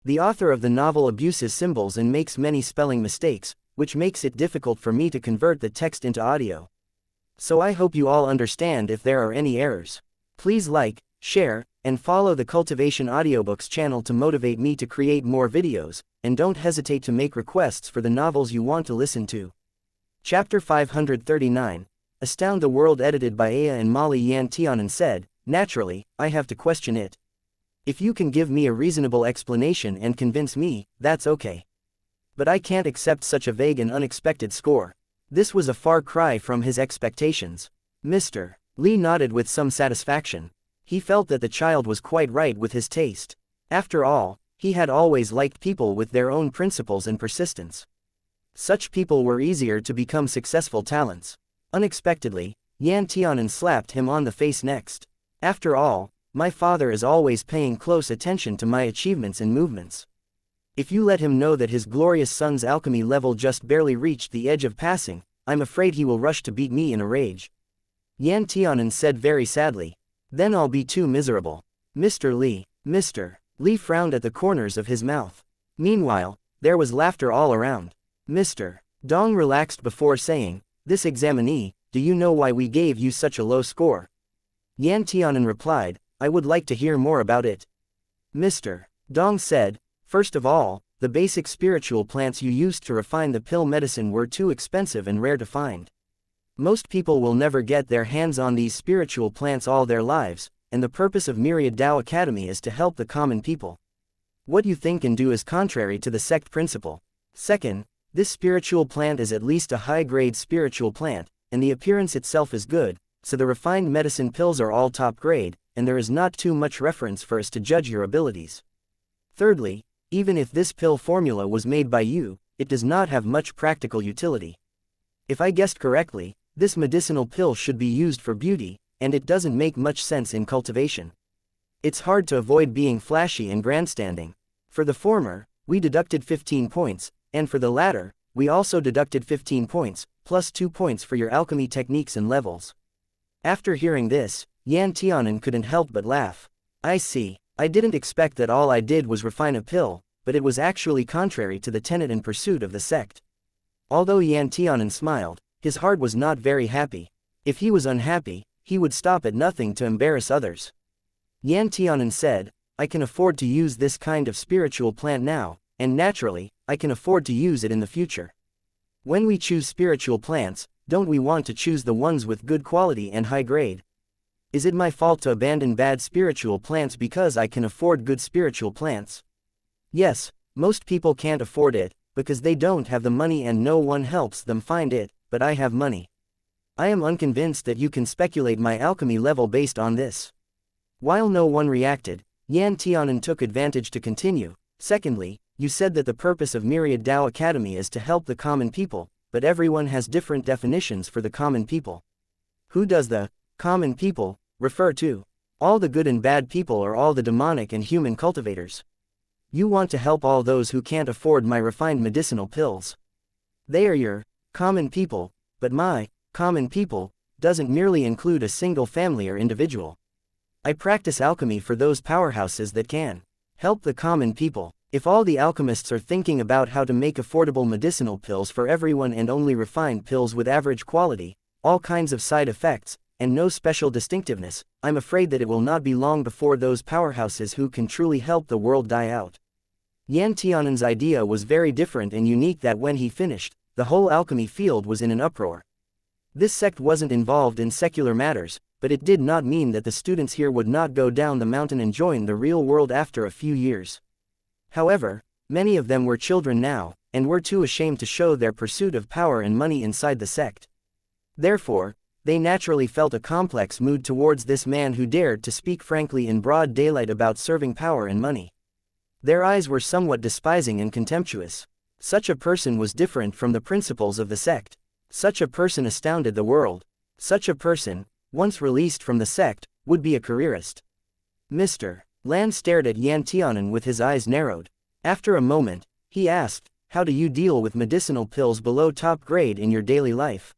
The author of the novel abuses symbols and makes many spelling mistakes, which makes it difficult for me to convert the text into audio. So I hope you all understand if there are any errors. Please like, share, and follow the Cultivation Audiobooks channel to motivate me to create more videos, and don't hesitate to make requests for the novels you want to listen to. Chapter 539, Astound the World, edited by Aya and Molly Yan Tianan said, "Naturally, I have to question it. If you can give me a reasonable explanation and convince me, that's okay. But I can't accept such a vague and unexpected score." This was a far cry from his expectations. Mr. Lee nodded with some satisfaction. He felt that the child was quite right with his taste. After all, he had always liked people with their own principles and persistence. Such people were easier to become successful talents. Unexpectedly, Yan Tianan slapped him on the face next. "After all, my father is always paying close attention to my achievements and movements. If you let him know that his glorious son's alchemy level just barely reached the edge of passing, I'm afraid he will rush to beat me in a rage," Yan Tianan said very sadly. "Then I'll be too miserable." Mr. Lee frowned at the corners of his mouth. Meanwhile, there was laughter all around. Mr. Dong relaxed before saying, "This examinee, do you know why we gave you such a low score?" Yan Tianan replied, "I would like to hear more about it." Mr. Dong said, "First of all, the basic spiritual plants you used to refine the pill medicine were too expensive and rare to find. Most people will never get their hands on these spiritual plants all their lives, and the purpose of Myriad Tao Academy is to help the common people. What you think and do is contrary to the sect principle. Second, this spiritual plant is at least a high-grade spiritual plant, and the appearance itself is good, so the refined medicine pills are all top grade, and there is not too much reference for us to judge your abilities. Thirdly, even if this pill formula was made by you, it does not have much practical utility. If I guessed correctly, this medicinal pill should be used for beauty, and it doesn't make much sense in cultivation. It's hard to avoid being flashy and grandstanding. For the former, we deducted 15 points, and for the latter, we also deducted 15 points, plus 2 points for your alchemy techniques and levels." After hearing this, Yan Tianan couldn't help but laugh. "I see. I didn't expect that all I did was refine a pill, but it was actually contrary to the tenet and pursuit of the sect." Although Yan Tianan smiled, his heart was not very happy. If he was unhappy, he would stop at nothing to embarrass others. Yan Tianan said, "I can afford to use this kind of spiritual plant now, and naturally, I can afford to use it in the future. When we choose spiritual plants, don't we want to choose the ones with good quality and high grade? Is it my fault to abandon bad spiritual plants because I can afford good spiritual plants? Yes, most people can't afford it, because they don't have the money and no one helps them find it, but I have money. I am unconvinced that you can speculate my alchemy level based on this." While no one reacted, Yan Tianan took advantage to continue. "Secondly, you said that the purpose of Myriad Tao Academy is to help the common people, but everyone has different definitions for the common people. Who does the common people refer to? All the good and bad people or all the demonic and human cultivators? You want to help all those who can't afford my refined medicinal pills. They are your common people, but my common people doesn't merely include a single family or individual. I practice alchemy for those powerhouses that can help the common people. If all the alchemists are thinking about how to make affordable medicinal pills for everyone and only refined pills with average quality, all kinds of side effects, and no special distinctiveness, I'm afraid that it will not be long before those powerhouses who can truly help the world die out." Yan Tianan's idea was very different and unique that when he finished, the whole alchemy field was in an uproar. This sect wasn't involved in secular matters, but it did not mean that the students here would not go down the mountain and join the real world after a few years. However, many of them were children now, and were too ashamed to show their pursuit of power and money inside the sect. Therefore, they naturally felt a complex mood towards this man who dared to speak frankly in broad daylight about serving power and money. Their eyes were somewhat despising and contemptuous. Such a person was different from the principles of the sect. Such a person astounded the world. Such a person, once released from the sect, would be a careerist. Mr. Lan stared at Yan Tianan with his eyes narrowed. After a moment, he asked, "How do you deal with medicinal pills below top grade in your daily life?"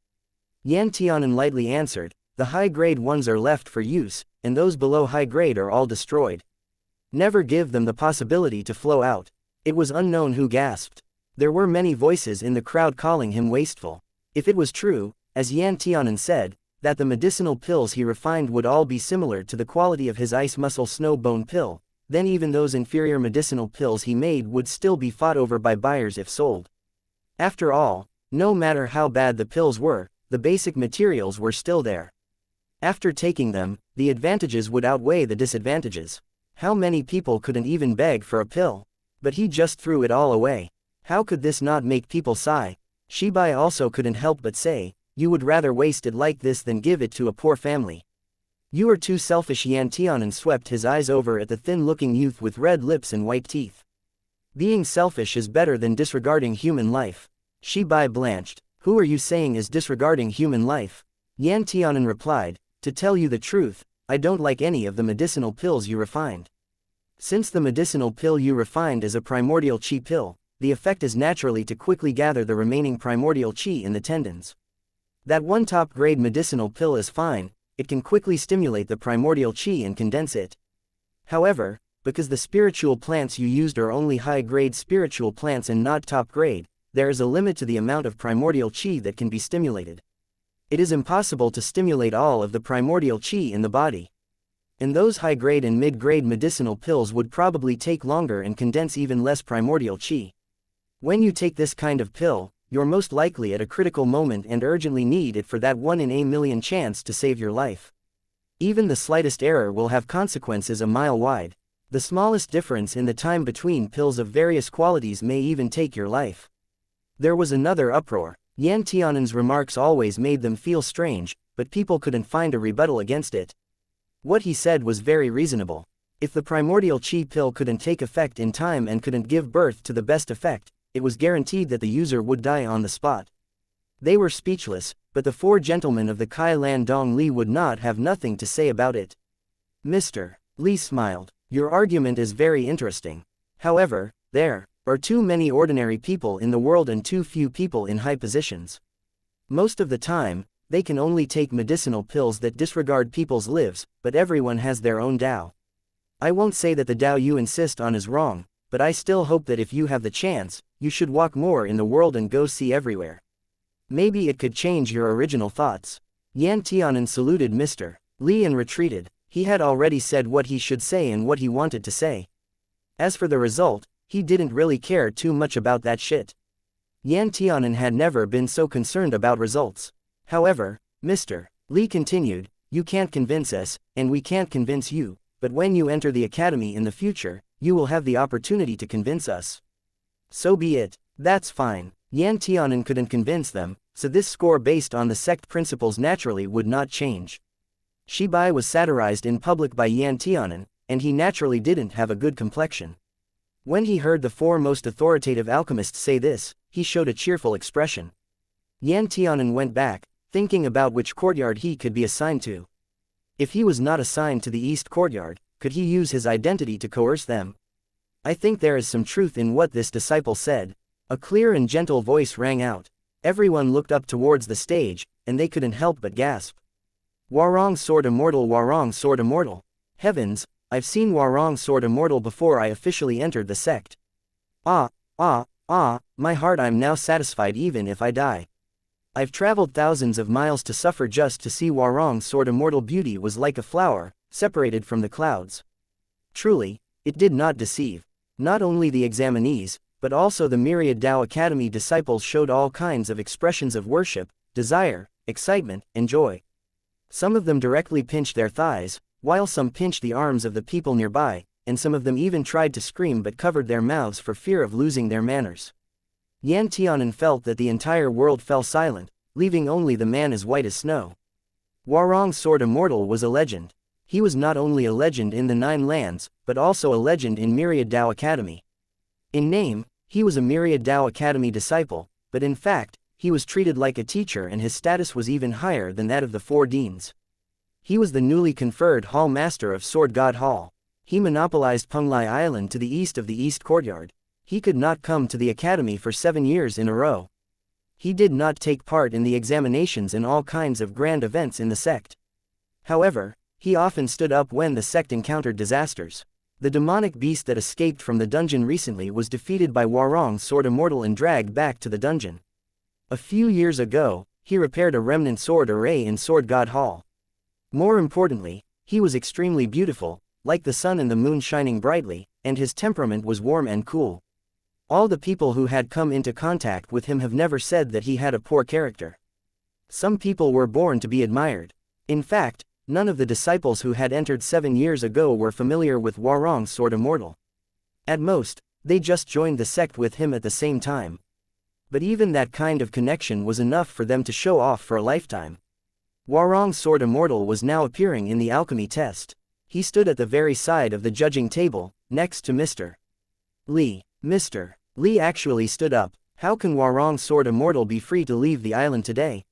Yan Tianan lightly answered, "The high grade ones are left for use, and those below high grade are all destroyed." Never give them the possibility to flow out. It was unknown who gasped. There were many voices in the crowd calling him wasteful. If it was true, as Yan Tianan said, that the medicinal pills he refined would all be similar to the quality of his ice muscle snow bone pill, then even those inferior medicinal pills he made would still be fought over by buyers if sold. After all, no matter how bad the pills were, the basic materials were still there. After taking them, the advantages would outweigh the disadvantages. How many people couldn't even beg for a pill? But he just threw it all away. How could this not make people sigh? Shibai also couldn't help but say, "You would rather waste it like this than give it to a poor family. You are too selfish." Yan Tianan swept his eyes over at the thin-looking youth with red lips and white teeth. Being selfish is better than disregarding human life. Shibai blanched. Who are you saying is disregarding human life? Yan Tianan replied, "To tell you the truth, I don't like any of the medicinal pills you refined. Since the medicinal pill you refined is a primordial chi pill, the effect is naturally to quickly gather the remaining primordial chi in the tendons. That one top-grade medicinal pill is fine, it can quickly stimulate the primordial chi and condense it. However, because the spiritual plants you used are only high-grade spiritual plants and not top-grade, there is a limit to the amount of primordial chi that can be stimulated. It is impossible to stimulate all of the primordial chi in the body. And those high-grade and mid-grade medicinal pills would probably take longer and condense even less primordial chi. When you take this kind of pill, you're most likely at a critical moment and urgently need it for that 1 in a million chance to save your life. Even the slightest error will have consequences a mile wide. The smallest difference in the time between pills of various qualities may even take your life." There was another uproar. Yan Tianan's remarks always made them feel strange, but people couldn't find a rebuttal against it. What he said was very reasonable. If the primordial chi pill couldn't take effect in time and couldn't give birth to the best effect, it was guaranteed that the user would die on the spot. They were speechless, but the 4 gentlemen of the Kai Lan Dong Li would not have nothing to say about it. Mr. Li smiled. "Your argument is very interesting. However, there are too many ordinary people in the world and too few people in high positions. Most of the time, they can only take medicinal pills that disregard people's lives, but everyone has their own Tao. I won't say that the Tao you insist on is wrong, but I still hope that if you have the chance, you should walk more in the world and go see everywhere. Maybe it could change your original thoughts." Yan Tianan saluted Mr. Li and retreated. He had already said what he should say and what he wanted to say. As for the result, he didn't really care too much about that shit. Yan Tianan had never been so concerned about results. However, Mr. Li continued, "You can't convince us, and we can't convince you, but when you enter the academy in the future, you will have the opportunity to convince us. So be it." "That's fine." Yan Tianan couldn't convince them, so this score based on the sect principles naturally would not change. Shibai was satirized in public by Yan Tianan, and he naturally didn't have a good complexion. When he heard the 4 most authoritative alchemists say this, he showed a cheerful expression. Yan Tianan went back, thinking about which courtyard he could be assigned to. If he was not assigned to the East Courtyard, could he use his identity to coerce them? "I think there is some truth in what this disciple said." A clear and gentle voice rang out. Everyone looked up towards the stage, and they couldn't help but gasp. "Warong Sword Immortal, Warong Sword Immortal. Heavens, I've seen Warong Sword Immortal before I officially entered the sect. My heart, I'm now satisfied even if I die. I've traveled thousands of miles to suffer just to see Warong Sword Immortal. Beauty was like a flower, separated from the clouds. Truly, it did not deceive. Not only the examinees, but also the myriad Tao Academy disciples showed all kinds of expressions of worship, desire, excitement, and joy. Some of them directly pinched their thighs, while some pinched the arms of the people nearby, and some of them even tried to scream but covered their mouths for fear of losing their manners. Yan Tianan felt that the entire world fell silent, leaving only the man as white as snow. Warong Sword Immortal was a legend. He was not only a legend in the 9 lands, but also a legend in Myriad Tao Academy. In name, he was a Myriad Tao Academy disciple, but in fact, he was treated like a teacher and his status was even higher than that of the 4 deans. He was the newly conferred Hall Master of Sword God Hall. He monopolized Penglai Island to the east of the East Courtyard. He could not come to the academy for 7 years in a row. He did not take part in the examinations and all kinds of grand events in the sect. However, he often stood up when the sect encountered disasters. The demonic beast that escaped from the dungeon recently was defeated by Warong's sword immortal and dragged back to the dungeon. A few years ago, he repaired a remnant sword array in Sword God Hall. More importantly, he was extremely beautiful, like the sun and the moon shining brightly, and his temperament was warm and cool. All the people who had come into contact with him have never said that he had a poor character. Some people were born to be admired. In fact, none of the disciples who had entered 7 years ago were familiar with Warong's sword immortal. At most, they just joined the sect with him at the same time. But even that kind of connection was enough for them to show off for a lifetime. Warong's sword immortal was now appearing in the alchemy test. He stood at the very side of the judging table, next to Mr. Lee. Mr. Lee actually stood up. How can Warong's sword immortal be free to leave the island today?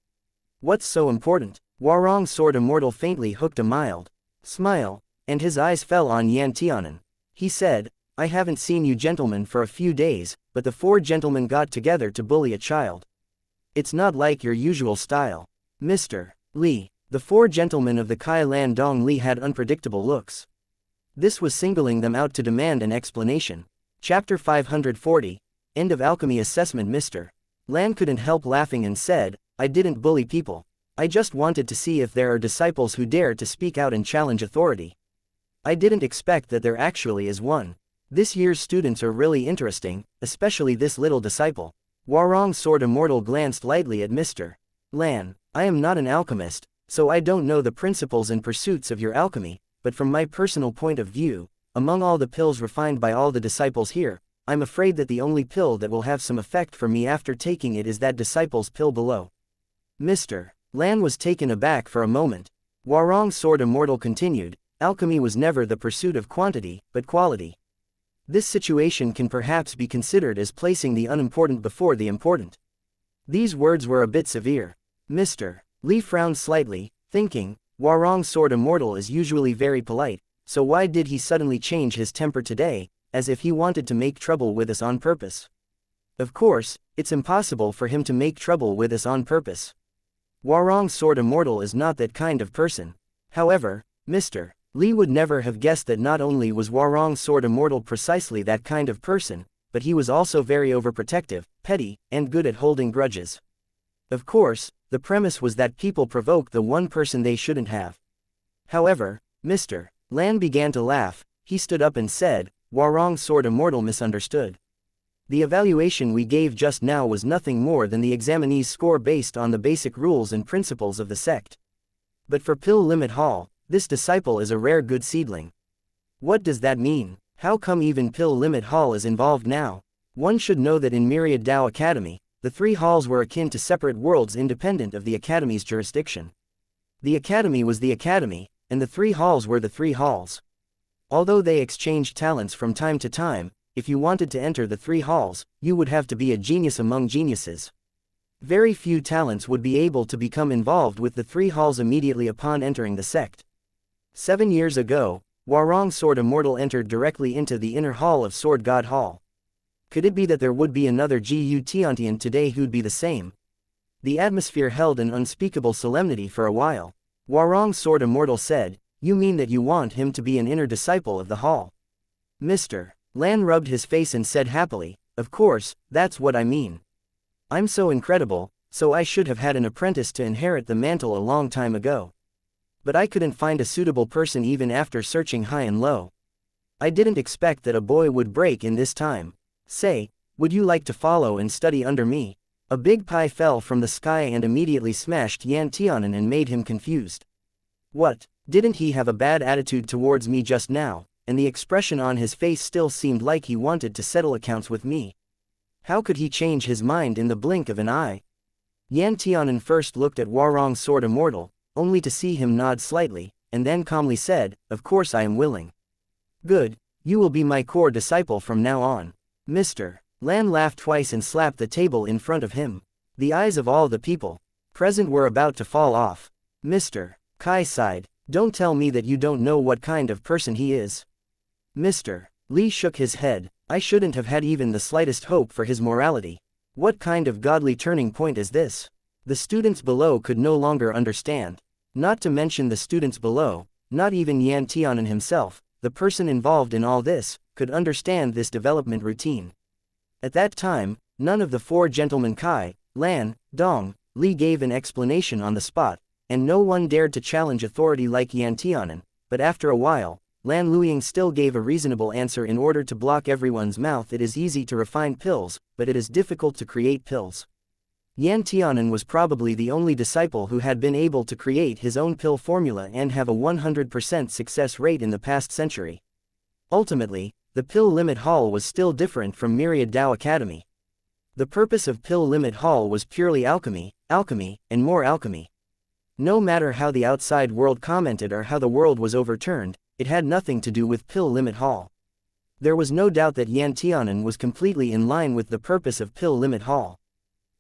What's so important? Warong's sword immortal faintly hooked a mild smile, and his eyes fell on Yan Tianan. He said, I haven't seen you gentlemen for a few days, but the 4 gentlemen got together to bully a child. It's not like your usual style. Mr. Lee. The 4 gentlemen of the Kai Lan Dong Li had unpredictable looks. This was singling them out to demand an explanation. Chapter 540, End of Alchemy Assessment. Mr. Lan couldn't help laughing and said, I didn't bully people. I just wanted to see if there are disciples who dare to speak out and challenge authority. I didn't expect that there actually is one. This year's students are really interesting, especially this little disciple. Warong's sword immortal glanced lightly at Mr. Lan. I am not an alchemist, so I don't know the principles and pursuits of your alchemy, but from my personal point of view, among all the pills refined by all the disciples here, I'm afraid that the only pill that will have some effect for me after taking it is that disciple's pill below. Mr. Lan was taken aback for a moment. Warong's sword immortal continued, alchemy was never the pursuit of quantity, but quality. This situation can perhaps be considered as placing the unimportant before the important. These words were a bit severe. Mr. Lee frowned slightly, thinking, Warong's sword immortal is usually very polite, so why did he suddenly change his temper today, as if he wanted to make trouble with us on purpose? Of course, it's impossible for him to make trouble with us on purpose. Warong's sword immortal is not that kind of person. However, Mr. Lee would never have guessed that not only was Warong's sword immortal precisely that kind of person, but he was also very overprotective, petty, and good at holding grudges. Of course, the premise was that people provoke the one person they shouldn't have. However, Mr. Lan began to laugh. He stood up and said, Warong's sword immortal misunderstood. The evaluation we gave just now was nothing more than the examinee's score based on the basic rules and principles of the sect. But for Pill Limit Hall, this disciple is a rare good seedling. What does that mean? How come even Pill Limit Hall is involved now? One should know that in Myriad Dao Academy, the 3 halls were akin to separate worlds independent of the academy's jurisdiction. The academy was the academy, and the 3 halls were the 3 halls. Although they exchanged talents from time to time, if you wanted to enter the 3 halls, you would have to be a genius among geniuses. Very few talents would be able to become involved with the 3 halls immediately upon entering the sect. 7 years ago, Warong's sword immortal entered directly into the inner hall of Sword God Hall. Could it be that there would be another Gu Tiantian today who'd be the same? The atmosphere held an unspeakable solemnity for a while. Warong's sword immortal said, You mean that you want him to be an inner disciple of the hall? Mr. Lan rubbed his face and said happily, Of course, that's what I mean. I'm so incredible, so I should have had an apprentice to inherit the mantle a long time ago. But I couldn't find a suitable person even after searching high and low. I didn't expect that a boy would break in this time. Say, would you like to follow and study under me? A big pie fell from the sky and immediately smashed Yan Tianan and made him confused. What, didn't he have a bad attitude towards me just now, and the expression on his face still seemed like he wanted to settle accounts with me? How could he change his mind in the blink of an eye? Yan Tianan first looked at Warong's sword immortal, only to see him nod slightly, and then calmly said, Of course I am willing. Good, you will be my core disciple from now on. Mr. Lan laughed twice and slapped the table in front of him. The eyes of all the people present were about to fall off. Mr. Kai sighed, Don't tell me that you don't know what kind of person he is. Mr. Lee shook his head. I shouldn't have had even the slightest hope for his morality. What kind of godly turning point is this? The students below could no longer understand. Not to mention the students below, not even Yan Tianan himself, the person involved in all this, could understand this development routine. At that time, none of the four gentlemen Kai, Lan, Dong, Li gave an explanation on the spot, and no one dared to challenge authority like Yan Tianan, but after a while, Lan Luying still gave a reasonable answer. In order to block everyone's mouth, it is easy to refine pills, but it is difficult to create pills. Yan Tianan was probably the only disciple who had been able to create his own pill formula and have a 100% success rate in the past century. Ultimately, the Pill Limit Hall was still different from Myriad Tao Academy. The purpose of Pill Limit Hall was purely alchemy, and more alchemy. No matter how the outside world commented or how the world was overturned, it had nothing to do with Pill Limit Hall. There was no doubt that Yan Tianan was completely in line with the purpose of Pill Limit Hall.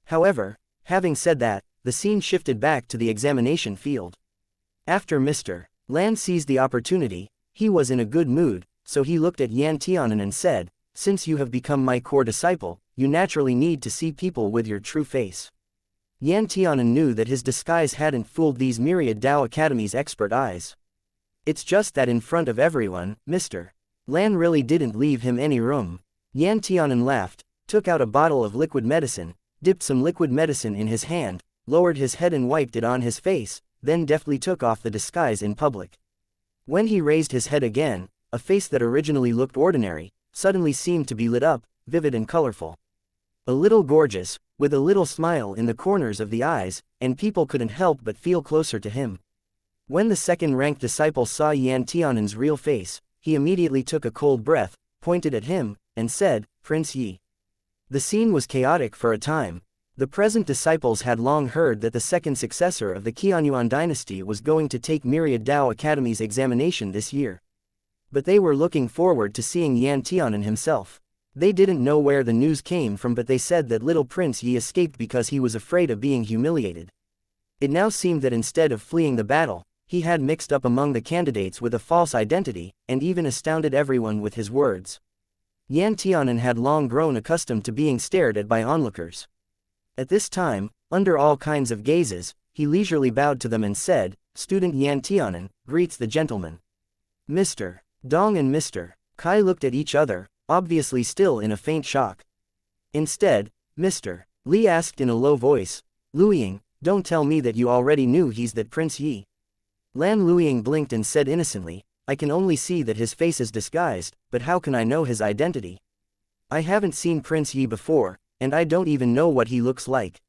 However, having said that, the scene shifted back to the examination field. After Mr. Lan seized the opportunity, he was in a good mood, so he looked at Yan Tianan and said, "Since you have become my core disciple, you naturally need to see people with your true face." Yan Tianan knew that his disguise hadn't fooled these Myriad Tao Academy's expert eyes. It's just that in front of everyone, Mr. Lan really didn't leave him any room. Yan Tianan laughed, took out a bottle of liquid medicine, dipped some liquid medicine in his hand, lowered his head and wiped it on his face, then deftly took off the disguise in public. When he raised his head again, a face that originally looked ordinary, suddenly seemed to be lit up, vivid and colorful. A little gorgeous, with a little smile in the corners of the eyes, and people couldn't help but feel closer to him. When the second-ranked disciple saw Yan Tianan's real face, he immediately took a cold breath, pointed at him, and said, "Prince Yi." The scene was chaotic for a time. The present disciples had long heard that the second successor of the Qianyuan dynasty was going to take Myriad Tao Academy's examination this year. But they were looking forward to seeing Yan Tianan himself. They didn't know where the news came from, but they said that little Prince Yi escaped because he was afraid of being humiliated. It now seemed that instead of fleeing the battle, he had mixed up among the candidates with a false identity, and even astounded everyone with his words. Yan Tianan had long grown accustomed to being stared at by onlookers. At this time, under all kinds of gazes, he leisurely bowed to them and said, "Student Yan Tianan, greets the gentleman." Mr. Dong and Mr. Kai looked at each other, obviously still in a faint shock. Instead, Mr. Li asked in a low voice, "Luying, don't tell me that you already knew he's that Prince Yi." Lan Luying blinked and said innocently, "I can only see that his face is disguised, but how can I know his identity? I haven't seen Prince Yi before, and I don't even know what he looks like."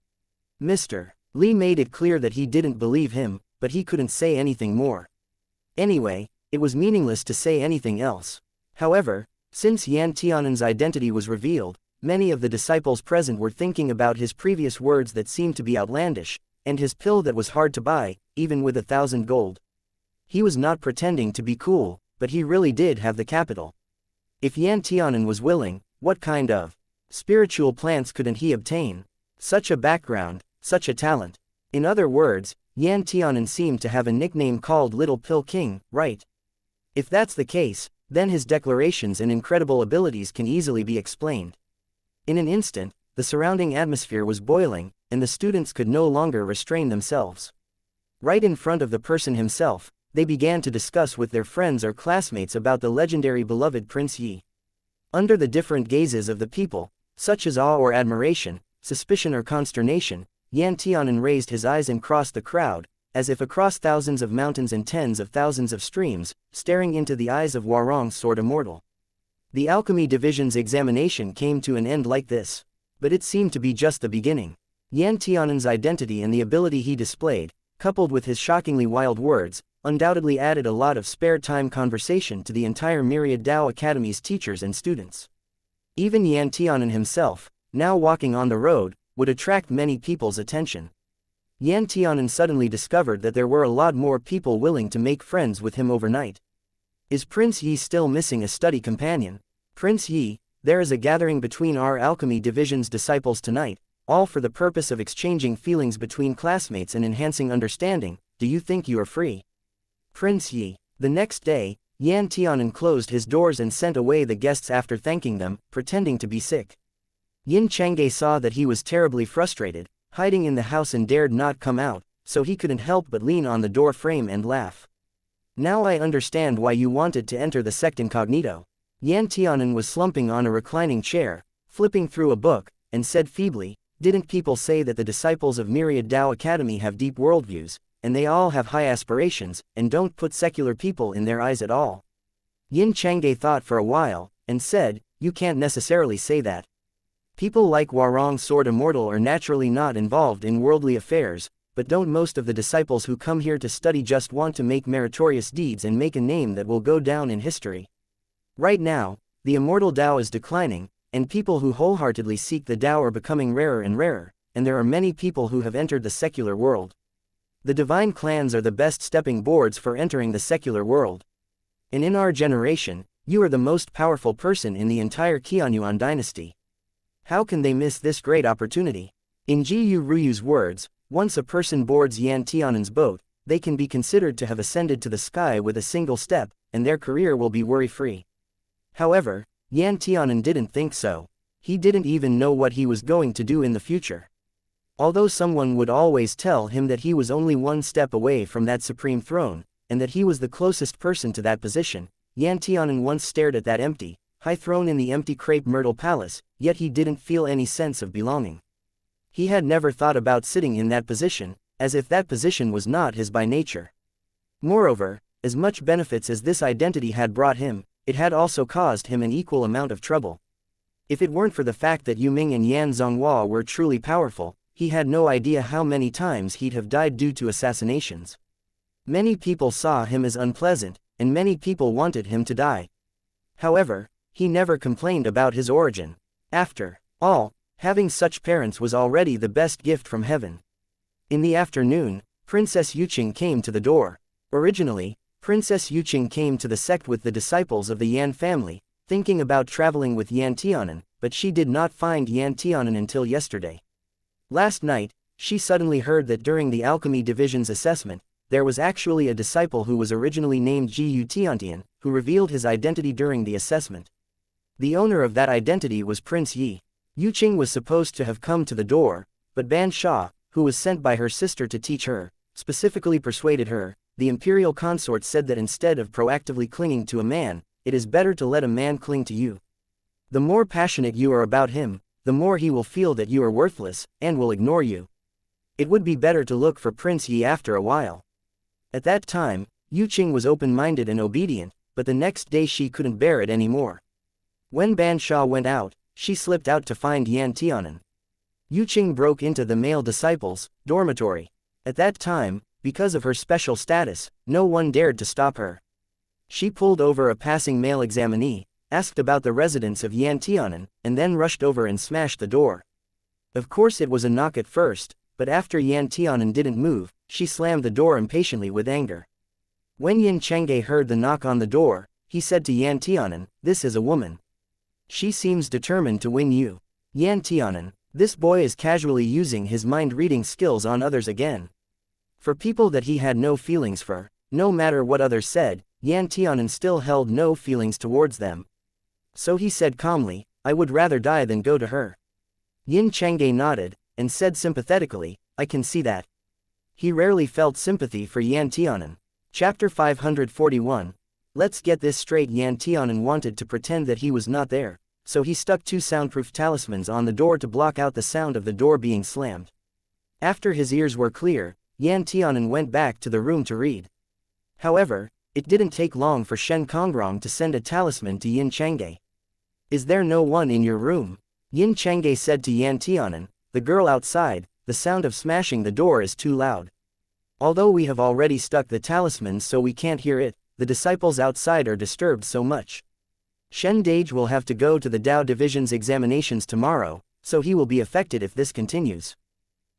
Mr. Li made it clear that he didn't believe him, but he couldn't say anything more. Anyway, it was meaningless to say anything else. However, since Yan Tianan's identity was revealed, many of the disciples present were thinking about his previous words that seemed to be outlandish, and his pill that was hard to buy, even with 1,000 gold. He was not pretending to be cool, but he really did have the capital. If Yan Tianan was willing, what kind of spiritual plants couldn't he obtain? Such a background, such a talent. In other words, Yan Tianan seemed to have a nickname called Little Pill King, right? If that's the case, then his declarations and incredible abilities can easily be explained. In an instant, the surrounding atmosphere was boiling, and the students could no longer restrain themselves. Right in front of the person himself, they began to discuss with their friends or classmates about the legendary beloved Prince Yi. Under the different gazes of the people, such as awe or admiration, suspicion or consternation, Yan Tianan raised his eyes and crossed the crowd, as if across thousands of mountains and tens of thousands of streams, staring into the eyes of Warong's sword immortal. The Alchemy Division's examination came to an end like this. But it seemed to be just the beginning. Yan Tianan's identity and the ability he displayed, coupled with his shockingly wild words, undoubtedly added a lot of spare time conversation to the entire Myriad Tao Academy's teachers and students. Even Yan Tianan himself, now walking on the road, would attract many people's attention. Yan Tianan suddenly discovered that there were a lot more people willing to make friends with him overnight. Is Prince Yi still missing a study companion? Prince Yi, there is a gathering between our Alchemy Division's disciples tonight, all for the purpose of exchanging feelings between classmates and enhancing understanding. Do you think you are free? Prince Yi. The next day, Yan Tianan closed his doors and sent away the guests after thanking them, pretending to be sick. Yin Changge saw that he was terribly frustrated, hiding in the house and dared not come out, so he couldn't help but lean on the door frame and laugh. Now I understand why you wanted to enter the sect incognito. Yan Tianan was slumping on a reclining chair, flipping through a book, and said feebly, didn't people say that the disciples of Myriad Tao Academy have deep worldviews, and they all have high aspirations, and don't put secular people in their eyes at all? Yin Changge thought for a while, and said, you can't necessarily say that. People like Warong Sword Immortal are naturally not involved in worldly affairs, but don't most of the disciples who come here to study just want to make meritorious deeds and make a name that will go down in history? Right now, the immortal Tao is declining, and people who wholeheartedly seek the Tao are becoming rarer and rarer, and there are many people who have entered the secular world. The divine clans are the best stepping boards for entering the secular world. And in our generation, you are the most powerful person in the entire Qianyuan dynasty. How can they miss this great opportunity? In Ji Yu Ruyu's words, once a person boards Yan Tianan's boat, they can be considered to have ascended to the sky with a single step, and their career will be worry-free. However, Yan Tianan didn't think so. He didn't even know what he was going to do in the future. Although someone would always tell him that he was only one step away from that supreme throne, and that he was the closest person to that position, Yan Tianan once stared at that empty, high throne in the empty crepe myrtle palace, yet he didn't feel any sense of belonging. He had never thought about sitting in that position, as if that position was not his by nature. Moreover, as much benefits as this identity had brought him, it had also caused him an equal amount of trouble. If it weren't for the fact that Yu Ming and Yan Zhonghua were truly powerful, he had no idea how many times he'd have died due to assassinations. Many people saw him as unpleasant, and many people wanted him to die. However, he never complained about his origin. After all, having such parents was already the best gift from heaven. In the afternoon, Princess Yuqing came to the door. Originally, Princess Yuqing came to the sect with the disciples of the Yan family, thinking about traveling with Yan Tianan, but she did not find Yan Tianan until yesterday. Last night, she suddenly heard that during the Alchemy Division's assessment, there was actually a disciple who was originally named Ji Yu Tiantian, who revealed his identity during the assessment. The owner of that identity was Prince Yi. Yuqing was supposed to have come to the door, but Ban Sha, who was sent by her sister to teach her, specifically persuaded her. The imperial consort said that instead of proactively clinging to a man, it is better to let a man cling to you. The more passionate you are about him, the more he will feel that you are worthless, and will ignore you. It would be better to look for Prince Yi after a while. At that time, Yuqing was open-minded and obedient, but the next day she couldn't bear it anymore. When Ban Sha went out, she slipped out to find Yan Tianan. Yuqing broke into the male disciples' dormitory. At that time, because of her special status, no one dared to stop her. She pulled over a passing male examinee, asked about the residence of Yan Tianan, and then rushed over and smashed the door. Of course it was a knock at first, but after Yan Tianan didn't move, she slammed the door impatiently with anger. When Yin Changge heard the knock on the door, he said to Yan Tianan, "This is a woman. She seems determined to win you." Yan Tianan, this boy is casually using his mind-reading skills on others again. For people that he had no feelings for, no matter what others said, Yan Tianan still held no feelings towards them. So he said calmly, "I would rather die than go to her." Yin Changge nodded, and said sympathetically, "I can see that." He rarely felt sympathy for Yan Tianan. Chapter 541. Let's get this straight. Yan Tianan wanted to pretend that he was not there, so he stuck 2 soundproof talismans on the door to block out the sound of the door being slammed. After his ears were clear, Yan Tianan went back to the room to read. However, it didn't take long for Shen Kongrong to send a talisman to Yin Changge. "Is there no one in your room?" Yin Changge said to Yan Tianan, "The girl outside, the sound of smashing the door is too loud. Although we have already stuck the talismans so we can't hear it, the disciples outside are disturbed so much. Shen Dage will have to go to the Dao Division's examinations tomorrow, so he will be affected if this continues."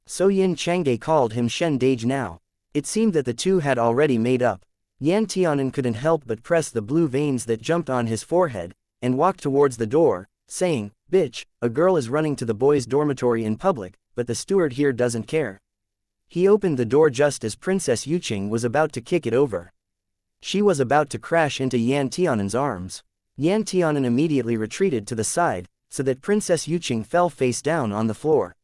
So Yin Changge called him Shen Dage now. It seemed that the two had already made up. Yan Tianan couldn't help but press the blue veins that jumped on his forehead, and walked towards the door, saying, "Bitch, a girl is running to the boys' dormitory in public, but the steward here doesn't care." He opened the door just as Princess Yuqing was about to kick it over. She was about to crash into Yan Tianan's arms. Yan Tianan immediately retreated to the side, so that Princess Yuqing fell face down on the floor.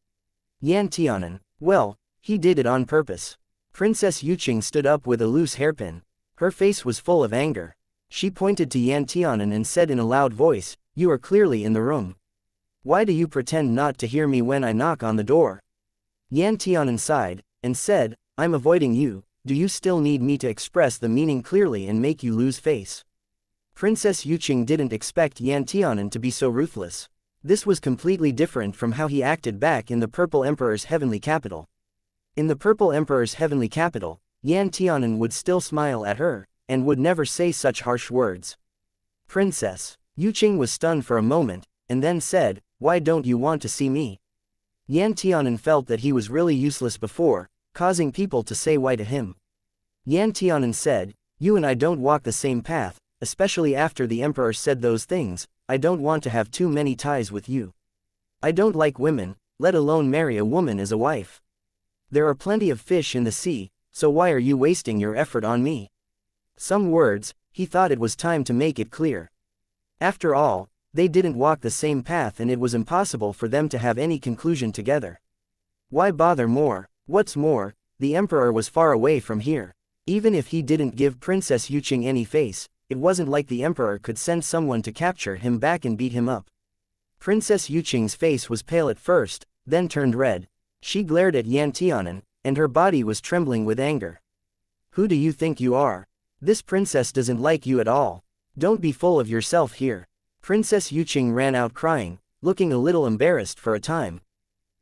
Yan Tianan, well, he did it on purpose. Princess Yuqing stood up with a loose hairpin. Her face was full of anger. She pointed to Yan Tianan and said in a loud voice, "You are clearly in the room. Why do you pretend not to hear me when I knock on the door?" Yan Tianan sighed, and said, "I'm avoiding you. Do you still need me to express the meaning clearly and make you lose face?" Princess Yuqing didn't expect Yan Tianan to be so ruthless. This was completely different from how he acted back in the Purple Emperor's heavenly capital. In the Purple Emperor's heavenly capital, Yan Tianan would still smile at her, and would never say such harsh words. Princess Yuqing was stunned for a moment, and then said, "Why don't you want to see me?" Yan Tianan felt that he was really useless before, causing people to say why to him. Yan Tianan said, "You and I don't walk the same path, especially after the Emperor said those things. I don't want to have too many ties with you. I don't like women, let alone marry a woman as a wife. There are plenty of fish in the sea, so why are you wasting your effort on me?" Some words, he thought it was time to make it clear. After all, they didn't walk the same path and it was impossible for them to have any conclusion together. Why bother more? What's more, the Emperor was far away from here. Even if he didn't give Princess Yuqing any face, it wasn't like the Emperor could send someone to capture him back and beat him up. Princess Yuqing's face was pale at first, then turned red. She glared at Yan Tianan, and her body was trembling with anger. "Who do you think you are? This princess doesn't like you at all. Don't be full of yourself here." Princess Yuqing ran out crying, looking a little embarrassed for a time.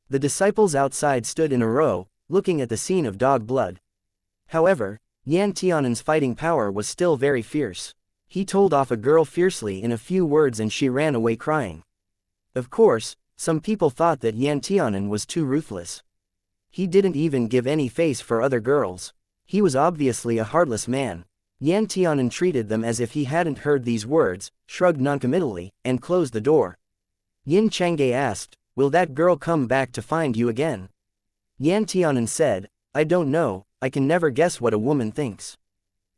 The disciples outside stood in a row, looking at the scene of dog blood. However, Yan Tianan's fighting power was still very fierce. He told off a girl fiercely in a few words and she ran away crying. Of course, some people thought that Yan Tianan was too ruthless. He didn't even give any face for other girls. He was obviously a heartless man. Yan Tianan treated them as if he hadn't heard these words, shrugged noncommittally, and closed the door. Yin Chang'e asked, "Will that girl come back to find you again?" Yan Tianan said, "I don't know, I can never guess what a woman thinks."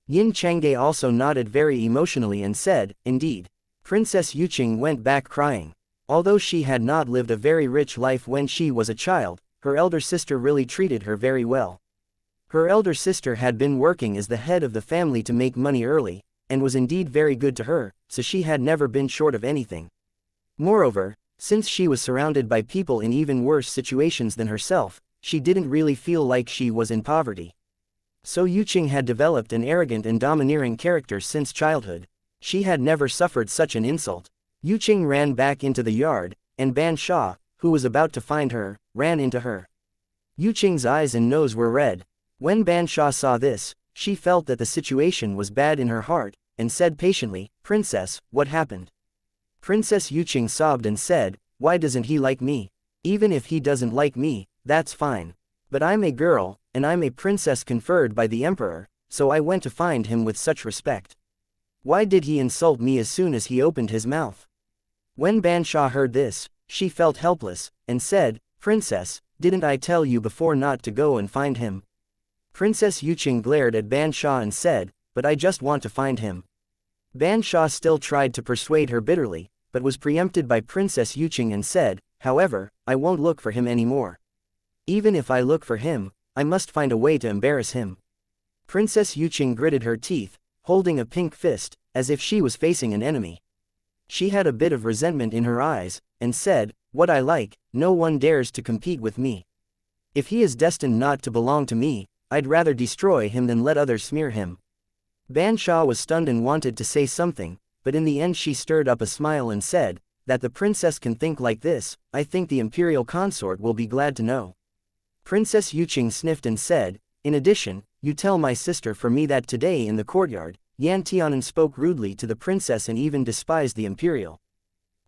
Yin Chang'e also nodded very emotionally and said, "Indeed." Princess Yuqing went back crying. Although she had not lived a very rich life when she was a child, her elder sister really treated her very well. Her elder sister had been working as the head of the family to make money early, and was indeed very good to her, so she had never been short of anything. Moreover, since she was surrounded by people in even worse situations than herself, she didn't really feel like she was in poverty. So Yuqing had developed an arrogant and domineering character since childhood. She had never suffered such an insult. Yuqing ran back into the yard, and Ban Sha, who was about to find her, ran into her. Yuqing's eyes and nose were red. When Ban Sha saw this, she felt that the situation was bad in her heart, and said patiently, "Princess, what happened?" Princess Yuqing sobbed and said, "Why doesn't he like me? Even if he doesn't like me, that's fine. But I'm a girl, and I'm a princess conferred by the Emperor, so I went to find him with such respect. Why did he insult me as soon as he opened his mouth?" When Ban Sha heard this, she felt helpless, and said, "Princess, didn't I tell you before not to go and find him?" Princess Yuqing glared at Ban Sha and said, "But I just want to find him." Ban Sha still tried to persuade her bitterly, but was preempted by Princess Yuqing and said, "However, I won't look for him anymore. Even if I look for him, I must find a way to embarrass him." Princess Yuqing gritted her teeth, holding a pink fist, as if she was facing an enemy. She had a bit of resentment in her eyes, and said, "What I like, no one dares to compete with me. If he is destined not to belong to me, I'd rather destroy him than let others smear him." Ban Sha was stunned and wanted to say something, but in the end she stirred up a smile and said, "That the princess can think like this, I think the imperial consort will be glad to know." Princess Yuqing sniffed and said, "In addition, you tell my sister for me that today in the courtyard, Yan Tianan spoke rudely to the princess and even despised the imperial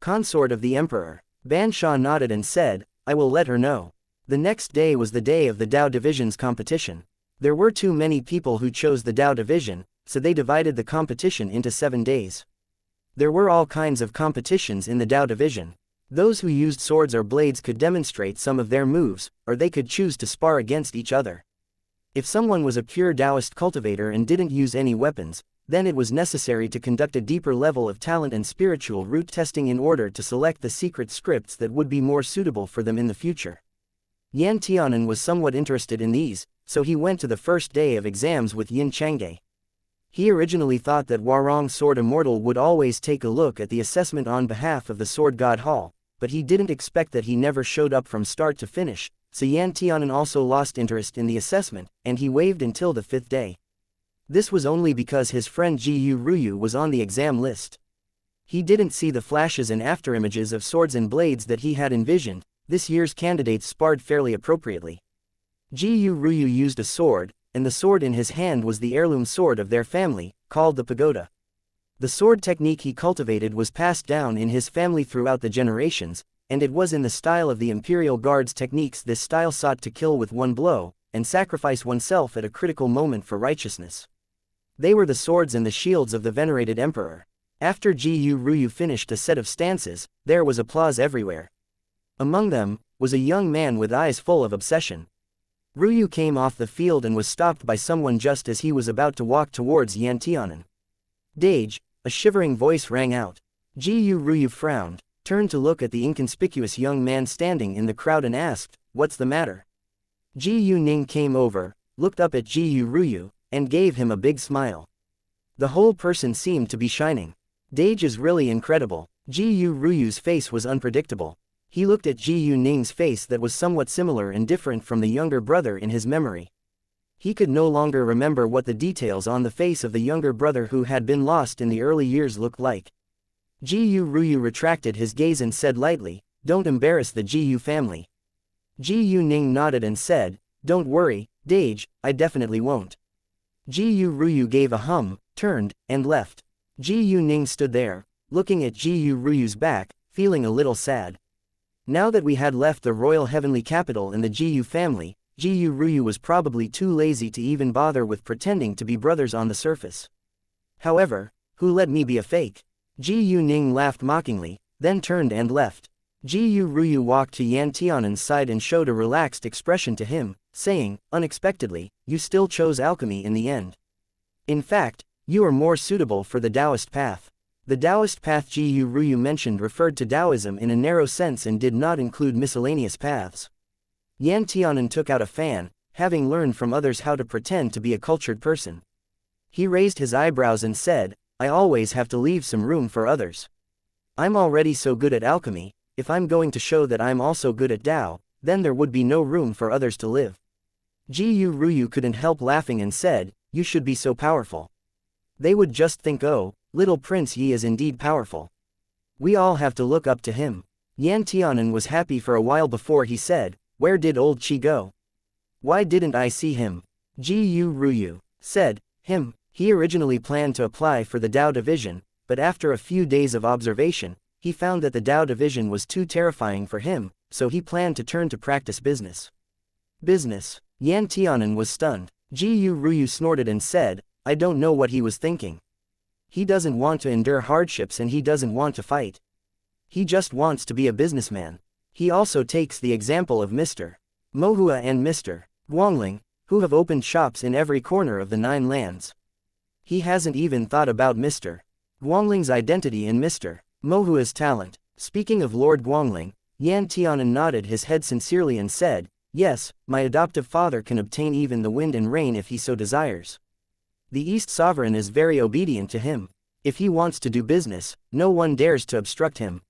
consort of the emperor." Ban Sha nodded and said, "I will let her know." The next day was the day of the Dao Division's competition. There were too many people who chose the Dao Division, so they divided the competition into 7 days. There were all kinds of competitions in the Dao Division. Those who used swords or blades could demonstrate some of their moves, or they could choose to spar against each other. If someone was a pure Taoist cultivator and didn't use any weapons, then it was necessary to conduct a deeper level of talent and spiritual root testing in order to select the secret scripts that would be more suitable for them in the future. Yan Tianan was somewhat interested in these, so he went to the first day of exams with Yin Chang'e. He originally thought that Hwarong Sword Immortal would always take a look at the assessment on behalf of the Sword God Hall, but he didn't expect that he never showed up from start to finish, so Yan Tianan also lost interest in the assessment, and he waived until the 5th day. This was only because his friend Ji Ryu was on the exam list. He didn't see the flashes and afterimages of swords and blades that he had envisioned. This year's candidates sparred fairly appropriately. Ji Ryu used a sword, and the sword in his hand was the heirloom sword of their family, called the pagoda. The sword technique he cultivated was passed down in his family throughout the generations, and it was in the style of the Imperial Guard's techniques. This style sought to kill with one blow, and sacrifice oneself at a critical moment for righteousness. They were the swords and the shields of the venerated emperor. After Ji Ryu finished a set of stances, there was applause everywhere. Among them, was a young man with eyes full of obsession. Ryu came off the field and was stopped by someone just as he was about to walk towards Yan Tianan. "Dage," a shivering voice rang out. Ji Ryu frowned, turned to look at the inconspicuous young man standing in the crowd and asked, "What's the matter?" Ji Ning came over, looked up at Ji Ryu, and gave him a big smile. The whole person seemed to be shining. "Dage is really incredible." Ji Ryu's face was unpredictable. He looked at Ji Ning's face that was somewhat similar and different from the younger brother in his memory. He could no longer remember what the details on the face of the younger brother who had been lost in the early years looked like. Ji Ryu retracted his gaze and said lightly, "Don't embarrass the Ji family." Ji Ning nodded and said, "Don't worry, Dage, I definitely won't." Ji Ryu gave a hum, turned, and left. Ji Ning stood there, looking at Ji Ryu's back, feeling a little sad. Now that we had left the royal heavenly capital and the Ji family, Ji Ryu was probably too lazy to even bother with pretending to be brothers on the surface. However, who let me be a fake? Ji Ning laughed mockingly, then turned and left. Ji Ryu walked to Yan Tianan's side and showed a relaxed expression to him, saying, unexpectedly, "You still chose alchemy in the end. In fact, you are more suitable for the Taoist path." The Taoist path Ji Ryu mentioned referred to Taoism in a narrow sense and did not include miscellaneous paths. Yan Tianan took out a fan, having learned from others how to pretend to be a cultured person. He raised his eyebrows and said, "I always have to leave some room for others. I'm already so good at alchemy, if I'm going to show that I'm also good at Tao, then there would be no room for others to live." Ji Ryu couldn't help laughing and said, "You should be so powerful. They would just think, oh, little Prince Yi is indeed powerful. We all have to look up to him." Yan Tianan was happy for a while before he said, "Where did old Qi go? Why didn't I see him?" Ji Ryu said, "Him, he originally planned to apply for the Tao division, but after a few days of observation, he found that the Tao division was too terrifying for him, so he planned to turn to practice business." Business? Yan Tianan was stunned. Ji Ryu snorted and said, "I don't know what he was thinking. He doesn't want to endure hardships and he doesn't want to fight. He just wants to be a businessman." He also takes the example of Mr. Mohua and Mr. Guangling, who have opened shops in every corner of the 9 lands. He hasn't even thought about Mr. Guangling's identity and Mr. Mohua's talent. Speaking of Lord Guangling, Yan Tianan nodded his head sincerely and said, "Yes, my adoptive father can obtain even the wind and rain if he so desires. The East Sovereign is very obedient to him. If he wants to do business, no one dares to obstruct him.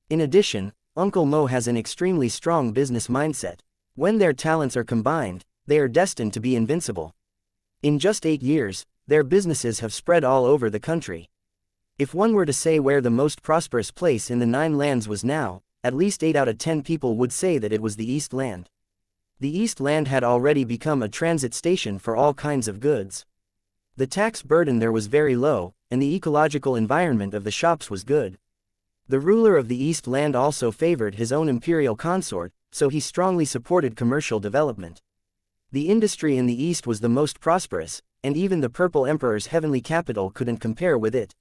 In addition, Uncle Mo has an extremely strong business mindset. When their talents are combined, they are destined to be invincible. In just 8 years, their businesses have spread all over the country. If one were to say where the most prosperous place in the 9 lands was now, at least 8 out of 10 people would say that it was the East Land. The East Land had already become a transit station for all kinds of goods. The tax burden there was very low, and the ecological environment of the shops was good. The ruler of the East Land also favored his own imperial consort, so he strongly supported commercial development. The industry in the East was the most prosperous, and even the Purple Emperor's heavenly capital couldn't compare with it.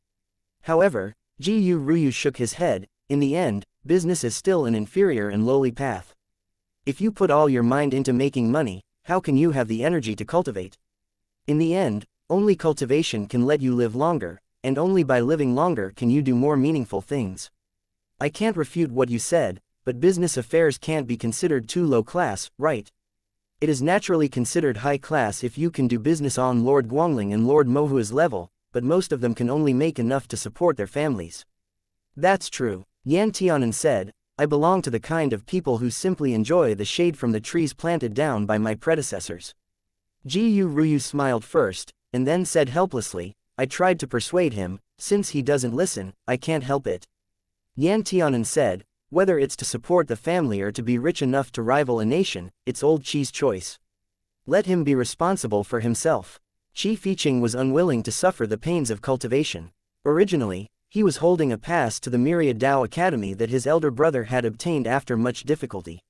However, Ji Ryu shook his head. In the end, business is still an inferior and lowly path. If you put all your mind into making money, how can you have the energy to cultivate? In the end, only cultivation can let you live longer, and only by living longer can you do more meaningful things. I can't refute what you said, but business affairs can't be considered too low class, right? It is naturally considered high class if you can do business on Lord Guangling and Lord Mohua's level, but most of them can only make enough to support their families. That's true, Yan Tianan said. I belong to the kind of people who simply enjoy the shade from the trees planted down by my predecessors. Ji Ruyu smiled first, and then said helplessly, I tried to persuade him, since he doesn't listen, I can't help it. Yan Tianan said, whether it's to support the family or to be rich enough to rival a nation, it's old Qi's choice. Let him be responsible for himself. Qi Fiqing was unwilling to suffer the pains of cultivation. Originally, he was holding a pass to the Myriad Dao Academy that his elder brother had obtained after much difficulty.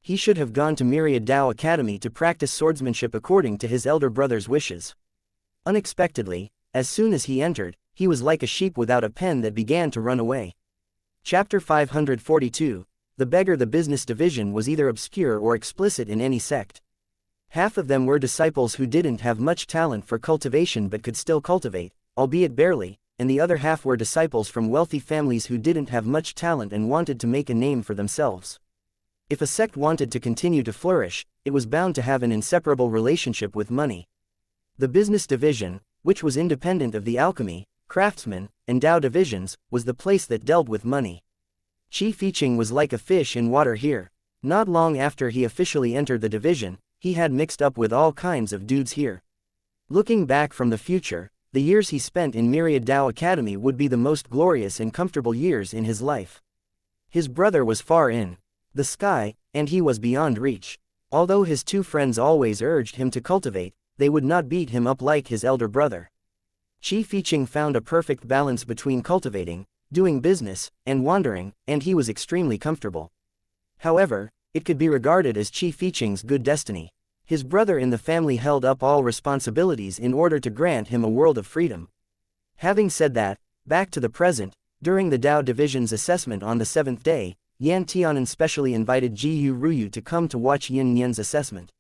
He should have gone to Myriad Dao Academy to practice swordsmanship according to his elder brother's wishes. Unexpectedly, as soon as he entered, he was like a sheep without a pen that began to run away. Chapter 542, The Beggar. The business division was either obscure or explicit in any sect. Half of them were disciples who didn't have much talent for cultivation but could still cultivate, albeit barely, and the other half were disciples from wealthy families who didn't have much talent and wanted to make a name for themselves. If a sect wanted to continue to flourish, it was bound to have an inseparable relationship with money. The business division, which was independent of the alchemy, craftsmen, and Dao divisions, was the place that dealt with money. Qi Fiqing was like a fish in water here. Not long after he officially entered the division, he had mixed up with all kinds of dudes here. Looking back from the future, the years he spent in Myriad Dao Academy would be the most glorious and comfortable years in his life. His brother was far in the sky, and he was beyond reach. Although his two friends always urged him to cultivate, they would not beat him up like his elder brother. Qi Fiqing found a perfect balance between cultivating, doing business, and wandering, and he was extremely comfortable. However, it could be regarded as Qi Fiqing's good destiny. His brother in the family held up all responsibilities in order to grant him a world of freedom. Having said that, back to the present, during the Dao Division's assessment on the 7th day, Yan Tianan specially invited Ji Ruyu to come to watch Yin Yan's assessment.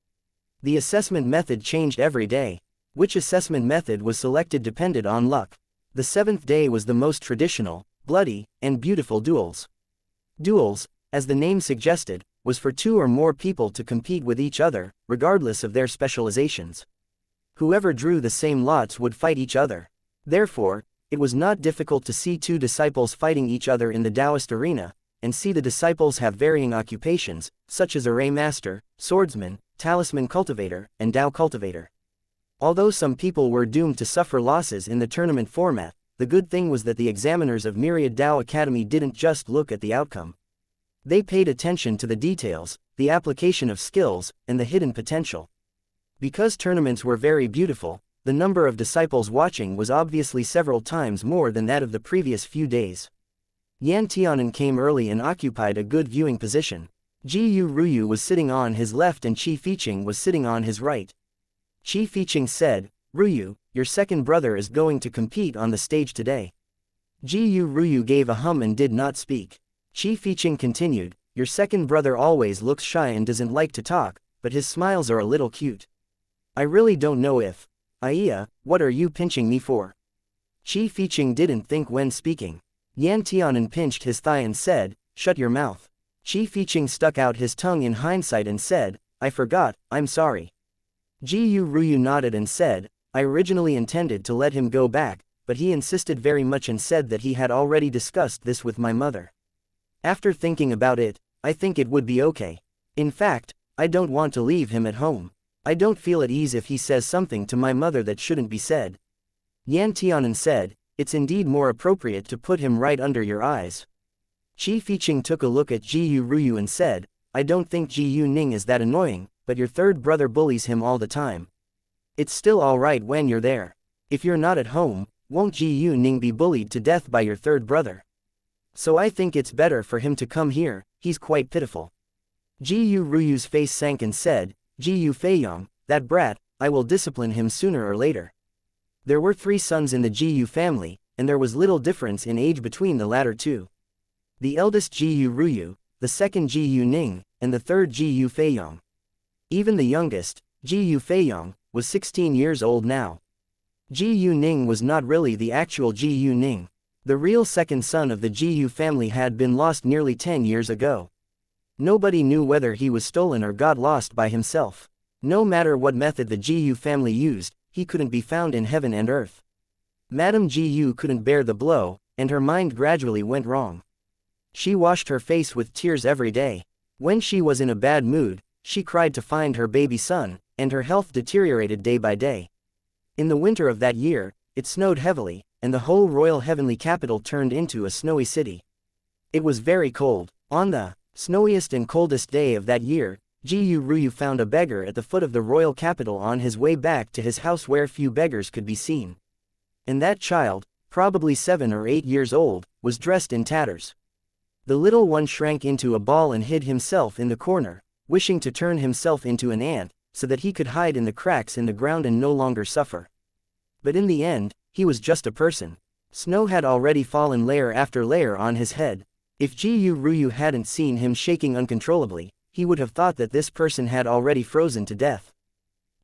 The assessment method changed every day. Which assessment method was selected depended on luck. The 7th day was the most traditional, bloody, and beautiful duels. Duels, as the name suggested, was for two or more people to compete with each other, regardless of their specializations. Whoever drew the same lots would fight each other. Therefore, it was not difficult to see two disciples fighting each other in the Taoist arena, and see the disciples have varying occupations, such as array master, swordsman, talisman cultivator, and Dao cultivator. Although some people were doomed to suffer losses in the tournament format, the good thing was that the examiners of Myriad Dao Academy didn't just look at the outcome. They paid attention to the details, the application of skills, and the hidden potential. Because tournaments were very beautiful, the number of disciples watching was obviously several times more than that of the previous few days. Yan Tianan came early and occupied a good viewing position. Ji Ruyu was sitting on his left and Qi Fiqing was sitting on his right. Qi Fiqing said, Ruyu, your second brother is going to compete on the stage today. Ji Ruyu gave a hum and did not speak. Qi Fiqing continued, your second brother always looks shy and doesn't like to talk, but his smiles are a little cute. I really don't know if. Iya, what are you pinching me for? Qi Fiqing didn't think when speaking. Yan Tianan pinched his thigh and said, shut your mouth. Qi Fiqing stuck out his tongue in hindsight and said, I forgot, I'm sorry. Ji Ruyu nodded and said, I originally intended to let him go back, but he insisted very much and said that he had already discussed this with my mother. After thinking about it, I think it would be okay. In fact, I don't want to leave him at home. I don't feel at ease if he says something to my mother that shouldn't be said. Yan Tianan said, it's indeed more appropriate to put him right under your eyes. Qi Fiqing took a look at Ji Ruyu and said, I don't think Ji Ning is that annoying, but your third brother bullies him all the time. It's still alright when you're there. If you're not at home, won't Ji Ning be bullied to death by your third brother? So I think it's better for him to come here, he's quite pitiful. Ji Ruyu's face sank and said, Ji Feiyong, that brat, I will discipline him sooner or later. There were 3 sons in the Ji family, and there was little difference in age between the latter two. The eldest Ji Ruyu, the second Ji Ning, and the third Ji Feiyong. Even the youngest, Ji Feiyong, was 16 years old now. Ji Ning was not really the actual Ji Ning. The real second son of the Ji family had been lost nearly 10 years ago. Nobody knew whether he was stolen or got lost by himself. No matter what method the Gu family used, he couldn't be found in heaven and earth. Madame Gu couldn't bear the blow, and her mind gradually went wrong. She washed her face with tears every day. When she was in a bad mood, she cried to find her baby son, and her health deteriorated day by day. In the winter of that year, it snowed heavily, and the whole royal heavenly capital turned into a snowy city. It was very cold. On the snowiest and coldest day of that year, Gu Ruyu found a beggar at the foot of the royal capital on his way back to his house where few beggars could be seen. And that child, probably 7 or 8 years old, was dressed in tatters. The little one shrank into a ball and hid himself in the corner, wishing to turn himself into an ant, so that he could hide in the cracks in the ground and no longer suffer. But in the end, he was just a person. Snow had already fallen layer after layer on his head. If Gu Ruyu hadn't seen him shaking uncontrollably, he would have thought that this person had already frozen to death.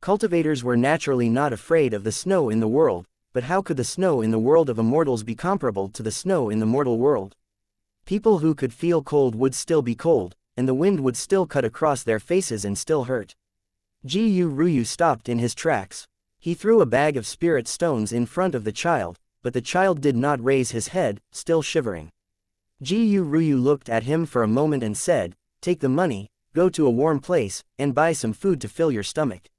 Cultivators were naturally not afraid of the snow in the world, but how could the snow in the world of immortals be comparable to the snow in the mortal world? People who could feel cold would still be cold, and the wind would still cut across their faces and still hurt. Gu Ruyu stopped in his tracks. He threw a bag of spirit stones in front of the child, but the child did not raise his head, still shivering. Gu Ruyu looked at him for a moment and said, "Take the money, go to a warm place, and buy some food to fill your stomach."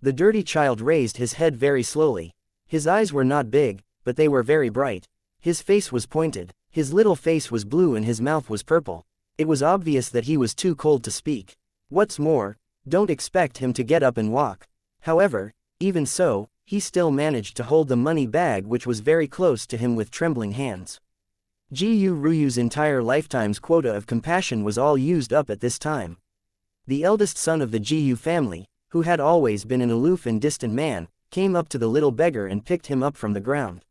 The dirty child raised his head very slowly. His eyes were not big, but they were very bright. His face was pointed, his little face was blue and his mouth was purple. It was obvious that he was too cold to speak. What's more, don't expect him to get up and walk. However, even so, he still managed to hold the money bag which was very close to him with trembling hands. Gu Ruyu's entire lifetime's quota of compassion was all used up at this time. The eldest son of the Gu family, who had always been an aloof and distant man, came up to the little beggar and picked him up from the ground.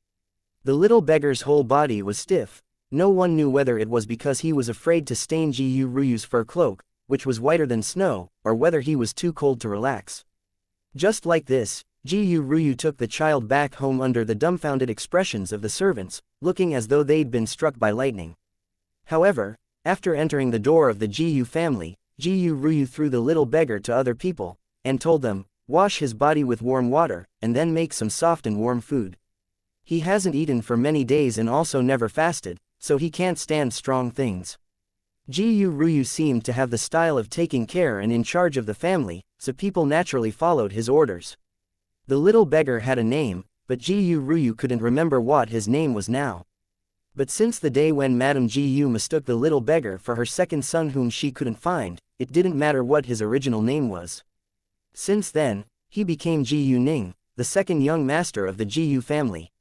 The little beggar's whole body was stiff. No one knew whether it was because he was afraid to stain Gu Ruyu's fur cloak, which was whiter than snow, or whether he was too cold to relax. Just like this, Gu Ruyu took the child back home under the dumbfounded expressions of the servants, looking as though they'd been struck by lightning. However, after entering the door of the Gu family, Gu Ruyu threw the little beggar to other people, and told them, "Wash his body with warm water, and then make some soft and warm food. He hasn't eaten for many days and also never fasted, so he can't stand strong things." Gu Ruyu seemed to have the style of taking care and in charge of the family, so people naturally followed his orders. The little beggar had a name, but Gu Ruyu couldn't remember what his name was now. But since the day when Madame Gu mistook the little beggar for her second son whom she couldn't find, it didn't matter what his original name was. Since then, he became Gu Ning, the second young master of the Gu family.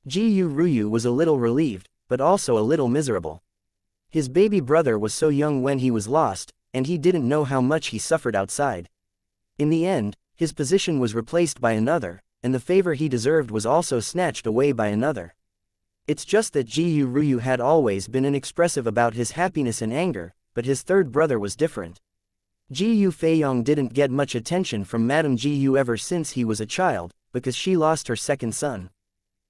Gu Ruyu was a little relieved, but also a little miserable. His baby brother was so young when he was lost, and he didn't know how much he suffered outside. In the end, his position was replaced by another, and the favor he deserved was also snatched away by another. It's just that Gu Ruyu had always been inexpressive about his happiness and anger, but his third brother was different. Gu Feiyong didn't get much attention from Madame Gu ever since he was a child, because she lost her second son.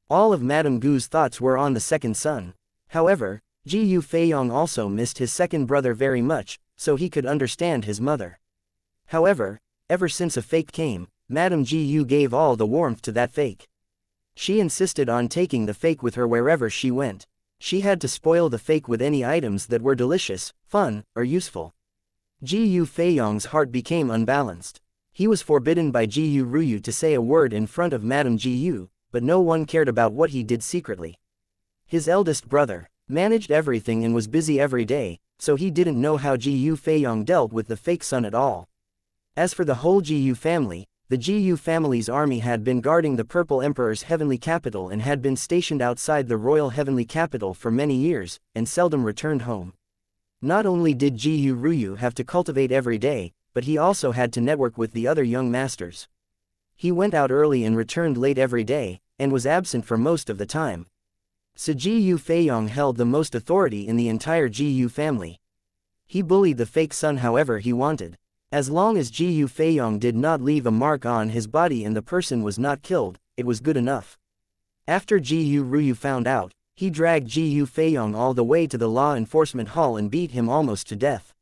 All of Madame Gu's thoughts were on the second son. However, Gu Feiyong also missed his second brother very much, so he could understand his mother. However, ever since a fake came, Madame Gu gave all the warmth to that fake. She insisted on taking the fake with her wherever she went. She had to spoil the fake with any items that were delicious, fun, or useful. Gu Feiyong's heart became unbalanced. He was forbidden by Gu Ruyu to say a word in front of Madame Gu, but no one cared about what he did secretly. His eldest brother managed everything and was busy every day, so he didn't know how Gu Feiyong dealt with the fake son at all. As for the whole Gu family, the Gu family's army had been guarding the Purple Emperor's heavenly capital and had been stationed outside the royal heavenly capital for many years, and seldom returned home. Not only did Gu Ruyu have to cultivate every day, but he also had to network with the other young masters. He went out early and returned late every day, and was absent for most of the time. So Gu Feiyong held the most authority in the entire Gu family. He bullied the fake son however he wanted. As long as Gu Feiyong did not leave a mark on his body and the person was not killed, it was good enough. After Gu Ruyu found out, he dragged Gu Feiyong all the way to the law enforcement hall and beat him almost to death.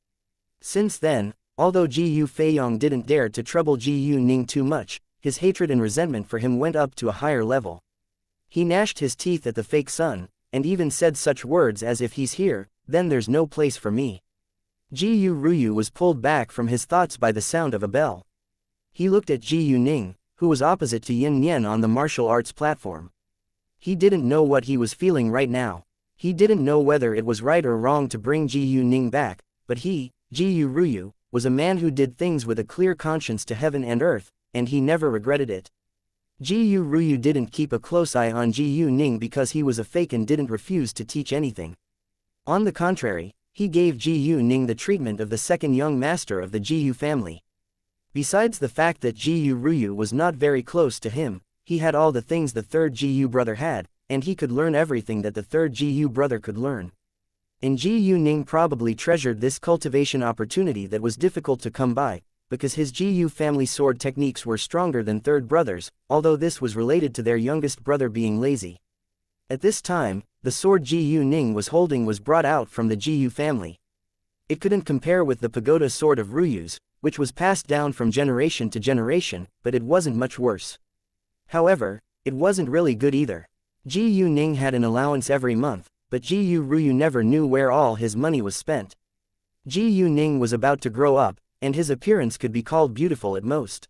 Since then, Although Ji Feiyong didn't dare to trouble Ji Ning too much, his hatred and resentment for him went up to a higher level. He gnashed his teeth at the fake son, and even said such words as if he's here, then there's no place for me. Ji Ruyu was pulled back from his thoughts by the sound of a bell. He looked at Ji Ning, who was opposite to Yin Nian on the martial arts platform. He didn't know what he was feeling right now. He didn't know whether it was right or wrong to bring Ji Ning back, but he, Ji Ruyu, was a man who did things with a clear conscience to heaven and earth, and he never regretted it. Ji Ruyu didn't keep a close eye on Ji Ning because he was a fake and didn't refuse to teach anything. On the contrary, he gave Ji Ning the treatment of the second young master of the Ji family. Besides the fact that Ji Ruyu was not very close to him, he had all the things the third Ji brother had, and he could learn everything that the third Ji brother could learn. And Ji Ning probably treasured this cultivation opportunity that was difficult to come by, because his Ji family sword techniques were stronger than third brothers, although this was related to their youngest brother being lazy. At this time, the sword Ji Ning was holding was brought out from the Ji family. It couldn't compare with the pagoda sword of Ruyu's, which was passed down from generation to generation, but it wasn't much worse. However, it wasn't really good either. Ji Ning had an allowance every month, but Ji Ruyu never knew where all his money was spent. Ji Ning was about to grow up, and his appearance could be called beautiful at most.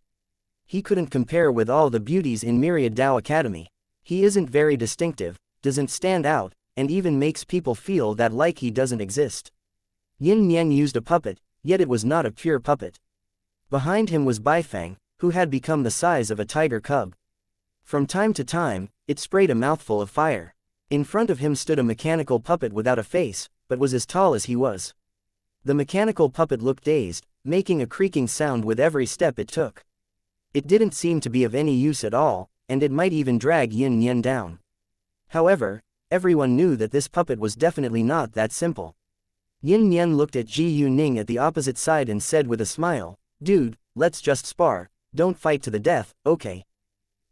He couldn't compare with all the beauties in Myriad Dao Academy. He isn't very distinctive, doesn't stand out, and even makes people feel that like he doesn't exist. Yin Nian used a puppet, yet it was not a pure puppet. Behind him was Baifeng, who had become the size of a tiger cub. From time to time, it sprayed a mouthful of fire. In front of him stood a mechanical puppet without a face, but was as tall as he was. The mechanical puppet looked dazed, making a creaking sound with every step it took. It didn't seem to be of any use at all, and it might even drag Yin Nian down. However, everyone knew that this puppet was definitely not that simple. Yin Nian looked at Ji Ning at the opposite side and said with a smile, "Dude, let's just spar, don't fight to the death, okay?"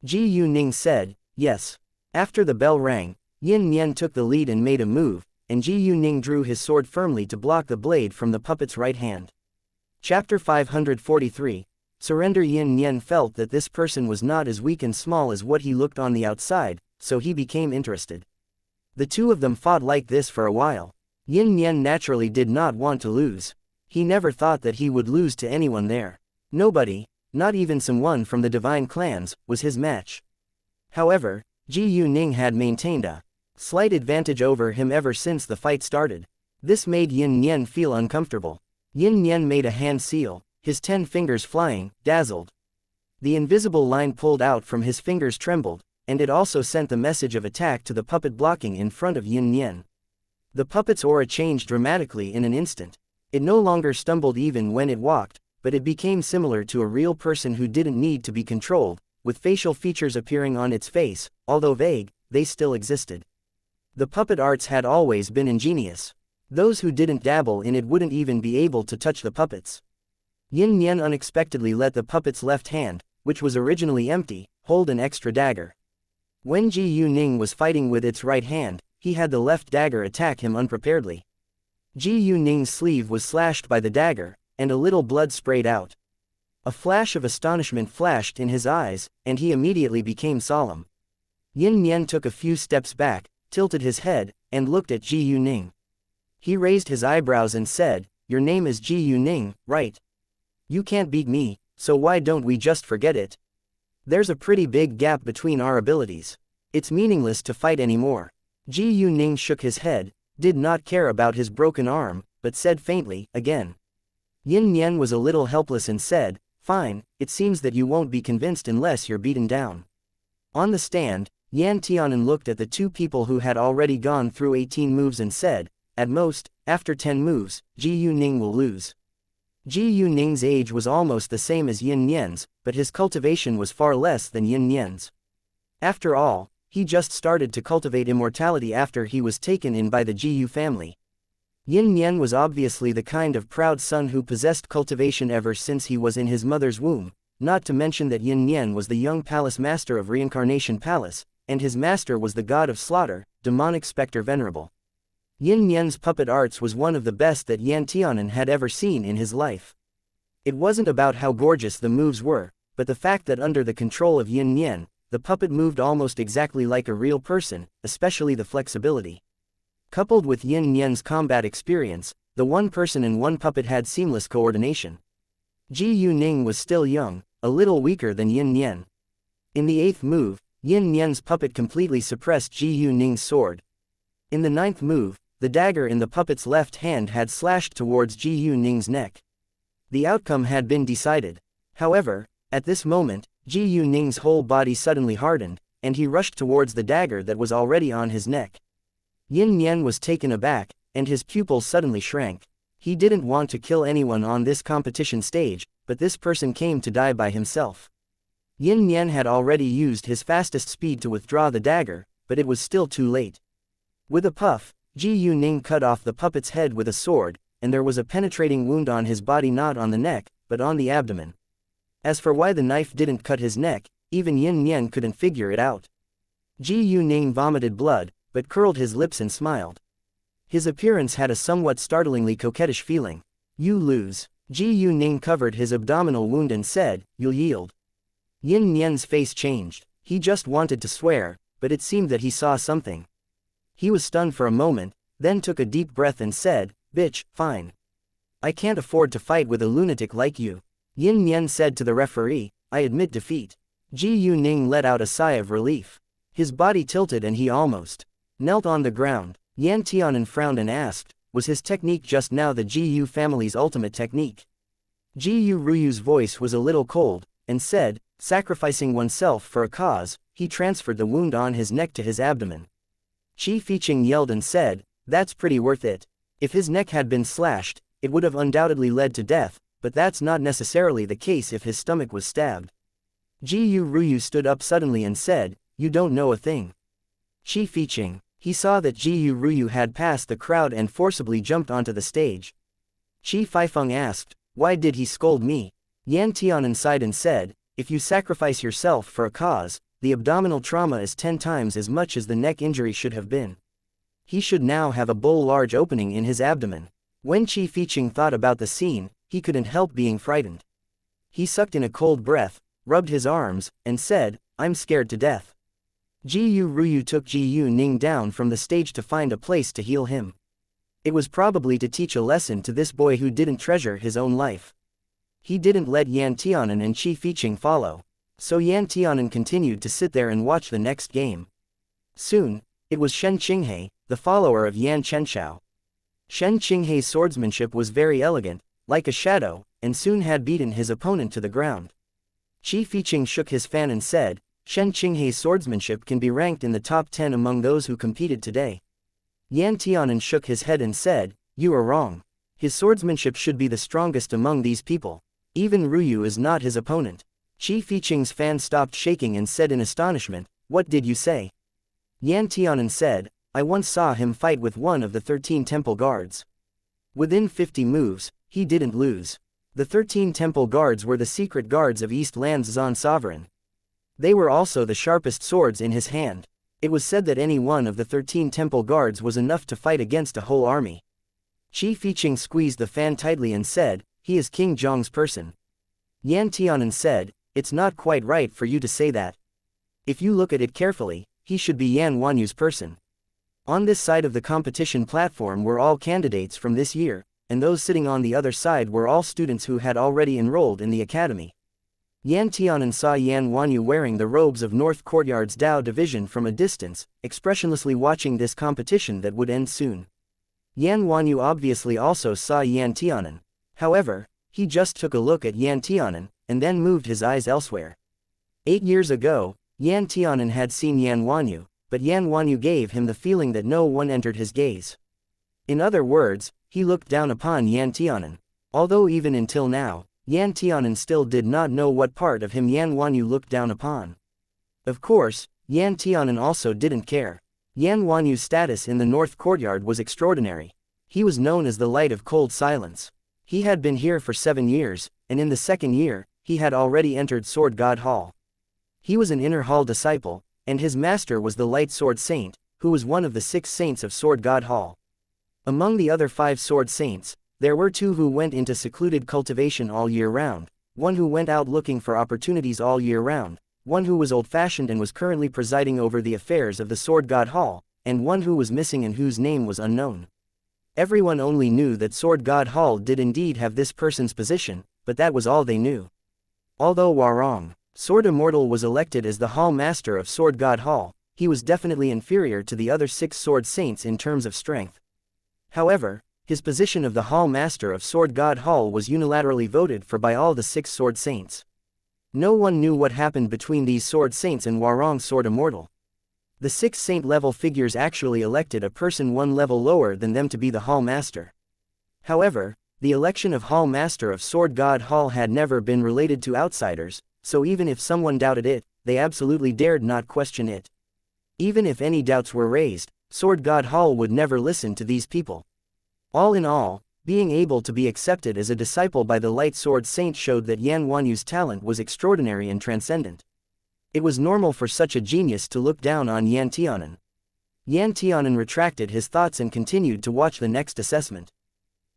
Ji Ning said, "Yes." After the bell rang, Yin Nian took the lead and made a move, and Ji Ning drew his sword firmly to block the blade from the puppet's right hand. Chapter 543, Surrender. Yin Nian felt that this person was not as weak and small as what he looked on the outside, so he became interested. The two of them fought like this for a while. Yin Nian naturally did not want to lose. He never thought that he would lose to anyone there. Nobody, not even someone from the divine clans, was his match. However, Ji Ning had maintained a slight advantage over him ever since the fight started. This made Yin Nian feel uncomfortable. Yin Nian made a hand seal, his 10 fingers flying, dazzled. The invisible line pulled out from his fingers trembled, and it also sent the message of attack to the puppet blocking in front of Yin Nian. The puppet's aura changed dramatically in an instant. It no longer stumbled even when it walked, but it became similar to a real person who didn't need to be controlled, with facial features appearing on its face, although vague, they still existed. The puppet arts had always been ingenious. Those who didn't dabble in it wouldn't even be able to touch the puppets. Yin Nian unexpectedly let the puppet's left hand, which was originally empty, hold an extra dagger. When Ji Ning was fighting with its right hand, he had the left dagger attack him unpreparedly. Ji Ning's sleeve was slashed by the dagger, and a little blood sprayed out. A flash of astonishment flashed in his eyes, and he immediately became solemn. Yin Nian took a few steps back, tilted his head, and looked at Ji Ning. He raised his eyebrows and said, "Your name is Ji Ning, right? You can't beat me, so why don't we just forget it? There's a pretty big gap between our abilities. It's meaningless to fight anymore." Ji Ning shook his head, did not care about his broken arm, but said faintly, "Again." Yin Nian was a little helpless and said, "Fine, it seems that you won't be convinced unless you're beaten down." On the stand, Yan Tianan looked at the two people who had already gone through 18 moves and said, "At most, after 10 moves, Ji Ning will lose." Ji Ning's age was almost the same as Yin Nian's, but his cultivation was far less than Yin Nian's. After all, he just started to cultivate immortality after he was taken in by the Ji family. Yin Nian was obviously the kind of proud son who possessed cultivation ever since he was in his mother's womb, not to mention that Yin Nian was the young palace master of Reincarnation Palace, and his master was the god of slaughter, demonic specter venerable. Yin Nian's puppet arts was one of the best that Yan Tianan had ever seen in his life. It wasn't about how gorgeous the moves were, but the fact that under the control of Yin Nian, the puppet moved almost exactly like a real person, especially the flexibility. Coupled with Yin Nian's combat experience, the one person and one puppet had seamless coordination. Ji Yuning was still young, a little weaker than Yin Nian. In the 8th move, Yin Nian's puppet completely suppressed Ji Yuning's sword. In the 9th move, the dagger in the puppet's left hand had slashed towards Ji Yuning's neck. The outcome had been decided. However, at this moment, Ji Yuning's whole body suddenly hardened, and he rushed towards the dagger that was already on his neck. Yin Nian was taken aback, and his pupils suddenly shrank. He didn't want to kill anyone on this competition stage, but this person came to die by himself. Yin Nian had already used his fastest speed to withdraw the dagger, but it was still too late. With a puff, Ji Yuning cut off the puppet's head with a sword, and there was a penetrating wound on his body, not on the neck, but on the abdomen. As for why the knife didn't cut his neck, even Yin Nian couldn't figure it out. Ji Yuning vomited blood, but curled his lips and smiled. His appearance had a somewhat startlingly coquettish feeling. You lose. Ji Yuning covered his abdominal wound and said, you'll yield. Yin Nian's face changed. He just wanted to swear, but it seemed that he saw something. He was stunned for a moment, then took a deep breath and said, bitch, fine. I can't afford to fight with a lunatic like you. Yin Nian said to the referee, I admit defeat. Ji Yuning let out a sigh of relief. His body tilted and he almost knelt on the ground. Yan Tianan frowned and asked, was his technique just now the Ji Yu family's ultimate technique? Ji Yu Ruyu's voice was a little cold, and said, sacrificing oneself for a cause. He transferred the wound on his neck to his abdomen. Qi Fiqing yelled and said, that's pretty worth it. If his neck had been slashed, it would have undoubtedly led to death, but that's not necessarily the case if his stomach was stabbed. Ji Yu Ruyu stood up suddenly and said, you don't know a thing. Qi Fiqing. He saw that Ji Yu Ruyu had passed the crowd and forcibly jumped onto the stage. Qi Feifeng asked, why did he scold me? Yan Tianan sighed and said, if you sacrifice yourself for a cause, the abdominal trauma is 10 times as much as the neck injury should have been. He should now have a large opening in his abdomen. When Qi Fiqing thought about the scene, he couldn't help being frightened. He sucked in a cold breath, rubbed his arms, and said, I'm scared to death. Ji Yu Ruyu took Ji Yuning down from the stage to find a place to heal him. It was probably to teach a lesson to this boy who didn't treasure his own life. He didn't let Yan Tianan and Qi Fiqing follow, so Yan Tianan continued to sit there and watch the next game. Soon, it was Shen Qinghe, the follower of Yan Chenxiao. Shen Qinghe's swordsmanship was very elegant, like a shadow, and soon had beaten his opponent to the ground. Qi Fiqing shook his fan and said, Shen Qinghe's swordsmanship can be ranked in the top 10 among those who competed today. Yan Tianan shook his head and said, you are wrong. His swordsmanship should be the strongest among these people. Even Ruyu is not his opponent. Qi Fiqing's fan stopped shaking and said in astonishment, what did you say? Yan Tianan said, I once saw him fight with one of the 13 temple guards. Within 50 moves, he didn't lose. The 13 temple guards were the secret guards of East Land's Zan sovereign. They were also the sharpest swords in his hand. It was said that any one of the 13 temple guards was enough to fight against a whole army. Qi Fiqing squeezed the fan tightly and said, he is King Zhong's person. Yan Tianan said, it's not quite right for you to say that. If you look at it carefully, he should be Yan Wanyu's person. On this side of the competition platform were all candidates from this year, and those sitting on the other side were all students who had already enrolled in the academy. Yan Tianan saw Yan Wanyu wearing the robes of North Courtyard's Dao division from a distance, expressionlessly watching this competition that would end soon. Yan Wanyu obviously also saw Yan Tianan. However, he just took a look at Yan Tianan, and then moved his eyes elsewhere. 8 years ago, Yan Tianan had seen Yan Wanyu, but Yan Wanyu gave him the feeling that no one entered his gaze. In other words, he looked down upon Yan Tianan. Although even until now, Yan Tianan still did not know what part of him Yan Wanyu looked down upon. Of course, Yan Tianan also didn't care. Yan Wanyu's status in the North Courtyard was extraordinary. He was known as the Light of Cold Silence. He had been here for 7 years, and in the 2nd year, he had already entered Sword God Hall. He was an inner hall disciple, and his master was the Light Sword Saint, who was one of the 6 saints of Sword God Hall. Among the other 5 sword saints, There were two who went into secluded cultivation all year round, one who went out looking for opportunities all year round, one who was old-fashioned and was currently presiding over the affairs of the Sword God Hall, and one who was missing and whose name was unknown. Everyone only knew that Sword God Hall did indeed have this person's position, but that was all they knew. Although Warong, Sword Immortal, was elected as the Hall Master of Sword God Hall, he was definitely inferior to the other 6 Sword Saints in terms of strength. However, his position of the Hall Master of Sword God Hall was unilaterally voted for by all the 6 Sword Saints. No one knew what happened between these Sword Saints and Warong Sword Immortal. The 6 Saint level figures actually elected a person 1 level lower than them to be the Hall Master. However, the election of Hall Master of Sword God Hall had never been related to outsiders, so even if someone doubted it, they absolutely dared not question it. Even if any doubts were raised, Sword God Hall would never listen to these people. All in all, being able to be accepted as a disciple by the Light Sword Saint showed that Yan Wanyu's talent was extraordinary and transcendent. It was normal for such a genius to look down on Yan Tianan. Yan Tianan retracted his thoughts and continued to watch the next assessment.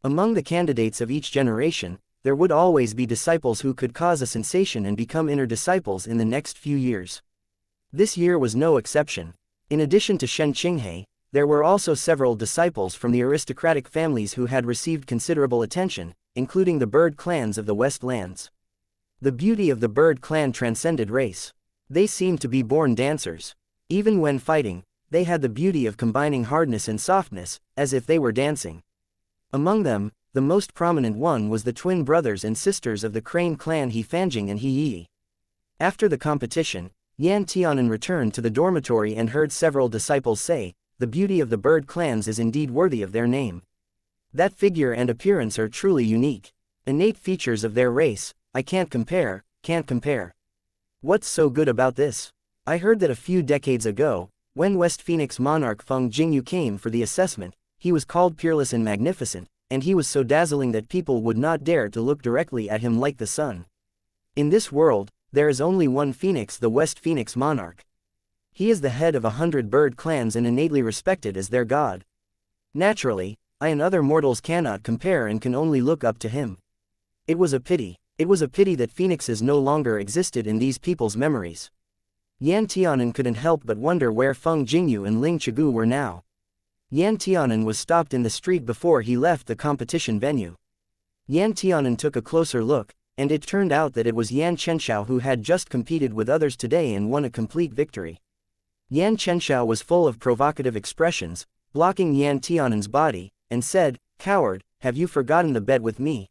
Among the candidates of each generation, there would always be disciples who could cause a sensation and become inner disciples in the next few years. This year was no exception. In addition to Shen Qinghe, there were also several disciples from the aristocratic families who had received considerable attention, including the bird clans of the Westlands. The beauty of the bird clan transcended race. They seemed to be born dancers. Even when fighting, they had the beauty of combining hardness and softness, as if they were dancing. Among them, the most prominent one was the twin brothers and sisters of the Crane clan He Fanjing and He Yi. After the competition, Yan Tianan returned to the dormitory and heard several disciples say, "The beauty of the bird clans is indeed worthy of their name. That figure and appearance are truly unique. Innate features of their race, I can't compare, can't compare. What's so good about this? I heard that a few decades ago, when West Phoenix monarch Feng Jingyu came for the assessment, he was called peerless and magnificent, and he was so dazzling that people would not dare to look directly at him like the sun. In this world, there is only one Phoenix, the West Phoenix monarch. He is the head of 100 bird clans and innately respected as their god. Naturally, I and other mortals cannot compare and can only look up to him. It was a pity. It was a pity that phoenixes no longer existed in these people's memories." Yan Tianan couldn't help but wonder where Feng Jingyu and Ling Chigu were now. Yan Tianan was stopped in the street before he left the competition venue. Yan Tianan took a closer look, and it turned out that it was Yan Chenxiao who had just competed with others today and won a complete victory. Yan Chenxiao was full of provocative expressions, blocking Yan Tianan's body, and said, "Coward, have you forgotten the bet with me?"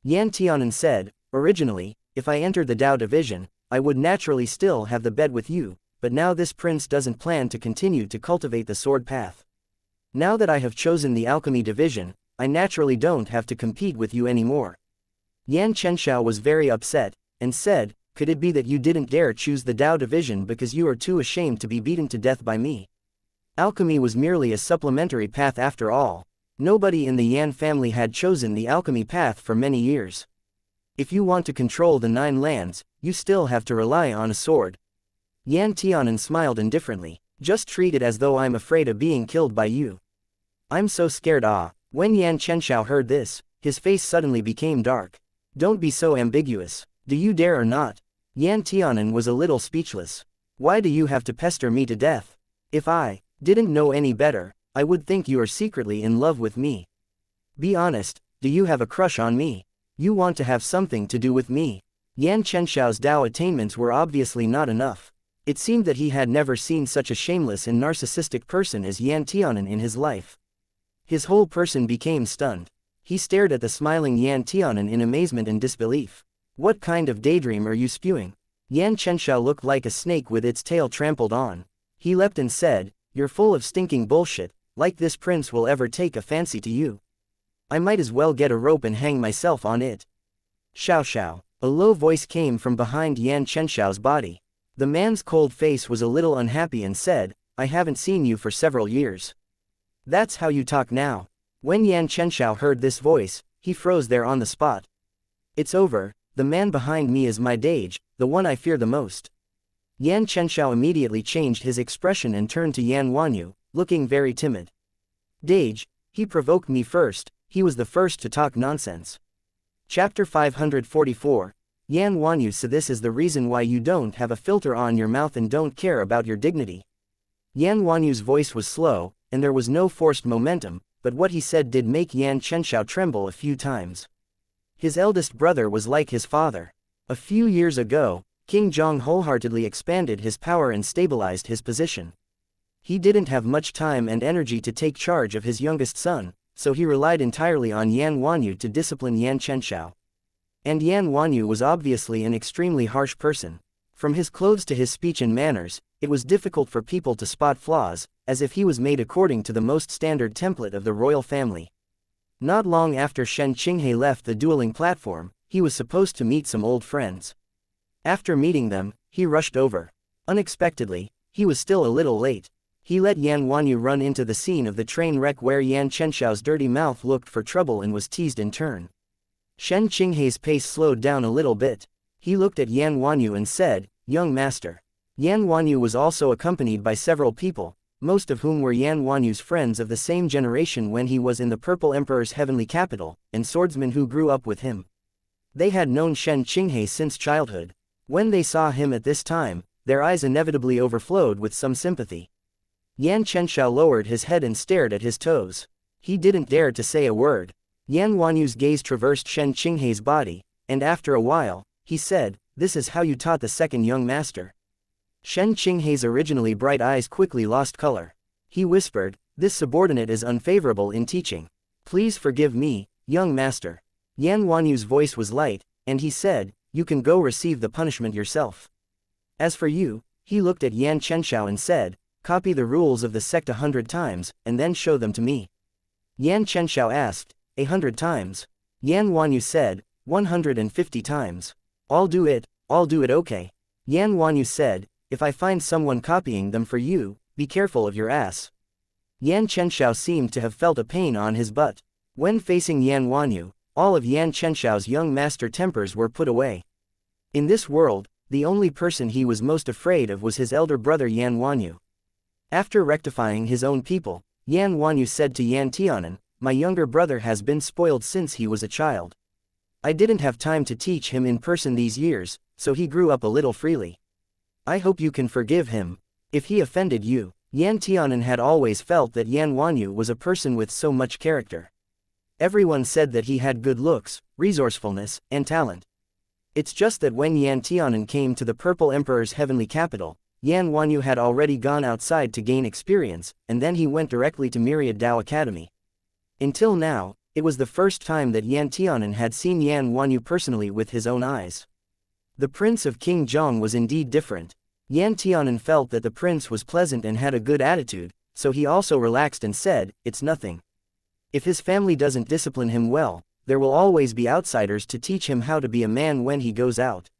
Yan Tianan said, "Originally, if I entered the Dao division, I would naturally still have the bet with you, but now this prince doesn't plan to continue to cultivate the sword path. Now that I have chosen the alchemy division, I naturally don't have to compete with you anymore." Yan Chenxiao was very upset, and said, "Could it be that you didn't dare choose the Dao division because you are too ashamed to be beaten to death by me? Alchemy was merely a supplementary path after all. Nobody in the Yan family had chosen the alchemy path for many years. If you want to control the 9 lands, you still have to rely on a sword." Yan Tianan smiled indifferently. "Just treat it as though I'm afraid of being killed by you." "I'm so scared." When Yan Chenxiao heard this, his face suddenly became dark. "Don't be so ambiguous. Do you dare or not?" Yan Tianan was a little speechless. "Why do you have to pester me to death? If I didn't know any better, I would think you are secretly in love with me. Be honest, do you have a crush on me? You want to have something to do with me?" Yan Chenxiao's Dao attainments were obviously not enough. It seemed that he had never seen such a shameless and narcissistic person as Yan Tianan in his life. His whole person became stunned. He stared at the smiling Yan Tianan in amazement and disbelief. "What kind of daydream are you spewing?" Yan Chenxiao looked like a snake with its tail trampled on. He leapt and said, "You're full of stinking bullshit, like this prince will ever take a fancy to you. I might as well get a rope and hang myself on it." "Xiao Xiao." A low voice came from behind Yan Chenxiao's body. The man's cold face was a little unhappy and said, "I haven't seen you for several years. That's how you talk now?" When Yan Chenxiao heard this voice, he froze there on the spot. "It's over, the man behind me is my Dage, the one I fear the most." Yan Chenxiao immediately changed his expression and turned to Yan Wanyu, looking very timid. "Dage, he provoked me first, he was the first to talk nonsense. Chapter 544, Yan Wanyu. So this is the reason why you don't have a filter on your mouth and don't care about your dignity. Yan Wanyu's voice was slow, and there was no forced momentum, but what he said did make Yan Chenxiao tremble a few times. His eldest brother was like his father. A few years ago, King Zhong wholeheartedly expanded his power and stabilized his position. He didn't have much time and energy to take charge of his youngest son, so he relied entirely on Yan Wanyu to discipline Yan Chenxiao. And Yan Wanyu was obviously an extremely harsh person. From his clothes to his speech and manners, it was difficult for people to spot flaws, as if he was made according to the most standard template of the royal family. Not long after Shen Qinghe left the dueling platform, he was supposed to meet some old friends. After meeting them, he rushed over. Unexpectedly, he was still a little late. He let Yan Wanyu run into the scene of the train wreck where Yan Chenxiao's dirty mouth looked for trouble and was teased in turn. Shen Qinghe's pace slowed down a little bit. He looked at Yan Wanyu and said, "Young master." Yan Wanyu was also accompanied by several people, most of whom were Yan Wanyu's friends of the same generation when he was in the Purple Emperor's heavenly capital, and swordsmen who grew up with him. They had known Shen Qinghe since childhood. When they saw him at this time, their eyes inevitably overflowed with some sympathy. Yan Chenxiao lowered his head and stared at his toes. He didn't dare to say a word. Yan Wanyu's gaze traversed Shen Qinghe's body, and after a while, he said, "This is how you taught the second young master." Shen Qinghe's originally bright eyes quickly lost color. He whispered, "This subordinate is unfavorable in teaching. Please forgive me, young master." Yan Wanyu's voice was light, and he said, "You can go receive the punishment yourself. As for you," he looked at Yan Chenxiao and said, "Copy the rules of the sect 100 times, and then show them to me." Yan Chenxiao asked, 100 times? Yan Wanyu said, 150 times. I'll do it, okay. Yan Wanyu said, "If I find someone copying them for you, be careful of your ass." Yan Chenxiao seemed to have felt a pain on his butt. When facing Yan Wanyu, all of Yan Chenxiao's young master tempers were put away. In this world, the only person he was most afraid of was his elder brother Yan Wanyu. After rectifying his own people, Yan Wanyu said to Yan Tianan, "My younger brother has been spoiled since he was a child. I didn't have time to teach him in person these years, so he grew up a little freely. I hope you can forgive him. If he offended you." Yan Tianan had always felt that Yan Wanyu was a person with so much character. Everyone said that he had good looks, resourcefulness, and talent. It's just that when Yan Tianan came to the Purple Emperor's heavenly capital, Yan Wanyu had already gone outside to gain experience, and then he went directly to Myriad Dao Academy. Until now, it was the first time that Yan Tianan had seen Yan Wanyu personally with his own eyes. The prince of King Zhong was indeed different. Yan Tianan felt that the prince was pleasant and had a good attitude, so he also relaxed and said, "It's nothing. If his family doesn't discipline him well, there will always be outsiders to teach him how to be a man when he goes out.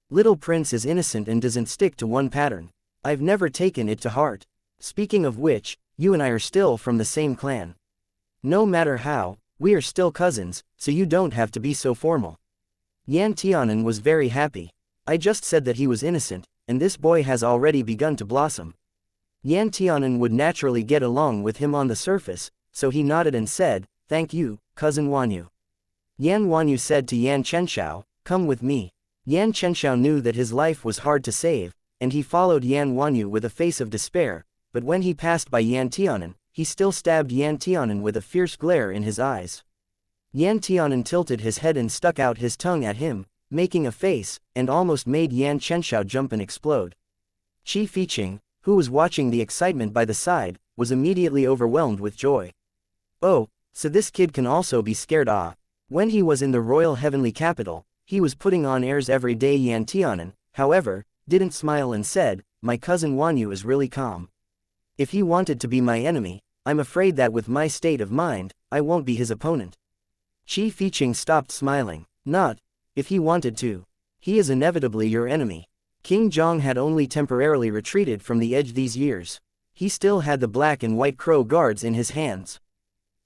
Little prince is innocent and doesn't stick to one pattern. I've never taken it to heart. Speaking of which, you and I are still from the same clan. No matter how, we are still cousins, so you don't have to be so formal." Yan Tianan was very happy. "I just said that he was innocent, and this boy has already begun to blossom." Yan Tianan would naturally get along with him on the surface, so he nodded and said, "Thank you, cousin Wanyu." Yan Wanyu said to Yan Chenxiao, "Come with me." Yan Chenxiao knew that his life was hard to save, and he followed Yan Wanyu with a face of despair, but when he passed by Yan Tianan, he still stabbed Yan Tianan with a fierce glare in his eyes. Yan Tianan tilted his head and stuck out his tongue at him, making a face, and almost made Yan Chenxiao jump and explode. Qi Fiqing, who was watching the excitement by the side, was immediately overwhelmed with joy. "Oh, so this kid can also be scared, ah." When he was in the royal heavenly capital, he was putting on airs every day. Yan Tianan, however, didn't smile and said, "My cousin Wanyu is really calm. If he wanted to be my enemy, I'm afraid that with my state of mind, I won't be his opponent." Qi Fiqing stopped smiling. "Not if he wanted to. He is inevitably your enemy." King Zhong had only temporarily retreated from the edge these years. He still had the black and white crow guards in his hands.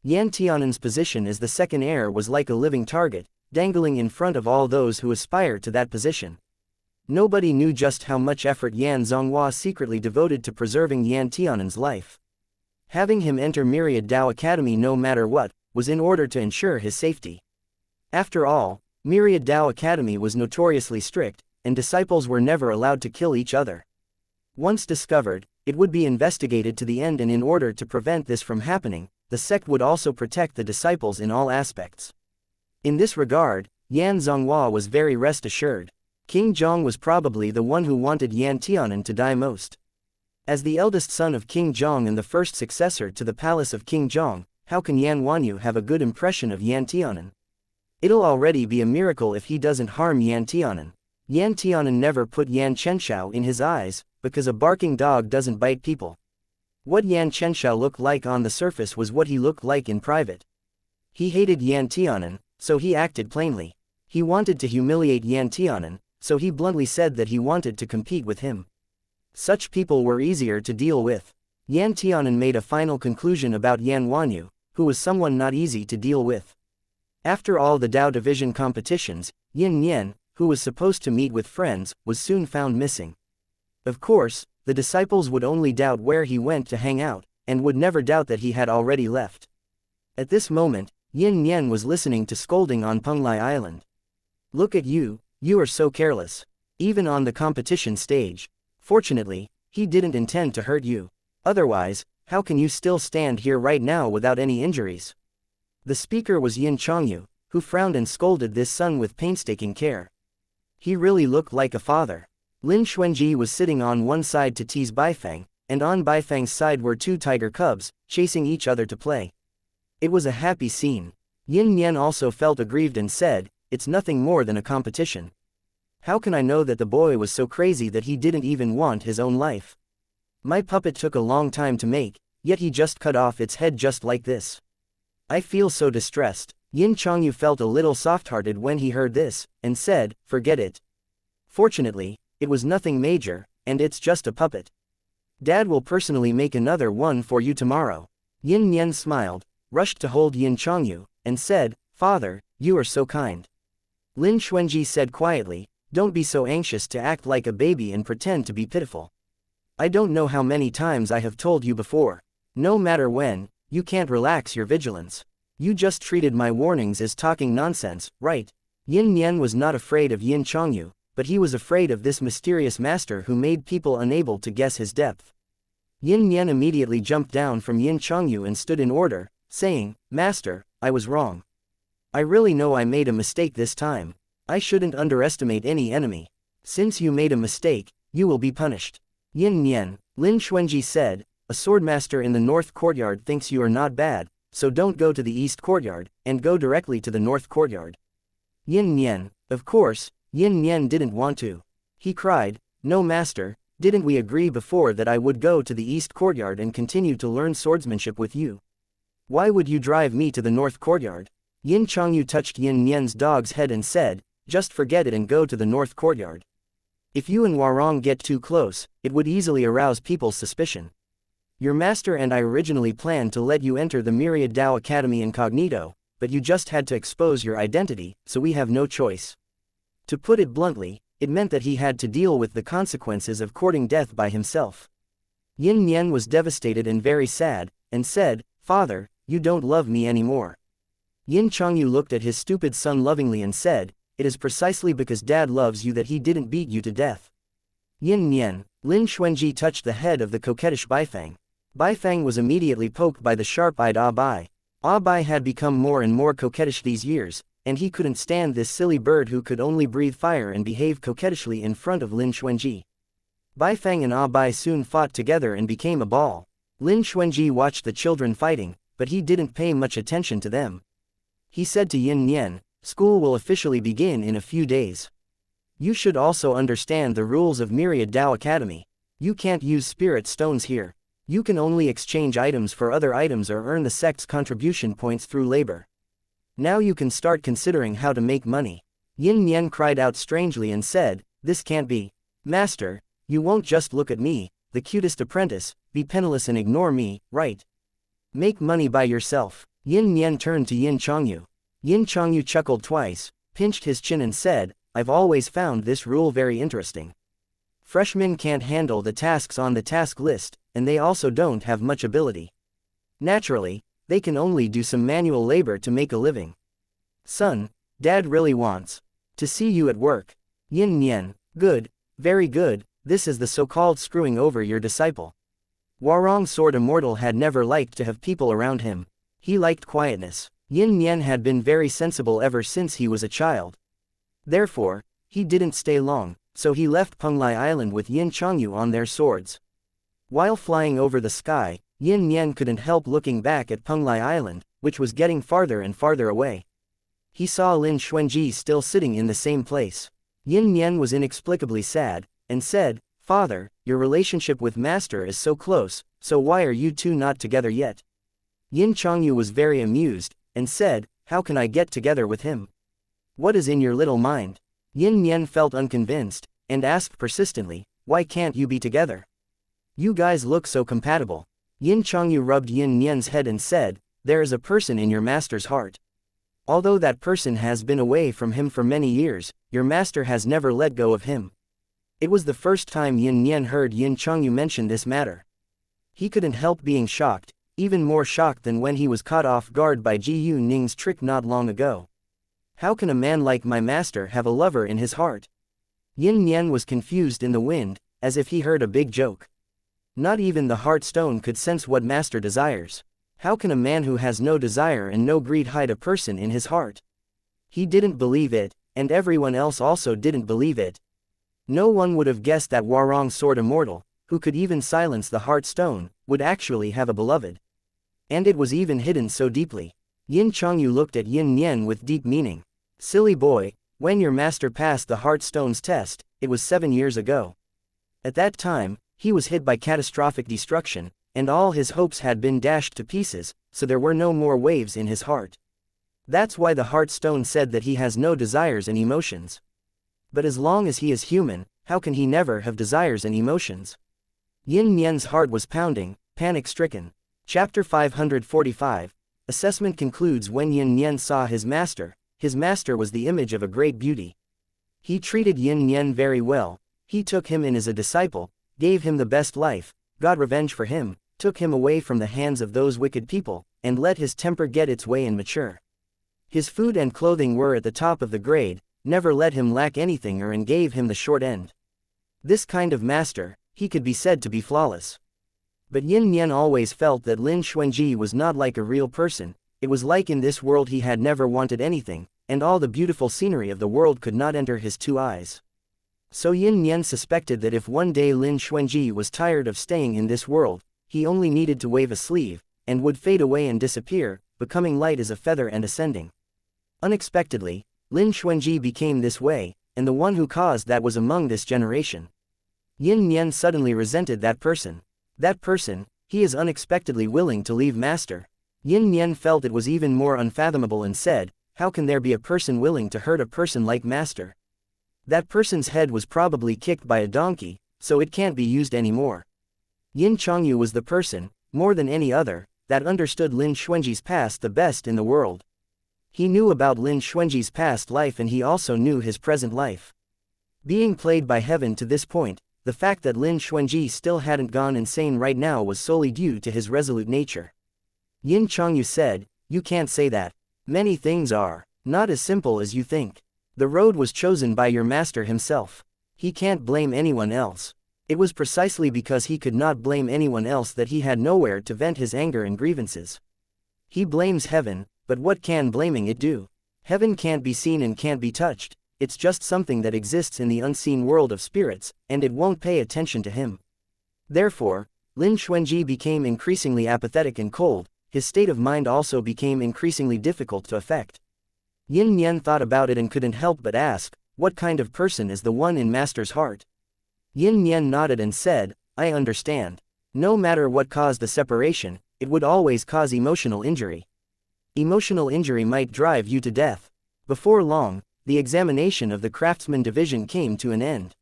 Yan Tianan's position as the second heir was like a living target, dangling in front of all those who aspire to that position. Nobody knew just how much effort Yan Zhonghua secretly devoted to preserving Yan Tianan's life. Having him enter Myriad Dao Academy no matter what, was in order to ensure his safety. After all, Myriad Tao Academy was notoriously strict, and disciples were never allowed to kill each other. Once discovered, it would be investigated to the end, and in order to prevent this from happening, the sect would also protect the disciples in all aspects. In this regard, Yan Zhonghua was very rest assured. King Zhong was probably the one who wanted Yan Tianan to die most. As the eldest son of King Zhong and the first successor to the palace of King Zhong, how can Yan Wanyu have a good impression of Yan Tianan? It'll already be a miracle if he doesn't harm Yan Tianan. Yan Tianan never put Yan Chenxiao in his eyes, because a barking dog doesn't bite people. What Yan Chenxiao looked like on the surface was what he looked like in private. He hated Yan Tianan, so he acted plainly. He wanted to humiliate Yan Tianan, so he bluntly said that he wanted to compete with him. Such people were easier to deal with. Yan Tianan made a final conclusion about Yan Wanyu, who was someone not easy to deal with. After all the Dao Division competitions, Yin Nian, who was supposed to meet with friends, was soon found missing. Of course, the disciples would only doubt where he went to hang out, and would never doubt that he had already left. At this moment, Yin Nian was listening to scolding on Penglai Island. Look at you, you are so careless. Even on the competition stage. Fortunately, he didn't intend to hurt you. Otherwise, how can you still stand here right now without any injuries? The speaker was Yin Chongyu, who frowned and scolded this son with painstaking care. He really looked like a father. Lin Xuanji was sitting on one side to tease Baifeng, and on Baifeng's side were two tiger cubs, chasing each other to play. It was a happy scene. Yin Nian also felt aggrieved and said, "It's nothing more than a competition. How can I know that the boy was so crazy that he didn't even want his own life? My puppet took a long time to make, yet he just cut off its head just like this. I feel so distressed." Yin Chongyu felt a little soft-hearted when he heard this, and said, "Forget it. Fortunately, it was nothing major, and it's just a puppet. Dad will personally make another one for you tomorrow." Yin Nian smiled, rushed to hold Yin Chongyu, and said, "Father, you are so kind." Lin Xuanji said quietly, "Don't be so anxious to act like a baby and pretend to be pitiful. I don't know how many times I have told you before. No matter when, you can't relax your vigilance. You just treated my warnings as talking nonsense, right?" Yin Nian was not afraid of Yin Chongyu, but he was afraid of this mysterious master who made people unable to guess his depth. Yin Nian immediately jumped down from Yin Chongyu and stood in order, saying, "Master, I was wrong. I really know I made a mistake this time. I shouldn't underestimate any enemy. Since you made a mistake, you will be punished." "Yin Nian," Lin Xuanji said, "a swordmaster in the north courtyard thinks you are not bad, so don't go to the east courtyard, and go directly to the north courtyard." Yin Nian, of course, Yin Nian didn't want to. He cried, "No master, didn't we agree before that I would go to the east courtyard and continue to learn swordsmanship with you? Why would you drive me to the north courtyard?" Yin Chongyu touched Yin Nian's dog's head and said, "Just forget it and go to the north courtyard. If you and Warong get too close, it would easily arouse people's suspicion. Your master and I originally planned to let you enter the Myriad Tao Academy incognito, but you just had to expose your identity, so we have no choice." To put it bluntly, it meant that he had to deal with the consequences of courting death by himself. Yin Nian was devastated and very sad, and said, "Father, you don't love me anymore." Yin Chongyu looked at his stupid son lovingly and said, "It is precisely because Dad loves you that he didn't beat you to death." "Yin Nian," Lin Xuanji touched the head of the coquettish Baifeng. Baifeng was immediately poked by the sharp-eyed Bai. Bai had become more and more coquettish these years, and he couldn't stand this silly bird who could only breathe fire and behave coquettishly in front of Lin Xuanji. Baifeng and Bai soon fought together and became a ball. Lin Xuanji watched the children fighting, but he didn't pay much attention to them. He said to Yin Nian, "School will officially begin in a few days. You should also understand the rules of Myriad Tao Academy. You can't use spirit stones here. You can only exchange items for other items or earn the sect's contribution points through labor. Now you can start considering how to make money." Yin Nian cried out strangely and said, "This can't be. Master, you won't just look at me, the cutest apprentice, be penniless and ignore me, right? Make money by yourself." Yin Nian turned to Yin Chongyu. Yin Chongyu chuckled twice, pinched his chin and said, "I've always found this rule very interesting. Freshmen can't handle the tasks on the task list, and they also don't have much ability. Naturally, they can only do some manual labor to make a living. Son, Dad really wants to see you at work. Yin Nian, good, very good, this is the so-called screwing over your disciple. Warong Sword Immortal had never liked to have people around him. He liked quietness. Yin Nian had been very sensible ever since he was a child. Therefore, he didn't stay long, so he left Penglai Island with Yin Changyu on their swords. While flying over the sky, Yin Nian couldn't help looking back at Penglai Island, which was getting farther and farther away. He saw Lin Xuanji still sitting in the same place. Yin Nian was inexplicably sad, and said, "Father, your relationship with Master is so close, so why are you two not together yet?" Yin Changyu was very amused, and said, "How can I get together with him? What is in your little mind?" Yin Nian felt unconvinced, and asked persistently, "Why can't you be together? You guys look so compatible." Yin Changyu rubbed Yin Nian's head and said, "There is a person in your master's heart. Although that person has been away from him for many years, your master has never let go of him." It was the first time Yin Nian heard Yin Changyu mention this matter. He couldn't help being shocked, even more shocked than when he was caught off guard by Ji Yu Ning's trick not long ago. How can a man like my master have a lover in his heart? Yin Nian was confused in the wind, as if he heard a big joke. Not even the heart stone could sense what master desires. How can a man who has no desire and no greed hide a person in his heart? He didn't believe it, and everyone else also didn't believe it. No one would have guessed that Warong Sword Immortal, who could even silence the heart stone, would actually have a beloved. And it was even hidden so deeply. Yin Changyu looked at Yin Nian with deep meaning. "Silly boy, when your master passed the heart stone's test, it was 7 years ago. At that time, he was hit by catastrophic destruction, and all his hopes had been dashed to pieces, so there were no more waves in his heart. That's why the heart stone said that he has no desires and emotions. But as long as he is human, how can he never have desires and emotions?" Yin Nian's heart was pounding, panic-stricken. Chapter 545. Assessment concludes. When Yin Nian saw his master was the image of a great beauty. He treated Yin Nian very well, he took him in as a disciple, gave him the best life, got revenge for him, took him away from the hands of those wicked people, and let his temper get its way and mature. His food and clothing were at the top of the grade, never let him lack anything and gave him the short end. This kind of master, he could be said to be flawless. But Yin Nian always felt that Lin Xuanji was not like a real person. It was like in this world he had never wanted anything, and all the beautiful scenery of the world could not enter his 2 eyes. So Yin Nian suspected that if one day Lin Xuanji was tired of staying in this world, he only needed to wave a sleeve, and would fade away and disappear, becoming light as a feather and ascending. Unexpectedly, Lin Xuanji became this way, and the one who caused that was among this generation. Yin Nian suddenly resented that person. That person, he is unexpectedly willing to leave master. Yin Nian felt it was even more unfathomable and said, "How can there be a person willing to hurt a person like master? That person's head was probably kicked by a donkey, so it can't be used anymore." Yin Changyu was the person, more than any other, that understood Lin Xuanji's past the best in the world. He knew about Lin Xuanji's past life and he also knew his present life. Being played by heaven to this point, the fact that Lin Xuanji still hadn't gone insane right now was solely due to his resolute nature. Yin Changyu said, "You can't say that. Many things are not as simple as you think. The road was chosen by your master himself. He can't blame anyone else." It was precisely because he could not blame anyone else that he had nowhere to vent his anger and grievances. He blames heaven, but what can blaming it do? Heaven can't be seen and can't be touched, it's just something that exists in the unseen world of spirits, and it won't pay attention to him. Therefore, Lin Xuanji became increasingly apathetic and cold, his state of mind also became increasingly difficult to affect. Yin Nian thought about it and couldn't help but ask, "What kind of person is the one in master's heart?" Yin Nian nodded and said, "I understand. No matter what caused the separation, it would always cause emotional injury. Emotional injury might drive you to death." Before long, the examination of the craftsman division came to an end.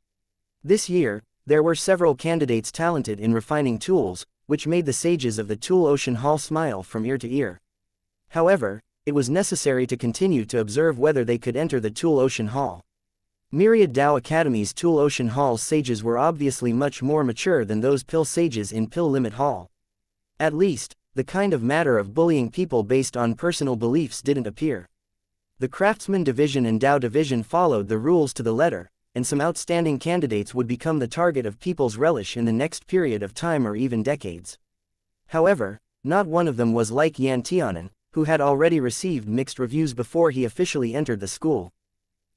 This year, there were several candidates talented in refining tools, which made the sages of the Tool Ocean Hall smile from ear to ear. However, it was necessary to continue to observe whether they could enter the Tool Ocean Hall. Myriad Dao Academy's Tool Ocean Hall's sages were obviously much more mature than those Pill sages in Pill Limit Hall. At least, the kind of matter of bullying people based on personal beliefs didn't appear. The Craftsman Division and Dao Division followed the rules to the letter, and some outstanding candidates would become the target of people's relish in the next period of time or even decades. However, not one of them was like Yan Tianan, who had already received mixed reviews before he officially entered the school.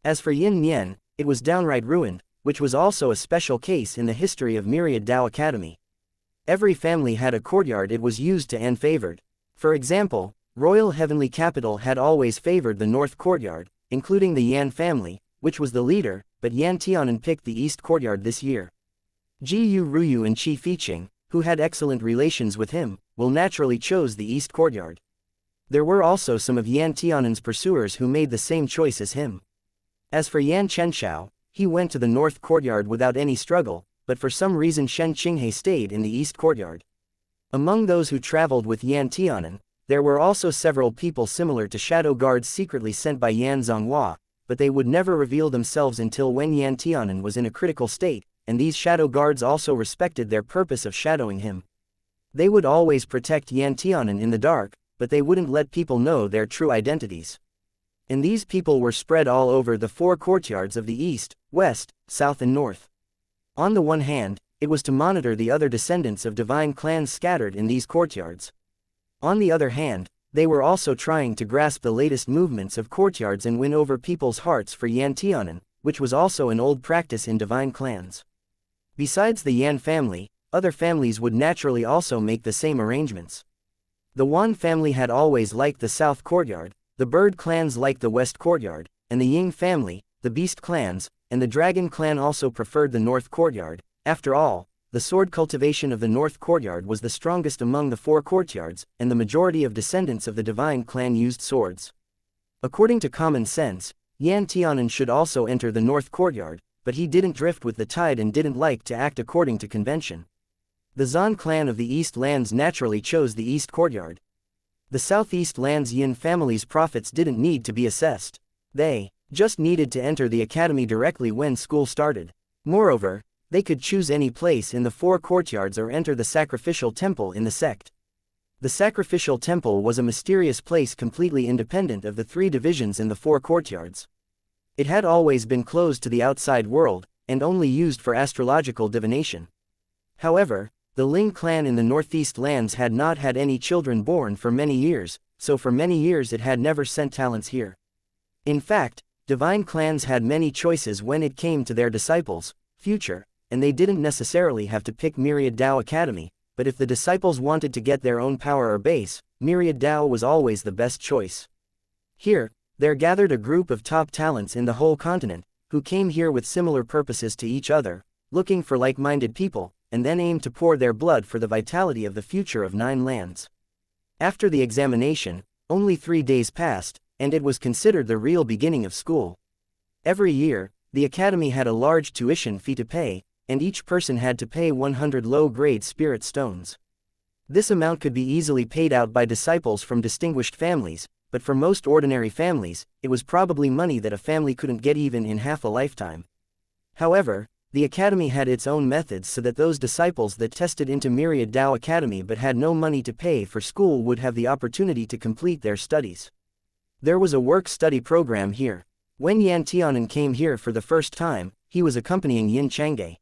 As for Yin Nian, it was downright ruined, which was also a special case in the history of Myriad Dao Academy. Every family had a courtyard it was used to and favored. For example, Royal Heavenly Capital had always favored the North Courtyard, including the Yan family, which was the leader, but Yan Tianan picked the East Courtyard this year. Ji Ruyu and Qi Fiqing, who had excellent relations with him, will naturally chose the East Courtyard. There were also some of Yan Tianan's pursuers who made the same choice as him. As for Yan Chenxiao, he went to the North Courtyard without any struggle, but for some reason Shen Qinghe stayed in the East Courtyard. Among those who traveled with Yan Tianan, there were also several people similar to shadow guards secretly sent by Yan Zhonghua, but they would never reveal themselves until when Yan Tianan was in a critical state, and these shadow guards also respected their purpose of shadowing him. They would always protect Yan Tianan in the dark, but they wouldn't let people know their true identities. And these people were spread all over the 4 courtyards of the East, West, South and North. On the one hand, it was to monitor the other descendants of divine clans scattered in these courtyards. On the other hand, they were also trying to grasp the latest movements of courtyards and win over people's hearts for Yan Tianan, which was also an old practice in divine clans. Besides the Yan family, other families would naturally also make the same arrangements. The Wan family had always liked the South Courtyard, the Bird clans liked the West Courtyard, and the Ying family, the Beast clans, and the Dragon clan also preferred the North Courtyard. After all, the sword cultivation of the North Courtyard was the strongest among the 4 courtyards, and the majority of descendants of the Divine clan used swords. According to common sense, Yan Tianan should also enter the North Courtyard, but he didn't drift with the tide and didn't like to act according to convention. The Zan clan of the East Lands naturally chose the East Courtyard. The Southeast Lands Yin family's profits didn't need to be assessed. They just needed to enter the academy directly when school started. Moreover, they could choose any place in the 4 courtyards or enter the sacrificial temple in the sect. The sacrificial temple was a mysterious place completely independent of the 3 divisions in the 4 courtyards. It had always been closed to the outside world, and only used for astrological divination. However, the Ling clan in the Northeast Lands had not had any children born for many years, so for many years it had never sent talents here. In fact, divine clans had many choices when it came to their disciples' future, and they didn't necessarily have to pick Myriad Dao Academy, but if the disciples wanted to get their own power or base, Myriad Dao was always the best choice. Here, there gathered a group of top talents in the whole continent, who came here with similar purposes to each other, looking for like-minded people, and then aimed to pour their blood for the vitality of the future of 9 lands. After the examination, only 3 days passed, and it was considered the real beginning of school. Every year, the academy had a large tuition fee to pay, and each person had to pay 100 low-grade spirit stones. This amount could be easily paid out by disciples from distinguished families, but for most ordinary families, it was probably money that a family couldn't get even in half a lifetime. However, the academy had its own methods so that those disciples that tested into Myriad Dao Academy but had no money to pay for school would have the opportunity to complete their studies. There was a work-study program here. When Yan Tianan came here for the first time, he was accompanying Yin Changge.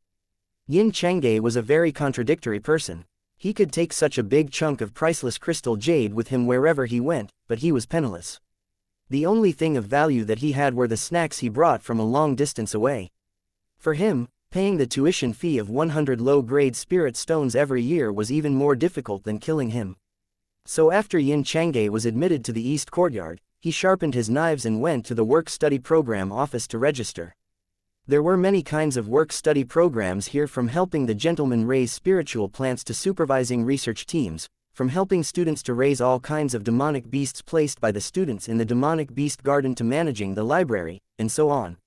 Yin Changge was a very contradictory person. He could take such a big chunk of priceless crystal jade with him wherever he went, but he was penniless. The only thing of value that he had were the snacks he brought from a long distance away. For him, paying the tuition fee of 100 low-grade spirit stones every year was even more difficult than killing him. So after Yin Changge was admitted to the East Courtyard, he sharpened his knives and went to the work-study program office to register. There were many kinds of work-study programs here, from helping the gentlemen raise spiritual plants to supervising research teams, from helping students to raise all kinds of demonic beasts placed by the students in the demonic beast garden to managing the library, and so on.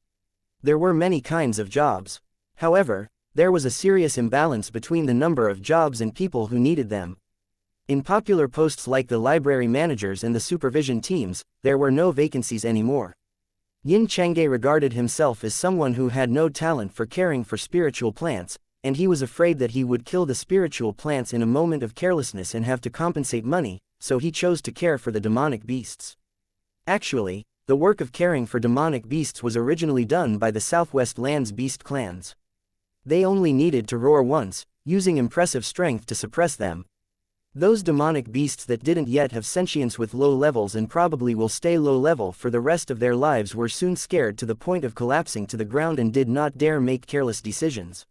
There were many kinds of jobs. However, there was a serious imbalance between the number of jobs and people who needed them. In popular posts like the library managers and the supervision teams, there were no vacancies anymore. Yin Changge regarded himself as someone who had no talent for caring for spiritual plants, and he was afraid that he would kill the spiritual plants in a moment of carelessness and have to compensate money, so he chose to care for the demonic beasts. Actually, the work of caring for demonic beasts was originally done by the Southwest Lands beast clans. They only needed to roar once, using impressive strength to suppress them. Those demonic beasts that didn't yet have sentience with low levels and probably will stay low level for the rest of their lives were soon scared to the point of collapsing to the ground and did not dare make careless decisions.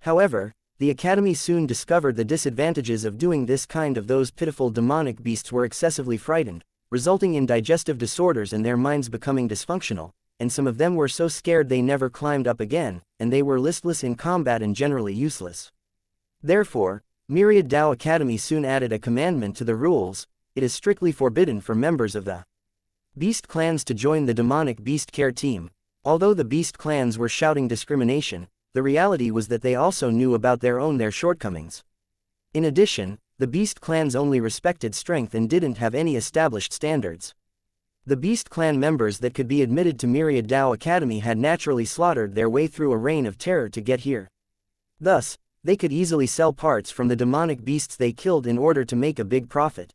However, the Academy soon discovered the disadvantages of doing this kind of those pitiful demonic beasts were excessively frightened, resulting in digestive disorders and their minds becoming dysfunctional, and some of them were so scared they never climbed up again, and they were listless in combat and generally useless. Therefore, Myriad Dao Academy soon added a commandment to the rules: it is strictly forbidden for members of the beast clans to join the demonic beast care team. Although the beast clans were shouting discrimination, the reality was that they also knew about their shortcomings. In addition, the beast clans only respected strength and didn't have any established standards. The beast clan members that could be admitted to Myriad Dao Academy had naturally slaughtered their way through a reign of terror to get here. Thus, they could easily sell parts from the demonic beasts they killed in order to make a big profit.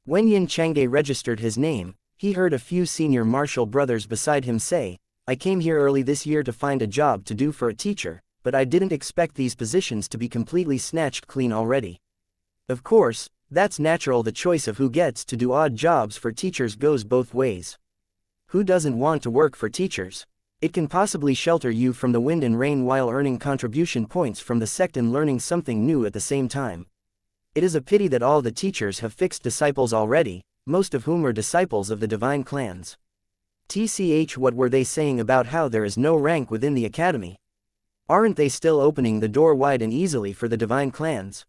When Yin Chang'e registered his name, he heard a few senior martial brothers beside him say, "I came here early this year to find a job to do for a teacher, but I didn't expect these positions to be completely snatched clean already." Of course, that's natural. The choice of who gets to do odd jobs for teachers goes both ways. Who doesn't want to work for teachers? It can possibly shelter you from the wind and rain while earning contribution points from the sect and learning something new at the same time. It is a pity that all the teachers have fixed disciples already, most of whom are disciples of the divine clans. TCH, what were they saying about how there is no rank within the academy? Aren't they still opening the door wide and easily for the divine clans?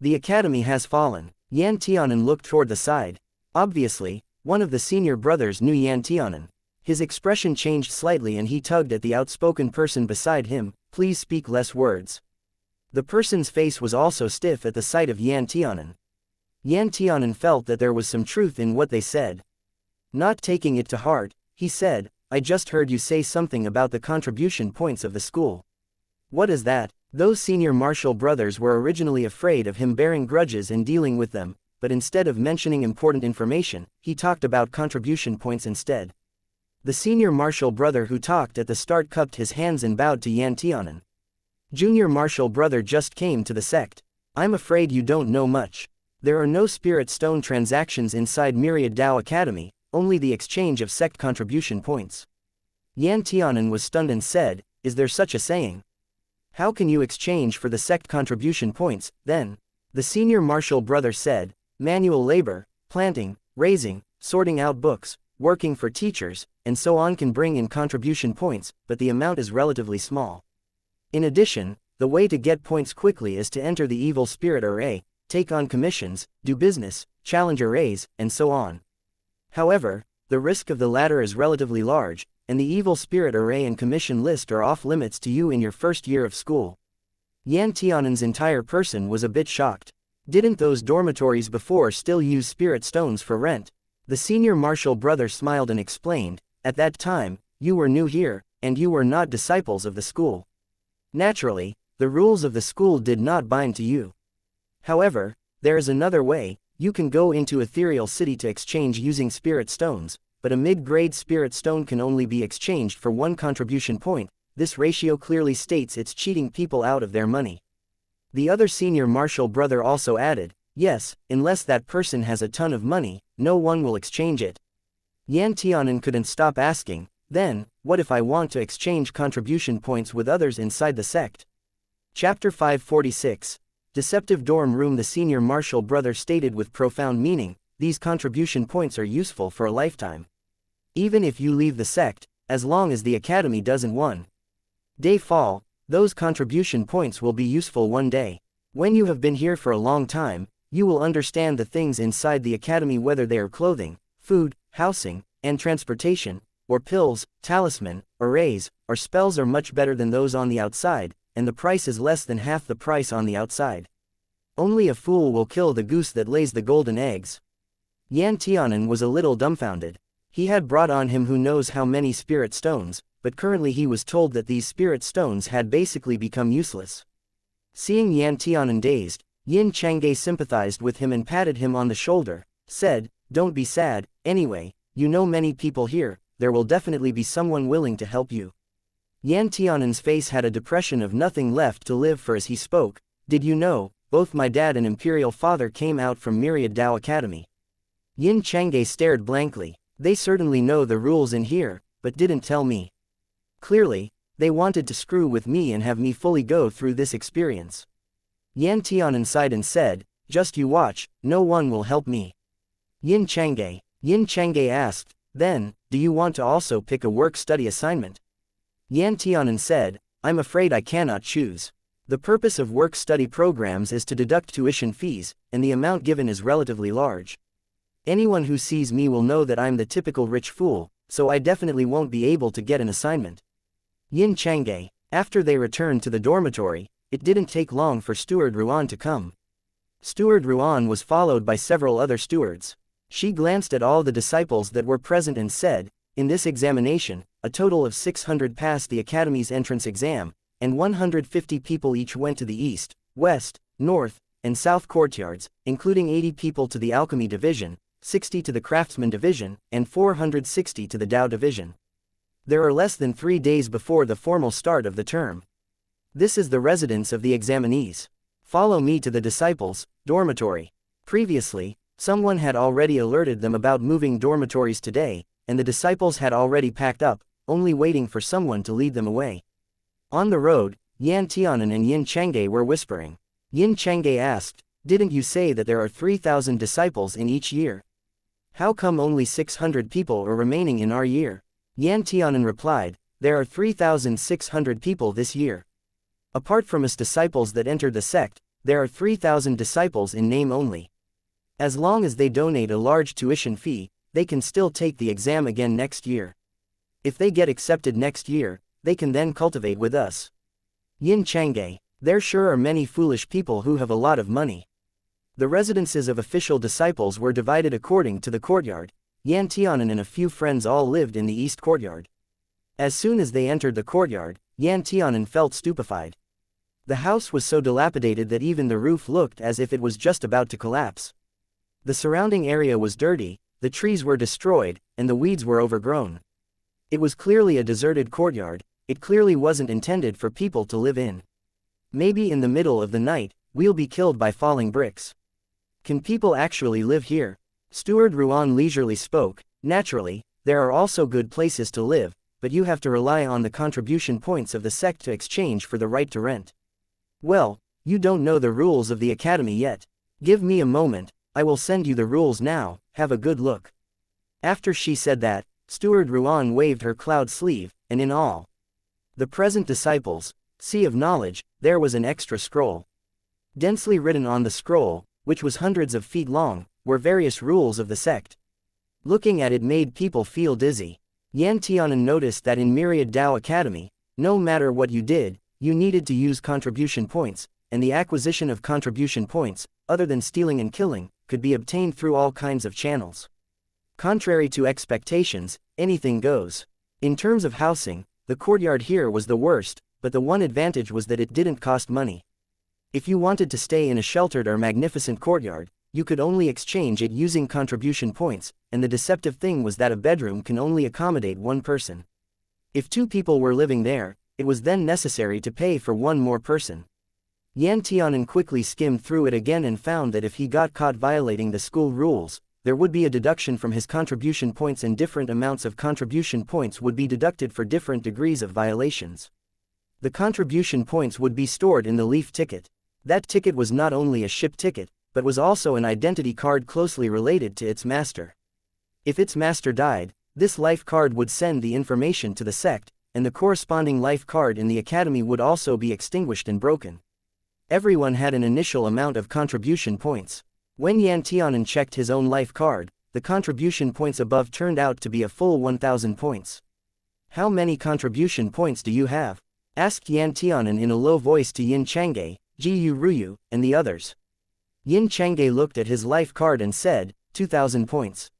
The academy has fallen. Yan Tianan looked toward the side. Obviously, one of the senior brothers knew Yan Tianan. His expression changed slightly and he tugged at the outspoken person beside him. "Please speak less words." The person's face was also stiff at the sight of Yan Tianan. Yan Tianan felt that there was some truth in what they said. Not taking it to heart, he said, "I just heard you say something about the contribution points of the school. What is that?" Those senior martial brothers were originally afraid of him bearing grudges and dealing with them, but instead of mentioning important information, he talked about contribution points instead. The senior martial brother who talked at the start cupped his hands and bowed to Yan Tianan. "Junior martial brother just came to the sect. I'm afraid you don't know much. There are no spirit stone transactions inside Myriad Dao Academy, only the exchange of sect contribution points." Yan Tianan was stunned and said, "Is there such a saying? How can you exchange for the sect contribution points, then?" The senior martial brother said, "Manual labor, planting, raising, sorting out books, working for teachers, and so on can bring in contribution points, but the amount is relatively small. In addition, the way to get points quickly is to enter the evil spirit array, take on commissions, do business, challenge arrays, and so on. However, the risk of the latter is relatively large, and the evil spirit array and commission list are off limits to you in your first year of school." Yan Tianan's entire person was a bit shocked. Didn't those dormitories before still use spirit stones for rent? The senior martial brother smiled and explained, "At that time, you were new here, and you were not disciples of the school. Naturally, the rules of the school did not bind to you. However, there is another way. You can go into Ethereal City to exchange using spirit stones, but a mid-grade spirit stone can only be exchanged for 1 contribution point. This ratio clearly states it's cheating people out of their money." The other senior martial brother also added, "Yes, unless that person has a ton of money, no one will exchange it." Yan Tianan couldn't stop asking, "Then, what if I want to exchange contribution points with others inside the sect?" Chapter 546. Deceptive Dorm Room. The senior martial brother stated with profound meaning, "These contribution points are useful for a lifetime. Even if you leave the sect, as long as the academy doesn't one day fall, those contribution points will be useful one day. When you have been here for a long time, you will understand the things inside the academy, whether they are clothing, food, housing, and transportation, or pills, talisman, arrays, or spells are much better than those on the outside, and the price is less than half the price on the outside. Only a fool will kill the goose that lays the golden eggs." Yan Tianan was a little dumbfounded. He had brought on him who knows how many spirit stones, but currently he was told that these spirit stones had basically become useless. Seeing Yan Tianan dazed, Yin Changge sympathized with him and patted him on the shoulder, said, "Don't be sad, anyway, you know many people here, there will definitely be someone willing to help you." Yan Tianan's face had a depression of nothing left to live for as he spoke, "Did you know, both my dad and Imperial Father came out from Myriad Dao Academy." Yin Changge stared blankly. They certainly know the rules in here, but didn't tell me. Clearly, they wanted to screw with me and have me fully go through this experience. Yan Tianan sighed and said, "Just you watch, no one will help me." Yin Changge asked, "Then, do you want to also pick a work-study assignment?" Yan Tianan said, "I'm afraid I cannot choose. The purpose of work-study programs is to deduct tuition fees, and the amount given is relatively large. Anyone who sees me will know that I'm the typical rich fool, so I definitely won't be able to get an assignment." Yin Changge. After they returned to the dormitory, it didn't take long for Steward Ruan to come. Steward Ruan was followed by several other stewards. She glanced at all the disciples that were present and said, "In this examination, a total of 600 passed the Academy's entrance exam, and 150 people each went to the east, west, north, and south courtyards, including 80 people to the Alchemy Division, 60 to the Craftsman Division, and 460 to the Dao Division. There are less than 3 days before the formal start of the term. This is the residence of the examinees. Follow me to the disciples' dormitory." Previously, someone had already alerted them about moving dormitories today, and the disciples had already packed up, only waiting for someone to lead them away. On the road, Yan Tianan and Yin Changge were whispering. Yin Changge asked, "Didn't you say that there are 3,000 disciples in each year? How come only 600 people are remaining in our year?" Yan Tianan replied, "There are 3,600 people this year. Apart from us disciples that entered the sect, there are 3,000 disciples in name only. As long as they donate a large tuition fee, they can still take the exam again next year. If they get accepted next year, they can then cultivate with us." Yin Changge. There sure are many foolish people who have a lot of money. The residences of official disciples were divided according to the courtyard. Yan Tianan and a few friends all lived in the east courtyard. As soon as they entered the courtyard, Yan Tianan felt stupefied. The house was so dilapidated that even the roof looked as if it was just about to collapse. The surrounding area was dirty, the trees were destroyed, and the weeds were overgrown. It was clearly a deserted courtyard. It clearly wasn't intended for people to live in. Maybe in the middle of the night, we'll be killed by falling bricks. Can people actually live here? Steward Ruan leisurely spoke. "Naturally, there are also good places to live, but you have to rely on the contribution points of the sect to exchange for the right to rent. Well, you don't know the rules of the academy yet. Give me a moment, I will send you the rules now, have a good look." After she said that, Steward Ruan waved her cloud sleeve, and in all the present disciples' sea of knowledge, there was an extra scroll. Densely written on the scroll, which was hundreds of feet long, were various rules of the sect. Looking at it made people feel dizzy. Yan Tianan noticed that in Myriad Dao Academy, no matter what you did, you needed to use contribution points, and the acquisition of contribution points, other than stealing and killing, could be obtained through all kinds of channels. Contrary to expectations, anything goes. In terms of housing, the courtyard here was the worst, but the one advantage was that it didn't cost money. If you wanted to stay in a sheltered or magnificent courtyard, you could only exchange it using contribution points, and the deceptive thing was that a bedroom can only accommodate one person. If 2 people were living there, it was then necessary to pay for 1 more person. Yan Tianan quickly skimmed through it again and found that if he got caught violating the school rules, there would be a deduction from his contribution points and different amounts of contribution points would be deducted for different degrees of violations. The contribution points would be stored in the leaf ticket. That ticket was not only a ship ticket, but was also an identity card closely related to its master. If its master died, this life card would send the information to the sect, and the corresponding life card in the academy would also be extinguished and broken. Everyone had an initial amount of contribution points. When Yan Tianan checked his own life card, the contribution points above turned out to be a full 1,000 points. "How many contribution points do you have?" asked Yan Tianan in a low voice to Yin Changge, Jiyu Ruyu, and the others. Yin Changge looked at his life card and said, 2,000 points.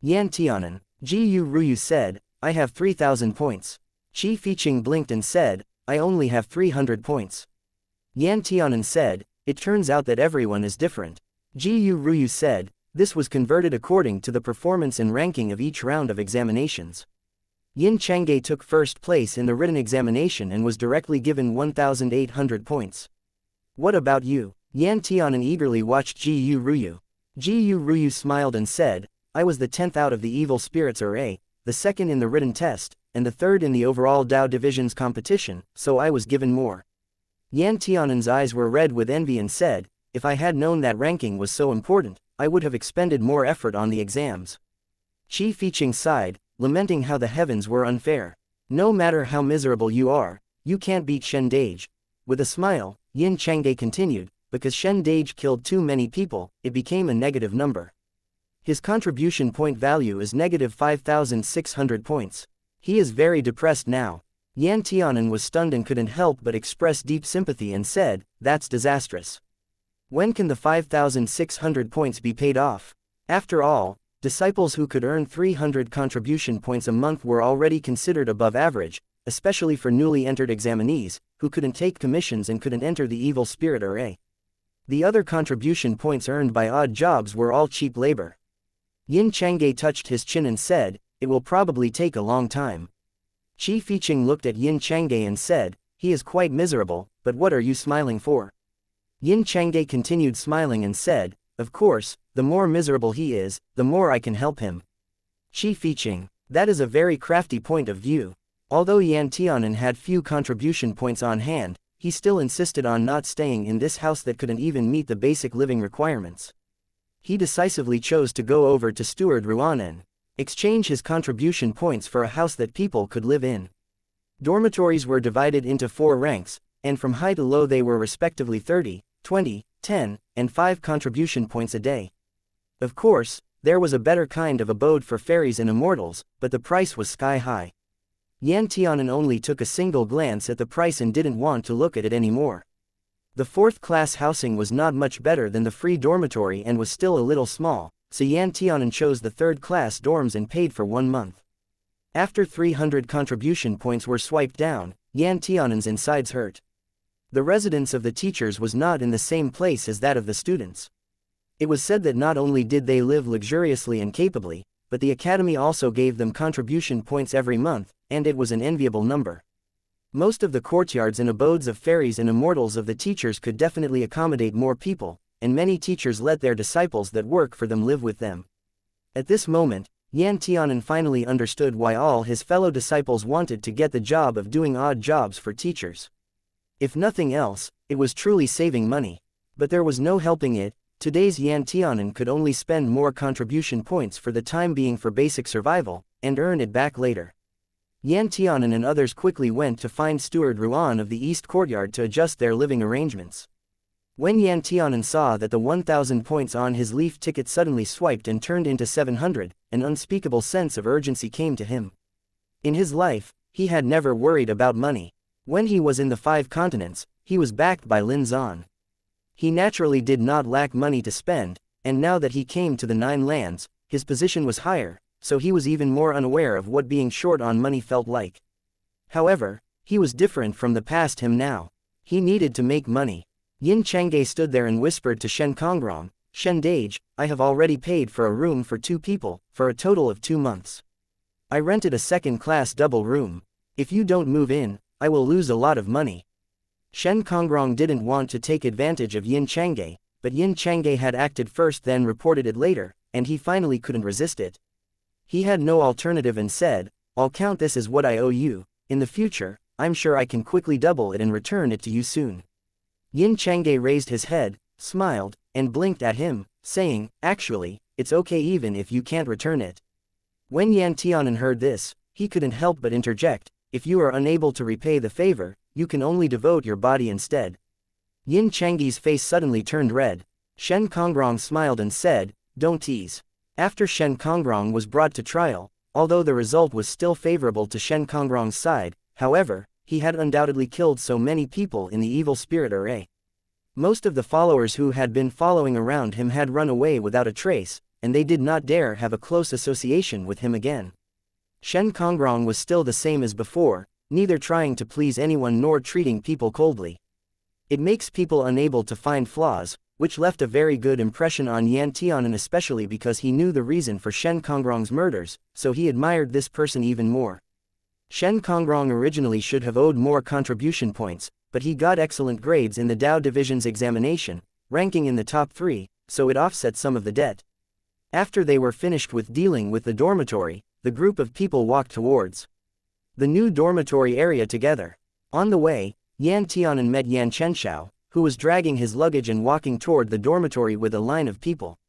Yan Tianan, Jiyu Ruyu said, "I have 3,000 points. Qi Fiqing blinked and said, "I only have 300 points." Yan Tianan said, "It turns out that everyone is different." Ji Ruyu said, "This was converted according to the performance and ranking of each round of examinations. Yin Changge took first place in the written examination and was directly given 1,800 points. What about you?" Yan Tianan eagerly watched Ji Ruyu. Ji Ruyu smiled and said, "I was the 10th out of the evil spirits array, the second in the written test, and the third in the overall Dao divisions competition, so I was given more." Yan Tianan's eyes were red with envy and said, "If I had known that ranking was so important, I would have expended more effort on the exams." Qi Fiqing sighed, lamenting how the heavens were unfair. "No matter how miserable you are, you can't beat Shen Dage." With a smile, Yin Changge continued, "Because Shen Dage killed too many people, it became a negative number. His contribution point value is negative 5,600 points. He is very depressed now." Yan Tianan was stunned and couldn't help but express deep sympathy and said, "That's disastrous. When can the 5,600 points be paid off?" After all, disciples who could earn 300 contribution points a month were already considered above average, especially for newly entered examinees, who couldn't take commissions and couldn't enter the evil spirit array. The other contribution points earned by odd jobs were all cheap labor. Yin Changge touched his chin and said, "It will probably take a long time." Qi Fiqing looked at Yin Changge and said, "He is quite miserable, but what are you smiling for?" Yin Changge continued smiling and said, "Of course, the more miserable he is, the more I can help him." Qi Fiqing, that is a very crafty point of view. Although Yan Tianan had few contribution points on hand, he still insisted on not staying in this house that couldn't even meet the basic living requirements. He decisively chose to go over to Steward Ruan and exchange his contribution points for a house that people could live in. Dormitories were divided into 4 ranks, and from high to low they were respectively 30, 20, 10, and 5 contribution points a day. Of course, there was a better kind of abode for fairies and immortals, but the price was sky high. Yan Tianan only took a single glance at the price and didn't want to look at it anymore. The 4th-class housing was not much better than the free dormitory and was still a little small, so Yan Tianan chose the 3rd-class dorms and paid for 1 month. After 300 contribution points were swiped down, Yan Tianan's insides hurt. The residence of the teachers was not in the same place as that of the students. It was said that not only did they live luxuriously and capably, but the academy also gave them contribution points every month, and it was an enviable number. Most of the courtyards and abodes of fairies and immortals of the teachers could definitely accommodate more people, and many teachers let their disciples that work for them live with them. At this moment, Yan Tianan finally understood why all his fellow disciples wanted to get the job of doing odd jobs for teachers. If nothing else, it was truly saving money. But there was no helping it. Today's Yan Tianan could only spend more contribution points for the time being for basic survival, and earn it back later. Yan Tianan and others quickly went to find Steward Ruan of the East Courtyard to adjust their living arrangements. When Yan Tianan saw that the 1,000 points on his leaf ticket suddenly swiped and turned into 700, an unspeakable sense of urgency came to him. In his life, he had never worried about money. When he was in the 5 continents, he was backed by Lin Zan. He naturally did not lack money to spend, and now that he came to the 9 lands, his position was higher, so he was even more unaware of what being short on money felt like. However, he was different from the past him now. He needed to make money. Yin Changge stood there and whispered to Shen Kongrong, "Shen Dage, I have already paid for a room for 2 people, for a total of 2 months. I rented a 2nd-class double room. If you don't move in, I will lose a lot of money." Shen Kongrong didn't want to take advantage of Yin Changge, but Yin Changge had acted first then reported it later, and he finally couldn't resist it. He had no alternative and said, "I'll count this as what I owe you. In the future, I'm sure I can quickly double it and return it to you soon." Yin Changge raised his head, smiled, and blinked at him, saying, "Actually, it's okay even if you can't return it." When Yan Tianan heard this, he couldn't help but interject, "If you are unable to repay the favor, you can only devote your body instead." Yin Changge's face suddenly turned red. Shen Kongrong smiled and said, "Don't tease." After Shen Kongrong was brought to trial, although the result was still favorable to Shen Kongrong's side, however, he had undoubtedly killed so many people in the evil spirit array. Most of the followers who had been following around him had run away without a trace, and they did not dare have a close association with him again. Shen Kongrong was still the same as before, neither trying to please anyone nor treating people coldly. It makes people unable to find flaws, which left a very good impression on Yan Tianan, especially because he knew the reason for Shen Kongrong's murders, so he admired this person even more. Shen Kongrong originally should have owed more contribution points, but he got excellent grades in the Dao Division's examination, ranking in the top 3, so it offset some of the debt. After they were finished with dealing with the dormitory, the group of people walked towards the new dormitory area together. On the way, Yan Tianan met Yan Chenxiao, who was dragging his luggage and walking toward the dormitory with a line of people.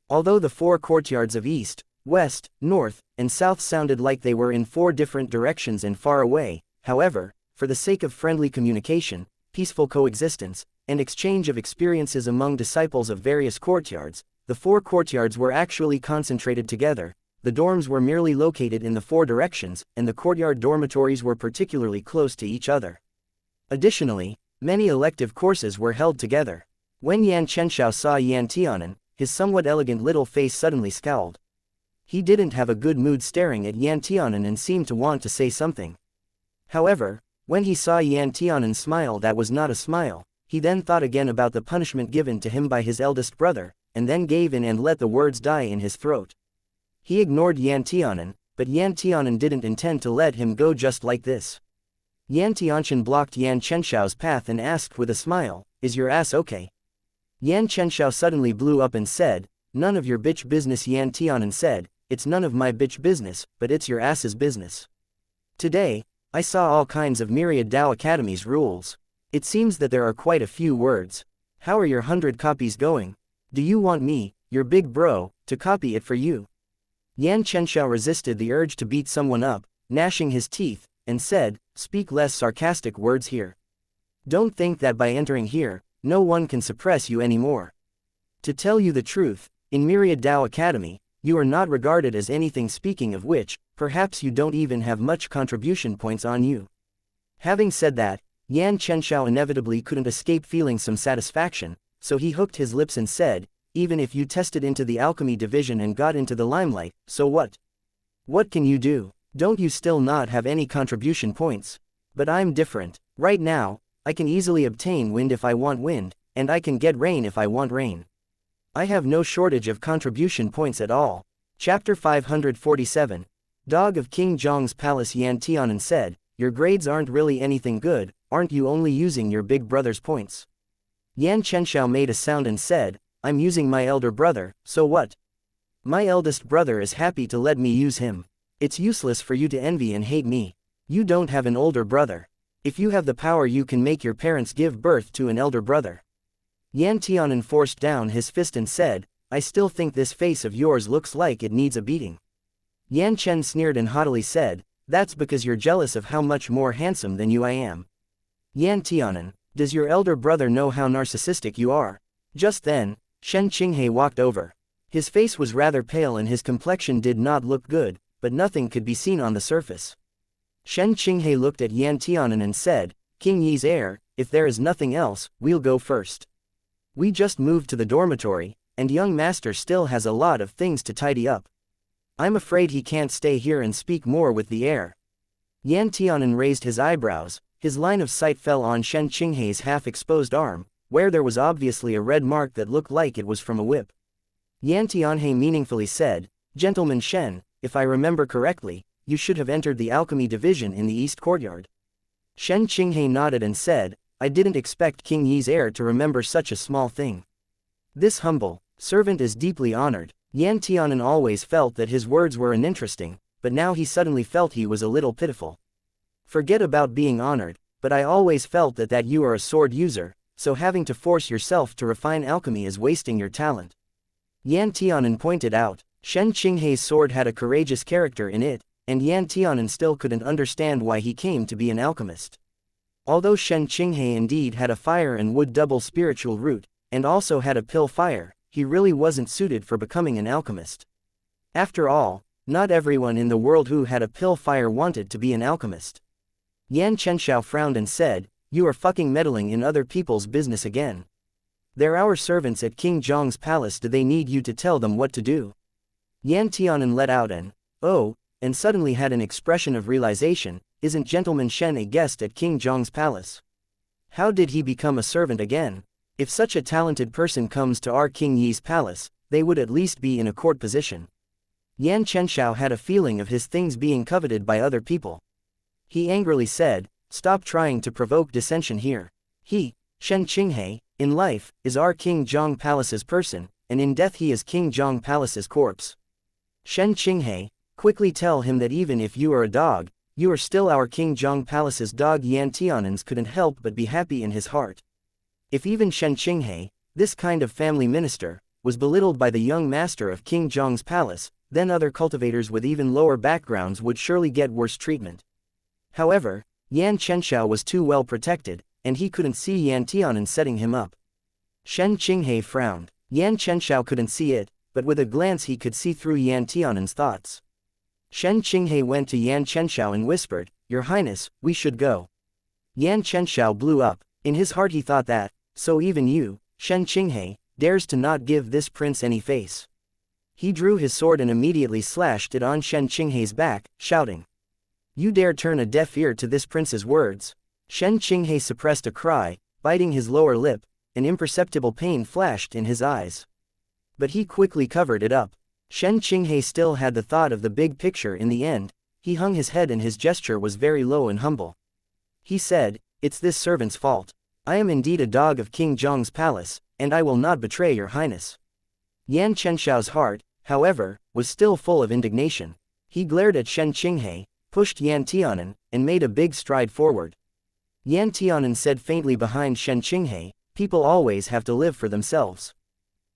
Although the 4 courtyards of east, west, north, and south sounded like they were in 4 different directions and far away, however, for the sake of friendly communication, peaceful coexistence, and exchange of experiences among disciples of various courtyards, the 4 courtyards were actually concentrated together. The dorms were merely located in the 4 directions, and the courtyard dormitories were particularly close to each other. Additionally, many elective courses were held together. When Yan Chenxiao saw Yan Tianan, his somewhat elegant little face suddenly scowled. He didn't have a good mood staring at Yan Tianan and seemed to want to say something. However, when he saw Yan Tianan smile, that was not a smile. He then thought again about the punishment given to him by his eldest brother, and then gave in and let the words die in his throat. He ignored Yan Tianan, but Yan Tianan didn't intend to let him go just like this. Yan Tianqian blocked Yan Chenxiao's path and asked with a smile, "Is your ass okay?" Yan Chenxiao suddenly blew up and said, "None of your bitch business." Yan Tianan said, "It's none of my bitch business, but it's your ass's business. Today, I saw all kinds of myriad Dao Academy's rules. It seems that there are quite a few words. How are your 100 copies going? Do you want me, your big bro, to copy it for you?" Yan Chenxiao resisted the urge to beat someone up, gnashing his teeth, and said, "Speak less sarcastic words here. Don't think that by entering here, no one can suppress you anymore. To tell you the truth, in Myriad Dao Academy, you are not regarded as anything, speaking of which, perhaps you don't even have much contribution points on you." Having said that, Yan Chenxiao inevitably couldn't escape feeling some satisfaction, so he hooked his lips and said, "Even if you tested into the alchemy division and got into the limelight, so what? What can you do? Don't you still not have any contribution points? But I'm different. Right now, I can easily obtain wind if I want wind, and I can get rain if I want rain. I have no shortage of contribution points at all." Chapter 547. Dog of King Zhong's Palace. Yan Tianan said, "Your grades aren't really anything good, aren't you only using your big brother's points?" Yan Chenxiao made a sound and said, "I'm using my elder brother, so what? My eldest brother is happy to let me use him. It's useless for you to envy and hate me. You don't have an older brother. If you have the power, you can make your parents give birth to an elder brother." Yan Tianan forced down his fist and said, "I still think this face of yours looks like it needs a beating." Yan Chen sneered and haughtily said, "That's because you're jealous of how much more handsome than you I am." "Yan Tianan, does your elder brother know how narcissistic you are?" Just then, Shen Qinghe walked over. His face was rather pale and his complexion did not look good, but nothing could be seen on the surface. Shen Qinghe looked at Yan Tianan and said, "King Yi's heir, if there is nothing else, we'll go first. We just moved to the dormitory, and young master still has a lot of things to tidy up. I'm afraid he can't stay here and speak more with the heir." Yan Tianan raised his eyebrows. His line of sight fell on Shen Qinghe's half-exposed arm, where there was obviously a red mark that looked like it was from a whip. Yan Tianhe meaningfully said, "Gentleman Shen, if I remember correctly, you should have entered the alchemy division in the east courtyard." Shen Qinghe nodded and said, "I didn't expect King Yi's heir to remember such a small thing. This humble servant is deeply honored." Yan Tianan always felt that his words were uninteresting, but now he suddenly felt he was a little pitiful. "Forget about being honored, but I always felt that you are a sword user, so having to force yourself to refine alchemy is wasting your talent." Yan Tianan pointed out, Shen Qinghe's sword had a courageous character in it, and Yan Tianan still couldn't understand why he came to be an alchemist. Although Shen Qinghe indeed had a fire and wood double spiritual root, and also had a pill fire, he really wasn't suited for becoming an alchemist. After all, not everyone in the world who had a pill fire wanted to be an alchemist. Yan Chenxiao frowned and said, "You are fucking meddling in other people's business again. They're our servants at King Zhong's palace. Do they need you to tell them what to do?" Yan Tianan let out an, "Oh," and suddenly had an expression of realization. "Isn't Gentleman Shen a guest at King Zhong's palace? How did he become a servant again? If such a talented person comes to our King Yi's palace, they would at least be in a court position. Yan Chenxiao had a feeling of his things being coveted by other people. He angrily said, "Stop trying to provoke dissension here. He, Shen Qinghe, in life, is our King Zhang Palace's person, and in death he is King Zhang Palace's corpse. Shen Qinghe, quickly tell him that even if you are a dog, you are still our King Zhang Palace's dog." Yan Tianan's couldn't help but be happy in his heart. If even Shen Qinghe, this kind of family minister, was belittled by the young master of King Zhang's palace, then other cultivators with even lower backgrounds would surely get worse treatment. However, Yan Chenxiao was too well protected, and he couldn't see Yan Tianan setting him up. Shen Qinghe frowned. Yan Chenxiao couldn't see it, but with a glance he could see through Yan Tianan's thoughts. Shen Qinghe went to Yan Chenxiao and whispered, "Your Highness, we should go." Yan Chenxiao blew up. In his heart he thought that, so even you, Shen Qinghe, dares to not give this prince any face. He drew his sword and immediately slashed it on Shen Qinghe's back, shouting, "You dare turn a deaf ear to this prince's words?" Shen Qinghe suppressed a cry, biting his lower lip. An imperceptible pain flashed in his eyes. But he quickly covered it up. Shen Qinghe still had the thought of the big picture in the end. He hung his head and his gesture was very low and humble. He said, "It's this servant's fault. I am indeed a dog of King Zhang's palace, and I will not betray your highness." Yan Chenxiao's heart, however, was still full of indignation. He glared at Shen Qinghe, pushed Yan Tianan, and made a big stride forward. Yan Tianan said faintly behind Shen Qinghe, "People always have to live for themselves.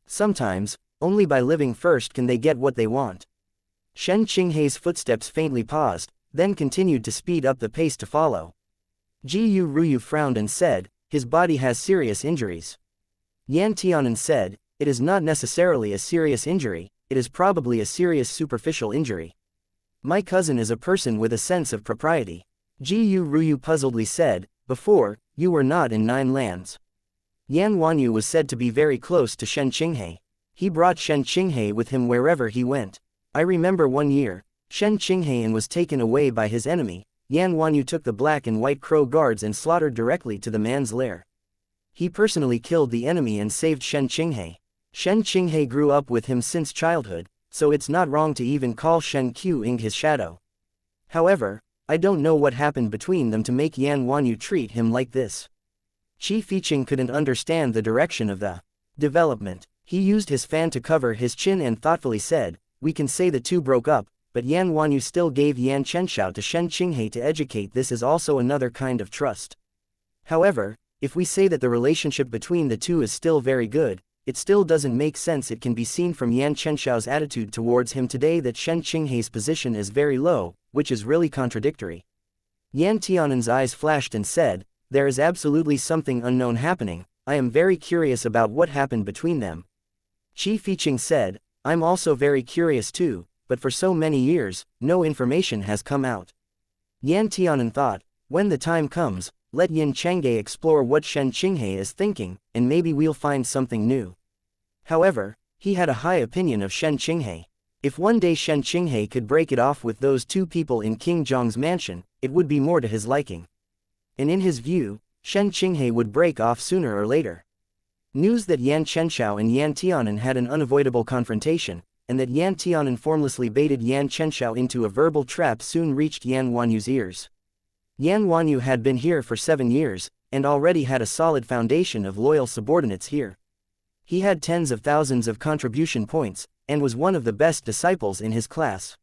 Sometimes, only by living first can they get what they want." Shen Qinghe's footsteps faintly paused, then continued to speed up the pace to follow. Ji Ruyu frowned and said, "His body has serious injuries." Yan Tianan said, "It is not necessarily a serious injury, it is probably a serious superficial injury. My cousin is a person with a sense of propriety." Ji Ruyu puzzledly said, "Before, you were not in 9 lands." Yan Wanyu was said to be very close to Shen Qinghe. He brought Shen Qinghe with him wherever he went. I remember one year, Shen Qinghe was taken away by his enemy. Yan Wanyu took the black and white crow guards and slaughtered directly to the man's lair. He personally killed the enemy and saved Shen Qinghe. Shen Qinghe grew up with him since childhood, so it's not wrong to even call Shen Qing his shadow. However, I don't know what happened between them to make Yan Wanyu treat him like this. Qi Fiqing couldn't understand the direction of the development. He used his fan to cover his chin and thoughtfully said, "We can say the two broke up, but Yan Wanyu still gave Yan Chenxiao to Shen Qinghe to educate. This is also another kind of trust. However, if we say that the relationship between the two is still very good, it still doesn't make sense. It can be seen from Yan Chenxiao's attitude towards him today that Shen Qinghe's position is very low, which is really contradictory." Yan Tianan's eyes flashed and said, "There is absolutely something unknown happening. I am very curious about what happened between them." Qi Fiqing said, "I'm also very curious too, but for so many years, no information has come out." Yan Tianan thought, "When the time comes, let Yin Changge explore what Shen Qinghe is thinking, and maybe we'll find something new." However, he had a high opinion of Shen Qinghe. If one day Shen Qinghe could break it off with those two people in King Zhang's mansion, it would be more to his liking. And in his view, Shen Qinghe would break off sooner or later. News that Yan Chenxiao and Yan Tianan had an unavoidable confrontation, and that Yan Tianan formlessly baited Yan Chenxiao into a verbal trap soon reached Yan Wanyu's ears. Yan Wanyu had been here for 7 years, and already had a solid foundation of loyal subordinates here. He had tens of thousands of contribution points, and was one of the best disciples in his class.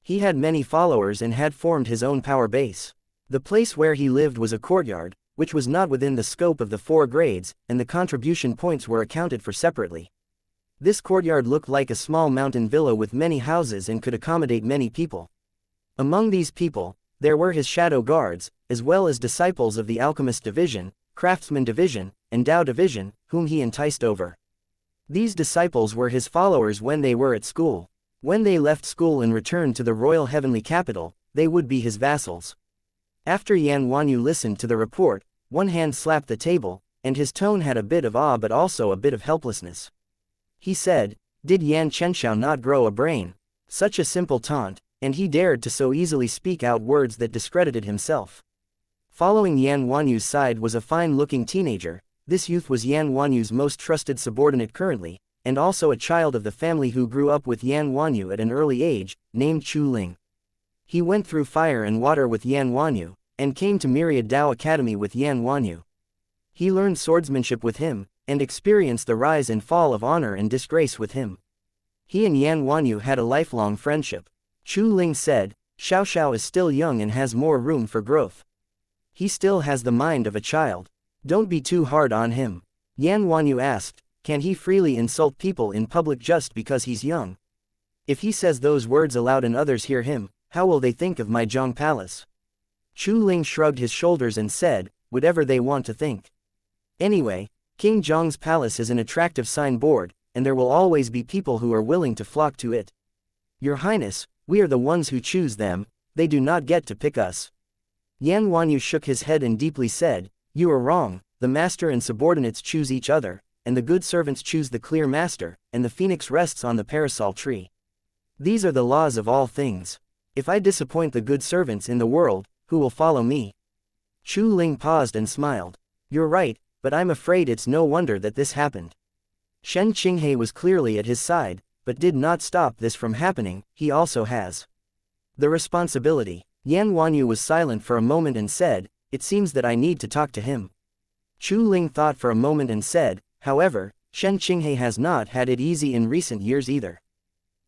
He had many followers and had formed his own power base. The place where he lived was a courtyard, which was not within the scope of the 4 grades, and the contribution points were accounted for separately. This courtyard looked like a small mountain villa with many houses and could accommodate many people. Among these people, there were his shadow guards, as well as disciples of the alchemist division, craftsman division, and Dao division, whom he enticed over. These disciples were his followers when they were at school. When they left school and returned to the royal heavenly capital, they would be his vassals. After Yan Wanyu listened to the report, one hand slapped the table, and his tone had a bit of awe but also a bit of helplessness. He said, "Did Yan Chenxiao not grow a brain?" Such a simple taunt, and he dared to so easily speak out words that discredited himself. Following Yan Wanyu's side was a fine-looking teenager. This youth was Yan Wanyu's most trusted subordinate currently, and also a child of the family who grew up with Yan Wanyu at an early age, named Chu Ling. He went through fire and water with Yan Wanyu, and came to Myriad Dao Academy with Yan Wanyu. He learned swordsmanship with him, and experienced the rise and fall of honor and disgrace with him. He and Yan Wanyu had a lifelong friendship. Chu Ling said, Xiao Xiao is still young and has more room for growth. He still has the mind of a child. Don't be too hard on him. Yan Wanyu asked, can he freely insult people in public just because he's young? If he says those words aloud and others hear him, how will they think of my Zhong Palace? Chu Ling shrugged his shoulders and said, whatever they want to think. Anyway, King Zhong's palace is an attractive signboard, and there will always be people who are willing to flock to it. Your Highness, we are the ones who choose them, they do not get to pick us. Yan Wanyu shook his head and deeply said, you are wrong, the master and subordinates choose each other, and the good servants choose the clear master, and the phoenix rests on the parasol tree. These are the laws of all things. If I disappoint the good servants in the world, who will follow me? Chu Ling paused and smiled. You're right, but I'm afraid it's no wonder that this happened. Shen Qinghe was clearly at his side, but did not stop this from happening. He also has the responsibility. Yan Wanyu was silent for a moment and said, it seems that I need to talk to him. Chu Ling thought for a moment and said, however, Shen Qinghe has not had it easy in recent years either.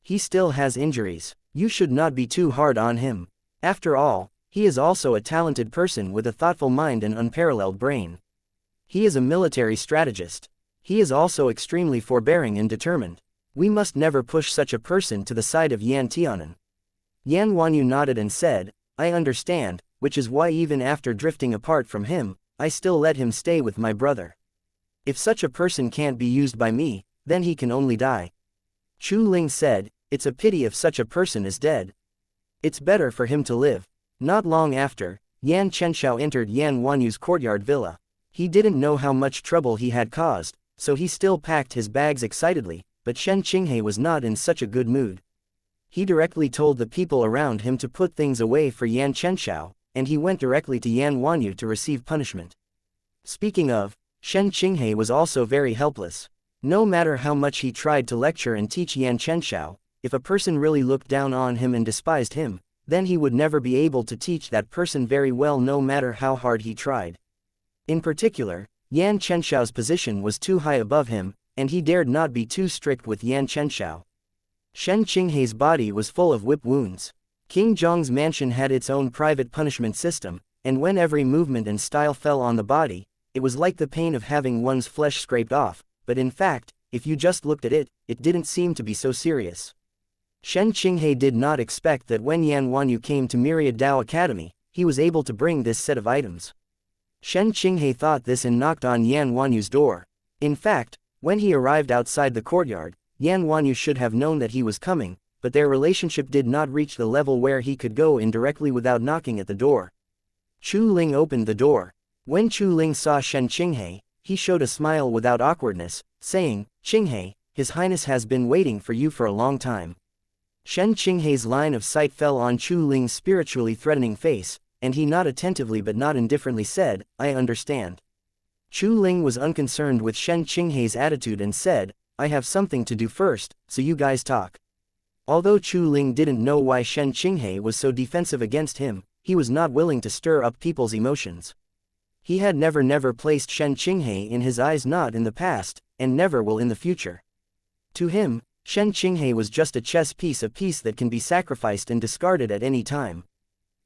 He still has injuries. You should not be too hard on him. After all, he is also a talented person with a thoughtful mind and unparalleled brain. He is a military strategist. He is also extremely forbearing and determined. We must never push such a person to the side of Yan Tianan. Yan Wanyu nodded and said, I understand, which is why even after drifting apart from him, I still let him stay with my brother. If such a person can't be used by me, then he can only die. Chu Ling said, it's a pity if such a person is dead. It's better for him to live. Not long after, Yan Chenxiao entered Yan Wanyu's courtyard villa. He didn't know how much trouble he had caused, so he still packed his bags excitedly, but Shen Qinghe was not in such a good mood. He directly told the people around him to put things away for Yan Chenxiao, and he went directly to Yan Wanyu to receive punishment. Speaking of, Shen Qinghe was also very helpless. No matter how much he tried to lecture and teach Yan Chenxiao, if a person really looked down on him and despised him, then he would never be able to teach that person very well no matter how hard he tried. In particular, Yan Chenxiao's position was too high above him, and he dared not be too strict with Yan Chenxiao. Shen Qinghe's body was full of whip wounds. King Zhong's mansion had its own private punishment system, and when every movement and style fell on the body, it was like the pain of having one's flesh scraped off, but in fact, if you just looked at it, it didn't seem to be so serious. Shen Qinghe did not expect that when Yan Wanyu came to Myriad Dao Academy, he was able to bring this set of items. Shen Qinghe thought this and knocked on Yan Wanyu's door. In fact, when he arrived outside the courtyard, Yan Wanyu should have known that he was coming, but their relationship did not reach the level where he could go in directly without knocking at the door. Chu Ling opened the door. When Chu Ling saw Shen Qinghe, he showed a smile without awkwardness, saying, Qinghe, His Highness has been waiting for you for a long time. Shen Qinghe's line of sight fell on Chu Ling's spiritually threatening face, and he nodded attentively but not indifferently said, I understand. Chu Ling was unconcerned with Shen Qinghe's attitude and said, I have something to do first, so you guys talk. Although Chu Ling didn't know why Shen Qinghe was so defensive against him, he was not willing to stir up people's emotions. He had never placed Shen Qinghe in his eyes, not in the past, and never will in the future. To him, Shen Qinghe was just a chess piece, a piece that can be sacrificed and discarded at any time.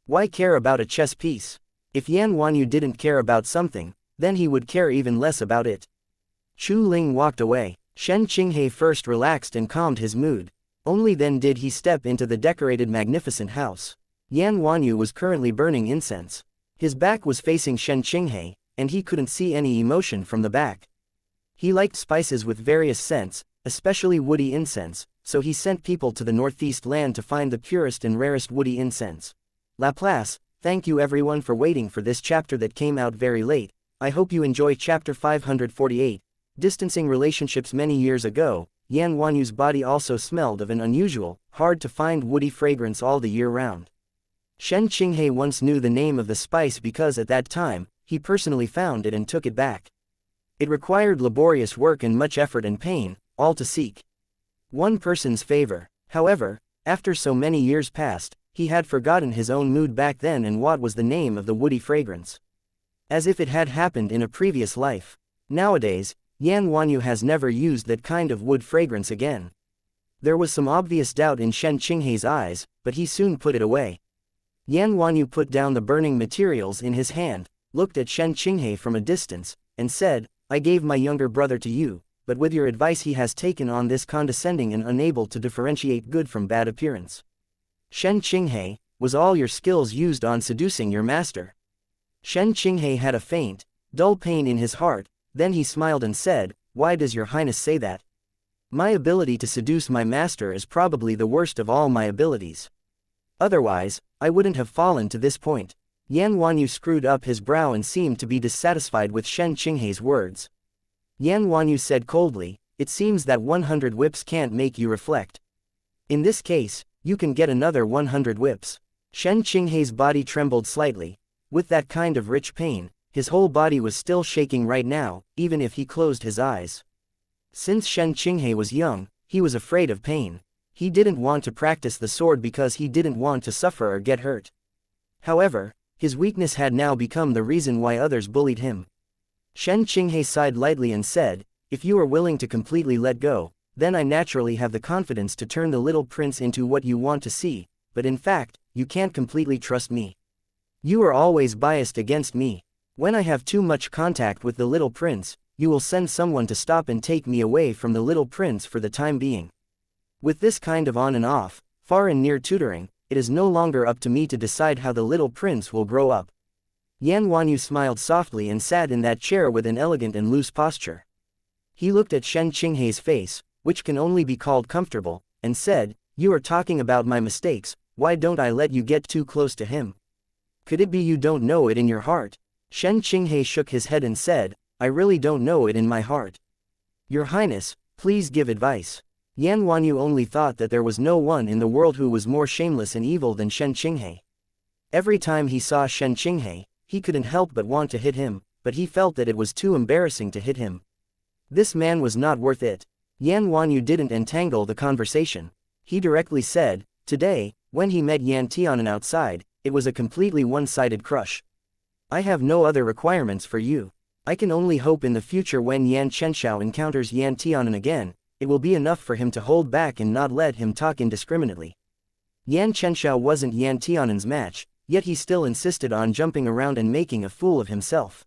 Why care about a chess piece? If Yan Wanyu didn't care about something, then he would care even less about it. Chu Ling walked away. Shen Qinghe first relaxed and calmed his mood. Only then did he step into the decorated magnificent house. Yan Wanyu was currently burning incense. His back was facing Shen Qinghe, and he couldn't see any emotion from the back. He liked spices with various scents, especially woody incense, so he sent people to the northeast land to find the purest and rarest woody incense. Laplace, thank you everyone for waiting for this chapter that came out very late. I hope you enjoy chapter 548. Distancing relationships. Many years ago, Yan Wanyu's body also smelled of an unusual, hard-to-find woody fragrance all the year round. Shen Qinghe once knew the name of the spice because at that time, he personally found it and took it back. It required laborious work and much effort and pain, all to seek one person's favor. However, after so many years passed, he had forgotten his own mood back then and what was the name of the woody fragrance. As if it had happened in a previous life. Nowadays, Yan Wanyu has never used that kind of wood fragrance again. There was some obvious doubt in Shen Qinghe's eyes, but he soon put it away. Yan Wanyu put down the burning materials in his hand, looked at Shen Qinghe from a distance, and said, I gave my younger brother to you, but with your advice he has taken on this condescending and unable to differentiate good from bad appearance. Shen Qinghe, was all your skills used on seducing your master? Shen Qinghe had a faint, dull pain in his heart, then he smiled and said, why does your highness say that? My ability to seduce my master is probably the worst of all my abilities. Otherwise, I wouldn't have fallen to this point. Yan Wanyu screwed up his brow and seemed to be dissatisfied with Shen Qinghe's words. Yan Wanyu said coldly, it seems that 100 whips can't make you reflect. In this case, you can get another 100 whips. Shen Qinghe's body trembled slightly. With that kind of rich pain, his whole body was still shaking right now, even if he closed his eyes. Since Shen Qinghe was young, he was afraid of pain. He didn't want to practice the sword because he didn't want to suffer or get hurt. However, his weakness had now become the reason why others bullied him. Shen Qinghe sighed lightly and said, if you are willing to completely let go, then I naturally have the confidence to turn the little prince into what you want to see, but in fact, you can't completely trust me. You are always biased against me. When I have too much contact with the little prince, you will send someone to stop and take me away from the little prince for the time being. With this kind of on and off, far and near tutoring, it is no longer up to me to decide how the little prince will grow up. Yan Wanyu smiled softly and sat in that chair with an elegant and loose posture. He looked at Shen Qinghe's face, which can only be called comfortable, and said, you are talking about my mistakes, why don't I let you get too close to him? Could it be you don't know it in your heart? Shen Qinghe shook his head and said, I really don't know it in my heart. Your Highness, please give advice. Yan Wanyu only thought that there was no one in the world who was more shameless and evil than Shen Qinghe. Every time he saw Shen Qinghe, he couldn't help but want to hit him, but he felt that it was too embarrassing to hit him. This man was not worth it. Yan Wanyu didn't entangle the conversation. He directly said, today, when he met Yan Tianan outside, it was a completely one-sided crush. I have no other requirements for you. I can only hope in the future when Yan Chenxiao encounters Yan Tianan again, it will be enough for him to hold back and not let him talk indiscriminately. Yan Chenxiao wasn't Yan Tianan's match, yet he still insisted on jumping around and making a fool of himself.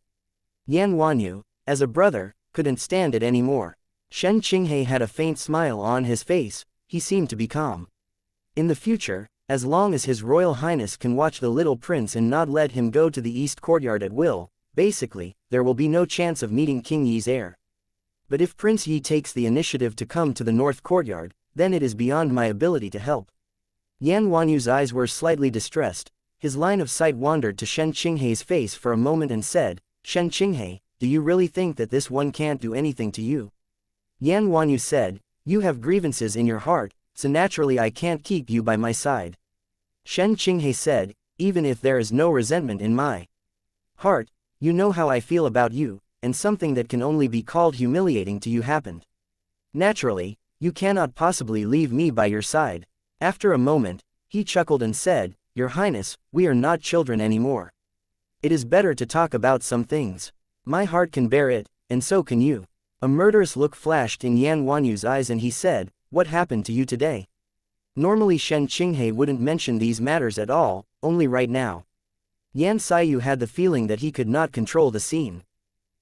Yan Wanyu, as a brother, couldn't stand it anymore. Shen Qinghe had a faint smile on his face, he seemed to be calm. In the future, as long as His Royal Highness can watch the little prince and not let him go to the East Courtyard at will, basically, there will be no chance of meeting King Yi's heir. But if Prince Yi takes the initiative to come to the North Courtyard, then it is beyond my ability to help. Yan Wanyu's eyes were slightly distressed, his line of sight wandered to Shen Qinghe's face for a moment and said, Shen Qinghe, do you really think that this one can't do anything to you? Yan Wanyu said, you have grievances in your heart, so naturally I can't keep you by my side. Shen Qinghe said, even if there is no resentment in my heart, you know how I feel about you, and something that can only be called humiliating to you happened. Naturally, you cannot possibly leave me by your side. After a moment, he chuckled and said, Your Highness, we are not children anymore. It is better to talk about some things. My heart can bear it, and so can you. A murderous look flashed in Yan Wanyu's eyes and he said, what happened to you today? Normally Shen Qinghe wouldn't mention these matters at all, only right now. Yan Xiaoyu had the feeling that he could not control the scene.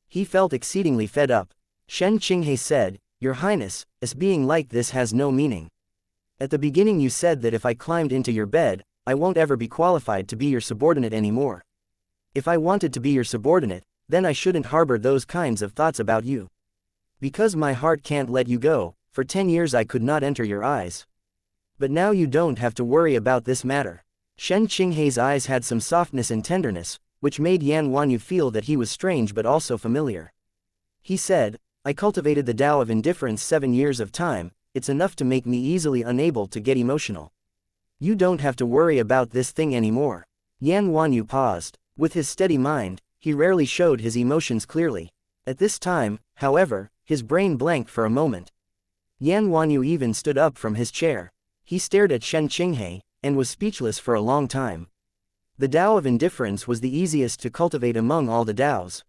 He felt exceedingly fed up. Shen Qinghe said, Your Highness, as being like this has no meaning. At the beginning you said that if I climbed into your bed, I won't ever be qualified to be your subordinate anymore. If I wanted to be your subordinate, then I shouldn't harbor those kinds of thoughts about you. Because my heart can't let you go, for 10 years I could not enter your eyes. But now you don't have to worry about this matter. Shen Qinghe's eyes had some softness and tenderness, which made Yan Wanyu feel that he was strange but also familiar. He said, I cultivated the Tao of indifference 7 years of time, it's enough to make me easily unable to get emotional. You don't have to worry about this thing anymore. Yan Wanyu paused. With his steady mind, he rarely showed his emotions clearly. At this time, however, his brain blanked for a moment. Yan Wanyu even stood up from his chair. He stared at Shen Qinghe, and was speechless for a long time. The Tao of Indifference was the easiest to cultivate among all the Taos.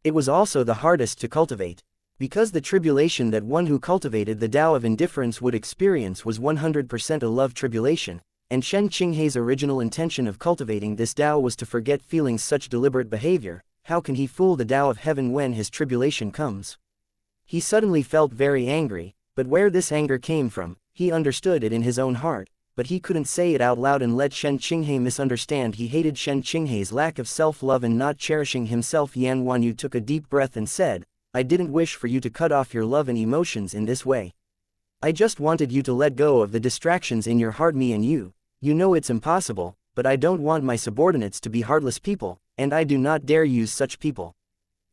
It was also the hardest to cultivate. Because the tribulation that one who cultivated the Tao of Indifference would experience was 100% a love tribulation, and Shen Qinghe's original intention of cultivating this Tao was to forget feeling such deliberate behavior. How can he fool the Tao of Heaven when his tribulation comes? He suddenly felt very angry, but where this anger came from, he understood it in his own heart, but he couldn't say it out loud and let Shen Qinghe misunderstand. He hated Shen Qinghe's lack of self-love and not cherishing himself. Yan Wanyu took a deep breath and said, I didn't wish for you to cut off your love and emotions in this way. I just wanted you to let go of the distractions in your heart. Me and you know it's impossible, but I don't want my subordinates to be heartless people, and I do not dare use such people.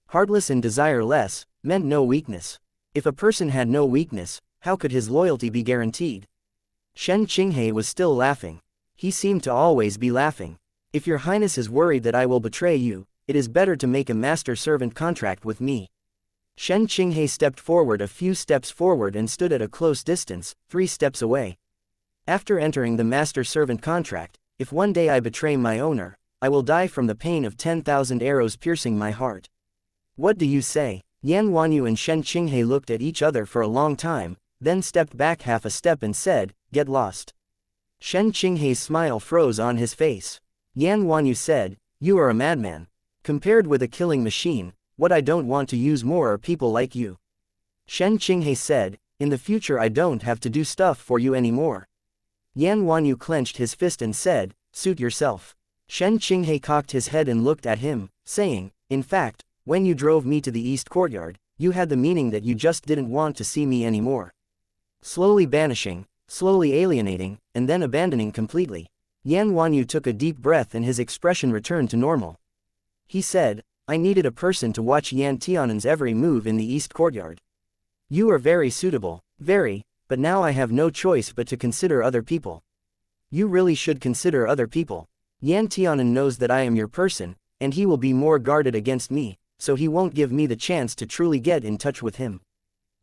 Heartless and desireless meant no weakness. If a person had no weakness, how could his loyalty be guaranteed? Shen Qinghe was still laughing. He seemed to always be laughing. If your highness is worried that I will betray you, it is better to make a master-servant contract with me. Shen Qinghe stepped forward a few steps forward and stood at a close distance, 3 steps away. After entering the master-servant contract, if one day I betray my owner, I will die from the pain of 10,000 arrows piercing my heart. What do you say? Yan Wanyu and Shen Qinghe looked at each other for a long time, then stepped back half a step and said, Get lost. Shen Qinghe's smile froze on his face. Yan Wanyu said, You are a madman. Compared with a killing machine, what I don't want to use more are people like you. Shen Qinghe said, In the future I don't have to do stuff for you anymore. Yan Wanyu clenched his fist and said, Suit yourself. Shen Qinghe cocked his head and looked at him, saying, In fact, when you drove me to the east courtyard, you had the meaning that you just didn't want to see me anymore. Slowly banishing, slowly alienating, and then abandoning completely. Yan Wanyu took a deep breath and his expression returned to normal. He said, I needed a person to watch Yan Tianan's every move in the east courtyard. You are very suitable, very, but now I have no choice but to consider other people. You really should consider other people. Yan Tianan knows that I am your person, and he will be more guarded against me, so he won't give me the chance to truly get in touch with him.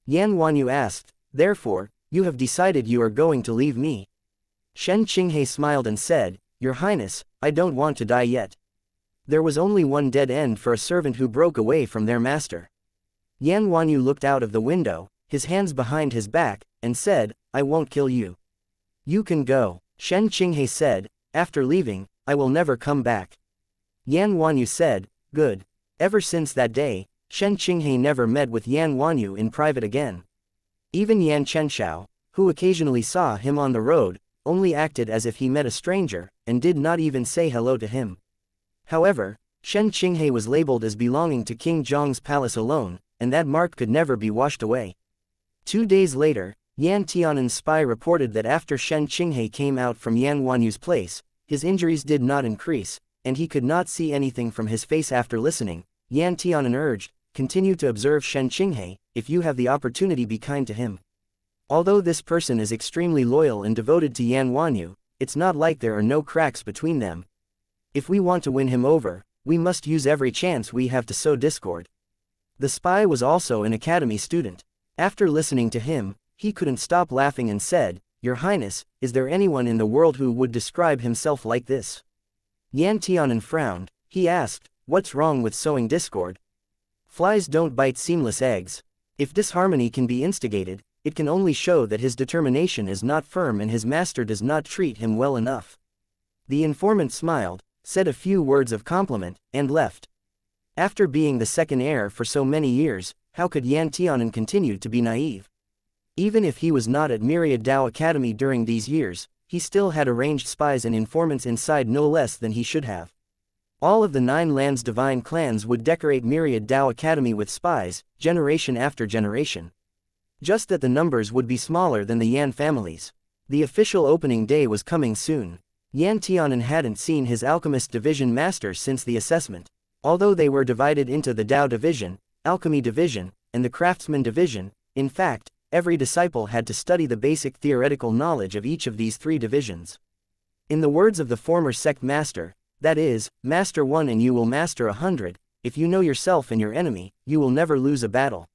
Yan Wanyu asked, Therefore, you have decided you are going to leave me. Shen Qinghe smiled and said, Your Highness, I don't want to die yet. There was only one dead end for a servant who broke away from their master. Yan Wanyu looked out of the window, his hands behind his back, and said, I won't kill you. You can go. Shen Qinghe said, After leaving, I will never come back. Yan Wanyu said, Good. Ever since that day, Shen Qinghe never met with Yan Wanyu in private again. Even Yan Chenshao, who occasionally saw him on the road, only acted as if he met a stranger, and did not even say hello to him. However, Shen Qinghe was labeled as belonging to King Zhong's palace alone, and that mark could never be washed away. 2 days later, Yan Tianan's spy reported that after Shen Qinghe came out from Yan Wanyu's place, his injuries did not increase, and he could not see anything from his face. After listening, Yan Tianan urged, Continue to observe Shen Qinghe, if you have the opportunity be kind to him. Although this person is extremely loyal and devoted to Yan Wanyu, it's not like there are no cracks between them. If we want to win him over, we must use every chance we have to sow discord. The spy was also an academy student. After listening to him, he couldn't stop laughing and said, Your Highness, is there anyone in the world who would describe himself like this? Yan Tianan frowned. He asked, What's wrong with sowing discord? Flies don't bite seamless eggs. If disharmony can be instigated, it can only show that his determination is not firm and his master does not treat him well enough. The informant smiled, said a few words of compliment, and left. After being the second heir for so many years, how could Yan Tianan continue to be naive? Even if he was not at Myriad Dao Academy during these years, he still had arranged spies and informants inside no less than he should have. All of the 9 lands' divine clans would decorate Myriad Dao Academy with spies, generation after generation. Just that the numbers would be smaller than the Yan families. The official opening day was coming soon. Yan Tianan hadn't seen his alchemist division master since the assessment. Although they were divided into the Dao division, alchemy division, and the craftsman division, in fact, every disciple had to study the basic theoretical knowledge of each of these 3 divisions. In the words of the former sect master, that is, master 1 and you will master 100, if you know yourself and your enemy, you will never lose a battle.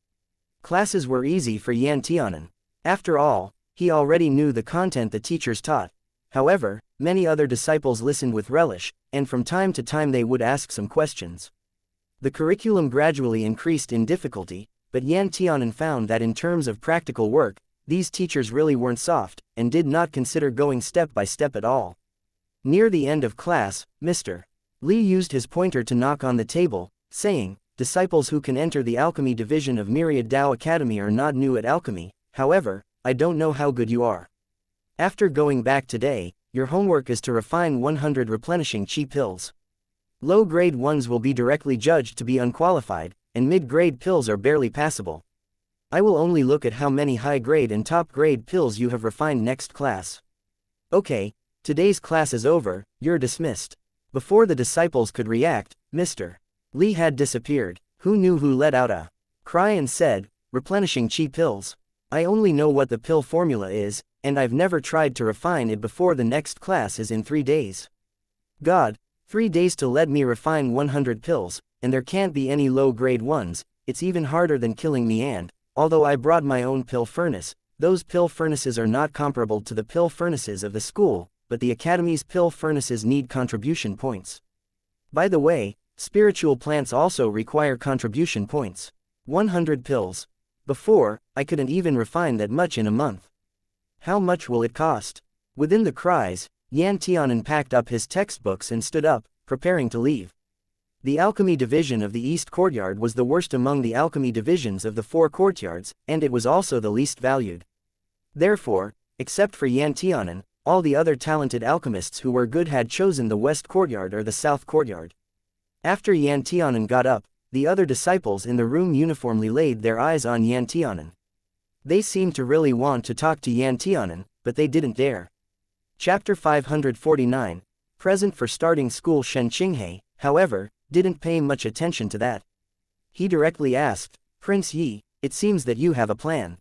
Classes were easy for Yan Tianan. After all, he already knew the content the teachers taught. However, many other disciples listened with relish, and from time to time they would ask some questions. The curriculum gradually increased in difficulty, but Yan Tianan found that in terms of practical work, these teachers really weren't soft, and did not consider going step by step at all. Near the end of class, Mr. Li used his pointer to knock on the table, saying, "Disciples who can enter the alchemy division of Myriad Dao Academy are not new at alchemy, however, I don't know how good you are. After going back today, your homework is to refine 100 replenishing chi pills. Low-grade ones will be directly judged to be unqualified, and mid-grade pills are barely passable. I will only look at how many high-grade and top-grade pills you have refined next class. Okay, today's class is over, you're dismissed." Before the disciples could react, Mr. Li had disappeared. Who knew who let out a cry and said, "Replenishing chi pills? I only know what the pill formula is, and I've never tried to refine it before. The next class is in 3 days. God, 3 days to let me refine 100 pills, and there can't be any low-grade ones. It's even harder than killing me, and, although I brought my own pill furnace, those pill furnaces are not comparable to the pill furnaces of the school, but the Academy's pill furnaces need contribution points. By the way, spiritual plants also require contribution points. 100 pills. Before, I couldn't even refine that much in a month. How much will it cost?" Within the cries, Yan Tianan packed up his textbooks and stood up, preparing to leave. The alchemy division of the East Courtyard was the worst among the alchemy divisions of the 4 courtyards, and it was also the least valued. Therefore, except for Yan Tianan, all the other talented alchemists who were good had chosen the West Courtyard or the South Courtyard. After Yan Tianan got up, the other disciples in the room uniformly laid their eyes on Yan Tianan. They seemed to really want to talk to Yan Tianan, but they didn't dare. Chapter 549, Present for starting school. Xianxia, however, didn't pay much attention to that. He directly asked, "Prince Yi, it seems that you have a plan."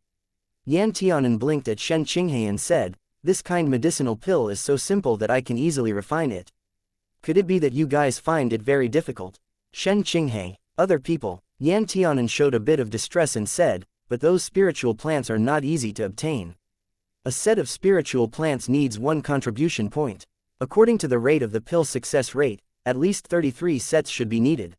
Yan Tianan blinked at Xianxia and said, "This kind medicinal pill is so simple that I can easily refine it. Could it be that you guys find it very difficult?" Xianxia, other people. Yan Tianan showed a bit of distress and said, "But those spiritual plants are not easy to obtain. A set of spiritual plants needs 1 contribution point. According to the rate of the pill success rate, at least 33 sets should be needed.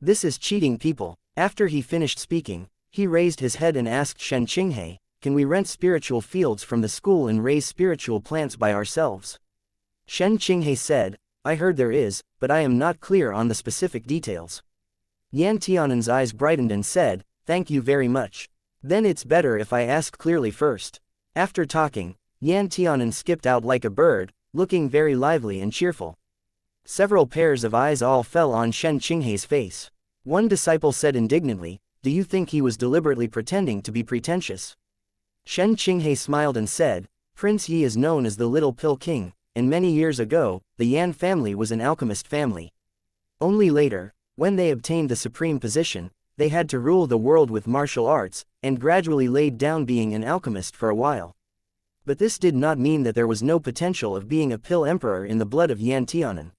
This is cheating people." After he finished speaking, he raised his head and asked Xianxia, "Can we rent spiritual fields from the school and raise spiritual plants by ourselves?" Xianxia said, "I heard there is, but I am not clear on the specific details." Yan Tianan's eyes brightened and said, "Thank you very much. Then it's better if I ask clearly first." After talking, Yan Tianan skipped out like a bird, looking very lively and cheerful. Several pairs of eyes all fell on Xianxia's face. One disciple said indignantly, "Do you think he was deliberately pretending to be pretentious?" Xianxia smiled and said, "Prince Yi is known as the Little Pill King, and many years ago, the Yan family was an alchemist family. Only later, when they obtained the supreme position, they had to rule the world with martial arts, and gradually laid down being an alchemist for a while. But this did not mean that there was no potential of being a pill emperor in the blood of Yan Tianan.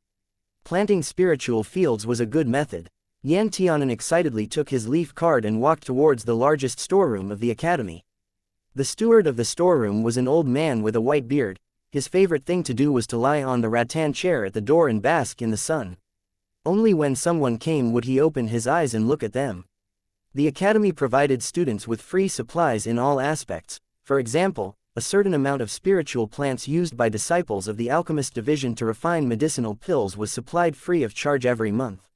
Planting spiritual fields was a good method." Yan Tianan excitedly took his leaf card and walked towards the largest storeroom of the academy. The steward of the storeroom was an old man with a white beard. His favorite thing to do was to lie on the rattan chair at the door and bask in the sun. Only when someone came would he open his eyes and look at them. The academy provided students with free supplies in all aspects. For example, a certain amount of spiritual plants used by disciples of the alchemist division to refine medicinal pills was supplied free of charge every month.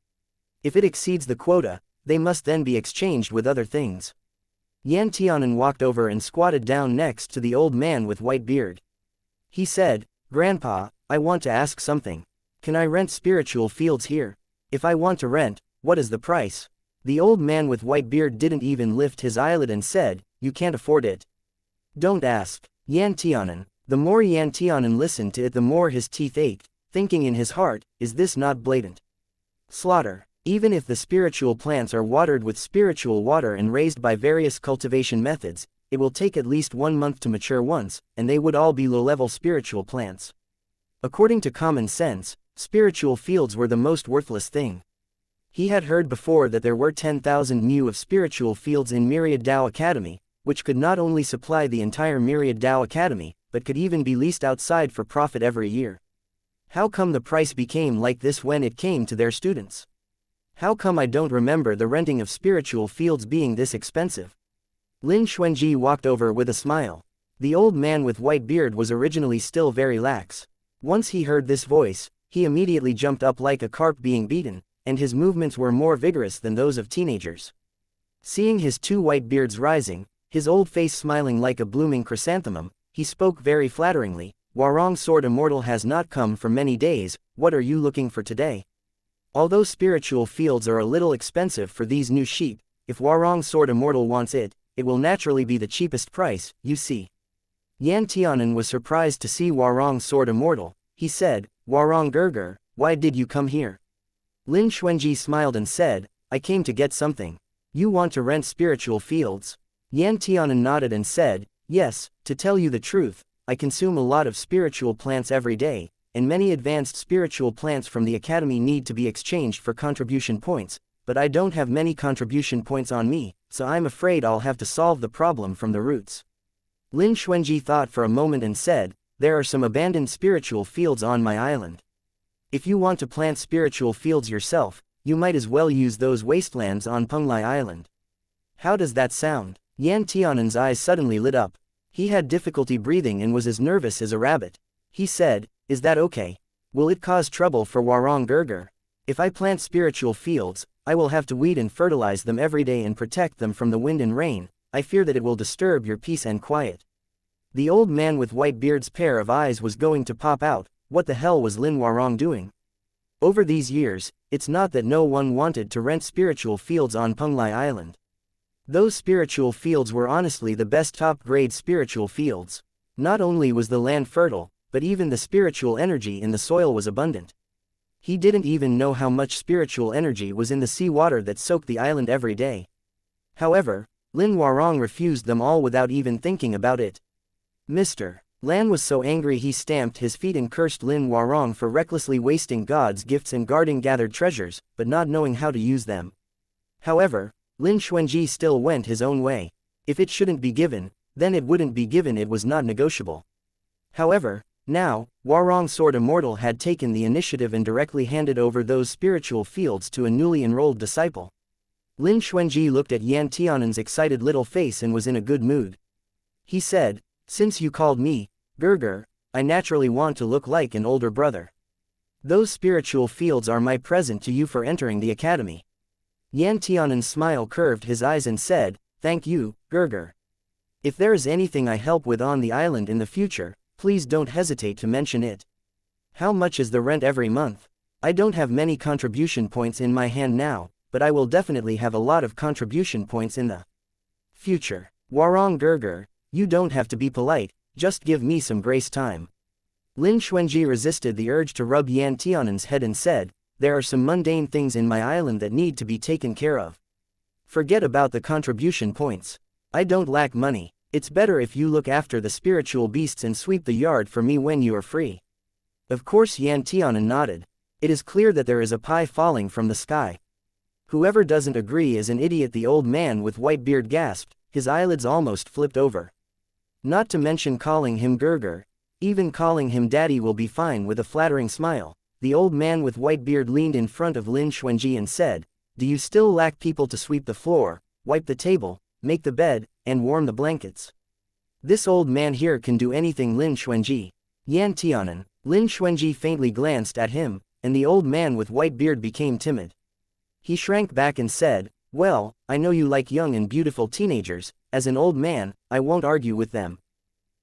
If it exceeds the quota, they must then be exchanged with other things. Yan Tianan walked over and squatted down next to the old man with white beard. He said, "Grandpa, I want to ask something. Can I rent spiritual fields here? If I want to rent, what is the price?" The old man with white beard didn't even lift his eyelid and said, "You can't afford it." "Don't ask." Yan Tianan. The more Yan Tianan listened to it, the more his teeth ached, thinking in his heart, "Is this not blatant slaughter?" Even if the spiritual plants are watered with spiritual water and raised by various cultivation methods, it will take at least 1 month to mature once, and they would all be low-level spiritual plants. According to common sense, spiritual fields were the most worthless thing. He had heard before that there were 10,000 mu of spiritual fields in Myriad Dao Academy, which could not only supply the entire Myriad Dao Academy, but could even be leased outside for profit every year. How come the price became like this when it came to their students? How come I don't remember the renting of spiritual fields being this expensive? Lin Xuanji walked over with a smile. The old man with white beard was originally still very lax. Once he heard this voice, he immediately jumped up like a carp being beaten, and his movements were more vigorous than those of teenagers. Seeing his two white beards rising, his old face smiling like a blooming chrysanthemum, he spoke very flatteringly. Warong Sword Immortal has not come for many days, what are you looking for today? Although spiritual fields are a little expensive for these new sheep, if Warong Sword Immortal wants it, it will naturally be the cheapest price, you see. Yan Tianan was surprised to see Warong Sword Immortal. He said, Warong Gerger, why did you come here? Lin Xuanji smiled and said, I came to get something. You want to rent spiritual fields? Yan Tianan nodded and said, yes, to tell you the truth, I consume a lot of spiritual plants every day, and many advanced spiritual plants from the academy need to be exchanged for contribution points, but I don't have many contribution points on me, so I'm afraid I'll have to solve the problem from the roots. Lin Xuanji thought for a moment and said, there are some abandoned spiritual fields on my island. If you want to plant spiritual fields yourself, you might as well use those wastelands on Penglai Island. How does that sound? Yan Tianan's eyes suddenly lit up. He had difficulty breathing and was as nervous as a rabbit. He said, is that okay? Will it cause trouble for Warong Gerger? If I plant spiritual fields, I will have to weed and fertilize them every day and protect them from the wind and rain. I fear that it will disturb your peace and quiet. The old man with white beard's pair of eyes was going to pop out. What the hell was Lin Warong doing? Over these years, it's not that no one wanted to rent spiritual fields on Penglai Island. Those spiritual fields were honestly the best top-grade spiritual fields. Not only was the land fertile, but even the spiritual energy in the soil was abundant. He didn't even know how much spiritual energy was in the seawater that soaked the island every day. However, Lin Warong refused them all without even thinking about it. Mr. Lan was so angry he stamped his feet and cursed Lin Warong for recklessly wasting God's gifts and guarding gathered treasures, but not knowing how to use them. However, Lin Xuanji still went his own way. If it shouldn't be given, then it wouldn't be given, it was not negotiable. However, now, Warong Sword Immortal had taken the initiative and directly handed over those spiritual fields to a newly enrolled disciple. Lin Xuanji looked at Yan Tianan's excited little face and was in a good mood. He said, since you called me Gerger, I naturally want to look like an older brother. Those spiritual fields are my present to you for entering the academy. Yan Tianan's smile curved his eyes and said, thank you, Gerger. If there is anything I help with on the island in the future, please don't hesitate to mention it. How much is the rent every month? I don't have many contribution points in my hand now, but I will definitely have a lot of contribution points in the future. Warong Gerger, you don't have to be polite, just give me some grace time. Lin Xuanji resisted the urge to rub Yan Tianan's head and said, there are some mundane things in my island that need to be taken care of. Forget about the contribution points. I don't lack money. It's better if you look after the spiritual beasts and sweep the yard for me when you are free. Of course, Yan Tianan nodded. It is clear that there is a pie falling from the sky. Whoever doesn't agree is an idiot, the old man with white beard gasped, his eyelids almost flipped over. Not to mention calling him Gerger, even calling him daddy will be fine. With a flattering smile, the old man with white beard leaned in front of Lin Xuanji and said, do you still lack people to sweep the floor, wipe the table, make the bed, and warm the blankets? This old man here can do anything. Lin Xuanji. Yan Tianan. Lin Xuanji faintly glanced at him, and the old man with white beard became timid. He shrank back and said, well, I know you like young and beautiful teenagers. As an old man, I won't argue with them.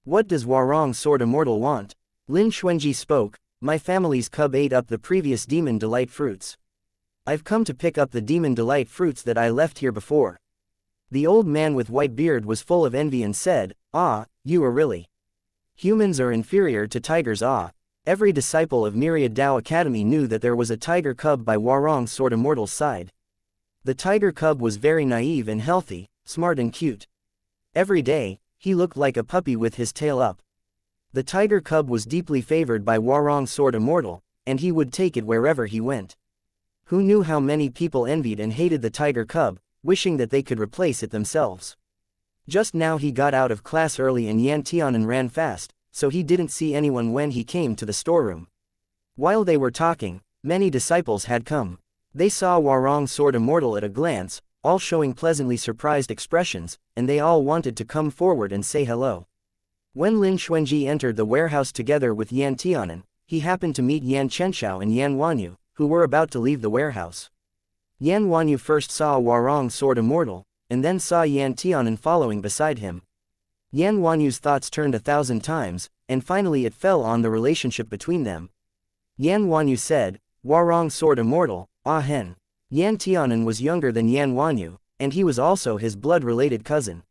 What does Warong Sword Immortal want? Lin Xuanji spoke, my family's cub ate up the previous Demon Delight fruits. I've come to pick up the Demon Delight fruits that I left here before. The old man with white beard was full of envy and said, ah, you are really. Humans are inferior to tigers. Ah. Every disciple of Myriad Dao Academy knew that there was a tiger cub by Warong Sword Immortal's side. The tiger cub was very naive and healthy, smart and cute. Every day, he looked like a puppy with his tail up. The tiger cub was deeply favored by Hwoarang Sword Immortal, and he would take it wherever he went. Who knew how many people envied and hated the tiger cub, wishing that they could replace it themselves. Just now he got out of class early and Yan Tianan ran fast, so he didn't see anyone when he came to the storeroom. While they were talking, many disciples had come. They saw Hwoarang Sword Immortal at a glance, all showing pleasantly surprised expressions, and they all wanted to come forward and say hello. When Lin Xuanji entered the warehouse together with Yan Tianan, he happened to meet Yan Chenxiao and Yan Wanyu, who were about to leave the warehouse. Yan Wanyu first saw Hwoarang Sword Immortal, and then saw Yan Tianan following beside him. Yan Wanyu's thoughts turned 1,000 times, and finally it fell on the relationship between them. Yan Wanyu said, "Hwoarang Sword Immortal, ah hen." Yan Tianan was younger than Yan Wanyu, and he was also his blood-related cousin.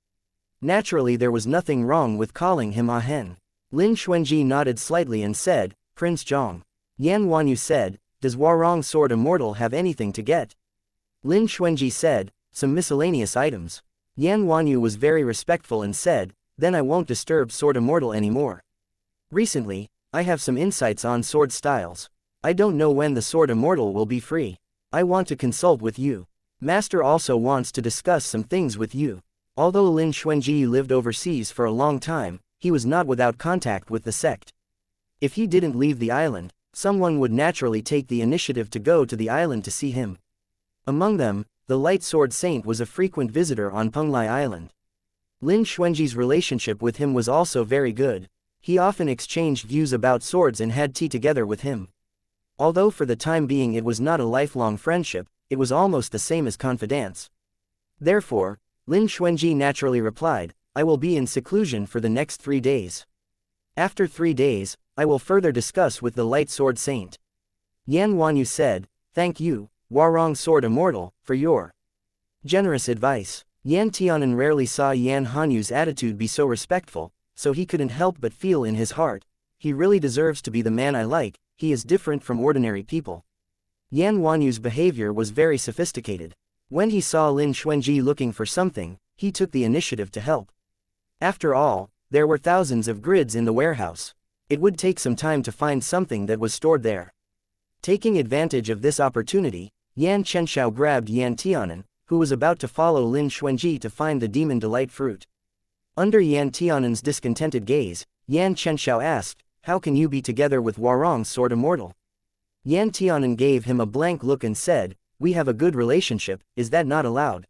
Naturally there was nothing wrong with calling him ah hen. Lin Xuanji nodded slightly and said, "Prince Zhang." Yan Wanyu said, "Does Hwoarang Sword Immortal have anything to get?" Lin Xuanji said, "Some miscellaneous items." Yan Wanyu was very respectful and said, "Then I won't disturb Sword Immortal anymore. Recently, I have some insights on sword styles. I don't know when the Sword Immortal will be free. I want to consult with you. Master also wants to discuss some things with you." Although Lin Xuanji lived overseas for a long time, he was not without contact with the sect. If he didn't leave the island, someone would naturally take the initiative to go to the island to see him. Among them, the Light Sword Saint was a frequent visitor on Penglai Island. Lin Xuanji's relationship with him was also very good. He often exchanged views about swords and had tea together with him. Although for the time being it was not a lifelong friendship, it was almost the same as confidence. Therefore, Lin Xuanji naturally replied, "I will be in seclusion for the next 3 days. After 3 days, I will further discuss with the Light Sword Saint." Yan Wanyu said, "Thank you, Hwoarang Sword Immortal, for your generous advice." Yan Tianan rarely saw Yan Hanyu's attitude be so respectful, so he couldn't help but feel in his heart, "He really deserves to be the man I like, he is different from ordinary people." Yan Wanyu's behavior was very sophisticated. When he saw Lin Xuanji looking for something, he took the initiative to help. After all, there were thousands of grids in the warehouse. It would take some time to find something that was stored there. Taking advantage of this opportunity, Yan Chenxiao grabbed Yan Tianan, who was about to follow Lin Xuanji to find the Demon Delight fruit. Under Yan Tianan's discontented gaze, Yan Chenxiao asked, "How can you be together with Hwoarang Sword Immortal?" Yan Tianan gave him a blank look and said, "We have a good relationship, is that not allowed?"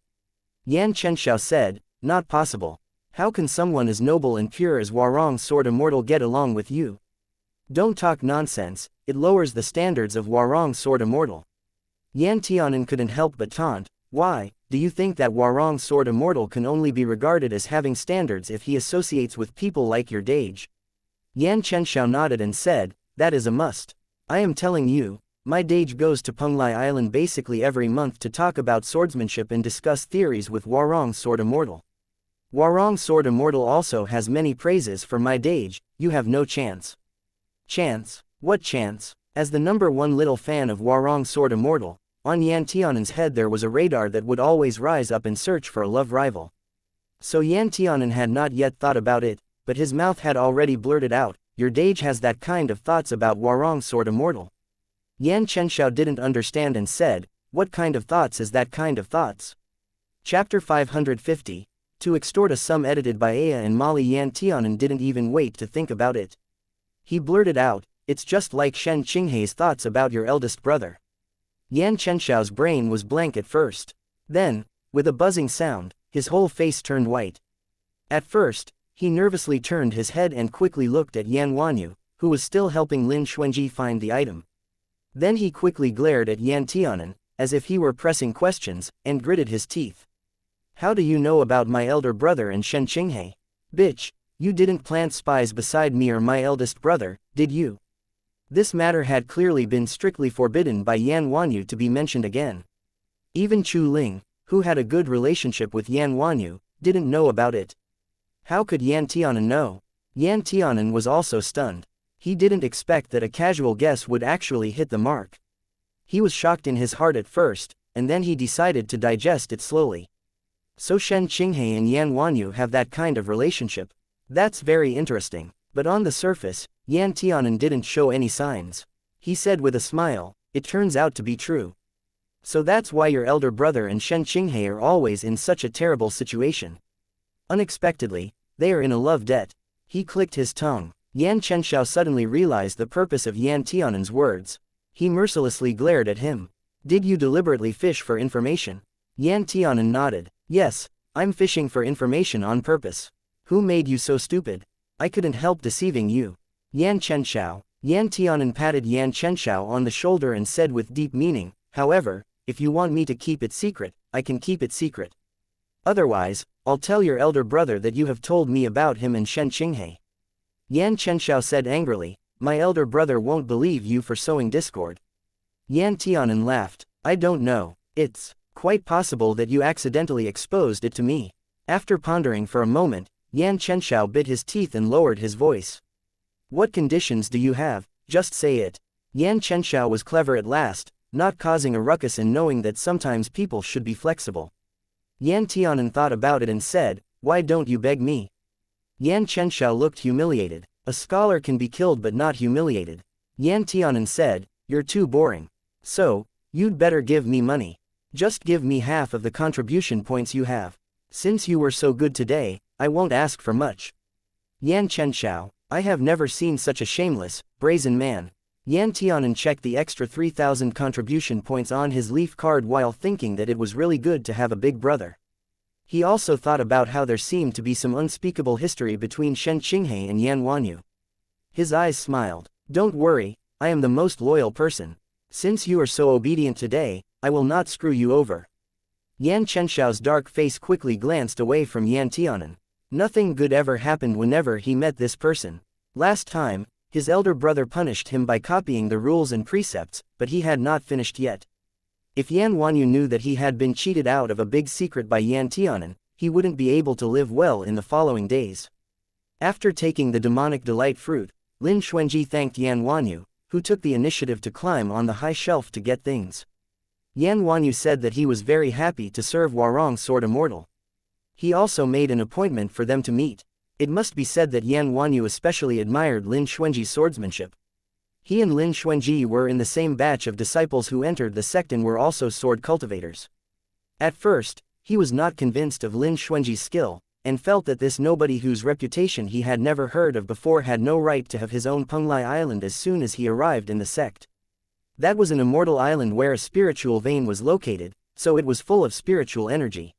Yan Chenxiao said, "Not possible. How can someone as noble and pure as Hwoarang Sword Immortal get along with you? Don't talk nonsense, it lowers the standards of Hwoarang Sword Immortal." Yan Tianan couldn't help but taunt, "Why, do you think that Hwoarang Sword Immortal can only be regarded as having standards if he associates with people like your Dage?" Yan Chenxiao nodded and said, "That is a must. I am telling you, my Dage goes to Penglai Island basically every month to talk about swordsmanship and discuss theories with Hwoarang Sword Immortal. Hwoarang Sword Immortal also has many praises for my Dage, you have no chance." Chance? What chance? As the #1 little fan of Hwoarang Sword Immortal, on Yan Tianan's head there was a radar that would always rise up and search for a love rival. So Yan Tianan had not yet thought about it, but his mouth had already blurted out, "Your Dage has that kind of thoughts about Hwoarang Sword Immortal." Yan Chenxiao didn't understand and said, "What kind of thoughts is that kind of thoughts?" Chapter 550. To extort a sum, edited by Aya and Molly. Yan Tianan didn't even wait to think about it. He blurted out, "It's just like Shen Qinghei's thoughts about your eldest brother." Yan Chenxiao's brain was blank at first. Then, with a buzzing sound, his whole face turned white. At first, he nervously turned his head and quickly looked at Yan Wanyu, who was still helping Lin Xuanji find the item. Then he quickly glared at Yan Tianan, as if he were pressing questions, and gritted his teeth. "How do you know about my elder brother and Shen Qinghei? Bitch, you didn't plant spies beside me or my eldest brother, did you?" This matter had clearly been strictly forbidden by Yan Wanyu to be mentioned again. Even Chu Ling, who had a good relationship with Yan Wanyu, didn't know about it. How could Yan Tianan know? Yan Tianan was also stunned. He didn't expect that a casual guess would actually hit the mark. He was shocked in his heart at first, and then he decided to digest it slowly. So Shen Qinghei and Yan Wanyu have that kind of relationship. That's very interesting. But on the surface, Yan Tianan didn't show any signs. He said with a smile, "It turns out to be true. So that's why your elder brother and Shen Qinghe are always in such a terrible situation. Unexpectedly, they are in a love debt." He clicked his tongue. Yan Chenxiao suddenly realized the purpose of Yan Tianan's words. He mercilessly glared at him. "Did you deliberately fish for information?" Yan Tianan nodded. "Yes, I'm fishing for information on purpose. Who made you so stupid? I couldn't help deceiving you." Yan Chenxiao. Yan Tianan patted Yan Chenxiao on the shoulder and said with deep meaning, "However, if you want me to keep it secret, I can keep it secret. Otherwise, I'll tell your elder brother that you have told me about him and Shen Qinghe." Yan Chenxiao said angrily, "My elder brother won't believe you for sowing discord." Yan Tianan laughed. "I don't know. It's quite possible that you accidentally exposed it to me." After pondering for a moment, Yan Chenxiao bit his teeth and lowered his voice. "What conditions do you have? Just say it." Yan Chenxiao was clever at last, not causing a ruckus and knowing that sometimes people should be flexible. Yan Tianan thought about it and said, "Why don't you beg me?" Yan Chenxiao looked humiliated. A scholar can be killed but not humiliated. Yan Tianan said, "You're too boring. So, you'd better give me money. Just give me half of the contribution points you have. Since you were so good today, I won't ask for much." Yan Chenxiao, "I have never seen such a shameless, brazen man." Yan Tianan checked the extra 3,000 contribution points on his leaf card while thinking that it was really good to have a big brother. He also thought about how there seemed to be some unspeakable history between Shen Qinghe and Yan Wanyu. His eyes smiled. "Don't worry, I am the most loyal person. Since you are so obedient today, I will not screw you over." Yan Chenxiao's dark face quickly glanced away from Yan Tianan. Nothing good ever happened whenever he met this person. Last time, his elder brother punished him by copying the rules and precepts, but he had not finished yet. If Yan Wanyu knew that he had been cheated out of a big secret by Yan Tianan, he wouldn't be able to live well in the following days. After taking the demonic delight fruit, Lin Xuanji thanked Yan Wanyu, who took the initiative to climb on the high shelf to get things. Yan Wanyu said that he was very happy to serve Warong Sword Immortal. He also made an appointment for them to meet. It must be said that Yan Wanyu especially admired Lin Xuanji's swordsmanship. He and Lin Xuanji were in the same batch of disciples who entered the sect and were also sword cultivators. At first, he was not convinced of Lin Xuanji's skill, and felt that this nobody whose reputation he had never heard of before had no right to have his own Penglai Island as soon as he arrived in the sect. That was an immortal island where a spiritual vein was located, so it was full of spiritual energy.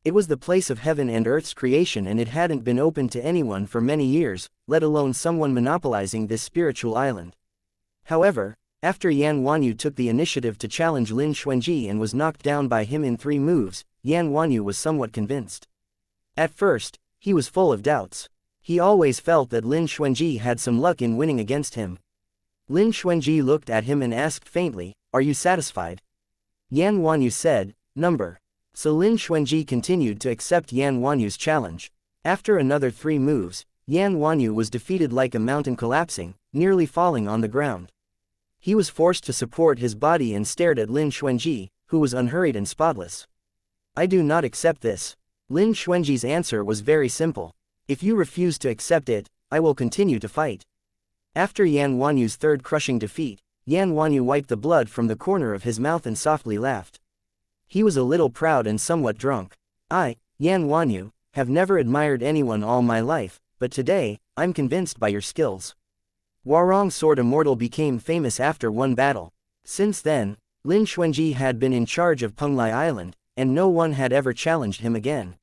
It was the place of heaven and earth's creation and it hadn't been open to anyone for many years, let alone someone monopolizing this spiritual island. However, after Yan Wanyu took the initiative to challenge Lin Xuanji and was knocked down by him in 3 moves, Yan Wanyu was somewhat convinced. At first, he was full of doubts. He always felt that Lin Xuanji had some luck in winning against him. Lin Xuanji looked at him and asked faintly, "Are you satisfied?" Yan Wanyu said, "Number." So Lin Xuanji continued to accept Yan Wanyu's challenge. After another 3 moves, Yan Wanyu was defeated like a mountain collapsing, nearly falling on the ground. He was forced to support his body and stared at Lin Xuanji, who was unhurried and spotless. "I do not accept this." Lin Xuanji's answer was very simple. "If you refuse to accept it, I will continue to fight." After Yan Wanyu's 3rd crushing defeat, Yan Wanyu wiped the blood from the corner of his mouth and softly laughed. He was a little proud and somewhat drunk. "I, Yan Wanyu, have never admired anyone all my life, but today, I'm convinced by your skills." Warong Sword Immortal became famous after one battle. Since then, Lin Xuanji had been in charge of Penglai Island, and no one had ever challenged him again.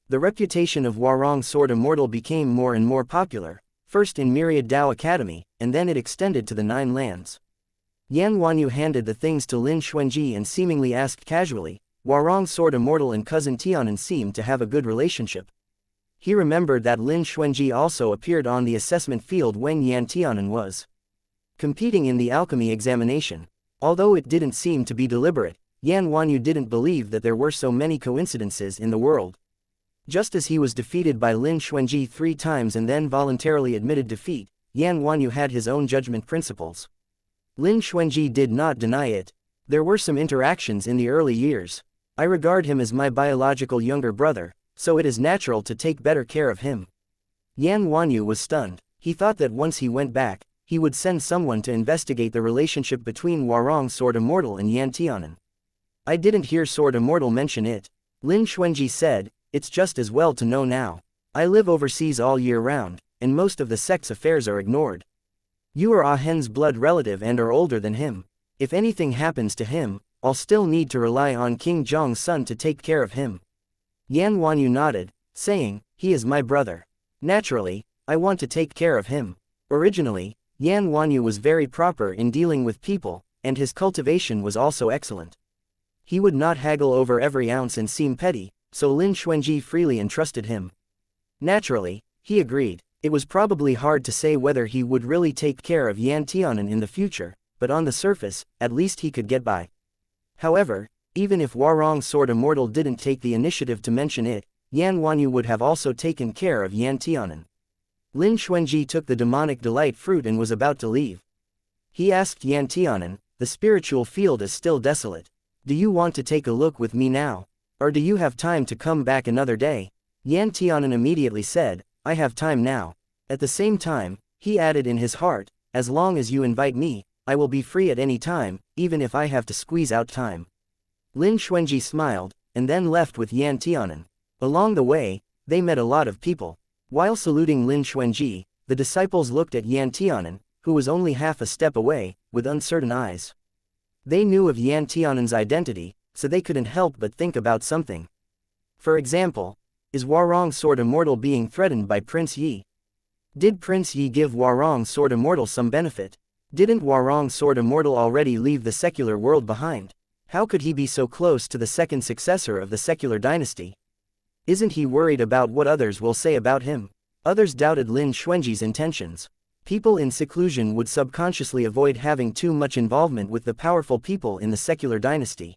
The reputation of Warong Sword Immortal became more and more popular, first in Myriad Dao Academy, and then it extended to the 9 lands. Yan Wanyu handed the things to Lin Xuanji and seemingly asked casually, "Warong Sword Immortal and cousin Tianan seem to have a good relationship." He remembered that Lin Xuanji also appeared on the assessment field when Yan Tianan was competing in the alchemy examination. Although it didn't seem to be deliberate, Yan Wanyu didn't believe that there were so many coincidences in the world. Just as he was defeated by Lin Xuanji 3 times and then voluntarily admitted defeat, Yan Wanyu had his own judgment principles. Lin Xuanji did not deny it. "There were some interactions in the early years. I regard him as my biological younger brother, so it is natural to take better care of him." Yan Wanyu was stunned. He thought that once he went back, he would send someone to investigate the relationship between Warong Sword Immortal and Yan Tianan. I didn't hear Sword Immortal mention it. Lin Xuanji said, it's just as well to know now. I live overseas all year round, and most of the sect's affairs are ignored. You are Ah Hen's blood relative and are older than him. If anything happens to him, I'll still need to rely on King Zhong's son to take care of him. Yan Wanyu nodded, saying, he is my brother. Naturally, I want to take care of him. Originally, Yan Wanyu was very proper in dealing with people, and his cultivation was also excellent. He would not haggle over every ounce and seem petty, so Lin Xuanji freely entrusted him. Naturally, he agreed. It was probably hard to say whether he would really take care of Yan Tianan in the future, but on the surface, at least he could get by. However, even if Warong Sword Immortal didn't take the initiative to mention it, Yan Wanyu would have also taken care of Yan Tianan. Lin Xuanji took the demonic delight fruit and was about to leave. He asked Yan Tianan, the spiritual field is still desolate. Do you want to take a look with me now? Or do you have time to come back another day? Yan Tianan immediately said, I have time now. At the same time, he added in his heart, as long as you invite me, I will be free at any time, even if I have to squeeze out time. Lin Xuanji smiled, and then left with Yan Tianan. Along the way, they met a lot of people. While saluting Lin Xuanji, the disciples looked at Yan Tianan, who was only half a step away, with uncertain eyes. They knew of Yan Tianan's identity, so they couldn't help but think about something. For example, is Warong Sword Immortal being threatened by Prince Yi? Did Prince Yi give Warong Sword Immortal some benefit? Didn't Warong Sword Immortal already leave the secular world behind? How could he be so close to the second successor of the secular dynasty? Isn't he worried about what others will say about him? Others doubted Lin Xuanji's intentions. People in seclusion would subconsciously avoid having too much involvement with the powerful people in the secular dynasty.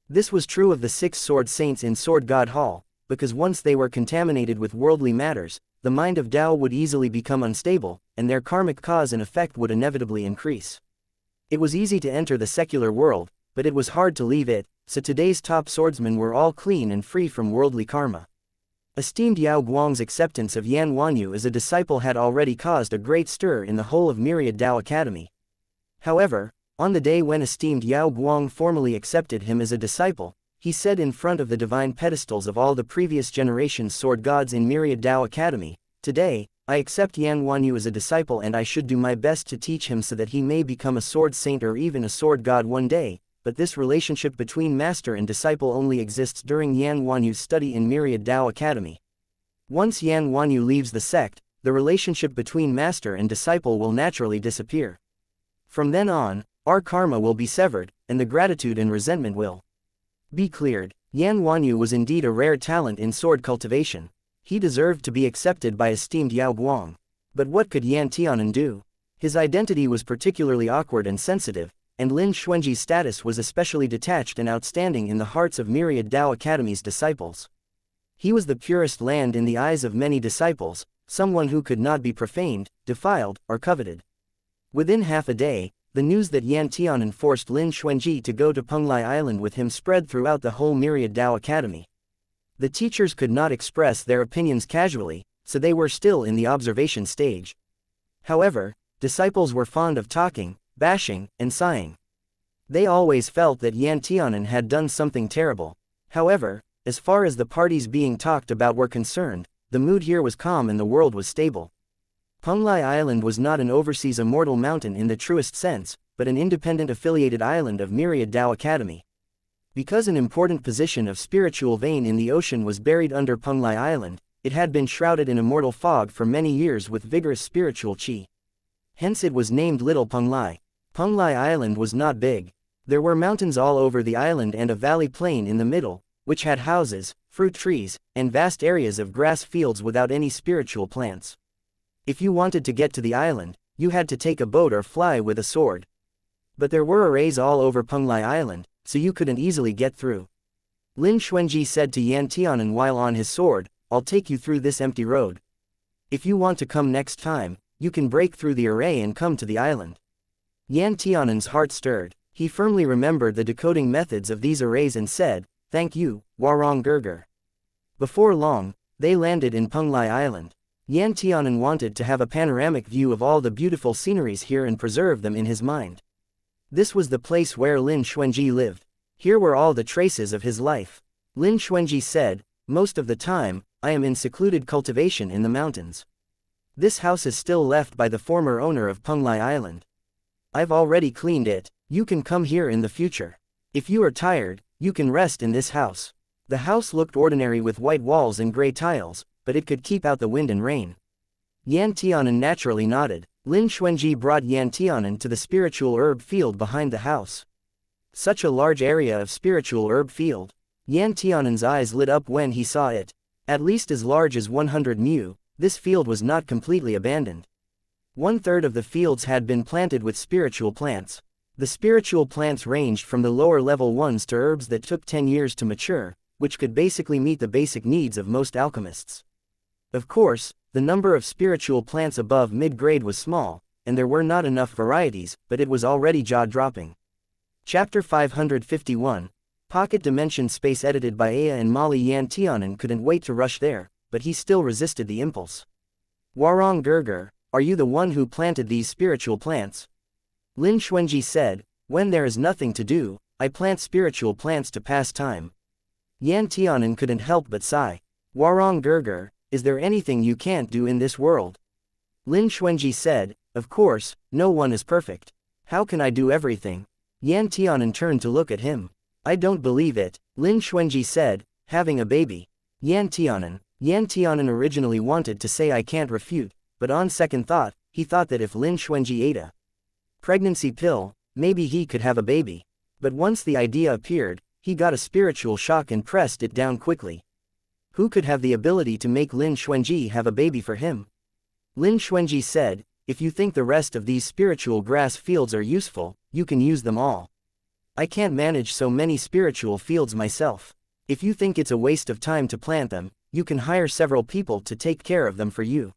This was true of the 6 sword saints in Sword God Hall, because once they were contaminated with worldly matters, the mind of Tao would easily become unstable, and their karmic cause and effect would inevitably increase. It was easy to enter the secular world, but it was hard to leave it, so today's top swordsmen were all clean and free from worldly karma. Esteemed Yao Guang's acceptance of Yan Wanyu as a disciple had already caused a great stir in the whole of Myriad Tao Academy. However, on the day when esteemed Yao Guang formally accepted him as a disciple, he said in front of the divine pedestals of all the previous generation's sword gods in Myriad Tao Academy, today, I accept Yan Wanyu as a disciple and I should do my best to teach him so that he may become a sword saint or even a sword god one day, but this relationship between master and disciple only exists during Yan Wanyu's study in Myriad Tao Academy. Once Yan Wanyu leaves the sect, the relationship between master and disciple will naturally disappear. From then on, our karma will be severed, and the gratitude and resentment will be cleared. Yan Wanyu was indeed a rare talent in sword cultivation. He deserved to be accepted by esteemed Yao Guang. But what could Yan Tianan do? His identity was particularly awkward and sensitive, and Lin Xuanji's status was especially detached and outstanding in the hearts of Myriad Tao Academy's disciples. He was the purest land in the eyes of many disciples, someone who could not be profaned, defiled, or coveted. Within half a day, the news that Yan Tianan forced Lin Xuanji to go to Penglai Island with him spread throughout the whole Myriad Tao Academy. The teachers could not express their opinions casually, so they were still in the observation stage. However, disciples were fond of talking, bashing, and sighing. They always felt that Yan Tianan had done something terrible. However, as far as the parties being talked about were concerned, the mood here was calm and the world was stable. Penglai Island was not an overseas immortal mountain in the truest sense, but an independent affiliated island of Myriad Tao Academy. Because an important position of spiritual vein in the ocean was buried under Penglai Island, it had been shrouded in immortal fog for many years with vigorous spiritual qi. Hence it was named Little Penglai. Penglai Island was not big. There were mountains all over the island and a valley plain in the middle, which had houses, fruit trees, and vast areas of grass fields without any spiritual plants. If you wanted to get to the island, you had to take a boat or fly with a sword. But there were arrays all over Penglai Island, so you couldn't easily get through. Lin Xuanji said to Yan Tianan while on his sword, I'll take you through this empty road. If you want to come next time, you can break through the array and come to the island. Yan Tianan's heart stirred. He firmly remembered the decoding methods of these arrays and said, thank you, Warong Gurgur. Before long, they landed in Penglai Island. Yan Tianan wanted to have a panoramic view of all the beautiful sceneries here and preserve them in his mind. This was the place where Lin Xuanji lived. Here were all the traces of his life. Lin Xuanji said, "Most of the time, I am in secluded cultivation in the mountains. This house is still left by the former owner of Penglai Island. I've already cleaned it. You can come here in the future. If you are tired, you can rest in this house." The house looked ordinary with white walls and gray tiles, but it could keep out the wind and rain. Yan Tianan naturally nodded. Lin Xuanji brought Yan Tianan to the spiritual herb field behind the house. Such a large area of spiritual herb field. Yan Tianan's eyes lit up when he saw it. At least as large as 100 mu, this field was not completely abandoned. 1/3 of the fields had been planted with spiritual plants. The spiritual plants ranged from the lower level ones to herbs that took 10 years to mature, which could basically meet the basic needs of most alchemists. Of course, the number of spiritual plants above mid-grade was small, and there were not enough varieties, but it was already jaw-dropping. Chapter 551. Pocket Dimension Space. Edited by Aya and Molly. Yan Tianan couldn't wait to rush there, but he still resisted the impulse. "Warong Gerger, are you the one who planted these spiritual plants?" Lin Xuanji said, "When there is nothing to do, I plant spiritual plants to pass time." Yan Tianan couldn't help but sigh. "Warong Gerger, is there anything you can't do in this world?" Lin Xuanji said, "Of course, no one is perfect. How can I do everything?" Yan Tianan turned to look at him. "I don't believe it," Lin Xuanji said, "having a baby." Yan Tianan originally wanted to say "I can't refute," but on second thought, he thought that if Lin Xuanji ate a pregnancy pill, maybe he could have a baby. But once the idea appeared, he got a spiritual shock and pressed it down quickly. Who could have the ability to make Lin Xuanji have a baby for him? Lin Xuanji said, "If you think the rest of these spiritual grass fields are useful, you can use them all. I can't manage so many spiritual fields myself. If you think it's a waste of time to plant them, you can hire several people to take care of them for you."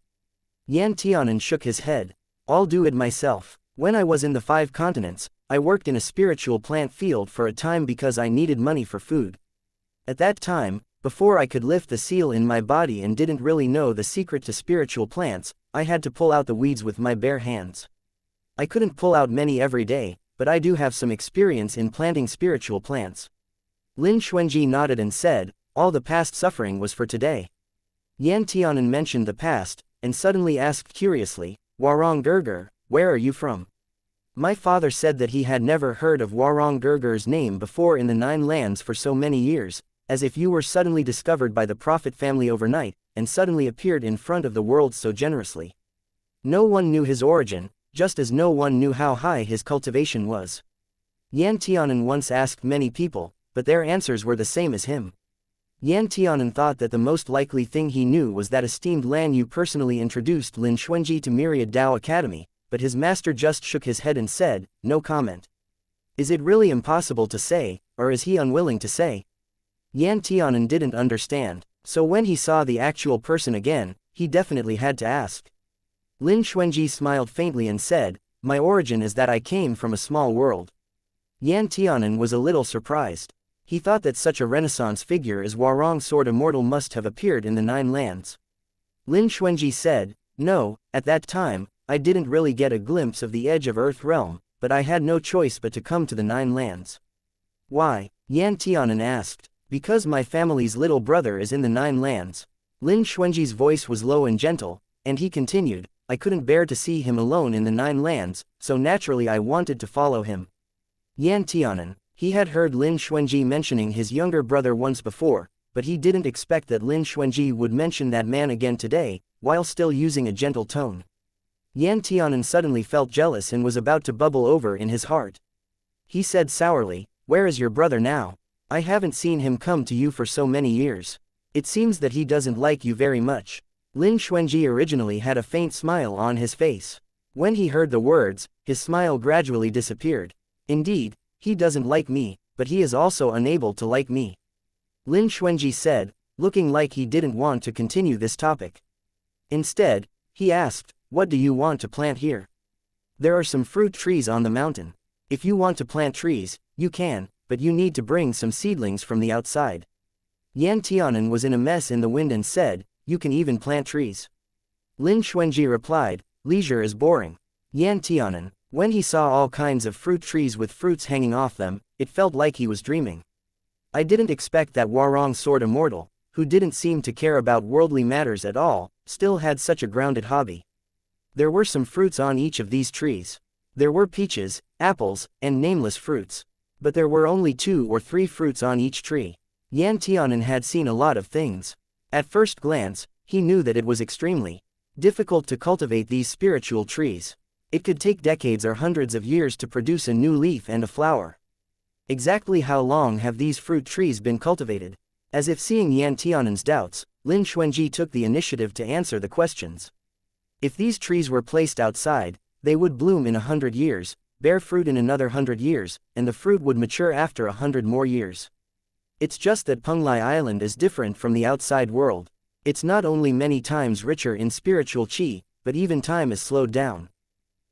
Yan Tianan shook his head. "I'll do it myself. When I was in the 5 continents, I worked in a spiritual plant field for a time because I needed money for food. At that time, before I could lift the seal in my body and didn't really know the secret to spiritual plants, I had to pull out the weeds with my bare hands. I couldn't pull out many every day, but I do have some experience in planting spiritual plants." Lin Xuanji nodded and said, "All the past suffering was for today." Yan Tianan mentioned the past, and suddenly asked curiously, "Warong Gerger, where are you from?" My father said that he had never heard of Warong Gerger's name before in the 9 lands for so many years, as if you were suddenly discovered by the prophet family overnight, and suddenly appeared in front of the world so generously. No one knew his origin, just as no one knew how high his cultivation was. Yan Tianan once asked many people, but their answers were the same as him. Yan Tianan thought that the most likely thing he knew was that esteemed Lan Yu personally introduced Lin Xuanji to Myriad Dao Academy, but his master just shook his head and said, "No comment." Is it really impossible to say, or is he unwilling to say? Yan Tianan didn't understand, so when he saw the actual person again, he definitely had to ask. Lin Xuanji smiled faintly and said, "My origin is that I came from a small world." Yan Tianan was a little surprised. He thought that such a renaissance figure as Warong Sword Immortal must have appeared in the 9 lands. Lin Xuanji said, "No, at that time, I didn't really get a glimpse of the edge of Earth Realm, but I had no choice but to come to the 9 lands." "Why?" Yan Tianan asked. "Because my family's little brother is in the 9 lands." Lin Xuanji's voice was low and gentle, and he continued, "I couldn't bear to see him alone in the 9 lands, so naturally I wanted to follow him." Yan Tianan. He had heard Lin Xuanji mentioning his younger brother once before, but he didn't expect that Lin Xuanji would mention that man again today, while still using a gentle tone. Yan Tianan suddenly felt jealous and was about to bubble over in his heart. He said sourly, "Where is your brother now? I haven't seen him come to you for so many years. It seems that he doesn't like you very much." Lin Xuanji originally had a faint smile on his face. When he heard the words, his smile gradually disappeared. "Indeed, he doesn't like me, but he is also unable to like me," Lin Xuanji said, looking like he didn't want to continue this topic. Instead, he asked, "What do you want to plant here?" "There are some fruit trees on the mountain. If you want to plant trees, you can, but you need to bring some seedlings from the outside." Yan Tianan was in a mess in the wind and said, "You can even plant trees?" Lin Xuanji replied, leisure is boring. Yan Tianan, when he saw all kinds of fruit trees with fruits hanging off them, it felt like he was dreaming. I didn't expect that Warong Sword Immortal, who didn't seem to care about worldly matters at all, still had such a grounded hobby. There were some fruits on each of these trees. There were peaches, apples, and nameless fruits. But there were only 2 or 3 fruits on each tree. Yan Tianan had seen a lot of things. At first glance, he knew that it was extremely difficult to cultivate these spiritual trees. It could take decades or hundreds of years to produce a new leaf and a flower. Exactly how long have these fruit trees been cultivated? As if seeing Yan Tianan's doubts, Lin Xuanji took the initiative to answer the questions. If these trees were placed outside, they would bloom in 100 years, bear fruit in another 100 years, and the fruit would mature after 100 more years. It's just that Penglai Island is different from the outside world. It's not only many times richer in spiritual qi, but even time is slowed down.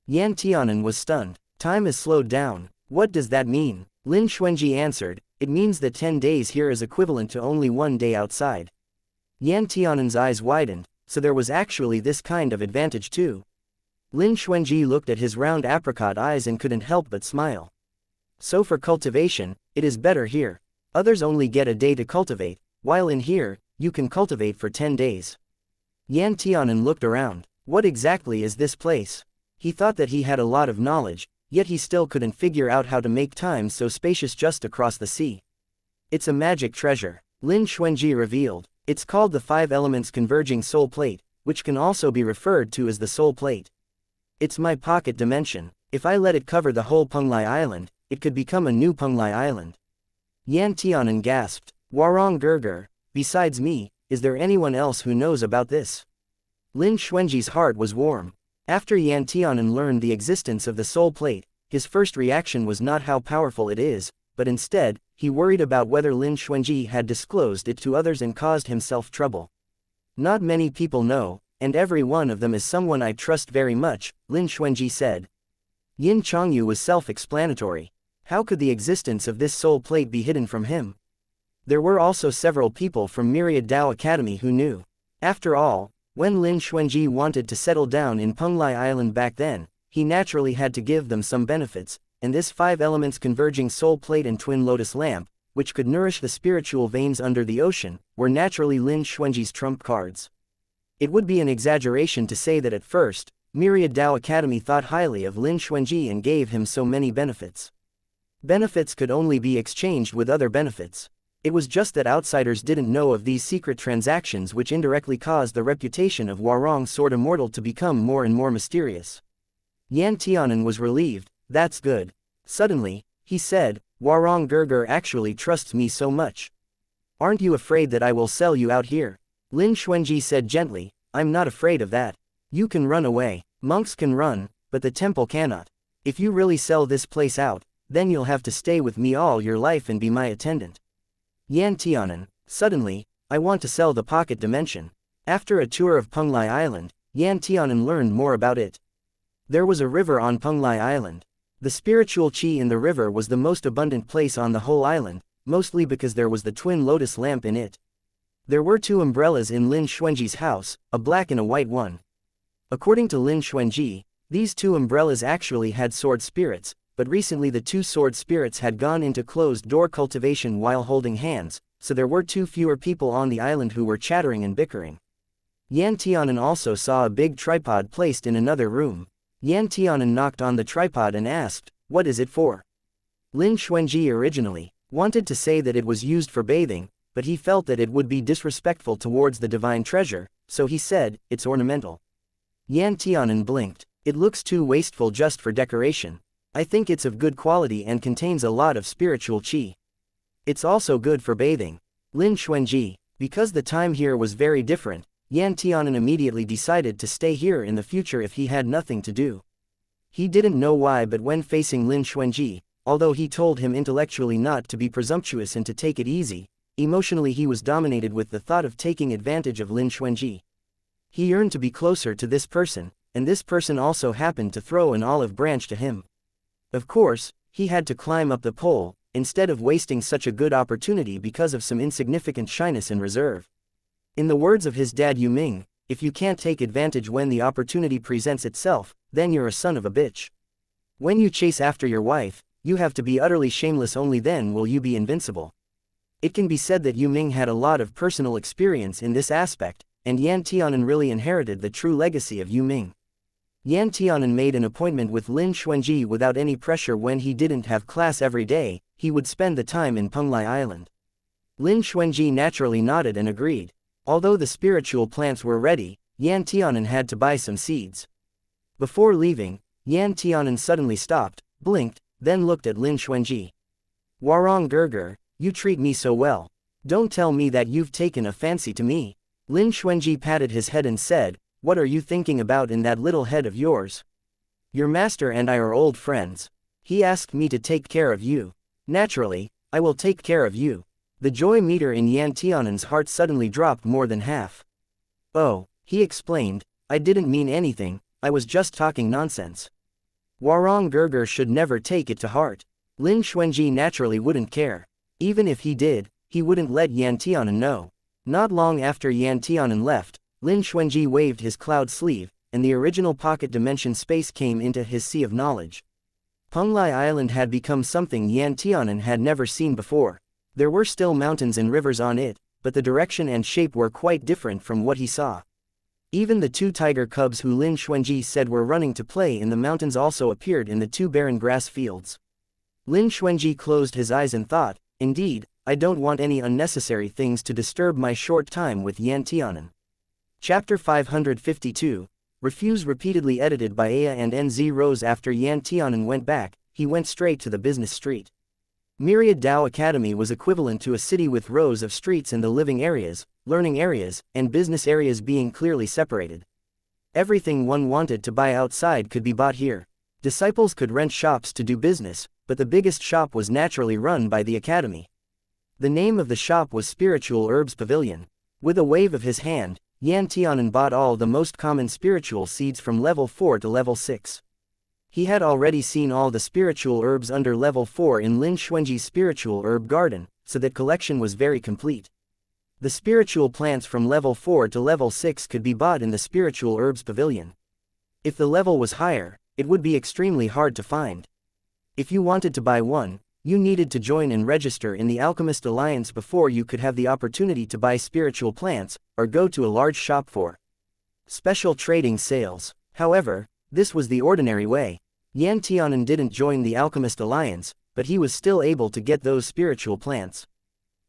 Yan Tianan was stunned. Time is slowed down. What does that mean? Lin Xuanji answered, it means that 10 days here is equivalent to only 1 day outside. Yan Tianan's eyes widened, so there was actually this kind of advantage too. Lin Xuanji looked at his round apricot eyes and couldn't help but smile. So for cultivation, it is better here. Others only get a day to cultivate, while in here, you can cultivate for 10 days. Yan Tianan looked around. What exactly is this place? He thought that he had a lot of knowledge, yet he still couldn't figure out how to make time so spacious just across the sea. It's a magic treasure, Lin Xuanji revealed. It's called the 5 Elements Converging Soul Plate, which can also be referred to as the Soul Plate. It's my pocket dimension. If I let it cover the whole Penglai Island, it could become a new Penglai Island. Yan Tianan gasped. Warong Gerger, besides me, is there anyone else who knows about this? Lin Xuanji's heart was warm. After Yan Tianan learned the existence of the Soul Plate, his first reaction was not how powerful it is, but instead, he worried about whether Lin Xuanji had disclosed it to others and caused himself trouble. Not many people know, and every one of them is someone I trust very much, Lin Xuanji said. Yin Chongyu was self-explanatory. How could the existence of this soul plate be hidden from him? There were also several people from Myriad Dao Academy who knew. After all, when Lin Xuanji wanted to settle down in Penglai Island back then, he naturally had to give them some benefits, and this 5 elements converging soul plate and twin lotus lamp, which could nourish the spiritual veins under the ocean, were naturally Lin Xuanji's trump cards. It would be an exaggeration to say that at first, Myriad Dao Academy thought highly of Lin Xuanji and gave him so many benefits. Benefits could only be exchanged with other benefits. It was just that outsiders didn't know of these secret transactions which indirectly caused the reputation of Warong Sword Immortal to become more and more mysterious. Yan Tianan was relieved. That's good. Suddenly, he said, Warong Gerger actually trusts me so much. Aren't you afraid that I will sell you out here? Lin Xuanji said gently, I'm not afraid of that. You can run away. Monks can run, but the temple cannot. If you really sell this place out, then you'll have to stay with me all your life and be my attendant. Yan Tianan, suddenly, I want to sell the pocket dimension. After a tour of Penglai Island, Yan Tianan learned more about it. There was a river on Penglai Island. The spiritual qi in the river was the most abundant place on the whole island, mostly because there was the twin lotus lamp in it. There were 2 umbrellas in Lin Xuanji's house, a black and a white one. According to Lin Xuanji, these 2 umbrellas actually had sword spirits, but recently the 2 sword spirits had gone into closed-door cultivation while holding hands, so there were 2 fewer people on the island who were chattering and bickering. Yan Tianan also saw a big tripod placed in another room. Yan Tianan knocked on the tripod and asked, what is it for? Lin Xuanji originally wanted to say that it was used for bathing, but he felt that it would be disrespectful towards the divine treasure, so he said, it's ornamental. Yan Tianan blinked. It looks too wasteful just for decoration. I think it's of good quality and contains a lot of spiritual qi. It's also good for bathing. Lin Xuanji, because the time here was very different, Yan Tianan immediately decided to stay here in the future if he had nothing to do. He didn't know why, but when facing Lin Xuanji, although he told him intellectually not to be presumptuous and to take it easy, emotionally he was dominated with the thought of taking advantage of Lin Xuanji. He yearned to be closer to this person, and this person also happened to throw an olive branch to him. Of course, he had to climb up the pole, instead of wasting such a good opportunity because of some insignificant shyness and reserve. In the words of his dad Yu Ming, if you can't take advantage when the opportunity presents itself, then you're a son of a bitch. When you chase after your wife, you have to be utterly shameless, only then will you be invincible. It can be said that Yu Ming had a lot of personal experience in this aspect, and Yan Tianan really inherited the true legacy of Yu Ming. Yan Tianan made an appointment with Lin Xuanji without any pressure. When he didn't have class every day, he would spend the time in Penglai Island. Lin Xuanji naturally nodded and agreed. Although the spiritual plants were ready, Yan Tianan had to buy some seeds. Before leaving, Yan Tianan suddenly stopped, blinked, then looked at Lin Xuanji. "Warong Gerger, you treat me so well. Don't tell me that you've taken a fancy to me." Lin Xuanji patted his head and said, "What are you thinking about in that little head of yours? Your master and I are old friends. He asked me to take care of you. Naturally, I will take care of you." The joy meter in Yan Tianan's heart suddenly dropped more than half. "Oh," he explained, "I didn't mean anything, I was just talking nonsense." Warong Gerger should never take it to heart. Lin Xuanji naturally wouldn't care. Even if he did, he wouldn't let Yan Tianan know. Not long after Yan Tianan left, Lin Xuanji waved his cloud sleeve, and the original pocket dimension space came into his sea of knowledge. Penglai Island had become something Yan Tianan had never seen before. There were still mountains and rivers on it, but the direction and shape were quite different from what he saw. Even the two tiger cubs who Lin Xuanji said were running to play in the mountains also appeared in the two barren grass fields. Lin Xuanji closed his eyes and thought, "Indeed, I don't want any unnecessary things to disturb my short time with Yan Tianan." Chapter 552, Refuse, repeatedly edited by Aya and NZ Rose. After Yan Tianan went back, he went straight to the business street. Myriad Dao Academy was equivalent to a city with rows of streets and the living areas, learning areas, and business areas being clearly separated. Everything one wanted to buy outside could be bought here. Disciples could rent shops to do business, but the biggest shop was naturally run by the academy. The name of the shop was Spiritual Herbs Pavilion. With a wave of his hand, Yan Tianan bought all the most common spiritual seeds from level 4 to level 6. He had already seen all the spiritual herbs under level 4 in Lin Xuanji's spiritual herb garden, so that collection was very complete. The spiritual plants from level 4 to level 6 could be bought in the Spiritual Herbs Pavilion. If the level was higher, it would be extremely hard to find. If you wanted to buy one, you needed to join and register in the Alchemist Alliance before you could have the opportunity to buy spiritual plants, or go to a large shop for special trading sales. However, this was the ordinary way. Yan Tianan didn't join the Alchemist Alliance, but he was still able to get those spiritual plants.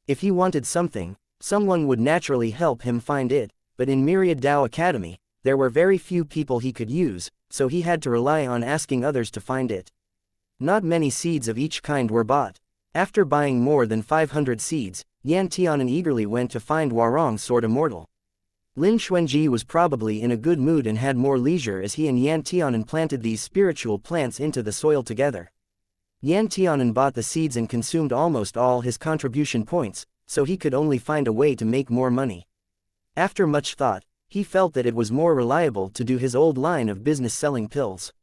If he wanted something, someone would naturally help him find it, but in Myriad Dao Academy, there were very few people he could use, so he had to rely on asking others to find it. Not many seeds of each kind were bought. After buying more than 500 seeds, Yan Tianan eagerly went to find Warong Sword Immortal. Lin Xuanji was probably in a good mood and had more leisure as he and Yan Tianan planted these spiritual plants into the soil together. Yan Tianan bought the seeds and consumed almost all his contribution points, so he could only find a way to make more money. After much thought, he felt that it was more reliable to do his old line of business selling pills.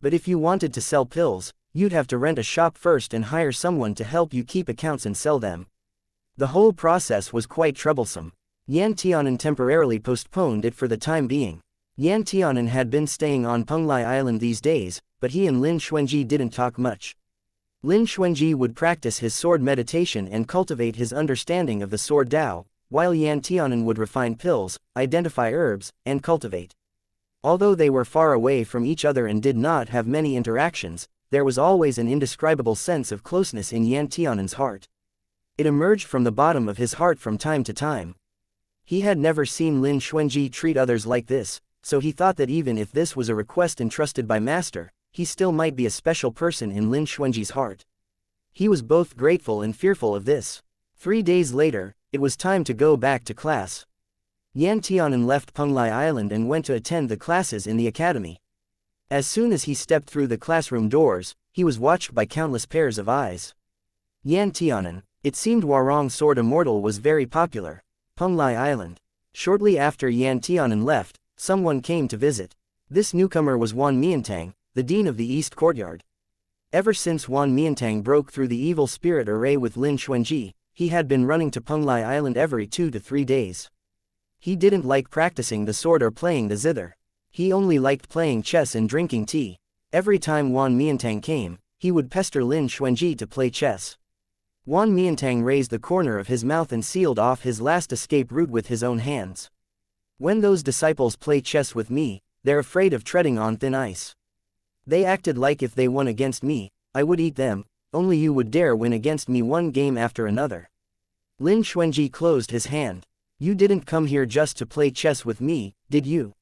But if you wanted to sell pills, you'd have to rent a shop first and hire someone to help you keep accounts and sell them. The whole process was quite troublesome. Yan Tianan temporarily postponed it for the time being. Yan Tianan had been staying on Penglai Island these days, but he and Lin Xuanji didn't talk much. Lin Xuanji would practice his sword meditation and cultivate his understanding of the sword Dao, while Yan Tianan would refine pills, identify herbs, and cultivate. Although they were far away from each other and did not have many interactions, there was always an indescribable sense of closeness in Yan Tianan's heart. It emerged from the bottom of his heart from time to time. He had never seen Lin Xuanji treat others like this, so he thought that even if this was a request entrusted by Master, he still might be a special person in Lin Xuanji's heart. He was both grateful and fearful of this. 3 days later, it was time to go back to class. Yan Tianan left Penglai Island and went to attend the classes in the academy. As soon as he stepped through the classroom doors, he was watched by countless pairs of eyes. Yan Tianan. It seemed Warong Sword Immortal was very popular. Penglai Island. Shortly after Yan Tianan left, someone came to visit. This newcomer was Wan Miantang, the dean of the East Courtyard. Ever since Wan Miantang broke through the evil spirit array with Lin Xuanji, he had been running to Penglai Island every 2 to 3 days. He didn't like practicing the sword or playing the zither. He only liked playing chess and drinking tea. Every time Wan Miantang came, he would pester Lin Xuanji to play chess. Wan Miantang raised the corner of his mouth and sealed off his last escape route with his own hands. When those disciples play chess with me, they're afraid of treading on thin ice. They acted like if they won against me, I would eat them. Only you would dare win against me one game after another. Lin Xuanji closed his hand. You didn't come here just to play chess with me, did you?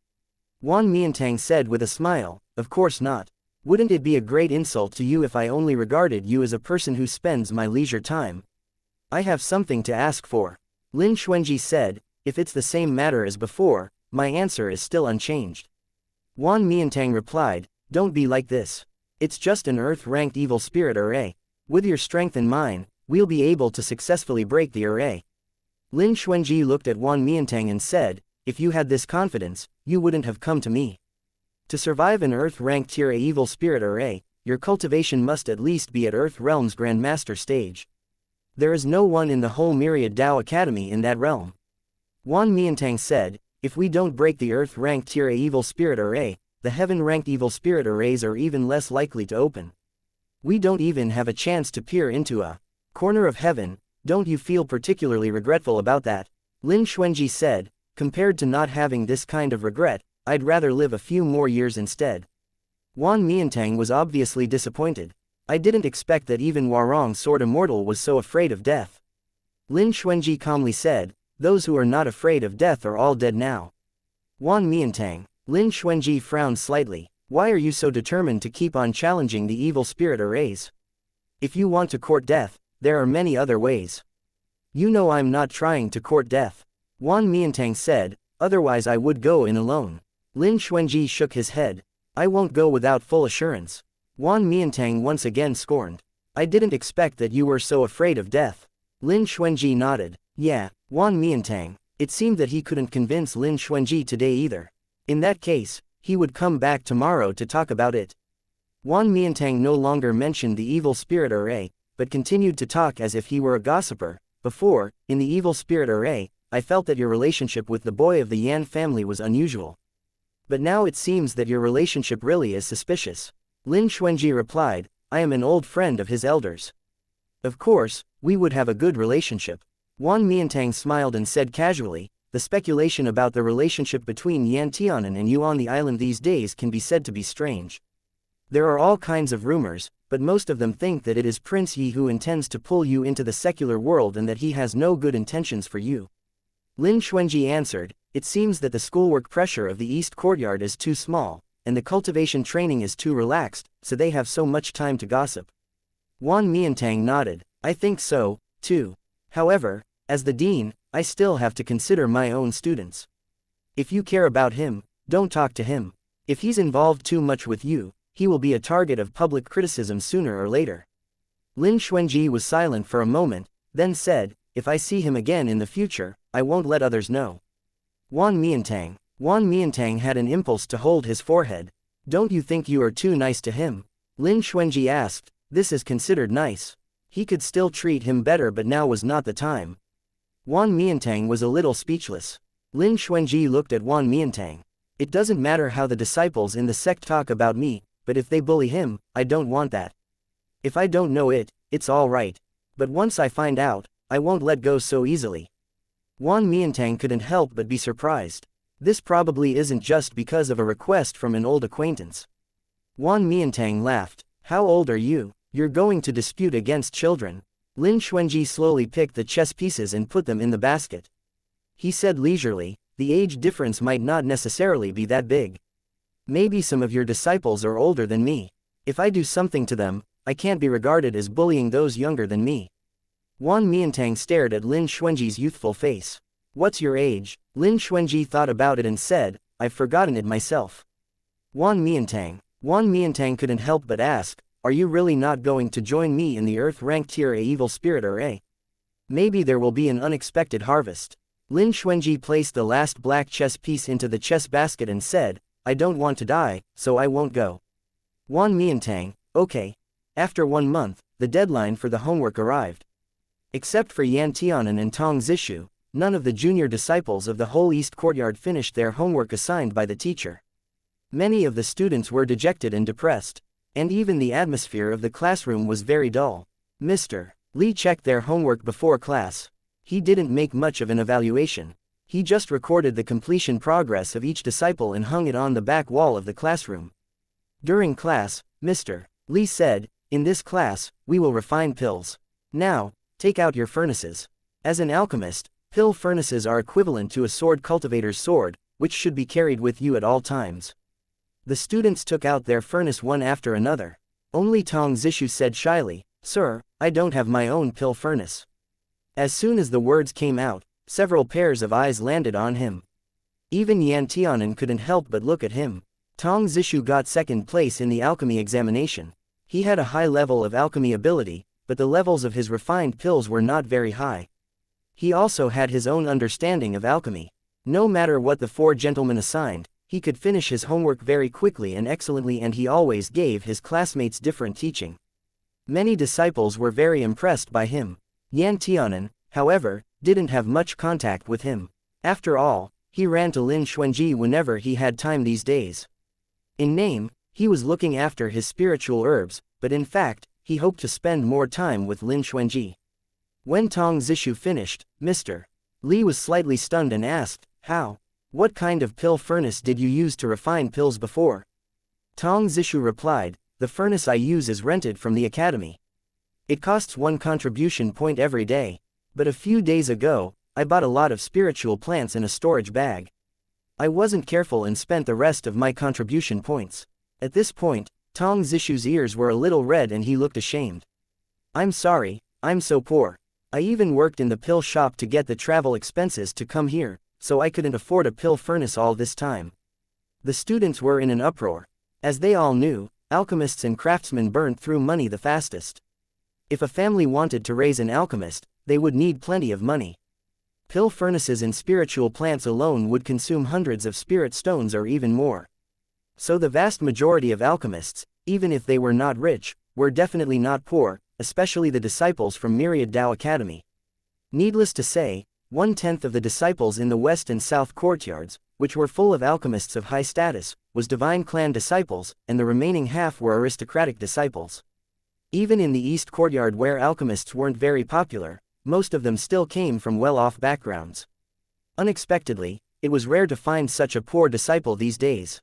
Wan Miantang said with a smile, of course not. Wouldn't it be a great insult to you if I only regarded you as a person who spends my leisure time? I have something to ask for. Lin Xuanji said, if it's the same matter as before, my answer is still unchanged. Wan Miantang replied, don't be like this. It's just an earth-ranked evil spirit array. With your strength and mine, we'll be able to successfully break the array. Lin Xuanji looked at Wan Miantang and said, if you had this confidence, you wouldn't have come to me. To survive an earth-ranked tier A evil spirit array, your cultivation must at least be at Earth Realm's Grandmaster stage. There is no one in the whole Myriad Dao Academy in that realm. Wan Miantang said, if we don't break the earth-ranked tier A evil spirit array, the heaven-ranked evil spirit arrays are even less likely to open. We don't even have a chance to peer into a corner of heaven. Don't you feel particularly regretful about that? Lin Xuanji said, compared to not having this kind of regret, I'd rather live a few more years instead. Wan Miantang was obviously disappointed. I didn't expect that even Warong Sword Immortal was so afraid of death. Lin Xuanji calmly said, those who are not afraid of death are all dead now. Wan Miantang. Lin Xuanji frowned slightly. Why are you so determined to keep on challenging the evil spirit arrays? If you want to court death, there are many other ways. You know I'm not trying to court death. Wan Miantang said, otherwise I would go in alone. Lin Xuanji shook his head. I won't go without full assurance. Wan Miantang once again scorned. I didn't expect that you were so afraid of death. Lin Xuanji nodded. Yeah, Wan Miantang. It seemed that he couldn't convince Lin Xuanji today either. In that case, he would come back tomorrow to talk about it. Wan Miantang no longer mentioned the evil spirit array, but continued to talk as if he were a gossiper. Before, in the evil spirit array, I felt that your relationship with the boy of the Yan family was unusual. But now it seems that your relationship really is suspicious. Lin Xuanji replied, I am an old friend of his elders. Of course, we would have a good relationship. Wan Miantang smiled and said casually, the speculation about the relationship between Yan Tianan and you on the island these days can be said to be strange. There are all kinds of rumors, but most of them think that it is Prince Yi who intends to pull you into the secular world and that he has no good intentions for you. Lin Xuanji answered, it seems that the schoolwork pressure of the East Courtyard is too small, and the cultivation training is too relaxed, so they have so much time to gossip. Wan Miantang nodded, I think so, too. However, as the dean, I still have to consider my own students. If you care about him, don't talk to him. If he's involved too much with you, he will be a target of public criticism sooner or later. Lin Xuanji was silent for a moment, then said, if I see him again in the future, I won't let others know. Wan Miantang had an impulse to hold his forehead. Don't you think you are too nice to him? Lin Xuanji asked, this is considered nice. He could still treat him better, but now was not the time. Wan Miantang was a little speechless. Lin Xuanji looked at Wan Miantang. It doesn't matter how the disciples in the sect talk about me, but if they bully him, I don't want that. If I don't know it, it's all right. But once I find out, I won't let go so easily. Wan Miantang couldn't help but be surprised. This probably isn't just because of a request from an old acquaintance. Wan Miantang laughed. How old are you? You're going to dispute against children. Lin Xuanji slowly picked the chess pieces and put them in the basket. He said leisurely, the age difference might not necessarily be that big. Maybe some of your disciples are older than me. If I do something to them, I can't be regarded as bullying those younger than me. Wan Miantang stared at Lin Xuanji's youthful face. What's your age? Lin Xuanji thought about it and said, I've forgotten it myself. Wan Miantang couldn't help but ask, are you really not going to join me in the Earth-ranked tier A evil spirit array? Maybe there will be an unexpected harvest. Lin Xuanji placed the last black chess piece into the chess basket and said, I don't want to die, so I won't go. Wan Miantang, okay. After 1 month, the deadline for the homework arrived. Except for Yan Tianan and Tong Zishu, none of the junior disciples of the whole East Courtyard finished their homework assigned by the teacher. Many of the students were dejected and depressed, and even the atmosphere of the classroom was very dull. Mr. Lee checked their homework before class. He didn't make much of an evaluation. He just recorded the completion progress of each disciple and hung it on the back wall of the classroom. During class, Mr. Lee said, "In this class, we will refine pills. Now, take out your furnaces." As an alchemist, pill furnaces are equivalent to a sword cultivator's sword, which should be carried with you at all times. The students took out their furnace one after another. Only Tong Zishu said shyly, "Sir, I don't have my own pill furnace." As soon as the words came out, several pairs of eyes landed on him. Even Yan Tianan couldn't help but look at him. Tong Zishu got second place in the alchemy examination. He had a high level of alchemy ability, but the levels of his refined pills were not very high. He also had his own understanding of alchemy. No matter what the four gentlemen assigned, he could finish his homework very quickly and excellently, and he always gave his classmates different teaching. Many disciples were very impressed by him. Yan Tianan, however, didn't have much contact with him. After all, he ran to Lin Xuanji whenever he had time these days. In name, he was looking after his spiritual herbs, but in fact, he hoped to spend more time with Lin Xuanji. When Tong Zishu finished, Mr. Lee was slightly stunned and asked, "How? What kind of pill furnace did you use to refine pills before?" Tong Zishu replied, "The furnace I use is rented from the academy. It costs 1 contribution point every day, but a few days ago, I bought a lot of spiritual plants in a storage bag. I wasn't careful and spent the rest of my contribution points." At this point, Tong Zishu's ears were a little red and he looked ashamed. "I'm sorry, I'm so poor. I even worked in the pill shop to get the travel expenses to come here, so I couldn't afford a pill furnace all this time." The students were in an uproar. As they all knew, alchemists and craftsmen burnt through money the fastest. If a family wanted to raise an alchemist, they would need plenty of money. Pill furnaces and spiritual plants alone would consume hundreds of spirit stones or even more. So the vast majority of alchemists, even if they were not rich, were definitely not poor, especially the disciples from Myriad Dao Academy. Needless to say, 1/10 of the disciples in the West and South courtyards, which were full of alchemists of high status, was Divine Clan disciples, and the remaining half were aristocratic disciples. Even in the East Courtyard, where alchemists weren't very popular, most of them still came from well-off backgrounds. Unexpectedly, it was rare to find such a poor disciple these days.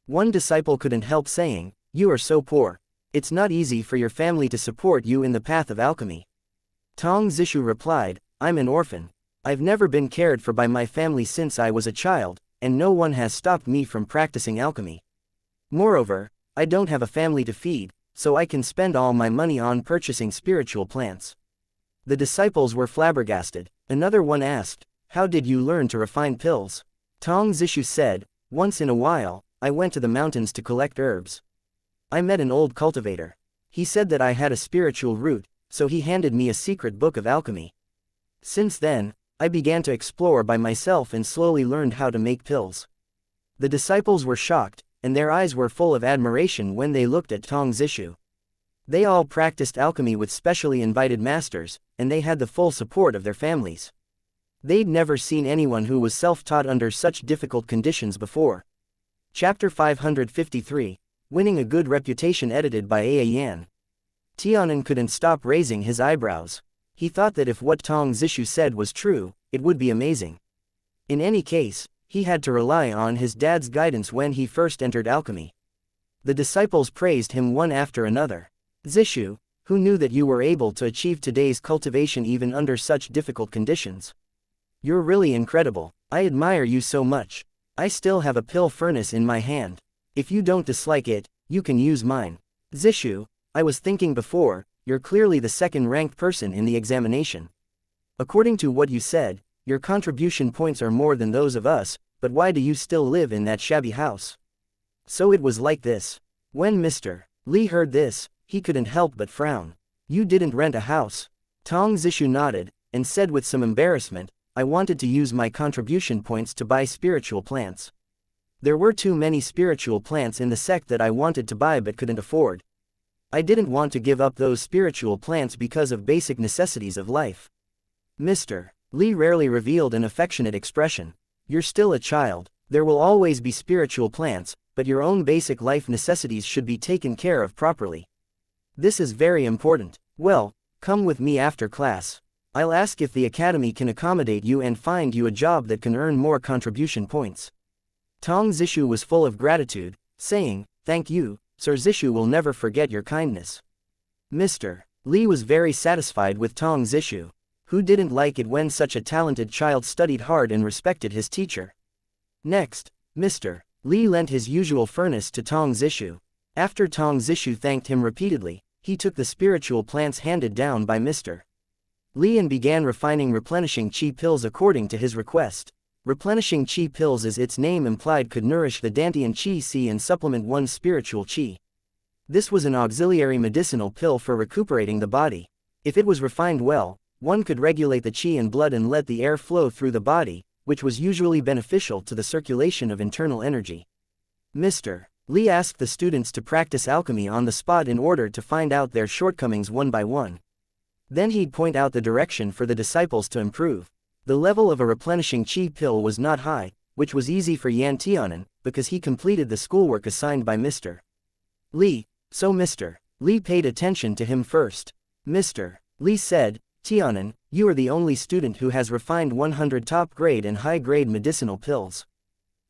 One disciple couldn't help saying, "You are so poor. It's not easy for your family to support you in the path of alchemy." Tong Zishu replied, "I'm an orphan. I've never been cared for by my family since I was a child, and no one has stopped me from practicing alchemy. Moreover, I don't have a family to feed, so I can spend all my money on purchasing spiritual plants." The disciples were flabbergasted. Another one asked, "How did you learn to refine pills?" Tong Zishu said, "Once in a while, I went to the mountains to collect herbs. I met an old cultivator. He said that I had a spiritual root, so he handed me a secret book of alchemy. Since then, I began to explore by myself and slowly learned how to make pills." The disciples were shocked, and their eyes were full of admiration when they looked at Tong Zishu. They all practiced alchemy with specially invited masters, and they had the full support of their families. They'd never seen anyone who was self-taught under such difficult conditions before. Chapter 553, Winning a Good Reputation, edited by Aya Yan. Tianan couldn't stop raising his eyebrows. He thought that if what Tong Zishu said was true, it would be amazing. In any case, he had to rely on his dad's guidance when he first entered alchemy. The disciples praised him one after another. "Zishu, who knew that you were able to achieve today's cultivation even under such difficult conditions? You're really incredible. I admire you so much. I still have a pill furnace in my hand. If you don't dislike it, you can use mine." "Zishu, I was thinking before, you're clearly the second-ranked person in the examination. According to what you said, your contribution points are more than those of us, but why do you still live in that shabby house?" So it was like this. When Mr. Lee heard this, he couldn't help but frown. "You didn't rent a house?" Tong Zishu nodded, and said with some embarrassment, "I wanted to use my contribution points to buy spiritual plants. There were too many spiritual plants in the sect that I wanted to buy but couldn't afford. I didn't want to give up those spiritual plants because of basic necessities of life." Mr. Li rarely revealed an affectionate expression. You're still a child. There will always be spiritual plants, but your own basic life necessities should be taken care of properly. This is very important. Well, come with me after class. I'll ask if the academy can accommodate you and find you a job that can earn more contribution points. Tong Zishu was full of gratitude, saying, "Thank you, Sir Zishu will never forget your kindness." Mr. Li was very satisfied with Tong Zishu. Who didn't like it when such a talented child studied hard and respected his teacher? Next, Mr. Li lent his usual furnace to Tong Zishu. After Tong Zishu thanked him repeatedly, he took the spiritual plants handed down by Mr. Li and began refining replenishing chi pills according to his request. Replenishing chi pills, as its name implied, could nourish the Dantian chi si and supplement one's spiritual chi. This was an auxiliary medicinal pill for recuperating the body. If it was refined well, one could regulate the chi and blood and let the air flow through the body, which was usually beneficial to the circulation of internal energy. Mr. Li asked the students to practice alchemy on the spot in order to find out their shortcomings one by one. Then he'd point out the direction for the disciples to improve. The level of a replenishing chi pill was not high, which was easy for Yan Tianan, because he completed the schoolwork assigned by Mr. Li, so Mr. Li paid attention to him first. Mr. Li said, "Tianan, you are the only student who has refined 100 top-grade and high-grade medicinal pills.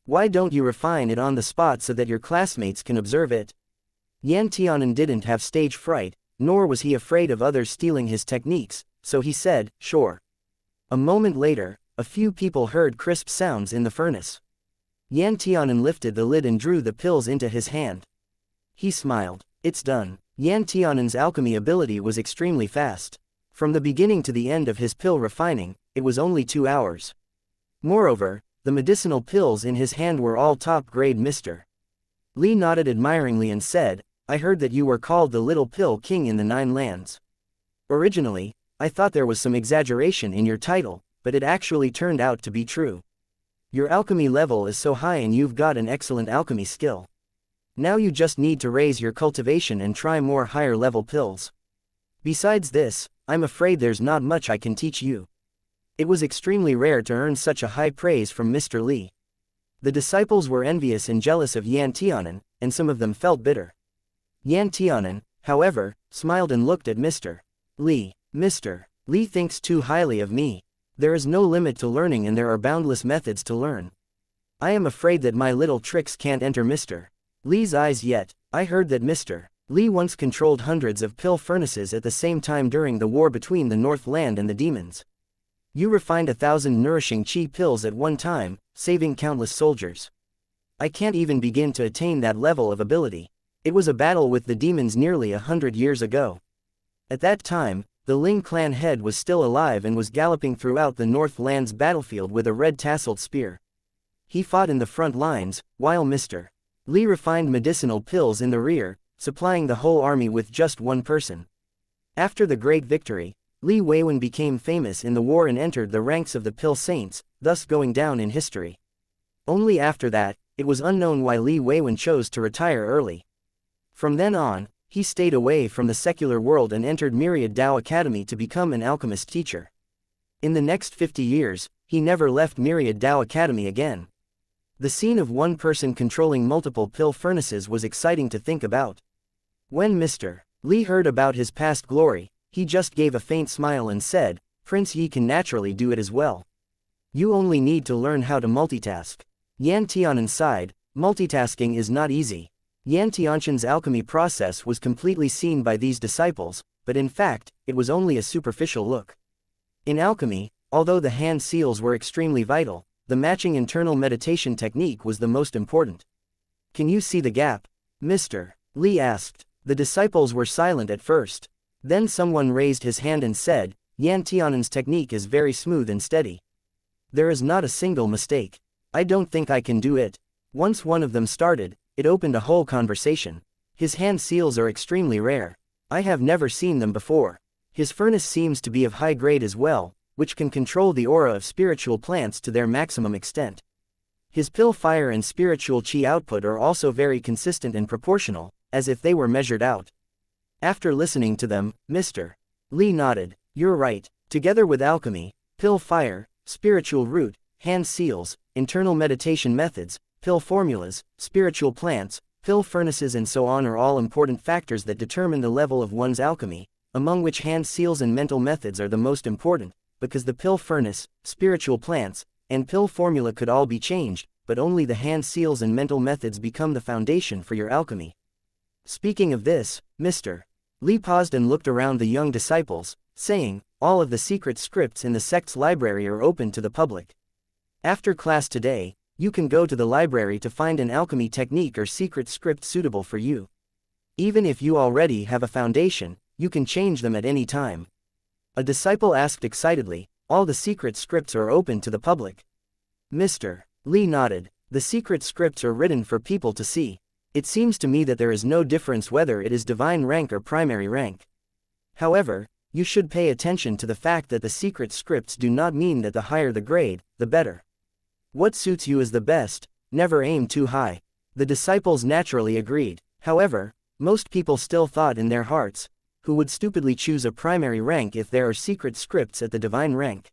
Why don't you refine it on the spot so that your classmates can observe it?" Yan Tianan didn't have stage fright, nor was he afraid of others stealing his techniques, so he said, "Sure." A moment later, a few people heard crisp sounds in the furnace. Yan Tianan lifted the lid and drew the pills into his hand. He smiled. It's done. Yan Tianan's alchemy ability was extremely fast. From the beginning to the end of his pill refining, it was only 2 hours. Moreover, the medicinal pills in his hand were all top-grade. Mr. Li nodded admiringly and said, "I heard that you were called the Little Pill King in the 9 lands. Originally, I thought there was some exaggeration in your title, but it actually turned out to be true. Your alchemy level is so high and you've got an excellent alchemy skill. Now you just need to raise your cultivation and try more higher-level pills. Besides this, I'm afraid there's not much I can teach you." It was extremely rare to earn such a high praise from Mr. Li. The disciples were envious and jealous of Yan Tianan, and some of them felt bitter. Yan Tianan, however, smiled and looked at Mr. Li. "Mr. Li thinks too highly of me. There is no limit to learning and there are boundless methods to learn. I am afraid that my little tricks can't enter Mr. Li's eyes yet. I heard that Mr. Li once controlled hundreds of pill furnaces at the same time during the war between the Northland and the demons. You refined 1,000 nourishing chi pills at one time, saving countless soldiers. I can't even begin to attain that level of ability. It was a battle with the demons nearly 100 years ago. At that time, the Ling clan head was still alive and was galloping throughout the Northland's battlefield with a red tasseled spear. He fought in the front lines, while Mr. Li refined medicinal pills in the rear, supplying the whole army with just one person. After the great victory, Li Weiwen became famous in the war and entered the ranks of the Pill Saints, thus going down in history. Only after that, it was unknown why Li Weiwen chose to retire early. From then on, he stayed away from the secular world and entered Myriad Dao Academy to become an alchemist teacher. In the next 50 years, he never left Myriad Dao Academy again. The scene of one person controlling multiple pill furnaces was exciting to think about. When Mr. Li heard about his past glory, he just gave a faint smile and said, "Prince Yi can naturally do it as well. You only need to learn how to multitask." Yan Tianan sighed. Multitasking is not easy. Yan Tianshan's alchemy process was completely seen by these disciples, but in fact, it was only a superficial look. In alchemy, although the hand seals were extremely vital, the matching internal meditation technique was the most important. "Can you see the gap?" Mr. Li asked. The disciples were silent at first. Then someone raised his hand and said, "Yan Tianan's technique is very smooth and steady. There is not a single mistake. I don't think I can do it." Once one of them started, it opened a whole conversation. "His hand seals are extremely rare. I have never seen them before. His furnace seems to be of high grade as well, which can control the aura of spiritual plants to their maximum extent. His pill fire and spiritual chi output are also very consistent and proportional, as if they were measured out." After listening to them, Mr. Li nodded. "You're right. Together with alchemy, pill fire, spiritual root, hand seals, internal meditation methods, pill formulas, spiritual plants, pill furnaces and so on are all important factors that determine the level of one's alchemy, among which hand seals and mental methods are the most important, because the pill furnace, spiritual plants, and pill formula could all be changed, but only the hand seals and mental methods become the foundation for your alchemy. Speaking of this, Mr. Lee paused and looked around the young disciples, saying, all of the secret scripts in the sect's library are open to the public. After class today, you can go to the library to find an alchemy technique or secret script suitable for you. Even if you already have a foundation, you can change them at any time. A disciple asked excitedly, all the secret scripts are open to the public? Mr. Lee nodded. The secret scripts are written for people to see. It seems to me that there is no difference whether it is divine rank or primary rank. However, you should pay attention to the fact that the secret scripts do not mean that the higher the grade, the better. What suits you is the best, never aim too high. The disciples naturally agreed. However, most people still thought in their hearts, who would stupidly choose a primary rank if there are secret scripts at the divine rank?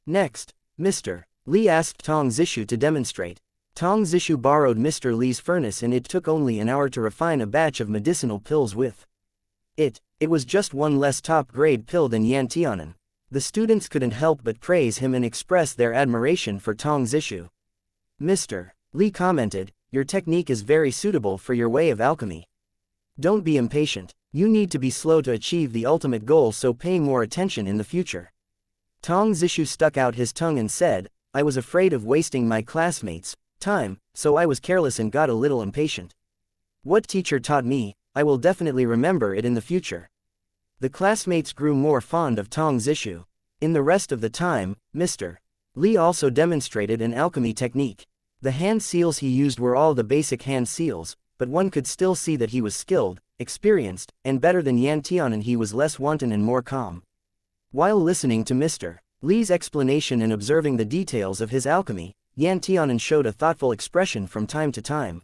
Next, Mr. Lee asked Tong Zishu to demonstrate. Tong Zishu borrowed Mr. Lee's furnace and it took only an hour to refine a batch of medicinal pills with it. It was just one less top-grade pill than Yan Tianan. The students couldn't help but praise him and express their admiration for Tong Zishu. Mr. Lee commented, your technique is very suitable for your way of alchemy. Don't be impatient. You need to be slow to achieve the ultimate goal, so pay more attention in the future. Tong Zishu stuck out his tongue and said, I was afraid of wasting my classmates' time, so I was careless and got a little impatient. What teacher taught me, I will definitely remember it in the future. The classmates grew more fond of Tong Zishu. In the rest of the time, Mr. Lee also demonstrated an alchemy technique. The hand seals he used were all the basic hand seals, but one could still see that he was skilled, experienced, and better than Yan Tianan. He was less wanton and more calm. While listening to Mr. Lee's explanation and observing the details of his alchemy, Yan Tianan showed a thoughtful expression from time to time.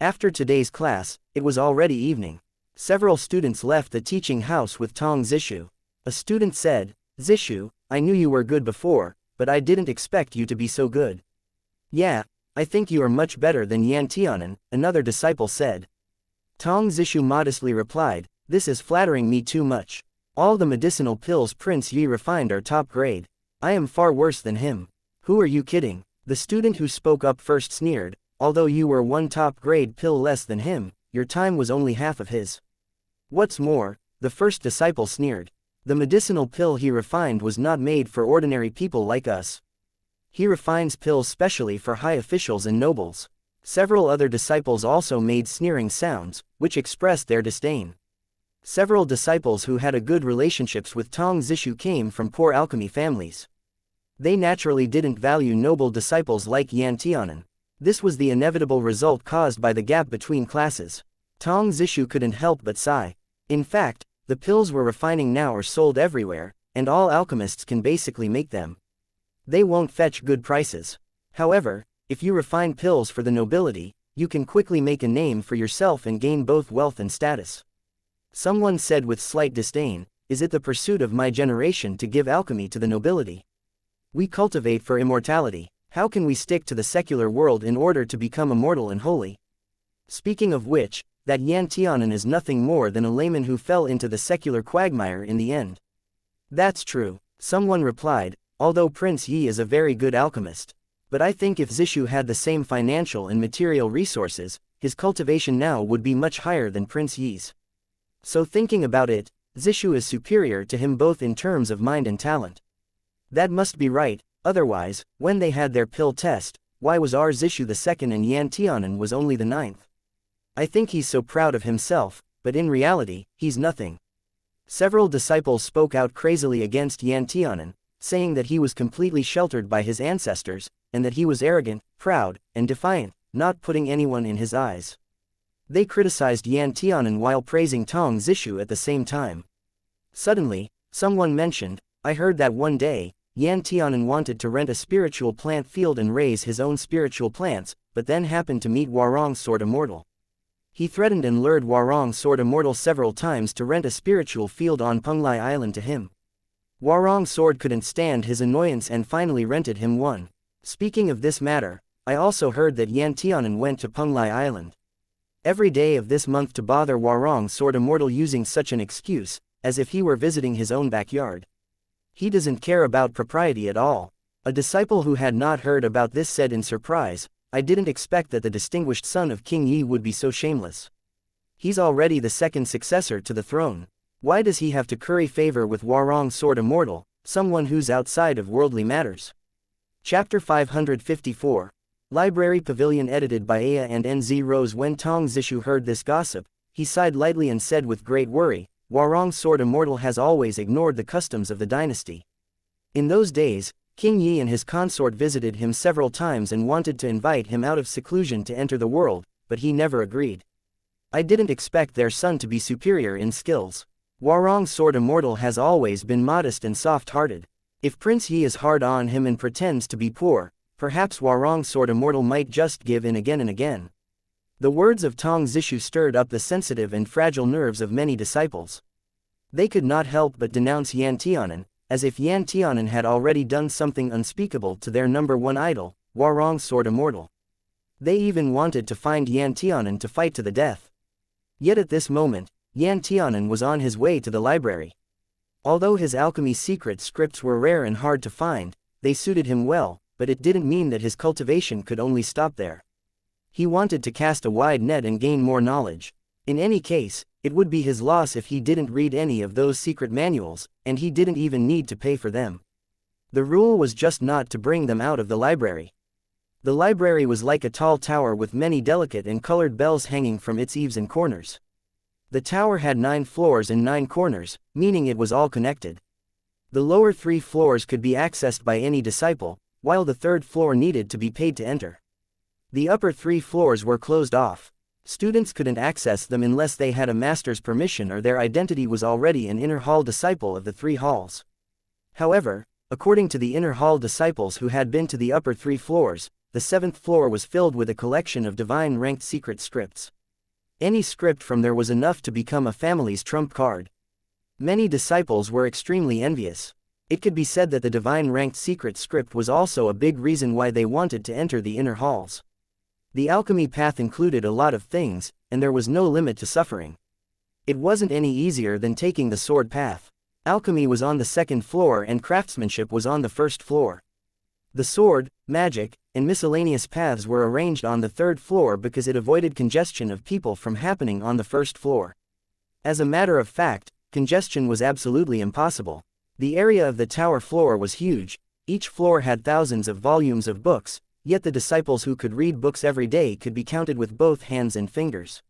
After today's class, it was already evening. Several students left the teaching house with Tong Zishu. A student said, Zishu, I knew you were good before, but I didn't expect you to be so good. Yeah, I think you are much better than Yan Tianan, another disciple said. Tong Zishu modestly replied, this is flattering me too much. All the medicinal pills Prince Yi refined are top grade. I am far worse than him. Who are you kidding? The student who spoke up first sneered, although you were one top grade pill less than him, your time was only half of his. What's more, the first disciple sneered. The medicinal pill he refined was not made for ordinary people like us. He refines pills specially for high officials and nobles. Several other disciples also made sneering sounds, which expressed their disdain. Several disciples who had a good relationships with Tong Zishu came from poor alchemy families. They naturally didn't value noble disciples like Yan Tianan. This was the inevitable result caused by the gap between classes. Tong Zishu couldn't help but sigh. In fact, the pills we're refining now are sold everywhere, and all alchemists can basically make them. They won't fetch good prices. However, if you refine pills for the nobility, you can quickly make a name for yourself and gain both wealth and status. Someone said with slight disdain, is it the pursuit of my generation to give alchemy to the nobility? We cultivate for immortality. How can we stick to the secular world in order to become immortal and holy? Speaking of which, that Yan Tianan is nothing more than a layman who fell into the secular quagmire in the end. That's true, someone replied, although Prince Yi is a very good alchemist. But I think if Zishu had the same financial and material resources, his cultivation now would be much higher than Prince Yi's. So thinking about it, Zishu is superior to him both in terms of mind and talent. That must be right, otherwise, when they had their pill test, why was our Zishu the second and Yan Tianan was only the ninth? I think he's so proud of himself, but in reality, he's nothing. Several disciples spoke out crazily against Yan Tianan, saying that he was completely sheltered by his ancestors, and that he was arrogant, proud, and defiant, not putting anyone in his eyes. They criticized Yan Tianan while praising Tong Zishu at the same time. Suddenly, someone mentioned, I heard that one day, Yan Tianan wanted to rent a spiritual plant field and raise his own spiritual plants, but then happened to meet Warong Sword Immortal. He threatened and lured Warong Sword Immortal several times to rent a spiritual field on Penglai Island to him. Warong's sword couldn't stand his annoyance and finally rented him one. Speaking of this matter, I also heard that Yan Tianan went to Penglai Island every day of this month to bother Warong's sword immortal, using such an excuse, as if he were visiting his own backyard. He doesn't care about propriety at all. A disciple who had not heard about this said in surprise, I didn't expect that the distinguished son of King Yi would be so shameless. He's already the second successor to the throne. Why does he have to curry favor with Warong's sword immortal, someone who's outside of worldly matters? Chapter 554. Library Pavilion, edited by Aya and NZ Rose. When Tong Zishu heard this gossip, he sighed lightly and said with great worry, Warong's sword immortal has always ignored the customs of the dynasty. In those days, King Yi and his consort visited him several times and wanted to invite him out of seclusion to enter the world, but he never agreed. I didn't expect their son to be superior in skills. Warong's sword immortal has always been modest and soft-hearted. If Prince Yi is hard on him and pretends to be poor, perhaps Warong's sword immortal might just give in again and again. The words of Tong Zishu stirred up the sensitive and fragile nerves of many disciples. They could not help but denounce Yan Tianan, as if Yan Tianan had already done something unspeakable to their number one idol, Warong's sword immortal. They even wanted to find Yan Tianan to fight to the death. Yet at this moment, Yan Tianan was on his way to the library. Although his alchemy secret scripts were rare and hard to find, they suited him well, but it didn't mean that his cultivation could only stop there. He wanted to cast a wide net and gain more knowledge. In any case, it would be his loss if he didn't read any of those secret manuals, and he didn't even need to pay for them. The rule was just not to bring them out of the library. The library was like a tall tower with many delicate and colored bells hanging from its eaves and corners. The tower had 9 floors and 9 corners, meaning it was all connected. The lower 3 floors could be accessed by any disciple, while the 3rd floor needed to be paid to enter. The upper 3 floors were closed off. Students couldn't access them unless they had a master's permission or their identity was already an inner hall disciple of the 3 halls. However, according to the inner hall disciples who had been to the upper 3 floors, the 7th floor was filled with a collection of divine ranked secret scripts. Any script from there was enough to become a family's trump card. Many disciples were extremely envious. It could be said that the divine ranked secret script was also a big reason why they wanted to enter the inner halls. The alchemy path included a lot of things, and there was no limit to suffering. It wasn't any easier than taking the sword path. Alchemy was on the 2nd floor and craftsmanship was on the 1st floor. The sword, magic, and miscellaneous paths were arranged on the 3rd floor because it avoided congestion of people from happening on the 1st floor. As a matter of fact, congestion was absolutely impossible. The area of the tower floor was huge. Each floor had thousands of volumes of books, yet the disciples who could read books every day could be counted with both hands and fingers.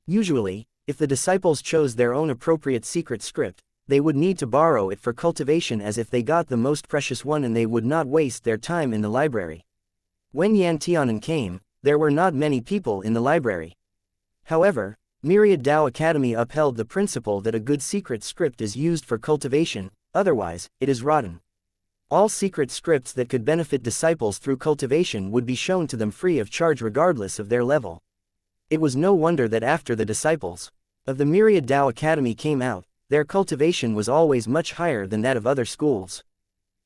Usually, if the disciples chose their own appropriate secret script, they would need to borrow it for cultivation as if they got the most precious one, and they would not waste their time in the library. When Yan Tianan came, there were not many people in the library. However, Myriad Dao Academy upheld the principle that a good secret script is used for cultivation, otherwise, it is rotten. All secret scripts that could benefit disciples through cultivation would be shown to them free of charge regardless of their level. It was no wonder that after the disciples of the Myriad Dao Academy came out, their cultivation was always much higher than that of other schools.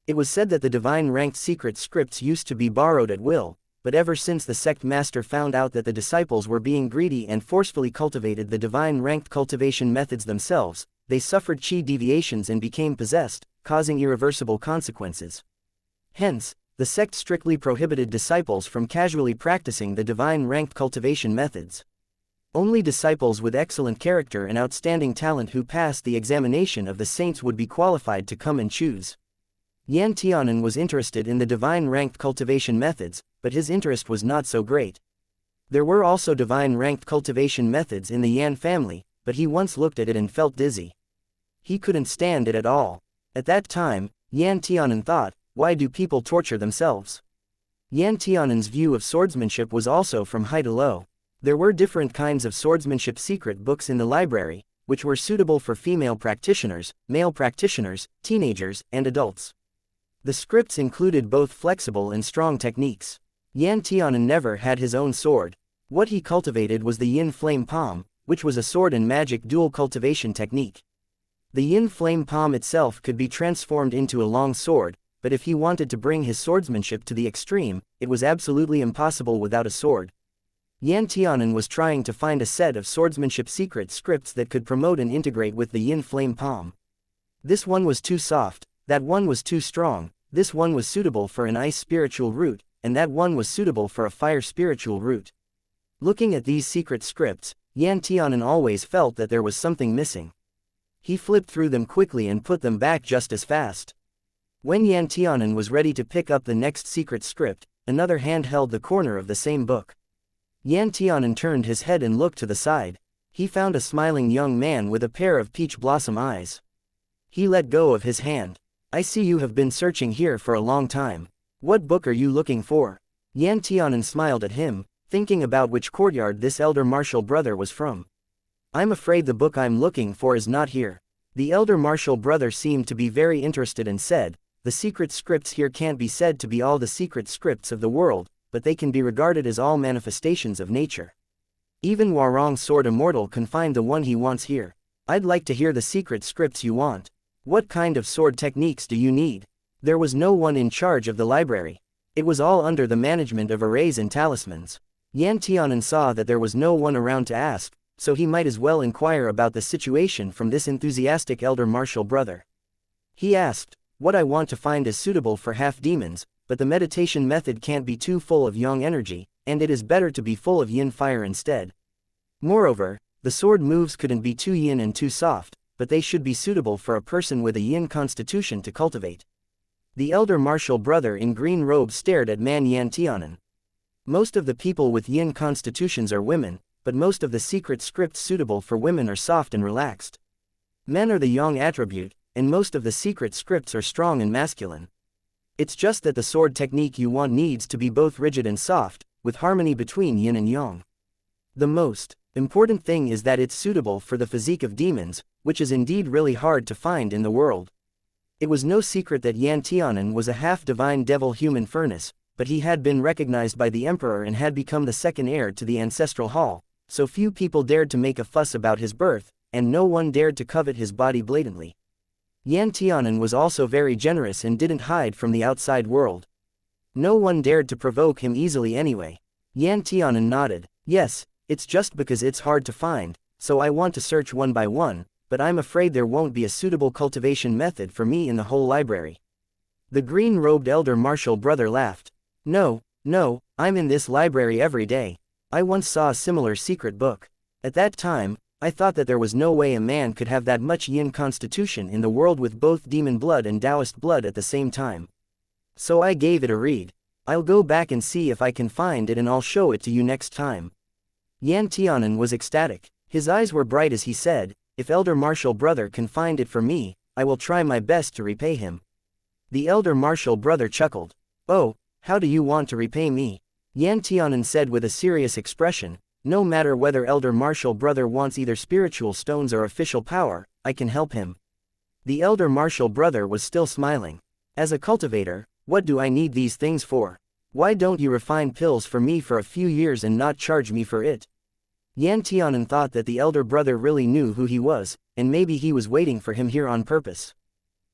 It was said that the divine ranked secret scripts used to be borrowed at will, but ever since the sect master found out that the disciples were being greedy and forcefully cultivated the divine ranked cultivation methods themselves, they suffered chi deviations and became possessed, causing irreversible consequences. Hence, the sect strictly prohibited disciples from casually practicing the divine ranked cultivation methods. Only disciples with excellent character and outstanding talent who passed the examination of the saints would be qualified to come and choose. Yan Tianan was interested in the divine ranked cultivation methods, but his interest was not so great. There were also divine ranked cultivation methods in the Yan family, but he once looked at it and felt dizzy. He couldn't stand it at all. At that time, Yan Tianan thought, why do people torture themselves? Yan Tianan's view of swordsmanship was also from high to low. There were different kinds of swordsmanship secret books in the library, which were suitable for female practitioners, male practitioners, teenagers, and adults. The scripts included both flexible and strong techniques. Yan Tianan never had his own sword. What he cultivated was the Yin Flame Palm, which was a sword and magic dual cultivation technique. The yin flame palm itself could be transformed into a long sword, but if he wanted to bring his swordsmanship to the extreme, it was absolutely impossible without a sword. Yan Tianan was trying to find a set of swordsmanship secret scripts that could promote and integrate with the yin flame palm. This one was too soft, that one was too strong, this one was suitable for an ice spiritual root, and that one was suitable for a fire spiritual root. Looking at these secret scripts, Yan Tianan always felt that there was something missing. He flipped through them quickly and put them back just as fast. When Yan Tianan was ready to pick up the next secret script, another hand held the corner of the same book. Yan Tianan turned his head and looked to the side. He found a smiling young man with a pair of peach blossom eyes. He let go of his hand. I see you have been searching here for a long time. What book are you looking for? Yan Tianan smiled at him, thinking about which courtyard this elder martial brother was from. I'm afraid the book I'm looking for is not here. The elder martial brother seemed to be very interested and said, the secret scripts here can't be said to be all the secret scripts of the world, but they can be regarded as all manifestations of nature. Even Warong's sword immortal can find the one he wants here. I'd like to hear the secret scripts you want. What kind of sword techniques do you need? There was no one in charge of the library. It was all under the management of arrays and talismans. Yan Tianan saw that there was no one around to ask, so he might as well inquire about the situation from this enthusiastic elder martial brother. He asked, what I want to find is suitable for half-demons, but the meditation method can't be too full of yang energy, and it is better to be full of yin fire instead. Moreover, the sword moves couldn't be too yin and too soft, but they should be suitable for a person with a yin constitution to cultivate. The elder martial brother in green robe stared at Man Yan Tianan. Most of the people with yin constitutions are women, but most of the secret scripts suitable for women are soft and relaxed. Men are the yang attribute, and most of the secret scripts are strong and masculine. It's just that the sword technique you want needs to be both rigid and soft, with harmony between yin and yang. The most important thing is that it's suitable for the physique of demons, which is indeed really hard to find in the world. It was no secret that Yan Tianan was a half-divine devil-human furnace, but he had been recognized by the emperor and had become the second heir to the ancestral hall, so few people dared to make a fuss about his birth, and no one dared to covet his body blatantly. Yan Tianan was also very generous and didn't hide from the outside world. No one dared to provoke him easily anyway. Yan Tianan nodded. Yes, it's just because it's hard to find, so I want to search one by one, but I'm afraid there won't be a suitable cultivation method for me in the whole library. The green-robed elder martial brother laughed. No, I'm in this library every day. I once saw a similar secret book. At that time, I thought that there was no way a man could have that much yin constitution in the world with both demon blood and Taoist blood at the same time. So I gave it a read. I'll go back and see if I can find it and I'll show it to you next time. Yan Tianan was ecstatic. His eyes were bright as he said, if elder martial brother can find it for me, I will try my best to repay him. The elder martial brother chuckled. Oh, how do you want to repay me? Yan Tianan said with a serious expression, no matter whether elder martial brother wants either spiritual stones or official power, I can help him. The elder martial brother was still smiling. As a cultivator, what do I need these things for? Why don't you refine pills for me for a few years and not charge me for it? Yan Tianan thought that the elder brother really knew who he was, and maybe he was waiting for him here on purpose.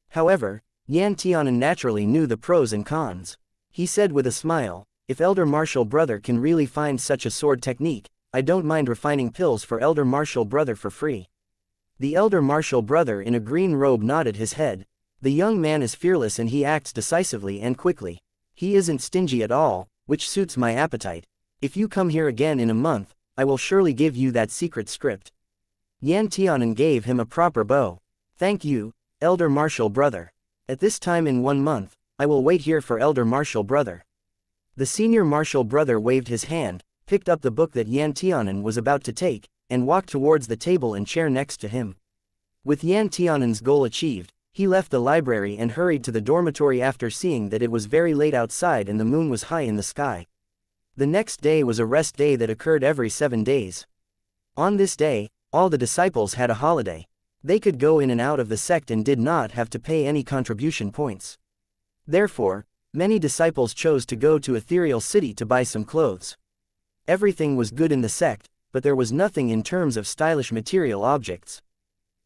However, Yan Tianan naturally knew the pros and cons. He said with a smile, if elder martial brother can really find such a sword technique, I don't mind refining pills for elder martial brother for free. The elder martial brother in a green robe nodded his head. The young man is fearless and he acts decisively and quickly. He isn't stingy at all, which suits my appetite. If you come here again in a month, I will surely give you that secret script. Yan Tianan gave him a proper bow. Thank you, elder martial brother. At this time in 1 month, I will wait here for elder martial brother. The senior martial brother waved his hand, picked up the book that Yan Tianan was about to take, and walked towards the table and chair next to him. With Yan Tianan's goal achieved, he left the library and hurried to the dormitory after seeing that it was very late outside and the moon was high in the sky. The next day was a rest day that occurred every 7 days. On this day, all the disciples had a holiday. They could go in and out of the sect and did not have to pay any contribution points. Therefore, many disciples chose to go to Ethereal City to buy some clothes. Everything was good in the sect, but there was nothing in terms of stylish material objects.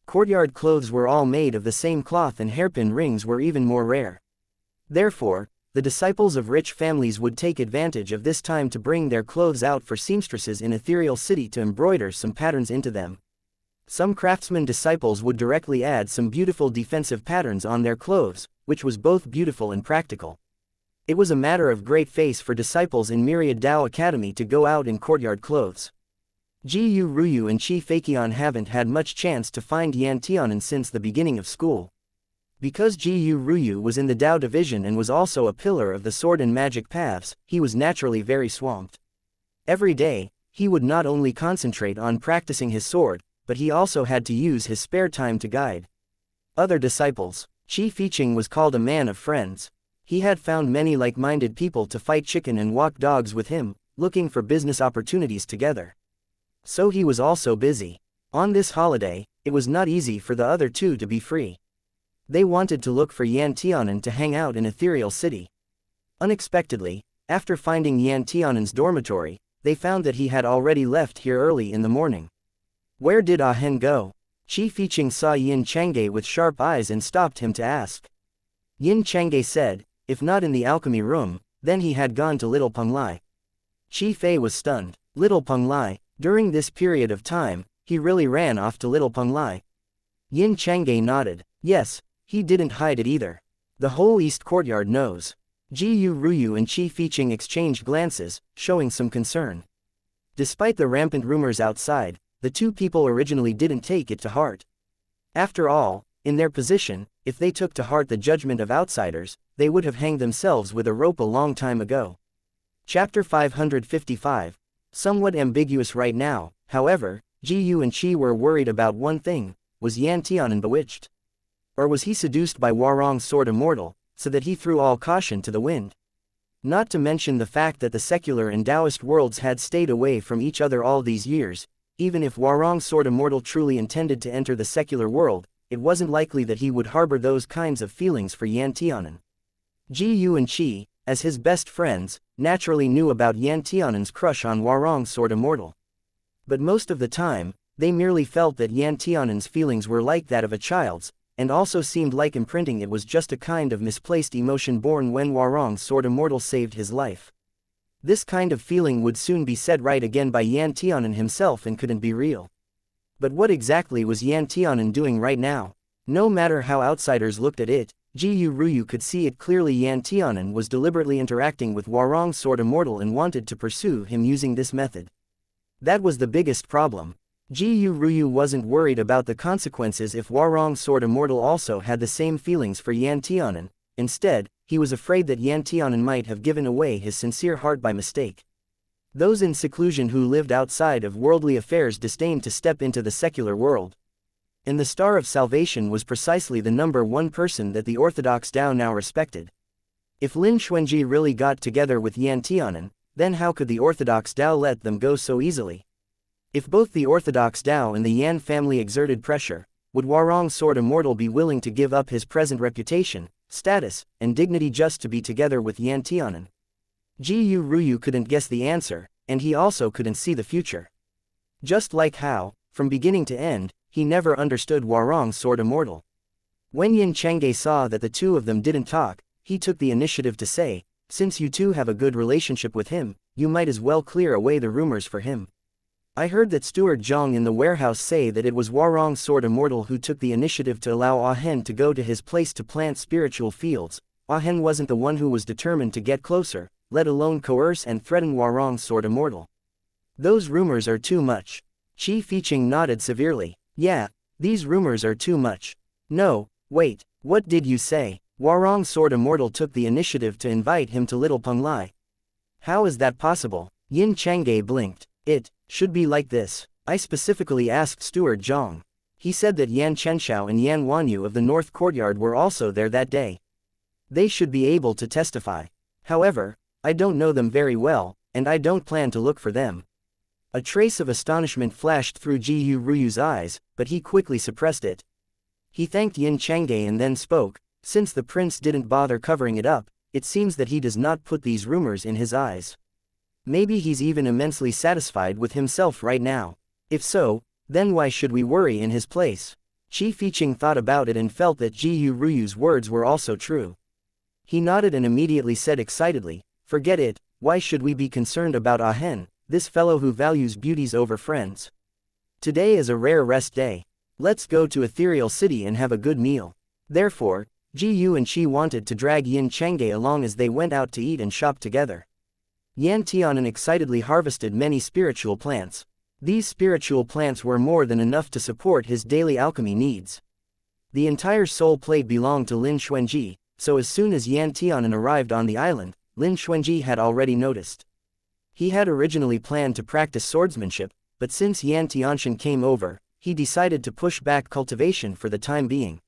Courtyard clothes were all made of the same cloth and hairpin rings were even more rare. Therefore, the disciples of rich families would take advantage of this time to bring their clothes out for seamstresses in Ethereal City to embroider some patterns into them. Some craftsman disciples would directly add some beautiful defensive patterns on their clothes, which was both beautiful and practical. It was a matter of great face for disciples in Myriad Dao Academy to go out in courtyard clothes. Ji Ruyu and Chi Fakion haven't had much chance to find Yan Tianan since the beginning of school. Because Ji Ruyu was in the Dao division and was also a pillar of the sword and magic paths, he was naturally very swamped. Every day, he would not only concentrate on practicing his sword, but he also had to use his spare time to guide other disciples. Chi Fiqing was called a man of friends. He had found many like-minded people to fight chicken and walk dogs with him, looking for business opportunities together. So he was also busy. On this holiday, it was not easy for the other two to be free. They wanted to look for Yan Tianan to hang out in Ethereal City. Unexpectedly, after finding Yan Tianan's dormitory, they found that he had already left here early in the morning. Where did Ah Hen go? Chi Fiqing saw Yin Chang'e with sharp eyes and stopped him to ask. Yin Chang'e said, if not in the alchemy room, then he had gone to Little Penglai. Chi Fei was stunned. Little Penglai, during this period of time, he really ran off to Little Penglai. Yin Chang'e nodded. Yes, he didn't hide it either. The whole East Courtyard knows. Ji Ruyu and Chi Fiqing exchanged glances, showing some concern. Despite the rampant rumors outside, the two people originally didn't take it to heart. After all, in their position, if they took to heart the judgment of outsiders, they would have hanged themselves with a rope a long time ago. Chapter 555. Somewhat ambiguous right now, however, Ji Yu and Chi were worried about one thing: was Yan Tianan bewitched? Or was he seduced by Warong's sword immortal, so that he threw all caution to the wind? Not to mention the fact that the secular and Taoist worlds had stayed away from each other all these years. Even if Warong's sword immortal truly intended to enter the secular world, it wasn't likely that he would harbor those kinds of feelings for Yan Tianan. Ji Yu and Chi, as his best friends, naturally knew about Yan Tianan's crush on Warong's sword immortal. But most of the time, they merely felt that Yan Tianan's feelings were like that of a child's, and also seemed like imprinting it was just a kind of misplaced emotion born when Warong's sword immortal saved his life. This kind of feeling would soon be set right again by Yan Tianan himself and couldn't be real. But what exactly was Yan Tianan doing right now? No matter how outsiders looked at it, Ji Ruyu could see it clearly. Yan Tianan was deliberately interacting with Warong's sword immortal and wanted to pursue him using this method. That was the biggest problem. Ji Ruyu wasn't worried about the consequences if Warong's sword immortal also had the same feelings for Yan Tianan. Instead, he was afraid that Yan Tianan might have given away his sincere heart by mistake. Those in seclusion who lived outside of worldly affairs disdained to step into the secular world. And the Star of Salvation was precisely the number one person that the Orthodox Dao now respected. If Lin Xuanji really got together with Yan Tianan, then how could the Orthodox Dao let them go so easily? If both the Orthodox Dao and the Yan family exerted pressure, would Warong's sword immortal be willing to give up his present reputation, status, and dignity just to be together with Yan Tianan? Ji Ruyu couldn't guess the answer, and he also couldn't see the future. Just like how, from beginning to end, he never understood Warong's sword immortal. When Yin Chang'e saw that the two of them didn't talk, he took the initiative to say, since you two have a good relationship with him, you might as well clear away the rumors for him. I heard that Steward Zhang in the warehouse say that it was Warong's sword immortal who took the initiative to allow Ah Hen to go to his place to plant spiritual fields. Ah Hen wasn't the one who was determined to get closer, let alone coerce and threaten Warong's sword immortal. Those rumors are too much. Chi Fiqing nodded severely. Yeah, these rumors are too much. No, wait, what did you say? Warong's sword immortal took the initiative to invite him to Little Penglai. How is that possible? Yin Chang'e blinked. It should be like this. I specifically asked Steward Zhang. He said that Yan Chenxiao and Yan Wanyu of the North Courtyard were also there that day. They should be able to testify. However, I don't know them very well, and I don't plan to look for them. A trace of astonishment flashed through Ji Ruyu's eyes, but he quickly suppressed it. He thanked Yin Chang'e and then spoke. Since the prince didn't bother covering it up, it seems that he does not put these rumors in his eyes. Maybe he's even immensely satisfied with himself right now. If so, then why should we worry in his place? Qi Fiqing thought about it and felt that Ji Yu Ruyu's words were also true. He nodded and immediately said excitedly, "Forget it, why should we be concerned about Ah Hen, this fellow who values beauties over friends? Today is a rare rest day. Let's go to Ethereal City and have a good meal." Therefore, Ji Yu and Qi wanted to drag Yin Changde along as they went out to eat and shop together. Yan Tianan excitedly harvested many spiritual plants. These spiritual plants were more than enough to support his daily alchemy needs. The entire soul plate belonged to Lin Xuanji, so as soon as Yan Tianan arrived on the island, Lin Xuanji had already noticed. He had originally planned to practice swordsmanship, but since Yan Tianshan came over, he decided to push back cultivation for the time being.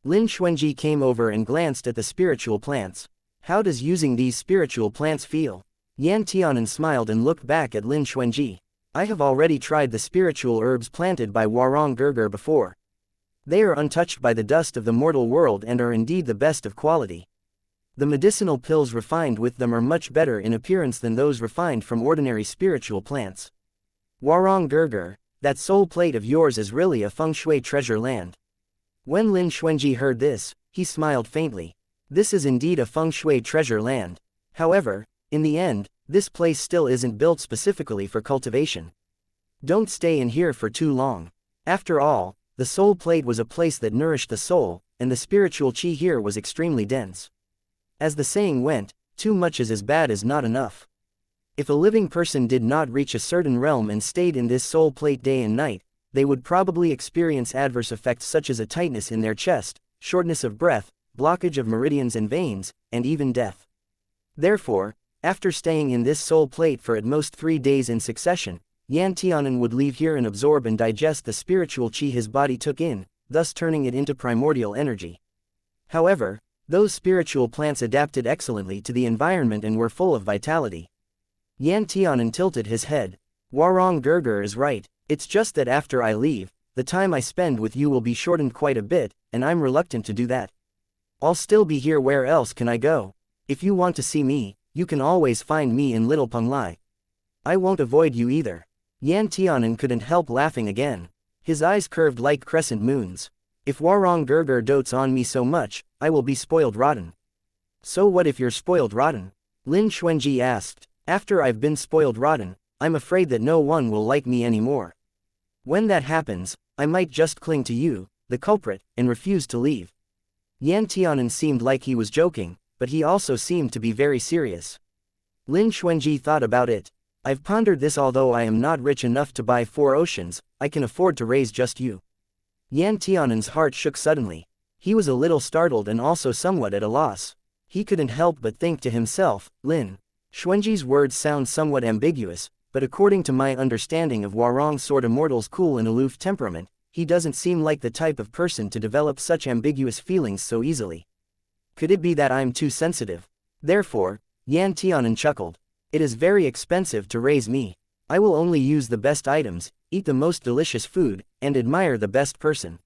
Lin Xuanji came over and glanced at the spiritual plants. "How does using these spiritual plants feel?" Yan Tianan smiled and looked back at Lin Xuanji. "I have already tried the spiritual herbs planted by Warong Gerger before. They are untouched by the dust of the mortal world and are indeed the best of quality. The medicinal pills refined with them are much better in appearance than those refined from ordinary spiritual plants. Warong Gerger, that soul plate of yours is really a feng shui treasure land." When Lin Xuanji heard this, he smiled faintly. This is indeed a feng shui treasure land. However, in the end, this place still isn't built specifically for cultivation. Don't stay in here for too long. After all, the soul plate was a place that nourished the soul, and the spiritual qi here was extremely dense. As the saying went, too much is as bad as not enough. If a living person did not reach a certain realm and stayed in this soul plate day and night, they would probably experience adverse effects such as a tightness in their chest, shortness of breath, blockage of meridians and veins, and even death. Therefore, after staying in this soul plate for at most 3 days in succession, Yan Tianan would leave here and absorb and digest the spiritual qi his body took in, thus turning it into primordial energy. However, those spiritual plants adapted excellently to the environment and were full of vitality. Yan Tianan tilted his head. "Warong Gerger is right, it's just that after I leave, the time I spend with you will be shortened quite a bit, and I'm reluctant to do that. I'll still be here, where else can I go? If you want to see me, you can always find me in Little Penglai. I won't avoid you either." Yan Tianan couldn't help laughing again. His eyes curved like crescent moons. "If Warong Gerger dotes on me so much, I will be spoiled rotten." "So what if you're spoiled rotten?" Lin Xuanji asked. "After I've been spoiled rotten, I'm afraid that no one will like me anymore. When that happens, I might just cling to you, the culprit, and refuse to leave." Yan Tianan seemed like he was joking, but he also seemed to be very serious. Lin Xuanji thought about it. "I've pondered this. Although I am not rich enough to buy 4 oceans, I can afford to raise just you." Yan Tianan's heart shook suddenly. He was a little startled and also somewhat at a loss. He couldn't help but think to himself, Lin Xuanji's words sound somewhat ambiguous, but according to my understanding of Warong's sort of mortal's cool and aloof temperament, he doesn't seem like the type of person to develop such ambiguous feelings so easily. Could it be that I'm too sensitive? Therefore, Yan Tianan chuckled. "It is very expensive to raise me. I will only use the best items, eat the most delicious food, and admire the best person."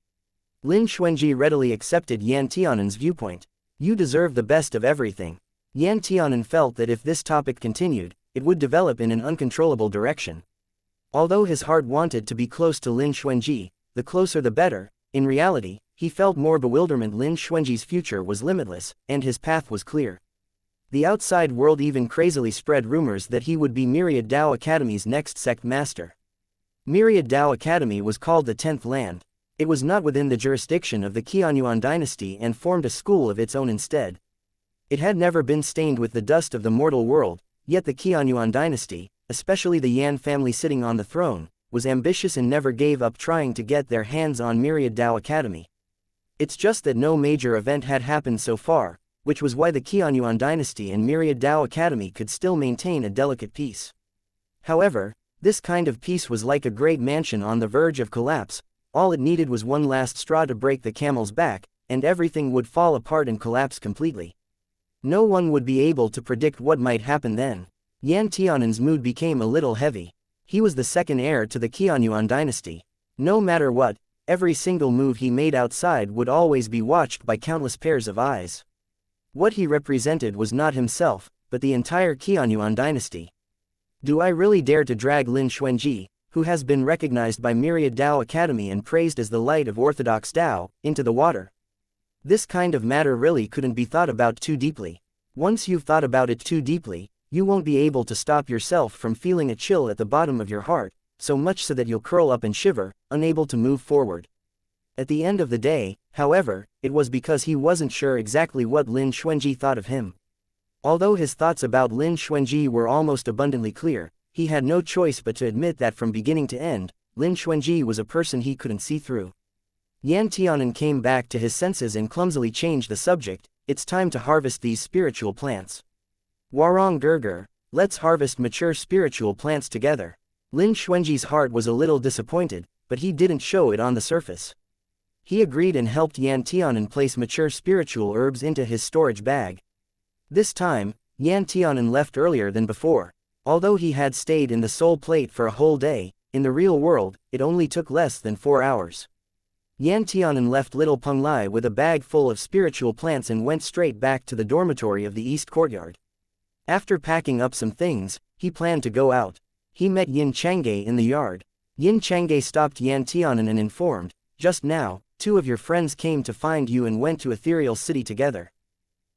Lin Xuanji readily accepted Yan Tianan's viewpoint. "You deserve the best of everything." Yan Tianan felt that if this topic continued, it would develop in an uncontrollable direction. Although his heart wanted to be close to Lin Xuanji, the closer the better, in reality, he felt more bewilderment. Lin Xuanji's future was limitless, and his path was clear. The outside world even crazily spread rumors that he would be Myriad Dao Academy's next sect master. Myriad Dao Academy was called the 10th Land. It was not within the jurisdiction of the Qianyuan dynasty and formed a school of its own instead. It had never been stained with the dust of the mortal world, yet the Qianyuan dynasty, especially the Yan family sitting on the throne, was ambitious and never gave up trying to get their hands on Myriad Dao Academy. It's just that no major event had happened so far, which was why the Qianyuan dynasty and Myriad Dao Academy could still maintain a delicate peace. However, this kind of peace was like a great mansion on the verge of collapse. All it needed was one last straw to break the camel's back, and everything would fall apart and collapse completely. No one would be able to predict what might happen then. Yan Tianan's mood became a little heavy. He was the second heir to the Qianyuan dynasty. No matter what, every single move he made outside would always be watched by countless pairs of eyes. What he represented was not himself, but the entire Qianyuan dynasty. Do I really dare to drag Lin Xuanji, who has been recognized by Myriad Dao Academy and praised as the light of orthodox Dao, into the water. This kind of matter really couldn't be thought about too deeply. Once you've thought about it too deeply, you won't be able to stop yourself from feeling a chill at the bottom of your heart, so much so that you'll curl up and shiver, unable to move forward. At the end of the day, however, it was because he wasn't sure exactly what Lin Xuanji thought of him. Although his thoughts about Lin Xuanji were almost abundantly clear, he had no choice but to admit that from beginning to end, Lin Xuanji was a person he couldn't see through. Yan Tianan came back to his senses and clumsily changed the subject. It's time to harvest these spiritual plants. Warong Gurgur, let's harvest mature spiritual plants together. Lin Xuanji's heart was a little disappointed, but he didn't show it on the surface. He agreed and helped Yan Tianan place mature spiritual herbs into his storage bag. This time, Yan Tianan left earlier than before. Although he had stayed in the soul plate for a whole day, in the real world, it only took less than 4 hours. Yan Tianan left Little Peng Lai with a bag full of spiritual plants and went straight back to the dormitory of the East Courtyard. After packing up some things, he planned to go out. He met Yin Chang'e in the yard. Yin Chang'e stopped Yan Tianan and informed, "Just now, 2 of your friends came to find you and went to Ethereal City together.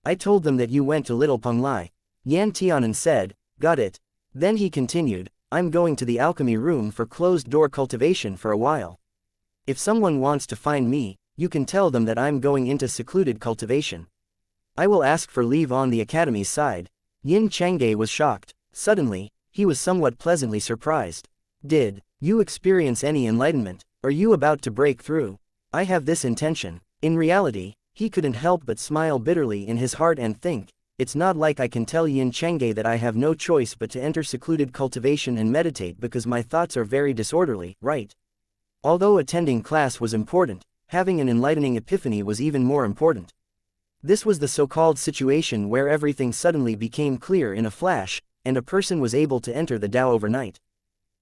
I told them that you went to Little Peng Lai." Yan Tianan said, "Got it." Then he continued, "I'm going to the alchemy room for closed-door cultivation for a while. If someone wants to find me, you can tell them that I'm going into secluded cultivation. I will ask for leave on the academy's side." Yin Chang'e was shocked. Suddenly, he was somewhat pleasantly surprised. "Did you experience any enlightenment? Are you about to break through?" "I have this intention." In reality, he couldn't help but smile bitterly in his heart and think, "It's not like I can tell Yin Chang'e that I have no choice but to enter secluded cultivation and meditate because my thoughts are very disorderly, right?" Although attending class was important, having an enlightening epiphany was even more important. This was the so-called situation where everything suddenly became clear in a flash, and a person was able to enter the Tao overnight.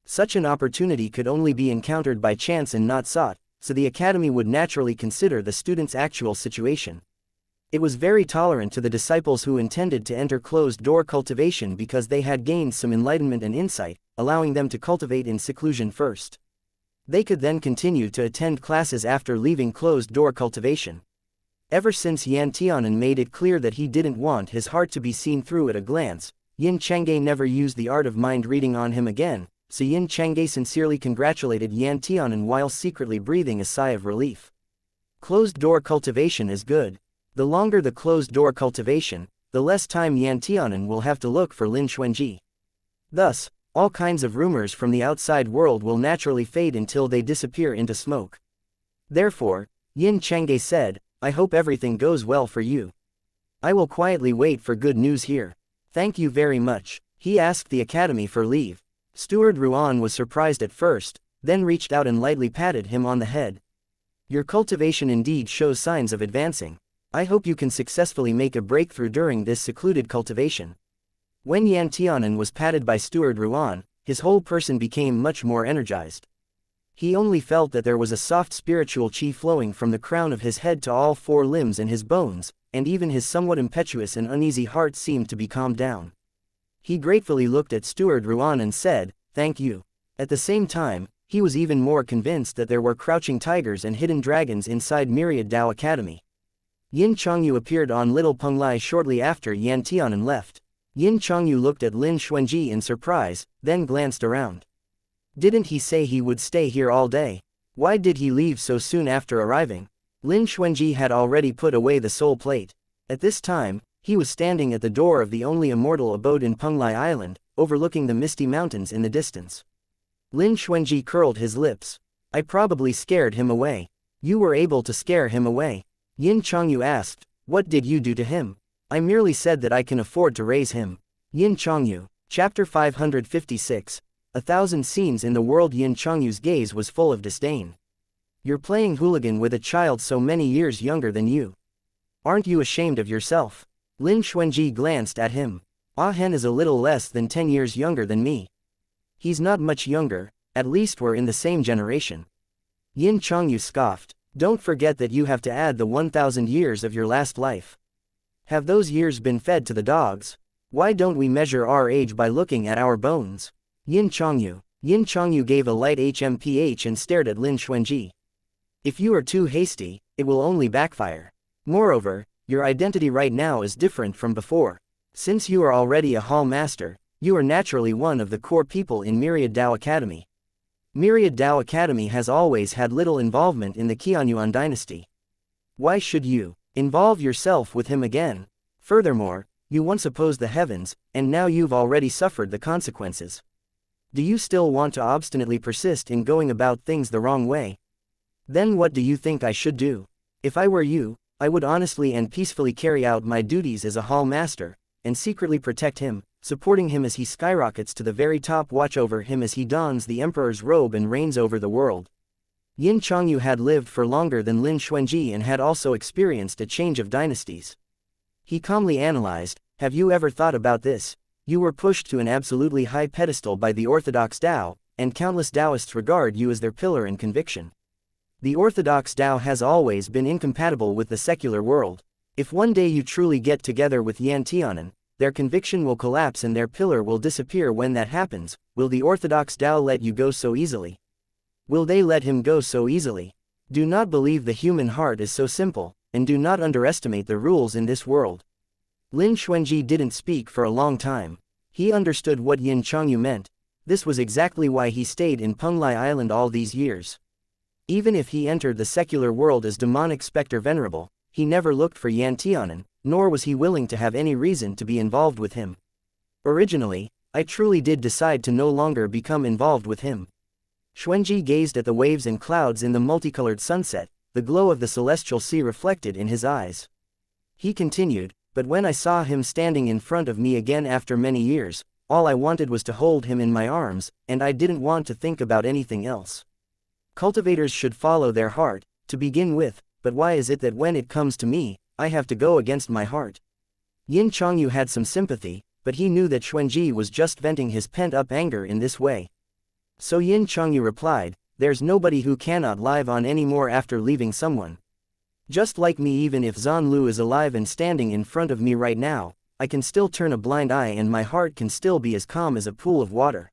Such an opportunity could only be encountered by chance and not sought, so the academy would naturally consider the student's actual situation. It was very tolerant to the disciples who intended to enter closed-door cultivation because they had gained some enlightenment and insight, allowing them to cultivate in seclusion first. They could then continue to attend classes after leaving closed-door cultivation. Ever since Yan Tianan made it clear that he didn't want his heart to be seen through at a glance, Yin Chang'e never used the art of mind reading on him again, so Yin Chang'e sincerely congratulated Yan Tianan while secretly breathing a sigh of relief. Closed-door cultivation is good. The longer the closed-door cultivation, the less time Yan Tianan will have to look for Lin Xuanji. Thus, all kinds of rumors from the outside world will naturally fade until they disappear into smoke. Therefore, Yin Chang'e said, "I hope everything goes well for you. I will quietly wait for good news here." "Thank you very much." He asked the academy for leave. Steward Ruan was surprised at first, then reached out and lightly patted him on the head. "Your cultivation indeed shows signs of advancing. I hope you can successfully make a breakthrough during this secluded cultivation." When Yan Tianan was patted by Steward Ruan, his whole person became much more energized. He only felt that there was a soft spiritual chi flowing from the crown of his head to all 4 limbs and his bones, and even his somewhat impetuous and uneasy heart seemed to be calmed down. He gratefully looked at Steward Ruan and said, "Thank you." At the same time, he was even more convinced that there were crouching tigers and hidden dragons inside Myriad Dao Academy. Yin Changyu appeared on Little Peng Lai shortly after Yan Tianan left. Yin Changyu looked at Lin Xuanji in surprise, then glanced around. Didn't he say he would stay here all day? Why did he leave so soon after arriving? Lin Xuanji had already put away the soul plate. At this time, he was standing at the door of the only immortal abode in Peng Lai Island, overlooking the misty mountains in the distance. Lin Xuanji curled his lips. "I probably scared him away." "You were able to scare him away?" Yin Changyu asked. "What did you do to him?" "I merely said that I can afford to raise him." Yin Changyu. Chapter 556. 1,000 scenes in the world. Yin Changyu's gaze was full of disdain. "You're playing hooligan with a child so many years younger than you. Aren't you ashamed of yourself?" Lin Xuanji glanced at him. "Ah Hen is a little less than 10 years younger than me." "He's not much younger, at least we're in the same generation." Yin Changyu scoffed. "Don't forget that you have to add the 1,000 years of your last life. Have those years been fed to the dogs? Why don't we measure our age by looking at our bones?" Yin Changyu. Yin Chongyu gave a light HMPH and stared at Lin Xuanji. If you are too hasty, it will only backfire. Moreover, your identity right now is different from before. Since you are already a hall master, you are naturally one of the core people in Myriad Dao Academy. Myriad Dao Academy has always had little involvement in the Qianyuan dynasty. Why should you involve yourself with him again? Furthermore, you once opposed the heavens, and now you've already suffered the consequences. Do you still want to obstinately persist in going about things the wrong way? Then what do you think I should do? If I were you, I would honestly and peacefully carry out my duties as a hall master, and secretly protect him, supporting him as he skyrockets to the very top, watch over him as he dons the emperor's robe and reigns over the world. Yin Chongyu had lived for longer than Lin Xuanji and had also experienced a change of dynasties. He calmly analyzed, have you ever thought about this? You were pushed to an absolutely high pedestal by the orthodox Tao, and countless Taoists regard you as their pillar and conviction. The orthodox Tao has always been incompatible with the secular world. If one day you truly get together with Yan Tianan, their conviction will collapse and their pillar will disappear. When that happens, will the orthodox Tao let you go so easily? Will they let him go so easily? Do not believe the human heart is so simple, and do not underestimate the rules in this world. Lin Xuanji didn't speak for a long time. He understood what Yin Chongyu meant. This was exactly why he stayed in Penglai Island all these years. Even if he entered the secular world as demonic specter venerable, he never looked for Yan Tianan, nor was he willing to have any reason to be involved with him. Originally, I truly did decide to no longer become involved with him. Xuanji gazed at the waves and clouds in the multicolored sunset, the glow of the celestial sea reflected in his eyes. He continued, but when I saw him standing in front of me again after many years, all I wanted was to hold him in my arms, and I didn't want to think about anything else. Cultivators should follow their heart, to begin with, but why is it that when it comes to me, I have to go against my heart? Yin Chongyu had some sympathy, but he knew that Xuanji was just venting his pent-up anger in this way. So Yin Chongyu replied, there's nobody who cannot live on anymore after leaving someone. Just like me, even if Zhan Lu is alive and standing in front of me right now, I can still turn a blind eye and my heart can still be as calm as a pool of water.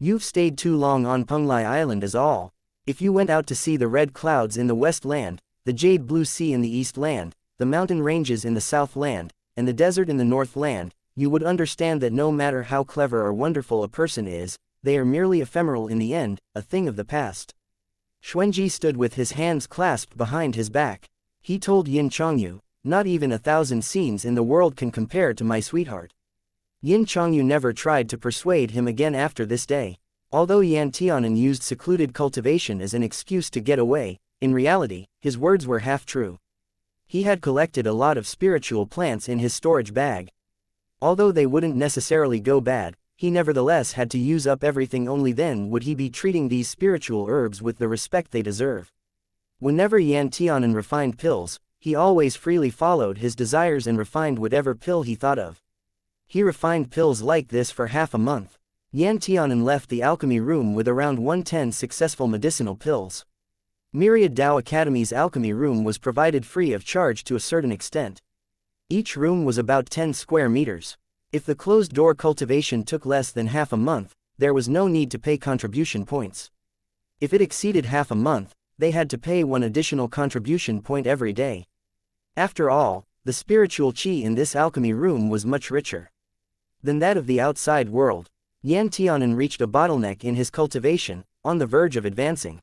You've stayed too long on Penglai Island is all. If you went out to see the red clouds in the west land, the jade blue sea in the east land, the mountain ranges in the south land, and the desert in the north land, you would understand that no matter how clever or wonderful a person is, they are merely ephemeral in the end, a thing of the past. Xuanji stood with his hands clasped behind his back. He told Yin Chongyu, not even 1,000 scenes in the world can compare to my sweetheart. Yin Chongyu never tried to persuade him again after this day. Although Yan Tianan used secluded cultivation as an excuse to get away, in reality, his words were half true. He had collected a lot of spiritual plants in his storage bag. Although they wouldn't necessarily go bad, he nevertheless had to use up everything. Only then would he be treating these spiritual herbs with the respect they deserve. Whenever Yan Tianan refined pills, he always freely followed his desires and refined whatever pill he thought of. He refined pills like this for half a month. Yan Tianan left the alchemy room with around 110 successful medicinal pills. Myriad Dao Academy's alchemy room was provided free of charge to a certain extent. Each room was about 10 square meters. If the closed-door cultivation took less than half a month, there was no need to pay contribution points. If it exceeded half a month, they had to pay 1 additional contribution point every day. After all, the spiritual qi in this alchemy room was much richer than that of the outside world. Yan Tianan reached a bottleneck in his cultivation, on the verge of advancing.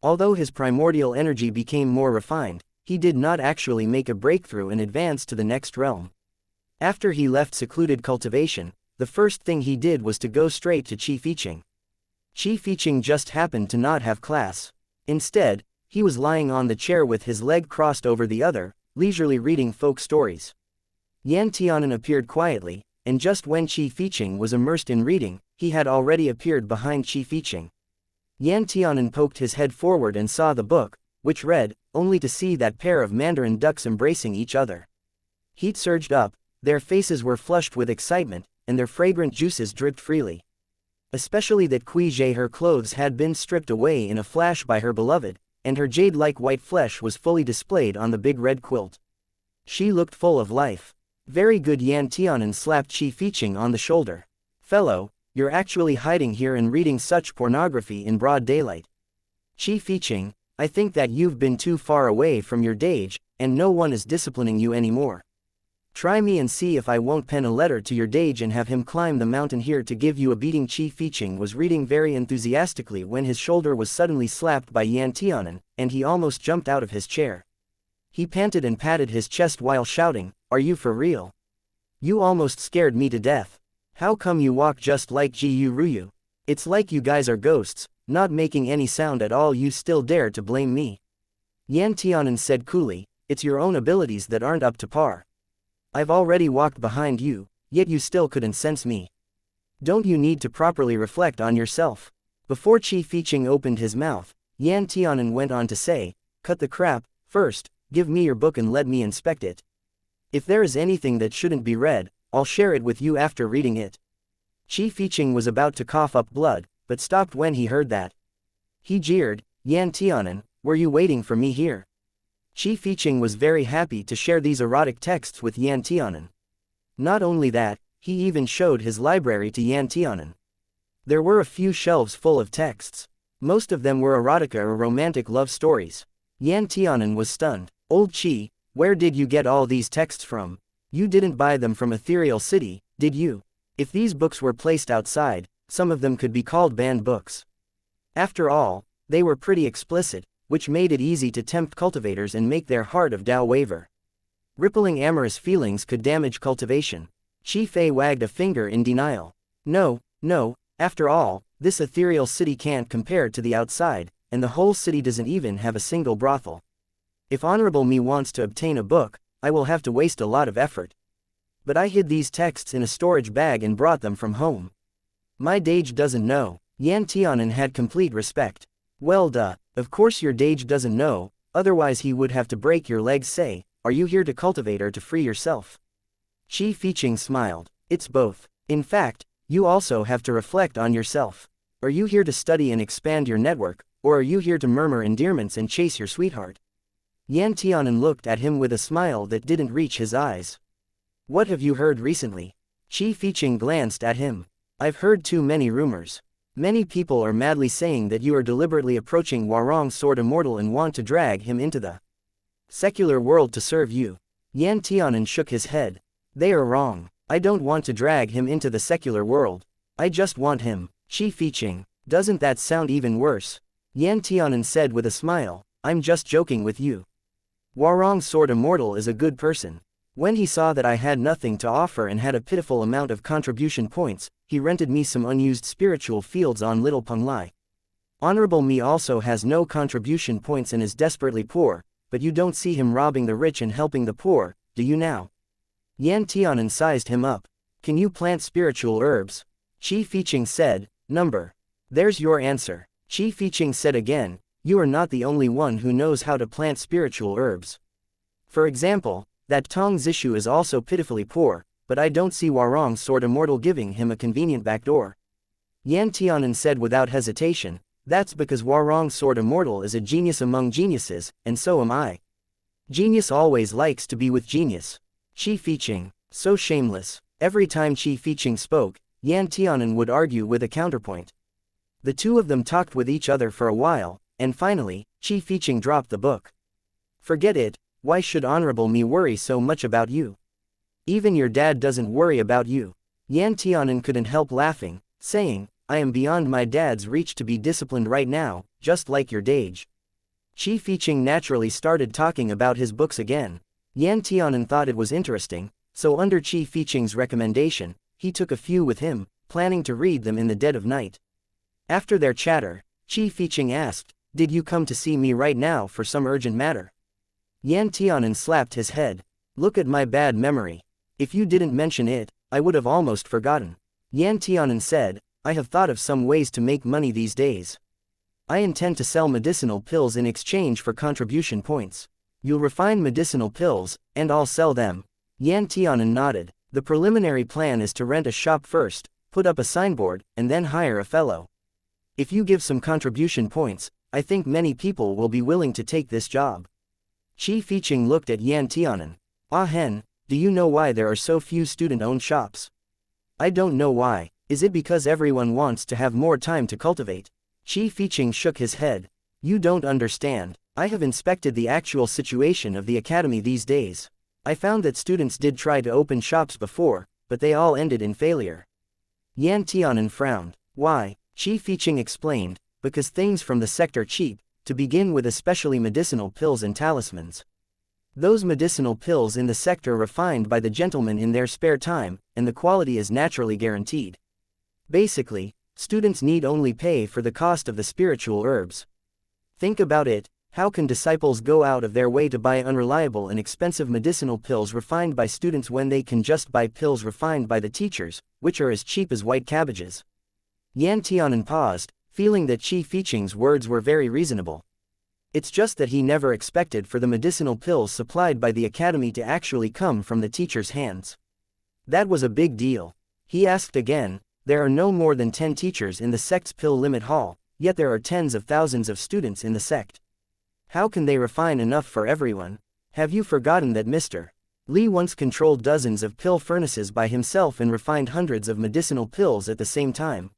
Although his primordial energy became more refined, he did not actually make a breakthrough and advance to the next realm. After he left secluded cultivation, the first thing he did was to go straight to Qi Fiqing. Qi Fiqing just happened to not have class. Instead, he was lying on the chair with his leg crossed over the other, leisurely reading folk stories. Yan Tianan appeared quietly, and just when Qi Fiqing was immersed in reading, he had already appeared behind Qi Fiqing. Yan Tianan poked his head forward and saw the book, which read, only to see that pair of mandarin ducks embracing each other. Heat surged up, their faces were flushed with excitement, and their fragrant juices dripped freely. Especially that Kui Zhe, her clothes had been stripped away in a flash by her beloved, and her jade-like white flesh was fully displayed on the big red quilt. She looked full of life. Very good. Yan Tianan slapped Qi Fiqing on the shoulder. Fellow, You're actually hiding here and reading such pornography in broad daylight. Qi Fiqing, I think that you've been too far away from your dage, and no one is disciplining you anymore. Try me and see if I won't pen a letter to your dage and have him climb the mountain here to give you a beating. Qi Fiqing was reading very enthusiastically when his shoulder was suddenly slapped by Yan Tianan, and he almost jumped out of his chair. He panted and patted his chest while shouting, "Are you for real? You almost scared me to death. How come you walk just like Ji Ruyu? It's like you guys are ghosts, not making any sound at all. You still dare to blame me." Yan Tianan said coolly, "It's your own abilities that aren't up to par. I've already walked behind you, yet you still couldn't sense me. Don't you need to properly reflect on yourself?" Before Qi Fiqing opened his mouth, Yan Tianan went on to say, "Cut the crap, first, give me your book and let me inspect it. If there is anything that shouldn't be read, I'll share it with you after reading it." Qi Fiqing was about to cough up blood, but stopped when he heard that. He jeered, "Yan Tianan, were you waiting for me here?" Qi Fiqing was very happy to share these erotic texts with Yan Tianan. Not only that, he even showed his library to Yan Tianan. There were a few shelves full of texts. Most of them were erotica or romantic love stories. Yan Tianan was stunned. "Old Qi, where did you get all these texts from? You didn't buy them from Ethereal City, did you? If these books were placed outside, some of them could be called banned books. After all, they were pretty explicit, which made it easy to tempt cultivators and make their heart of Tao waver. Rippling amorous feelings could damage cultivation." Qi Fei wagged a finger in denial. No, after all, this ethereal city can't compare to the outside, and the whole city doesn't even have a single brothel. If Honorable Me wants to obtain a book, I will have to waste a lot of effort. But I hid these texts in a storage bag and brought them from home. My dage doesn't know." Yan Tianan had complete respect. "Well duh, of course your dage doesn't know, otherwise he would have to break your legs. Say, are you here to cultivate or to free yourself?" Qi Fiqing smiled. "It's both. In fact, you also have to reflect on yourself. Are you here to study and expand your network, or are you here to murmur endearments and chase your sweetheart?" Yan Tianan looked at him with a smile that didn't reach his eyes. "What have you heard recently?" Qi Fiqing glanced at him. "I've heard too many rumors. Many people are madly saying that you are deliberately approaching Warong Sword Immortal and want to drag him into the secular world to serve you." Yan Tianan shook his head. "They are wrong. I don't want to drag him into the secular world. I just want him." Qi Fiqing, "Doesn't that sound even worse?" Yan Tianan said with a smile, "I'm just joking with you. Warong Sword Immortal is a good person. When he saw that I had nothing to offer and had a pitiful amount of contribution points, he rented me some unused spiritual fields on Little Penglai. Honorable Me also has no contribution points and is desperately poor, but you don't see him robbing the rich and helping the poor, do you now?" Yan Tianan sized him up. "Can you plant spiritual herbs?" Qi Fiqing said, "Number. There's your answer." Qi Fiqing said again, "You are not the only one who knows how to plant spiritual herbs. For example, that Tong Zishu is also pitifully poor, but I don't see Warong Sword Immortal giving him a convenient backdoor." Yan Tianan said without hesitation, "That's because Warong Sword Immortal is a genius among geniuses, and so am I. Genius always likes to be with genius." Qi Fiqing, so shameless. Every time Qi Fiqing spoke, Yan Tianan would argue with a counterpoint. The two of them talked with each other for a while, and finally, Qi Fiqing dropped the book. "Forget it. Why should Honorable Me worry so much about you? Even your dad doesn't worry about you." Yan Tianan couldn't help laughing, saying, "I am beyond my dad's reach to be disciplined right now, just like your dage." Qi Fiqing naturally started talking about his books again. Yan Tianan thought it was interesting, so under Qi Fiqing's recommendation, he took a few with him, planning to read them in the dead of night. After their chatter, Qi Fiqing asked, "Did you come to see me right now for some urgent matter?" Yan Tianan slapped his head. "Look at my bad memory. If you didn't mention it, I would have almost forgotten." Yan Tianan said, "I have thought of some ways to make money these days. I intend to sell medicinal pills in exchange for contribution points. You'll refine medicinal pills, and I'll sell them." Yan Tianan nodded. "The preliminary plan is to rent a shop first, put up a signboard, and then hire a fellow. If you give some contribution points, I think many people will be willing to take this job." Qi Fiqing looked at Yan Tianan. "Ah Hen, do you know why there are so few student-owned shops?" "I don't know why," Is it because everyone wants to have more time to cultivate? Qi Fiqing shook his head. You don't understand. I have inspected the actual situation of the academy these days. I found that students did try to open shops before, but they all ended in failure. Yan Tianan frowned. Why? Qi Fiqing explained, because things from the sect are cheap, to begin with, especially medicinal pills and talismans. Those medicinal pills in the sect are refined by the gentlemen in their spare time, and the quality is naturally guaranteed. Basically, students need only pay for the cost of the spiritual herbs. Think about it, how can disciples go out of their way to buy unreliable and expensive medicinal pills refined by students when they can just buy pills refined by the teachers, which are as cheap as white cabbages? Yan Tianan paused, feeling that Qi Fiqing's words were very reasonable. It's just that he never expected for the medicinal pills supplied by the academy to actually come from the teacher's hands. That was a big deal. He asked again, there are no more than 10 teachers in the sect's pill limit hall, yet there are tens of thousands of students in the sect. How can they refine enough for everyone? Have you forgotten that Mr. Li once controlled dozens of pill furnaces by himself and refined hundreds of medicinal pills at the same time?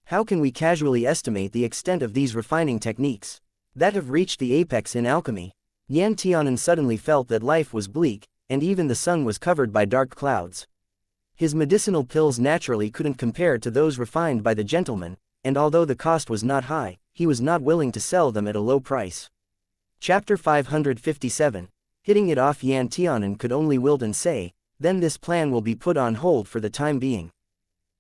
How can we casually estimate the extent of these refining techniques that have reached the apex in alchemy? Yan Tianan suddenly felt that life was bleak, and even the sun was covered by dark clouds. His medicinal pills naturally couldn't compare to those refined by the gentleman, and although the cost was not high, he was not willing to sell them at a low price. Chapter 557. Hitting it off. Yan Tianan could only wilt and say, then this plan will be put on hold for the time being.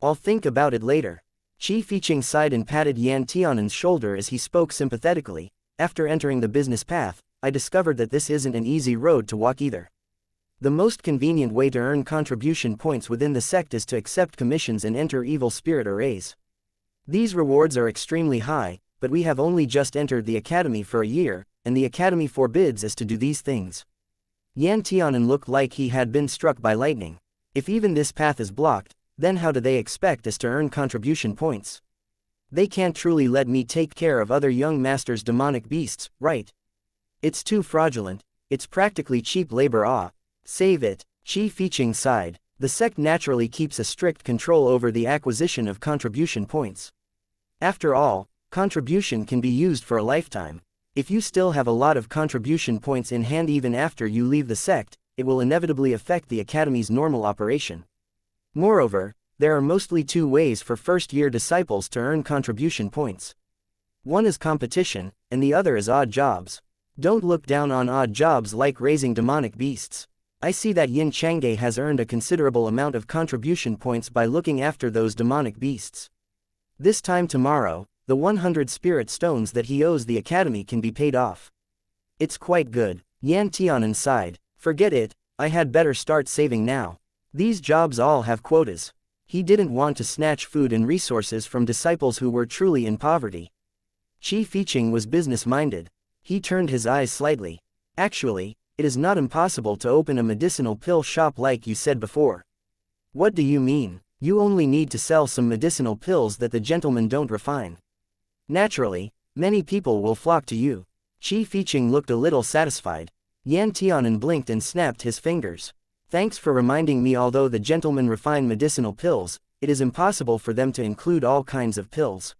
I'll think about it later. Qi Fiqing sighed and patted Yan Tianan's shoulder as he spoke sympathetically. After entering the business path, I discovered that this isn't an easy road to walk either. The most convenient way to earn contribution points within the sect is to accept commissions and enter evil spirit arrays. These rewards are extremely high, but we have only just entered the academy for a year, and the academy forbids us to do these things. Yan Tianan looked like he had been struck by lightning. If even this path is blocked, then how do they expect us to earn contribution points? They can't truly let me take care of other young masters' demonic beasts, right? It's too fraudulent, it's practically cheap labor. Save it. Qi Fiqing sighed. The sect naturally keeps a strict control over the acquisition of contribution points. After all, contribution can be used for a lifetime. If you still have a lot of contribution points in hand even after you leave the sect, it will inevitably affect the academy's normal operation. Moreover, there are mostly two ways for first-year disciples to earn contribution points. One is competition, and the other is odd jobs. Don't look down on odd jobs like raising demonic beasts. I see that Yin Changge has earned a considerable amount of contribution points by looking after those demonic beasts. This time tomorrow, the 100 spirit stones that he owes the academy can be paid off. It's quite good. Yan Tianan sighed. Forget it, I had better start saving now. These jobs all have quotas. He didn't want to snatch food and resources from disciples who were truly in poverty. Qi Fiqing was business-minded. He turned his eyes slightly. Actually, it is not impossible to open a medicinal pill shop like you said before. What do you mean? You only need to sell some medicinal pills that the gentlemen don't refine. Naturally, many people will flock to you. Qi Fiqing looked a little satisfied. Yan Tianan blinked and snapped his fingers. Thanks for reminding me. Although the gentlemen refine medicinal pills, it is impossible for them to include all kinds of pills.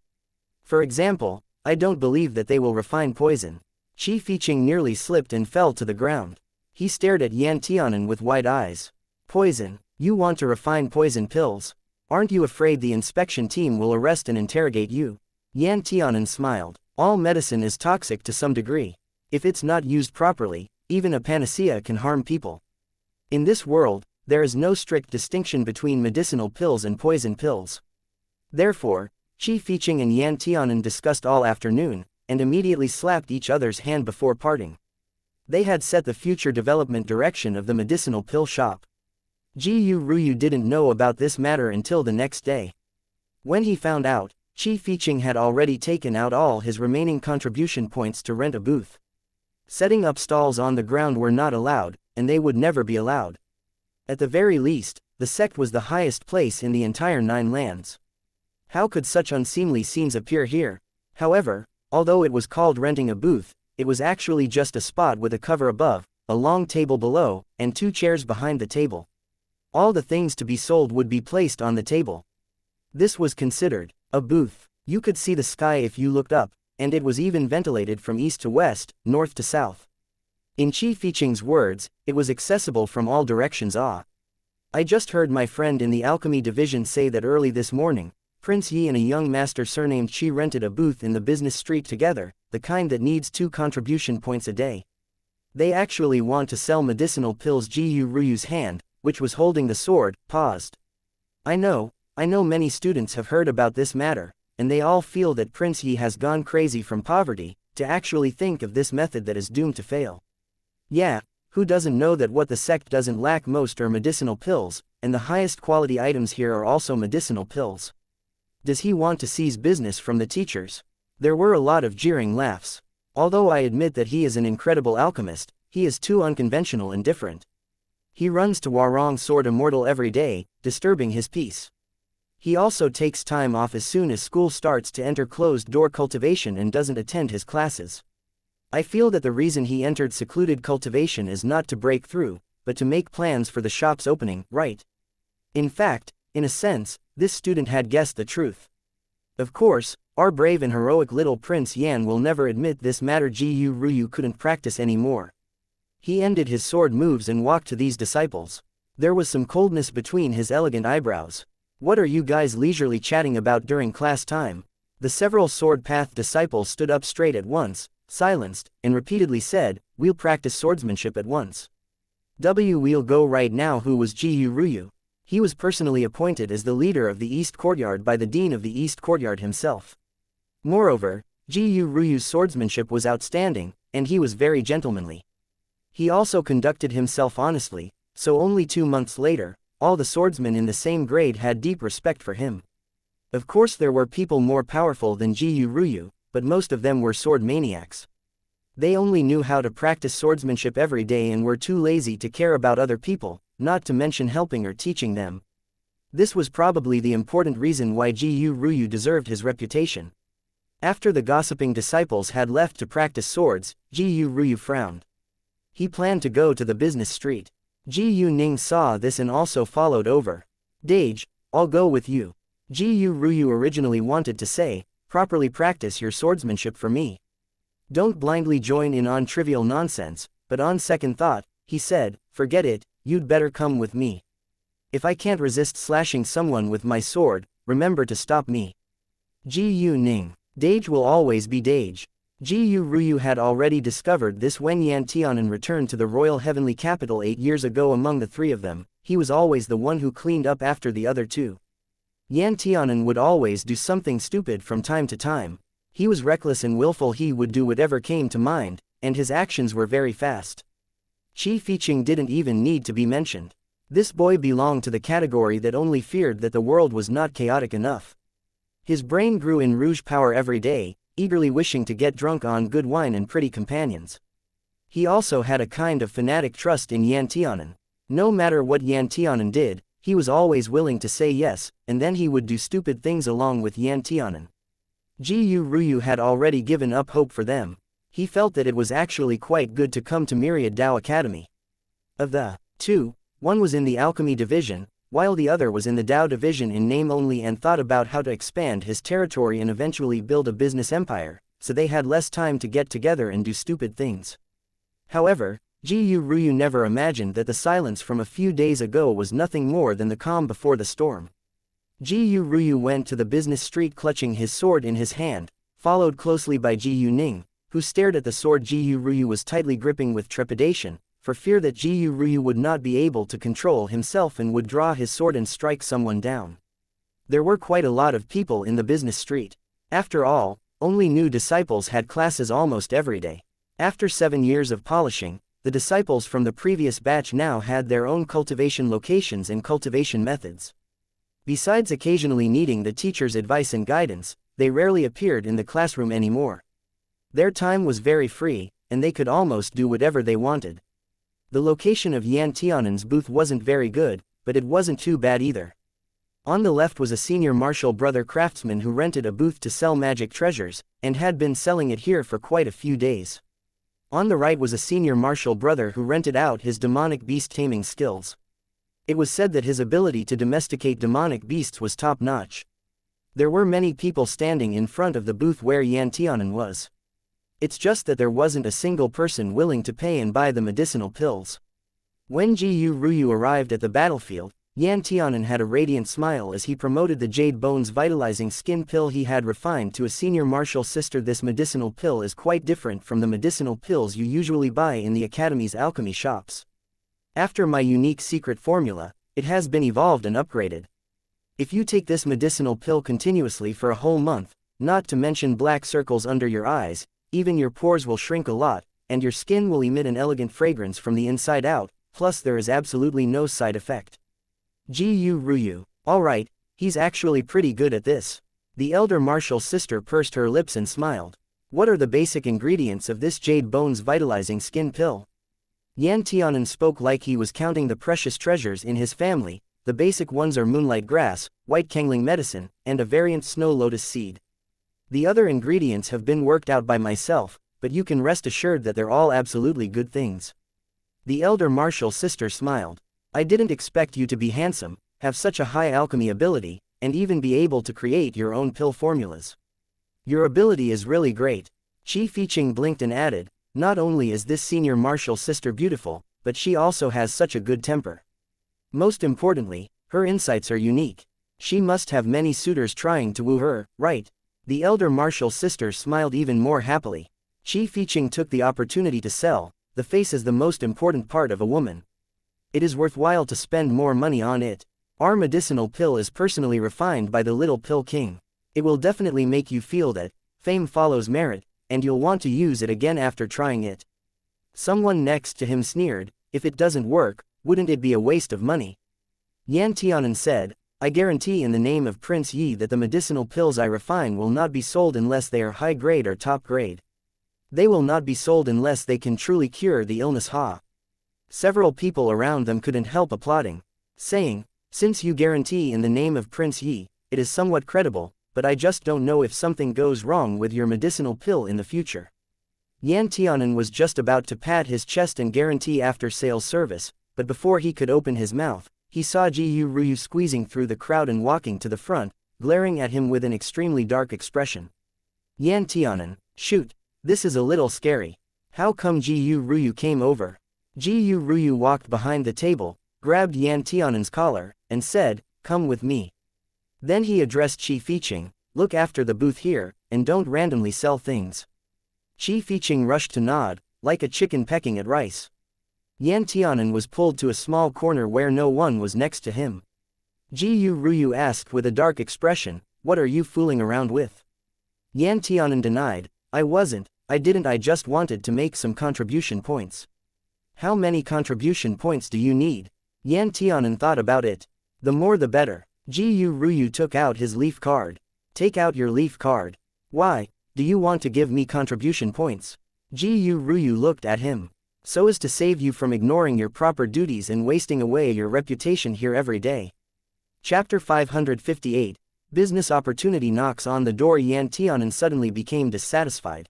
For example, I don't believe that they will refine poison. Qi Fiqing nearly slipped and fell to the ground. He stared at Yan Tianan with wide eyes. Poison? You want to refine poison pills? Aren't you afraid the inspection team will arrest and interrogate you? Yan Tianan smiled. All medicine is toxic to some degree. If it's not used properly, even a panacea can harm people. In this world, there is no strict distinction between medicinal pills and poison pills. Therefore, Qi Fiqing and Yan Tianan discussed all afternoon, and immediately slapped each other's hand before parting. They had set the future development direction of the medicinal pill shop. Ji Ruyu didn't know about this matter until the next day. When he found out, Qi Fiqing had already taken out all his remaining contribution points to rent a booth. Setting up stalls on the ground were not allowed, and they would never be allowed. At the very least, the sect was the highest place in the entire 9 lands. How could such unseemly scenes appear here? However, although it was called renting a booth, it was actually just a spot with a cover above, a long table below, and 2 chairs behind the table. All the things to be sold would be placed on the table. This was considered a booth. You could see the sky if you looked up, and it was even ventilated from east to west, north to south. In Qi Fiqing's words, it was accessible from all directions. I just heard my friend in the alchemy division say that early this morning, Prince Yi and a young master surnamed Qi rented a booth in the business street together, the kind that needs 2 contribution points a day. They actually want to sell medicinal pills. Ji Ruyu's hand, which was holding the sword, paused. I know many students have heard about this matter, and they all feel that Prince Yi has gone crazy from poverty, to actually think of this method that is doomed to fail. Yeah, who doesn't know that what the sect doesn't lack most are medicinal pills, and the highest quality items here are also medicinal pills. Does he want to seize business from the teachers? There were a lot of jeering laughs. Although I admit that he is an incredible alchemist, he is too unconventional and different. He runs to Warong Sword Immortal every day, disturbing his peace. He also takes time off as soon as school starts to enter closed-door cultivation and doesn't attend his classes. I feel that the reason he entered secluded cultivation is not to break through, but to make plans for the shop's opening, right? In fact, in a sense, this student had guessed the truth. Of course, our brave and heroic little Prince Yan will never admit this matter. Ji Ryu couldn't practice anymore. He ended his sword moves and walked to these disciples. There was some coldness between his elegant eyebrows. What are you guys leisurely chatting about during class time? The several sword path disciples stood up straight at once, silenced, and repeatedly said, "We'll practice swordsmanship at once." We'll go right now. Who was Ji Ryu? He was personally appointed as the leader of the East Courtyard by the Dean of the East Courtyard himself. Moreover, Ji Ryu's swordsmanship was outstanding, and he was very gentlemanly. He also conducted himself honestly, so only 2 months later, all the swordsmen in the same grade had deep respect for him. Of course there were people more powerful than Ji Ryu, but most of them were sword maniacs. They only knew how to practice swordsmanship every day and were too lazy to care about other people, not to mention helping or teaching them. This was probably the important reason why Ji Ryu deserved his reputation. After the gossiping disciples had left to practice swords, Ji Ryu frowned. He planned to go to the business street. Ji Ning saw this and also followed over. "Dage, I'll go with you." Ji Ryu originally wanted to say, "Properly practice your swordsmanship for me. Don't blindly join in on trivial nonsense," but on second thought, he said, "Forget it, you'd better come with me. If I can't resist slashing someone with my sword, remember to stop me." Ji Ning. Dage will always be Dage. Ji Ryu had already discovered this when Yan Tianan returned to the royal heavenly capital 8 years ago. Among the 3 of them, he was always the one who cleaned up after the other 2. Yan Tianan would always do something stupid from time to time. He was reckless and willful. He would do whatever came to mind, and his actions were very fast. Qi Fiqing didn't even need to be mentioned. This boy belonged to the category that only feared that the world was not chaotic enough. His brain grew in rouge power every day, eagerly wishing to get drunk on good wine and pretty companions. He also had a kind of fanatic trust in Yan Tianan. No matter what Yan Tianan did, he was always willing to say yes, and then he would do stupid things along with Yan Tianan. Ji Ryu had already given up hope for them. He felt that it was actually quite good to come to Myriad Dao Academy. Of the 2, one was in the alchemy division, while the other was in the Dao division in name only, and thought about how to expand his territory and eventually build a business empire, so they had less time to get together and do stupid things. However, Ji Ryu never imagined that the silence from a few days ago was nothing more than the calm before the storm. Ji Ryu went to the business street clutching his sword in his hand, followed closely by Ji Ning, who stared at the sword Ji Ryu was tightly gripping with trepidation, for fear that Ji Ryu would not be able to control himself and would draw his sword and strike someone down. There were quite a lot of people in the business street. After all, only new disciples had classes almost every day. After 7 years of polishing, the disciples from the previous batch now had their own cultivation locations and cultivation methods. Besides occasionally needing the teacher's advice and guidance, they rarely appeared in the classroom anymore. Their time was very free, and they could almost do whatever they wanted. The location of Yan Tianan's booth wasn't very good, but it wasn't too bad either. On the left was a senior martial brother craftsman who rented a booth to sell magic treasures, and had been selling it here for quite a few days. On the right was a senior martial brother who rented out his demonic beast taming skills. It was said that his ability to domesticate demonic beasts was top-notch. There were many people standing in front of the booth where Yan Tianan was. It's just that there wasn't a single person willing to pay and buy the medicinal pills. When Jiyu Ruyu arrived at the battlefield, Yan Tianan had a radiant smile as he promoted the Jade Bones vitalizing skin pill he had refined to a senior martial sister. This medicinal pill is quite different from the medicinal pills you usually buy in the Academy's alchemy shops. After my unique secret formula, it has been evolved and upgraded. If you take this medicinal pill continuously for a whole month, not to mention black circles under your eyes, even your pores will shrink a lot, and your skin will emit an elegant fragrance from the inside out, plus there is absolutely no side effect. Jiyu Ruyu, alright, he's actually pretty good at this. The elder martial sister pursed her lips and smiled. What are the basic ingredients of this Jade Bones vitalizing skin pill? Yan Tianan spoke like he was counting the precious treasures in his family. The basic ones are moonlight grass, white kangling medicine, and a variant snow lotus seed. The other ingredients have been worked out by myself, but you can rest assured that they're all absolutely good things. The elder martial sister smiled. I didn't expect you to be handsome, have such a high alchemy ability, and even be able to create your own pill formulas. Your ability is really great. Qi Fiqing blinked and added, not only is this senior martial sister beautiful, but she also has such a good temper. Most importantly, her insights are unique. She must have many suitors trying to woo her, right? The elder martial sister smiled even more happily. Qi Fiqing took the opportunity to sell. The face is the most important part of a woman. It is worthwhile to spend more money on it. Our medicinal pill is personally refined by the Little Pill King. It will definitely make you feel that fame follows merit, and you'll want to use it again after trying it. Someone next to him sneered, if it doesn't work, wouldn't it be a waste of money? Yan Tianan said, I guarantee in the name of Prince Yi that the medicinal pills I refine will not be sold unless they are high grade or top grade. They will not be sold unless they can truly cure the illness. Ha! Several people around them couldn't help applauding, saying, since you guarantee in the name of Prince Yi, it is somewhat credible, but I just don't know if something goes wrong with your medicinal pill in the future. Yan Tianan was just about to pat his chest and guarantee after-sales service, but before he could open his mouth, he saw Jiyu Ruyu squeezing through the crowd and walking to the front, glaring at him with an extremely dark expression. Yan Tianan, shoot, this is a little scary. How come Jiyu Ruyu came over? Jiyu Ruyu walked behind the table, grabbed Yan Tianan's collar, and said, come with me. Then he addressed Qi Fiqing, look after the booth here, and don't randomly sell things. Qi Fiqing rushed to nod, like a chicken pecking at rice. Yan Tianan was pulled to a small corner where no one was next to him. Jiyu Ruyu asked with a dark expression, what are you fooling around with? Yan Tianan denied, I just wanted to make some contribution points. How many contribution points do you need? Yan Tianan thought about it. The more the better. Jiyu Ruyu took out his leaf card. Take out your leaf card. Why, do you want to give me contribution points? Jiyu Ruyu looked at him. So as to save you from ignoring your proper duties and wasting away your reputation here every day. Chapter 558, Business Opportunity knocks on the door. Yan Tianan suddenly became dissatisfied.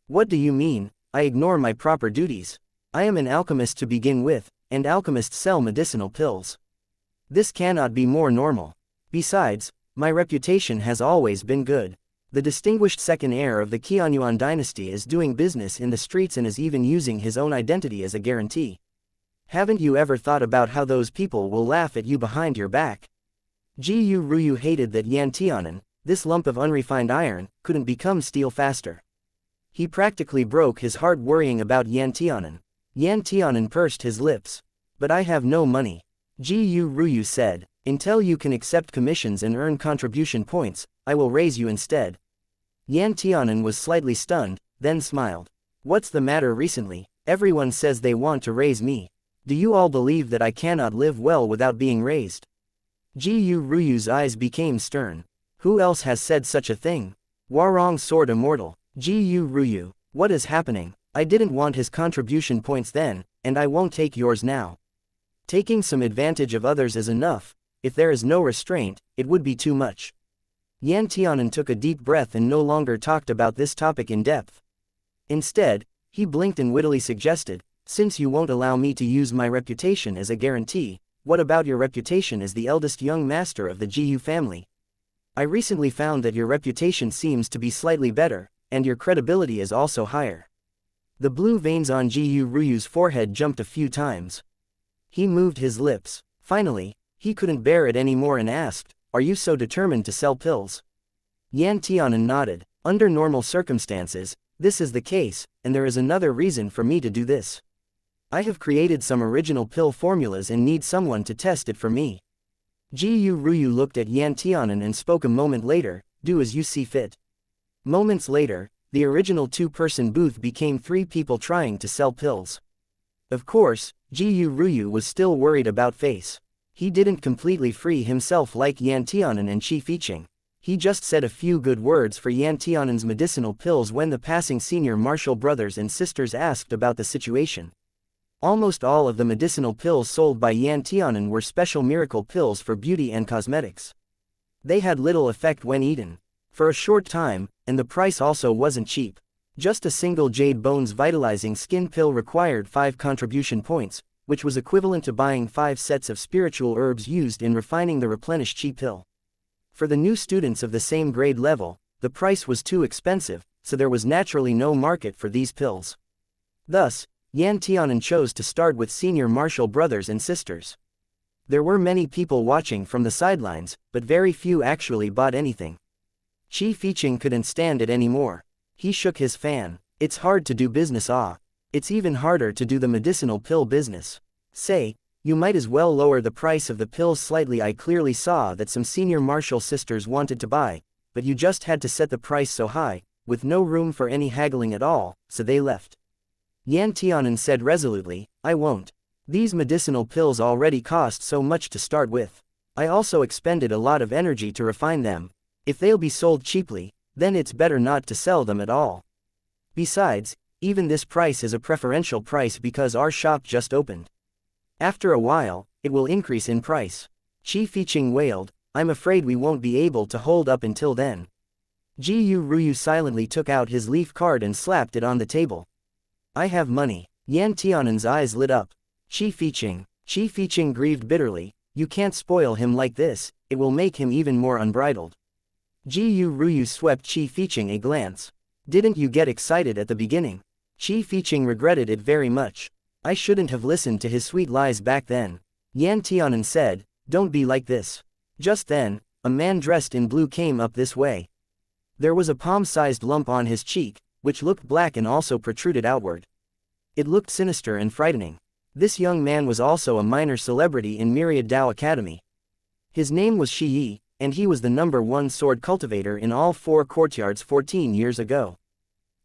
What do you mean, I ignore my proper duties? I am an alchemist to begin with, and alchemists sell medicinal pills. This cannot be more normal. Besides, my reputation has always been good. The distinguished second heir of the Qianyuan dynasty is doing business in the streets and is even using his own identity as a guarantee. Haven't you ever thought about how those people will laugh at you behind your back? Jiyu Ruyu hated that Yan Tianan, this lump of unrefined iron, couldn't become steel faster. He practically broke his heart worrying about Yan Tianan. Yan Tianan pursed his lips. But I have no money. Jiyu Ruyu said, until you can accept commissions and earn contribution points, I will raise you instead. Yan Tianan was slightly stunned, then smiled. What's the matter recently? Everyone says they want to raise me. Do you all believe that I cannot live well without being raised? Jiyu Ruyu's eyes became stern. Who else has said such a thing? Warong Sword Immortal. Jiyu Ruyu, what is happening? I didn't want his contribution points then, and I won't take yours now. Taking some advantage of others is enough. If there is no restraint, it would be too much. Yan Tianan took a deep breath and no longer talked about this topic in depth. Instead, he blinked and wittily suggested, since you won't allow me to use my reputation as a guarantee, what about your reputation as the eldest young master of the Jiyu family? I recently found that your reputation seems to be slightly better, and your credibility is also higher. The blue veins on Ji Ruyu's forehead jumped a few times. He moved his lips. Finally, he couldn't bear it anymore and asked, "Are you so determined to sell pills?" Yan Tianan nodded. "Under normal circumstances, this is the case, and there is another reason for me to do this. I have created some original pill formulas and need someone to test it for me." Ji Ryu looked at Yan Tianan and spoke a moment later, "Do as you see fit." Moments later, the original two-person booth became 3 people trying to sell pills. Of course, Ji Ryu was still worried about Face. He didn't completely free himself like Yan Tianan and Chi Fiqing. He just said a few good words for Yan Tianan's medicinal pills when the passing senior martial brothers and sisters asked about the situation. Almost all of the medicinal pills sold by Yan Tianan were special miracle pills for beauty and cosmetics. They had little effect when eaten. For a short time, and the price also wasn't cheap. Just a single Jade Bones vitalizing skin pill required 5 contribution points, which was equivalent to buying 5 sets of spiritual herbs used in refining the replenished chi pill. For the new students of the same grade level, the price was too expensive, so there was naturally no market for these pills. Thus, Yan Tianan chose to start with senior martial brothers and sisters. There were many people watching from the sidelines, but very few actually bought anything. Chi Fiqing couldn't stand it anymore. He shook his fan. "It's hard to do business, It's even harder to do the medicinal pill business. Say, you might as well lower the price of the pills slightly. I clearly saw that some senior martial sisters wanted to buy, but you just had to set the price so high, with no room for any haggling at all, so they left." Yan Tianan said resolutely, "I won't. These medicinal pills already cost so much to start with. I also expended a lot of energy to refine them. If they'll be sold cheaply, then it's better not to sell them at all. Besides, even this price is a preferential price because our shop just opened. After a while, it will increase in price." Chi Fiqing wailed, "I'm afraid we won't be able to hold up until then." Ji Ryu silently took out his leaf card and slapped it on the table. "I have money." Yan Tianan's eyes lit up. Chi Fiqing grieved bitterly, "You can't spoil him like this, it will make him even more unbridled." Ji Ryu swept Chi Fiqing a glance. "Didn't you get excited at the beginning?" Chi Fiqing regretted it very much. "I shouldn't have listened to his sweet lies back then." Yan Tianan said, "Don't be like this." Just then, a man dressed in blue came up this way. There was a palm-sized lump on his cheek, which looked black and also protruded outward. It looked sinister and frightening. This young man was also a minor celebrity in Myriad Dao Academy. His name was Shi Yi, and he was the #1 sword cultivator in all 4 courtyards 14 years ago.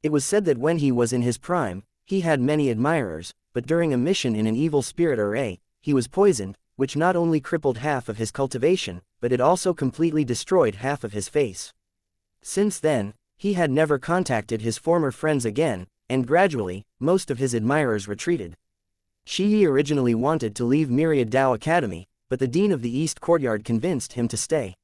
It was said that when he was in his prime, he had many admirers, but during a mission in an evil spirit array, he was poisoned, which not only crippled half of his cultivation, but it also completely destroyed half of his face. Since then, he had never contacted his former friends again, and gradually, most of his admirers retreated. Shi Yi originally wanted to leave Myriad Dao Academy, but the dean of the East Courtyard convinced him to stay.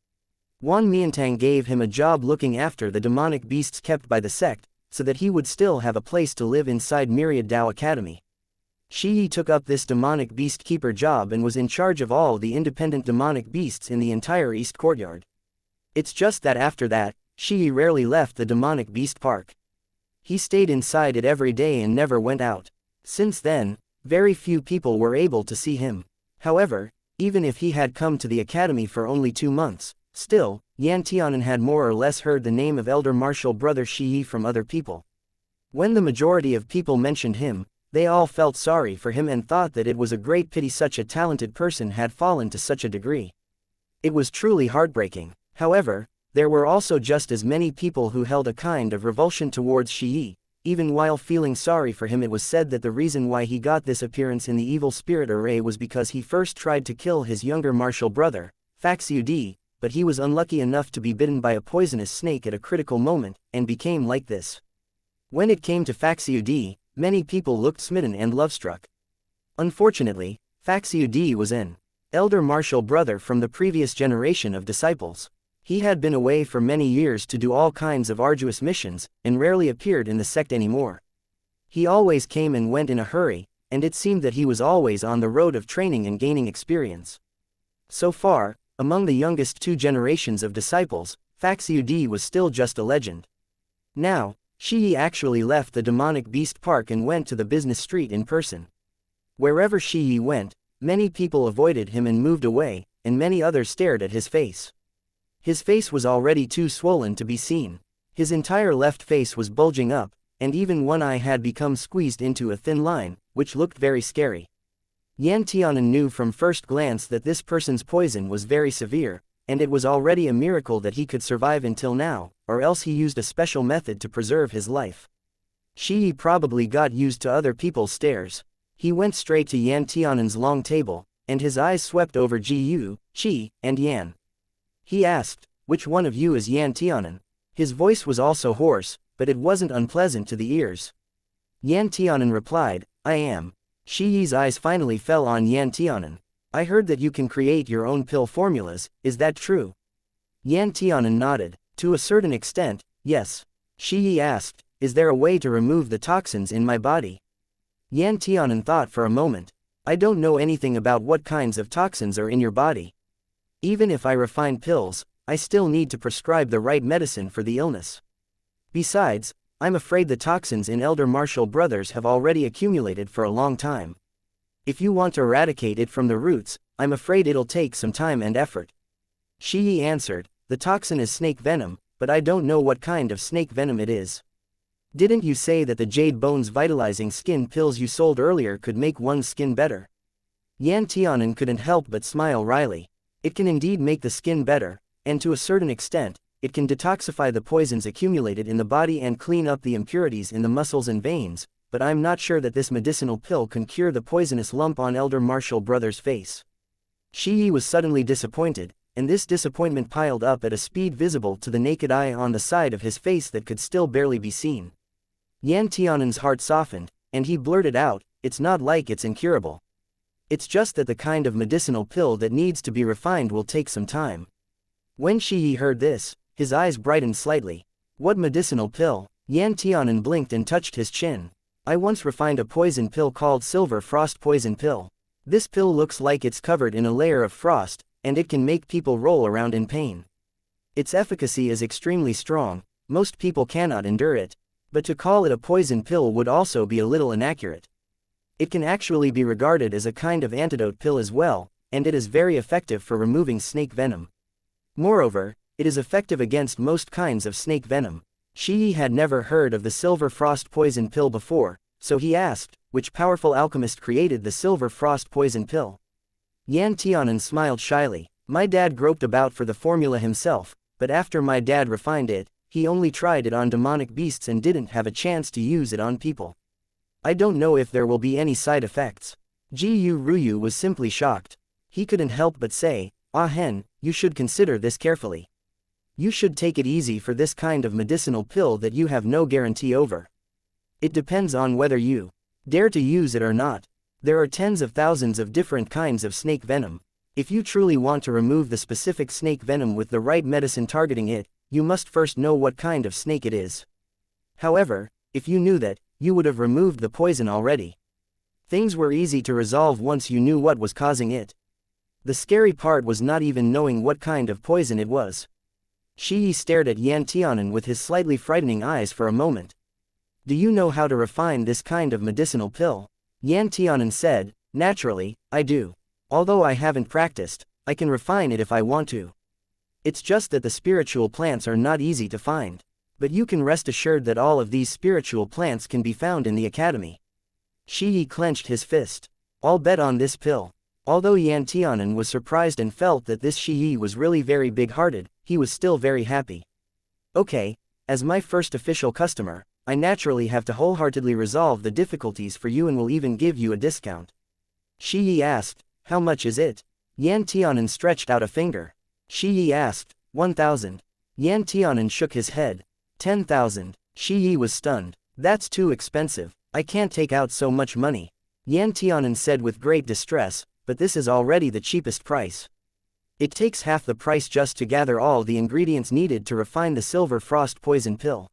Wan Miantang gave him a job looking after the demonic beasts kept by the sect, so that he would still have a place to live inside Myriad Dao Academy. Shi Yi took up this demonic beast keeper job and was in charge of all the independent demonic beasts in the entire East Courtyard. It's just that after that, Shi Yi rarely left the demonic beast park. He stayed inside it every day and never went out. Since then, very few people were able to see him. However, even if he had come to the academy for only 2 months, still, Yan Tianan had more or less heard the name of Elder Martial Brother Shi Yi from other people. When the majority of people mentioned him, they all felt sorry for him and thought that it was a great pity such a talented person had fallen to such a degree. It was truly heartbreaking. However, there were also just as many people who held a kind of revulsion towards Shi Yi. Even while feeling sorry for him, it was said that the reason why he got this appearance in the evil spirit array was because he first tried to kill his younger martial brother, Faxiudi, but he was unlucky enough to be bitten by a poisonous snake at a critical moment, and became like this. When it came to Faxiudi, many people looked smitten and love-struck. Unfortunately, Faxiudi was an elder martial brother from the previous generation of disciples. He had been away for many years to do all kinds of arduous missions, and rarely appeared in the sect anymore. He always came and went in a hurry, and it seemed that he was always on the road of training and gaining experience. So far, Among the youngest 2 generations of disciples, Faxiudi was still just a legend. Now, Shi actually left the demonic beast park and went to the business street in person. Wherever Shi went, many people avoided him and moved away, and many others stared at his face. His face was already too swollen to be seen. His entire left face was bulging up, and even one eye had become squeezed into a thin line, which looked very scary. Yan Tianan knew from first glance that this person's poison was very severe, and it was already a miracle that he could survive until now, or else he used a special method to preserve his life. Shi probably got used to other people's stares. He went straight to Yan Tianan's long table, and his eyes swept over Ji Yu, Qi, and Yan. He asked, "Which one of you is Yan Tianan?" His voice was also hoarse, but it wasn't unpleasant to the ears. Yan Tianan replied, "I am." Shi Yi's eyes finally fell on Yan Tianan. "I heard that you can create your own pill formulas, is that true?" Yan Tianan nodded. "To a certain extent, yes." Shi Yi asked, "Is there a way to remove the toxins in my body?" Yan Tianan thought for a moment. "I don't know anything about what kinds of toxins are in your body. Even if I refine pills, I still need to prescribe the right medicine for the illness. Besides, I'm afraid the toxins in Elder Martial Brothers have already accumulated for a long time. If you want to eradicate it from the roots, I'm afraid it'll take some time and effort." Shi Yi answered, "The toxin is snake venom, but I don't know what kind of snake venom it is. Didn't you say that the Jade Bones vitalizing skin pills you sold earlier could make one's skin better?" Yan Tianan couldn't help but smile wryly. "It can indeed make the skin better, and to a certain extent, it can detoxify the poisons accumulated in the body and clean up the impurities in the muscles and veins, but I'm not sure that this medicinal pill can cure the poisonous lump on Elder Martial Brothers' face." Shi Yi was suddenly disappointed, and this disappointment piled up at a speed visible to the naked eye on the side of his face that could still barely be seen. Yan Tianan's heart softened, and he blurted out, "It's not like it's incurable. It's just that the kind of medicinal pill that needs to be refined will take some time." When Shi Yi heard this, his eyes brightened slightly. "What medicinal pill?" Yan Tianan blinked and touched his chin. "I once refined a poison pill called Silver Frost Poison Pill. This pill looks like it's covered in a layer of frost, and it can make people roll around in pain. Its efficacy is extremely strong, most people cannot endure it, but to call it a poison pill would also be a little inaccurate. It can actually be regarded as a kind of antidote pill as well, and it is very effective for removing snake venom. Moreover, it is effective against most kinds of snake venom." Shi Yi had never heard of the Silver Frost Poison Pill before, so he asked, "Which powerful alchemist created the Silver Frost Poison Pill?" Yan Tianan smiled shyly. "My dad groped about for the formula himself, but after my dad refined it, he only tried it on demonic beasts and didn't have a chance to use it on people. I don't know if there will be any side effects." Ji Yu Ruyu was simply shocked. He couldn't help but say, "Ah Hen, you should consider this carefully. You should take it easy for this kind of medicinal pill that you have no guarantee over. It depends on whether you dare to use it or not. There are tens of thousands of different kinds of snake venom. If you truly want to remove the specific snake venom with the right medicine targeting it, you must first know what kind of snake it is. However, if you knew that, you would have removed the poison already. Things were easy to resolve once you knew what was causing it. The scary part was not even knowing what kind of poison it was." Shi Yi stared at Yan Tianan with his slightly frightening eyes for a moment. "Do you know how to refine this kind of medicinal pill?" Yan Tianan said, "Naturally, I do. Although I haven't practiced, I can refine it if I want to. It's just that the spiritual plants are not easy to find. But you can rest assured that all of these spiritual plants can be found in the academy." Shi Yi clenched his fist. "I'll bet on this pill." Although Yan Tianan was surprised and felt that this Shi Yi was really very big-hearted, he was still very happy. "Okay, as my first official customer, I naturally have to wholeheartedly resolve the difficulties for you and will even give you a discount." Shi Yi asked, "How much is it?" Yan Tianan stretched out a finger. Shi Yi asked, 1,000. Yan Tianan shook his head. 10,000. Shi Yi was stunned. "That's too expensive. I can't take out so much money." Yan Tianan said with great distress, "But this is already the cheapest price. It takes half the price just to gather all the ingredients needed to refine the Silver Frost Poison Pill.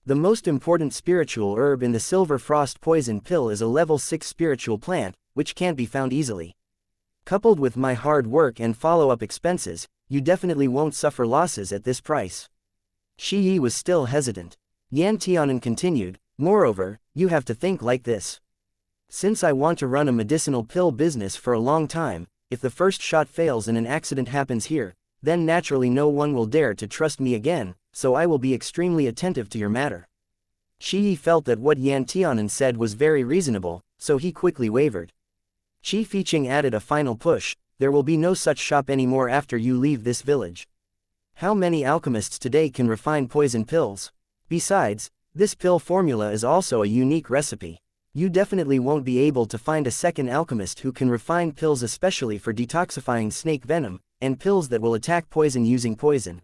The most important spiritual herb in the Silver Frost Poison Pill is a level 6 spiritual plant, which can't be found easily. Coupled with my hard work and follow-up expenses, you definitely won't suffer losses at this price. Shi Yi was still hesitant. Yan Tianan continued, moreover, you have to think like this. Since I want to run a medicinal pill business for a long time, if the first shot fails and an accident happens here, then naturally no one will dare to trust me again, so I will be extremely attentive to your matter. Shi Yi felt that what Yan Tianan said was very reasonable, so he quickly wavered. Qi Fiqing added a final push, there will be no such shop anymore after you leave this village. How many alchemists today can refine poison pills? Besides, this pill formula is also a unique recipe. You definitely won't be able to find a second alchemist who can refine pills especially for detoxifying snake venom, and pills that will attack poison using poison.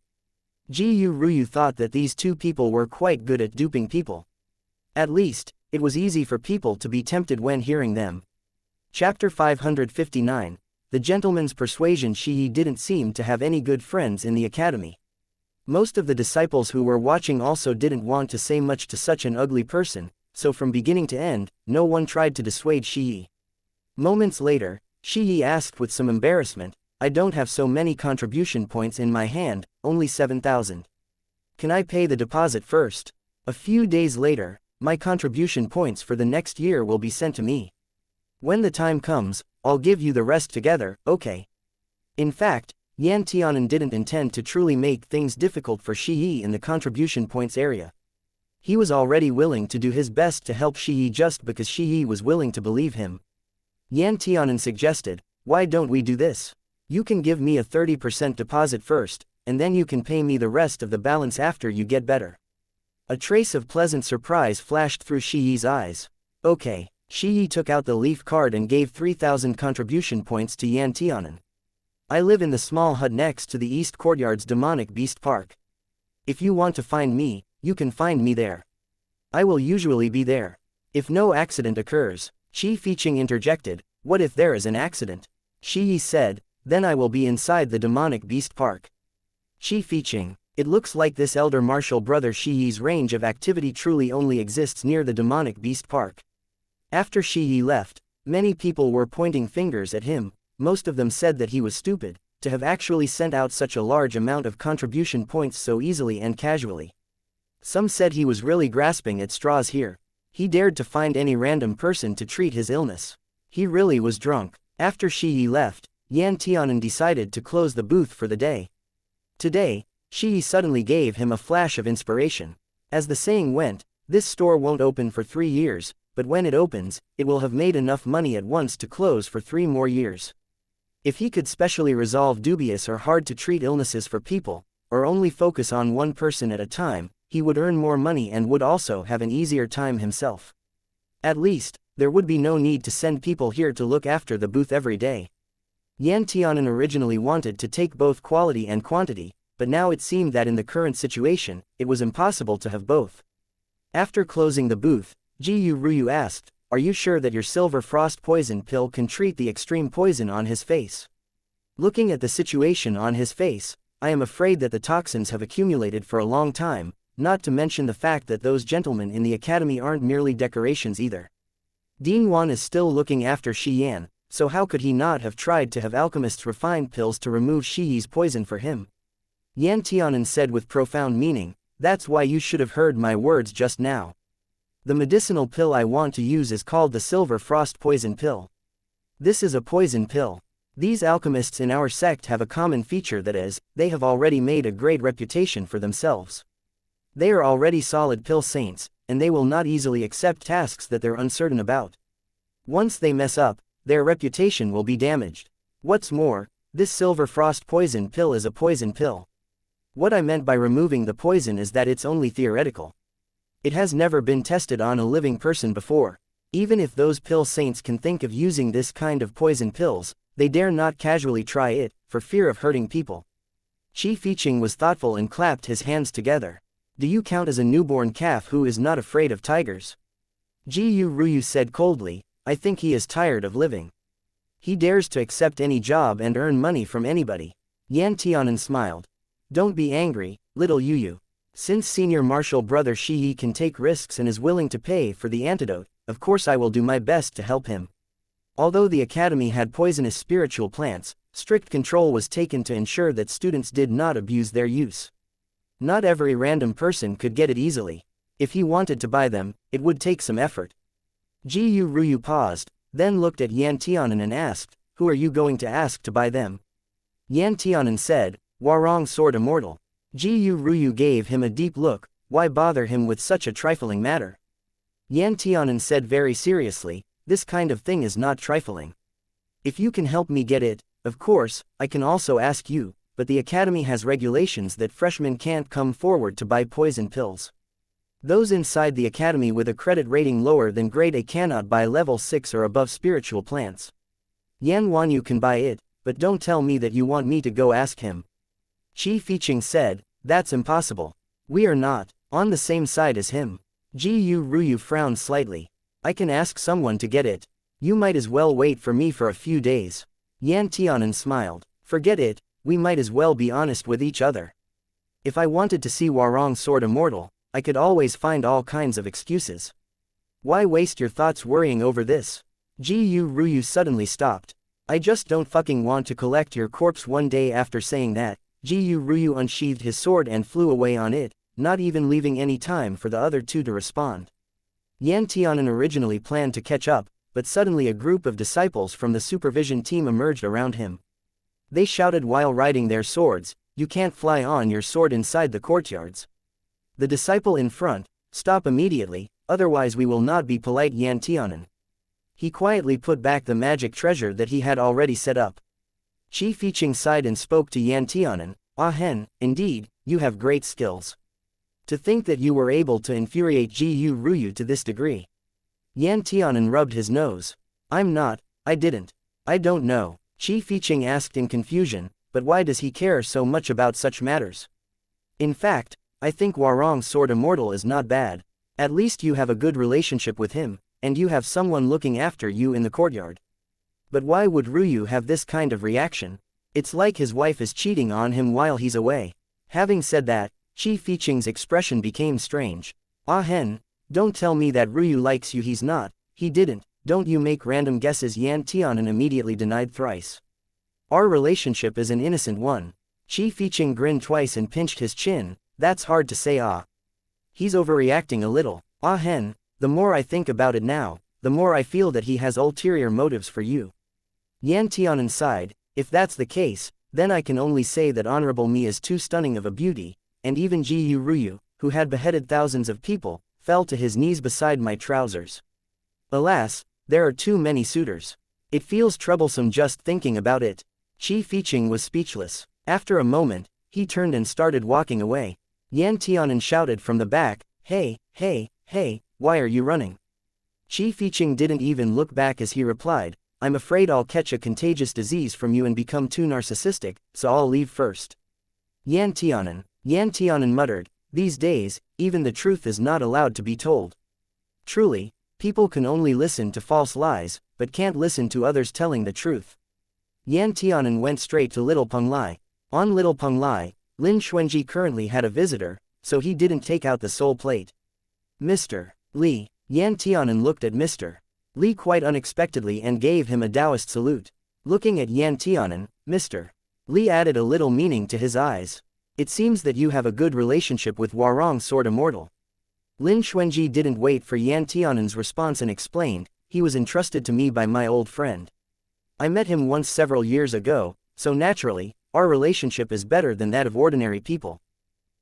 Ji Ruyu thought that these two people were quite good at duping people. At least, it was easy for people to be tempted when hearing them. Chapter 559, The Gentleman's Persuasion. Shi Yi didn't seem to have any good friends in the academy. Most of the disciples who were watching also didn't want to say much to such an ugly person, so from beginning to end, no one tried to dissuade Shi Yi. Moments later, Shi Yi asked with some embarrassment, I don't have so many contribution points in my hand, only 7,000. Can I pay the deposit first? A few days later, my contribution points for the next year will be sent to me. When the time comes, I'll give you the rest together, okay? In fact, Yan Tianan didn't intend to truly make things difficult for Shi Yi in the contribution points area. He was already willing to do his best to help Shi Yi just because Shi Yi was willing to believe him. Yan Tianan suggested, why don't we do this? You can give me a 30% deposit first, and then you can pay me the rest of the balance after you get better. A trace of pleasant surprise flashed through Shi Yi's eyes. Okay. Shi Yi took out the leaf card and gave 3,000 contribution points to Yan Tianan. I live in the small hut next to the East Courtyard's demonic beast park. If you want to find me, you can find me there. I will usually be there. If no accident occurs, Qi Fiqing interjected, what if there is an accident? Shi Yi said, then I will be inside the demonic beast park. Qi Fiqing, it looks like this elder martial brother Shi Yi's range of activity truly only exists near the demonic beast park. After Shi Yi left, many people were pointing fingers at him. Most of them said that he was stupid, to have actually sent out such a large amount of contribution points so easily and casually. Some said he was really grasping at straws here. He dared to find any random person to treat his illness. He really was drunk. After Shi Yi left, Yan Tianan decided to close the booth for the day. Today, Shi Yi suddenly gave him a flash of inspiration. As the saying went, this store won't open for 3 years, but when it opens, it will have made enough money at once to close for 3 more years. If he could specially resolve dubious or hard-to-treat illnesses for people, or only focus on one person at a time, he would earn more money and would also have an easier time himself. At least, there would be no need to send people here to look after the booth every day. Yan Tianan originally wanted to take both quality and quantity, but now it seemed that in the current situation, it was impossible to have both. After closing the booth, Ji Ruyu asked, are you sure that your silver frost poison pill can treat the extreme poison on his face? Looking at the situation on his face, I am afraid that the toxins have accumulated for a long time, not to mention the fact that those gentlemen in the academy aren't merely decorations either. Ding Wan is still looking after Shi Yan, so how could he not have tried to have alchemists refine pills to remove Shi Yi's poison for him? Yan Tianan said with profound meaning, that's why you should have heard my words just now. The medicinal pill I want to use is called the Silver Frost Poison Pill. This is a poison pill. These alchemists in our sect have a common feature, that is, they have already made a great reputation for themselves. They are already solid pill saints, and they will not easily accept tasks that they're uncertain about. Once they mess up, their reputation will be damaged. What's more, this Silver Frost Poison Pill is a poison pill. What I meant by removing the poison is that it's only theoretical. It has never been tested on a living person before. Even if those pill saints can think of using this kind of poison pills, they dare not casually try it, for fear of hurting people. Qi Fiqing was thoughtful and clapped his hands together. Do you count as a newborn calf who is not afraid of tigers? Ji Ruyu said coldly, I think he is tired of living. He dares to accept any job and earn money from anybody. Yan Tianan smiled. Don't be angry, little Yuyu. Since senior martial brother Shi Yi can take risks and is willing to pay for the antidote, of course I will do my best to help him. Although the academy had poisonous spiritual plants, strict control was taken to ensure that students did not abuse their use. Not every random person could get it easily. If he wanted to buy them, it would take some effort. Ji Ryu paused, then looked at Yan Tianan and asked, "Who are you going to ask to buy them?" Yan Tianan said, "Warong Sword Immortal." Ji Ryu gave him a deep look. Why bother him with such a trifling matter? Yan Tianan said very seriously, "This kind of thing is not trifling. If you can help me get it, of course, I can also ask you, but the academy has regulations that freshmen can't come forward to buy poison pills. Those inside the academy with a credit rating lower than grade A cannot buy level 6 or above spiritual plants. Yan Wanyu can buy it, but don't tell me that you want me to go ask him." Qi Fiqing said, "That's impossible. We are not on the same side as him." Ji Ryu frowned slightly. "I can ask someone to get it. You might as well wait for me for a few days." Yan Tianan smiled. "Forget it, we might as well be honest with each other. If I wanted to see Warong Sword Immortal, I could always find all kinds of excuses. Why waste your thoughts worrying over this?" Ji Ryu suddenly stopped. "I just don't fucking want to collect your corpse." One day after saying that, Ji Ryu unsheathed his sword and flew away on it, not even leaving any time for the other two to respond. Yan Tianan originally planned to catch up, but suddenly a group of disciples from the supervision team emerged around him. They shouted while riding their swords, "You can't fly on your sword inside the courtyards." The disciple in front, "Stop immediately, otherwise we will not be polite." Yan Tianan. He quietly put back the magic treasure that he had already set up. Qi Fiqing sighed and spoke to Yan Tianan, "Ah Hen, indeed, you have great skills. To think that you were able to infuriate Ji Ryu to this degree." Yan Tianan rubbed his nose. I don't know." Qi Fiqing asked in confusion, "But why does he care so much about such matters? In fact, I think Warong Sword Immortal is not bad. At least you have a good relationship with him, and you have someone looking after you in the courtyard. But why would Ryu have this kind of reaction? It's like his wife is cheating on him while he's away." Having said that, Qi Fiqing's expression became strange. "Ah Hen, don't tell me that Ryu likes you. He didn't. Don't you make random guesses." Yan Tianan immediately denied thrice. "Our relationship is an innocent one." Qi Fiqing grinned twice and pinched his chin. "That's hard to say. He's overreacting a little. Ah Hen, the more I think about it now, the more I feel that he has ulterior motives for you." Yan Tianan sighed. "If that's the case, then I can only say that Honorable Me is too stunning of a beauty, and even Ji Ryu, who had beheaded thousands of people, fell to his knees beside my trousers. Alas, there are too many suitors. It feels troublesome just thinking about it." Qi Fiqing was speechless. After a moment, he turned and started walking away. Yan Tianan shouted from the back, "Hey, hey, hey, why are you running?" Qi Fiqing didn't even look back as he replied, "I'm afraid I'll catch a contagious disease from you and become too narcissistic, so I'll leave first." Yan Tianan muttered, "These days, even the truth is not allowed to be told. Truly, people can only listen to false lies, but can't listen to others telling the truth." Yan Tianan went straight to Little Penglai. On Little Penglai, Lin Xuanji currently had a visitor, so he didn't take out the soul plate. "Mr. Li." Yan Tianan looked at Mr. Li quite unexpectedly and gave him a Taoist salute. Looking at Yan Tianan, Mr. Li added a little meaning to his eyes. "It seems that you have a good relationship with Warong Sword Immortal." Lin Xuanji didn't wait for Yan Tianan's response and explained, "He was entrusted to me by my old friend. I met him once several years ago, so naturally, our relationship is better than that of ordinary people."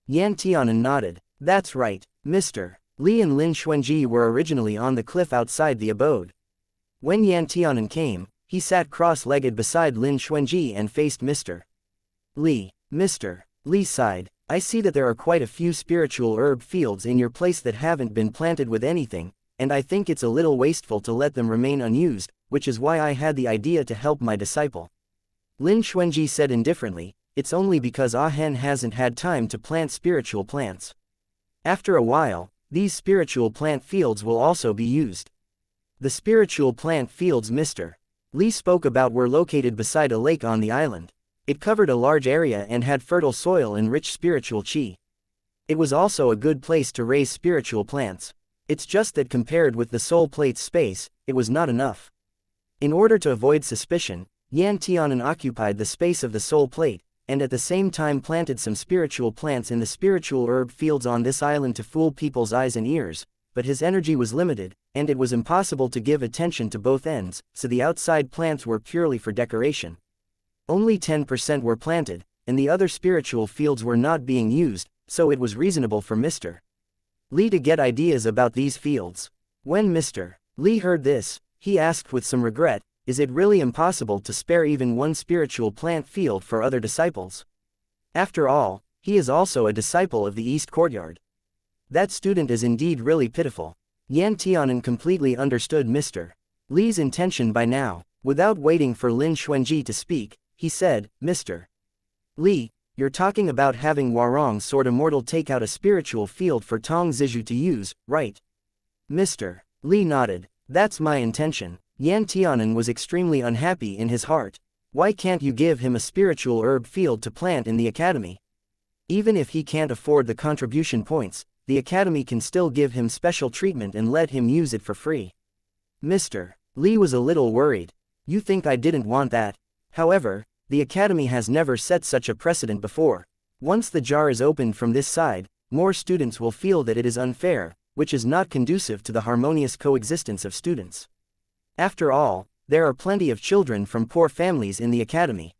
Yan Tianan nodded. "That's right, Mr. Li and Lin Xuanji were originally on the cliff outside the abode. When Yan Tianan came, he sat cross-legged beside Lin Xuanji and faced Mr. Li. Mr. Li sighed, "I see that there are quite a few spiritual herb fields in your place that haven't been planted with anything, and I think it's a little wasteful to let them remain unused, which is why I had the idea to help my disciple." Lin Xuanji said indifferently, "It's only because Ah Hen hasn't had time to plant spiritual plants. After a while, these spiritual plant fields will also be used." The spiritual plant fields Mr. Li spoke about were located beside a lake on the island. It covered a large area and had fertile soil and rich spiritual qi. It was also a good place to raise spiritual plants. It's just that compared with the soul plate's space, it was not enough. In order to avoid suspicion, Yan Tianan occupied the space of the soul plate, and at the same time planted some spiritual plants in the spiritual herb fields on this island to fool people's eyes and ears, but his energy was limited, and it was impossible to give attention to both ends, so the outside plants were purely for decoration. Only 10% were planted, and the other spiritual fields were not being used, so it was reasonable for Mr. Lee to get ideas about these fields. When Mr. Lee heard this, he asked with some regret, "Is it really impossible to spare even one spiritual plant field for other disciples? After all, he is also a disciple of the East Courtyard. That student is indeed really pitiful." Yan Tianan completely understood Mr. Lee's intention by now. Without waiting for Lin Xuanji to speak, he said, "Mr. Lee, you're talking about having Warong Sword Immortal take out a spiritual field for Tong Zizhu to use, right?" Mr. Lee nodded. "That's my intention." Yan Tianan was extremely unhappy in his heart. Why can't you give him a spiritual herb field to plant in the academy? Even if he can't afford the contribution points, the academy can still give him special treatment and let him use it for free. Mr. Lee was a little worried. "You think I didn't want that? However, the academy has never set such a precedent before. Once the jar is opened from this side, more students will feel that it is unfair, which is not conducive to the harmonious coexistence of students. After all, there are plenty of children from poor families in the academy."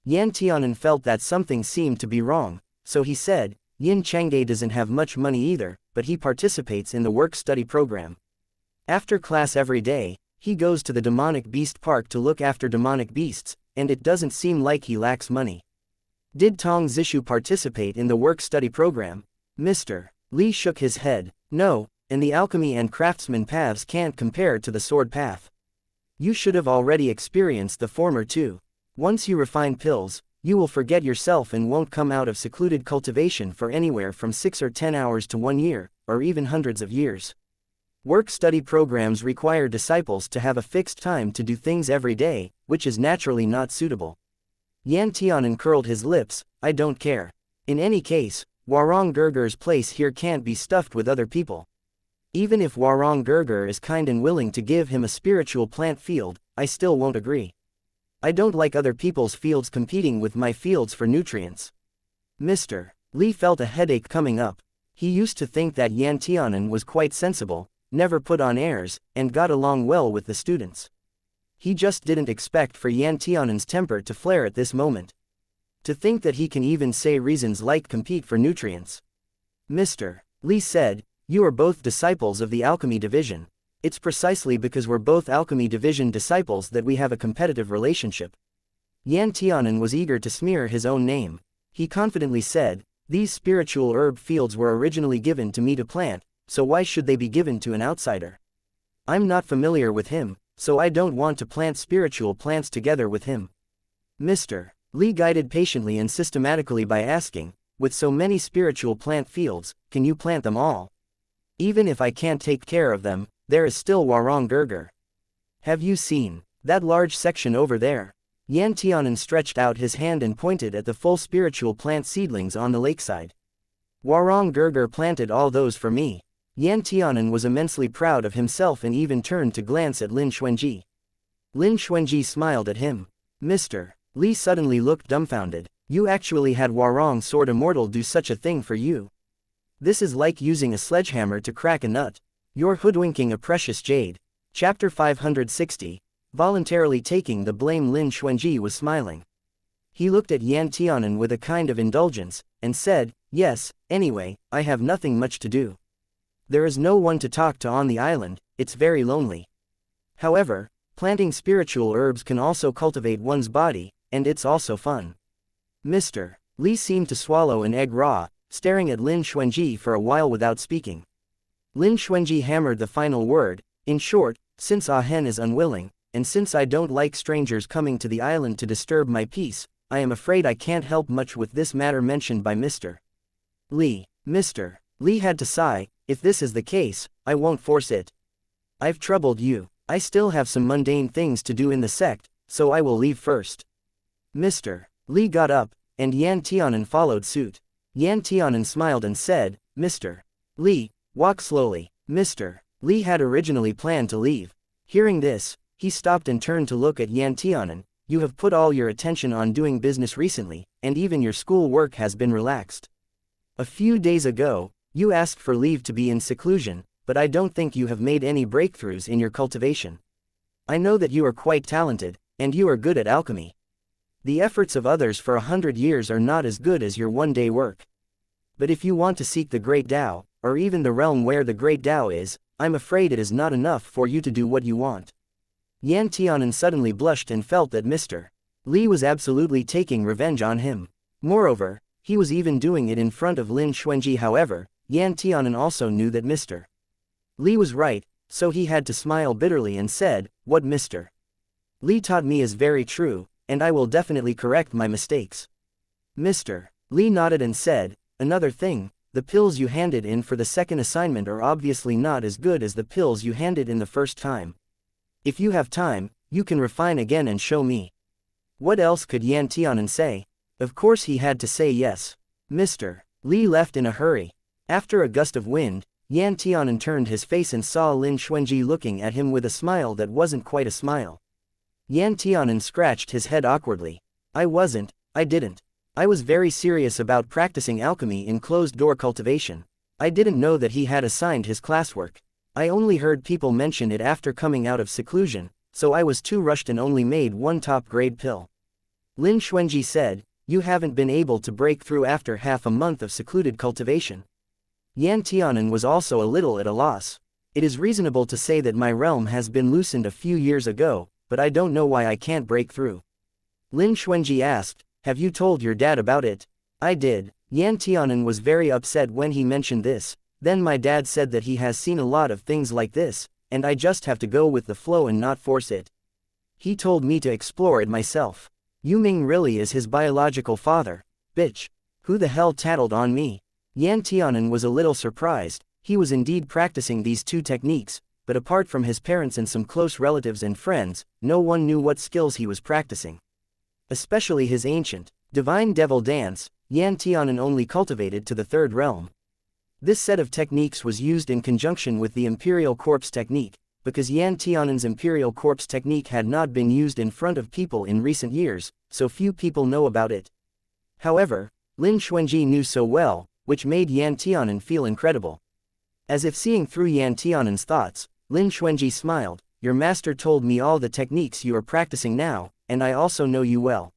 Yan Tianan felt that something seemed to be wrong, so he said, "Yin Changde doesn't have much money either, but he participates in the work-study program. After class every day, he goes to the demonic beast park to look after demonic beasts, and it doesn't seem like he lacks money." Did Tong Zishu participate in the work-study program? Mr. Lee shook his head. "No, and the alchemy and craftsman paths can't compare to the sword path. You should have already experienced the former too. Once you refine pills, you will forget yourself and won't come out of secluded cultivation for anywhere from 6 or 10 hours to 1 year, or even hundreds of years. Work-study programs require disciples to have a fixed time to do things every day, which is naturally not suitable." Yan Tianan curled his lips. "I don't care. In any case, Warong Gerger's place here can't be stuffed with other people. Even if Warong Gerger is kind and willing to give him a spiritual plant field, I still won't agree. I don't like other people's fields competing with my fields for nutrients." Mr. Lee felt a headache coming up. He used to think that Yan Tianan was quite sensible, never put on airs, and got along well with the students. He just didn't expect for Yan Tianan's temper to flare at this moment. To think that he can even say reasons like compete for nutrients. Mr. Lee said, "You are both disciples of the Alchemy Division. It's precisely because we're both Alchemy Division disciples that we have a competitive relationship." Yan Tianan was eager to smear his own name. He confidently said, "These spiritual herb fields were originally given to me to plant, so why should they be given to an outsider? I'm not familiar with him, so I don't want to plant spiritual plants together with him." Mr. Lee guided patiently and systematically by asking, "With so many spiritual plant fields, can you plant them all? Even if I can't take care of them, there is still Warong Gerger. Have you seen that large section over there?" Yan Tianan stretched out his hand and pointed at the full spiritual plant seedlings on the lakeside. "Warong Gerger planted all those for me." Yan Tianan was immensely proud of himself and even turned to glance at Lin Xuanji. Lin Xuanji smiled at him. Mr. Lee suddenly looked dumbfounded. "You actually had Warong Sword Immortal do such a thing for you? This is like using a sledgehammer to crack a nut. You're hoodwinking a precious jade." Chapter 560. Voluntarily taking the blame. Lin Xuanji was smiling. He looked at Yan Tianan with a kind of indulgence, and said, "Yes, anyway, I have nothing much to do. There is no one to talk to on the island, it's very lonely. However, planting spiritual herbs can also cultivate one's body, and it's also fun." Mr. Lee seemed to swallow an egg raw, staring at Lin Xuanji for a while without speaking. Lin Xuanji hammered the final word. "In short, since Ah Hen is unwilling, and since I don't like strangers coming to the island to disturb my peace, I am afraid I can't help much with this matter mentioned by Mr. Lee." Mr. Lee had to sigh. "If this is the case, I won't force it. I've troubled you. I still have some mundane things to do in the sect, so I will leave first." Mr. Lee got up, and Yan Tianan followed suit. Yan Tianan smiled and said, "Mr. Lee, walk slowly." Mr. Lee had originally planned to leave. Hearing this, He stopped and turned to look at Yan Tianan. You have put all your attention on doing business recently, and even your school work has been relaxed. A few days ago, you asked for leave to be in seclusion, but I don't think you have made any breakthroughs in your cultivation. I know that you are quite talented, and you are good at alchemy. The efforts of others for 100 years are not as good as your one-day work. But if you want to seek the Great Tao, or even the realm where the Great Tao is, I'm afraid it is not enough for you to do what you want. Yan Tianan suddenly blushed and felt that Mr. Li was absolutely taking revenge on him. Moreover, he was even doing it in front of Lin Xuanji. However, Yan Tianan also knew that Mr. Li was right, so he had to smile bitterly and said, "What Mr. Li taught me is very true, and I will definitely correct my mistakes." Mr. Li nodded and said, "Another thing, the pills you handed in for the second assignment are obviously not as good as the pills you handed in the first time. If you have time, you can refine again and show me." What else could Yan Tianan say? Of course he had to say yes. Mr. Li left in a hurry. After a gust of wind, Yan Tianan turned his face and saw Lin Xuanji looking at him with a smile that wasn't quite a smile. Yan Tianan scratched his head awkwardly. I didn't. I was very serious about practicing alchemy in closed-door cultivation. I didn't know that he had assigned his classwork. I only heard people mention it after coming out of seclusion, so I was too rushed and only made one top-grade pill. Lin Xuanji said, "You haven't been able to break through after half a month of secluded cultivation." Yan Tianan was also a little at a loss. It is reasonable to say that my realm has been loosened a few years ago, but I don't know why I can't break through. Lin Xuanji asked, "Have you told your dad about it?" "I did." Yan Tianan was very upset when he mentioned this. "Then my dad said that he has seen a lot of things like this, and I just have to go with the flow and not force it. He told me to explore it myself." Yu Ming really is his biological father. Bitch. Who the hell tattled on me? Yan Tianan was a little surprised. He was indeed practicing these two techniques, but apart from his parents and some close relatives and friends, no one knew what skills he was practicing. Especially his ancient, divine devil dance, Yan Tianan only cultivated to the third realm. This set of techniques was used in conjunction with the Imperial Corpse technique, because Yan Tianan's Imperial Corpse technique had not been used in front of people in recent years, so few people know about it. However, Lin Xuanji knew so well, which made Yan Tianan feel incredible. As if seeing through Yan Tianan's thoughts, Lin Xuanji smiled, "Your master told me all the techniques you are practicing now, and I also know you well.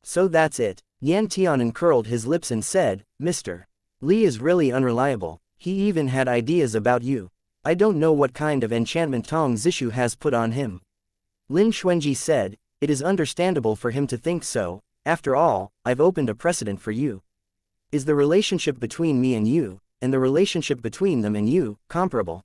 So that's it." Yan Tianan curled his lips and said, "Mr. Li is really unreliable. He even had ideas about you. I don't know what kind of enchantment Tong Zishu has put on him." Lin Xuanji said, "It is understandable for him to think so. After all, I've opened a precedent for you. Is the relationship between me and you, and the relationship between them and you, comparable?"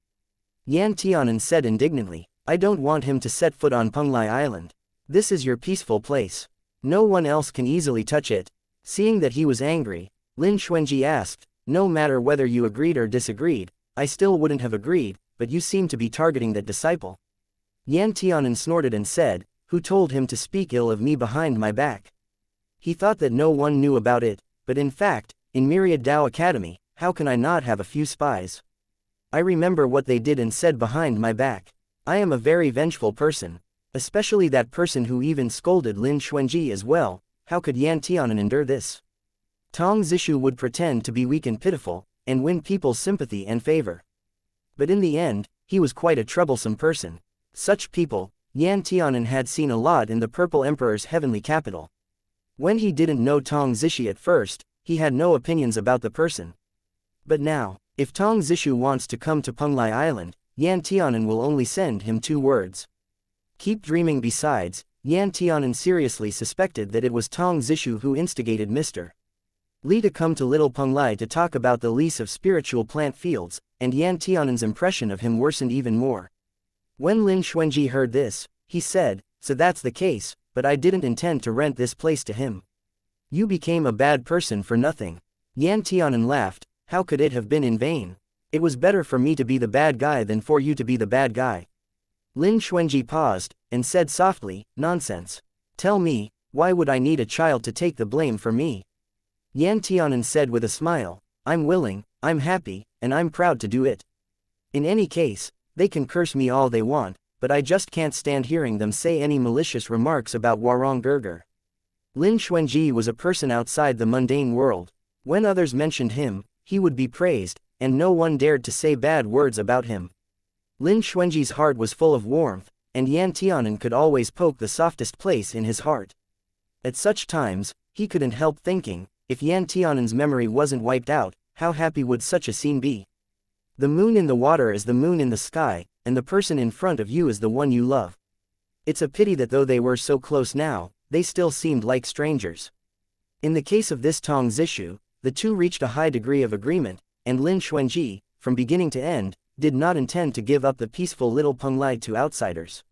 Yan Tianan said indignantly, "I don't want him to set foot on Penglai Island. This is your peaceful place. No one else can easily touch it." Seeing that he was angry, Lin Xuanji asked, "No matter whether you agreed or disagreed, I still wouldn't have agreed, but you seem to be targeting that disciple." Yan Tianan snorted and said, "Who told him to speak ill of me behind my back?" He thought that no one knew about it, but in fact, in Myriad Dao Academy, how can I not have a few spies? I remember what they did and said behind my back. I am a very vengeful person. Especially that person who even scolded Lin Xuanji as well. How could Yan Tianan endure this? Tong Zishu would pretend to be weak and pitiful, and win people's sympathy and favor. But in the end, he was quite a troublesome person. Such people, Yan Tianan had seen a lot in the Purple Emperor's heavenly capital. When he didn't know Tong Zishu at first, he had no opinions about the person. But now, if Tong Zishu wants to come to Penglai Island, Yan Tianan will only send him 2 words. Keep dreaming. Besides, Yan Tianan seriously suspected that it was Tong Zishu who instigated Mr. Li to come to Little Penglai to talk about the lease of spiritual plant fields, and Yan Tianan's impression of him worsened even more. When Lin Xuanji heard this, he said, "So that's the case, but I didn't intend to rent this place to him. You became a bad person for nothing." Yan Tianan laughed, "How could it have been in vain? It was better for me to be the bad guy than for you to be the bad guy." Lin Xuanji paused, and said softly, "Nonsense. Tell me, why would I need a child to take the blame for me?" Yan Tianan said with a smile, "I'm willing, I'm happy, and I'm proud to do it. In any case, they can curse me all they want, but I just can't stand hearing them say any malicious remarks about Warong Gurgur. Lin Xuanji was a person outside the mundane world. When others mentioned him, he would be praised, and no one dared to say bad words about him. Lin Xuanji's heart was full of warmth, and Yan Tianan could always poke the softest place in his heart. At such times, he couldn't help thinking, if Yan Tianan's memory wasn't wiped out, how happy would such a scene be? The moon in the water is the moon in the sky, and the person in front of you is the one you love. It's a pity that though they were so close now, they still seemed like strangers. In the case of this Tong Zishu, the two reached a high degree of agreement, and Lin Xuanji, from beginning to end, did not intend to give up the peaceful little Penglai to outsiders.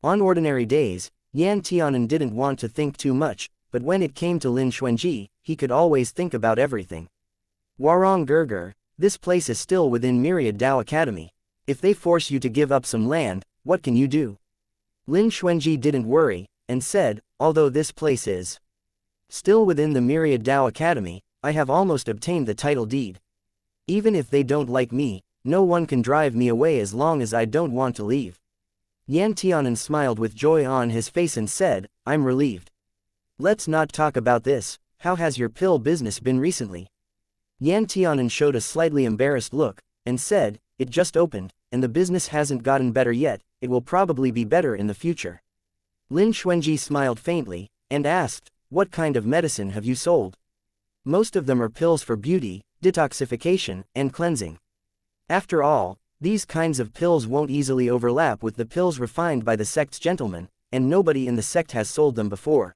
On ordinary days, Yan Tianan didn't want to think too much, but when it came to Lin Xuanji, he could always think about everything. Warong Gurgur, this place is still within Myriad Dao Academy. If they force you to give up some land, what can you do? Lin Xuanji didn't worry, and said, although this place is still within the Myriad Dao Academy, I have almost obtained the title deed. Even if they don't like me, no one can drive me away as long as I don't want to leave. Yan Tianan smiled with joy on his face and said, I'm relieved. Let's not talk about this. How has your pill business been recently? Yan Tianan showed a slightly embarrassed look, and said, it just opened, and the business hasn't gotten better yet, it will probably be better in the future. Lin Xuanji smiled faintly, and asked, what kind of medicine have you sold? Most of them are pills for beauty, detoxification, and cleansing. After all, these kinds of pills won't easily overlap with the pills refined by the sect's gentlemen, and nobody in the sect has sold them before.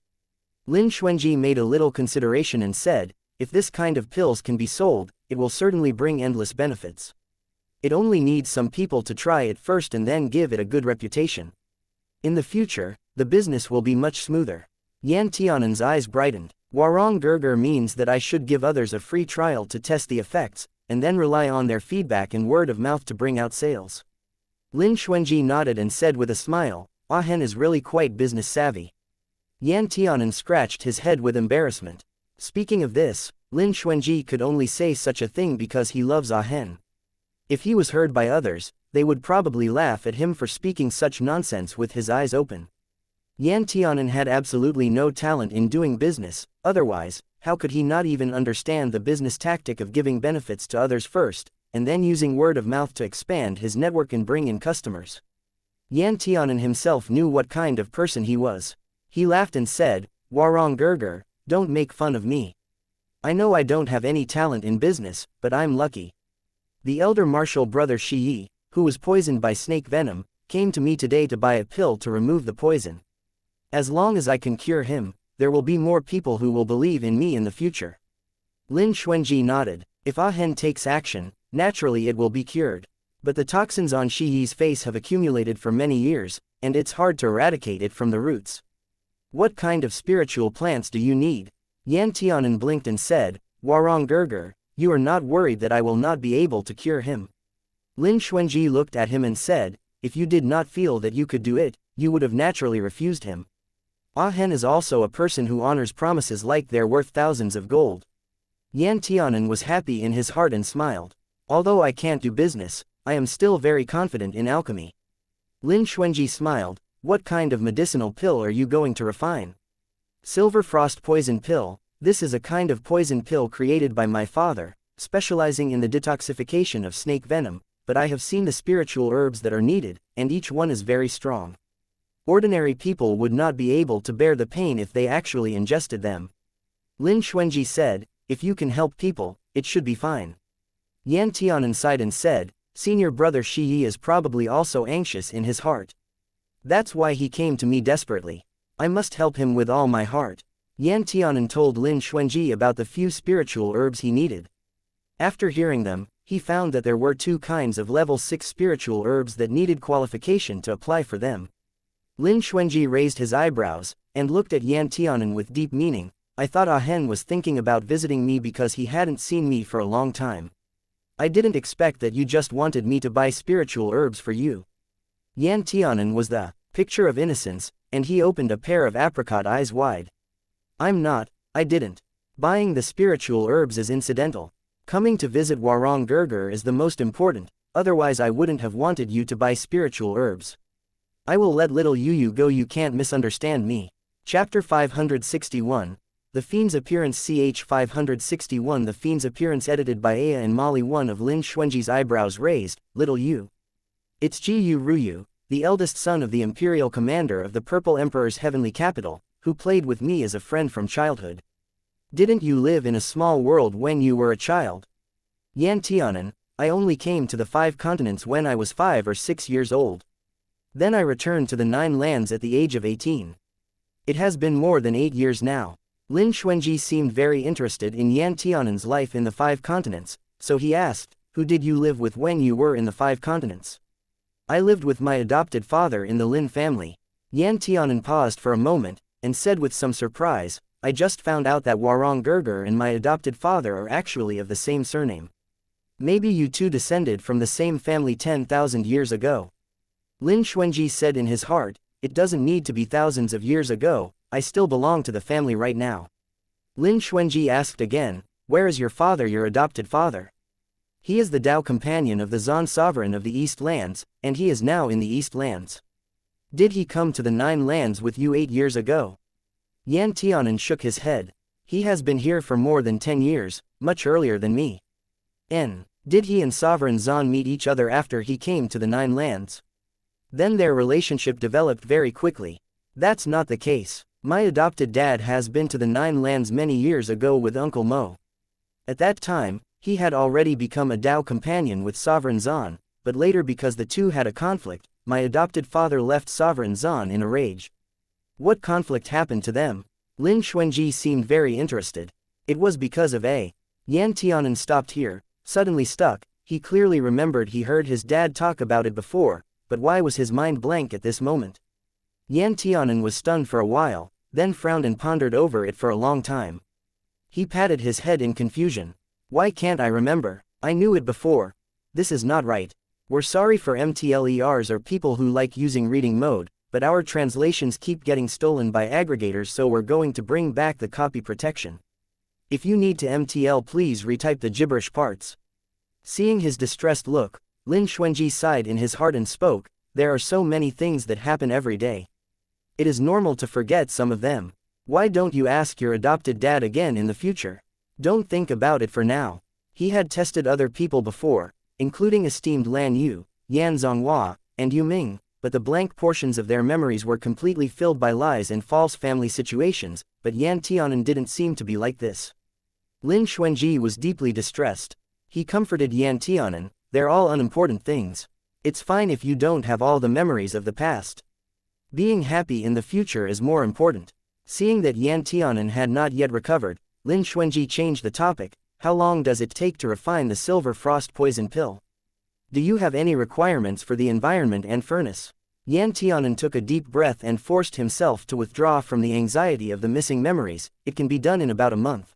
Lin Xuanji made a little consideration and said, if this kind of pills can be sold, it will certainly bring endless benefits. It only needs some people to try it first and then give it a good reputation. In the future, the business will be much smoother. Yan Tianan's eyes brightened. Warong Gurgur means that I should give others a free trial to test the effects, and then rely on their feedback and word of mouth to bring out sales. Lin Xuanji nodded and said with a smile, Ah Hen is really quite business savvy. Yan Tianan scratched his head with embarrassment. Speaking of this, Lin Xuanji could only say such a thing because he loves Ah Hen. If he was heard by others, they would probably laugh at him for speaking such nonsense with his eyes open. Yan Tianan had absolutely no talent in doing business, otherwise, how could he not even understand the business tactic of giving benefits to others first, and then using word of mouth to expand his network and bring in customers? Yan Tianan himself knew what kind of person he was. He laughed and said, Warong Gurgur, don't make fun of me. I know I don't have any talent in business, but I'm lucky. The elder martial brother Shi Yi, who was poisoned by snake venom, came to me today to buy a pill to remove the poison. As long as I can cure him, there will be more people who will believe in me in the future. Lin Xuanji nodded. If Ah Hen takes action, naturally it will be cured. But the toxins on Shi Yi's face have accumulated for many years, and it's hard to eradicate it from the roots. What kind of spiritual plants do you need? Yan Tianan blinked and said, Warong Gurgur, you are not worried that I will not be able to cure him. Lin Xuanji looked at him and said, if you did not feel that you could do it, you would have naturally refused him. Ah Hen is also a person who honors promises like they're worth thousands of gold. Yan Tianan was happy in his heart and smiled. Although I can't do business, I am still very confident in alchemy. Lin Xuanji smiled. What kind of medicinal pill are you going to refine? Silver Frost Poison Pill. This is a kind of poison pill created by my father, specializing in the detoxification of snake venom, but I have seen the spiritual herbs that are needed, and each one is very strong. Ordinary people would not be able to bear the pain if they actually ingested them. Lin Xuanji said, if you can help people, it should be fine. Yan Tianan sighed and said, senior brother Shi Yi is probably also anxious in his heart. That's why he came to me desperately. I must help him with all my heart. Yan Tianan told Lin Xuanji about the few spiritual herbs he needed. After hearing them, he found that there were 2 kinds of level 6 spiritual herbs that needed qualification to apply for them. Lin Xuanji raised his eyebrows, and looked at Yan Tianan with deep meaning. I thought Ah Hen was thinking about visiting me because he hadn't seen me for a long time. I didn't expect that you just wanted me to buy spiritual herbs for you. Yan Tianan was the picture of innocence, and he opened a pair of apricot eyes wide. I didn't. Buying the spiritual herbs is incidental. Coming to visit Warong Gurgur is the most important, otherwise I wouldn't have wanted you to buy spiritual herbs. I will let little Yu go, you can't misunderstand me. Chapter 561. The Fiend's Appearance ch 561 The Fiend's Appearance edited by Aya and Molly. One of Lin Xuanji's eyebrows raised, little Yu. It's Ji Ruyu, the eldest son of the Imperial Commander of the Purple Emperor's heavenly capital, who played with me as a friend from childhood. Didn't you live in a small world when you were a child? Yan Tianan, I only came to the 5 continents when I was 5 or 6 years old. Then I returned to the 9 lands at the age of 18. It has been more than 8 years now. Lin Xuanji seemed very interested in Yan Tianan's life in the 5 continents, so he asked, who did you live with when you were in the 5 continents? I lived with my adopted father in the Lin family. Yan Tianan paused for a moment, and said with some surprise, I just found out that Warong Gerger and my adopted father are actually of the same surname. Maybe you two descended from the same family 10,000 years ago. Lin Xuanji said in his heart, it doesn't need to be thousands of years ago, I still belong to the family right now. Lin Xuanji asked again, where is your father, your adopted father? He is the Dao companion of the Zan sovereign of the East Lands, and he is now in the East Lands. Did he come to the 9 lands with you 8 years ago? Yan Tianan shook his head. He has been here for more than 10 years, much earlier than me. Did he and Sovereign Zan meet each other after he came to the 9 lands? Then their relationship developed very quickly. That's not the case. My adopted dad has been to the 9 lands many years ago with Uncle Mo. At that time, he had already become a Dao companion with Sovereign Zan, but later because the two had a conflict, my adopted father left Sovereign Zan in a rage. What conflict happened to them? Lin Xuanji seemed very interested. It was because of a. Yan Tianan stopped here, suddenly stuck. He clearly remembered he heard his dad talk about it before, but why was his mind blank at this moment? Yan Tianan was stunned for a while, then frowned and pondered over it for a long time. He patted his head in confusion. Why can't I remember? I knew it before. This is not right. We're sorry for MTLERs or people who like using reading mode, but our translations keep getting stolen by aggregators, so we're going to bring back the copy protection. If you need to MTL, please retype the gibberish parts. Seeing his distressed look, Lin Xuanji sighed in his heart and spoke, there are so many things that happen every day. It is normal to forget some of them. Why don't you ask your adopted dad again in the future? Don't think about it for now. He had tested other people before, including esteemed Lan Yu, Yan Zonghua, and Yu Ming, but the blank portions of their memories were completely filled by lies and false family situations, but Yan Tianan didn't seem to be like this. Lin Xuanji was deeply distressed. He comforted Yan Tianan, they're all unimportant things. It's fine if you don't have all the memories of the past. Being happy in the future is more important. Seeing that Yan Tianan had not yet recovered, Lin Xuanji changed the topic. How long does it take to refine the silver frost poison pill? Do you have any requirements for the environment and furnace? Yan Tianan took a deep breath and forced himself to withdraw from the anxiety of the missing memories. It can be done in about a month.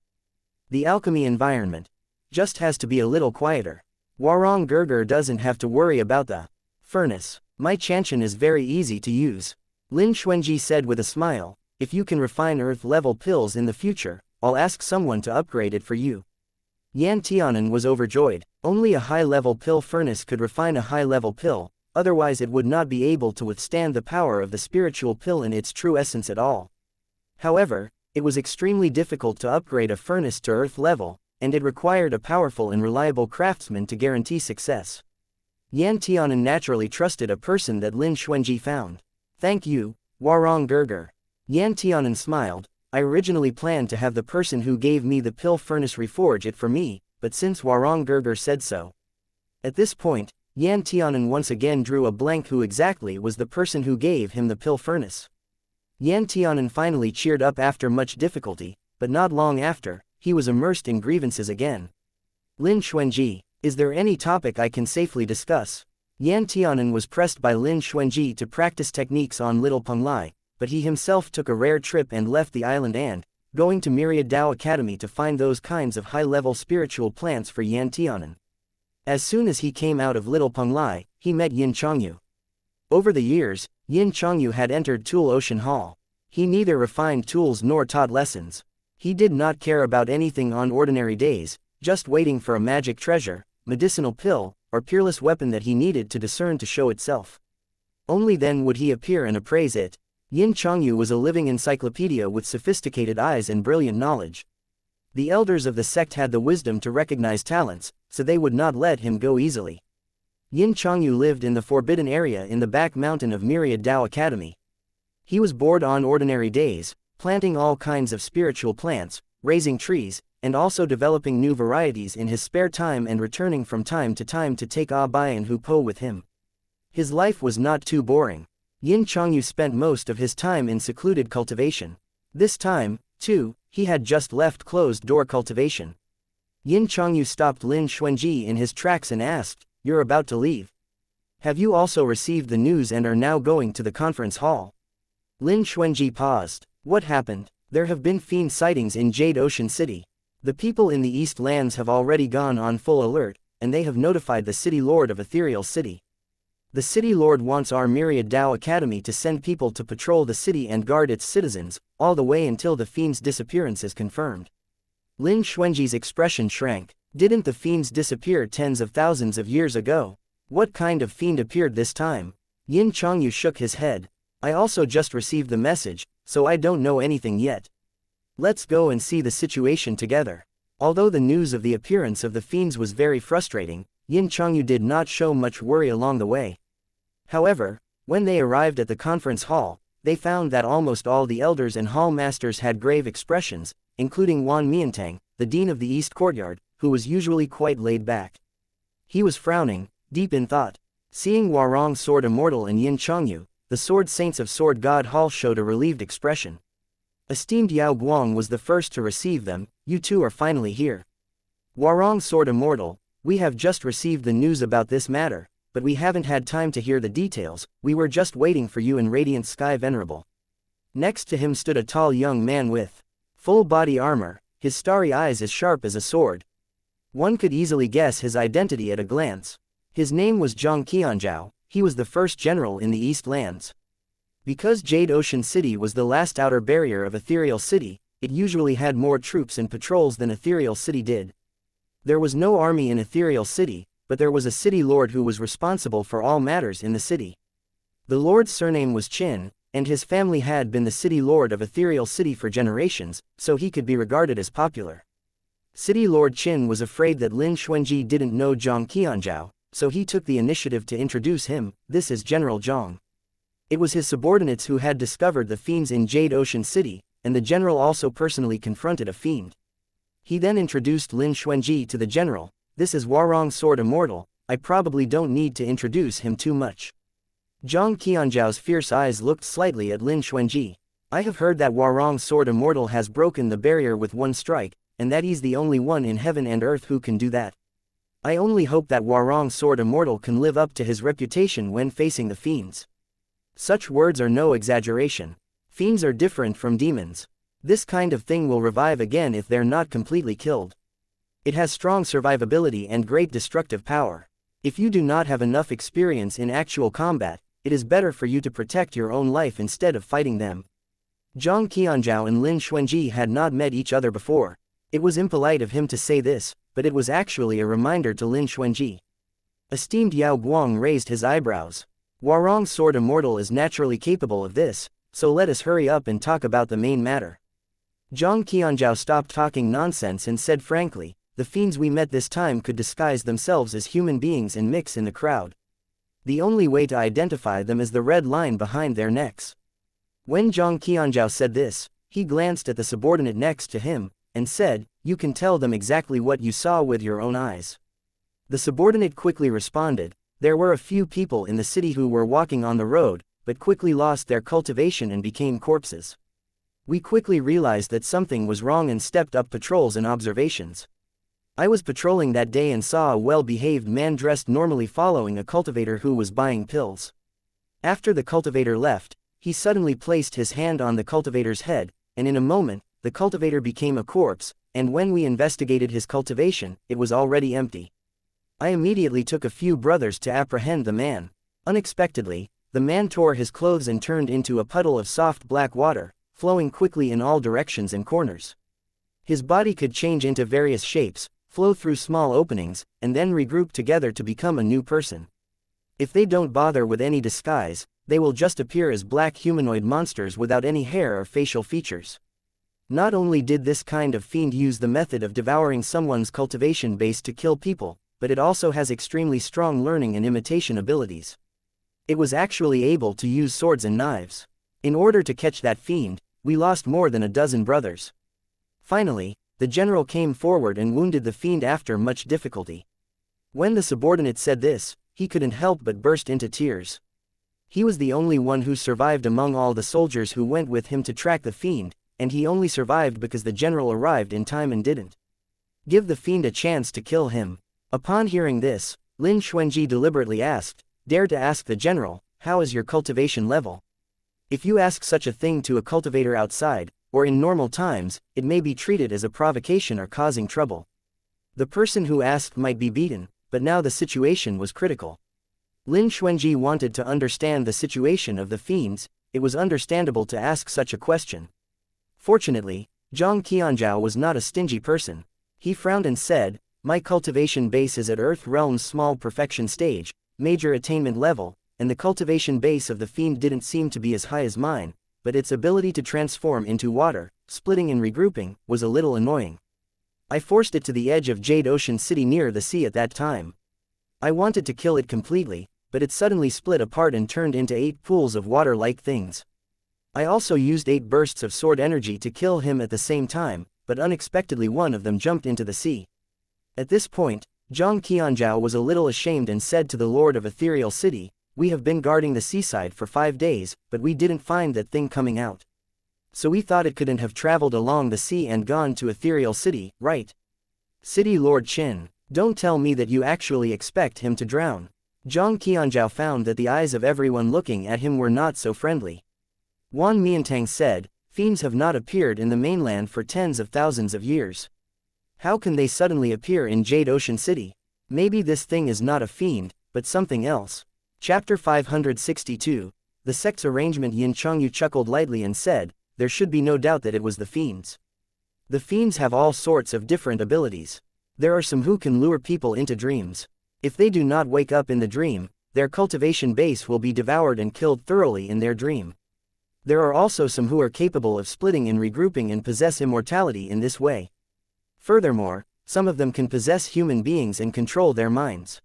The alchemy environment just has to be a little quieter. Warong Gerger doesn't have to worry about the furnace. My Chanshan is very easy to use. Lin Xuanji said with a smile, if you can refine earth-level pills in the future, I'll ask someone to upgrade it for you. Yan Tianan was overjoyed. Only a high-level pill furnace could refine a high-level pill, otherwise it would not be able to withstand the power of the spiritual pill in its true essence at all. However, it was extremely difficult to upgrade a furnace to earth level, and it required a powerful and reliable craftsman to guarantee success. Yan Tianan naturally trusted a person that Lin Xuanji found. Thank you, Warong Gerger. Yan Tianan smiled. I originally planned to have the person who gave me the pill furnace reforge it for me, but since Warong Gerger said so. At this point, Yan Tianan once again drew a blank. Who exactly was the person who gave him the pill furnace? Yan Tianan finally cheered up after much difficulty, but not long after, he was immersed in grievances again. Lin Xuanji, is there any topic I can safely discuss? Yan Tianan was pressed by Lin Xuanji to practice techniques on Little Penglai, but he himself took a rare trip and left the island and, going to Myriad Dao Academy to find those kinds of high-level spiritual plants for Yan Tianan. As soon as he came out of Little Penglai, he met Yin Chongyu. Over the years, Yin Chongyu had entered Tool Ocean Hall. He neither refined tools nor taught lessons. He did not care about anything on ordinary days, just waiting for a magic treasure, medicinal pill, or peerless weapon that he needed to discern to show itself. Only then would he appear and appraise it. Yin Chongyu was a living encyclopedia with sophisticated eyes and brilliant knowledge. The elders of the sect had the wisdom to recognize talents, so they would not let him go easily. Yin Chongyu lived in the forbidden area in the back mountain of Myriad Dao Academy. He was bored on ordinary days, planting all kinds of spiritual plants, raising trees, and also developing new varieties in his spare time and returning from time to take Bai and Hupo with him. His life was not too boring. Yin Chongyu spent most of his time in secluded cultivation. This time, too, he had just left closed-door cultivation. Yin Chongyu stopped Lin Xuanji in his tracks and asked, "You're about to leave? Have you also received the news and are now going to the conference hall?" Lin Xuanji paused. What happened? There have been fiend sightings in Jade Ocean City. The people in the East Lands have already gone on full alert, and they have notified the City Lord of Ethereal City. The City Lord wants our Myriad Dao Academy to send people to patrol the city and guard its citizens, all the way until the fiend's disappearance is confirmed. Lin Xuanji's expression shrank. Didn't the fiends disappear tens of thousands of years ago? What kind of fiend appeared this time? Yin Chongyu shook his head. I also just received the message, so I don't know anything yet. Let's go and see the situation together. Although the news of the appearance of the fiends was very frustrating, Yin Chongyu did not show much worry along the way. However, when they arrived at the conference hall, they found that almost all the elders and hall masters had grave expressions, including Wan Miantang, the dean of the East Courtyard, who was usually quite laid back. He was frowning, deep in thought. Seeing Warong's Sword Immortal and Yin Chongyu, the Sword Saints of Sword God Hall showed a relieved expression. Esteemed Yao Guang was the first to receive them. You two are finally here. Warong's Sword Immortal, we have just received the news about this matter, but we haven't had time to hear the details. We were just waiting for you in Radiant Sky Venerable. Next to him stood a tall young man with full body armor, his starry eyes as sharp as a sword. One could easily guess his identity at a glance. His name was Zhang Qianzhao. He was the first general in the East Lands. Because Jade Ocean City was the last outer barrier of Ethereal City, it usually had more troops and patrols than Ethereal City did. There was no army in Ethereal City, but there was a city lord who was responsible for all matters in the city. The lord's surname was Qin, and his family had been the city lord of Ethereal City for generations, so he could be regarded as popular. City Lord Qin was afraid that Lin Xuanji didn't know Zhang Qianzhao, so he took the initiative to introduce him. This is General Zhang. It was his subordinates who had discovered the fiends in Jade Ocean City, and the general also personally confronted a fiend. He then introduced Lin Xuanji to the general. This is Warong's Sword Immortal. I probably don't need to introduce him too much. Zhang Qianzhao's fierce eyes looked slightly at Lin Xuanji. I have heard that Warong's Sword Immortal has broken the barrier with one strike, and that he's the only one in heaven and earth who can do that. I only hope that Warong's Sword Immortal can live up to his reputation when facing the fiends. Such words are no exaggeration. Fiends are different from demons. This kind of thing will revive again if they're not completely killed. It has strong survivability and great destructive power. If you do not have enough experience in actual combat, it is better for you to protect your own life instead of fighting them. Zhang Qianzhao and Lin Xuanji had not met each other before. It was impolite of him to say this, but it was actually a reminder to Lin Xuanji. Esteemed Yao Guang raised his eyebrows. Warong's Sword Immortal is naturally capable of this, so let us hurry up and talk about the main matter. Zhang Qianzhao stopped talking nonsense and said frankly, the fiends we met this time could disguise themselves as human beings and mix in the crowd. The only way to identify them is the red line behind their necks. When Zhang Qianzhao said this, he glanced at the subordinate next to him, and said, you can tell them exactly what you saw with your own eyes. The subordinate quickly responded, there were a few people in the city who were walking on the road, but quickly lost their cultivation and became corpses. We quickly realized that something was wrong and stepped up patrols and observations. I was patrolling that day and saw a well-behaved man dressed normally following a cultivator who was buying pills. After the cultivator left, he suddenly placed his hand on the cultivator's head, and in a moment, the cultivator became a corpse, and when we investigated his cultivation, it was already empty. I immediately took a few brothers to apprehend the man. Unexpectedly, the man tore his clothes and turned into a puddle of soft black water, flowing quickly in all directions and corners. His body could change into various shapes, flow through small openings, and then regroup together to become a new person. If they don't bother with any disguise, they will just appear as black humanoid monsters without any hair or facial features. Not only did this kind of fiend use the method of devouring someone's cultivation base to kill people, but it also has extremely strong learning and imitation abilities. It was actually able to use swords and knives. In order to catch that fiend, we lost more than a dozen brothers. Finally, the general came forward and wounded the fiend after much difficulty. When the subordinate said this, he couldn't help but burst into tears. He was the only one who survived among all the soldiers who went with him to track the fiend, and he only survived because the general arrived in time and didn't give the fiend a chance to kill him. Upon hearing this, Lin Xuanji deliberately dared to ask the general, "How is your cultivation level?" If you ask such a thing to a cultivator outside, or in normal times, it may be treated as a provocation or causing trouble. The person who asked might be beaten, but now the situation was critical. Lin Xuanji wanted to understand the situation of the fiends. It was understandable to ask such a question. Fortunately, Zhang Qianzhao was not a stingy person. He frowned and said, "My cultivation base is at Earth Realm's small perfection stage, major attainment level, and the cultivation base of the fiend didn't seem to be as high as mine, but its ability to transform into water, splitting and regrouping, was a little annoying. I forced it to the edge of Jade Ocean City near the sea at that time. I wanted to kill it completely, but it suddenly split apart and turned into 8 pools of water-like things. I also used 8 bursts of sword energy to kill him at the same time, but unexpectedly one of them jumped into the sea." At this point, Zhang Qianzhao was a little ashamed and said to the Lord of Ethereal City, "We have been guarding the seaside for 5 days, but we didn't find that thing coming out. So we thought it couldn't have traveled along the sea and gone to Ethereal City, right? City Lord Qin, don't tell me that you actually expect him to drown." Zhang Qianzhao found that the eyes of everyone looking at him were not so friendly. Wan Miantang said, "Fiends have not appeared in the mainland for tens of thousands of years. How can they suddenly appear in Jade Ocean City? Maybe this thing is not a fiend, but something else." Chapter 562, The Sect's Arrangement. Yin Chongyu chuckled lightly and said, "There should be no doubt that it was the fiends. The fiends have all sorts of different abilities. There are some who can lure people into dreams. If they do not wake up in the dream, their cultivation base will be devoured and killed thoroughly in their dream. There are also some who are capable of splitting and regrouping and possess immortality in this way. Furthermore, some of them can possess human beings and control their minds.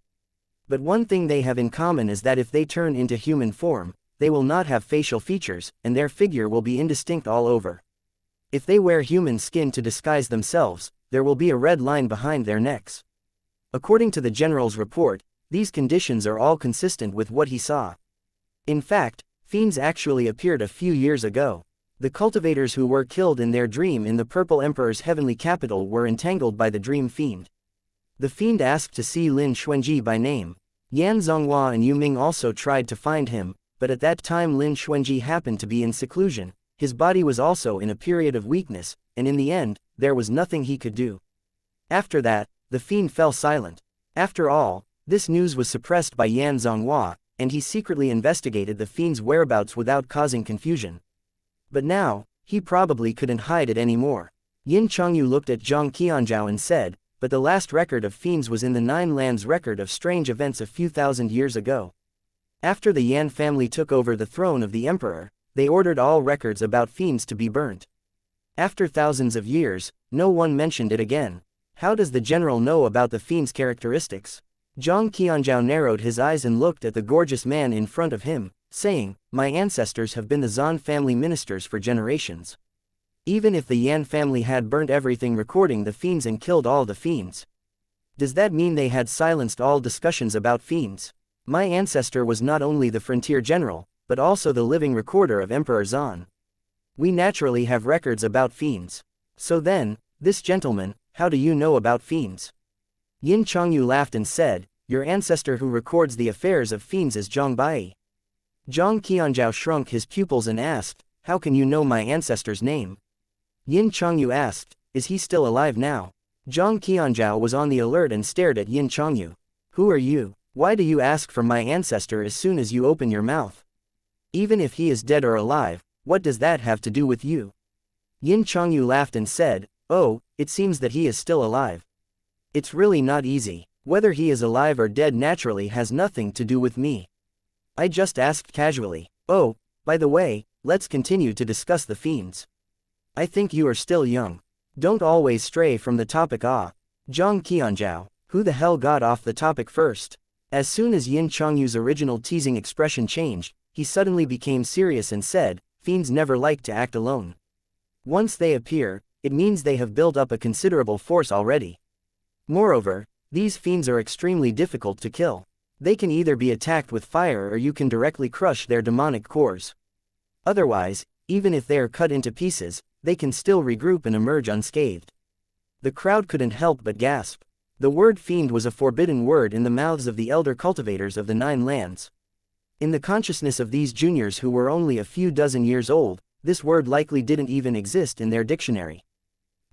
But one thing they have in common is that if they turn into human form, they will not have facial features, and their figure will be indistinct all over. If they wear human skin to disguise themselves, there will be a red line behind their necks." According to the general's report, these conditions are all consistent with what he saw. In fact, fiends actually appeared a few years ago. The cultivators who were killed in their dream in the Purple Emperor's heavenly capital were entangled by the dream fiend. The fiend asked to see Lin Xuanji by name. Yan Zonghua and Yu Ming also tried to find him, but at that time Lin Xuanji happened to be in seclusion. His body was also in a period of weakness, and in the end, there was nothing he could do. After that, the fiend fell silent. After all, this news was suppressed by Yan Zonghua, and he secretly investigated the fiend's whereabouts without causing confusion. But now, he probably couldn't hide it anymore. Yin Chongyu looked at Zhang Qianzhao and said, "But the last record of fiends was in the Nine Lands record of strange events a few thousand years ago. After the Yan family took over the throne of the emperor, they ordered all records about fiends to be burnt. After thousands of years, no one mentioned it again. How does the general know about the fiend's characteristics?" Zhang Qianzhao narrowed his eyes and looked at the gorgeous man in front of him, saying, "My ancestors have been the Zan family ministers for generations. Even if the Yan family had burnt everything recording the fiends and killed all the fiends, does that mean they had silenced all discussions about fiends? My ancestor was not only the frontier general, but also the living recorder of Emperor Zan. We naturally have records about fiends. So then, this gentleman, how do you know about fiends?" Yin Chongyu laughed and said, "Your ancestor who records the affairs of fiends is Zhang Bai." Zhang Qianzhao shrunk his pupils and asked, "How can you know my ancestor's name?" Yin Chongyu asked, "Is he still alive now?" Zhang Qianzhao was on the alert and stared at Yin Chongyu. "Who are you? Why do you ask for my ancestor as soon as you open your mouth? Even if he is dead or alive, what does that have to do with you?" Yin Chongyu laughed and said, "Oh, it seems that he is still alive. It's really not easy. Whether he is alive or dead naturally has nothing to do with me. I just asked casually." Oh, by the way, let's continue to discuss the fiends. I think you are still young. Don't always stray from the topic. Zhang Qianzhao, who the hell got off the topic first? As soon as Yin Chongyu's original teasing expression changed, he suddenly became serious and said, fiends never like to act alone. Once they appear, it means they have built up a considerable force already. Moreover, these fiends are extremely difficult to kill. They can either be attacked with fire or you can directly crush their demonic cores. Otherwise, even if they are cut into pieces, they can still regroup and emerge unscathed. The crowd couldn't help but gasp. The word fiend was a forbidden word in the mouths of the elder cultivators of the Nine Lands. In the consciousness of these juniors who were only a few dozen years old, this word likely didn't even exist in their dictionary.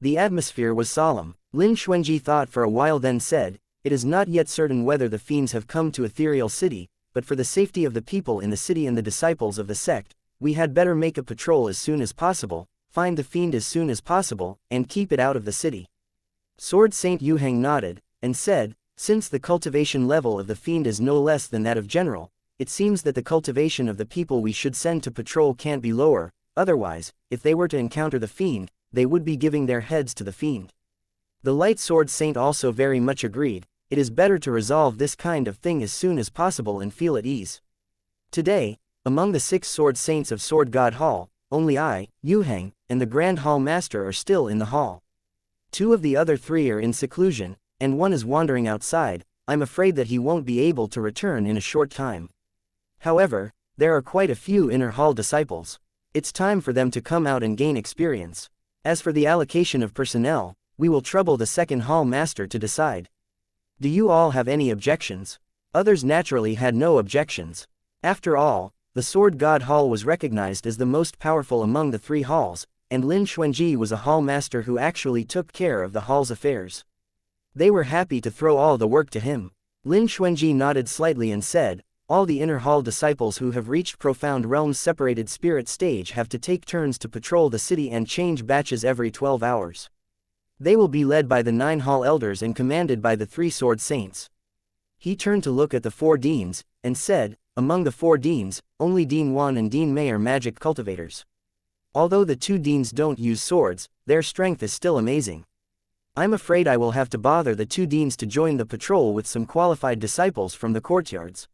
The atmosphere was solemn. Lin Xuanji thought for a while, then said, "It is not yet certain whether the fiends have come to Ethereal City, but for the safety of the people in the city and the disciples of the sect, we had better make a patrol as soon as possible, find the fiend as soon as possible, and keep it out of the city." Sword Saint Yuheng nodded, and said, "Since the cultivation level of the fiend is no less than that of general, it seems that the cultivation of the people we should send to patrol can't be lower, otherwise, if they were to encounter the fiend, they would be giving their heads to the fiend." The Light Sword Saint also very much agreed. It is better to resolve this kind of thing as soon as possible and feel at ease. Today, among the 6 Sword Saints of Sword God Hall, only I, Yuheng, and the Grand Hall Master are still in the hall. 2 of the other 3 are in seclusion, and 1 is wandering outside. I'm afraid that he won't be able to return in a short time. However, there are quite a few inner hall disciples. It's time for them to come out and gain experience. As for the allocation of personnel, we will trouble the second hall master to decide. Do you all have any objections? Others naturally had no objections. After all, the Sword God Hall was recognized as the most powerful among the 3 halls, and Lin Xuanji was a hall master who actually took care of the hall's affairs. They were happy to throw all the work to him. Lin Xuanji nodded slightly and said, "All the inner hall disciples who have reached Profound Realms separated spirit stage have to take turns to patrol the city and change batches every 12 hours. They will be led by the 9 hall elders and commanded by the 3 sword saints." He turned to look at the 4 deans, and said, "Among the 4 deans, only Dean Wan and Dean Mei are magic cultivators. Although the 2 deans don't use swords, their strength is still amazing. I'm afraid I will have to bother the 2 deans to join the patrol with some qualified disciples from the courtyards."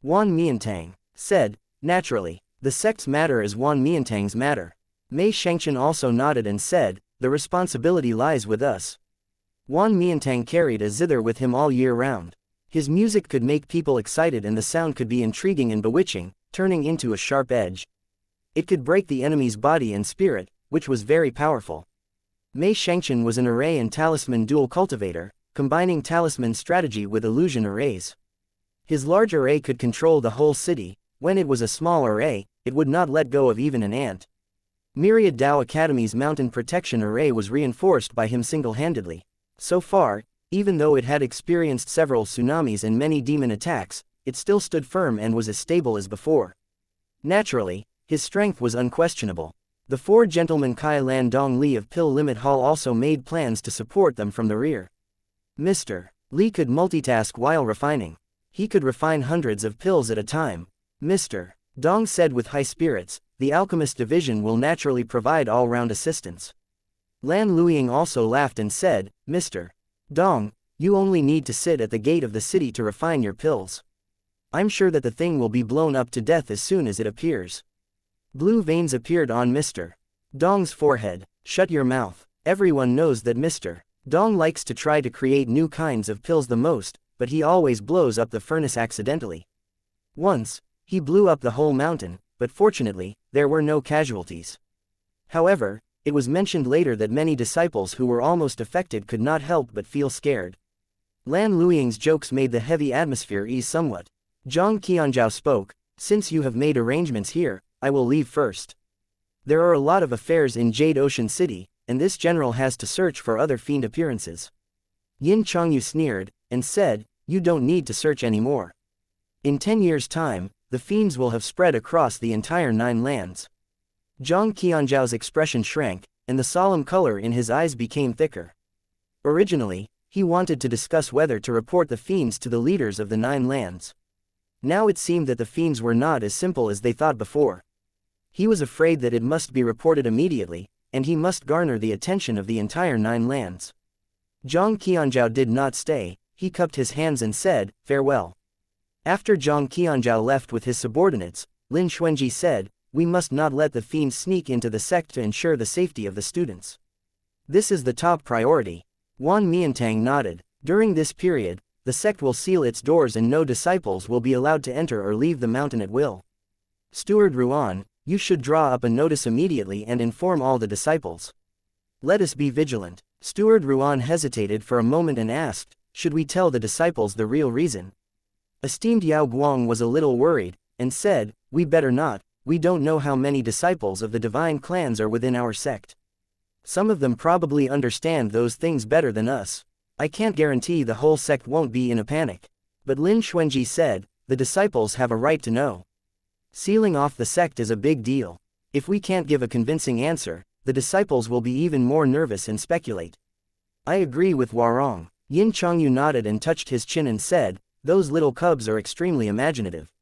Wan Miantang said, "Naturally, the sect's matter is Wan Miantang's matter." Mei Shengchen also nodded and said, "The responsibility lies with us." Wan Miantang carried a zither with him all year round. His music could make people excited and the sound could be intriguing and bewitching, turning into a sharp edge. It could break the enemy's body and spirit, which was very powerful. Mei Shengchen was an array and talisman dual cultivator, combining talisman strategy with illusion arrays. His large array could control the whole city. When it was a small array, it would not let go of even an ant. Myriad Dao Academy's mountain protection array was reinforced by him single-handedly. So far, even though it had experienced several tsunamis and many demon attacks, it still stood firm and was as stable as before. Naturally, his strength was unquestionable. The 4 gentlemen Kai Lan Dong Li of Pill Limit Hall also made plans to support them from the rear. Mr. Li could multitask while refining. He could refine hundreds of pills at a time. Mr. Dong said with high spirits, "The alchemist division will naturally provide all-round assistance." Lan Luiying also laughed and said, "Mr. Dong, you only need to sit at the gate of the city to refine your pills. I'm sure that the thing will be blown up to death as soon as it appears." Blue veins appeared on Mr. Dong's forehead. "Shut your mouth. Everyone knows that Mr. Dong likes to try to create new kinds of pills the most, but he always blows up the furnace accidentally. Once, he blew up the whole mountain, but fortunately, there were no casualties. However, it was mentioned later that many disciples who were almost affected could not help but feel scared. Lan Luiying's jokes made the heavy atmosphere ease somewhat. Zhang Qianzhao spoke, "Since you have made arrangements here, I will leave first. There are a lot of affairs in Jade Ocean City, and this general has to search for other fiend appearances." Yin Chongyu sneered, and said, "You don't need to search anymore. In 10 years' time, the fiends will have spread across the entire 9 lands." Zhang Qianzhao's expression shrank, and the solemn color in his eyes became thicker. Originally, he wanted to discuss whether to report the fiends to the leaders of the 9 lands. Now it seemed that the fiends were not as simple as they thought before. He was afraid that it must be reported immediately, and he must garner the attention of the entire 9 lands. Zhang Qianzhao did not stay, he cupped his hands and said, "Farewell." After Zhang Qianzhao left with his subordinates, Lin Xuanji said, "We must not let the fiends sneak into the sect to ensure the safety of the students. This is the top priority." Wan Miantang nodded. During this period, the sect will seal its doors and no disciples will be allowed to enter or leave the mountain at will. Steward Ruan, you should draw up a notice immediately and inform all the disciples. Let us be vigilant. Steward Ruan hesitated for a moment and asked, should we tell the disciples the real reason? Esteemed Yao Guang was a little worried, and said, we better not, we don't know how many disciples of the divine clans are within our sect. Some of them probably understand those things better than us. I can't guarantee the whole sect won't be in a panic. But Lin Xuanji said, the disciples have a right to know. Sealing off the sect is a big deal. If we can't give a convincing answer, the disciples will be even more nervous and speculate. I agree with Warong. Yin Chongyu nodded and touched his chin and said, those little cubs are extremely imaginative.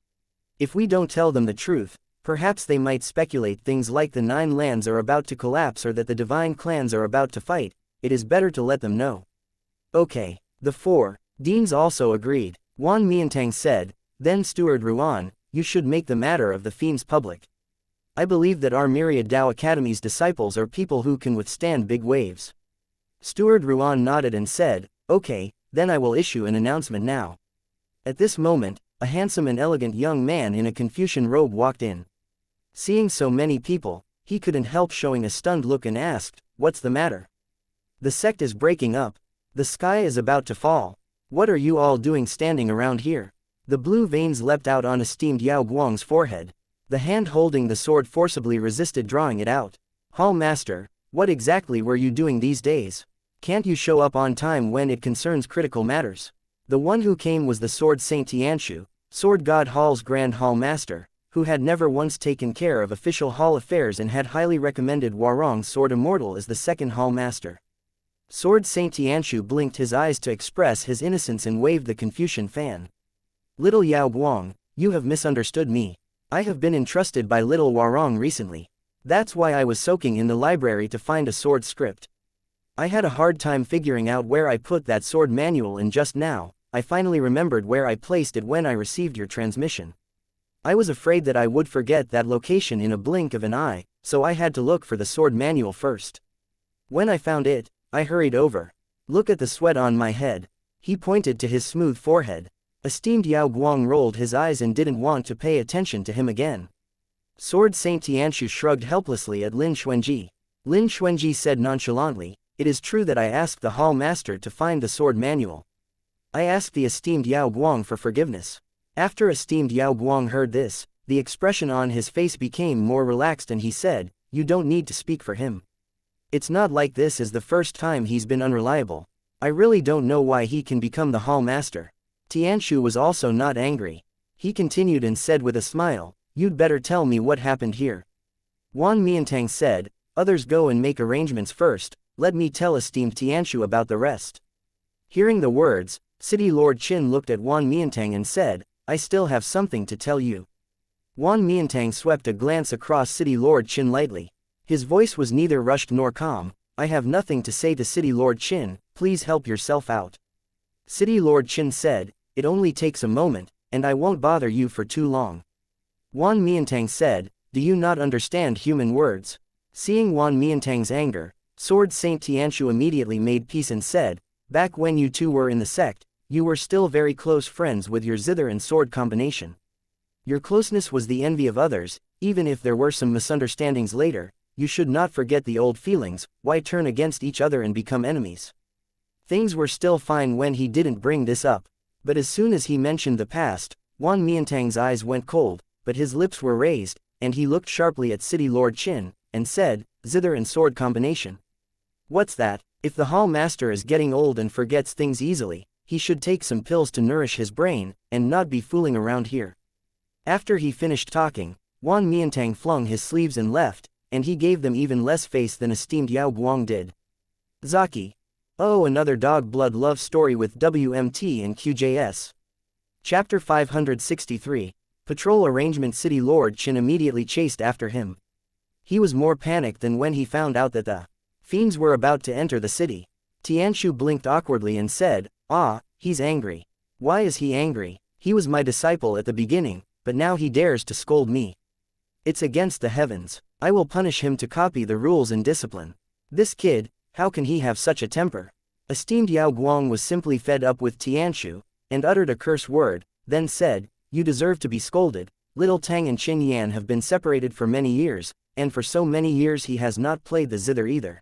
If we don't tell them the truth, perhaps they might speculate things like the 9 lands are about to collapse or that the divine clans are about to fight. It is better to let them know. Okay. The 4 deans also agreed. Wan Miantang said, then Steward Ruan, you should make the matter of the fiends public. I believe that our Myriad Dao Academy's disciples are people who can withstand big waves. Steward Ruan nodded and said, okay, then I will issue an announcement now. At this moment, a handsome and elegant young man in a Confucian robe walked in. Seeing so many people, he couldn't help showing a stunned look and asked, what's the matter? The sect is breaking up. The sky is about to fall. What are you all doing standing around here? The blue veins leapt out on esteemed Yao Guang's forehead. The hand holding the sword forcibly resisted drawing it out. Hall Master, what exactly were you doing these days? Can't you show up on time when it concerns critical matters? The one who came was the Sword Saint Tianshu, Sword God Hall's Grand Hall Master, who had never once taken care of official hall affairs and had highly recommended Warong's Sword Immortal as the second Hall Master. Sword Saint Tianshu blinked his eyes to express his innocence and waved the Confucian fan. Little Yao Guang, you have misunderstood me. I have been entrusted by little Warong recently. That's why I was soaking in the library to find a sword script. I had a hard time figuring out where I put that sword manual and just now, I finally remembered where I placed it when I received your transmission. I was afraid that I would forget that location in a blink of an eye, so I had to look for the sword manual first. When I found it, I hurried over. Look at the sweat on my head. He pointed to his smooth forehead. Esteemed Yao Guang rolled his eyes and didn't want to pay attention to him again. Sword Saint Tianshu shrugged helplessly at Lin Xuanji. Lin Xuanji said nonchalantly, it is true that I asked the Hall Master to find the sword manual. I asked the esteemed Yao Guang for forgiveness. After esteemed Yao Guang heard this, the expression on his face became more relaxed and he said, you don't need to speak for him. It's not like this is the first time he's been unreliable. I really don't know why he can become the Hall Master. Tianshu was also not angry. He continued and said with a smile, you'd better tell me what happened here. Wan Miantang said, others go and make arrangements first, let me tell esteemed Tianshu about the rest. Hearing the words, City Lord Qin looked at Wan Miantang and said, I still have something to tell you. Wan Miantang swept a glance across City Lord Qin lightly. His voice was neither rushed nor calm. I have nothing to say to City Lord Qin, please help yourself out. City Lord Qin said, it only takes a moment, and I won't bother you for too long. Wan Miantang said, do you not understand human words? Seeing Wan Miantang's anger, Sword Saint Tianshu immediately made peace and said, back when you two were in the sect, you were still very close friends with your zither and sword combination. Your closeness was the envy of others, even if there were some misunderstandings later, you should not forget the old feelings, why turn against each other and become enemies? Things were still fine when he didn't bring this up, but as soon as he mentioned the past, Wan Miantang's eyes went cold, but his lips were raised, and he looked sharply at City Lord Qin, and said, zither and sword combination. What's that? If the Hall Master is getting old and forgets things easily, he should take some pills to nourish his brain, and not be fooling around here. After he finished talking, Wan Miantang flung his sleeves and left, and he gave them even less face than esteemed Yao Guang did. Zaki. Oh, another dog blood love story with WMT and QJS. Chapter 563. Patrol Arrangement. City Lord Qin immediately chased after him. He was more panicked than when he found out that the fiends were about to enter the city. Tianshu blinked awkwardly and said, "Ah, he's angry. Why is he angry? He was my disciple at the beginning, but now he dares to scold me. It's against the heavens. I will punish him to copy the rules and discipline. This kid, how can he have such a temper?" Esteemed Yao Guang was simply fed up with Tianshu, and uttered a curse word, then said, "You deserve to be scolded. Little Tang and Qin Yan have been separated for many years, and for so many years he has not played the zither either.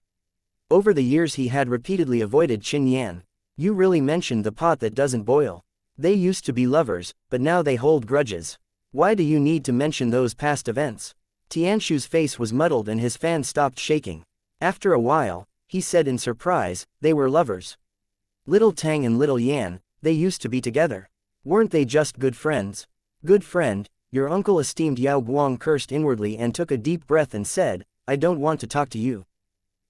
Over the years he had repeatedly avoided Qin Yan. You really mentioned the pot that doesn't boil. They used to be lovers, but now they hold grudges. Why do you need to mention those past events?" Tianshu's face was muddled and his fan stopped shaking. After a while, he said in surprise, "They were lovers. Little Tang and Little Yan, they used to be together. Weren't they just good friends?" "Good friend, your uncle." Esteemed Yao Guang cursed inwardly and took a deep breath and said, "I don't want to talk to you.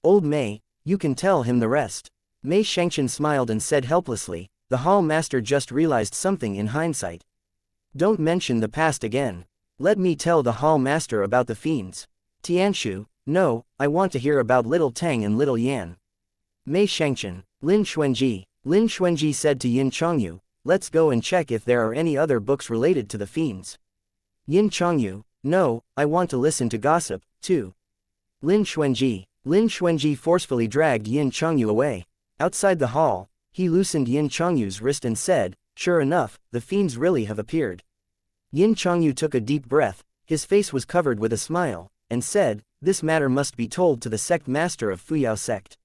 Old Mei, you can tell him the rest." Mei Xianxia smiled and said helplessly, "The hall master just realized something in hindsight. Don't mention the past again. Let me tell the hall master about the fiends." Tianshu, "No, I want to hear about Little Tang and Little Yan." Mei Xianxia, Lin Xuanji. Lin Xuanji said to Yin Chongyu, "Let's go and check if there are any other books related to the fiends." Yin Chongyu, "No, I want to listen to gossip, too." Lin Xuanji forcefully dragged Yin Chongyu away. Outside the hall, he loosened Yin Chongyu's wrist and said, "Sure enough, the fiends really have appeared." Yin Chongyu took a deep breath, his face was covered with a smile, and said, "This matter must be told to the sect master of Fuyao sect."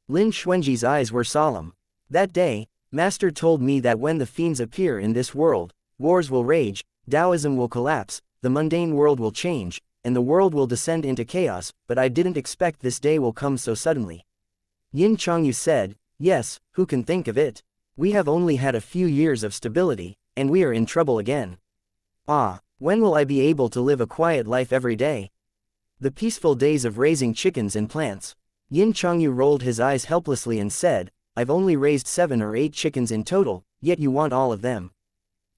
Lin Xuanji's eyes were solemn. "That day, master told me that when the fiends appear in this world, wars will rage, Taoism will collapse, the mundane world will change, and the world will descend into chaos, but I didn't expect this day will come so suddenly." Yin Chongyu said, "Yes, who can think of it? We have only had a few years of stability, and we are in trouble again. Ah, when will I be able to live a quiet life every day? The peaceful days of raising chickens and plants." Yin Chongyu rolled his eyes helplessly and said, "I've only raised 7 or 8 chickens in total, yet you want all of them.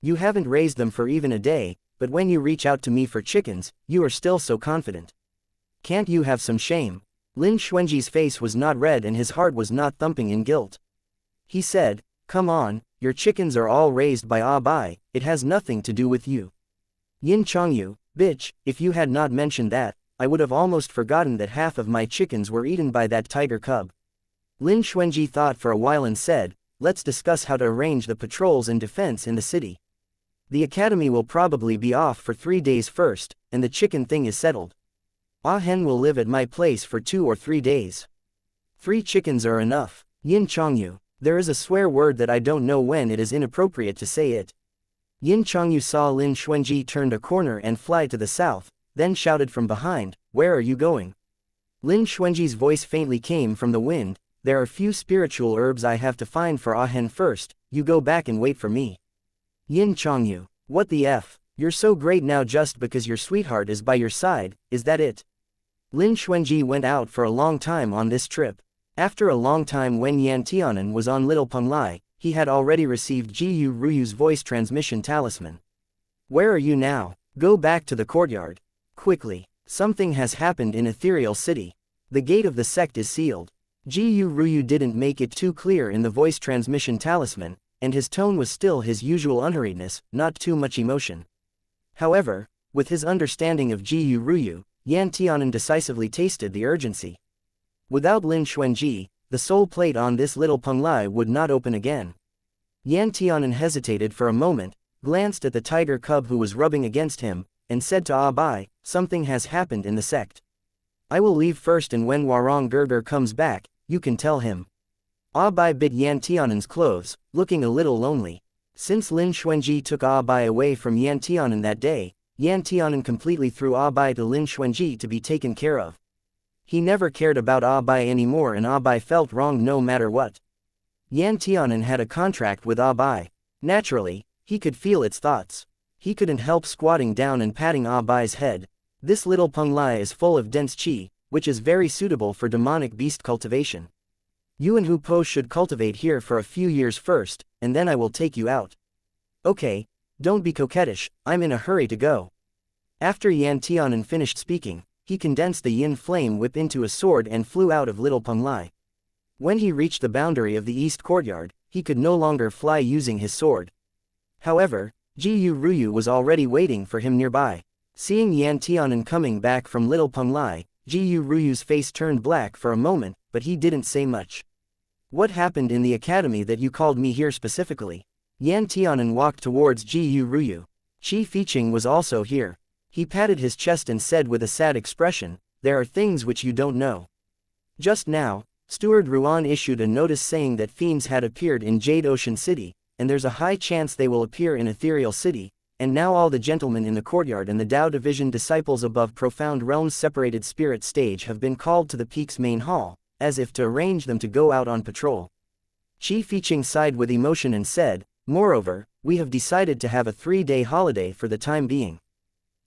You haven't raised them for even a day, but when you reach out to me for chickens, you are still so confident. Can't you have some shame?" Lin Xuanji's face was not red and his heart was not thumping in guilt. He said, "Come on, your chickens are all raised by Ah Bai, it has nothing to do with you." Yin Chongyu, "Bitch, if you had not mentioned that, I would have almost forgotten that half of my chickens were eaten by that tiger cub." Lin Xuanji thought for a while and said, "Let's discuss how to arrange the patrols and defense in the city. The academy will probably be off for 3 days first, and the chicken thing is settled. Ah Hen will live at my place for 2 or 3 days. 3 chickens are enough." Yin Chongyu, "There is a swear word that I don't know when it is inappropriate to say it." Yin Chongyu saw Lin Xuanji turned a corner and fly to the south, then shouted from behind, "Where are you going?" Lin Xuanji's voice faintly came from the wind, "There are few spiritual herbs I have to find for Ah Hen first, you go back and wait for me." Yin Chongyu, "What the F? You're so great now just because your sweetheart is by your side, is that it?" Lin Xuanji went out for a long time on this trip. After a long time when Yan Tianan was on Little Penglai, he had already received Jiyu Ruyu's voice transmission talisman. "Where are you now? Go back to the courtyard. Quickly. Something has happened in Ethereal City. The gate of the sect is sealed." Jiyu Ryu didn't make it too clear in the voice transmission talisman, and his tone was still his usual unhurriedness, not too much emotion. However, with his understanding of Jiyu Ryu, Yan Tianan decisively tasted the urgency. Without Lin Xuanji, the soul plate on this Little Penglai would not open again. Yan Tianan hesitated for a moment, glanced at the tiger cub who was rubbing against him, and said to Ah Bai, "Something has happened in the sect. I will leave first and when Warong Gerger comes back, you can tell him." Ah Bai bit Yan Tianan's clothes, looking a little lonely. Since Lin Xuanji took Ah Bai away from Yan Tianan that day, Yan Tianan completely threw Ah Bai to Lin Xuanji to be taken care of. He never cared about Ah Bai anymore and Ah Bai felt wronged no matter what. Yan Tianan had a contract with Ah Bai. Naturally, he could feel its thoughts. He couldn't help squatting down and patting Ah Bai's head. This Little Penglai is full of dense qi, which is very suitable for demonic beast cultivation. You and Hu Po should cultivate here for a few years first, and then I will take you out. Okay, don't be coquettish, I'm in a hurry to go. After Yan Tianan finished speaking, he condensed the yin flame whip into a sword and flew out of Little Penglai. When he reached the boundary of the east courtyard, he could no longer fly using his sword. However, Ji Ruyu was already waiting for him nearby. Seeing Yan Tianan coming back from Little Penglai, Ji Ruyu's face turned black for a moment, but he didn't say much. What happened in the academy that you called me here specifically? Yan Tianan walked towards Ji Ryu. Qi Fiqing was also here. He patted his chest and said with a sad expression, there are things which you don't know. Just now, Steward Ruan issued a notice saying that fiends had appeared in Jade Ocean City, and there's a high chance they will appear in Ethereal City, and now all the gentlemen in the courtyard and the Tao Division disciples above Profound Realms Separated Spirit Stage have been called to the peak's main hall, as if to arrange them to go out on patrol. Qi Fiqing sighed with emotion and said, moreover, we have decided to have a 3-day holiday for the time being.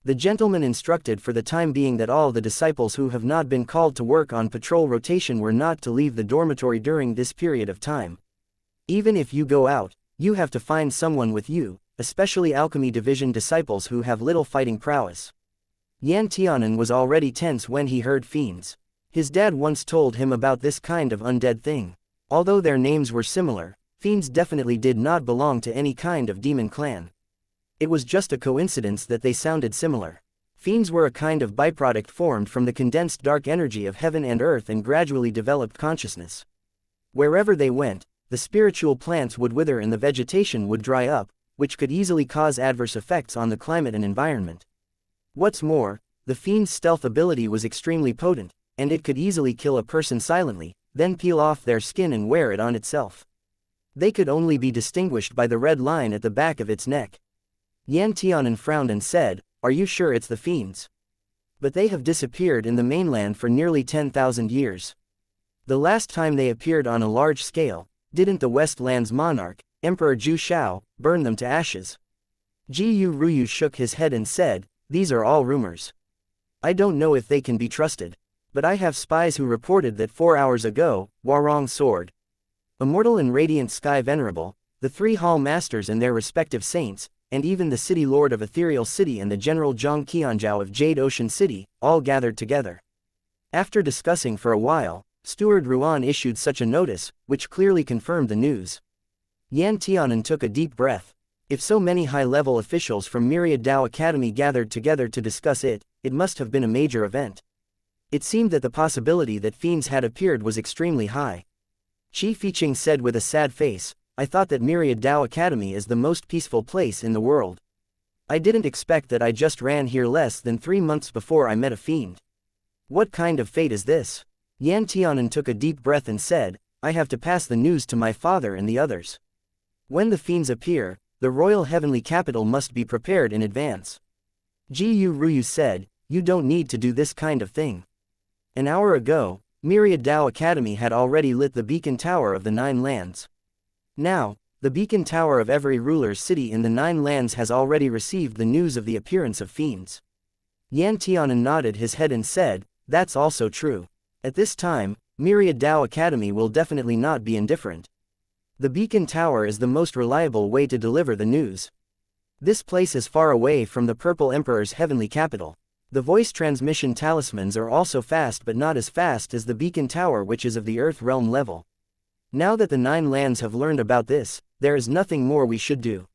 The gentleman instructed for the time being that all the disciples who have not been called to work on patrol rotation were not to leave the dormitory during this period of time. Even if you go out, you have to find someone with you, especially Alchemy Division disciples who have little fighting prowess. Yan Tianan was already tense when he heard fiends. His dad once told him about this kind of undead thing. Although their names were similar, fiends definitely did not belong to any kind of demon clan. It was just a coincidence that they sounded similar. Fiends were a kind of byproduct formed from the condensed dark energy of heaven and earth and gradually developed consciousness. Wherever they went, the spiritual plants would wither and the vegetation would dry up, which could easily cause adverse effects on the climate and environment. What's more, the fiend's stealth ability was extremely potent, and it could easily kill a person silently, then peel off their skin and wear it on itself. They could only be distinguished by the red line at the back of its neck. Yan Tianan frowned and said, are you sure it's the fiends? But they have disappeared in the mainland for nearly 10,000 years. The last time they appeared on a large scale, didn't the Westland's monarch, Emperor Zhu Shao, burn them to ashes? Ji Ruyu shook his head and said, these are all rumors. I don't know if they can be trusted. But I have spies who reported that 4 hours ago, Warong Sword, Immortal and Radiant Sky Venerable, the 3 Hall Masters and their respective saints, and even the City Lord of Ethereal City and the General Zhang Qianzhao of Jade Ocean City, all gathered together. After discussing for a while, Steward Ruan issued such a notice, which clearly confirmed the news. Yan Tianan took a deep breath. If so many high-level officials from Myriad Dao Academy gathered together to discuss it, it must have been a major event. It seemed that the possibility that fiends had appeared was extremely high. Qi Fiqing said with a sad face, I thought that Myriad Dao Academy is the most peaceful place in the world. I didn't expect that. I just ran here less than 3 months before I met a fiend. What kind of fate is this? Yan Tianan took a deep breath and said, I have to pass the news to my father and the others. When the fiends appear, the royal heavenly capital must be prepared in advance. Ji Ruyu said, you don't need to do this kind of thing. An hour ago, Myriad Dao Academy had already lit the beacon tower of the 9 lands. Now, the beacon tower of every ruler's city in the 9 lands has already received the news of the appearance of fiends. Yan Tianan nodded his head and said, that's also true. At this time, Myriad Dao Academy will definitely not be indifferent. The beacon tower is the most reliable way to deliver the news. This place is far away from the Purple Emperor's heavenly capital. The voice transmission talismans are also fast but not as fast as the beacon tower, which is of the Earth realm level. Now that the 9 lands have learned about this, there is nothing more we should do.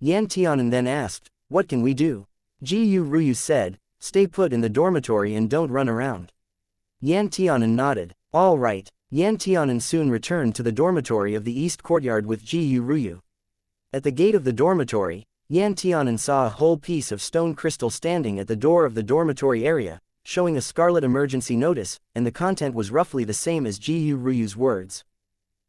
Yan Tianan then asked, what can we do? Ji Ruyu said, stay put in the dormitory and don't run around. Yan Tianan nodded. All right. Yan Tianan soon returned to the dormitory of the East Courtyard with Ji Ruyu. At the gate of the dormitory, Yan Tianan saw a whole piece of stone crystal standing at the door of the dormitory area, showing a scarlet emergency notice, and the content was roughly the same as Ji Ruyu's words.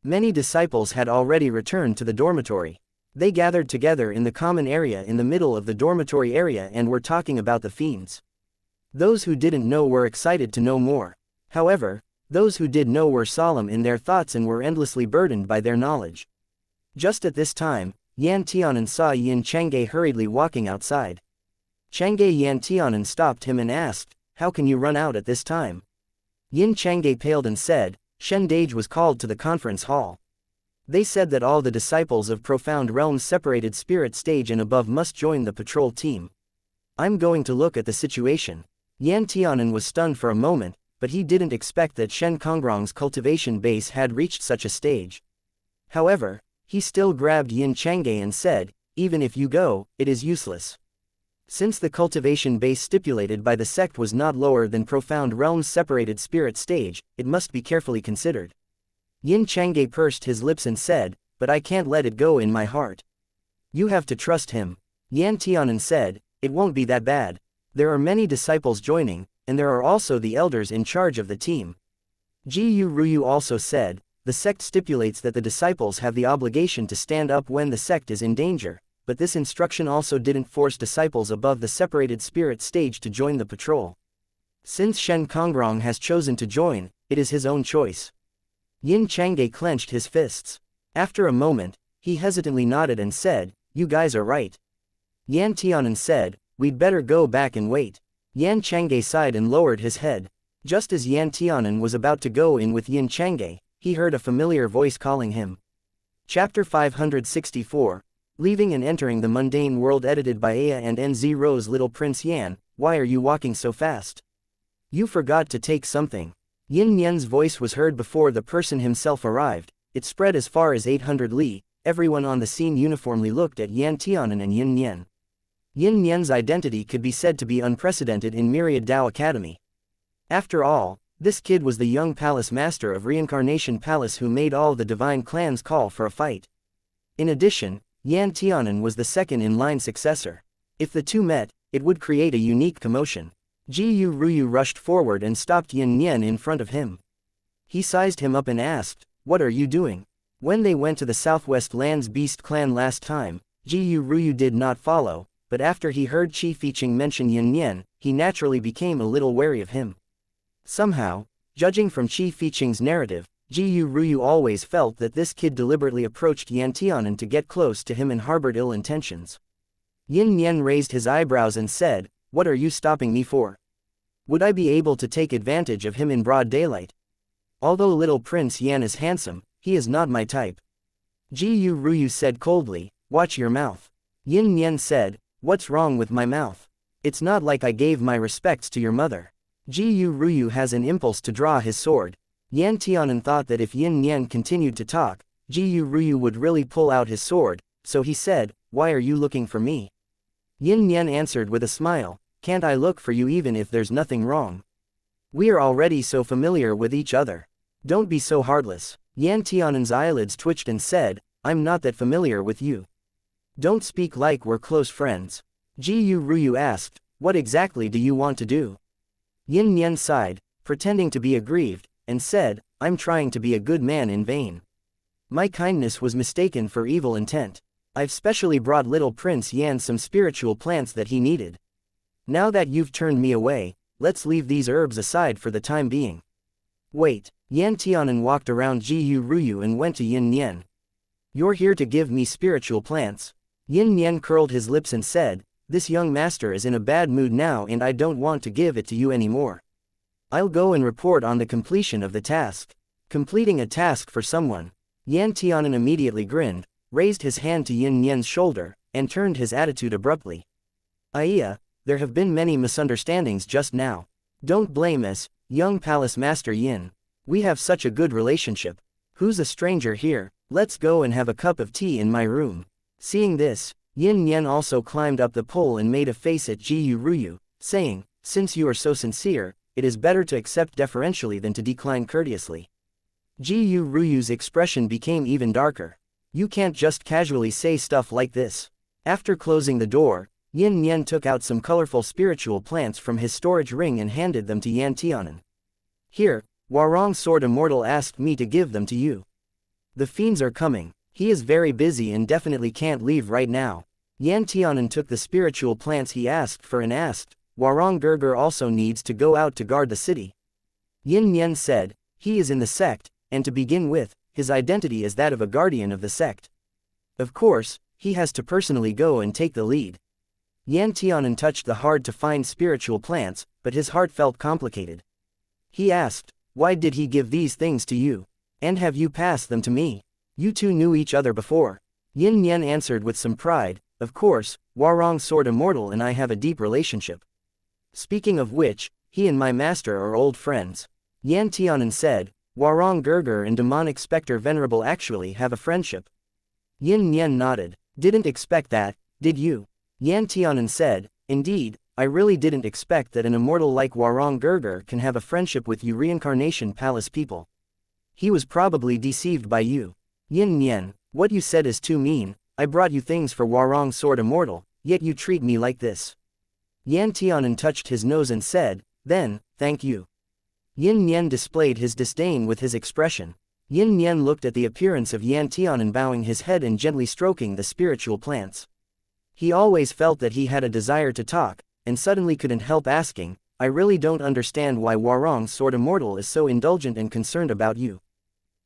Many disciples had already returned to the dormitory. They gathered together in the common area in the middle of the dormitory area and were talking about the fiends. Those who didn't know were excited to know more. However, those who did know were solemn in their thoughts and were endlessly burdened by their knowledge. Just at this time, Yan Tianan saw Yin Changge hurriedly walking outside. Changge Yan Tianan stopped him and asked, how can you run out at this time? Yin Changge paled and said, Shen Dage was called to the conference hall. They said that all the disciples of Profound Realms separated spirit stage and above must join the patrol team. I'm going to look at the situation. Yan Tianan was stunned for a moment, but he didn't expect that Shen Kongrong's cultivation base had reached such a stage. However, he still grabbed Yin Chang'e and said, even if you go, it is useless. Since the cultivation base stipulated by the sect was not lower than Profound Realms separated spirit stage, it must be carefully considered. Yin Chang'e pursed his lips and said, but I can't let it go in my heart. You have to trust him. Yan Tianan said, it won't be that bad. There are many disciples joining, and there are also the elders in charge of the team. Ji Ruyu also said, the sect stipulates that the disciples have the obligation to stand up when the sect is in danger, but this instruction also didn't force disciples above the separated spirit stage to join the patrol. Since Shen Kongrong has chosen to join, it is his own choice. Yin Chang'e clenched his fists. After a moment, he hesitantly nodded and said, you guys are right. Yan Tianan said, we'd better go back and wait. Yan Chang'e sighed and lowered his head. Just as Yan Tianan was about to go in with Yin Chang'e, he heard a familiar voice calling him. Chapter 564, Leaving and Entering the Mundane World, edited by Aya and NZ Rose. Little Prince Yan, why are you walking so fast? You forgot to take something. Yin Nian's voice was heard before the person himself arrived. It spread as far as 800 li. Everyone on the scene uniformly looked at Yan Tianan and Yin Nian. Yin Nian's identity could be said to be unprecedented in Myriad Dao Academy. After all, this kid was the young palace master of Reincarnation Palace who made all the divine clans call for a fight. In addition, Yan Tianan was the second-in-line successor. If the two met, it would create a unique commotion. Ji Ruyu rushed forward and stopped Yin Nian in front of him. He sized him up and asked, what are you doing? When they went to the Southwest Lands Beast clan last time, Ji Ruyu did not follow, but after he heard Qi Fiqing mention Yin Nian, he naturally became a little wary of him. Somehow, judging from Qi Fiqing's narrative, Ji Ruyu always felt that this kid deliberately approached Yan Tianan to get close to him and harbored ill intentions. Yin Nian raised his eyebrows and said, what are you stopping me for? Would I be able to take advantage of him in broad daylight? Although little Prince Yan is handsome, he is not my type. Ji Ruyu said coldly, watch your mouth. Yin Nian said, what's wrong with my mouth? It's not like I gave my respects to your mother. Ji Ruyu has an impulse to draw his sword. Yan Tianan thought that if Yin Nian continued to talk, Ji Ruyu would really pull out his sword, so he said, why are you looking for me? Yin Nian answered with a smile, can't I look for you even if there's nothing wrong? We are already so familiar with each other. Don't be so heartless. Yan Tianan's eyelids twitched and said, I'm not that familiar with you. Don't speak like we're close friends. Ji Ruyu asked, what exactly do you want to do? Yin Nian sighed, pretending to be aggrieved, and said, I'm trying to be a good man in vain. My kindness was mistaken for evil intent. I've specially brought little Prince Yan some spiritual plants that he needed. Now that you've turned me away, let's leave these herbs aside for the time being. Wait, Yan Tianan walked around Ji Ruyu and went to Yin Nian. You're here to give me spiritual plants? Yin Nian curled his lips and said, this young master is in a bad mood now and I don't want to give it to you anymore. I'll go and report on the completion of the task. Completing a task for someone. Yan Tianan immediately grinned, raised his hand to Yin Nian's shoulder, and turned his attitude abruptly. Aya, there have been many misunderstandings just now. Don't blame us, young Palace Master Yin. We have such a good relationship. Who's a stranger here? Let's go and have a cup of tea in my room. Seeing this, Yin Nian also climbed up the pole and made a face at Ji Ruyu, saying, since you are so sincere, it is better to accept deferentially than to decline courteously. Ji Ruyu's expression became even darker. You can't just casually say stuff like this. After closing the door, Yin Nian took out some colorful spiritual plants from his storage ring and handed them to Yan Tianan. Here, Warong Sword Immortal asked me to give them to you. The fiends are coming. He is very busy and definitely can't leave right now. Yan Tianan took the spiritual plants he asked for and asked, Warong Gerger also needs to go out to guard the city. Yin Nian said, he is in the sect, and to begin with, his identity is that of a guardian of the sect. Of course, he has to personally go and take the lead. Yan Tianan touched the hard-to-find spiritual plants, but his heart felt complicated. He asked, why did he give these things to you? And have you passed them to me? You two knew each other before? Yin Yen answered with some pride, of course, Hwarong Sword Immortal and I have a deep relationship. Speaking of which, he and my master are old friends. Yan Tianan said, Hwarong Gerger and Demonic Spectre Venerable actually have a friendship. Yin Yen nodded. Didn't expect that, did you? Yan Tianan said, indeed, I really didn't expect that an immortal like Hwarong Gerger can have a friendship with you Reincarnation Palace people. He was probably deceived by you. Yin Yen, what you said is too mean. I brought you things for Hwarong Sword Immortal, yet you treat me like this. Yan Tianan touched his nose and said, then, thank you. Yin Yen displayed his disdain with his expression. Yin Yen looked at the appearance of Yan Tianan bowing his head and gently stroking the spiritual plants. He always felt that he had a desire to talk, and suddenly couldn't help asking, I really don't understand why Hwarong Sword Immortal is so indulgent and concerned about you.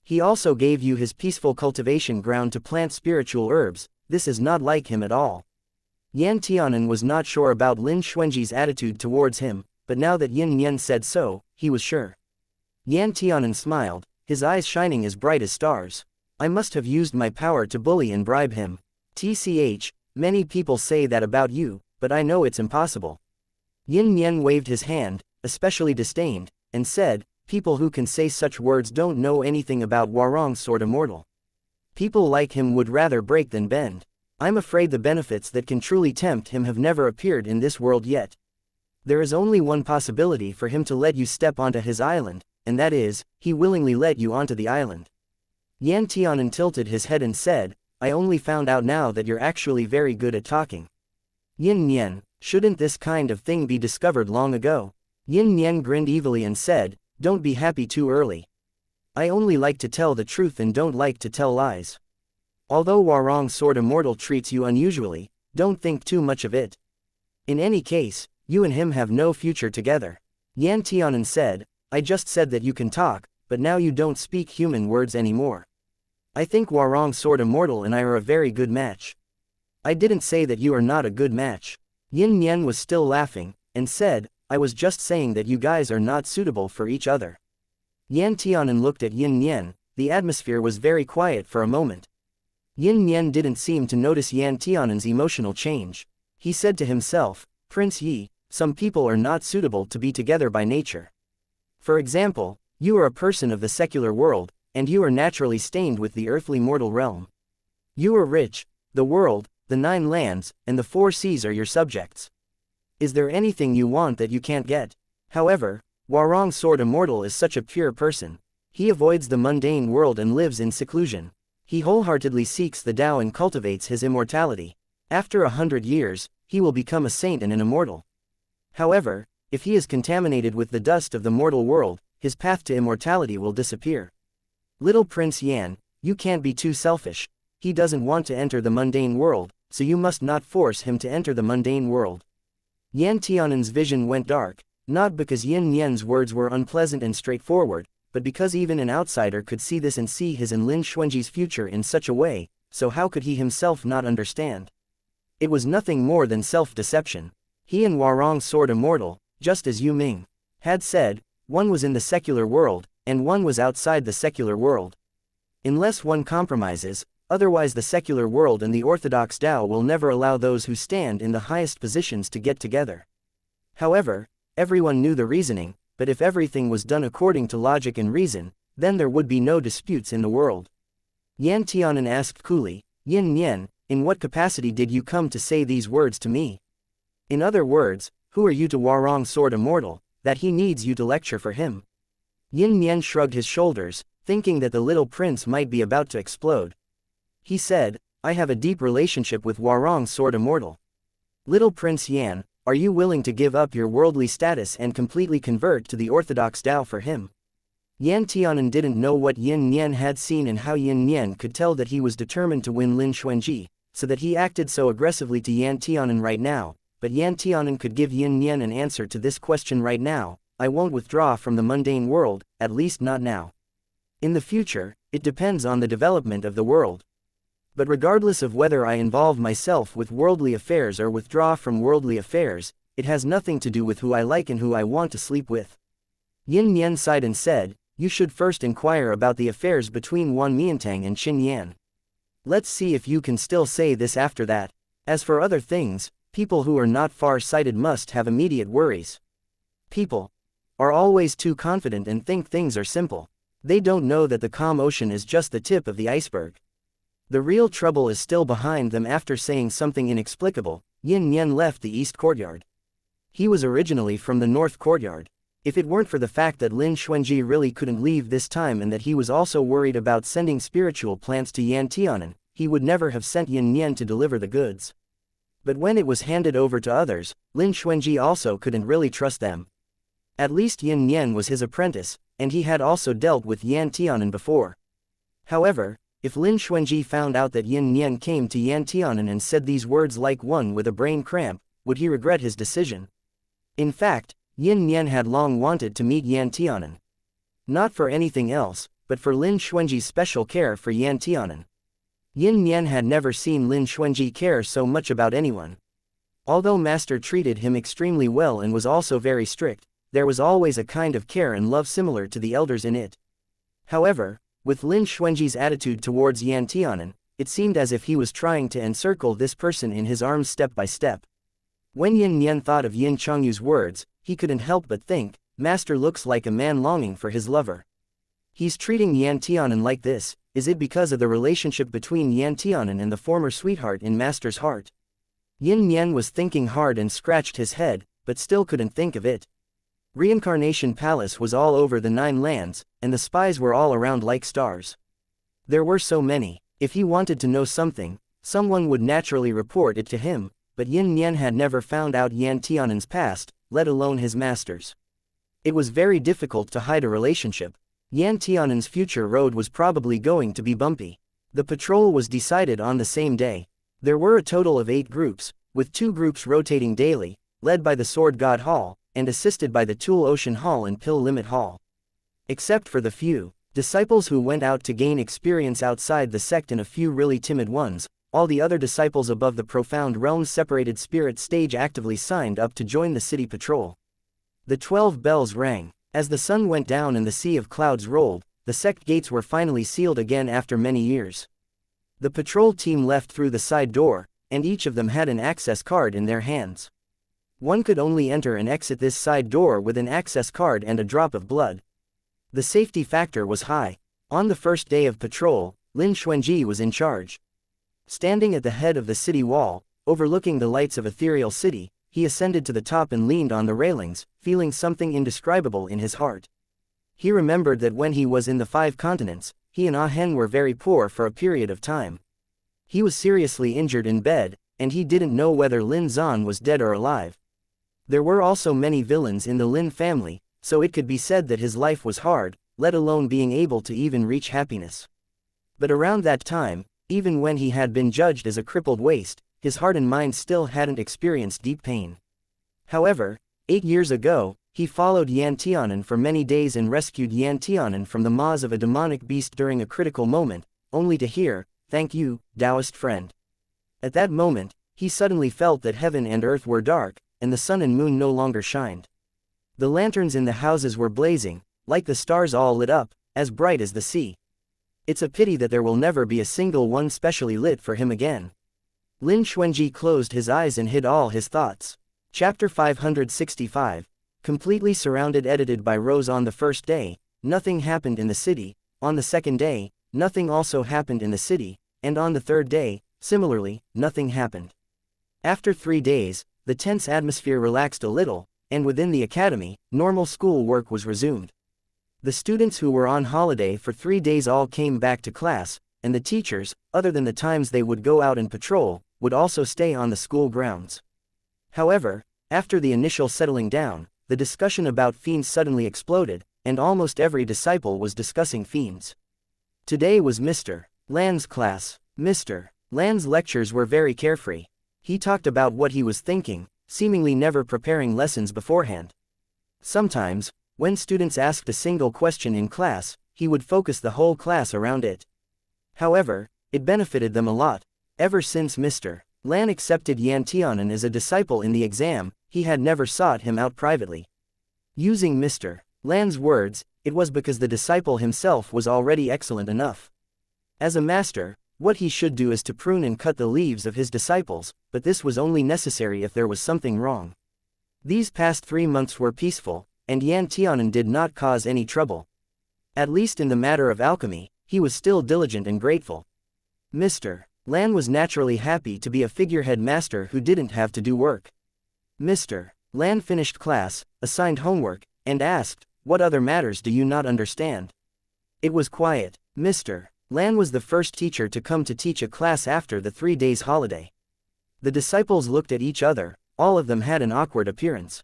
He also gave you his peaceful cultivation ground to plant spiritual herbs, this is not like him at all. Yan Tianan was not sure about Lin Xuanji's attitude towards him, but now that Yin Yen said so, he was sure. Yan Tianan smiled, his eyes shining as bright as stars. I must have used my power to bully and bribe him. TCH, many people say that about you, but I know it's impossible. Yin Yen waved his hand, especially disdained, and said, people who can say such words don't know anything about Hwarong Sword Immortal. People like him would rather break than bend. I'm afraid the benefits that can truly tempt him have never appeared in this world yet. There is only one possibility for him to let you step onto his island, and that is, he willingly let you onto the island. Yan Tianan tilted his head and said, I only found out now that you're actually very good at talking. Yin Yen, shouldn't this kind of thing be discovered long ago? Yin Yen grinned evilly and said, don't be happy too early. I only like to tell the truth and don't like to tell lies. Although Hwarong Sword Immortal treats you unusually, don't think too much of it. In any case, you and him have no future together. Yan Tianan said, I just said that you can talk, but now you don't speak human words anymore. I think Hwarong Sword Immortal and I are a very good match. I didn't say that you are not a good match. Yin Yen was still laughing, and said, I was just saying that you guys are not suitable for each other. Yan Tianan looked at Yin Yen, the atmosphere was very quiet for a moment. Yin Yen didn't seem to notice Yan Tianan's emotional change. He said to himself, Prince Yi, some people are not suitable to be together by nature. For example, you are a person of the secular world, and you are naturally stained with the earthly mortal realm. You are rich, the world, the 9 lands, and the 4 seas are your subjects. Is there anything you want that you can't get? However, Hwarong Sword Immortal is such a pure person. He avoids the mundane world and lives in seclusion. He wholeheartedly seeks the Tao and cultivates his immortality. After 100 years, he will become a saint and an immortal. However, if he is contaminated with the dust of the mortal world, his path to immortality will disappear. Little Prince Yan, you can't be too selfish. He doesn't want to enter the mundane world, so you must not force him to enter the mundane world. Yan Tianan's vision went dark, not because Yin Yen's words were unpleasant and straightforward, but because even an outsider could see this and see his and Lin Xuanji's future in such a way, so how could he himself not understand? It was nothing more than self-deception. He and Hwarong Sword Immortal, just as Yu Ming had said, one was in the secular world, and one was outside the secular world. Unless one compromises, otherwise the secular world and the orthodox Tao will never allow those who stand in the highest positions to get together. However, everyone knew the reasoning, but if everything was done according to logic and reason, then there would be no disputes in the world. Yan Tianan asked coolly, Yin Yen, in what capacity did you come to say these words to me? In other words, who are you to Hwarong Sword Immortal, that he needs you to lecture for him? Yin Yen shrugged his shoulders, thinking that the little prince might be about to explode. He said, I have a deep relationship with Hwarong Sword Immortal. Little Prince Yan, are you willing to give up your worldly status and completely convert to the orthodox Tao for him? Yan Tianan didn't know what Yin Yen had seen and how Yin Yen could tell that he was determined to win Lin Xuanji, so that he acted so aggressively to Yan Tianan right now, but Yan Tianan could give Yin Yen an answer to this question right now, I won't withdraw from the mundane world, at least not now. In the future, it depends on the development of the world. But regardless of whether I involve myself with worldly affairs or withdraw from worldly affairs, it has nothing to do with who I like and who I want to sleep with. Yin Yen sighed and said, You should first inquire about the affairs between Wan Miantang and Qin Yan. Let's see if you can still say this after that. As for other things, people who are not far-sighted must have immediate worries. People are always too confident and think things are simple. They don't know that the calm ocean is just the tip of the iceberg. The real trouble is still behind them. After saying something inexplicable, Yin Yan left the east courtyard. He was originally from the north courtyard. If it weren't for the fact that Lin Xuanji really couldn't leave this time and that he was also worried about sending spiritual plants to Yan Tianan, he would never have sent Yin Yan to deliver the goods. But when it was handed over to others, Lin Xuanji also couldn't really trust them. At least Yin Yan was his apprentice, and he had also dealt with Yan Tianan before. However, if Lin Xuanji found out that Yin Yan came to Yan Tianan and said these words like one with a brain cramp, would he regret his decision? In fact, Yin Yan had long wanted to meet Yan Tianan. Not for anything else, but for Lin Xuanji's special care for Yan Tianan. Yin Yan had never seen Lin Xuanji care so much about anyone. Although Master treated him extremely well and was also very strict, there was always a kind of care and love similar to the elders in it. However, with Lin Xuanji's attitude towards Yan Tianan, it seemed as if he was trying to encircle this person in his arms step by step. When Yin Yan thought of Yin Chongyu's words, he couldn't help but think, Master looks like a man longing for his lover. He's treating Yan Tianan like this. Is it because of the relationship between Yan Tianan and the former sweetheart in Master's heart? Yin Yan was thinking hard and scratched his head, but still couldn't think of it. Reincarnation Palace was all over the 9 lands, and the spies were all around like stars. There were so many. If he wanted to know something, someone would naturally report it to him, but Yin Yan had never found out Yan Tianan's past, let alone his master's. It was very difficult to hide a relationship. Yan Tianan's future road was probably going to be bumpy. The patrol was decided on the same day. There were a total of 8 groups, with 2 groups rotating daily, led by the Sword God Hall, and assisted by the Tool Ocean Hall and Pill Limit Hall. Except for the few disciples who went out to gain experience outside the sect and a few really timid ones, all the other disciples above the Profound Realms Separated Spirit stage actively signed up to join the city patrol. The 12 bells rang. As the sun went down and the sea of clouds rolled, the sect gates were finally sealed again after many years. The patrol team left through the side door, and each of them had an access card in their hands. One could only enter and exit this side door with an access card and a drop of blood. The safety factor was high. On the first day of patrol, Lin Xuanji was in charge. Standing at the head of the city wall, overlooking the lights of Ethereal City, he ascended to the top and leaned on the railings, feeling something indescribable in his heart. He remembered that when he was in the 5 continents, he and Ah Hen were very poor for a period of time. He was seriously injured in bed, and he didn't know whether Lin Zan was dead or alive. There were also many villains in the Lin family, so it could be said that his life was hard, let alone being able to even reach happiness. But around that time, even when he had been judged as a crippled waste, his heart and mind still hadn't experienced deep pain. However, 8 years ago, he followed Yan Tianan for many days and rescued Yan Tianan from the maws of a demonic beast during a critical moment, only to hear, "Thank you, Taoist friend." At that moment, he suddenly felt that heaven and earth were dark, and the sun and moon no longer shined. The lanterns in the houses were blazing, like the stars all lit up, as bright as the sea. It's a pity that there will never be a single one specially lit for him again. Lin Xuanji closed his eyes and hid all his thoughts. Chapter 565. Completely surrounded. Edited by Rose. On the first day, nothing happened in the city. On the second day, nothing also happened in the city, and on the third day, similarly, nothing happened. After 3 days, the tense atmosphere relaxed a little, and within the academy, normal school work was resumed. The students who were on holiday for 3 days all came back to class, and the teachers, other than the times they would go out and patrol, would also stay on the school grounds. However, after the initial settling down, the discussion about fiends suddenly exploded, and almost every disciple was discussing fiends. Today was Mr. Lan's class. Mr. Lan's lectures were very carefree. He talked about what he was thinking, seemingly never preparing lessons beforehand. Sometimes, when students asked a single question in class, he would focus the whole class around it. However, it benefited them a lot. Ever since Mr. Lan accepted Yan Tianan as a disciple in the exam, he had never sought him out privately. Using Mr. Lan's words, it was because the disciple himself was already excellent enough. As a master, what he should do is to prune and cut the leaves of his disciples, but this was only necessary if there was something wrong. These past 3 months were peaceful, and Yan Tianan did not cause any trouble. At least in the matter of alchemy, he was still diligent and grateful. Mr. Lan was naturally happy to be a figurehead master who didn't have to do work. Mr. Lan finished class, assigned homework, and asked, "What other matters do you not understand?" It was quiet. Mr. Lan was the first teacher to come to teach a class after the 3 days holiday. The disciples looked at each other, all of them had an awkward appearance.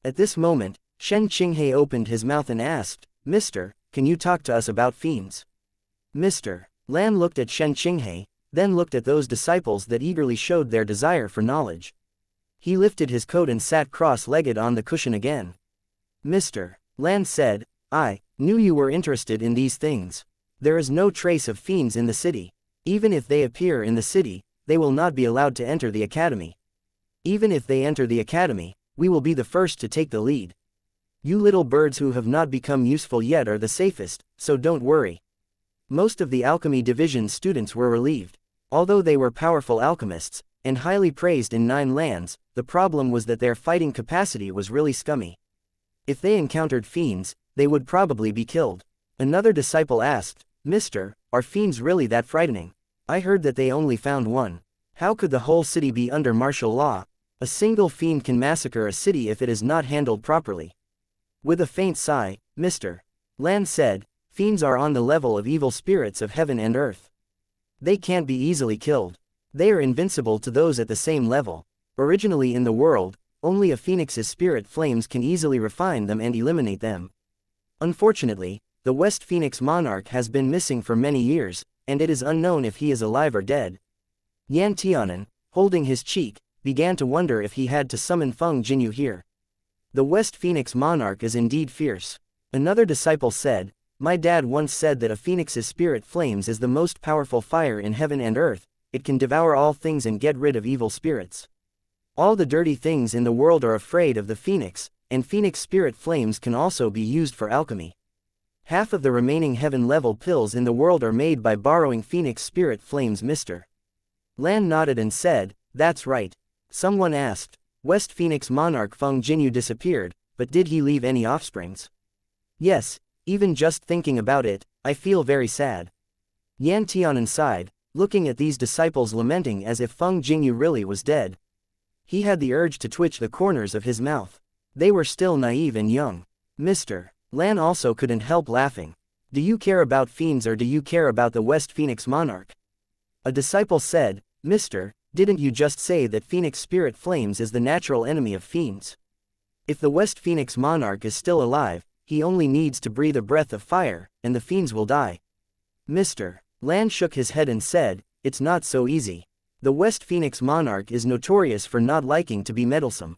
At this moment, xianxia opened his mouth and asked, "Mister, can you talk to us about fiends?" Mr. Lan looked at xianxia, then looked at those disciples that eagerly showed their desire for knowledge. He lifted his coat and sat cross-legged on the cushion again. Mr. Lan said, "I knew you were interested in these things. There is no trace of fiends in the city. Even if they appear in the city, they will not be allowed to enter the academy. Even if they enter the academy, we will be the first to take the lead. You little birds who have not become useful yet are the safest, so don't worry." Most of the alchemy division students were relieved. Although they were powerful alchemists, and highly praised in 9 lands, the problem was that their fighting capacity was really scummy. If they encountered fiends, they would probably be killed. Another disciple asked, "Mister, are fiends really that frightening? I heard that they only found one. How could the whole city be under martial law? A single fiend can massacre a city if it is not handled properly." With a faint sigh, Mr. Lan said, "Fiends are on the level of evil spirits of heaven and earth. They can't be easily killed. They are invincible to those at the same level. Originally in the world, only a phoenix's spirit flames can easily refine them and eliminate them. Unfortunately, the West Phoenix monarch has been missing for many years, and it is unknown if he is alive or dead." Yan Tianan, holding his cheek, began to wonder if he had to summon Feng Jinyu here. The West Phoenix monarch is indeed fierce. Another disciple said, "My dad once said that a phoenix's spirit flames is the most powerful fire in heaven and earth. It can devour all things and get rid of evil spirits. All the dirty things in the world are afraid of the phoenix, and phoenix spirit flames can also be used for alchemy. Half of the remaining heaven-level pills in the world are made by borrowing phoenix spirit flames." Mr. Lan nodded and said, "That's right." Someone asked, "West Phoenix monarch Feng Jinyu disappeared, but did he leave any offsprings?" "Yes, even just thinking about it, I feel very sad." Yan Tianan sighed, looking at these disciples lamenting as if Feng Jinyu really was dead. He had the urge to twitch the corners of his mouth. They were still naive and young. Mr. Lan also couldn't help laughing. "Do you care about fiends or do you care about the West Phoenix monarch?" A disciple said, "Mister, didn't you just say that phoenix spirit flames is the natural enemy of fiends? If the West Phoenix monarch is still alive, he only needs to breathe a breath of fire, and the fiends will die." Mr. Lan shook his head and said, "It's not so easy. The West Phoenix monarch is notorious for not liking to be meddlesome.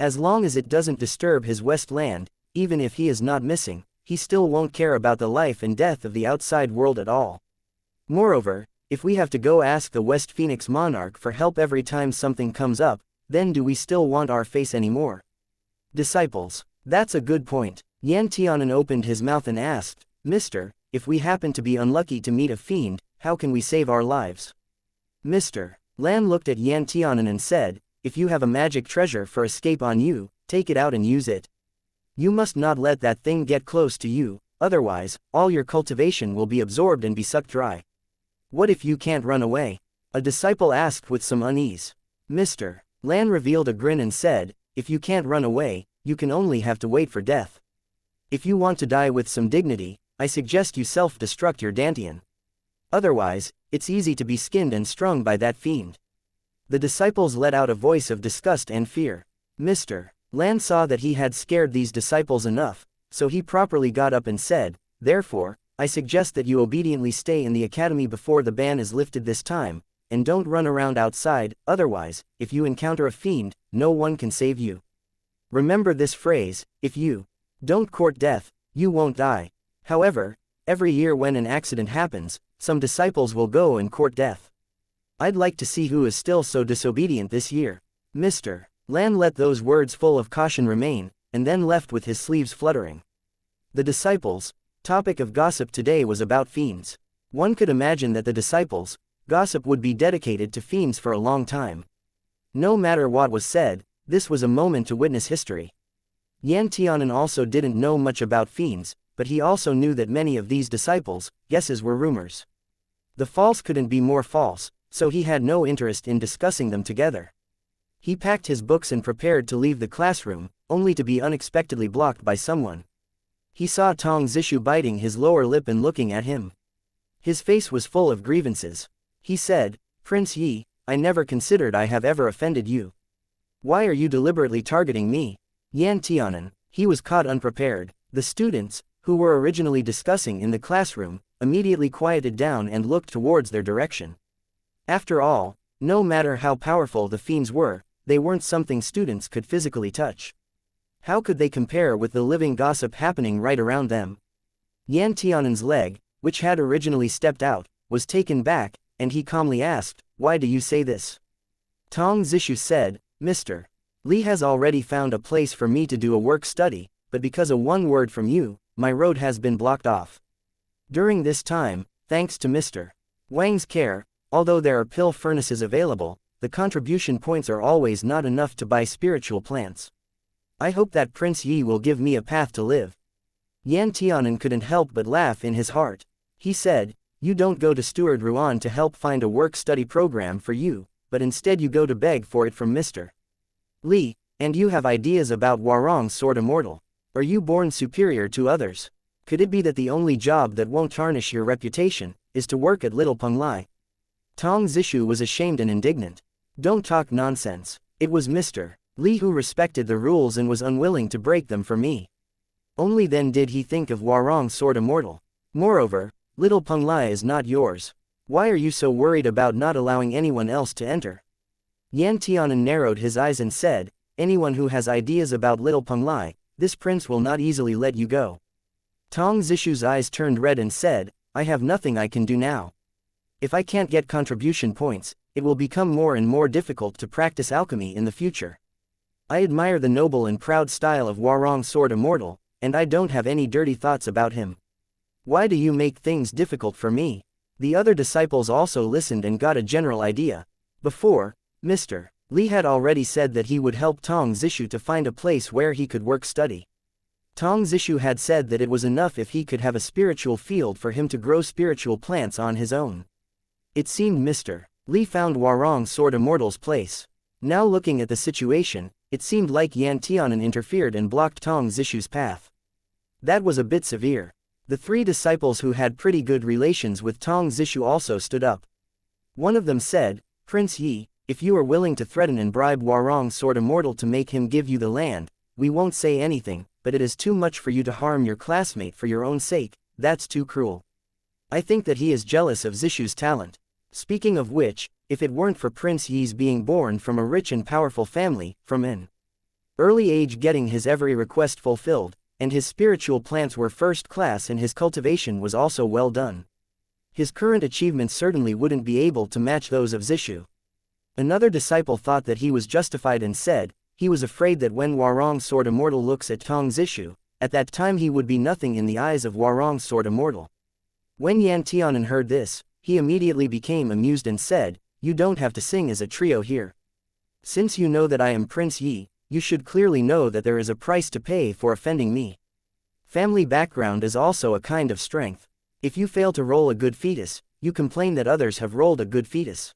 As long as it doesn't disturb his West land, even if he is not missing, he still won't care about the life and death of the outside world at all. Moreover, if we have to go ask the West Phoenix monarch for help every time something comes up, then do we still want our face anymore?" Disciples. That's a good point. Yan Tianan opened his mouth and asked, "Mister, if we happen to be unlucky to meet a fiend, how can we save our lives?" Mr. Lan looked at Yan Tianan and said, "If you have a magic treasure for escape on you, take it out and use it. You must not let that thing get close to you, otherwise, all your cultivation will be absorbed and be sucked dry." "What if you can't run away?" a disciple asked with some unease. Mr. Lan revealed a grin and said, "If you can't run away, you can only have to wait for death. If you want to die with some dignity, I suggest you self-destruct your dantian. Otherwise, it's easy to be skinned and strung by that fiend." The disciples let out a voice of disgust and fear. Mr. Lan saw that he had scared these disciples enough, so he properly got up and said, "Therefore, I suggest that you obediently stay in the academy before the ban is lifted this time, and don't run around outside, otherwise, if you encounter a fiend, no one can save you. Remember this phrase, if you don't court death, you won't die." However, every year when an accident happens, some disciples will go and court death. I'd like to see who is still so disobedient this year. Mr. Lan let those words full of caution remain, and then left with his sleeves fluttering. The disciples. Topic of gossip today was about fiends. One could imagine that the disciples' gossip would be dedicated to fiends for a long time. No matter what was said, this was a moment to witness history. Yan Tianan also didn't know much about fiends, but he also knew that many of these disciples' guesses were rumors. The false couldn't be more false, so he had no interest in discussing them together. He packed his books and prepared to leave the classroom, only to be unexpectedly blocked by someone. He saw Tong Zishu biting his lower lip and looking at him. His face was full of grievances. He said, "Prince Yi, I never considered I have ever offended you. Why are you deliberately targeting me?" Yan Tianan. He was caught unprepared. The students, who were originally discussing in the classroom, immediately quieted down and looked towards their direction. After all, no matter how powerful the fiends were, they weren't something students could physically touch. How could they compare with the living gossip happening right around them? Yan Tianan's leg, which had originally stepped out, was taken back, and he calmly asked, "Why do you say this?" Tong Zishu said, "Mr. Li has already found a place for me to do a work study, but because of one word from you, my road has been blocked off. During this time, thanks to Mr. Wang's care, although there are pill furnaces available, the contribution points are always not enough to buy spiritual plants. I hope that Prince Yi will give me a path to live." Yan Tianan couldn't help but laugh in his heart. He said, "You don't go to Steward Ruan to help find a work-study program for you, but instead you go to beg for it from Mr. Li, and you have ideas about Warong's Sword Immortal. Are you born superior to others? Could it be that the only job that won't tarnish your reputation is to work at Little Penglai?" Tong Zishu was ashamed and indignant. "Don't talk nonsense. It was Mr. Li who respected the rules and was unwilling to break them for me. Only then did he think of Warong's Sword Immortal. Moreover, Little Penglai is not yours. Why are you so worried about not allowing anyone else to enter?" Yan Tianan narrowed his eyes and said, "Anyone who has ideas about Little Penglai, this prince will not easily let you go." Tong Zishu's eyes turned red and said, "I have nothing I can do now. If I can't get contribution points, it will become more and more difficult to practice alchemy in the future. I admire the noble and proud style of Warong's Sword Immortal, and I don't have any dirty thoughts about him. Why do you make things difficult for me?" The other disciples also listened and got a general idea. Before, Mr. Li had already said that he would help Tong Zishu to find a place where he could work-study. Tong Zishu had said that it was enough if he could have a spiritual field for him to grow spiritual plants on his own. It seemed Mr. Li found Warong's Sword Immortal's place. Now looking at the situation, it seemed like Yan Tianan interfered and blocked Tong Zishu's path. That was a bit severe. The three disciples who had pretty good relations with Tong Zishu also stood up. One of them said, "Prince Yi, if you are willing to threaten and bribe Warong's Sword Immortal to make him give you the land, we won't say anything, but it is too much for you to harm your classmate for your own sake. That's too cruel. I think that he is jealous of Zishu's talent. Speaking of which, if it weren't for Prince Yi's being born from a rich and powerful family, from an early age getting his every request fulfilled, and his spiritual plants were first class and his cultivation was also well done, his current achievements certainly wouldn't be able to match those of Zishu." Another disciple thought that he was justified and said, he was afraid that when Warong's Sword Immortal looks at Tong Zishu, at that time he would be nothing in the eyes of Warong's Sword Immortal. When Yan Tianan heard this, he immediately became amused and said, "You don't have to sing as a trio here. Since you know that I am Prince Yi, you should clearly know that there is a price to pay for offending me. Family background is also a kind of strength. If you fail to roll a good fetus, you complain that others have rolled a good fetus.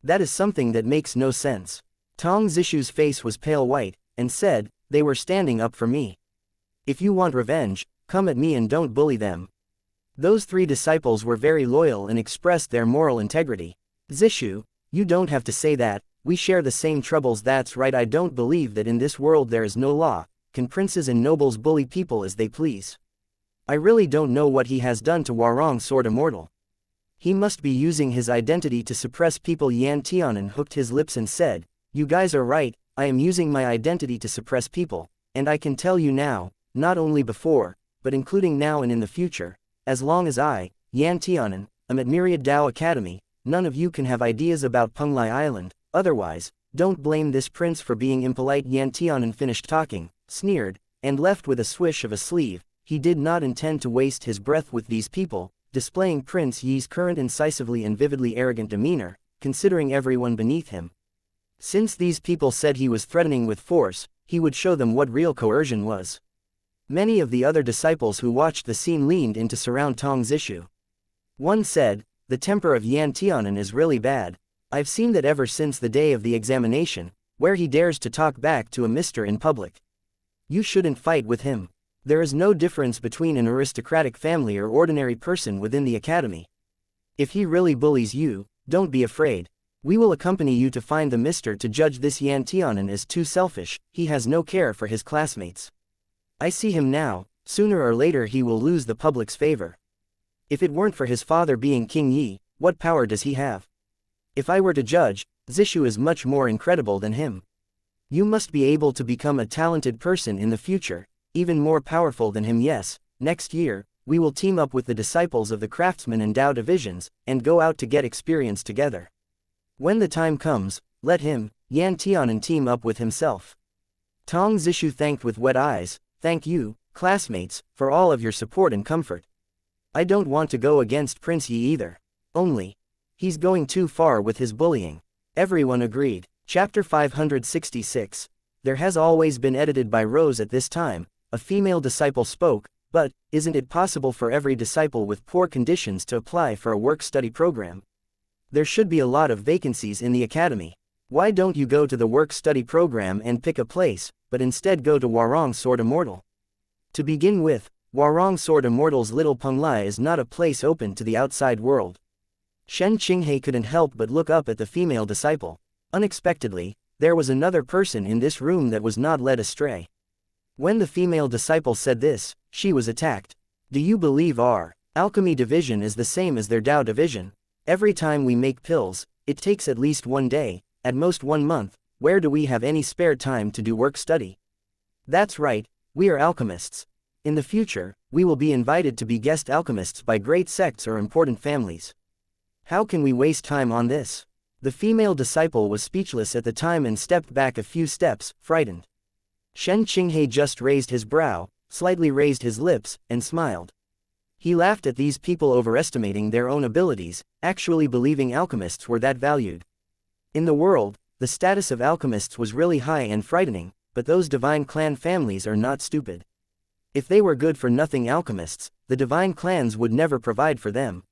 That is something that makes no sense." Tong Zishu's face was pale white, and said, "They were standing up for me. If you want revenge, come at me and don't bully them." Those three disciples were very loyal and expressed their moral integrity. "Zishu, you don't have to say that, we share the same troubles. That's right, I don't believe that in this world there is no law. Can princes and nobles bully people as they please? I really don't know what he has done to Warong's Sword Immortal. He must be using his identity to suppress people." Yan Tianan hooked his lips and said, "You guys are right, I am using my identity to suppress people, and I can tell you now, not only before, but including now and in the future, as long as I, Yan Tianan, am at Myriad Dao Academy, none of you can have ideas about Penglai Island. Otherwise, don't blame this prince for being impolite." Yan Tianan finished talking, sneered, and left with a swish of a sleeve. he did not intend to waste his breath with these people, displaying Prince Yi's current incisively and vividly arrogant demeanor, considering everyone beneath him. Since these people said he was threatening with force, he would show them what real coercion was. Many of the other disciples who watched the scene leaned in to surround Tong Zishu. One said, "The temper of Yan Tianan is really bad. I've seen that ever since the day of the examination, where he dares to talk back to a mister in public. You shouldn't fight with him. There is no difference between an aristocratic family or ordinary person within the academy. If he really bullies you, don't be afraid. We will accompany you to find the mister to judge this Yan Tianan as too selfish, he has no care for his classmates. I see him now, sooner or later he will lose the public's favor. If it weren't for his father being King Yi, what power does he have? If I were to judge, Zishu is much more incredible than him. You must be able to become a talented person in the future, even more powerful than him. Yes, next year, we will team up with the disciples of the craftsman and Dao divisions, and go out to get experience together. When the time comes, let him, Yan Tianan, team up with himself." Tong Zishu thanked with wet eyes, "Thank you, classmates, for all of your support and comfort. I don't want to go against Prince Yi either. Only, he's going too far with his bullying." Everyone agreed. Chapter 566. There has always been edited by Rose. At this time, a female disciple spoke, "But, isn't it possible for every disciple with poor conditions to apply for a work-study program? There should be a lot of vacancies in the academy. Why don't you go to the work-study program and pick a place, but instead go to Warong Sword Immortal? To begin with, Warong Sword Immortal's Little Penglai is not a place open to the outside world." Shen Qinghe couldn't help but look up at the female disciple. Unexpectedly, there was another person in this room that was not led astray. When the female disciple said this, she was attacked. "Do you believe our alchemy division is the same as their Dao division? Every time we make pills, it takes at least 1 day, at most 1 month. Where do we have any spare time to do work study?" "That's right, we are alchemists. In the future, we will be invited to be guest alchemists by great sects or important families. How can we waste time on this?" The female disciple was speechless at the time and stepped back a few steps, frightened. Shen Qinghe just raised his brow, slightly raised his lips, and smiled. He laughed at these people overestimating their own abilities, actually believing alchemists were that valued. In the world, the status of alchemists was really high and frightening, but those divine clan families are not stupid. If they were good-for-nothing alchemists, the divine clans would never provide for them.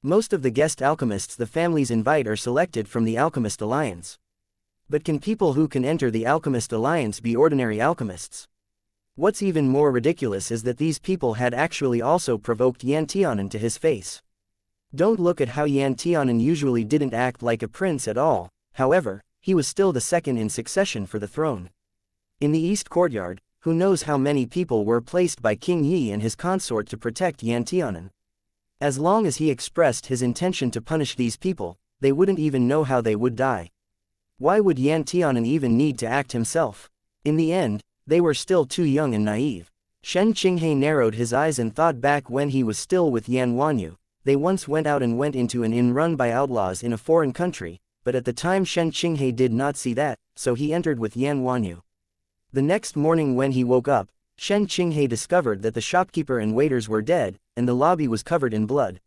Most of the guest alchemists the families invite are selected from the Alchemist Alliance. But can people who can enter the Alchemist Alliance be ordinary alchemists? What's even more ridiculous is that these people had actually also provoked Yan Tianan to his face. Don't look at how Yan Tianan usually didn't act like a prince at all. However, he was still the second in succession for the throne. In the East Courtyard, who knows how many people were placed by King Yi and his consort to protect Yan Tianan. As long as he expressed his intention to punish these people, they wouldn't even know how they would die. Why would Yan Tianan even need to act himself? In the end, they were still too young and naive. Shen Qinghe narrowed his eyes and thought back when he was still with Yan Wanyu. They once went out and went into an inn run by outlaws in a foreign country, but at the time Shen Qinghe did not see that, so he entered with Yan Wanyu. The next morning when he woke up, Shen Qinghe discovered that the shopkeeper and waiters were dead, and the lobby was covered in blood.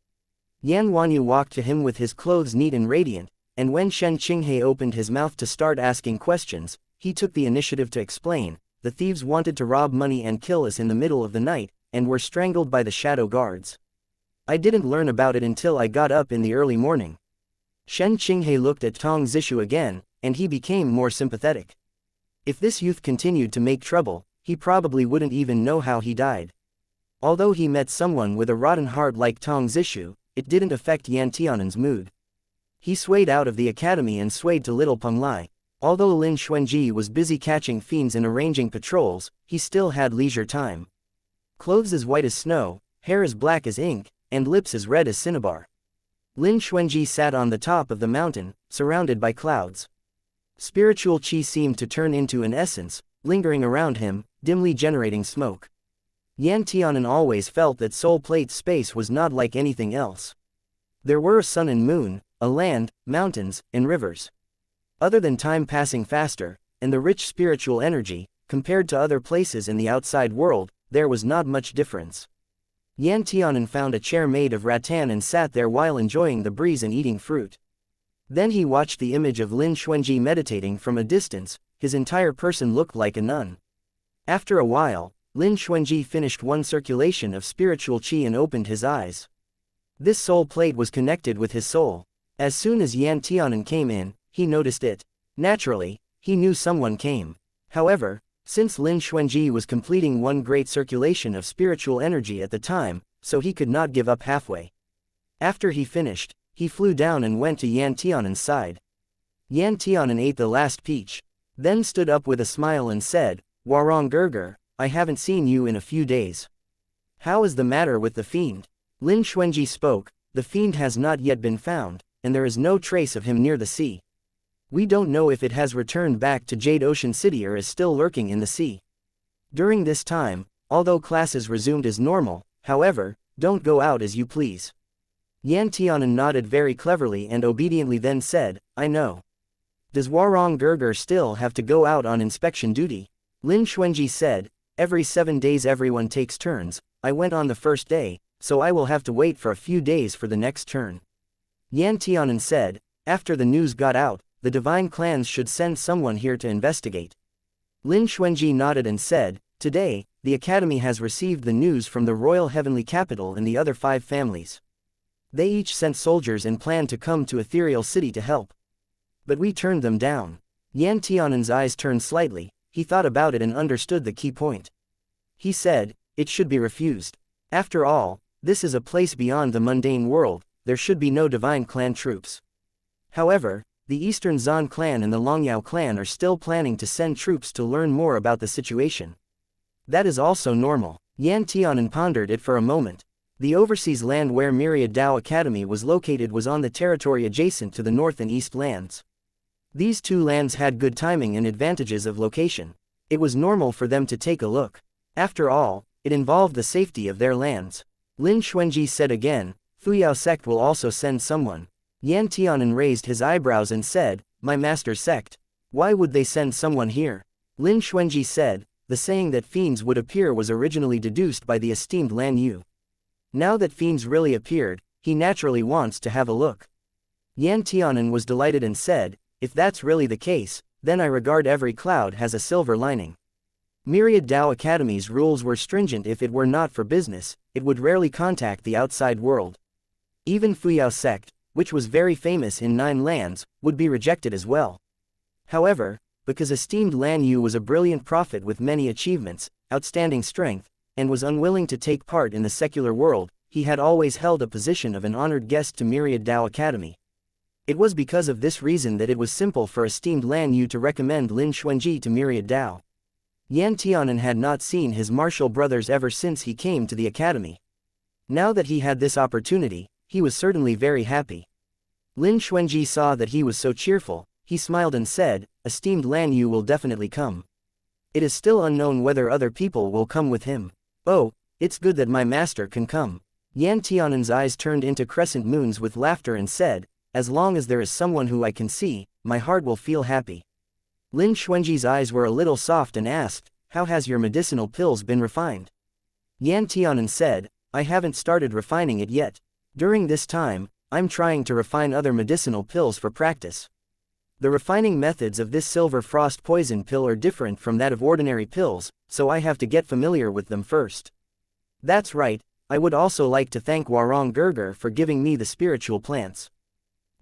Yan Wanyu walked to him with his clothes neat and radiant, and when Shen Qinghe opened his mouth to start asking questions, he took the initiative to explain. The thieves wanted to rob money and kill us in the middle of the night, and were strangled by the shadow guards. I didn't learn about it until I got up in the early morning. Shen Qinghe looked at Tong Zishu again, and he became more sympathetic. If this youth continued to make trouble, he probably wouldn't even know how he died. Although he met someone with a rotten heart like Tong Zishu, it didn't affect Yan Tianan's mood. He swayed out of the academy and swayed to Little Penglai. Although Lin Xuanji was busy catching fiends and arranging patrols, he still had leisure time. Clothes as white as snow, hair as black as ink, and lips as red as cinnabar. Lin Xuanji sat on the top of the mountain, surrounded by clouds. Spiritual qi seemed to turn into an essence, lingering around him, dimly generating smoke. Yan Tianan always felt that Soul Plate's space was not like anything else. There were a sun and moon, a land, mountains, and rivers. Other than time passing faster, and the rich spiritual energy, compared to other places in the outside world, there was not much difference. Yan Tianan found a chair made of rattan and sat there while enjoying the breeze and eating fruit. Then he watched the image of Lin Xuanji meditating from a distance. His entire person looked like a nun. After a while, Lin Xuanji finished one circulation of spiritual qi and opened his eyes. This soul plate was connected with his soul. As soon as Yan Tianan came in, he noticed it. Naturally, he knew someone came. However, since Lin Xuanji was completing one great circulation of spiritual energy at the time, so he could not give up halfway. After he finished, he flew down and went to Yan Tianan's side. Yan Tianan ate the last peach, then stood up with a smile and said, "Warong Gerger, I haven't seen you in a few days. How is the matter with the fiend?" Lin Xuanji spoke, "The fiend has not yet been found, and there is no trace of him near the sea. We don't know if it has returned back to Jade Ocean City or is still lurking in the sea. During this time, although classes resumed as normal, however, don't go out as you please." Yan Tianan nodded very cleverly and obediently then said, "I know. Does Warong Gerger still have to go out on inspection duty?" Lin Xuanji said, "Every 7 days everyone takes turns. I went on the first day, so I will have to wait for a few days for the next turn." Yan Tianan said, "After the news got out, the divine clans should send someone here to investigate." Lin Xuanji nodded and said, "Today, the academy has received the news from the royal heavenly capital and the other 5 families. They each sent soldiers and planned to come to Ethereal City to help. But we turned them down." Yan Tianan's eyes turned slightly. He thought about it and understood the key point. He said, "It should be refused. After all, this is a place beyond the mundane world, there should be no divine clan troops. However, the Eastern Zan clan and the Longyao clan are still planning to send troops to learn more about the situation. That is also normal." Yan Tianan pondered it for a moment. The overseas land where Myriad Dao Academy was located was on the territory adjacent to the North and East lands. These two lands had good timing and advantages of location. It was normal for them to take a look. After all, it involved the safety of their lands. Lin Xuanji said again, "Fuyao sect will also send someone." Yan Tianan raised his eyebrows and said, "My master's sect? Why would they send someone here?" Lin Xuanji said, "The saying that fiends would appear was originally deduced by the esteemed Lan Yu. Now that fiends really appeared, he naturally wants to have a look." Yan Tianan was delighted and said, "If that's really the case, then I regard every cloud has a silver lining. Myriad Dao Academy's rules were stringent. If it were not for business, it would rarely contact the outside world. Even Fuyao sect, which was very famous in 9 lands, would be rejected as well. However, because esteemed Lan Yu was a brilliant prophet with many achievements, outstanding strength, and was unwilling to take part in the secular world, he had always held a position of an honored guest to Myriad Dao Academy. It was because of this reason that it was simple for esteemed Lan Yu to recommend Lin Xuanji to Myriad Dao. Yan Tianan had not seen his martial brothers ever since he came to the academy. Now that he had this opportunity, he was certainly very happy. Lin Xuanji saw that he was so cheerful, he smiled and said, "Esteemed Lan Yu will definitely come. It is still unknown whether other people will come with him. Oh, it's good that my master can come." Yan Tianan's eyes turned into crescent moons with laughter and said, "As long as there is someone who I can see, my heart will feel happy." Lin Xuanji's eyes were a little soft and asked, "How has your medicinal pills been refined?" Yan Tianan said, "I haven't started refining it yet. During this time, I'm trying to refine other medicinal pills for practice. The refining methods of this silver frost poison pill are different from that of ordinary pills, so I have to get familiar with them first." "That's right. I would also like to thank Warong Gerger for giving me the spiritual plants."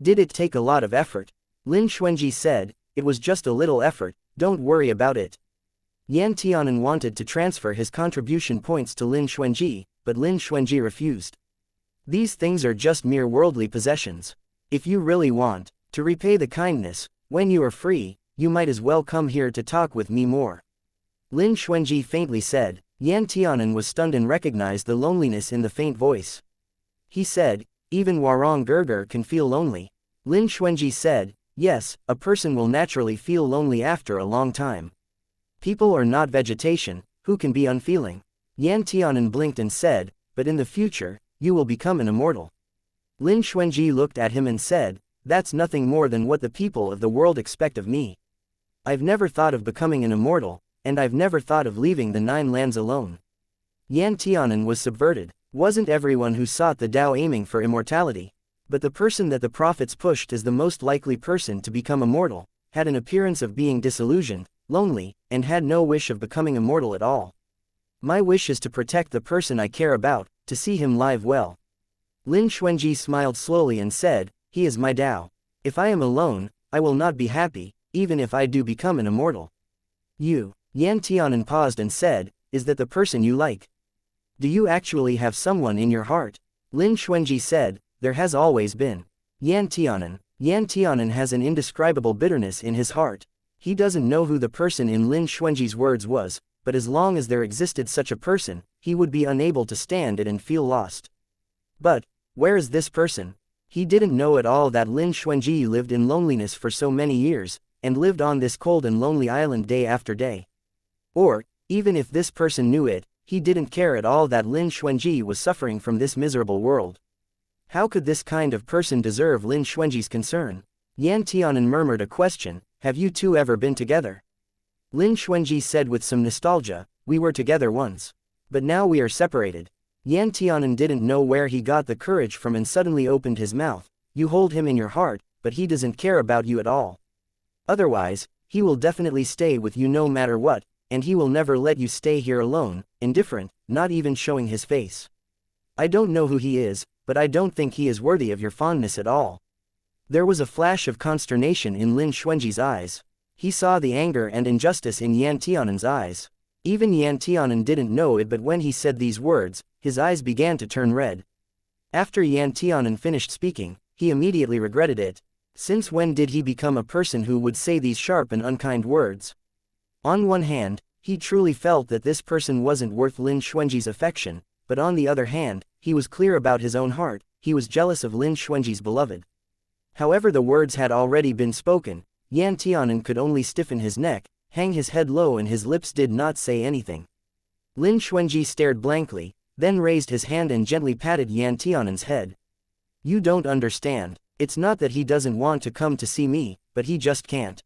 "Did it take a lot of effort?" Lin Xuanji said, "It was just a little effort, don't worry about it." Yan Tianan wanted to transfer his contribution points to Lin Xuanji, but Lin Xuanji refused. "These things are just mere worldly possessions. If you really want to repay the kindness, when you are free, you might as well come here to talk with me more." Lin Xuanji faintly said. Yan Tianan was stunned and recognized the loneliness in the faint voice. He said, "Even Warong Gerger can feel lonely." Lin Xuanji said, "Yes, a person will naturally feel lonely after a long time. People are not vegetation, who can be unfeeling?" Yan Tianan blinked and said, "But in the future, you will become an immortal." Lin Xuanji looked at him and said, "That's nothing more than what the people of the world expect of me. I've never thought of becoming an immortal, and I've never thought of leaving the 9 lands alone. Yan Tianan was subverted. Wasn't everyone who sought the Tao aiming for immortality? But the person that the prophets pushed as the most likely person to become immortal, had an appearance of being disillusioned, lonely, and had no wish of becoming immortal at all. My wish is to protect the person I care about, to see him live well. Lin Xuanji smiled slowly and said, he is my Tao. If I am alone, I will not be happy, even if I do become an immortal. You, Yan Tianan paused and said, is that the person you like? Do you actually have someone in your heart? Lin Xuanji said, there has always been. Yan Tianan has an indescribable bitterness in his heart. He doesn't know who the person in Lin Xuanji's words was, but as long as there existed such a person, he would be unable to stand it and feel lost. But, where is this person? He didn't know at all that Lin Xuanji lived in loneliness for so many years, and lived on this cold and lonely island day after day. Or, even if this person knew it, he didn't care at all that Lin Xuanji was suffering from this miserable world. How could this kind of person deserve Lin Xuanji's concern? Yan Tianan murmured a question, have you two ever been together? Lin Xuanji said with some nostalgia, we were together once. But now we are separated. Yan Tianan didn't know where he got the courage from and suddenly opened his mouth, you hold him in your heart, but he doesn't care about you at all. Otherwise, he will definitely stay with you no matter what, and he will never let you stay here alone, indifferent, not even showing his face. I don't know who he is, but I don't think he is worthy of your fondness at all. There was a flash of consternation in Lin Xuanji's eyes. He saw the anger and injustice in Yan Tianan's eyes. Even Yan Tianan didn't know it, but when he said these words, his eyes began to turn red. After Yan Tianan finished speaking, he immediately regretted it. Since when did he become a person who would say these sharp and unkind words? On one hand, he truly felt that this person wasn't worth Lin Xuanji's affection, but on the other hand, he was clear about his own heart, he was jealous of Lin Xuanji's beloved. However, the words had already been spoken, Yan Tianan could only stiffen his neck, hang his head low, and his lips did not say anything. Lin Xuanji stared blankly, then raised his hand and gently patted Yan Tianan's head. You don't understand. It's not that he doesn't want to come to see me, but he just can't.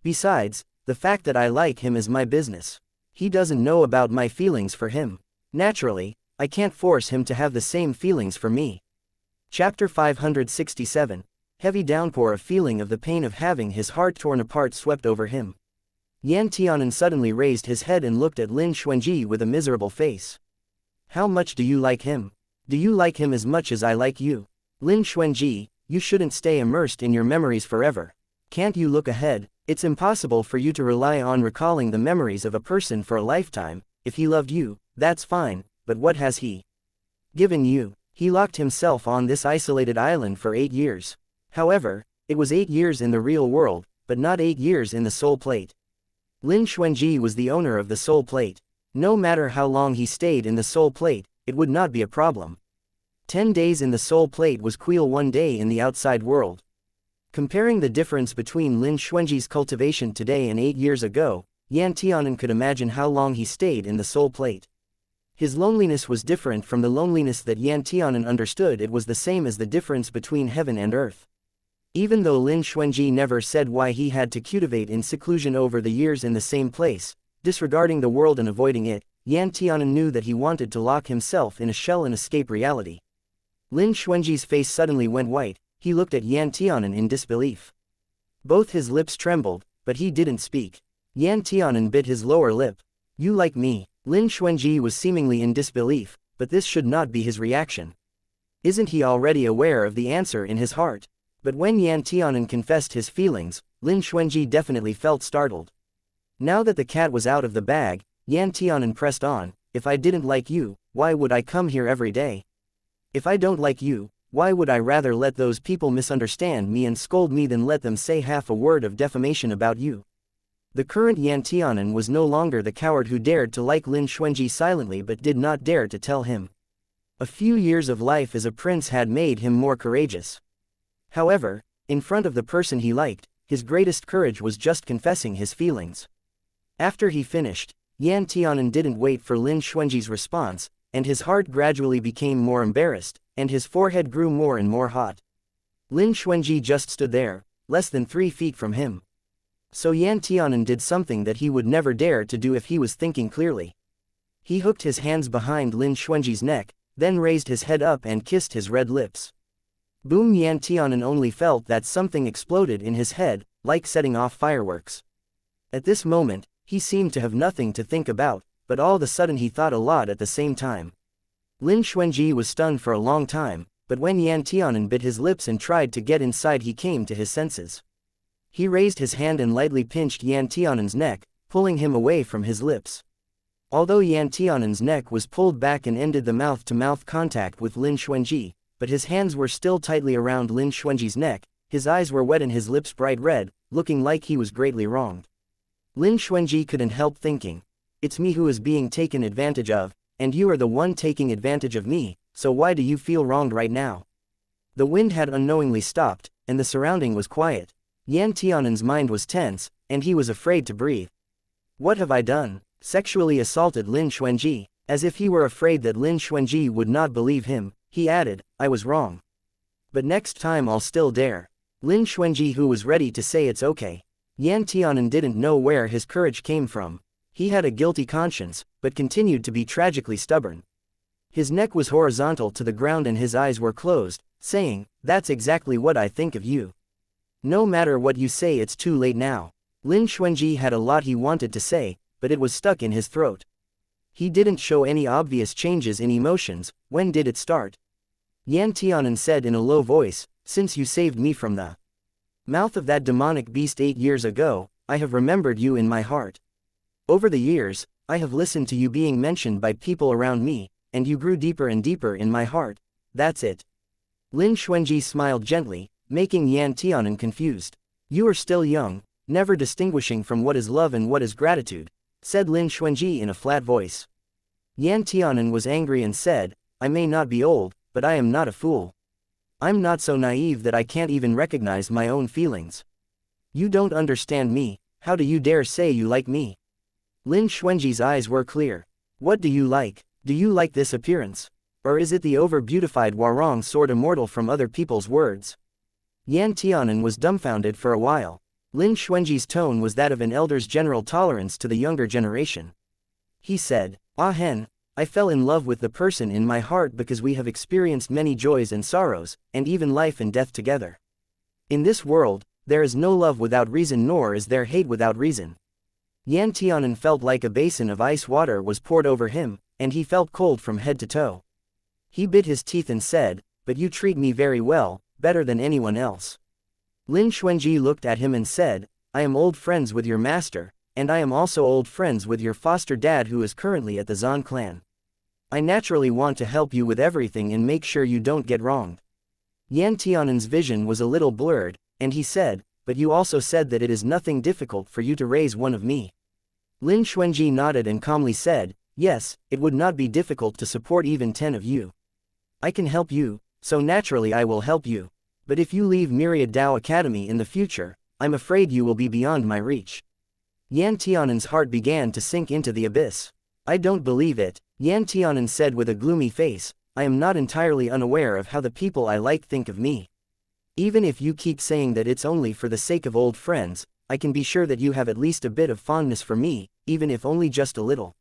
Besides, the fact that I like him is my business. He doesn't know about my feelings for him. Naturally, I can't force him to have the same feelings for me. Chapter 567. Heavy downpour. A feeling of the pain of having his heart torn apart swept over him. Yan Tianan suddenly raised his head and looked at Lin Xuanji with a miserable face. How much do you like him? Do you like him as much as I like you? Lin Xuanji, you shouldn't stay immersed in your memories forever. Can't you look ahead? It's impossible for you to rely on recalling the memories of a person for a lifetime. If he loved you, that's fine, but what has he given you? He locked himself on this isolated island for 8 years. However, it was 8 years in the real world, but not 8 years in the soul plate. Lin Xuanji was the owner of the soul plate. No matter how long he stayed in the soul plate, it would not be a problem. 10 days in the soul plate was quite 1 day in the outside world. Comparing the difference between Lin Xuanji's cultivation today and 8 years ago, Yan Tianan could imagine how long he stayed in the soul plate. His loneliness was different from the loneliness that Yan Tianan understood. It was the same as the difference between heaven and earth. Even though Lin Xuanji never said why he had to cultivate in seclusion over the years in the same place, disregarding the world and avoiding it, Yan Tianan knew that he wanted to lock himself in a shell and escape reality. Lin Xuanji's face suddenly went white. He looked at Yan Tianan in disbelief. Both his lips trembled, but he didn't speak. Yan Tianan bit his lower lip. You like me? Lin Xuanji was seemingly in disbelief, but this should not be his reaction. Isn't he already aware of the answer in his heart? But when Yan Tianan confessed his feelings, Lin Xuanji definitely felt startled. Now that the cat was out of the bag, Yan Tianan pressed on, if I didn't like you, why would I come here every day? If I don't like you, why would I rather let those people misunderstand me and scold me than let them say half a word of defamation about you? The current Yan Tianan was no longer the coward who dared to like Lin Xuanji silently but did not dare to tell him. A few years of life as a prince had made him more courageous. However, in front of the person he liked, his greatest courage was just confessing his feelings. After he finished, Yan Tianan didn't wait for Lin Xuanji's response, and his heart gradually became more embarrassed, and his forehead grew more and more hot. Lin Xuanji just stood there, less than 3 feet from him. So Yan Tianan did something that he would never dare to do if he was thinking clearly. He hooked his hands behind Lin Xuanji's neck, then raised his head up and kissed his red lips. Boom! Yan Tianan only felt that something exploded in his head, like setting off fireworks. At this moment, he seemed to have nothing to think about, but all of a sudden he thought a lot at the same time. Lin Xuanji was stunned for a long time, but when Yan Tianan bit his lips and tried to get inside, he came to his senses. He raised his hand and lightly pinched Yan Tianan's neck, pulling him away from his lips. Although Yan Tianan's neck was pulled back and ended the mouth-to-mouth contact with Lin Xuanji, but his hands were still tightly around Lin Xuanji's neck, his eyes were wet and his lips bright red, looking like he was greatly wronged. Lin Xuanji couldn't help thinking, "It's me who is being taken advantage of, and you are the one taking advantage of me, so why do you feel wronged right now?" The wind had unknowingly stopped, and the surrounding was quiet. Yan Tianan's mind was tense, and he was afraid to breathe. "What have I done?" Sexually assaulted Lin Xuanji. As if he were afraid that Lin Xuanji would not believe him, he added, "I was wrong. But next time I'll still dare." Lin Xuanji, who was ready to say it's okay. Yan Tianan didn't know where his courage came from. He had a guilty conscience, but continued to be tragically stubborn. His neck was horizontal to the ground and his eyes were closed, saying, "That's exactly what I think of you. No matter what you say, it's too late now." Lin Xuanji had a lot he wanted to say, but it was stuck in his throat. He didn't show any obvious changes in emotions. "When did it start?" Yan Tianan said in a low voice, "Since you saved me from the mouth of that demonic beast 8 years ago, I have remembered you in my heart. Over the years, I have listened to you being mentioned by people around me, and you grew deeper and deeper in my heart. That's it." Lin Xuanji smiled gently, making Yan Tianan confused. "You are still young, never distinguishing from what is love and what is gratitude," said Lin Xuanji in a flat voice. Yan Tianan was angry and said, "I may not be old, but I am not a fool. I'm not so naive that I can't even recognize my own feelings. You don't understand me. How do you dare say you like me?" Lin Xuanji's eyes were clear. "What do you like? Do you like this appearance? Or is it the over-beautified Warong sword immortal from other people's words?" Yan Tianan was dumbfounded for a while. Lin Xuanji's tone was that of an elder's general tolerance to the younger generation. He said, "Ah Hen, I fell in love with the person in my heart because we have experienced many joys and sorrows, and even life and death together. In this world, there is no love without reason nor is there hate without reason." Yan Tianan felt like a basin of ice water was poured over him, and he felt cold from head to toe. He bit his teeth and said, "But you treat me very well, better than anyone else." Lin Xuanji looked at him and said, "I am old friends with your master, and I am also old friends with your foster dad who is currently at the Zan clan. I naturally want to help you with everything and make sure you don't get wronged." Yan Tianan's vision was a little blurred, and he said, "But you also said that it is nothing difficult for you to raise one of me." Lin Xuanji nodded and calmly said, "Yes, it would not be difficult to support even 10 of you. I can help you, so naturally I will help you. But if you leave Myriad Dao Academy in the future, I'm afraid you will be beyond my reach." Yan Tianan's heart began to sink into the abyss. "I don't believe it," Yan Tianan said with a gloomy face. "I am not entirely unaware of how the people I like think of me. Even if you keep saying that it's only for the sake of old friends, I can be sure that you have at least a bit of fondness for me, even if only just a little."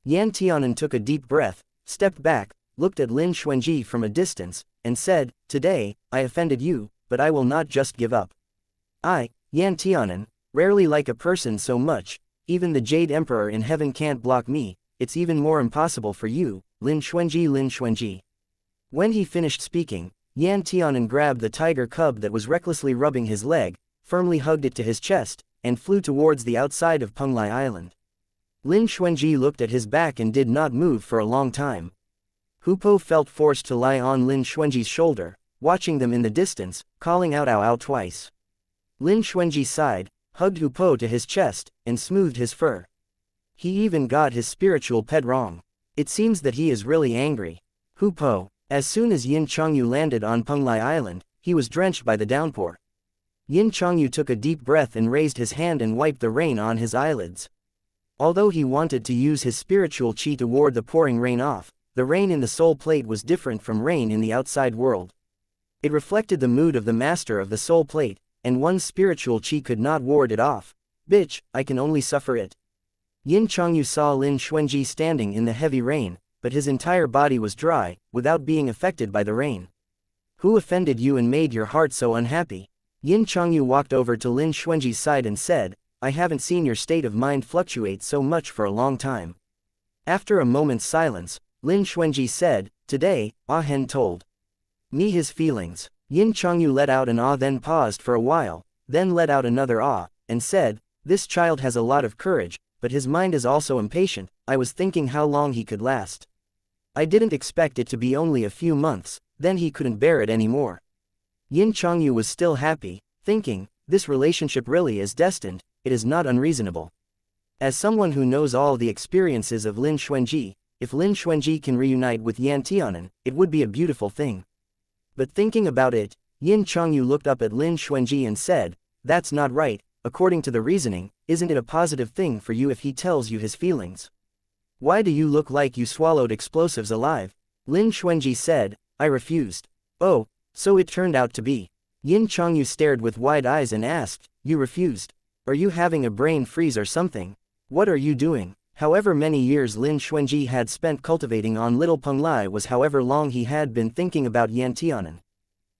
Yan Tianan took a deep breath, stepped back, looked at Lin Xuanji from a distance, and said, "Today, I offended you, but I will not just give up. I, Yan Tianan, rarely like a person so much. Even the Jade Emperor in heaven can't block me. It's even more impossible for you, Lin Xuanji, Lin Xuanji." When he finished speaking, Yan Tianan grabbed the tiger cub that was recklessly rubbing his leg, firmly hugged it to his chest, and flew towards the outside of Penglai Island. Lin Xuanji looked at his back and did not move for a long time. Hupo felt forced to lie on Lin Xuanji's shoulder, watching them in the distance, calling out "ow ow" twice. Lin Xuanji sighed, hugged Hupo to his chest, and smoothed his fur. He even got his spiritual pet wrong. It seems that he is really angry. Hupo. As soon as Yin Chongyu landed on Penglai Island, he was drenched by the downpour. Yin Chongyu took a deep breath and raised his hand and wiped the rain on his eyelids. Although he wanted to use his spiritual chi to ward the pouring rain off, the rain in the soul plate was different from rain in the outside world. It reflected the mood of the master of the soul plate, and one's spiritual chi could not ward it off. "Bitch, I can only suffer it." Yin Chongyu saw Lin Xuanji standing in the heavy rain, but his entire body was dry, without being affected by the rain. Who offended you and made your heart so unhappy? Yin Chongyu walked over to Lin Xuanji's side and said, I haven't seen your state of mind fluctuate so much for a long time. After a moment's silence, Lin Xuanji said, today, Ah Hen told me his feelings. Yin Chongyu let out an ah, then paused for a while, then let out another ah, and said, this child has a lot of courage, but his mind is also impatient. I was thinking how long he could last. I didn't expect it to be only a few months, then he couldn't bear it anymore. Yin Chongyu was still happy, thinking, this relationship really is destined, it is not unreasonable. As someone who knows all the experiences of Lin Xuanji, if Lin Xuanji can reunite with Yan Tianan, it would be a beautiful thing. But thinking about it, Yin Chongyu looked up at Lin Xuanji and said, that's not right, according to the reasoning, isn't it a positive thing for you if he tells you his feelings? Why do you look like you swallowed explosives alive? Lin Xuanji said, I refused. Oh, so it turned out to be. Yin Chongyu stared with wide eyes and asked, you refused? Are you having a brain freeze or something? What are you doing? However many years Lin Xuanji had spent cultivating on Little Penglai was however long he had been thinking about Yan Tianan.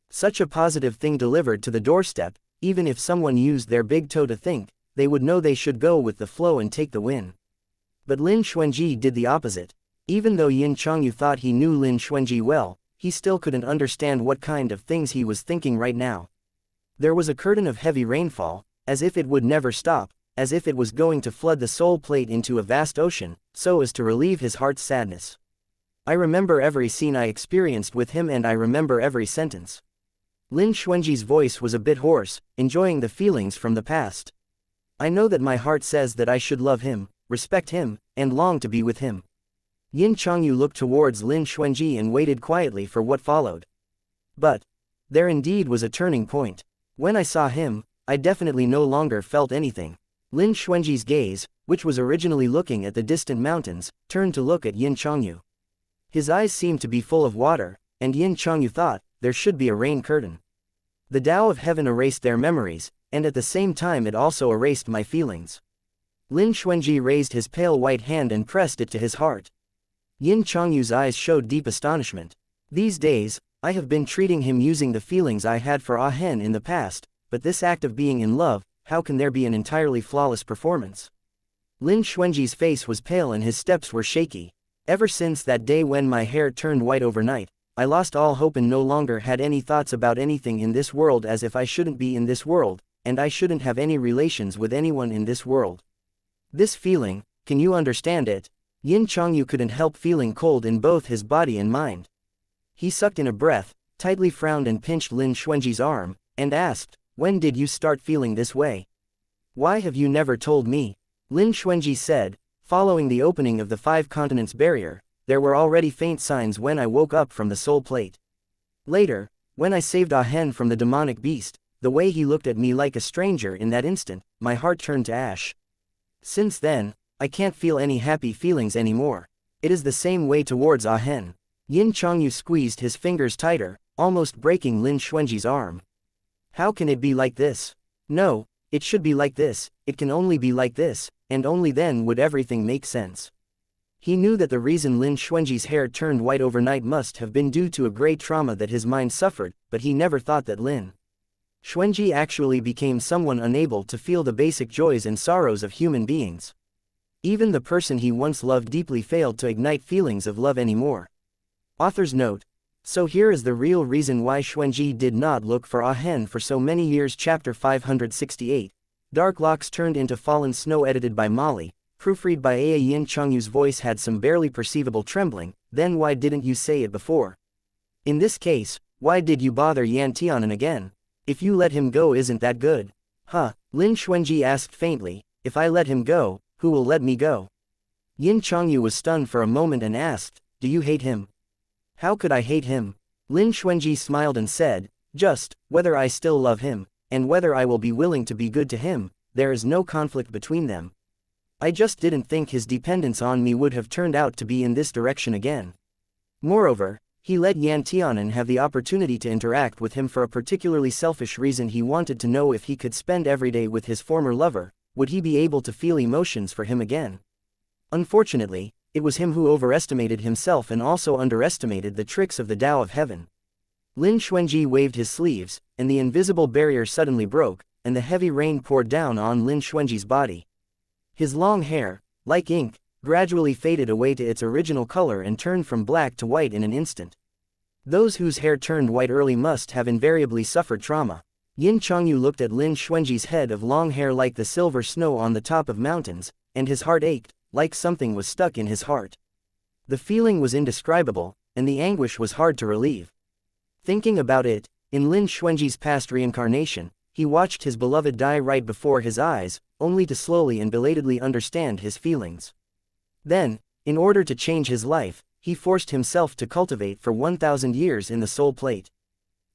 Such a positive thing delivered to the doorstep, even if someone used their big toe to think, they would know they should go with the flow and take the win. But Lin Xuanji did the opposite. Even though Yin Chongyu thought he knew Lin Xuanji well, he still couldn't understand what kind of things he was thinking right now. There was a curtain of heavy rainfall, as if it would never stop, as if it was going to flood the soul plate into a vast ocean, so as to relieve his heart's sadness. I remember every scene I experienced with him and I remember every sentence. Lin Xuanji's voice was a bit hoarse, enjoying the feelings from the past. I know that my heart says that I should love him, respect him, and long to be with him. Yin Chongyu looked towards Lin Xuanji and waited quietly for what followed. But there indeed was a turning point. When I saw him, I definitely no longer felt anything. Lin Xuanji's gaze, which was originally looking at the distant mountains, turned to look at Yin Chongyu. His eyes seemed to be full of water, and Yin Chongyu thought, there should be a rain curtain. The Tao of Heaven erased their memories, and at the same time it also erased my feelings. Lin Xuanji raised his pale white hand and pressed it to his heart. Yin Chongyu's eyes showed deep astonishment. These days, I have been treating him using the feelings I had for Ah Hen in the past, but this act of being in love, how can there be an entirely flawless performance? Lin Xuanji's face was pale and his steps were shaky. Ever since that day when my hair turned white overnight, I lost all hope and no longer had any thoughts about anything in this world, as if I shouldn't be in this world, and I shouldn't have any relations with anyone in this world. This feeling, can you understand it? Yin Chongyu couldn't help feeling cold in both his body and mind. He sucked in a breath, tightly frowned and pinched Lin Xuanji's arm, and asked, when did you start feeling this way? Why have you never told me? Lin Xuanji said, following the opening of the 5 continents barrier, there were already faint signs when I woke up from the soul plate. Later, when I saved Ah Hen from the demonic beast, the way he looked at me like a stranger in that instant, my heart turned to ash. Since then, I can't feel any happy feelings anymore. It is the same way towards Ah Hen. Yin Chongyu squeezed his fingers tighter, almost breaking Lin Xuanji's arm. How can it be like this? No, it should be like this, it can only be like this, and only then would everything make sense. He knew that the reason Lin Xuanji's hair turned white overnight must have been due to a great trauma that his mind suffered, but he never thought that Lin Xuanji actually became someone unable to feel the basic joys and sorrows of human beings. Even the person he once loved deeply failed to ignite feelings of love anymore. Author's note. So here is the real reason why Xuanji did not look for Ah Hen for so many years. Chapter 568. Dark Locks Turned into Fallen Snow, edited by Molly, proofread by Aya. Yin Chongyu's voice had some barely perceivable trembling. Then why didn't you say it before? In this case, why did you bother Yan Tianan again? If you let him go, isn't that good? Huh? Lin Xuanji asked faintly, if I let him go, who will let me go? Yin Chongyu was stunned for a moment and asked, do you hate him? How could I hate him? Lin Xuanji smiled and said, just, whether I still love him, and whether I will be willing to be good to him, there is no conflict between them. I just didn't think his dependence on me would have turned out to be in this direction again. Moreover, he let Yan Tianan have the opportunity to interact with him for a particularly selfish reason. He wanted to know if he could spend every day with his former lover, would he be able to feel emotions for him again? Unfortunately, it was him who overestimated himself and also underestimated the tricks of the Tao of Heaven. Lin Xuanji waved his sleeves, and the invisible barrier suddenly broke, and the heavy rain poured down on Lin Xuanji's body. His long hair, like ink, gradually faded away to its original color and turned from black to white in an instant. Those whose hair turned white early must have invariably suffered trauma. Yin Chongyu looked at Lin Xuanji's head of long hair like the silver snow on the top of mountains, and his heart ached, like something was stuck in his heart. The feeling was indescribable, and the anguish was hard to relieve. Thinking about it, in Lin Xuanji's past reincarnation, he watched his beloved die right before his eyes, only to slowly and belatedly understand his feelings. Then, in order to change his life, he forced himself to cultivate for 1,000 years in the soul plate.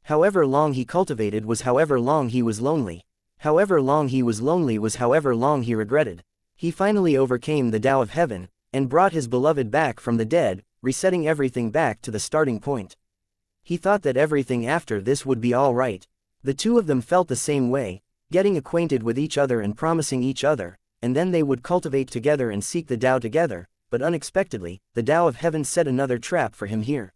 However long he cultivated was however long he was lonely. However long he was lonely was however long he regretted. He finally overcame the Tao of Heaven, and brought his beloved back from the dead, resetting everything back to the starting point. He thought that everything after this would be all right. The two of them felt the same way, getting acquainted with each other and promising each other, and then they would cultivate together and seek the Tao together, but unexpectedly, the Tao of Heaven set another trap for him here.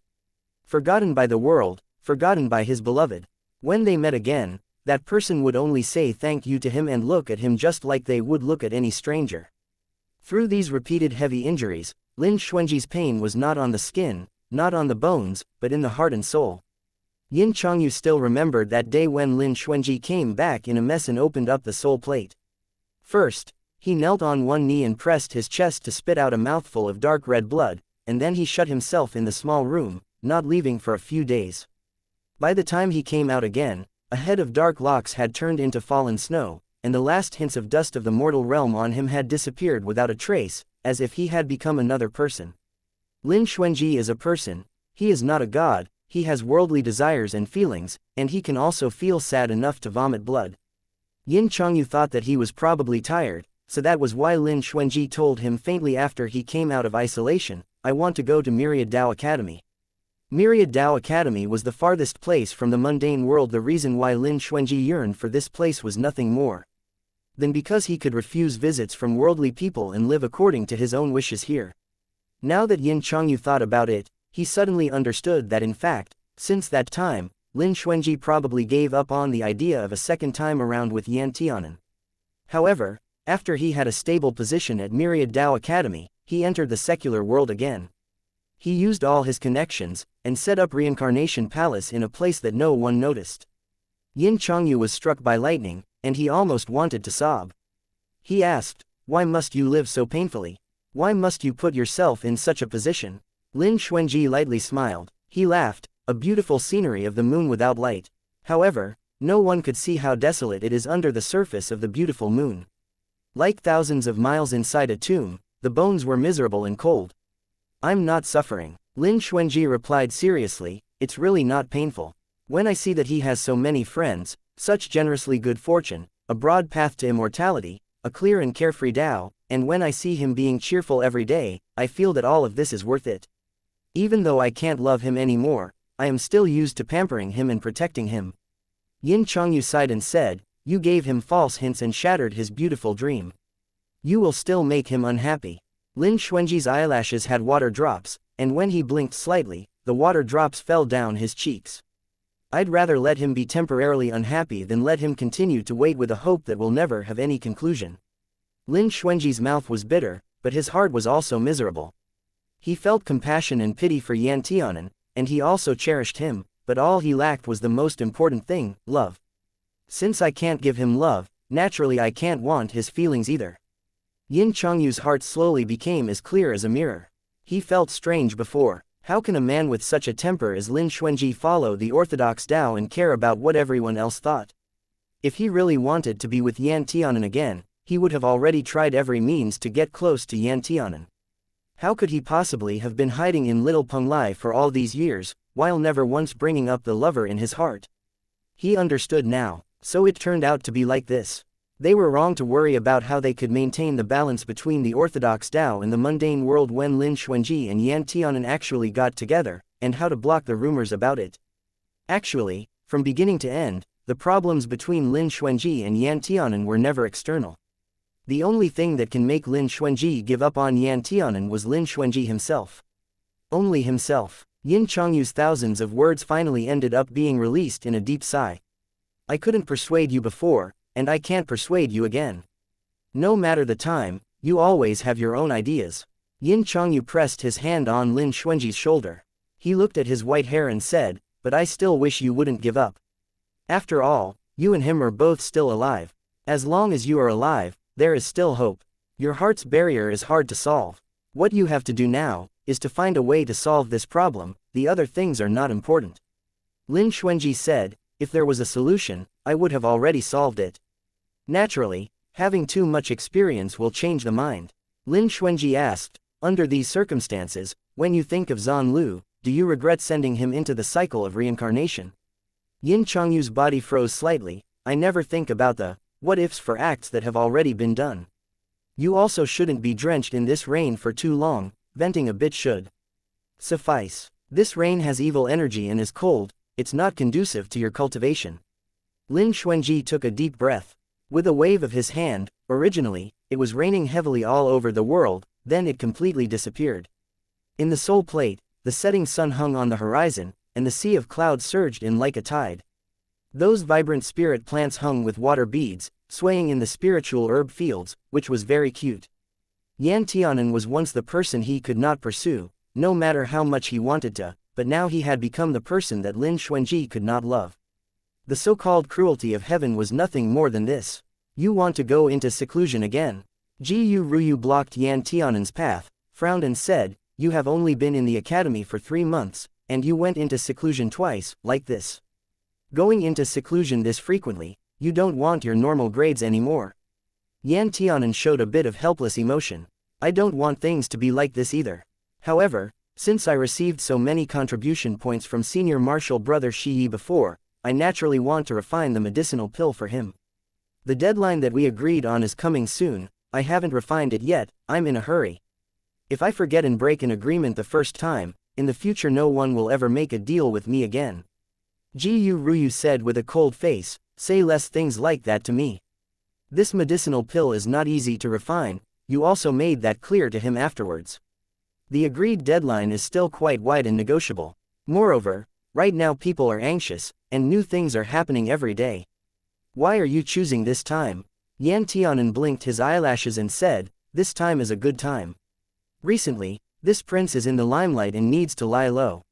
Forgotten by the world, forgotten by his beloved. When they met again, that person would only say thank you to him and look at him just like they would look at any stranger. Through these repeated heavy injuries, Lin Xuanji's pain was not on the skin, not on the bones, but in the heart and soul. Yin Chongyu still remembered that day when Lin Xuanji came back in a mess and opened up the soul plate. First, he knelt on one knee and pressed his chest to spit out a mouthful of dark red blood, and then he shut himself in the small room, not leaving for a few days. By the time he came out again, a head of dark locks had turned into fallen snow, and the last hints of dust of the mortal realm on him had disappeared without a trace, as if he had become another person. Lin Xuanji is a person. He is not a god. He has worldly desires and feelings, and he can also feel sad enough to vomit blood. Yin Chongyu thought that he was probably tired, so that was why Lin Xuanji told him faintly after he came out of isolation, "I want to go to Myriad Tao Academy." Myriad Tao Academy was the farthest place from the mundane world. The reason why Lin Xuanji yearned for this place was nothing more than because he could refuse visits from worldly people and live according to his own wishes here. Now that Yin Chongyu thought about it, he suddenly understood that in fact, since that time, Lin Xuanji probably gave up on the idea of a second time around with Yan Tianan. However, after he had a stable position at Myriad Tao Academy, he entered the secular world again. He used all his connections, and set up Reincarnation Palace in a place that no one noticed. Yin Chongyu was struck by lightning, and he almost wanted to sob. He asked, "Why must you live so painfully? Why must you put yourself in such a position?" Lin Xuanji lightly smiled. He laughed, a beautiful scenery of the moon without light. However, no one could see how desolate it is under the surface of the beautiful moon. Like thousands of miles inside a tomb, the bones were miserable and cold. "I'm not suffering," Lin Xuanji replied seriously, "it's really not painful. When I see that he has so many friends, such generously good fortune, a broad path to immortality, a clear and carefree Tao, and when I see him being cheerful every day, I feel that all of this is worth it. Even though I can't love him anymore, I am still used to pampering him and protecting him." Yin Chongyu sighed and said, "You gave him false hints and shattered his beautiful dream. You will still make him unhappy." Lin Xuanji's eyelashes had water drops, and when he blinked slightly, the water drops fell down his cheeks. "I'd rather let him be temporarily unhappy than let him continue to wait with a hope that will never have any conclusion." Lin Xuanji's mouth was bitter, but his heart was also miserable. He felt compassion and pity for Yan Tianan, and he also cherished him, but all he lacked was the most important thing, love. Since I can't give him love, naturally I can't want his feelings either. Yin Chongyu's heart slowly became as clear as a mirror. He felt strange before. How can a man with such a temper as Lin Xuanji follow the orthodox Tao and care about what everyone else thought? If he really wanted to be with Yan Tianan again, he would have already tried every means to get close to Yan Tianan. How could he possibly have been hiding in Little Penglai for all these years, while never once bringing up the lover in his heart? He understood now. So it turned out to be like this. They were wrong to worry about how they could maintain the balance between the orthodox Tao and the mundane world when Lin Xuanji and Yan Tianan actually got together, and how to block the rumors about it. Actually, from beginning to end, the problems between Lin Xuanji and Yan Tianan were never external. The only thing that can make Lin Xuanji give up on Yan Tianan was Lin Xuanji himself. Only himself. Yin Chongyu's thousands of words finally ended up being released in a deep sigh. I couldn't persuade you before, and I can't persuade you again. No matter the time, you always have your own ideas. Yin Chongyu pressed his hand on Lin Xuanji's shoulder. He looked at his white hair and said, but I still wish you wouldn't give up. After all, you and him are both still alive. As long as you are alive, there is still hope. Your heart's barrier is hard to solve. What you have to do now is to find a way to solve this problem. The other things are not important. Lin Xuanji said, if there was a solution, I would have already solved it. Naturally, having too much experience will change the mind. Lin Xuanji asked, under these circumstances, when you think of Zan Lu, do you regret sending him into the cycle of reincarnation? Yin Chongyu's body froze slightly. I never think about the what-ifs for acts that have already been done. You also shouldn't be drenched in this rain for too long, venting a bit should suffice. This rain has evil energy and is cold, it's not conducive to your cultivation. Lin Xuanji took a deep breath. With a wave of his hand, originally, it was raining heavily all over the world, then it completely disappeared. In the soul plate, the setting sun hung on the horizon, and the sea of clouds surged in like a tide. Those vibrant spirit plants hung with water beads, swaying in the spiritual herb fields, which was very cute. Yan Tianan was once the person he could not pursue, no matter how much he wanted to, but now he had become the person that Lin Xuanji could not love. The so-called cruelty of heaven was nothing more than this. You want to go into seclusion again. Ji Ruyu blocked Yan Tianan's path, frowned and said, you have only been in the academy for 3 months, and you went into seclusion twice, like this. Going into seclusion this frequently, you don't want your normal grades anymore. Yan Tianan showed a bit of helpless emotion. I don't want things to be like this either. However, since I received so many contribution points from senior martial brother Shi before, I naturally want to refine the medicinal pill for him. The deadline that we agreed on is coming soon. I haven't refined it yet, I'm in a hurry. If I forget and break an agreement the first time, in the future no one will ever make a deal with me again. Ji Ruyu said with a cold face, say less things like that to me. This medicinal pill is not easy to refine, you also made that clear to him afterwards. The agreed deadline is still quite wide and negotiable. Moreover, right now people are anxious, and new things are happening every day. Why are you choosing this time? Yan Tianan blinked his eyelashes and said, this time is a good time. Recently, this prince is in the limelight and needs to lie low.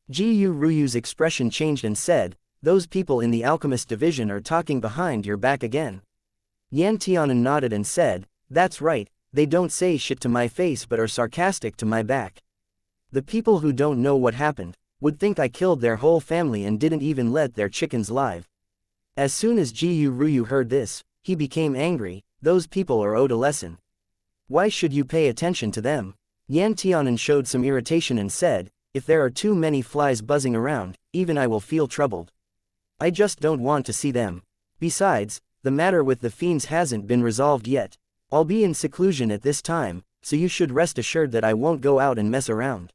Ji Ruyu's expression changed and said, those people in the alchemist division are talking behind your back again. Yan Tianan nodded and said, that's right, they don't say shit to my face but are sarcastic to my back. The people who don't know what happened would think I killed their whole family and didn't even let their chickens live. As soon as Ji Ruyu heard this, he became angry. Those people are owed a lesson. Why should you pay attention to them? Yan Tianan showed some irritation and said, if there are too many flies buzzing around, even I will feel troubled. I just don't want to see them. Besides, the matter with the fiends hasn't been resolved yet. I'll be in seclusion at this time, so you should rest assured that I won't go out and mess around.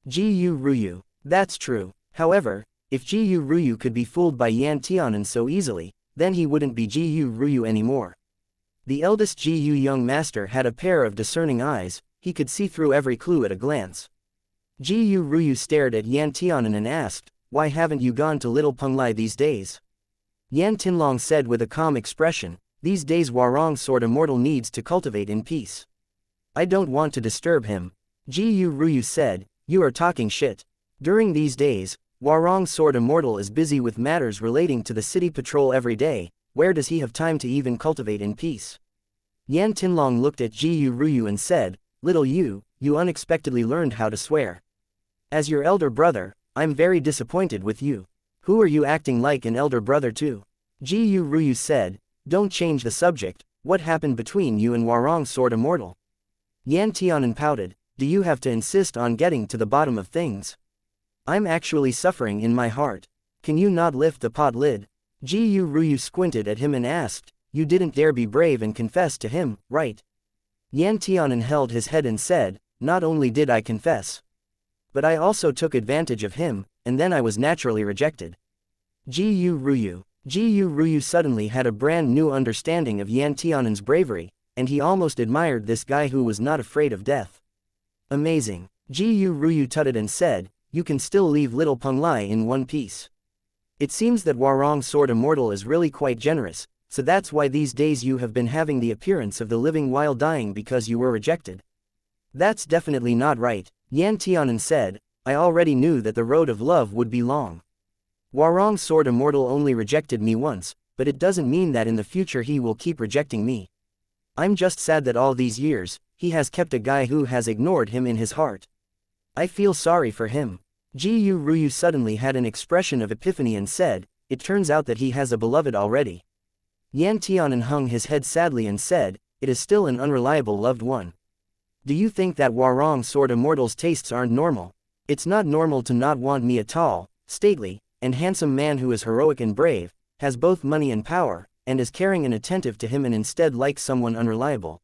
Ji Ruyu. That's true. However, if Ji Ruyu could be fooled by Yan Tianan so easily, then he wouldn't be Ji Ruyu anymore. The eldest Ji young master had a pair of discerning eyes, he could see through every clue at a glance. Ji Ruyu stared at Yan Tianan and asked, why haven't you gone to Little Penglai these days? Yan Tinlong said with a calm expression, these days Warong Sword Immortal needs to cultivate in peace. I don't want to disturb him. Ji Ruyu said, you are talking shit. During these days, Warong Sword Immortal is busy with matters relating to the city patrol every day. Where does he have time to even cultivate in peace? Yan Tinlong looked at Ji Ruyu and said, little you unexpectedly learned how to swear. As your elder brother, I'm very disappointed with you. Who are you acting like an elder brother to? Ji Ruyu said, don't change the subject, what happened between you and Warong Sword Immortal? Yan Tianan pouted, do you have to insist on getting to the bottom of things? I'm actually suffering in my heart. Can you not lift the pot lid? Ji Ruyu squinted at him and asked, you didn't dare be brave and confess to him, right? Yan Tianan held his head and said, not only did I confess, but I also took advantage of him, and then I was naturally rejected. Ji Ruyu suddenly had a brand new understanding of Yan Tianan's bravery, and he almost admired this guy who was not afraid of death. Amazing. Ji Ryu tutted and said, you can still leave little Peng Lai in one piece. It seems that Warong Sword Immortal is really quite generous, so that's why these days you have been having the appearance of the living while dying because you were rejected. That's definitely not right, Yan Tianan said. I already knew that the road of love would be long. Warong Sword Immortal only rejected me once, but it doesn't mean that in the future he will keep rejecting me. I'm just sad that all these years, he has kept a guy who has ignored him in his heart. I feel sorry for him. Ji Ryu suddenly had an expression of epiphany and said, it turns out that he has a beloved already. Yan Tianan hung his head sadly and said, it is still an unreliable loved one. Do you think that Warong Sword Immortal's tastes aren't normal? It's not normal to not want me a tall, stately, and handsome man who is heroic and brave, has both money and power, and is caring and attentive to him and instead likes someone unreliable.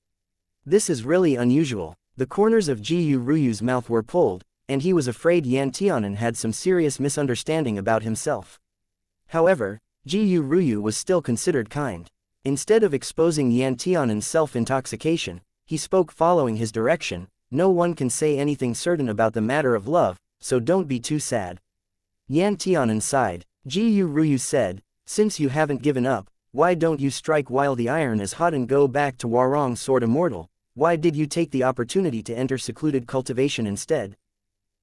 This is really unusual. The corners of Ji Ryu's mouth were pulled, and he was afraid Yan Tianan had some serious misunderstanding about himself. However, Ji Ryu was still considered kind. Instead of exposing Yan Tianan's self-intoxication, he spoke following his direction, no one can say anything certain about the matter of love, so don't be too sad. Yan Tianan sighed. Ji Ryu said, since you haven't given up, why don't you strike while the iron is hot and go back to Warong Sword Immortal? Why did you take the opportunity to enter secluded cultivation instead?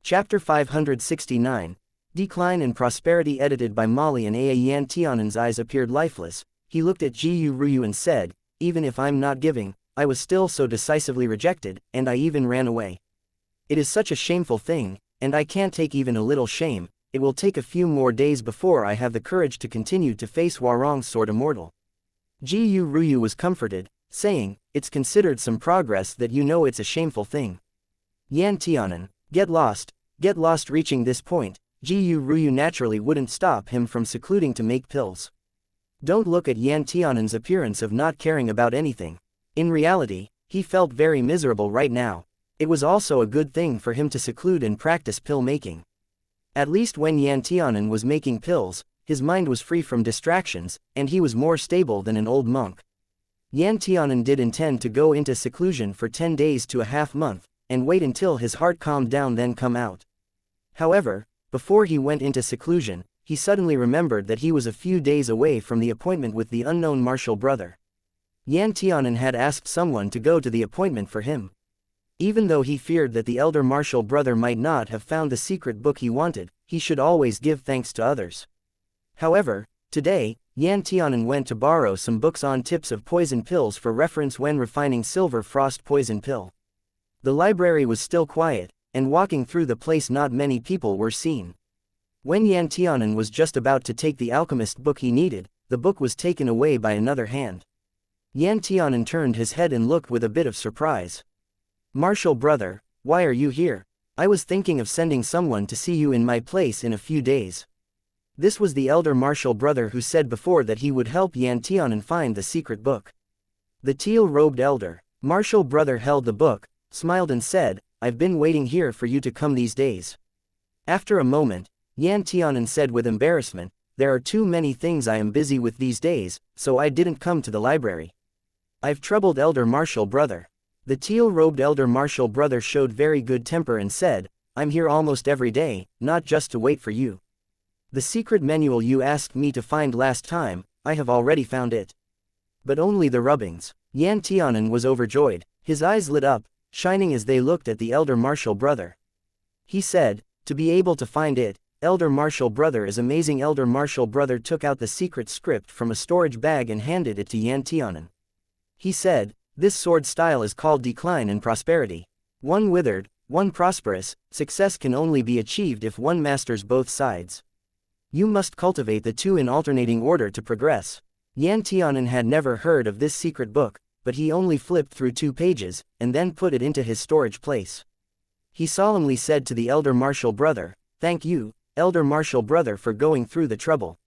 Chapter 569, Decline and Prosperity, edited by Molly and Aya. Yan Tianan's eyes appeared lifeless. He looked at Ji Ryu and said, even if I'm not giving, I was still so decisively rejected, and I even ran away. It is such a shameful thing, and I can't take even a little shame. It will take a few more days before I have the courage to continue to face Warong Sword Immortal. Ji Ryu was comforted, saying, it's considered some progress that you know it's a shameful thing. Yan Tianan, get lost. Reaching this point, Ji Ryu naturally wouldn't stop him from secluding to make pills. Don't look at Yan Tianan's appearance of not caring about anything. In reality, he felt very miserable right now. It was also a good thing for him to seclude and practice pill making. At least when Yan Tianan was making pills, his mind was free from distractions, and he was more stable than an old monk. Yan Tianan did intend to go into seclusion for 10 days to a half-month, and wait until his heart calmed down then come out. However, before he went into seclusion, he suddenly remembered that he was a few days away from the appointment with the unknown martial brother. Yan Tianan had asked someone to go to the appointment for him. Even though he feared that the elder martial brother might not have found the secret book he wanted, he should always give thanks to others. However, today, Yan Tianan went to borrow some books on tips of poison pills for reference when refining silver frost poison pill. The library was still quiet, and walking through the place not many people were seen. When Yan Tianan was just about to take the alchemist book he needed, the book was taken away by another hand. Yan Tianan turned his head and looked with a bit of surprise. Martial brother, why are you here? I was thinking of sending someone to see you in my place in a few days. This was the elder martial brother who said before that he would help Yan Tianan find the secret book. The teal-robed elder martial brother held the book, smiled and said, I've been waiting here for you to come these days. After a moment, Yan Tianan said with embarrassment, there are too many things I am busy with these days, so I didn't come to the library. I've troubled elder martial brother. The teal-robed elder martial brother showed very good temper and said, I'm here almost every day, not just to wait for you. The secret manual you asked me to find last time, I have already found it. But only the rubbings. Yan Tianan was overjoyed, his eyes lit up, shining as they looked at the elder martial brother. He said, to be able to find it, elder martial brother is amazing. Elder martial brother took out the secret script from a storage bag and handed it to Yan Tianan. He said, this sword style is called Decline and Prosperity. One withered, one prosperous. Success can only be achieved if one masters both sides. You must cultivate the two in alternating order to progress. Yan Tianan had never heard of this secret book, but he only flipped through 2 pages, and then put it into his storage place. He solemnly said to the elder martial brother, thank you, elder martial brother, for going through the trouble.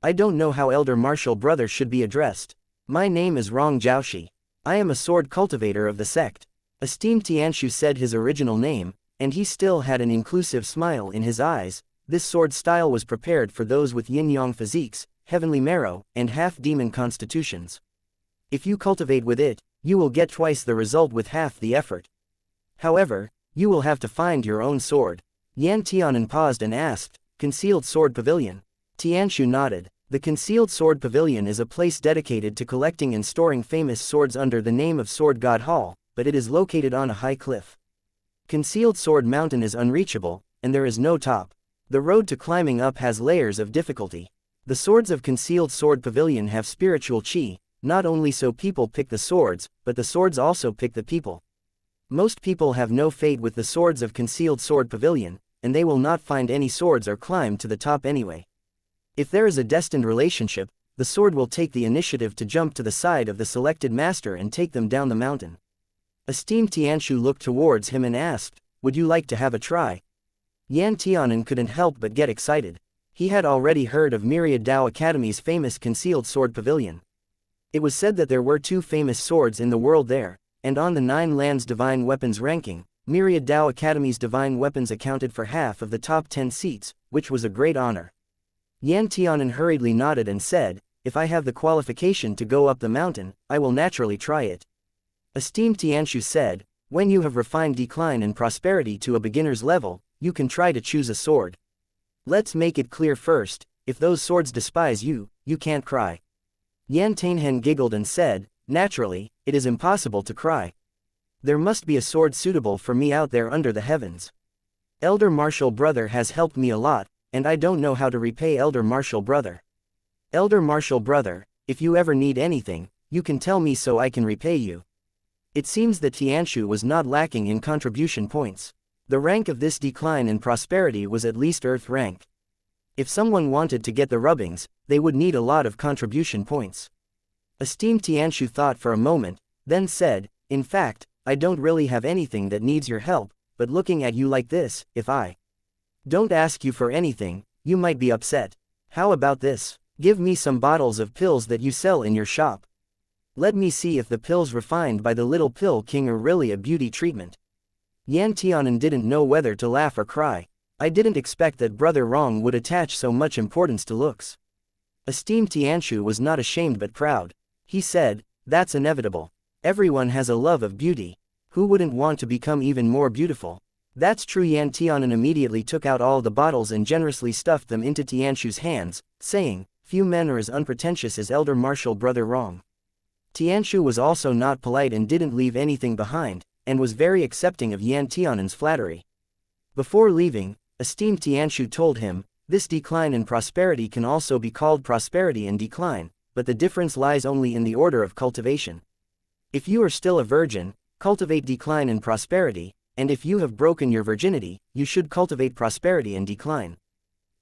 I don't know how elder martial brother should be addressed. My name is Rong Jiaoshi. I am a sword cultivator of the sect. Esteemed Tianshu said his original name, and he still had an inclusive smile in his eyes. This sword style was prepared for those with yin-yang physiques, heavenly marrow, and half-demon constitutions. If you cultivate with it, you will get twice the result with half the effort. However, you will have to find your own sword. Yan Tianan paused and asked, Concealed Sword Pavilion? Tianshu nodded. The Concealed Sword Pavilion is a place dedicated to collecting and storing famous swords under the name of Sword God Hall, but it is located on a high cliff. Concealed Sword Mountain is unreachable, and there is no top. The road to climbing up has layers of difficulty. The swords of Concealed Sword Pavilion have spiritual chi, not only so people pick the swords, but the swords also pick the people. Most people have no fate with the swords of Concealed Sword Pavilion, and they will not find any swords or climb to the top anyway. If there is a destined relationship, the sword will take the initiative to jump to the side of the selected master and take them down the mountain. Esteemed Tianshu looked towards him and asked, Would you like to have a try? Yan Tianan couldn't help but get excited. He had already heard of Myriad Dao Academy's famous Concealed Sword Pavilion. It was said that there were 2 famous swords in the world there, and on the 9 lands divine weapons ranking, Myriad Dao Academy's divine weapons accounted for half of the top 10 seats, which was a great honor. Yan Tianan hurriedly nodded and said, If I have the qualification to go up the mountain, I will naturally try it. Esteemed Tianshu said, When you have refined decline and prosperity to a beginner's level, you can try to choose a sword. Let's make it clear first, if those swords despise you, you can't cry. Yan Tainhen giggled and said, Naturally, it is impossible to cry. There must be a sword suitable for me out there under the heavens. Elder Martial Brother has helped me a lot, and I don't know how to repay Elder Martial Brother. Elder Martial Brother, if you ever need anything, you can tell me so I can repay you. It seems that Tianshu was not lacking in contribution points. The rank of this decline in prosperity was at least Earth rank. If someone wanted to get the rubbings, they would need a lot of contribution points. Esteemed Tianshu thought for a moment, then said, In fact, I don't really have anything that needs your help, but looking at you like this, if I don't ask you for anything, you might be upset. How about this? Give me some bottles of pills that you sell in your shop. Let me see if the pills refined by the Little Pill King are really a beauty treatment. Yan Tianan didn't know whether to laugh or cry. I didn't expect that Brother Rong would attach so much importance to looks. Esteemed Tianshu was not ashamed but proud. He said, That's inevitable. Everyone has a love of beauty. Who wouldn't want to become even more beautiful? That's true. Yan Tianan immediately took out all the bottles and generously stuffed them into Tianshu's hands, saying, Few men are as unpretentious as Elder Martial Brother Rong. Tianshu was also not polite and didn't leave anything behind, and was very accepting of Yan Tianan's flattery. Before leaving, esteemed Tianshu told him, This decline in prosperity can also be called prosperity and decline, but the difference lies only in the order of cultivation. If you are still a virgin, cultivate decline and prosperity, and if you have broken your virginity, you should cultivate prosperity and decline.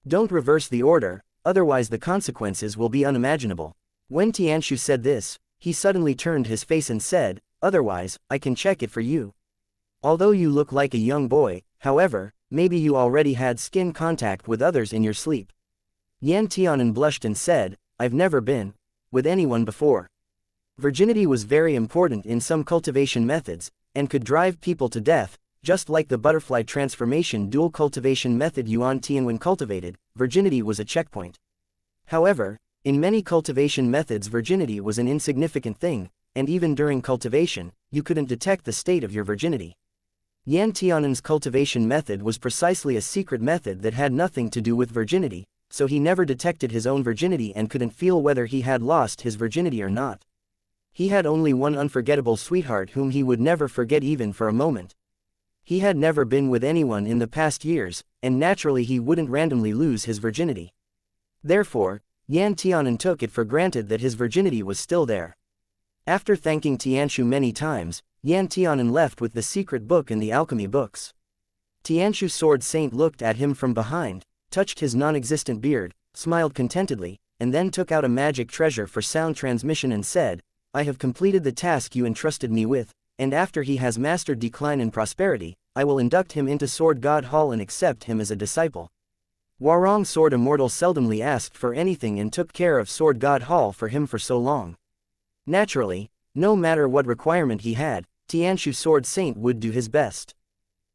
Don't reverse the order, otherwise the consequences will be unimaginable. When Tianshu said this, he suddenly turned his face and said, Otherwise, I can check it for you. Although you look like a young boy, however, maybe you already had skin contact with others in your sleep. Yan Tianan blushed and said, I've never been with anyone before. Virginity was very important in some cultivation methods, and could drive people to death, just like the butterfly transformation dual cultivation method Yuan Tianwen cultivated, virginity was a checkpoint. However, in many cultivation methods virginity was an insignificant thing, and even during cultivation, you couldn't detect the state of your virginity. Yan Tianan's cultivation method was precisely a secret method that had nothing to do with virginity, so he never detected his own virginity and couldn't feel whether he had lost his virginity or not. He had only one unforgettable sweetheart whom he would never forget even for a moment. He had never been with anyone in the past years, and naturally he wouldn't randomly lose his virginity. Therefore, Yan Tianan took it for granted that his virginity was still there. After thanking Tianshu many times, Yan Tianan left with the secret book and the alchemy books. Tianshu's sword saint looked at him from behind, touched his non-existent beard, smiled contentedly, and then took out a magic treasure for sound transmission and said, I have completed the task you entrusted me with, and after he has mastered decline and prosperity, I will induct him into Sword God Hall and accept him as a disciple. Warong Sword Immortal seldomly asked for anything and took care of Sword God Hall for him for so long. Naturally, no matter what requirement he had, Tianshu Sword Saint would do his best.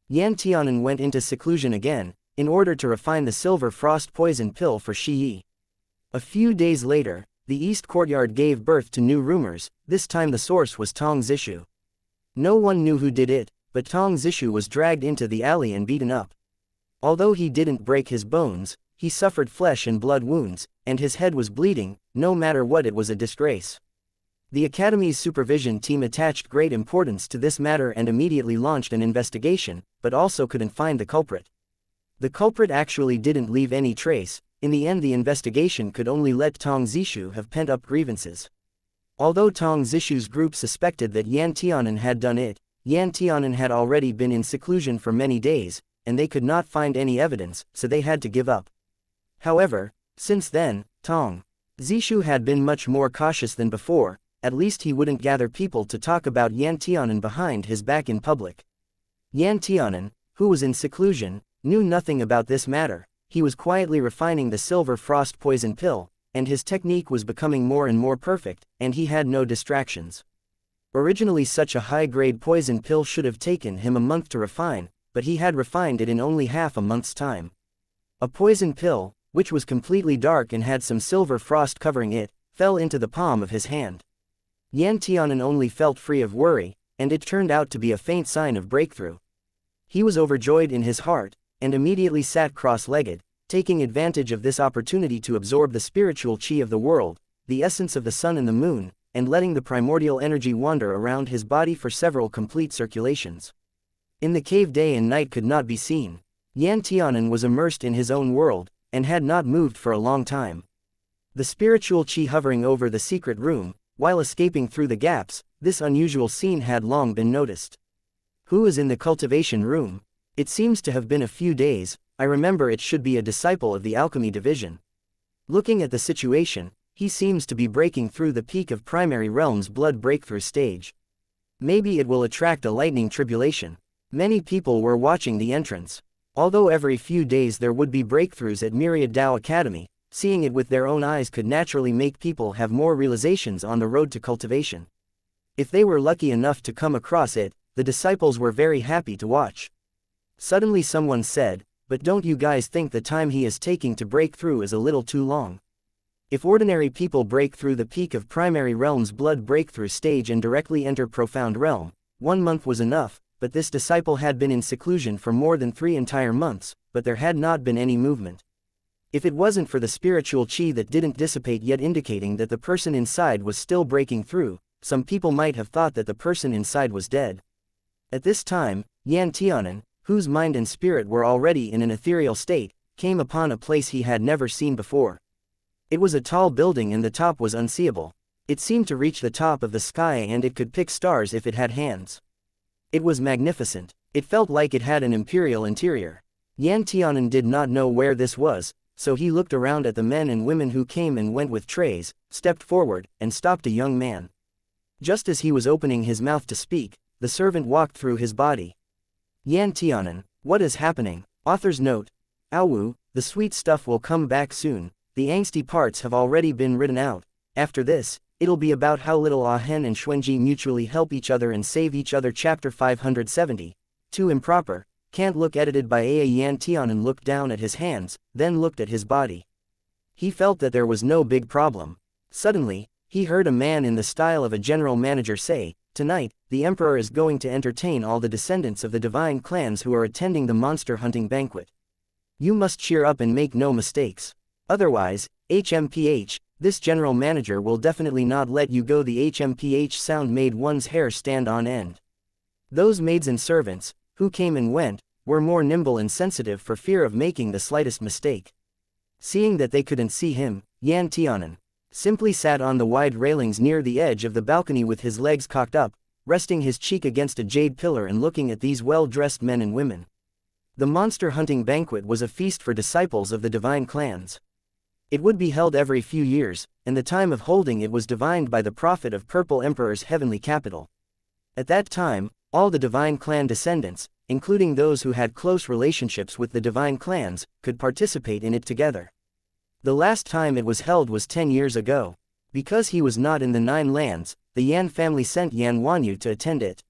Yan Tianan went into seclusion again, in order to refine the silver frost poison pill for Shi Yi. A few days later, The East Courtyard gave birth to new rumors, this time the source was Tong Zishu. No one knew who did it, but Tong Zishu was dragged into the alley and beaten up. Although he didn't break his bones, he suffered flesh and blood wounds, and his head was bleeding. No matter what, it was a disgrace. The Academy's supervision team attached great importance to this matter and immediately launched an investigation, but also couldn't find the culprit. The culprit actually didn't leave any trace. In the end, the investigation could only let Tong Zishu have pent-up grievances. Although Tong Zishu's group suspected that Yan Tianan had done it, Yan Tianan had already been in seclusion for many days, and they could not find any evidence, so they had to give up. However, since then, Tong Zishu had been much more cautious than before. At least he wouldn't gather people to talk about Yan Tianan behind his back in public. Yan Tianan, who was in seclusion, knew nothing about this matter. He was quietly refining the silver frost poison pill, and his technique was becoming more and more perfect, and he had no distractions. Originally, such a high-grade poison pill should have taken him a month to refine, but he had refined it in only half a month's time. A poison pill, which was completely dark and had some silver frost covering it, fell into the palm of his hand. Yan Tianan only felt free of worry, and it turned out to be a faint sign of breakthrough. He was overjoyed in his heart, and immediately sat cross-legged, taking advantage of this opportunity to absorb the spiritual chi of the world, the essence of the sun and the moon, and letting the primordial energy wander around his body for several complete circulations. In the cave, day and night could not be seen. Yan Tianan was immersed in his own world, and had not moved for a long time. The spiritual chi hovering over the secret room, while escaping through the gaps, this unusual scene had long been noticed. Who is in the cultivation room? It seems to have been a few days. I remember it should be a disciple of the alchemy division. Looking at the situation, he seems to be breaking through the peak of primary realm's blood breakthrough stage. Maybe it will attract a lightning tribulation. Many people were watching the entrance. Although every few days there would be breakthroughs at Myriad Dao Academy, seeing it with their own eyes could naturally make people have more realizations on the road to cultivation. If they were lucky enough to come across it, the disciples were very happy to watch. Suddenly someone said, "But don't you guys think the time he is taking to break through is a little too long? If ordinary people break through the peak of primary realm's blood breakthrough stage and directly enter profound realm, 1 month was enough, but this disciple had been in seclusion for more than 3 entire months, but there had not been any movement. If it wasn't for the spiritual chi that didn't dissipate yet, indicating that the person inside was still breaking through, some people might have thought that the person inside was dead." At this time, Yan Tianan, whose mind and spirit were already in an ethereal state, came upon a place he had never seen before. It was a tall building and the top was unseeable. It seemed to reach the top of the sky and it could pick stars if it had hands. It was magnificent. It felt like it had an imperial interior. Yan Tianan did not know where this was, so he looked around at the men and women who came and went with trays, stepped forward, and stopped a young man. Just as he was opening his mouth to speak, the servant walked through his body. Yan Tianan, what is happening? Author's note: Awu, the sweet stuff will come back soon. The angsty parts have already been written out. After this, it'll be about how little Ahen and Xuanji mutually help each other and save each other. Chapter 570. Too improper. Can't look. Edited by A. Yan Tianan looked down at his hands, then looked at his body. He felt that there was no big problem. Suddenly, he heard a man in the style of a general manager say, "Tonight, the Emperor is going to entertain all the descendants of the divine clans who are attending the monster hunting banquet. You must cheer up and make no mistakes. Otherwise, HMPH, this general manager will definitely not let you go." The HMPH sound made one's hair stand on end. Those maids and servants, who came and went, were more nimble and sensitive for fear of making the slightest mistake. Seeing that they couldn't see him, Yan Tianan simply sat on the wide railings near the edge of the balcony with his legs cocked up, resting his cheek against a jade pillar and looking at these well-dressed men and women. The monster hunting banquet was a feast for disciples of the divine clans. It would be held every few years, and the time of holding it was divined by the prophet of Purple Emperor's heavenly capital. At that time, all the divine clan descendants, including those who had close relationships with the divine clans, could participate in it together. The last time it was held was 10 years ago. Because he was not in the 9 lands, the Yan family sent Yan Wanyu to attend it.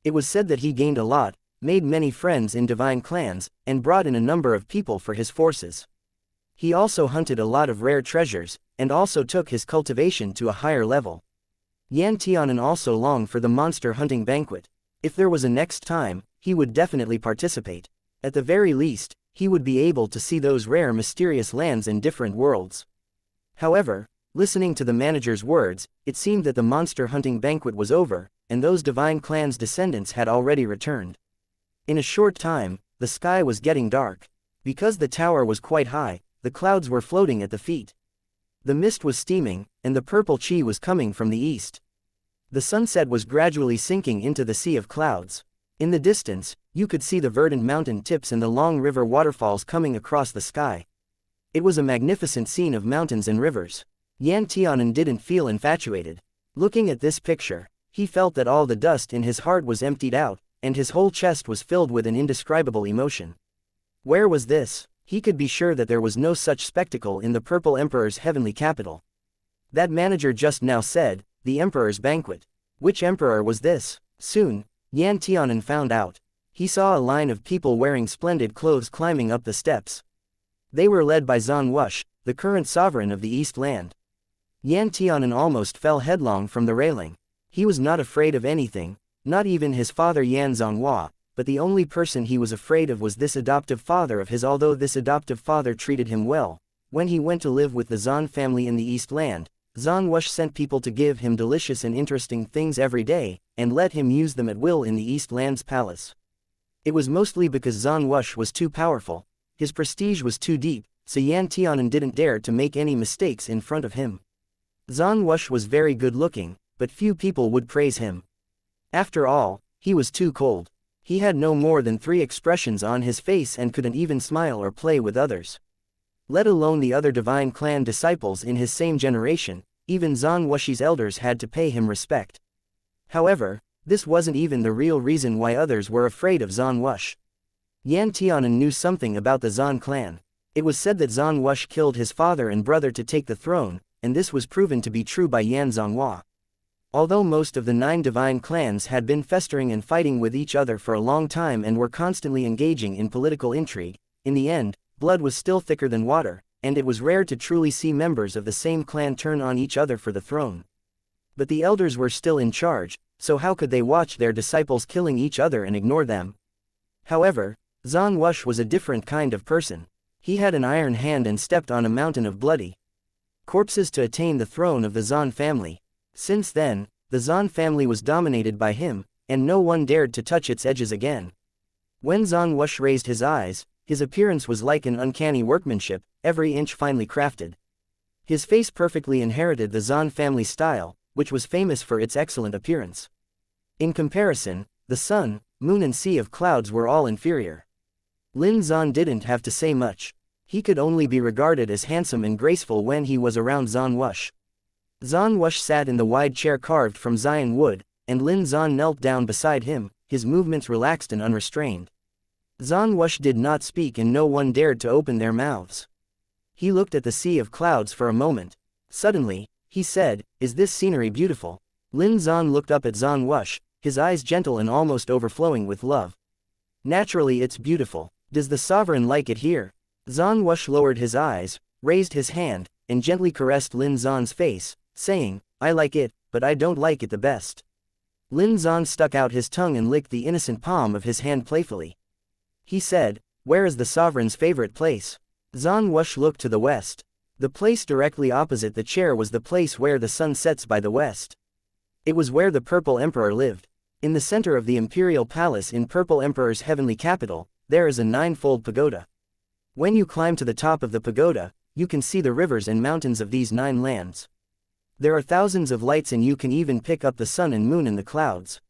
It was said that he gained a lot, made many friends in divine clans, and brought in a number of people for his forces. He also hunted a lot of rare treasures, and also took his cultivation to a higher level. Yan Tianan also longed for the monster hunting banquet. If there was a next time, he would definitely participate. At the very least, he would be able to see those rare mysterious lands in different worlds. However, listening to the manager's words, it seemed that the monster hunting banquet was over, and those divine clan's descendants had already returned. In a short time, the sky was getting dark. Because the tower was quite high, the clouds were floating at the feet. The mist was steaming, and the purple chi was coming from the east. The sunset was gradually sinking into the sea of clouds. In the distance, you could see the verdant mountain tips and the long river waterfalls coming across the sky. It was a magnificent scene of mountains and rivers. Yan Tianan didn't feel infatuated. Looking at this picture, he felt that all the dust in his heart was emptied out, and his whole chest was filled with an indescribable emotion. Where was this? He could be sure that there was no such spectacle in the Purple Emperor's heavenly capital. That manager just now said, the Emperor's banquet. Which emperor was this? Soon, Yan Tianan found out. He saw a line of people wearing splendid clothes climbing up the steps. They were led by Zan Wush, the current sovereign of the East Land. Yan Tianan almost fell headlong from the railing. He was not afraid of anything, not even his father Yan Zhonghua, but the only person he was afraid of was this adoptive father of his. Although this adoptive father treated him well, when he went to live with the Zan family in the East Land, Zan Wush sent people to give him delicious and interesting things every day, and let him use them at will in the East Land's palace. It was mostly because Zan Wush was too powerful, his prestige was too deep, so Yan Tianan didn't dare to make any mistakes in front of him. Zan Wush was very good looking, but few people would praise him. After all, he was too cold. He had no more than 3 expressions on his face and couldn't even smile or play with others. Let alone the other divine clan disciples in his same generation, even Zan Wushi's elders had to pay him respect. However, this wasn't even the real reason why others were afraid of Zan Wush. Yan Tianan knew something about the Zan clan. It was said that Zan Wush killed his father and brother to take the throne, and this was proven to be true by Yan Zhonghua. Although most of the 9 divine clans had been festering and fighting with each other for a long time and were constantly engaging in political intrigue, in the end, blood was still thicker than water, and it was rare to truly see members of the same clan turn on each other for the throne. But the elders were still in charge, so how could they watch their disciples killing each other and ignore them? However, Zan Wush was a different kind of person. He had an iron hand and stepped on a mountain of bloody corpses to attain the throne of the Zan family. Since then, the Zan family was dominated by him, and no one dared to touch its edges again. When Zan Wush raised his eyes, his appearance was like an uncanny workmanship, every inch finely crafted. His face perfectly inherited the Zan family style, which was famous for its excellent appearance. In comparison, the sun, moon and sea of clouds were all inferior. Lin Zan didn't have to say much. He could only be regarded as handsome and graceful when he was around Zan Wush. Zan Wush sat in the wide chair carved from Xian wood, and Lin Zan knelt down beside him, his movements relaxed and unrestrained. Zan Wush did not speak and no one dared to open their mouths. He looked at the sea of clouds for a moment. Suddenly, he said, "Is this scenery beautiful?" Lin Zan looked up at Zan Wush, his eyes gentle and almost overflowing with love. "Naturally it's beautiful. Does the sovereign like it here?" Zan Wush lowered his eyes, raised his hand, and gently caressed Lin Zan's face, saying, "I like it, but I don't like it the best." Lin Zan stuck out his tongue and licked the innocent palm of his hand playfully. He said, "Where is the sovereign's favorite place?" Zan Wush looked to the west. The place directly opposite the chair was the place where the sun sets by the west. It was where the Purple Emperor lived. In the center of the imperial palace in Purple Emperor's heavenly capital, there is a 9-fold pagoda. When you climb to the top of the pagoda, you can see the rivers and mountains of these 9 lands. There are thousands of lights and you can even pick up the sun and moon in the clouds.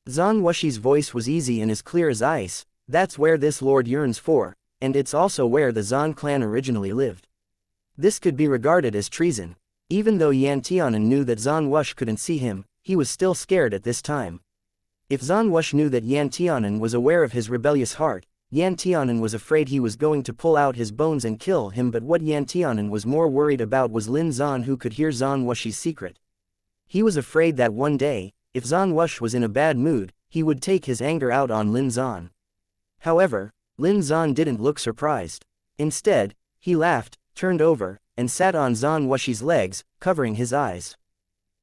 Zan Wushi's voice was easy and as clear as ice. "That's where this lord yearns for, and it's also where the Zan clan originally lived." This could be regarded as treason. Even though Yan Tianan knew that Zan Wush couldn't see him, he was still scared at this time. If Zan Wush knew that Yan Tianan was aware of his rebellious heart, Yan Tianan was afraid he was going to pull out his bones and kill him, but what Yan Tianan was more worried about was Lin Zan, who could hear Zan Wushi's secret. He was afraid that one day, if Zan Wush was in a bad mood, he would take his anger out on Lin Zan. However, Lin Zan didn't look surprised. Instead, he laughed, turned over, and sat on Zhan Wuxi's legs, covering his eyes.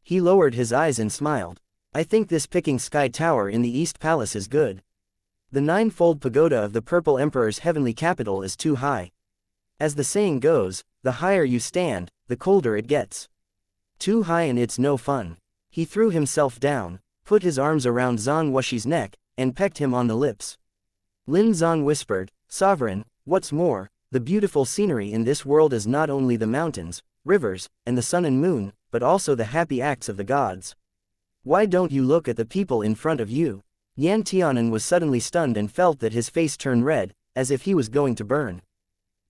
He lowered his eyes and smiled. I think this picking sky tower in the East Palace is good. The nine-fold pagoda of the Purple Emperor's heavenly capital is too high. As the saying goes, the higher you stand, the colder it gets. Too high and it's no fun. He threw himself down, put his arms around Zhan Wuxi's neck, and pecked him on the lips. Lin Zhan whispered, Sovereign, what's more, the beautiful scenery in this world is not only the mountains, rivers, and the sun and moon, but also the happy acts of the gods. Why don't you look at the people in front of you? Yan Tianan was suddenly stunned and felt that his face turn red, as if he was going to burn.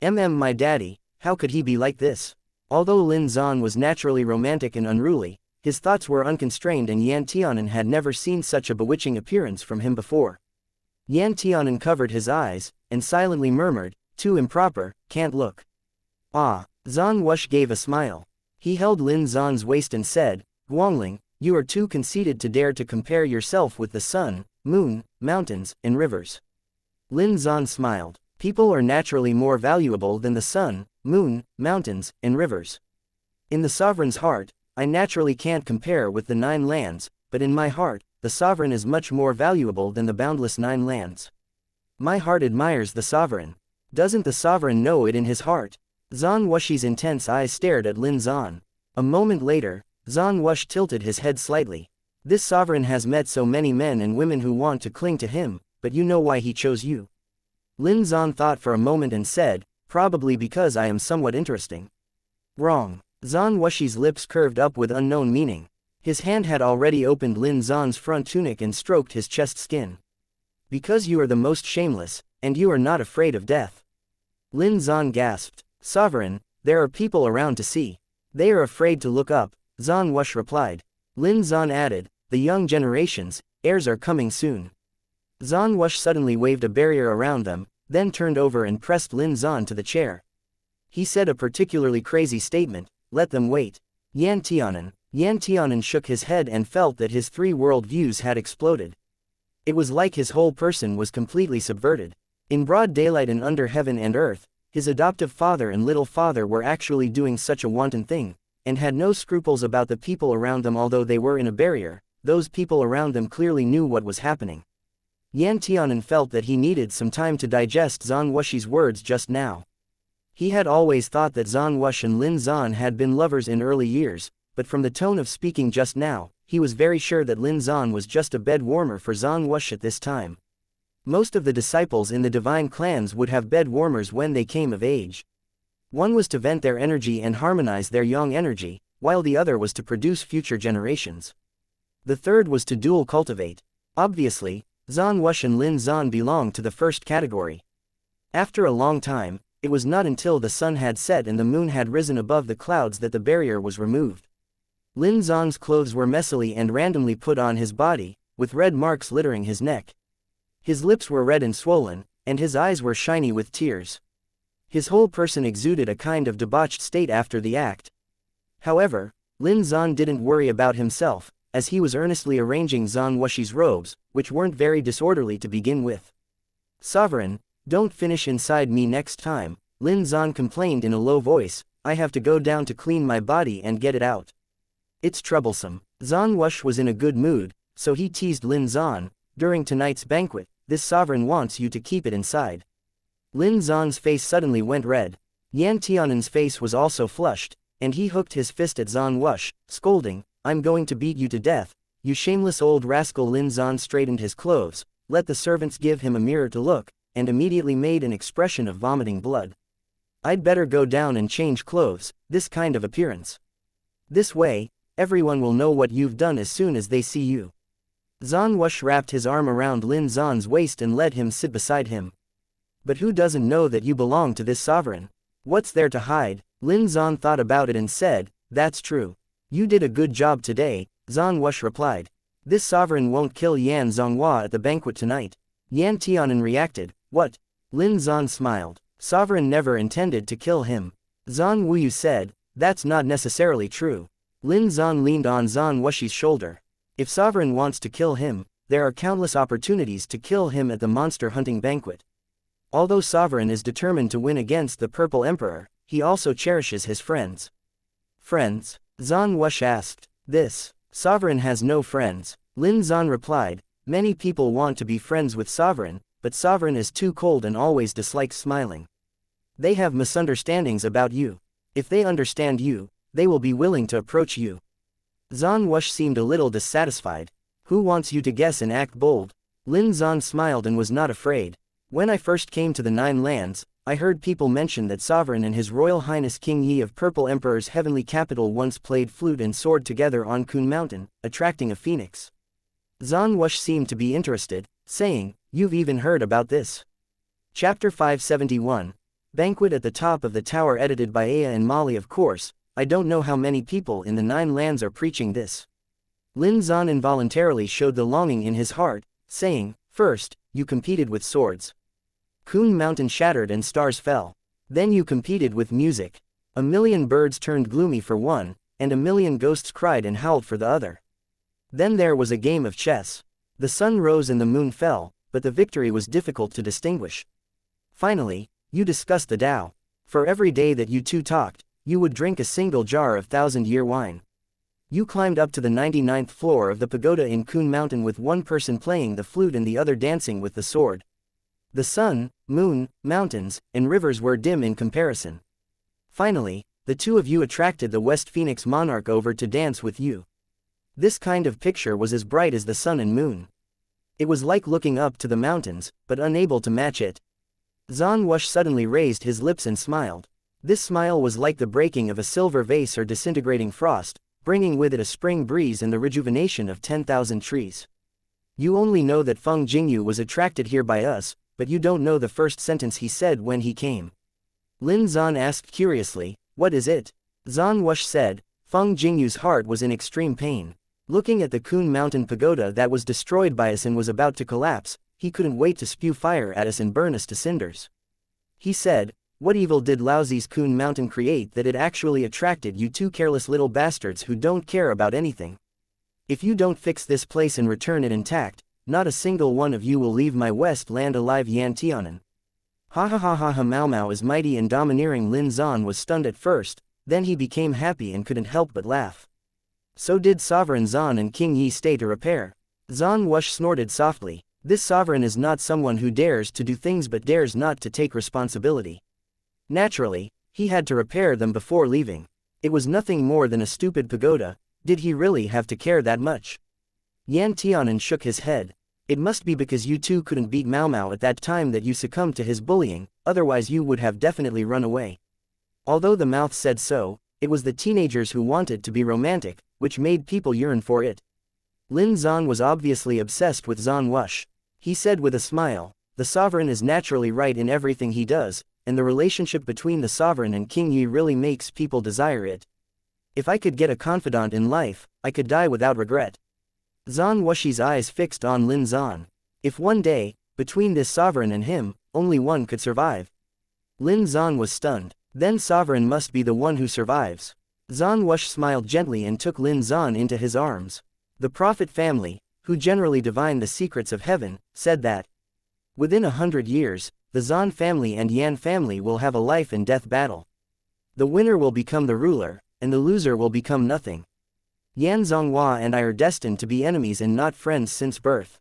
My daddy, how could he be like this? Although Lin Zhan was naturally romantic and unruly, his thoughts were unconstrained and Yan Tianan had never seen such a bewitching appearance from him before. Yan Tianan covered his eyes, and silently murmured, too improper, can't look. Ah, Zhan Wuxi gave a smile. He held Lin Zhan's waist and said, Guangling, you are too conceited to dare to compare yourself with the sun, moon, mountains, and rivers. Lin Zhan smiled. People are naturally more valuable than the sun, moon, mountains, and rivers. In the sovereign's heart, I naturally can't compare with the 9 lands, but in my heart, the sovereign is much more valuable than the boundless 9 lands. My heart admires the sovereign. Doesn't the sovereign know it in his heart? Zhan Wuxi's intense eyes stared at Lin Zhan. A moment later, Zhan Wuxi tilted his head slightly. This sovereign has met so many men and women who want to cling to him, but you know why he chose you? Lin Zhan thought for a moment and said, probably because I am somewhat interesting. Wrong. Zhan Wuxi's lips curved up with unknown meaning. His hand had already opened Lin Zhan's front tunic and stroked his chest skin. Because you are the most shameless, and you are not afraid of death. Lin Zhan gasped. Sovereign, there are people around to see. They are afraid to look up, Zhan Wuxi replied. Lin Zhan added, the young generations, heirs are coming soon. Zhan Wuxi suddenly waved a barrier around them, then turned over and pressed Lin Zhan to the chair. He said a particularly crazy statement, let them wait. Yan Tianan shook his head and felt that his 3 world views had exploded. It was like his whole person was completely subverted. In broad daylight and under heaven and earth, his adoptive father and little father were actually doing such a wanton thing, and had no scruples about the people around them. Although they were in a barrier, those people around them clearly knew what was happening. Yan Tianan felt that he needed some time to digest Zhan Wuxi's words just now. He had always thought that Zhan Wuxi and Lin Zhan had been lovers in early years, but from the tone of speaking just now, he was very sure that Lin Zhan was just a bed warmer for Zhan Wuxi at this time. Most of the disciples in the divine clans would have bed warmers when they came of age. One was to vent their energy and harmonize their yang energy, while the other was to produce future generations. The third was to dual cultivate. Obviously, Zhan Wuxi and Lin Zhan belonged to the first category. After a long time, it was not until the sun had set and the moon had risen above the clouds that the barrier was removed. Lin Zhan's clothes were messily and randomly put on his body, with red marks littering his neck. His lips were red and swollen, and his eyes were shiny with tears. His whole person exuded a kind of debauched state after the act. However, Lin Zhan didn't worry about himself, as he was earnestly arranging Zhan Wuxi's robes, which weren't very disorderly to begin with. Sovereign, don't finish inside me next time, Lin Zhan complained in a low voice, I have to go down to clean my body and get it out. It's troublesome. Zhan Wuxi was in a good mood, so he teased Lin Zhan, during tonight's banquet, this sovereign wants you to keep it inside. Lin Zhan's face suddenly went red. Yan Tianan's face was also flushed, and he hooked his fist at Zhan Wuxi, scolding, I'm going to beat you to death, you shameless old rascal. Lin Zhan straightened his clothes, let the servants give him a mirror to look, and immediately made an expression of vomiting blood. I'd better go down and change clothes, this kind of appearance. This way, everyone will know what you've done as soon as they see you. Zhan Wuxi wrapped his arm around Lin Zhan's waist and let him sit beside him. But who doesn't know that you belong to this sovereign? What's there to hide? Lin Zhan thought about it and said, that's true. You did a good job today, Zhan Wuxi replied. This sovereign won't kill Yan Zhonghua at the banquet tonight. Yan Tianan reacted, what? Lin Zhan smiled. Sovereign never intended to kill him. Zhan Wuyu said, that's not necessarily true. Lin Zhan leaned on Zhan Wuxi's shoulder. If sovereign wants to kill him, there are countless opportunities to kill him at the monster hunting banquet. Although sovereign is determined to win against the Purple Emperor, he also cherishes his friends. Friends? Zan Wush asked. This sovereign has no friends. Lin Zan replied, many people want to be friends with sovereign, but sovereign is too cold and always dislikes smiling. They have misunderstandings about you. If they understand you, they will be willing to approach you. Zan Wush seemed a little dissatisfied. Who wants you to guess and act bold? Lin Zan smiled and was not afraid. When I first came to the Nine Lands, I heard people mention that Sovereign and His Royal Highness King Yi of Purple Emperor's heavenly capital once played flute and sword together on Kun Mountain, attracting a phoenix. Zan Wush seemed to be interested, saying, you've even heard about this. Chapter 571. Banquet at the top of the tower, edited by Aya and Molly. Of course, I don't know how many people in the Nine Lands are preaching this. Lin Zan involuntarily showed the longing in his heart, saying, first, you competed with swords. Kun Mountain shattered and stars fell. Then you competed with music. A million birds turned gloomy for one, and a million ghosts cried and howled for the other. Then there was a game of chess. The sun rose and the moon fell, but the victory was difficult to distinguish. Finally, you discussed the Tao. For every day that you two talked, you would drink a single jar of 1,000-year wine. You climbed up to the 99th floor of the pagoda in Kun Mountain with one person playing the flute and the other dancing with the sword. The sun, moon, mountains, and rivers were dim in comparison. Finally, the two of you attracted the West Phoenix monarch over to dance with you. This kind of picture was as bright as the sun and moon. It was like looking up to the mountains, but unable to match it. Zan Wush suddenly raised his lips and smiled. This smile was like the breaking of a silver vase or disintegrating frost, bringing with it a spring breeze and the rejuvenation of 10,000 trees. You only know that Feng Jingyu was attracted here by us, but you don't know the first sentence he said when he came. Lin Zan asked curiously, what is it? Zan Wush said, Feng Jingyu's heart was in extreme pain. Looking at the Kun Mountain pagoda that was destroyed by us and was about to collapse, he couldn't wait to spew fire at us and burn us to cinders. He said, what evil did Laozi's Kun Mountain create that it actually attracted you two careless little bastards who don't care about anything? If you don't fix this place and return it intact, not a single one of you will leave my west land alive. Yan Tianan. Ha ha ha ha ha. Mao Mao is mighty and domineering. Lin Zan was stunned at first, then he became happy and couldn't help but laugh. So did Sovereign Zan and King Yi stay to repair? Zan Wush snorted softly. This sovereign is not someone who dares to do things but dares not to take responsibility. Naturally, he had to repair them before leaving. It was nothing more than a stupid pagoda. Did he really have to care that much? Yan Tianan shook his head. It must be because you two couldn't beat Mao Mao at that time that you succumbed to his bullying, otherwise you would have definitely run away. Although the mouth said so, it was the teenagers who wanted to be romantic, which made people yearn for it. Lin Zan was obviously obsessed with Zan Wush. He said with a smile, the sovereign is naturally right in everything he does, and the relationship between the sovereign and King Yi really makes people desire it. If I could get a confidant in life, I could die without regret. Zan Wush's eyes fixed on Lin Zan. If one day, between this sovereign and him, only one could survive. Lin Zan was stunned. Then sovereign must be the one who survives. Zan Wush smiled gently and took Lin Zan into his arms. The prophet family, who generally divine the secrets of heaven, said that within 100 years, the Zan family and Yan family will have a life and death battle. The winner will become the ruler, and the loser will become nothing. Yan Zonghua and I are destined to be enemies and not friends since birth.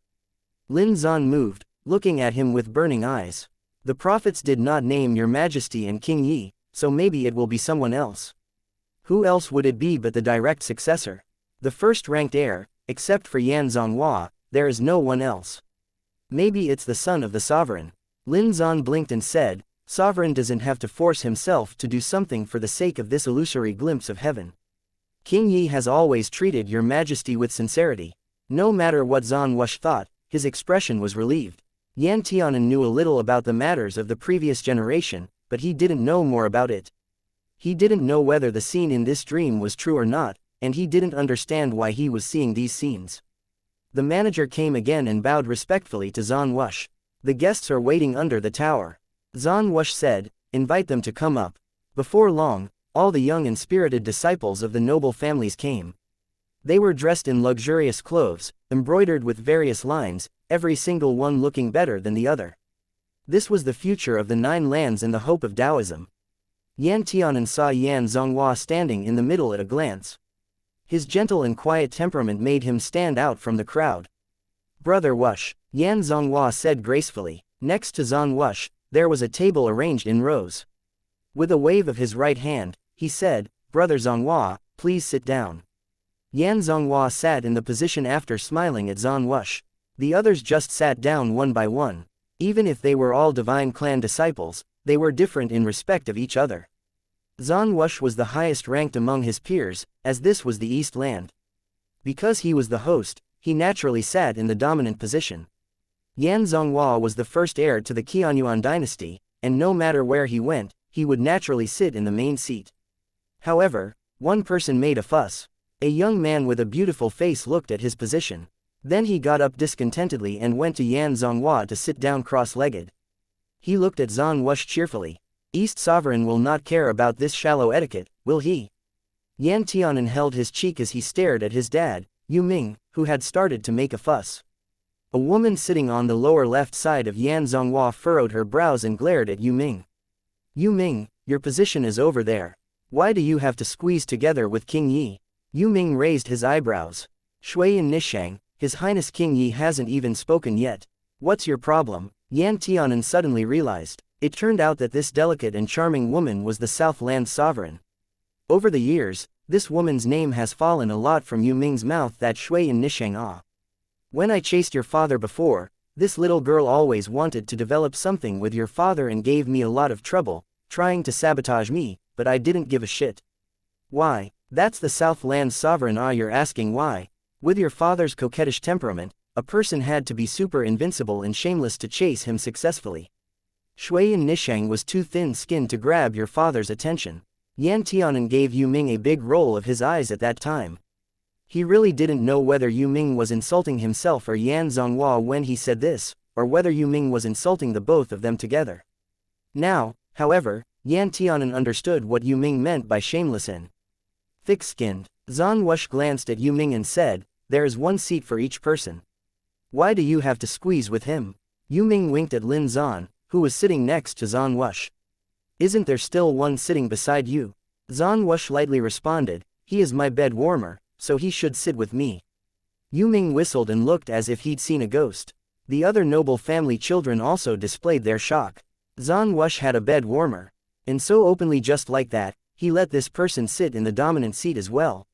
Lin Zan moved, looking at him with burning eyes. The prophets did not name your majesty and King Yi, so maybe it will be someone else. Who else would it be but the direct successor? The first-ranked heir, except for Yan Zonghua, there is no one else. Maybe it's the son of the sovereign. Lin Zan blinked and said, sovereign doesn't have to force himself to do something for the sake of this illusory glimpse of heaven. King Yi has always treated your majesty with sincerity. No matter what Zan Wush thought, his expression was relieved. Yan Tianan knew a little about the matters of the previous generation, but he didn't know more about it. He didn't know whether the scene in this dream was true or not, and he didn't understand why he was seeing these scenes. The manager came again and bowed respectfully to Zan Wush. The guests are waiting under the tower. Zan Wush said, invite them to come up. Before long, all the young and spirited disciples of the noble families came. They were dressed in luxurious clothes, embroidered with various lines, every single one looking better than the other. This was the future of the Nine Lands and the hope of Taoism. Yan Tianan saw Yan Zhonghua standing in the middle at a glance. His gentle and quiet temperament made him stand out from the crowd. "Brother Wush," Yan Zhonghua said gracefully. Next to Zhan Wush, there was a table arranged in rows. With a wave of his right hand, he said, "Brother Zhonghua, please sit down." Yan Zhonghua sat in the position after smiling at Zhan Wush. The others just sat down one by one. Even if they were all Divine Clan disciples, they were different in respect of each other. Zhan Wush was the highest ranked among his peers, as this was the East Land. Because he was the host, he naturally sat in the dominant position. Yan Zhonghua was the first heir to the Qianyuan dynasty, and no matter where he went, he would naturally sit in the main seat. However, one person made a fuss. A young man with a beautiful face looked at his position. Then he got up discontentedly and went to Yan Zhonghua to sit down cross-legged. He looked at Zhan Wush cheerfully. East Sovereign will not care about this shallow etiquette, will he? Yan Tianan held his cheek as he stared at his dad, Yu Ming, who had started to make a fuss. A woman sitting on the lower left side of Yan Zhonghua furrowed her brows and glared at Yu Ming. "Yu Ming, your position is over there. Why do you have to squeeze together with King Yi?" Yu Ming raised his eyebrows. "Shuiyan Nishang, His Highness King Yi hasn't even spoken yet. What's your problem?" Yan Tianan suddenly realized. It turned out that this delicate and charming woman was the Southland sovereign. Over the years, this woman's name has fallen a lot from Yu Ming's mouth, that Shuiyan Nishang Ah. "When I chased your father before, this little girl always wanted to develop something with your father and gave me a lot of trouble, trying to sabotage me, but I didn't give a shit." "Why? That's the Southland sovereign Ah, you're asking why? With your father's coquettish temperament, a person had to be super invincible and shameless to chase him successfully. Shuiyan Nishang was too thin-skinned to grab your father's attention." Yan Tianan gave Yu Ming a big roll of his eyes at that time. He really didn't know whether Yu Ming was insulting himself or Yan Zhonghua when he said this, or whether Yu Ming was insulting the both of them together. Now, however, Yan Tianan understood what Yu Ming meant by shameless and thick-skinned. Zhan Wush glanced at Yu Ming and said, "There is one seat for each person. Why do you have to squeeze with him?" Yu Ming winked at Lin Zhan, who was sitting next to Zhan Wush. "Isn't there still one sitting beside you?" Zhan Wush lightly responded, "He is my bed warmer, so he should sit with me." Yu Ming whistled and looked as if he'd seen a ghost. The other noble family children also displayed their shock. Zhan Wush had a bed warmer. And so openly, just like that, he let this person sit in the dominant seat as well.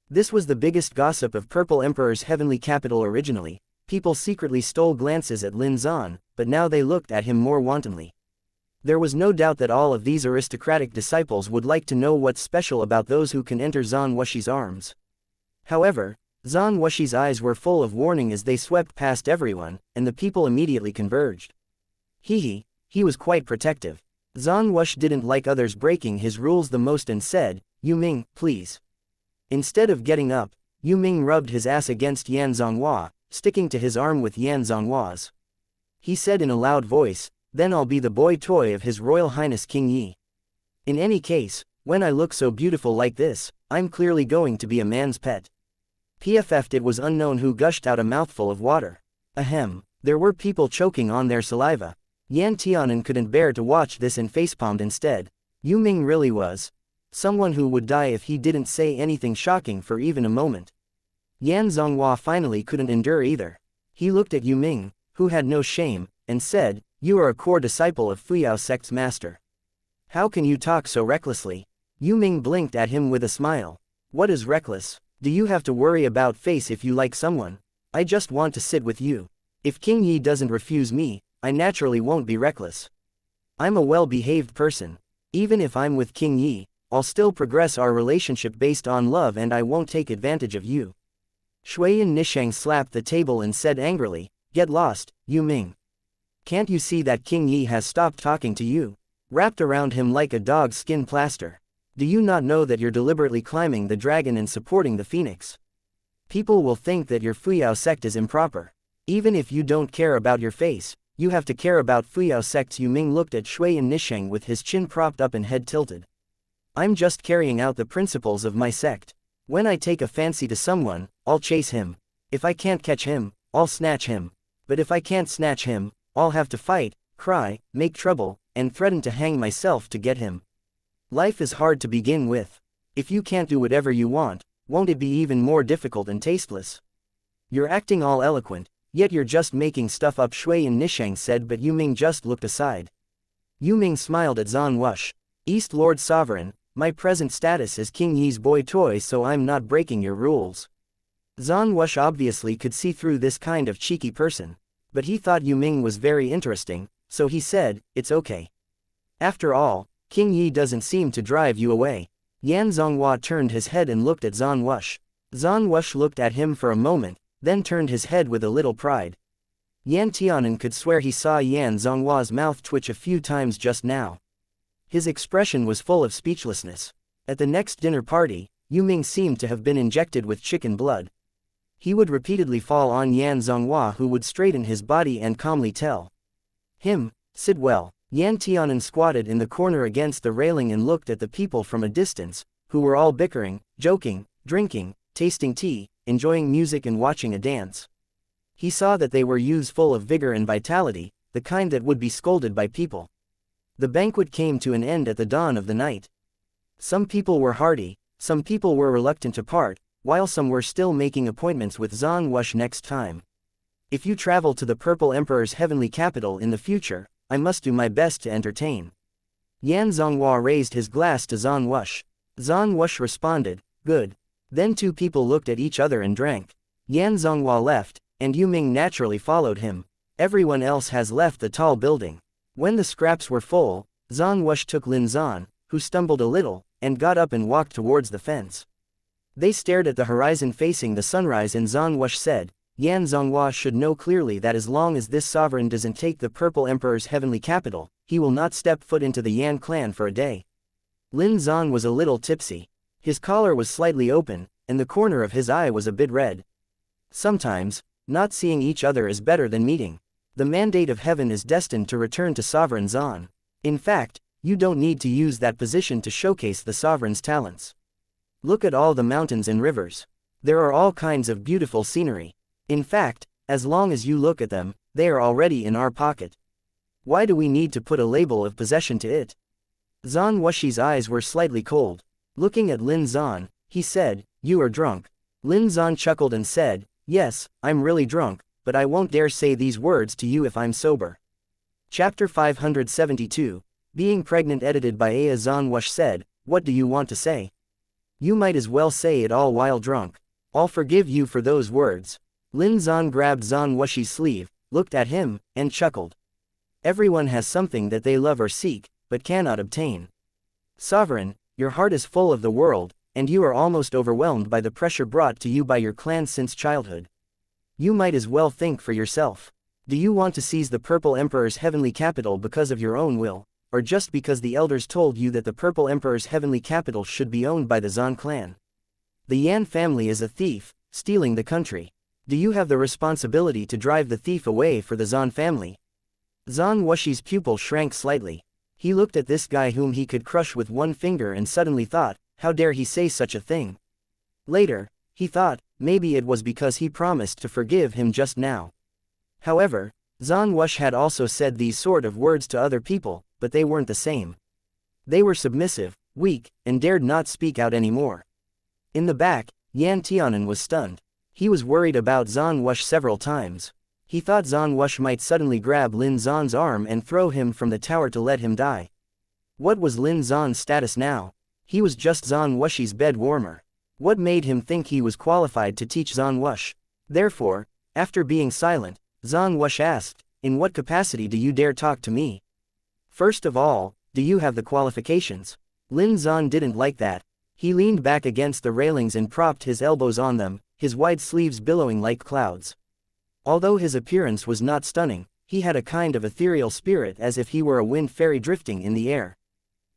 This was the biggest gossip of Purple Emperor's heavenly capital originally. People secretly stole glances at Lin Zhan, but now they looked at him more wantonly. There was no doubt that all of these aristocratic disciples would like to know what's special about those who can enter Zhan Wush's arms. However, Zhan Wush's eyes were full of warning as they swept past everyone, and the people immediately converged. He was quite protective. Zhan Wush didn't like others breaking his rules the most and said, "Yu Ming, please." Instead of getting up, Yu Ming rubbed his ass against Yan Zhonghua, sticking to his arm with Yan Zhonghua's. He said in a loud voice, "Then I'll be the boy toy of His Royal Highness King Yi. In any case, when I look so beautiful like this, I'm clearly going to be a man's pet." PFF'd it was unknown who gushed out a mouthful of water. Ahem, there were people choking on their saliva. Yan Tianan couldn't bear to watch this and facepalmed instead. Yu Ming really was someone who would die if he didn't say anything shocking for even a moment. Yan Zhonghua finally couldn't endure either. He looked at Yu Ming, who had no shame, and said, "You are a core disciple of Fuyao sect's master. How can you talk so recklessly?" Yu Ming blinked at him with a smile. "What is reckless? Do you have to worry about face if you like someone? I just want to sit with you. If King Yi doesn't refuse me, I naturally won't be reckless. I'm a well-behaved person. Even if I'm with King Yi, I'll still progress our relationship based on love and I won't take advantage of you." Shuiyan Nishang slapped the table and said angrily, "Get lost, Yu Ming. Can't you see that King Yi has stopped talking to you? Wrapped around him like a dog's skin plaster. Do you not know that you're deliberately climbing the dragon and supporting the phoenix? People will think that your Fuyao sect is improper. Even if you don't care about your face, you have to care about Fuyao sects." Yu Ming looked at Shuiyan Nishang with his chin propped up and head tilted. "I'm just carrying out the principles of my sect. When I take a fancy to someone, I'll chase him. If I can't catch him, I'll snatch him. But if I can't snatch him, I'll have to fight, cry, make trouble, and threaten to hang myself to get him." Life is hard to begin with. If you can't do whatever you want, won't it be even more difficult and tasteless? You're acting all eloquent, yet you're just making stuff up, Shui and Nishang said, but Yu Ming just looked aside. Yu Ming smiled at Zan Wush. East Lord Sovereign, my present status is King Yi's boy toy, so I'm not breaking your rules. Zan Wush obviously could see through this kind of cheeky person, but he thought Yu Ming was very interesting, so he said, it's okay. After all, King Yi doesn't seem to drive you away. Yan Zonghua turned his head and looked at Zan Wush. Zan Wush looked at him for a moment, then turned his head with a little pride. Yan Tianan could swear he saw Yan Zonghua's mouth twitch a few times just now. His expression was full of speechlessness. At the next dinner party, Yu Ming seemed to have been injected with chicken blood. He would repeatedly fall on Yan Zonghua, who would straighten his body and calmly tell him, sit well. Yan Tianan squatted in the corner against the railing and looked at the people from a distance, who were all bickering, joking, drinking, tasting tea, enjoying music and watching a dance. He saw that they were youths full of vigor and vitality, the kind that would be scolded by people. The banquet came to an end at the dawn of the night. Some people were hardy, some people were reluctant to part, while some were still making appointments with Zan Wush next time. If you travel to the Purple Emperor's heavenly capital in the future, I must do my best to entertain. Yan Zonghua raised his glass to Zan Wush. Zan Wush responded, good. Then two people looked at each other and drank. Yan Zonghua left, and Yu Ming naturally followed him. Everyone else has left the tall building. When the scraps were full, Zan Wush took Lin Zan, who stumbled a little, and got up and walked towards the fence. They stared at the horizon facing the sunrise, and Zan Wush said, Yan Zonghua should know clearly that as long as this sovereign doesn't take the Purple Emperor's heavenly capital, he will not step foot into the Yan clan for a day. Lin Zan was a little tipsy. His collar was slightly open, and the corner of his eye was a bit red. Sometimes, not seeing each other is better than meeting. The mandate of heaven is destined to return to Sovereign Zan. In fact, you don't need to use that position to showcase the sovereign's talents. Look at all the mountains and rivers. There are all kinds of beautiful scenery. In fact, as long as you look at them, they are already in our pocket. Why do we need to put a label of possession to it? Zan Wushi's eyes were slightly cold. Looking at Lin Zan, he said, you are drunk. Lin Zan chuckled and said, yes, I'm really drunk, but I won't dare say these words to you if I'm sober. Chapter 572, Being Pregnant, edited by Aya. Zan Wush said, what do you want to say? You might as well say it all while drunk. I'll forgive you for those words. Lin Zan grabbed Zan Wushi's sleeve, looked at him, and chuckled. Everyone has something that they love or seek, but cannot obtain. Sovereign, your heart is full of the world, and you are almost overwhelmed by the pressure brought to you by your clan since childhood. You might as well think for yourself. Do you want to seize the Purple Emperor's heavenly capital because of your own will, or just because the elders told you that the Purple Emperor's heavenly capital should be owned by the Zan clan? The Yan family is a thief, stealing the country. Do you have the responsibility to drive the thief away for the Zan family? Zan Wushi's pupil shrank slightly. He looked at this guy whom he could crush with one finger and suddenly thought, how dare he say such a thing? Later, he thought, maybe it was because he promised to forgive him just now. However, Zan Wush had also said these sort of words to other people, but they weren't the same. They were submissive, weak, and dared not speak out anymore. In the back, Yan Tianan was stunned. He was worried about Zan Wush several times. He thought Zan Wush might suddenly grab Lin Zan's arm and throw him from the tower to let him die. What was Lin Zan's status now? He was just Zan Wushi's bed warmer. What made him think he was qualified to teach Zan Wush? Therefore, after being silent, Zan Wush asked, in what capacity do you dare talk to me? First of all, do you have the qualifications? Lin Zan didn't like that. He leaned back against the railings and propped his elbows on them, his wide sleeves billowing like clouds. Although his appearance was not stunning, he had a kind of ethereal spirit, as if he were a wind fairy drifting in the air.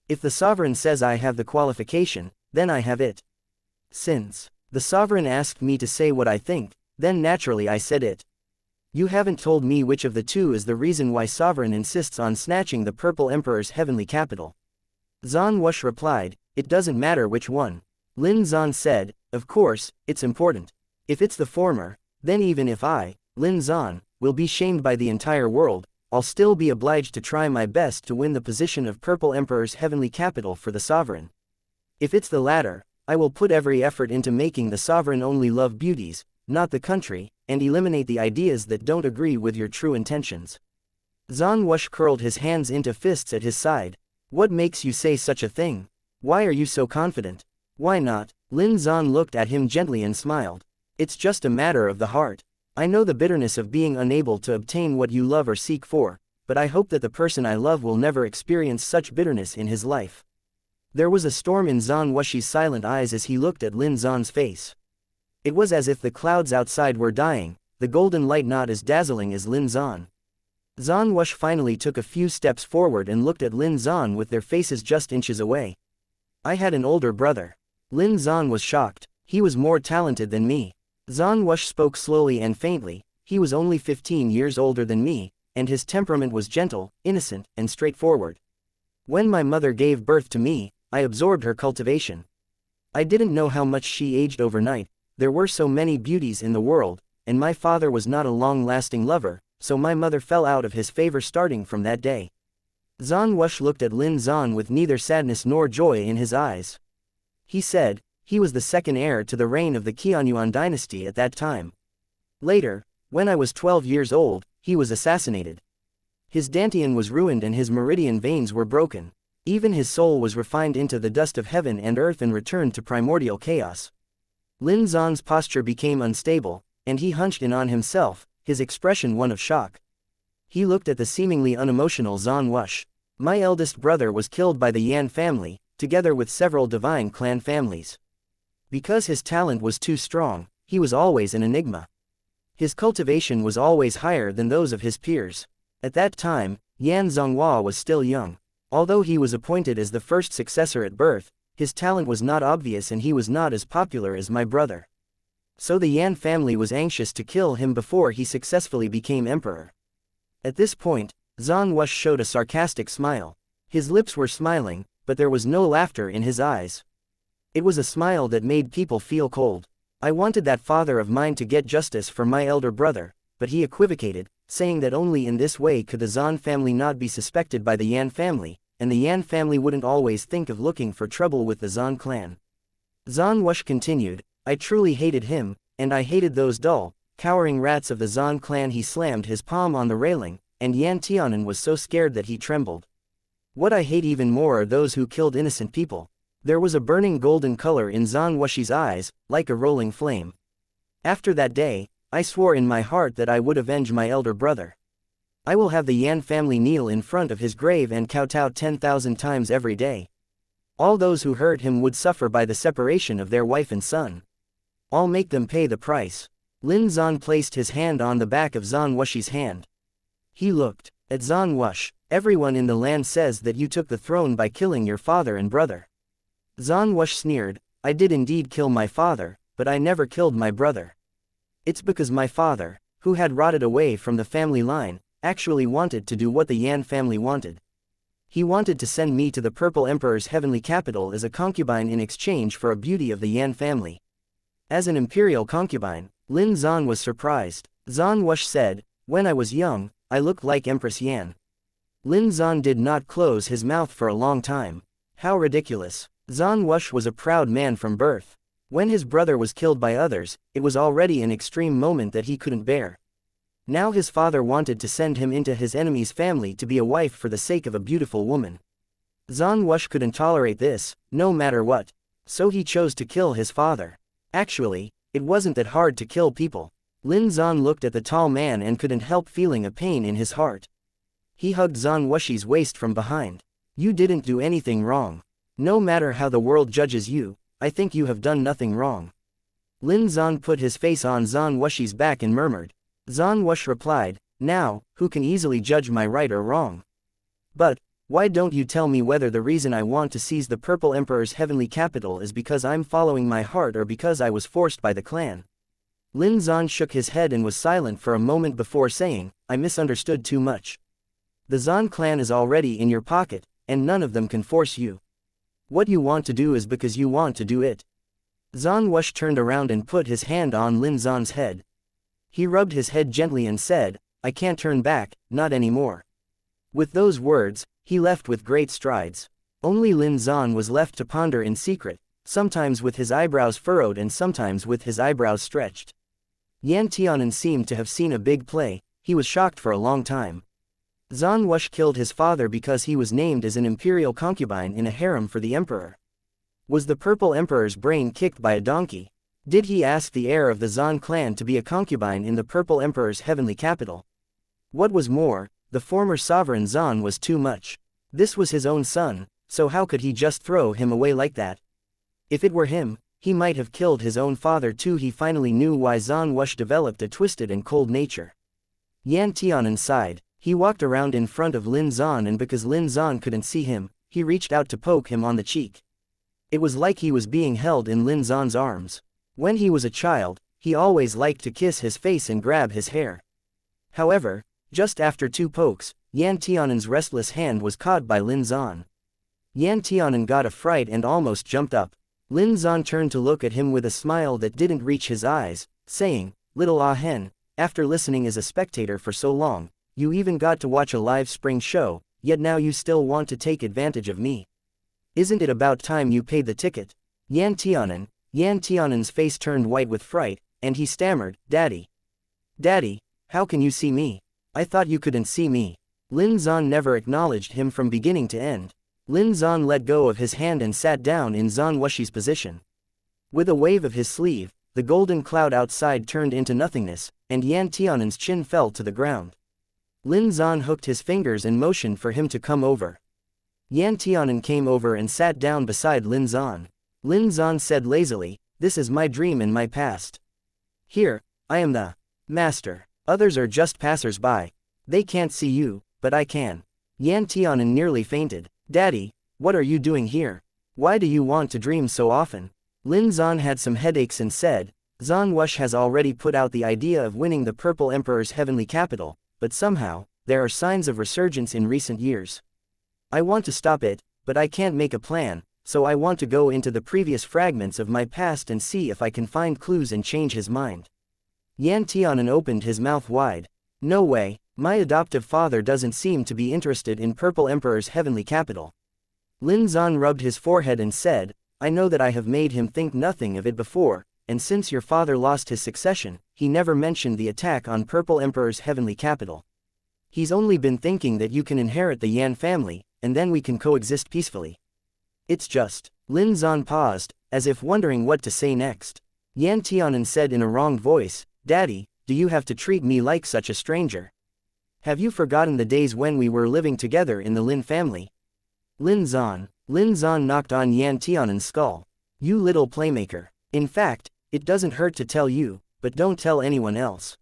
If the sovereign says I have the qualification, then I have it. Since the sovereign asked me to say what I think, then naturally I said it. You haven't told me which of the two is the reason why sovereign insists on snatching the Purple Emperor's heavenly capital. Zan Wush replied, it doesn't matter which one. Lin Zan said, of course, it's important. If it's the former, then even if I, Lin Zan, will be shamed by the entire world, I'll still be obliged to try my best to win the position of Purple Emperor's heavenly capital for the sovereign. If it's the latter, I will put every effort into making the sovereign only love beauties, not the country, and eliminate the ideas that don't agree with your true intentions. Zhan Wush curled his hands into fists at his side. What makes you say such a thing? Why are you so confident? Why not? Lin Zhan looked at him gently and smiled. It's just a matter of the heart. I know the bitterness of being unable to obtain what you love or seek for, but I hope that the person I love will never experience such bitterness in his life. There was a storm in Zhan Wush's silent eyes as he looked at Lin Zhan's face. It was as if the clouds outside were dying, the golden light not as dazzling as Lin Zhan. Zhan Wush finally took a few steps forward and looked at Lin Zhan with their faces just inches away. I had an older brother. Lin Zhan was shocked. He was more talented than me. Zhan Wush spoke slowly and faintly. He was only 15 years older than me, and his temperament was gentle, innocent, and straightforward. When my mother gave birth to me, I absorbed her cultivation. I didn't know how much she aged overnight. There were so many beauties in the world, and my father was not a long-lasting lover, so my mother fell out of his favor starting from that day. Zhan Wush looked at Lin Zhan with neither sadness nor joy in his eyes. He said, he was the second heir to the reign of the Qianyuan dynasty at that time. Later, when I was 12 years old, he was assassinated. His dantian was ruined and his meridian veins were broken. Even his soul was refined into the dust of heaven and earth and returned to primordial chaos. Lin Zhan's posture became unstable, and he hunched in on himself, his expression one of shock. He looked at the seemingly unemotional Zhan Wush. My eldest brother was killed by the Yan family, together with several divine clan families. Because his talent was too strong, he was always an enigma. His cultivation was always higher than those of his peers. At that time, Yan Zhonghua was still young. Although he was appointed as the first successor at birth, his talent was not obvious and he was not as popular as my brother. So the Yan family was anxious to kill him before he successfully became emperor. At this point, Zhan Wush showed a sarcastic smile. His lips were smiling, but there was no laughter in his eyes. It was a smile that made people feel cold. I wanted that father of mine to get justice for my elder brother, but he equivocated, saying that only in this way could the Zhan family not be suspected by the Yan family, and the Yan family wouldn't always think of looking for trouble with the Zhan clan. Zhan Wush continued, I truly hated him, and I hated those dull, cowering rats of the Zhan clan. He slammed his palm on the railing, and Yan Tianan was so scared that he trembled. What I hate even more are those who killed innocent people. There was a burning golden color in Zhan Wush's eyes, like a rolling flame. After that day, I swore in my heart that I would avenge my elder brother. I will have the Yan family kneel in front of his grave and kowtow 10,000 times every day. All those who hurt him would suffer by the separation of their wife and son. I'll make them pay the price. Lin Zhan placed his hand on the back of Zhan Wush's hand. He looked at Zhan Wush. Everyone in the land says that you took the throne by killing your father and brother. Zhan Wush sneered, I did indeed kill my father, but I never killed my brother. It's because my father, who had rotted away from the family line, actually wanted to do what the Yan family wanted. He wanted to send me to the Purple Emperor's heavenly capital as a concubine in exchange for a beauty of the Yan family. As an imperial concubine, Lin Zhan was surprised. Zhan Wush said, when I was young, I looked like Empress Yan. Lin Zhan did not close his mouth for a long time. How ridiculous. Zhan Wush was a proud man from birth. When his brother was killed by others, it was already an extreme moment that he couldn't bear. Now his father wanted to send him into his enemy's family to be a wife for the sake of a beautiful woman. Zhan Wush couldn't tolerate this, no matter what. So he chose to kill his father. Actually, it wasn't that hard to kill people. Lin Zhan looked at the tall man and couldn't help feeling a pain in his heart. He hugged Zhan Wush's waist from behind. You didn't do anything wrong. No matter how the world judges you, I think you have done nothing wrong. Lin Zhan put his face on Zhan Wush's back and murmured. Zhan Wush replied, now, who can easily judge my right or wrong? But, why don't you tell me whether the reason I want to seize the Purple Emperor's heavenly capital is because I'm following my heart or because I was forced by the clan? Lin Zhan shook his head and was silent for a moment before saying, I misunderstood too much. The Zhan clan is already in your pocket, and none of them can force you. What you want to do is because you want to do it. Zhan Wush turned around and put his hand on Lin Zhan's head. He rubbed his head gently and said, I can't turn back, not anymore." With those words, he left with great strides. Only Lin Zan was left to ponder in secret, sometimes with his eyebrows furrowed and sometimes with his eyebrows stretched. Yan Tianan seemed to have seen a big play. He was shocked for a long time. Zan Wush killed his father because he was named as an imperial concubine in a harem for the emperor. Was the Purple Emperor's brain kicked by a donkey? Did he ask the heir of the Zan clan to be a concubine in the Purple Emperor's heavenly capital? What was more, the former sovereign Zan was too much. This was his own son, so how could he just throw him away like that? If it were him, he might have killed his own father too. He finally knew why Zan Wush developed a twisted and cold nature. Yan Tianan sighed. He walked around in front of Lin Zan, and because Lin Zan couldn't see him, he reached out to poke him on the cheek. It was like he was being held in Lin Zan's arms. When he was a child, he always liked to kiss his face and grab his hair. However, just after 2 pokes, Yan Tianan's restless hand was caught by Lin Zan. Yan Tianan got a fright and almost jumped up. Lin Zan turned to look at him with a smile that didn't reach his eyes, saying, "Little Ah Hen, after listening as a spectator for so long, you even got to watch a live spring show, yet now you still want to take advantage of me. Isn't it about time you paid the ticket?" Yan Tianan's face turned white with fright, and he stammered, "Daddy. Daddy, how can you see me? I thought you couldn't see me." Lin Zan never acknowledged him from beginning to end. Lin Zan let go of his hand and sat down in Zan Wushi's position. With a wave of his sleeve, the golden cloud outside turned into nothingness, and Yan Tianan's chin fell to the ground. Lin Zan hooked his fingers and motioned for him to come over. Yan Tianan came over and sat down beside Lin Zan. Lin Zan said lazily, "This is my dream and my past. Here, I am the master. Others are just passers-by. They can't see you, but I can." Yan Tianan nearly fainted. "Daddy, what are you doing here? Why do you want to dream so often?" Lin Zan had some headaches and said, "Zan Wush has already put out the idea of winning the Purple Emperor's heavenly capital, but somehow, there are signs of resurgence in recent years. I want to stop it, but I can't make a plan, so I want to go into the previous fragments of my past and see if I can find clues and change his mind." Yan Tianan opened his mouth wide. "No way, my adoptive father doesn't seem to be interested in Purple Emperor's heavenly capital." Lin Zan rubbed his forehead and said, "I know that I have made him think nothing of it before, and since your father lost his succession, he never mentioned the attack on Purple Emperor's heavenly capital. He's only been thinking that you can inherit the Yan family, and then we can coexist peacefully. It's just." Lin Zan paused, as if wondering what to say next. Yan Tianan said in a wronged voice, "Daddy, do you have to treat me like such a stranger? Have you forgotten the days when we were living together in the Lin family?" Lin Zan knocked on Yan Tianan's skull. "You little playmaker. In fact, it doesn't hurt to tell you, but don't tell anyone else."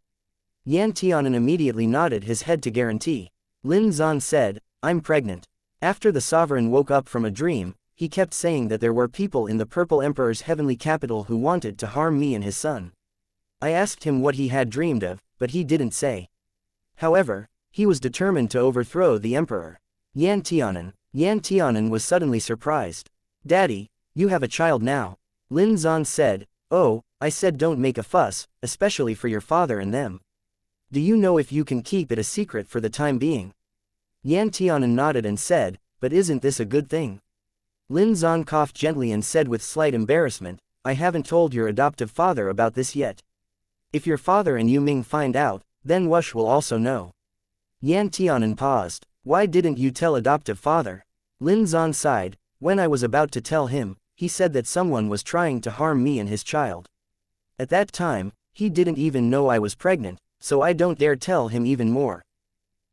Yan Tianan immediately nodded his head to guarantee. Lin Zan said, "I'm pregnant." After the sovereign woke up from a dream, he kept saying that there were people in the Purple Emperor's heavenly capital who wanted to harm me and his son. I asked him what he had dreamed of, but he didn't say. However, he was determined to overthrow the emperor. Yan Tianan was suddenly surprised. "Daddy, you have a child now." Lin Zan said, "Oh, I said don't make a fuss, especially for your father and them. Do you know if you can keep it a secret for the time being?" Yan Tianan nodded and said, "But isn't this a good thing?" Lin Zan coughed gently and said with slight embarrassment, "I haven't told your adoptive father about this yet. If your father and Yu Ming find out, then Wush will also know." Yan Tianan paused. "Why didn't you tell adoptive father?" Lin Zan sighed. "When I was about to tell him, he said that someone was trying to harm me and his child. At that time, he didn't even know I was pregnant, so I don't dare tell him even more."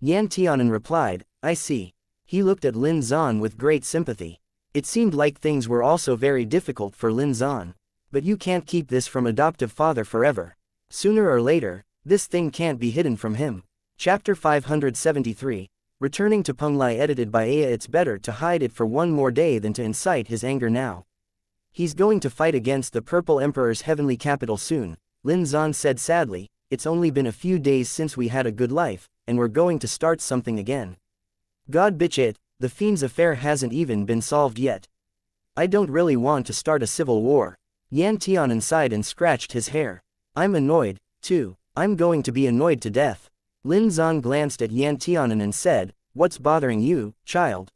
Yan Tianan replied, "I see." He looked at Lin Zan with great sympathy. It seemed like things were also very difficult for Lin Zan. "But you can't keep this from adoptive father forever. Sooner or later, this thing can't be hidden from him." Chapter 573, Returning to Penglai, edited by Aya. It's better to hide it for one more day than to incite his anger now. "He's going to fight against the Purple Emperor's heavenly capital soon," Lin Zan said sadly. "It's only been a few days since we had a good life, and we're going to start something again. God bitch it, the fiend's affair hasn't even been solved yet. I don't really want to start a civil war." Yan Tianan sighed and scratched his hair. "I'm annoyed, too. I'm going to be annoyed to death." Lin Zan glanced at Yan Tianan and said, "What's bothering you, child?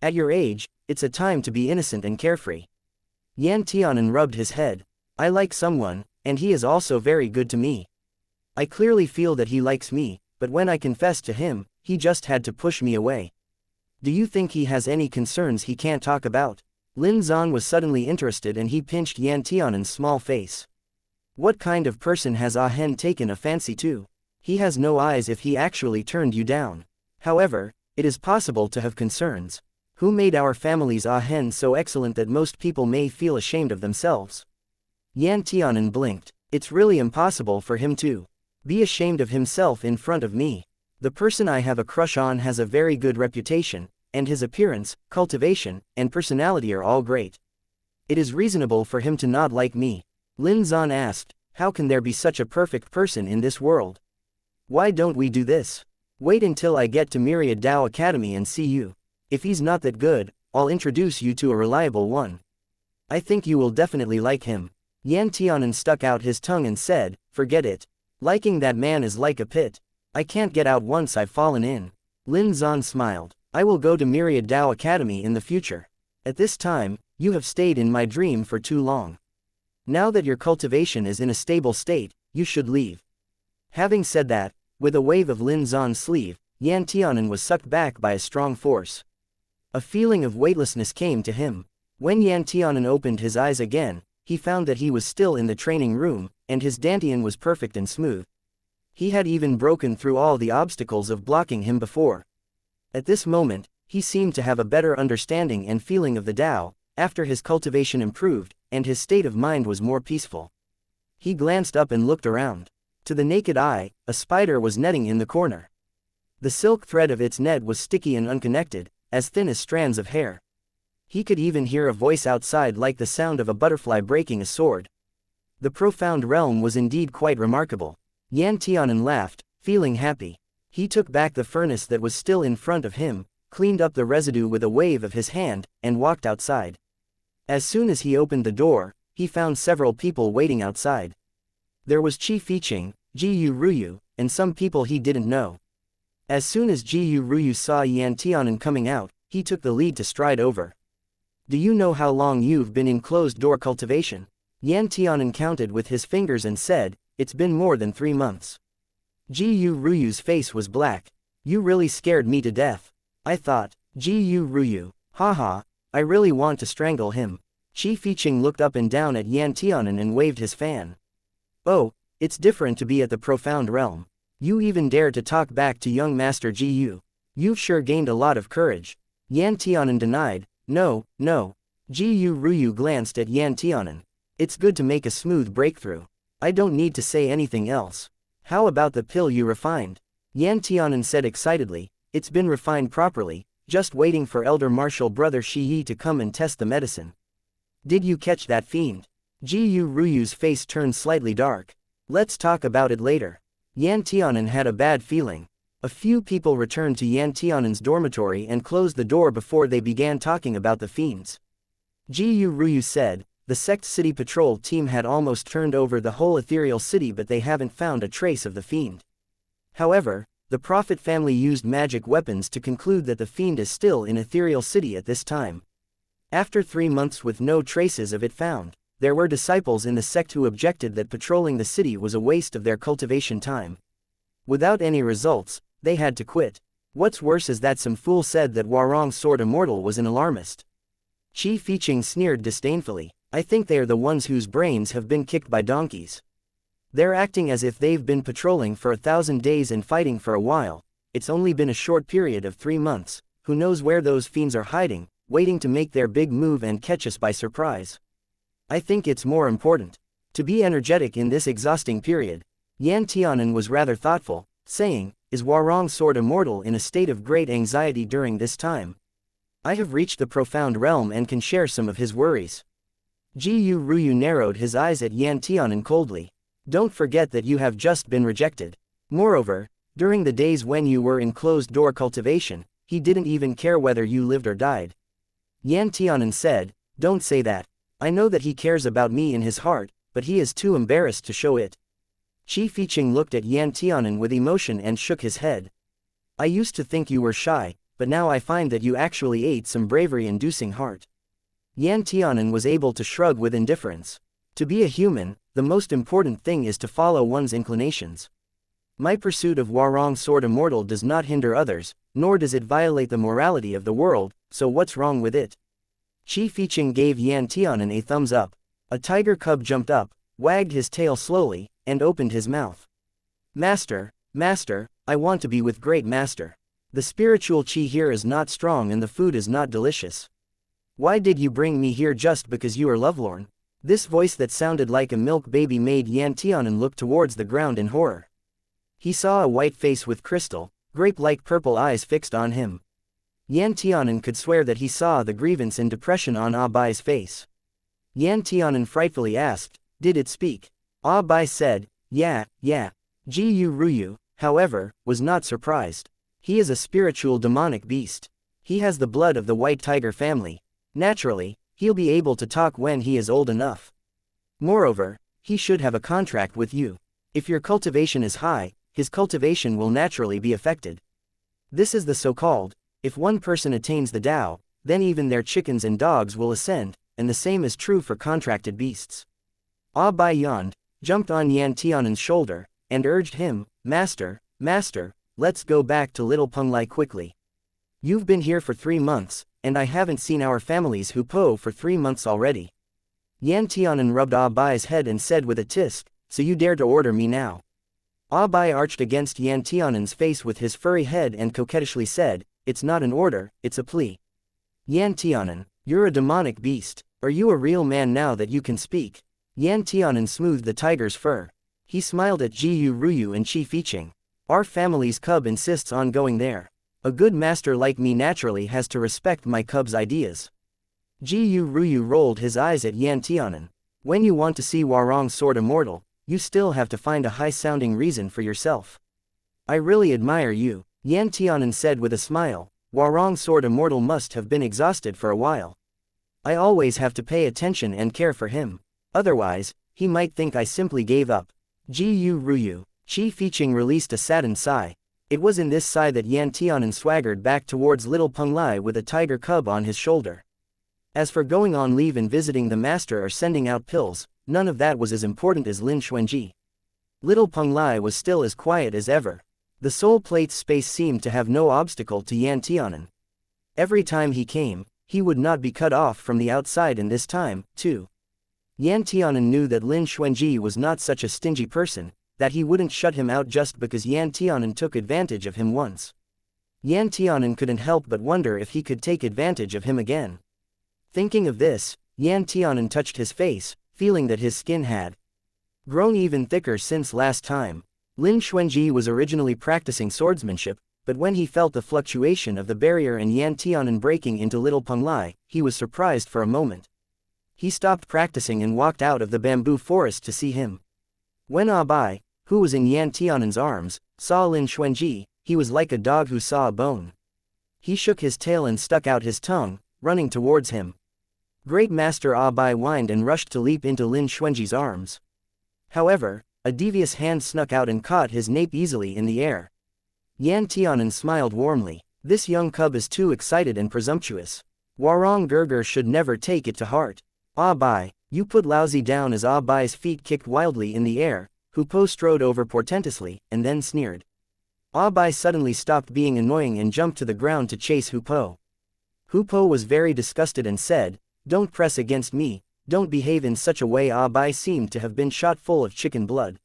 At your age, it's a time to be innocent and carefree." Yan Tianan rubbed his head. "I like someone, and he is also very good to me. I clearly feel that he likes me, but when I confessed to him, he just had to push me away. Do you think he has any concerns he can't talk about?" Lin Zan was suddenly interested and he pinched Yan Tianan's small face. "What kind of person has Ah Hen taken a fancy to? He has no eyes if he actually turned you down. However, it is possible to have concerns. Who made our family's Ah Hen so excellent that most people may feel ashamed of themselves?" Yan Tianan blinked. "It's really impossible for him to be ashamed of himself in front of me. The person I have a crush on has a very good reputation, and his appearance, cultivation, and personality are all great. It is reasonable for him to not like me." Lin Zan asked, "How can there be such a perfect person in this world? Why don't we do this? Wait until I get to Myriad Dao Academy and see you. If he's not that good, I'll introduce you to a reliable one. I think you will definitely like him." Yan Tianan stuck out his tongue and said, "Forget it. Liking that man is like a pit. I can't get out once I've fallen in." Lin Zan smiled. "I will go to Myriad Dao Academy in the future. At this time, you have stayed in my dream for too long. Now that your cultivation is in a stable state, you should leave." Having said that, with a wave of Lin Zan's sleeve, Yan Tianan was sucked back by a strong force. A feeling of weightlessness came to him. When Yan Tianan opened his eyes again, he found that he was still in the training room, and his dantian was perfect and smooth. He had even broken through all the obstacles of blocking him before. At this moment, he seemed to have a better understanding and feeling of the Tao, after his cultivation improved, and his state of mind was more peaceful. He glanced up and looked around. To the naked eye, a spider was netting in the corner. The silk thread of its net was sticky and unconnected, as thin as strands of hair. He could even hear a voice outside like the sound of a butterfly breaking a sword. The profound realm was indeed quite remarkable. Yan Tianan laughed, feeling happy. He took back the furnace that was still in front of him, cleaned up the residue with a wave of his hand, and walked outside. As soon as he opened the door, he found several people waiting outside. There was Qi Fiqing, Jiyu Ruyu, and some people he didn't know. As soon as Jiyu Ruyu saw Yan Tianan coming out, he took the lead to stride over. "Do you know how long you've been in closed-door cultivation?" Yan Tianan counted with his fingers and said, "It's been more than 3 months." Jiyu Ruyu's face was black. "You really scared me to death. I thought, Jiyu Ruyu, haha, I really want to strangle him." Qi Fiqing looked up and down at Yan Tianan and waved his fan. "Oh, it's different to be at the profound realm. You even dare to talk back to young Master Jiyu. You've sure gained a lot of courage." Yan Tianan denied, No. Jiyu Ruyu glanced at Yan Tianan. "It's good to make a smooth breakthrough. I don't need to say anything else. How about the pill you refined?" Yan Tianan said excitedly, "It's been refined properly, just waiting for Elder Martial Brother Shiyi to come and test the medicine." "Did you catch that fiend?" Jiyu Ruyu's face turned slightly dark. "Let's talk about it later." Yan Tianan had a bad feeling. A few people returned to Yan Tianan's dormitory and closed the door before they began talking about the fiends. Jiyu Ruyu said, "The sect city patrol team had almost turned over the whole ethereal city, but they haven't found a trace of the fiend. However, the Prophet family used magic weapons to conclude that the fiend is still in ethereal city at this time. After 3 months with no traces of it found, there were disciples in the sect who objected that patrolling the city was a waste of their cultivation time. Without any results, they had to quit. What's worse is that some fool said that Warong's Sword Immortal was an alarmist." Qi Fiqing sneered disdainfully. "I think they are the ones whose brains have been kicked by donkeys. They're acting as if they've been patrolling for 1,000 days and fighting for a while. It's only been a short period of 3 months, who knows where those fiends are hiding, waiting to make their big move and catch us by surprise. I think it's more important to be energetic in this exhausting period." Yan Tianan was rather thoughtful, saying, "Is Warong's Sword Immortal in a state of great anxiety during this time? I have reached the profound realm and can share some of his worries." Jiyu Ruyu narrowed his eyes at Yan Tianan coldly. "Don't forget that you have just been rejected. Moreover, during the days when you were in closed-door cultivation, he didn't even care whether you lived or died." Yan Tianan said, "Don't say that. I know that he cares about me in his heart, but he is too embarrassed to show it." Qi Fiqing looked at Yan Tianan with emotion and shook his head. I used to think you were shy, but now I find that you actually ate some bravery-inducing heart. Yan Tianan was able to shrug with indifference. To be a human, the most important thing is to follow one's inclinations. My pursuit of Warong Sword Immortal does not hinder others, nor does it violate the morality of the world, so what's wrong with it? Qi Fiqing gave Yan Tianan a thumbs up. A tiger cub jumped up, wagged his tail slowly, and opened his mouth. Master, Master, I want to be with Great Master. The spiritual qi here is not strong and the food is not delicious. Why did you bring me here just because you are lovelorn? This voice that sounded like a milk baby made Yan Tianan look towards the ground in horror. He saw a white face with crystal, grape-like purple eyes fixed on him. Yan Tianan could swear that he saw the grievance and depression on Ah Bai's face. Yan Tianan frightfully asked, did it speak? Ah Bai said, yeah. Ji Ruyu, however, was not surprised. He is a spiritual demonic beast. He has the blood of the white tiger family. Naturally, he'll be able to talk when he is old enough. Moreover, he should have a contract with you. If your cultivation is high, his cultivation will naturally be affected. This is the so-called, if one person attains the Tao, then even their chickens and dogs will ascend, and the same is true for contracted beasts. Ah Bai yawned, jumped on Yan Tianan's shoulder, and urged him, Master, let's go back to Little Penglai quickly. You've been here for 3 months, and I haven't seen our family's Hupo for 3 months already. Yan Tianan rubbed Ah Bai's head and said with a tisk, so you dare to order me now? Ah Bai arched against Yan Tianan's face with his furry head and coquettishly said, it's not an order, it's a plea. Yan Tianan, you're a demonic beast. Are you a real man now that you can speak? Yan Tianan smoothed the tiger's fur. He smiled at Ji Ruyu and Qi Fiqing. Our family's cub insists on going there. A good master like me naturally has to respect my cub's ideas. Ji Ruyu rolled his eyes at Yan Tianan. When you want to see Warong Sword Immortal, you still have to find a high-sounding reason for yourself. I really admire you, Yan Tianan said with a smile. Warong Sword Immortal must have been exhausted for a while. I always have to pay attention and care for him. Otherwise, he might think I simply gave up. Ji Ruyu, Qi Fiqing released a saddened sigh. It was in this sigh that Yan Tianan swaggered back towards Little Penglai with a tiger cub on his shoulder. As for going on leave and visiting the master or sending out pills, none of that was as important as Lin Xuanji. Little Penglai was still as quiet as ever. The soul plate's space seemed to have no obstacle to Yan Tianan. Every time he came, he would not be cut off from the outside, and this time, too. Yan Tianan knew that Lin Xuanji was not such a stingy person, that he wouldn't shut him out just because Yan Tianan took advantage of him once. Yan Tianan couldn't help but wonder if he could take advantage of him again. Thinking of this, Yan Tianan touched his face, feeling that his skin had grown even thicker since last time. Lin Xuanji was originally practicing swordsmanship, but when he felt the fluctuation of the barrier and Yan Tianan breaking into Little Penglai, he was surprised for a moment. He stopped practicing and walked out of the bamboo forest to see him. When Ah Bai, who was in Yan Tianan's arms, saw Lin Xuanji, he was like a dog who saw a bone. He shook his tail and stuck out his tongue, running towards him. Great Master Ah Bai whined and rushed to leap into Lin Xuanji's arms. However, a devious hand snuck out and caught his nape easily in the air. Yan Tianan smiled warmly. This young cub is too excited and presumptuous. Warong Gurgur should never take it to heart. Ah Bai, you put lousy down. As Ah Bai's feet kicked wildly in the air, Hupo strode over portentously, and then sneered. Ah Bai suddenly stopped being annoying and jumped to the ground to chase Hupo. Hupo was very disgusted and said, don't press against me, don't behave in such a way. Ah Bai seemed to have been shot full of chicken blood.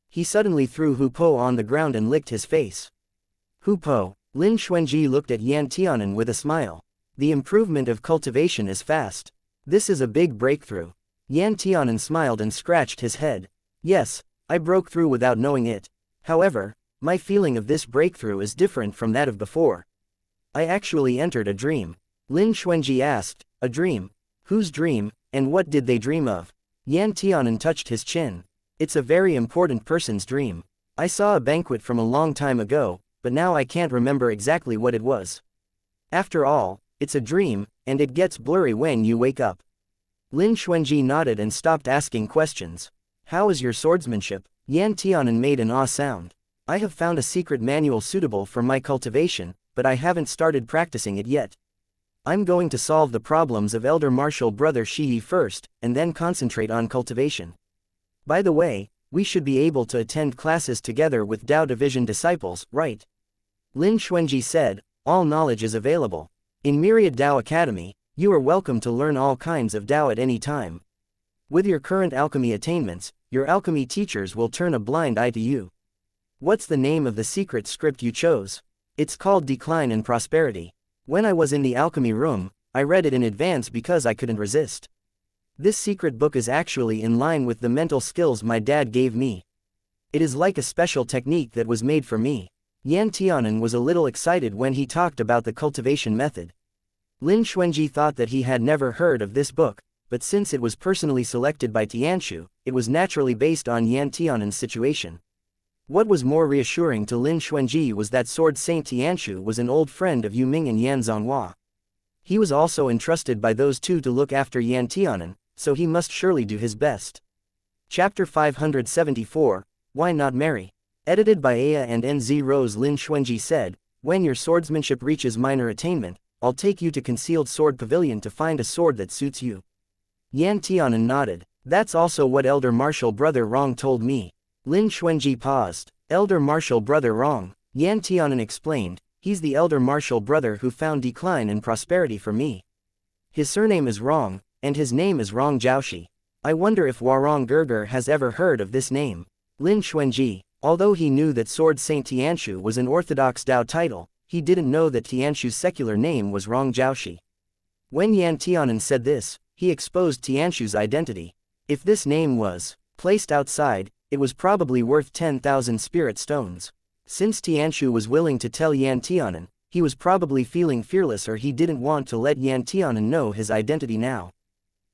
He suddenly threw Hupo on the ground and licked his face. Hupo, Lin Xuanji looked at Yan Tianan with a smile. The improvement of cultivation is fast. This is a big breakthrough. Yan Tianan smiled and scratched his head. Yes, I broke through without knowing it. However, my feeling of this breakthrough is different from that of before. I actually entered a dream. Lin Xuanji asked, a dream? Whose dream, and what did they dream of? Yan Tianan touched his chin. It's a very important person's dream. I saw a banquet from a long time ago, but now I can't remember exactly what it was. After all, it's a dream, and it gets blurry when you wake up. Lin Xuanji nodded and stopped asking questions. How is your swordsmanship? Yan Tianan made an ah sound. I have found a secret manual suitable for my cultivation, but I haven't started practicing it yet. I'm going to solve the problems of elder martial brother Shiyi first, and then concentrate on cultivation. By the way, we should be able to attend classes together with Dao Division disciples, right? Lin Xuanji said, all knowledge is available. In Myriad Dao Academy, you are welcome to learn all kinds of Dao at any time. With your current alchemy attainments, your alchemy teachers will turn a blind eye to you. What's the name of the secret script you chose? It's called Decline and Prosperity. When I was in the alchemy room, I read it in advance because I couldn't resist. This secret book is actually in line with the mental skills my dad gave me. It is like a special technique that was made for me. Yan Tianan was a little excited when he talked about the cultivation method. Lin Xuanji thought that he had never heard of this book, but since it was personally selected by Tianshu, it was naturally based on Yan Tianan's situation. What was more reassuring to Lin Xuanji was that Sword Saint Tianshu was an old friend of Yu Ming and Yan Zhonghua. He was also entrusted by those two to look after Yan Tianan, so he must surely do his best. Chapter 574, Why Not Marry? Edited by Aya and NZ Rose. Lin Xuanji said, when your swordsmanship reaches minor attainment, I'll take you to Concealed Sword Pavilion to find a sword that suits you. Yan Tianan nodded. That's also what Elder Martial Brother Rong told me. Lin Xuanji paused. Elder Martial Brother Rong, Yan Tianan explained, he's the Elder Martial Brother who found Decline and Prosperity for me. His surname is Rong, and his name is Rong Jiaoshi. I wonder if Warong Gerger has ever heard of this name. Lin Xuanji, although he knew that Sword Saint Tianshu was an orthodox Dao title, he didn't know that Tianshu's secular name was Rong Jiaoshi. When Yan Tianan said this, he exposed Tianshu's identity. If this name was placed outside, it was probably worth 10,000 spirit stones. Since Tianshu was willing to tell Yan Tianan, he was probably feeling fearless, or he didn't want to let Yan Tianan know his identity now.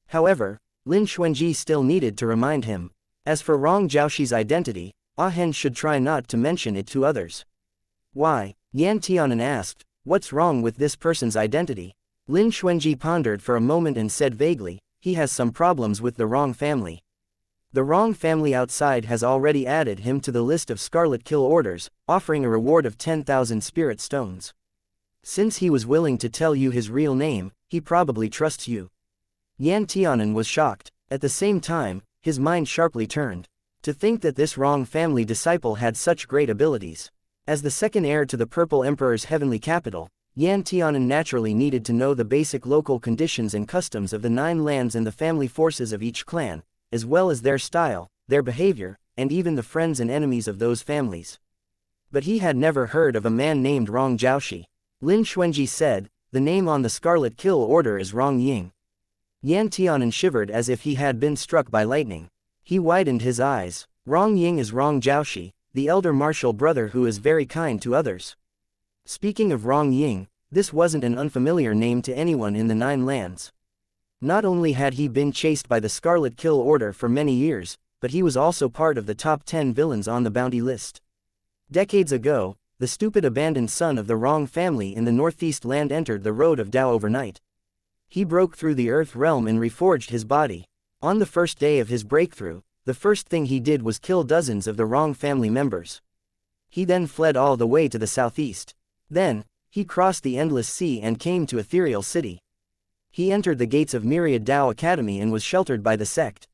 However, Lin Xuanji still needed to remind him. As for Rong Jiaoshi's identity, Ah Hen should try not to mention it to others. Why? Yan Tianan asked, what's wrong with this person's identity? Lin Xuanji pondered for a moment and said vaguely, he has some problems with the Rong family. The Rong family outside has already added him to the list of Scarlet Kill orders, offering a reward of 10,000 spirit stones. Since he was willing to tell you his real name, he probably trusts you. Yan Tianan was shocked. At the same time, his mind sharply turned. To think that this Rong family disciple had such great abilities. As the second heir to the Purple Emperor's heavenly capital, Yan Tianan naturally needed to know the basic local conditions and customs of the 9 lands and the family forces of each clan, as well as their style, their behavior, and even the friends and enemies of those families. But he had never heard of a man named Rong Jiaoshi. Lin Xuanji said, the name on the Scarlet Kill order is Rong Ying. Yan Tianan shivered as if he had been struck by lightning. He widened his eyes. Rong Ying is Rong Jiaoshi, the elder martial brother who is very kind to others. Speaking of Rong Ying, this wasn't an unfamiliar name to anyone in the 9 lands. Not only had he been chased by the Scarlet Kill order for many years, but he was also part of the top 10 villains on the bounty list. Decades ago, the stupid abandoned son of the Rong family in the Northeast land entered the road of Dao overnight. He broke through the Earth realm and reforged his body. On the first day of his breakthrough, the first thing he did was kill dozens of the Rong family members. He then fled all the way to the southeast. Then, he crossed the endless sea and came to Ethereal City. He entered the gates of Myriad Dao Academy and was sheltered by the sect.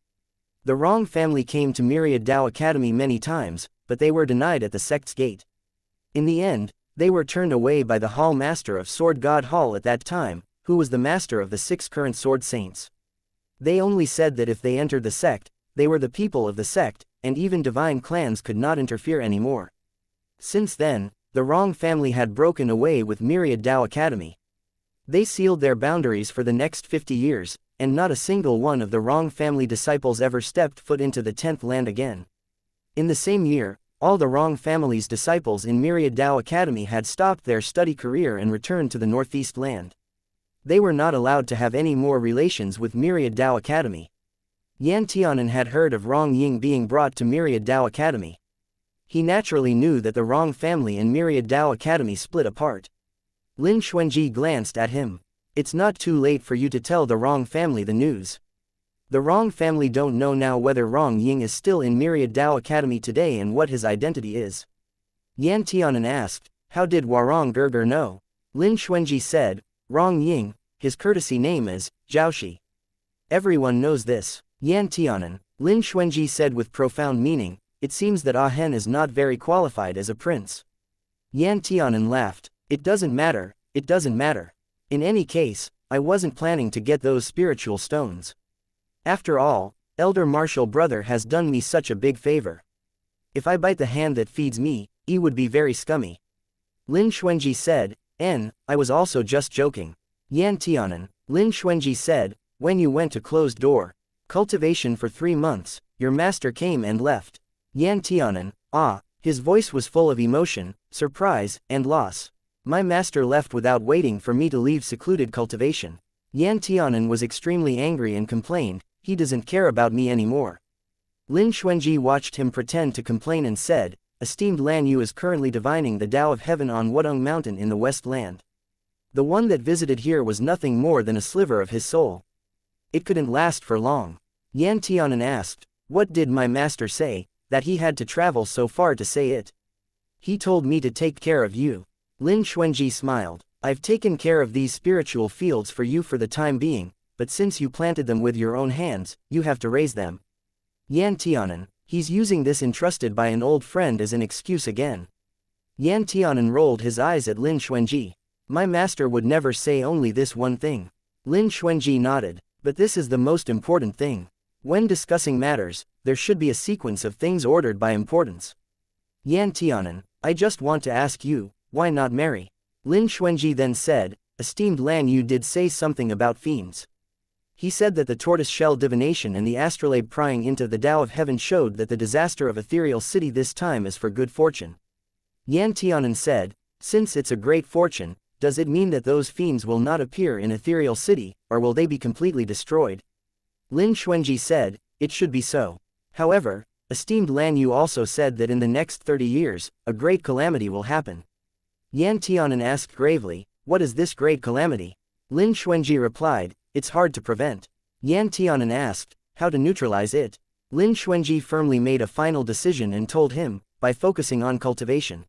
The Rong family came to Myriad Dao Academy many times, but they were denied at the sect's gate. In the end, they were turned away by the Hall Master of Sword God Hall at that time, who was the master of the 6 current Sword Saints. They only said that if they entered the sect, they were the people of the sect, and even divine clans could not interfere anymore. Since then, the Rong family had broken away with Myriad Dao Academy. They sealed their boundaries for the next 50 years, and not a single one of the Rong family disciples ever stepped foot into the 10th land again. In the same year, all the Rong family's disciples in Myriad Dao Academy had stopped their study career and returned to the Northeast land. They were not allowed to have any more relations with Myriad Dao Academy. Yan Tianan had heard of Rong Ying being brought to Myriad Dao Academy. He naturally knew that the Rong family and Myriad Dao Academy split apart. Lin Xuanji glanced at him. It's not too late for you to tell the Rong family the news. The Rong family don't know now whether Rong Ying is still in Myriad Dao Academy today and what his identity is. Yan Tianan asked, how did Warong Gerger know? Lin Xuanji said, Rong Ying, his courtesy name is Zhaoxi. Everyone knows this. Yan Tianan, Lin Xuanji said with profound meaning, it seems that Ah Hen is not very qualified as a prince. Yan Tianan laughed, it doesn't matter, it doesn't matter. In any case, I wasn't planning to get those spiritual stones. After all, elder martial brother has done me such a big favor. If I bite the hand that feeds me, he would be very scummy. Lin Xuanji said, I was also just joking. Yan Tianan, Lin Xuanji said, when you went to closed door cultivation for 3 months, your master came and left. Yan Tianan, his voice was full of emotion, surprise, and loss. My master left without waiting for me to leave secluded cultivation. Yan Tianan was extremely angry and complained, he doesn't care about me anymore. Lin Xuanji watched him pretend to complain and said, esteemed Lan Yu is currently divining the Tao of Heaven on Wudong Mountain in the West Land. The one that visited here was nothing more than a sliver of his soul. It couldn't last for long. Yan Tianan asked, what did my master say, that he had to travel so far to say it? He told me to take care of you. Lin Xuanji smiled, I've taken care of these spiritual fields for you for the time being, but since you planted them with your own hands, you have to raise them. Yan Tianan, he's using this entrusted by an old friend as an excuse again. Yan Tianan rolled his eyes at Lin Xuanji. My master would never say only this one thing. Lin Xuanji nodded, but this is the most important thing. When discussing matters, there should be a sequence of things ordered by importance. Yan Tianan, I just want to ask you, why not marry? Lin Xuanji then said, esteemed Lan Yu did say something about fiends. He said that the tortoise-shell divination and the astrolabe prying into the Tao of Heaven showed that the disaster of Ethereal City this time is for good fortune. Yan Tianan said, since it's a great fortune, does it mean that those fiends will not appear in Ethereal City, or will they be completely destroyed? Lin Xuanji said, it should be so. However, esteemed Lan Yu also said that in the next 30 years, a great calamity will happen. Yan Tianan asked gravely, what is this great calamity? Lin Xuanji replied, it's hard to prevent. Yan Tianan asked, how to neutralize it? Lin Xuanji firmly made a final decision and told him, by focusing on cultivation.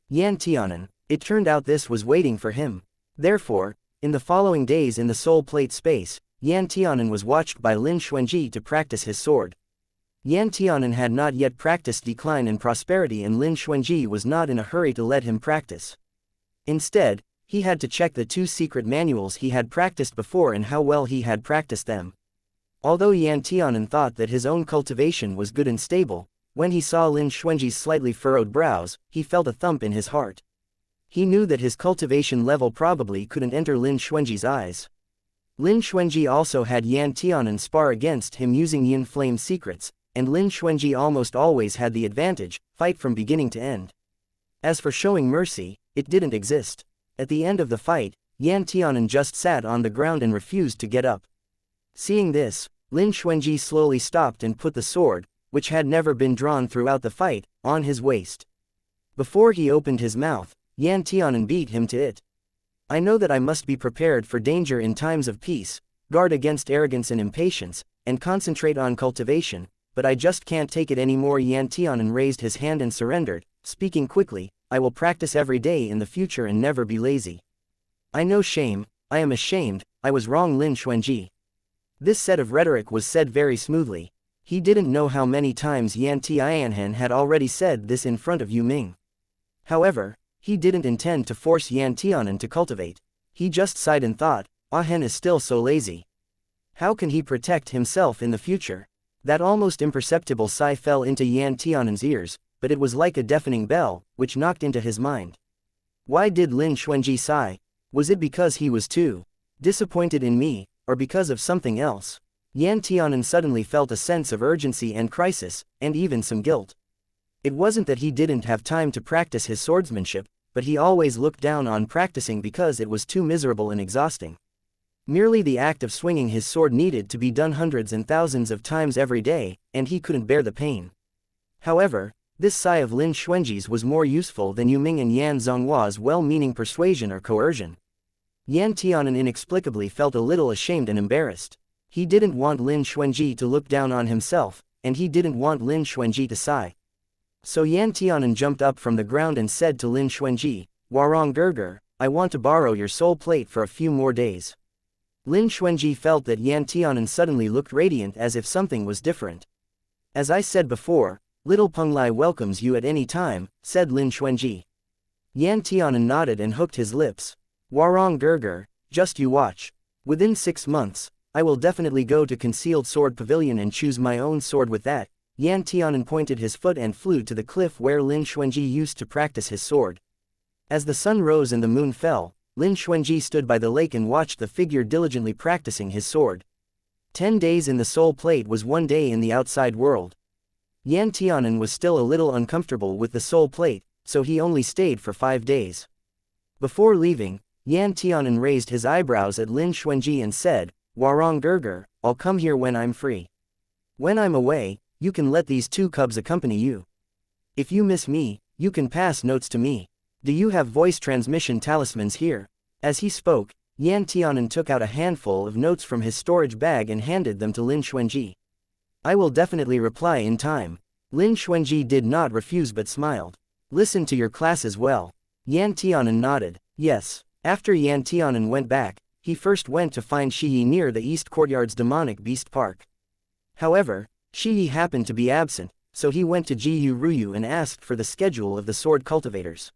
Yan Tianan, it turned out this was waiting for him. Therefore, in the following days in the soul plate space, Yan Tianan was watched by Lin Xuanji to practice his sword. Yan Tianan had not yet practiced decline and prosperity and Lin Xuanji was not in a hurry to let him practice. Instead, he had to check the 2 secret manuals he had practiced before and how well he had practiced them. Although Yan Tianan thought that his own cultivation was good and stable, when he saw Lin Xuanji's slightly furrowed brows, he felt a thump in his heart. He knew that his cultivation level probably couldn't enter Lin Xuanji's eyes. Lin Xuanji also had Yan Tianan spar against him using Yin Flame secrets, and Lin Xuanji almost always had the advantage, fight from beginning to end. As for showing mercy, it didn't exist. At the end of the fight, Yan Tianan just sat on the ground and refused to get up. Seeing this, Lin Xuanji slowly stopped and put the sword, which had never been drawn throughout the fight, on his waist. Before he opened his mouth, Yan Tianan beat him to it. I know that I must be prepared for danger in times of peace, guard against arrogance and impatience, and concentrate on cultivation, but I just can't take it anymore. Yan Tianan raised his hand and surrendered, speaking quickly, I will practice every day in the future and never be lazy. I know shame, I am ashamed, I was wrong. Lin Xuanji. This set of rhetoric was said very smoothly. He didn't know how many times Yan Tianhan had already said this in front of Yu Ming. However, he didn't intend to force Yan Tianan to cultivate. He just sighed and thought, Ah Hen is still so lazy. How can he protect himself in the future? That almost imperceptible sigh fell into Yan Tianan's ears, but it was like a deafening bell, which knocked into his mind. Why did Lin Xuanji sigh? Was it because he was too disappointed in me, or because of something else? Yan Tianan suddenly felt a sense of urgency and crisis, and even some guilt. It wasn't that he didn't have time to practice his swordsmanship, but he always looked down on practicing because it was too miserable and exhausting. Merely the act of swinging his sword needed to be done hundreds and thousands of times every day, and he couldn't bear the pain. However, this sigh of Lin Xuanji's was more useful than Yu Ming and Yan Zhonghua's well-meaning persuasion or coercion. Yan Tianan inexplicably felt a little ashamed and embarrassed. He didn't want Lin Xuanji to look down on himself, and he didn't want Lin Xuanji to sigh. So Yan Tianan jumped up from the ground and said to Lin Xuanji, "Warong Gerger, I want to borrow your soul plate for a few more days." Lin Xuanji felt that Yan Tianan suddenly looked radiant as if something was different. "As I said before, little Peng Lai welcomes you at any time," said Lin Xuanji. Yan Tianan nodded and hooked his lips. "Warong Gerger, just you watch. Within 6 months, I will definitely go to Concealed Sword Pavilion and choose my own sword with that." Yan Tianan pointed his foot and flew to the cliff where Lin Xuanji used to practice his sword. As the sun rose and the moon fell, Lin Xuanji stood by the lake and watched the figure diligently practicing his sword. 10 days in the soul plate was 1 day in the outside world. Yan Tianan was still a little uncomfortable with the soul plate, so he only stayed for 5 days. Before leaving, Yan Tianan raised his eyebrows at Lin Xuanji and said, "Warong Gerger, I'll come here when I'm free. When I'm away, you can let these 2 cubs accompany you. If you miss me, you can pass notes to me. Do you have voice transmission talismans here?" As he spoke, Yan Tianan took out a handful of notes from his storage bag and handed them to Lin Xuanji. "I will definitely reply in time." Lin Xuanji did not refuse but smiled. "Listen to your class as well." Yan Tianan nodded. "Yes." After Yan Tianan went back, he first went to find Shiyi near the East Courtyard's demonic beast park. However, Shiyi happened to be absent, so he went to Jiyu Ruyu and asked for the schedule of the sword cultivators.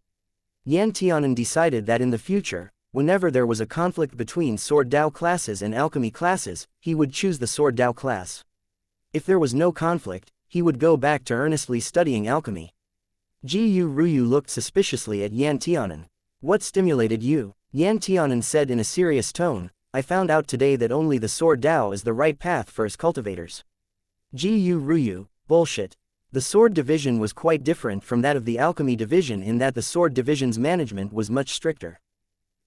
Yan Tianan decided that in the future, whenever there was a conflict between Sword Dao classes and Alchemy classes, he would choose the Sword Dao class. If there was no conflict, he would go back to earnestly studying alchemy. Jiyu Ruyu looked suspiciously at Yan Tianan. "What stimulated you?" Yan Tianan said in a serious tone, "I found out today that only the Sword Dao is the right path for its cultivators." Jiyu Ruyu, bullshit. The Sword Division was quite different from that of the Alchemy Division in that the Sword Division's management was much stricter.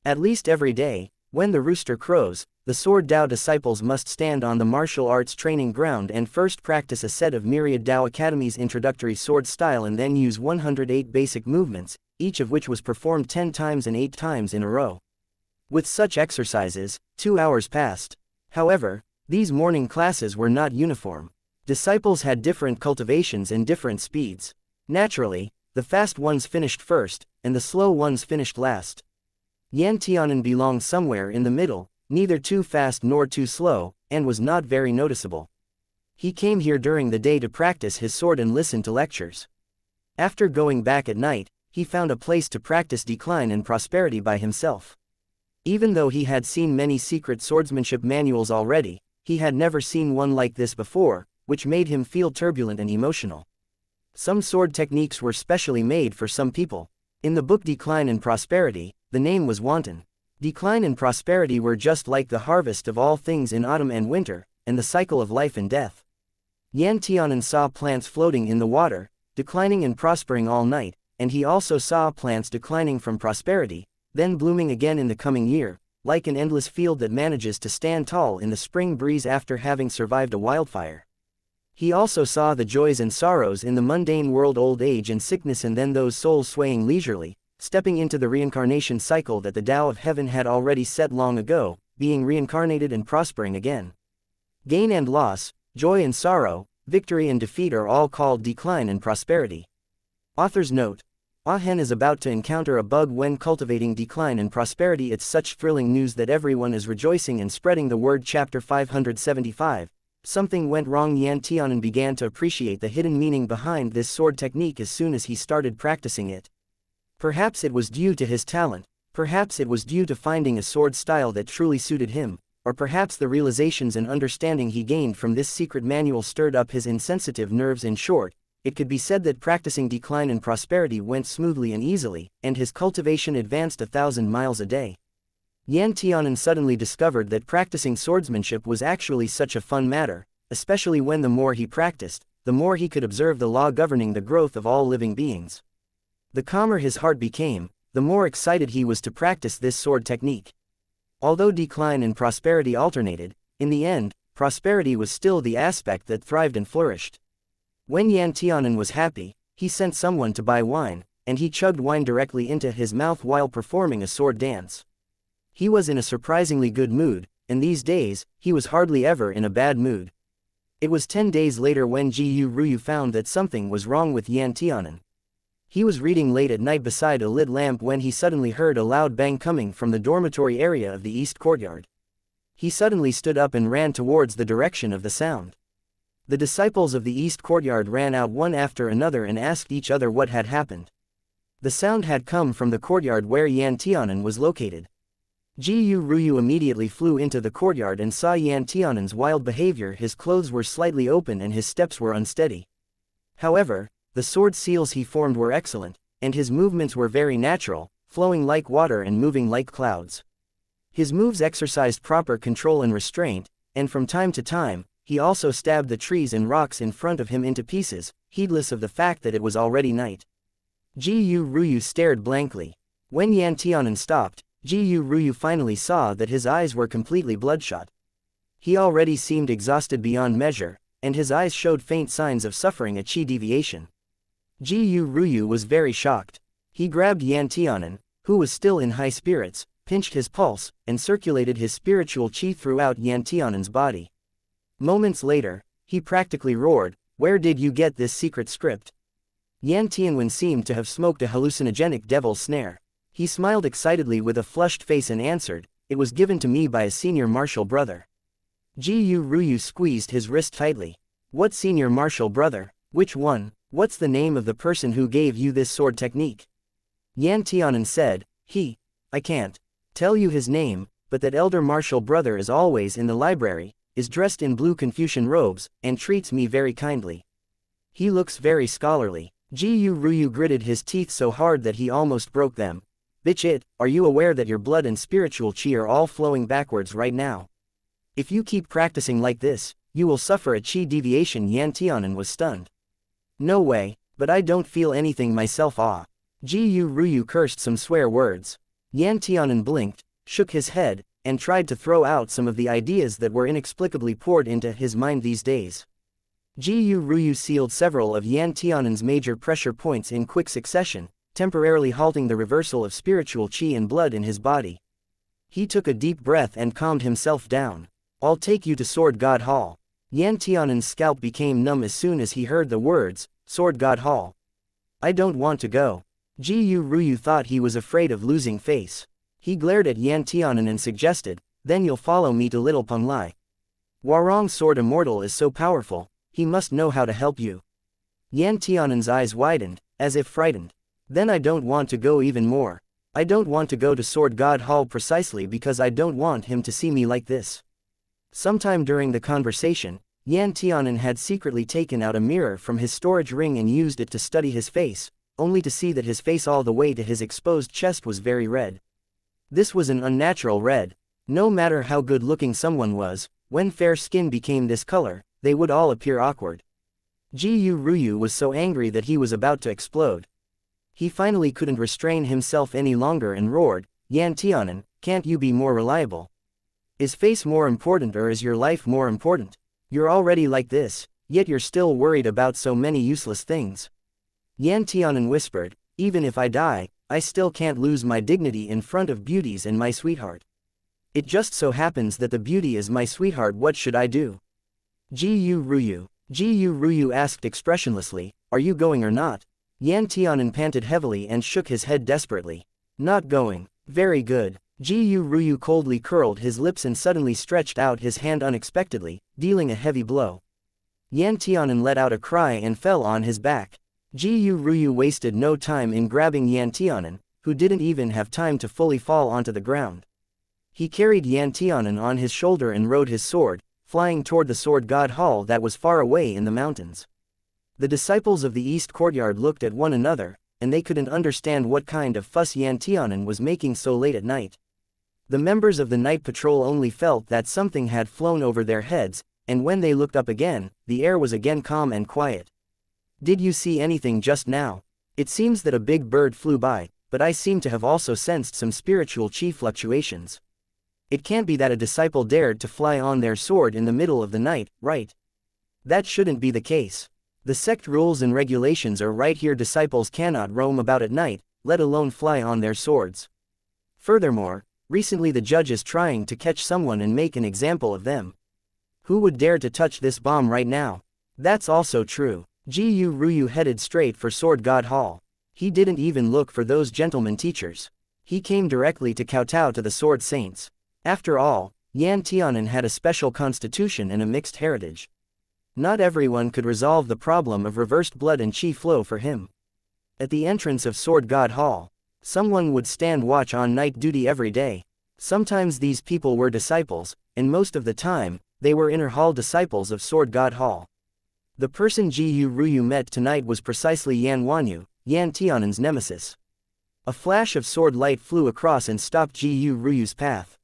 At least every day, when the rooster crows, the Sword Dao disciples must stand on the martial arts training ground and first practice a set of Myriad Dao Academy's introductory sword style and then use 108 basic movements, each of which was performed 10 times and 8 times in a row. With such exercises, 2 hours passed. However, these morning classes were not uniform. Disciples had different cultivations and different speeds. Naturally, the fast ones finished first, and the slow ones finished last. Yan Tianan belonged somewhere in the middle, neither too fast nor too slow, and was not very noticeable. He came here during the day to practice his sword and listen to lectures. After going back at night, he found a place to practice Decline and Prosperity by himself. Even though he had seen many secret swordsmanship manuals already, he had never seen one like this before, which made him feel turbulent and emotional. Some sword techniques were specially made for some people. In the book Decline and Prosperity, the name was wanton. Decline and prosperity were just like the harvest of all things in autumn and winter, and the cycle of life and death. Yan Tianan saw plants floating in the water, declining and prospering all night, and he also saw plants declining from prosperity, then blooming again in the coming year, like an endless field that manages to stand tall in the spring breeze after having survived a wildfire. He also saw the joys and sorrows in the mundane world, old age and sickness, and then those souls swaying leisurely, stepping into the reincarnation cycle that the Tao of Heaven had already set long ago, being reincarnated and prospering again. Gain and loss, joy and sorrow, victory and defeat are all called decline and prosperity. Author's note: Ahen is about to encounter a bug when cultivating decline and prosperity. It's such thrilling news that everyone is rejoicing and spreading the word. Chapter 575. Something went wrong. Yan Tianan began to appreciate the hidden meaning behind this sword technique as soon as he started practicing it. Perhaps it was due to his talent, perhaps it was due to finding a sword style that truly suited him, or perhaps the realizations and understanding he gained from this secret manual stirred up his insensitive nerves. In short, it could be said that practicing decline and prosperity went smoothly and easily, and his cultivation advanced 1,000 miles a day. Yan Tianan suddenly discovered that practicing swordsmanship was actually such a fun matter, especially when the more he practiced, the more he could observe the law governing the growth of all living beings. The calmer his heart became, the more excited he was to practice this sword technique. Although decline and prosperity alternated, in the end, prosperity was still the aspect that thrived and flourished. When Yan Tianan was happy, he sent someone to buy wine, and he chugged wine directly into his mouth while performing a sword dance. He was in a surprisingly good mood, and these days, he was hardly ever in a bad mood. It was 10 days later when Ji Ryu found that something was wrong with Yan Tianan. He was reading late at night beside a lit lamp when he suddenly heard a loud bang coming from the dormitory area of the east courtyard. He suddenly stood up and ran towards the direction of the sound. The disciples of the east courtyard ran out one after another and asked each other what had happened. The sound had come from the courtyard where Yan Tianan was located. Ji Ryu immediately flew into the courtyard and saw Yan Tianan's wild behavior. His clothes were slightly open and his steps were unsteady. However, the sword seals he formed were excellent, and his movements were very natural, flowing like water and moving like clouds. His moves exercised proper control and restraint, and from time to time, he also stabbed the trees and rocks in front of him into pieces, heedless of the fact that it was already night. Ji Ryu stared blankly. When Yan Tianan stopped, Ji Ryu finally saw that his eyes were completely bloodshot. He already seemed exhausted beyond measure, and his eyes showed faint signs of suffering a chi deviation. Ji Ryu was very shocked. He grabbed Yan Tianan, who was still in high spirits, pinched his pulse, and circulated his spiritual chi throughout Yan Tianan's body. Moments later, he practically roared, "Where did you get this secret script?" Yan Tianwen seemed to have smoked a hallucinogenic devil's snare. He smiled excitedly with a flushed face and answered, "It was given to me by a senior martial brother." Ji Ryu squeezed his wrist tightly. "What senior martial brother? Which one? What's the name of the person who gave you this sword technique?" Yan Tianan said, I can't tell you his name, but that elder martial brother is always in the library, is dressed in blue Confucian robes, and treats me very kindly. He looks very scholarly." Ji Ryu gritted his teeth so hard that he almost broke them. "Bitch, are you aware that your blood and spiritual chi are all flowing backwards right now? If you keep practicing like this, you will suffer a chi deviation." Yan Tianan was stunned. "No way, but I don't feel anything myself." Ji Ryu cursed some swear words. Yan Tianan blinked, shook his head, and tried to throw out some of the ideas that were inexplicably poured into his mind these days. Ji Ryu sealed several of Yan Tianan's major pressure points in quick succession, temporarily halting the reversal of spiritual chi and blood in his body. He took a deep breath and calmed himself down. "I'll take you to Sword God Hall." Yan Tianan's scalp became numb as soon as he heard the words, "Sword God Hall." "I don't want to go." Ji Ryu thought he was afraid of losing face. He glared at Yan Tianan and suggested, "Then you'll follow me to Little Penglai. Warong's sword immortal is so powerful, he must know how to help you." Yan Tianan's eyes widened, as if frightened. "Then I don't want to go even more. I don't want to go to Sword God Hall precisely because I don't want him to see me like this." Sometime during the conversation, Yan Tianan had secretly taken out a mirror from his storage ring and used it to study his face, only to see that his face all the way to his exposed chest was very red. This was an unnatural red. No matter how good-looking someone was, when fair skin became this color, they would all appear awkward. Ji Ryu was so angry that he was about to explode. He finally couldn't restrain himself any longer and roared, "Yan Tianan, can't you be more reliable? Is face more important or is your life more important? You're already like this, yet you're still worried about so many useless things." Yan Tianan whispered, "Even if I die, I still can't lose my dignity in front of beauties and my sweetheart. It just so happens that the beauty is my sweetheart. What should I do?" Ji Ryu asked expressionlessly, "Are you going or not?" Yan Tianan panted heavily and shook his head desperately. "Not going." "Very good." Ji Ryu coldly curled his lips and suddenly stretched out his hand unexpectedly, dealing a heavy blow. Yan Tianan let out a cry and fell on his back. Ji Ryu wasted no time in grabbing Yan Tianan, who didn't even have time to fully fall onto the ground. He carried Yan Tianan on his shoulder and rode his sword, flying toward the Sword God Hall that was far away in the mountains. The disciples of the East Courtyard looked at one another, and they couldn't understand what kind of fuss Yan Tianan was making so late at night. The members of the night patrol only felt that something had flown over their heads, and when they looked up again, the air was again calm and quiet. "Did you see anything just now? It seems that a big bird flew by, but I seem to have also sensed some spiritual chi fluctuations. It can't be that a disciple dared to fly on their sword in the middle of the night, right? That shouldn't be the case. The sect rules and regulations are right here. Disciples cannot roam about at night, let alone fly on their swords. Furthermore, Recently the judge is trying to catch someone and make an example of them. Who would dare to touch this bomb right now? That's also true. Ji Ryu headed straight for Sword God Hall. He didn't even look for those gentlemen teachers. He came directly to kowtow to the Sword Saints. After all, Yan Tianan had a special constitution and a mixed heritage. Not everyone could resolve the problem of reversed blood and chi flow for him. At the entrance of Sword God Hall, someone would stand watch on night duty every day. Sometimes these people were disciples, and most of the time, they were inner hall disciples of Sword God Hall. The person Ji Ryu met tonight was precisely Yan Wanyu, Yan Tianan's nemesis. A flash of sword light flew across and stopped Ji Ryu's path.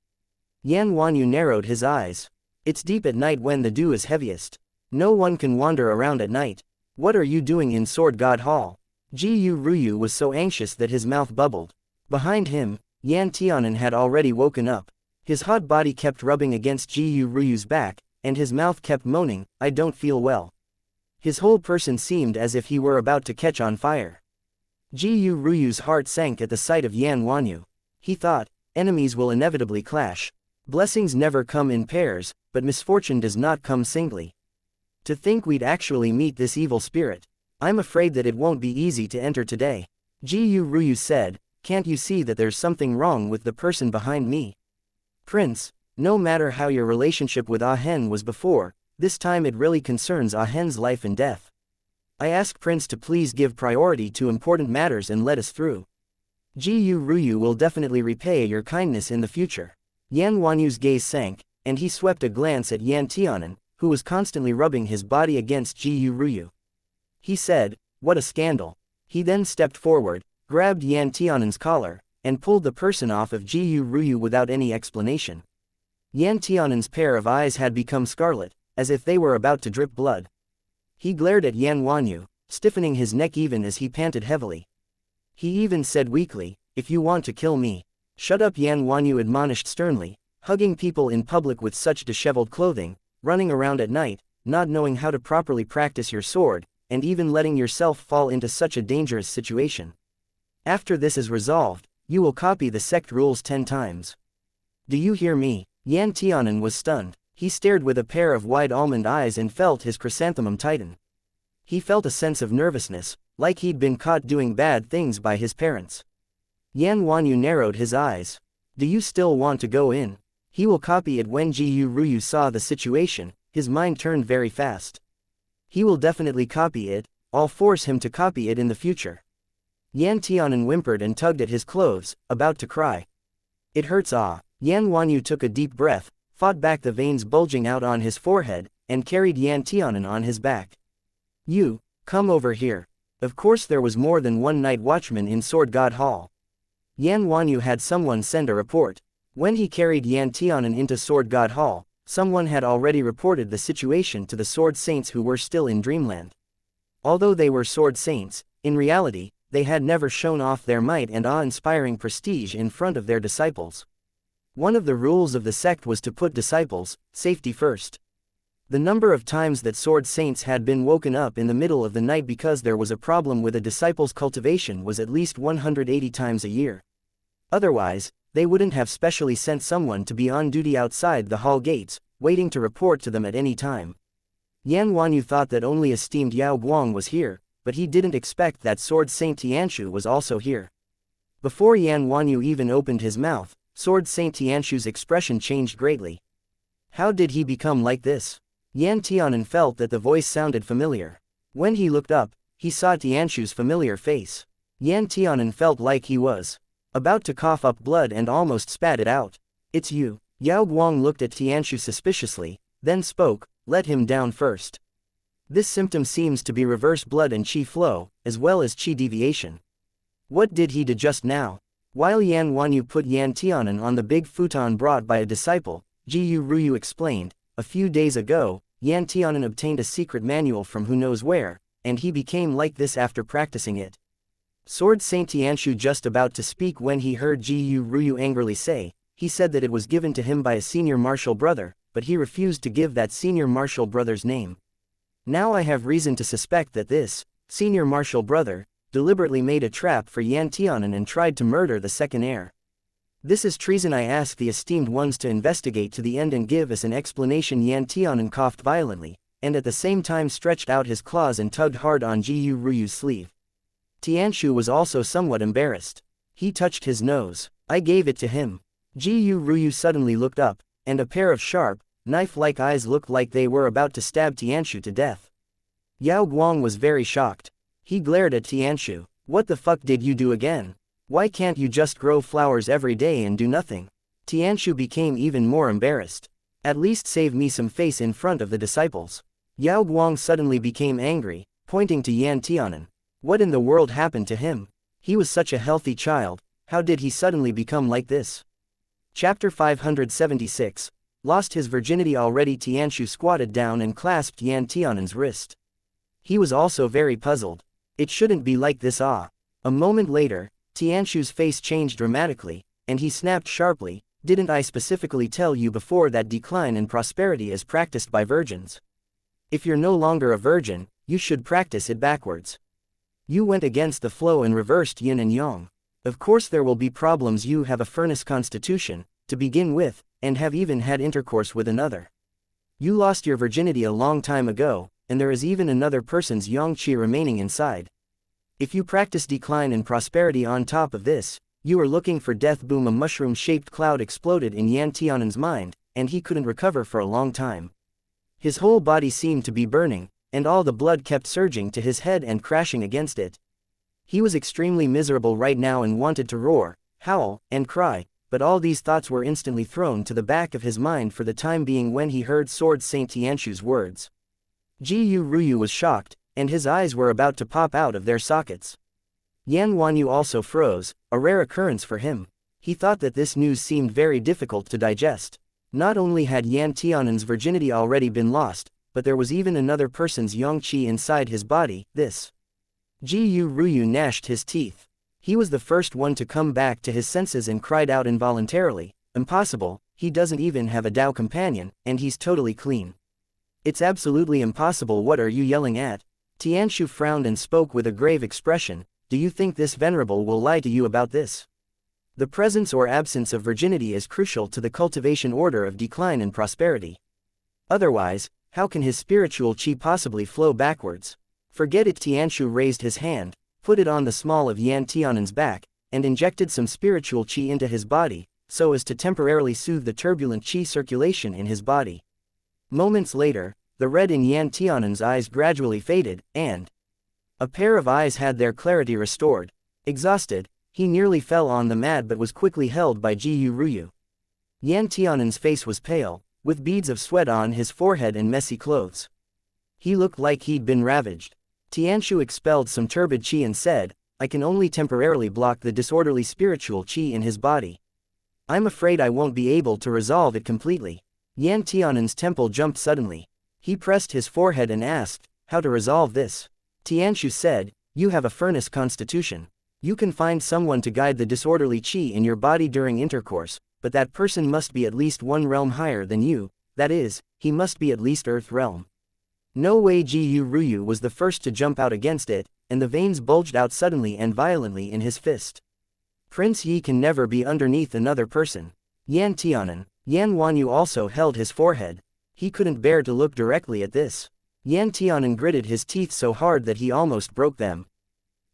Yan Wanyu narrowed his eyes. It's deep at night when the dew is heaviest. No one can wander around at night. What are you doing in Sword God Hall? Ji Ryu was so anxious that his mouth bubbled. Behind him, Yan Tianan had already woken up. His hot body kept rubbing against Ji Ryu's back, and his mouth kept moaning, "I don't feel well." His whole person seemed as if he were about to catch on fire. Ji Ryu's heart sank at the sight of Yan Wanyu. He thought, enemies will inevitably clash. Blessings never come in pairs, but misfortune does not come singly. To think we'd actually meet this evil spirit. I'm afraid that it won't be easy to enter today. Ji Ryu said, "Can't you see that there's something wrong with the person behind me? Prince, no matter how your relationship with Ahen was before, this time it really concerns Ahen's life and death. I ask Prince to please give priority to important matters and let us through. Ji Ryu will definitely repay your kindness in the future." Yan Wanyu's gaze sank, and he swept a glance at Yan Tianan, who was constantly rubbing his body against Ji Ryu. He said, "What a scandal." He then stepped forward, grabbed Yan Tianan's collar, and pulled the person off of Ji Ryu without any explanation. Yan Tianan's pair of eyes had become scarlet, as if they were about to drip blood. He glared at Yan Wanyu, stiffening his neck even as he panted heavily. He even said weakly, "If you want to kill me, shut up." Yan Wanyu admonished sternly, hugging people in public with such disheveled clothing, running around at night, not knowing how to properly practice your sword, and even letting yourself fall into such a dangerous situation. After this is resolved, you will copy the sect rules 10 times. Do you hear me? Yan Tianan was stunned. He stared with a pair of wide almond eyes and felt his chrysanthemum tighten. He felt a sense of nervousness, like he'd been caught doing bad things by his parents. Yan Wanyu narrowed his eyes. Do you still want to go in? He will copy it. When Ji Ryu saw the situation, his mind turned very fast. He will definitely copy it. I'll force him to copy it in the future. Yan Tianan whimpered and tugged at his clothes, about to cry. It hurts. Yan Wanyu took a deep breath, fought back the veins bulging out on his forehead, and carried Yan Tianan on his back. You, come over here. Of course there was more than one night watchman in Sword God Hall. Yan Wanyu had someone send a report. When he carried Yan Tianan into Sword God Hall, someone had already reported the situation to the Sword Saints who were still in Dreamland. Although they were Sword Saints, in reality, they had never shown off their might and awe-inspiring prestige in front of their disciples. One of the rules of the sect was to put disciples' safety first. The number of times that Sword Saints had been woken up in the middle of the night because there was a problem with a disciple's cultivation was at least 180 times a year. Otherwise, they wouldn't have specially sent someone to be on duty outside the hall gates, waiting to report to them at any time. Yan Wanyu thought that only esteemed Yao Guang was here, but he didn't expect that Sword Saint Tianshu was also here. Before Yan Wanyu even opened his mouth, Sword Saint Tianshu's expression changed greatly. How did he become like this? Yan Tianan felt that the voice sounded familiar. When he looked up, he saw Tianshu's familiar face. Yan Tianan felt like he was about to cough up blood and almost spat it out. It's you. Yao Guang looked at Tianshu suspiciously, then spoke, let him down first. This symptom seems to be reverse blood and chi flow, as well as chi deviation. What did he do just now? While Yan Wanyu put Yan Tianan on the big futon brought by a disciple, Ji Ryu explained, a few days ago, Yan Tianan obtained a secret manual from who knows where, and he became like this after practicing it. Sword Saint Tianshu just about to speak when he heard Ji Ryu angrily say, he said that it was given to him by a senior martial brother, but he refused to give that senior martial brother's name. Now I have reason to suspect that this senior martial brother deliberately made a trap for Yan Tianan and tried to murder the second heir. This is treason. I ask the esteemed ones to investigate to the end and give us an explanation. Yan Tianan coughed violently, and at the same time stretched out his claws and tugged hard on Ji Ruyu's sleeve. Tianshu was also somewhat embarrassed. He touched his nose. I gave it to him. Ji Ryu suddenly looked up, and a pair of sharp, knife-like eyes looked like they were about to stab Tianshu to death. Yao Guang was very shocked. He glared at Tianshu. What the fuck did you do again? Why can't you just grow flowers every day and do nothing? Tianshu became even more embarrassed. At least save me some face in front of the disciples. Yao Guang suddenly became angry, pointing to Yan Tianan. What in the world happened to him? He was such a healthy child, how did he suddenly become like this? Chapter 576. Lost his virginity already. Tianshu squatted down and clasped Yan Tianan's wrist. He was also very puzzled. It shouldn't be like this. A moment later, Tianshu's face changed dramatically, and he snapped sharply, didn't I specifically tell you before that decline in prosperity is practiced by virgins? If you're no longer a virgin, you should practice it backwards. You went against the flow and reversed yin and yang. Of course there will be problems. You have a furnace constitution, to begin with, and have even had intercourse with another. You lost your virginity a long time ago, and there is even another person's yang qi remaining inside. If you practice decline and prosperity on top of this, you are looking for death. Boom! A mushroom-shaped cloud exploded in Yan Tianan's mind, and he couldn't recover for a long time. His whole body seemed to be burning, and all the blood kept surging to his head and crashing against it. He was extremely miserable right now and wanted to roar, howl, and cry, but all these thoughts were instantly thrown to the back of his mind for the time being when he heard Sword Saint Tianshu's words. Ji Ryu was shocked, and his eyes were about to pop out of their sockets. Yan Wanyu also froze, a rare occurrence for him. He thought that this news seemed very difficult to digest. Not only had Yan Tianan's virginity already been lost, but there was even another person's yang qi inside his body. This. Ji Ryu gnashed his teeth. He was the first one to come back to his senses and cried out involuntarily, impossible, he doesn't even have a Dao companion, and he's totally clean. It's absolutely impossible. What are you yelling at? Tianshu frowned and spoke with a grave expression. Do you think this venerable will lie to you about this? The presence or absence of virginity is crucial to the cultivation order of decline and prosperity. Otherwise, how can his spiritual qi possibly flow backwards? Forget it. Tianshu raised his hand, put it on the small of Yan Tianan's back, and injected some spiritual qi into his body, so as to temporarily soothe the turbulent qi circulation in his body. Moments later, the red in Yan Tianan's eyes gradually faded, and a pair of eyes had their clarity restored. Exhausted, he nearly fell on the mat but was quickly held by Ji Ryu. Yan Tianan's face was pale, with beads of sweat on his forehead and messy clothes. He looked like he'd been ravaged. Tianshu expelled some turbid qi and said, I can only temporarily block the disorderly spiritual qi in his body. I'm afraid I won't be able to resolve it completely. Yan Tianan's temple jumped suddenly. He pressed his forehead and asked, how to resolve this? Tianshu said, you have a furnace constitution. You can find someone to guide the disorderly qi in your body during intercourse, but that person must be at least one realm higher than you, that is, he must be at least Earth realm. No way. Ji Ryu was the first to jump out against it, and the veins bulged out suddenly and violently in his fist. Prince Yi can never be underneath another person. Yan Tianan. Yan Wanyu also held his forehead. He couldn't bear to look directly at this. Yan Tianan gritted his teeth so hard that he almost broke them.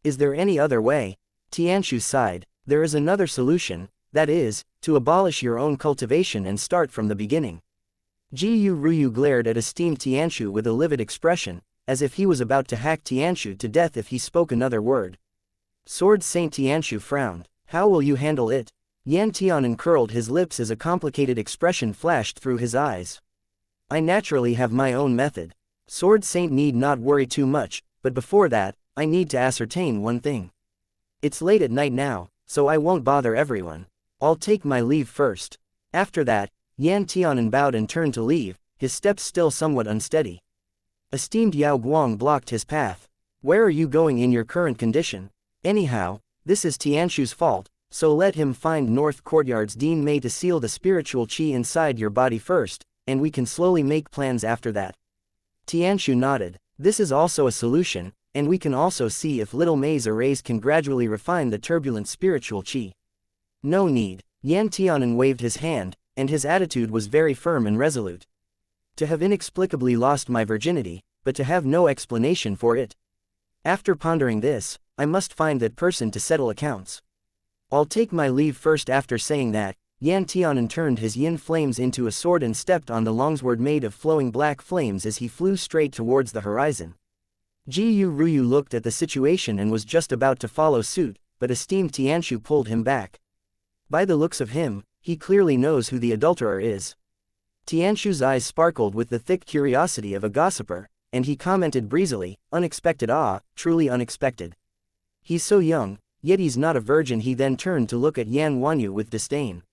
Is there any other way? Tianshu sighed. There is another solution, that is, to abolish your own cultivation and start from the beginning. Ji Ryu glared at esteemed Tianshu with a livid expression, as if he was about to hack Tianshu to death if he spoke another word. Sword Saint Tianshu frowned. How will you handle it? Yan Tianan curled his lips as a complicated expression flashed through his eyes. I naturally have my own method. Sword Saint need not worry too much, but before that, I need to ascertain one thing. It's late at night now, so I won't bother everyone. I'll take my leave first. After that, Yan Tianan bowed and turned to leave, his steps still somewhat unsteady. Esteemed Yao Guang blocked his path. Where are you going in your current condition? Anyhow, this is Tianshu's fault, so let him find North Courtyard's Dean Mei to seal the spiritual qi inside your body first, and we can slowly make plans after that. Tianshu nodded. This is also a solution, and we can also see if little Mei's arrays can gradually refine the turbulent spiritual qi. No need. Yan Tianan waved his hand, and his attitude was very firm and resolute. To have inexplicably lost my virginity, but to have no explanation for it. After pondering this, I must find that person to settle accounts. I'll take my leave first. After saying that, Yan Tianan turned his yin flames into a sword and stepped on the longsword made of flowing black flames as he flew straight towards the horizon. Jiyu Ruyu looked at the situation and was just about to follow suit, but esteemed Tianshu pulled him back. By the looks of him, he clearly knows who the adulterer is. Tianshu's eyes sparkled with the thick curiosity of a gossiper, and he commented breezily, "Unexpected, truly unexpected. He's so young, yet he's not a virgin." He then turned to look at Yan Wanyu with disdain.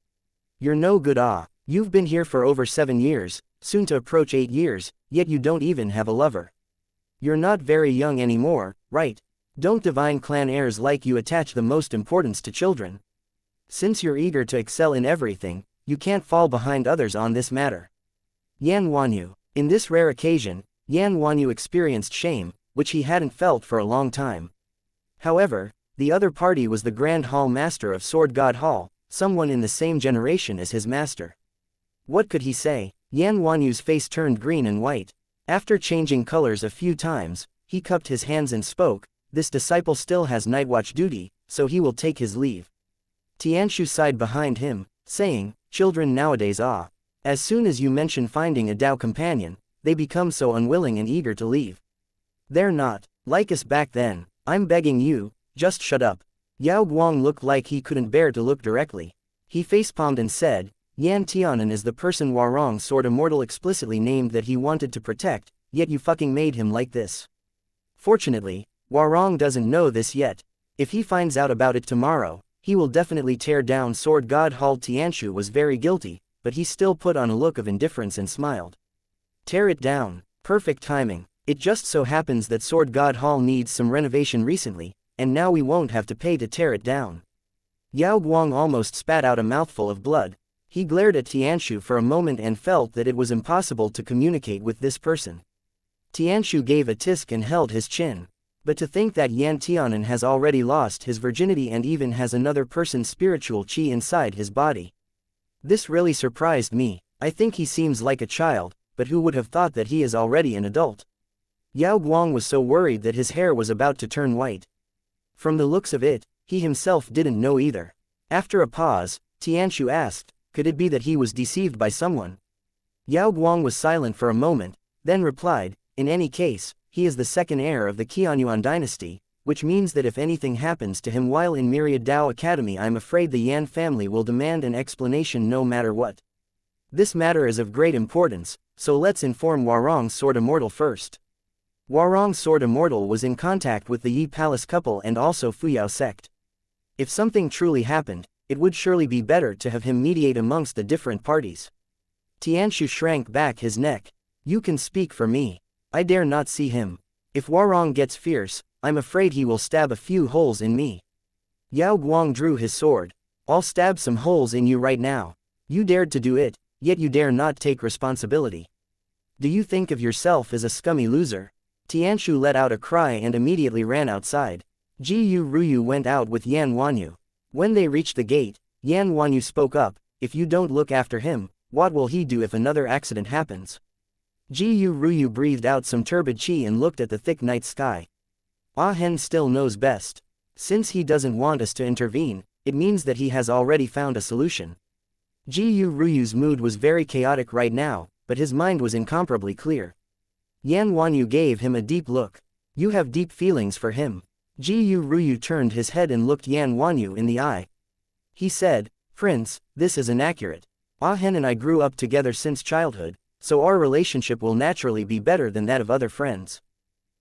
"You're no good, you've been here for over 7 years, soon to approach 8 years, yet you don't even have a lover. You're not very young anymore, right? Don't divine clan heirs like you attach the most importance to children? Since you're eager to excel in everything, you can't fall behind others on this matter." Yan Wanyu. In this rare occasion, Yan Wanyu experienced shame, which he hadn't felt for a long time. However, the other party was the Grand Hall Master of Sword God Hall, someone in the same generation as his master. What could he say? Yan Wanyu's face turned green and white. After changing colors a few times, he cupped his hands and spoke, "This disciple still has night watch duty, so he will take his leave." Tianshu sighed behind him, saying, "Children nowadays as soon as you mention finding a Tao companion, they become so unwilling and eager to leave. They're not like us back then. I'm begging you, just shut up." Yao Guang looked like he couldn't bear to look directly. He facepalmed and said, "Yan Tianan is the person Warong Sword Immortal explicitly named that he wanted to protect, yet you fucking made him like this." Fortunately, Warong doesn't know this yet. If he finds out about it tomorrow, he will definitely tear down Sword God Hall. Tianshu was very guilty, but he still put on a look of indifference and smiled. "Tear it down. Perfect timing. It just so happens that Sword God Hall needs some renovation recently, and now we won't have to pay to tear it down." Yao Guang almost spat out a mouthful of blood. He glared at Tianshu for a moment and felt that it was impossible to communicate with this person. Tianshu gave a tisk and held his chin. But to think that Yan Tianan has already lost his virginity and even has another person's spiritual chi inside his body. This really surprised me. I think he seems like a child, but who would have thought that he is already an adult? Yao Guang was so worried that his hair was about to turn white. From the looks of it, he himself didn't know either. After a pause, Tianshu asked, "Could it be that he was deceived by someone?" Yao Guang was silent for a moment, then replied, "In any case, he is the second heir of the Qianyuan dynasty, which means that if anything happens to him while in Myriad Dao Academy, I'm afraid the Yan family will demand an explanation no matter what. This matter is of great importance, so let's inform Warong Sword Immortal first." Warong Sword Immortal was in contact with the Yi Palace couple and also Fuyao sect. If something truly happened, it would surely be better to have him mediate amongst the different parties. Tianshu shrank back his neck. "You can speak for me. I dare not see him. If Warong gets fierce, I'm afraid he will stab a few holes in me." Yao Guang drew his sword. "I'll stab some holes in you right now. You dared to do it, yet you dare not take responsibility. Do you think of yourself as a scummy loser?" Tianshu let out a cry and immediately ran outside. Jiyu Ruyu went out with Yan Wanyu. When they reached the gate, Yan Wanyu spoke up, "If you don't look after him, what will he do if another accident happens?" Jiyu Ruyu breathed out some turbid chi and looked at the thick night sky. Ah Hen still knows best. Since he doesn't want us to intervene, it means that he has already found a solution. Jiyu Ruyu's mood was very chaotic right now, but his mind was incomparably clear. Yan Wanyu gave him a deep look. "You have deep feelings for him." Jiyu Ruyu turned his head and looked Yan Wanyu in the eye. He said, "Prince, this is inaccurate. Ah Hen and I grew up together since childhood, so our relationship will naturally be better than that of other friends."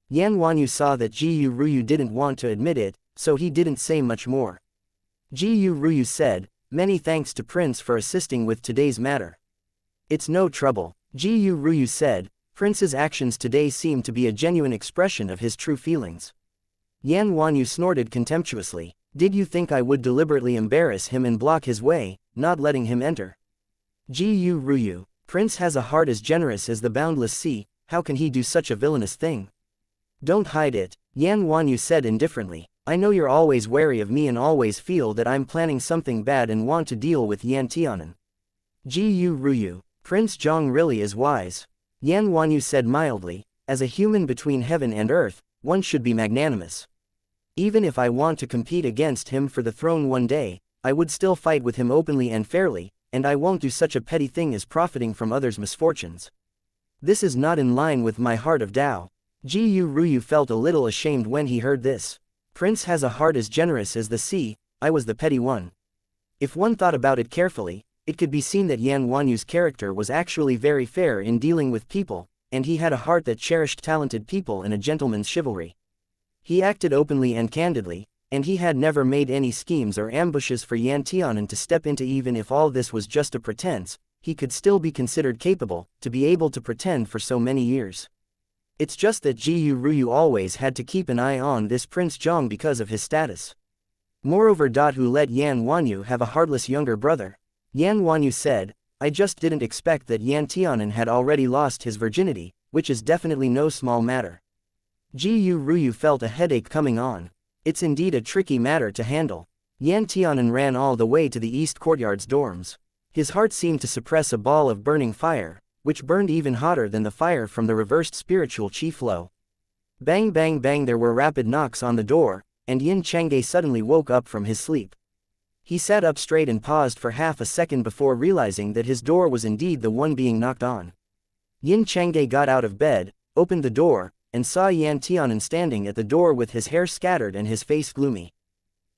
Yan Wanyu saw that Jiyu Ruyu didn't want to admit it, so he didn't say much more. Jiyu Ruyu said, "Many thanks to Prince for assisting with today's matter." "It's no trouble," Jiyu Ruyu said. Prince's actions today seem to be a genuine expression of his true feelings. Yan Wanyu snorted contemptuously. "Did you think I would deliberately embarrass him and block his way, not letting him enter?" Jiyu Ruyu, "Prince has a heart as generous as the boundless sea, how can he do such a villainous thing?" "Don't hide it," Yan Wanyu said indifferently. I know you're always wary of me and always feel that I'm planning something bad and want to deal with Yan Tianan. Gu Ruyu, Prince Zhang really is wise. Yan Wanyu said mildly, as a human between heaven and earth, one should be magnanimous. Even if I want to compete against him for the throne one day, I would still fight with him openly and fairly, and I won't do such a petty thing as profiting from others' misfortunes. This is not in line with my heart of Tao. Gu Ruyu felt a little ashamed when he heard this. Prince has a heart as generous as the sea, I was the petty one. If one thought about it carefully, it could be seen that Yan Wanyu's character was actually very fair in dealing with people, and he had a heart that cherished talented people and a gentleman's chivalry. He acted openly and candidly, and he had never made any schemes or ambushes for Yan Tianan to step into. Even if all this was just a pretense, he could still be considered capable, to be able to pretend for so many years. It's just that Gu Ruyu always had to keep an eye on this Prince Zhang because of his status. Moreover, who let Yan Wanyu have a heartless younger brother? Yan Wanyu said, I just didn't expect that Yan Tianan had already lost his virginity, which is definitely no small matter. Gu Ruyu felt a headache coming on. It's indeed a tricky matter to handle. Yan Tianan ran all the way to the East Courtyard's dorms. His heart seemed to suppress a ball of burning fire, which burned even hotter than the fire from the reversed spiritual chi flow. Bang bang bang, there were rapid knocks on the door, and Yin Chang'e suddenly woke up from his sleep. He sat up straight and paused for half a second before realizing that his door was indeed the one being knocked on. Yin Chang'e got out of bed, opened the door, and saw Yan Tianan standing at the door with his hair scattered and his face gloomy.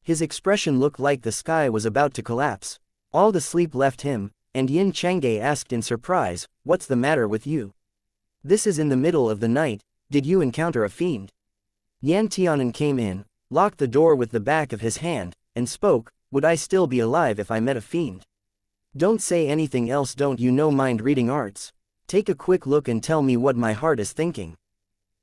His expression looked like the sky was about to collapse. All the sleep left him, and Yin Chang'e asked in surprise, "What's the matter with you? This is in the middle of the night, did you encounter a fiend?" Yan Tianan came in, locked the door with the back of his hand, and spoke, "Would I still be alive if I met a fiend? Don't say anything else, don't you know mind-reading arts? Take a quick look and tell me what my heart is thinking."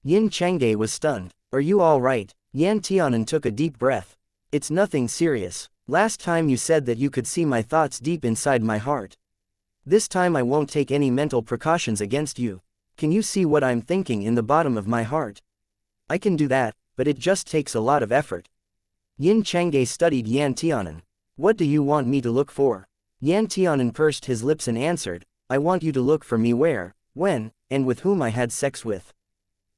Yin Chang'e was stunned. "Are you all right?" Yan Tianan took a deep breath. "It's nothing serious. Last time you said that you could see my thoughts deep inside my heart. This time I won't take any mental precautions against you. Can you see what I'm thinking in the bottom of my heart?" "I can do that, but it just takes a lot of effort." Yin Chang'e studied Yan Tianan. "What do you want me to look for?" Yan Tianan pursed his lips and answered, "I want you to look for me where, when, and with whom I had sex with."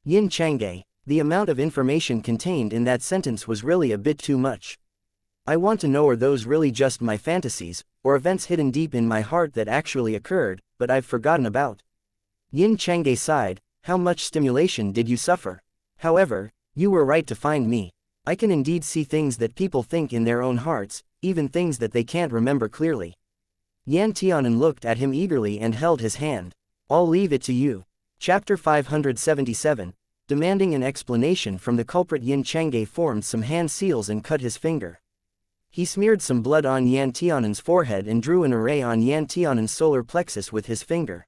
Yin Chang'e, the amount of information contained in that sentence was really a bit too much. "I want to know, are those really just my fantasies, or events hidden deep in my heart that actually occurred, but I've forgotten about?" Yin Chang'e sighed. "How much stimulation did you suffer? However, you were right to find me. I can indeed see things that people think in their own hearts, even things that they can't remember clearly." Yan Tianan looked at him eagerly and held his hand. "I'll leave it to you." Chapter 577, demanding an explanation from the culprit. Yin Chang'e formed some hand seals and cut his finger. He smeared some blood on Yan Tianan's forehead and drew an array on Yan Tianan's solar plexus with his finger.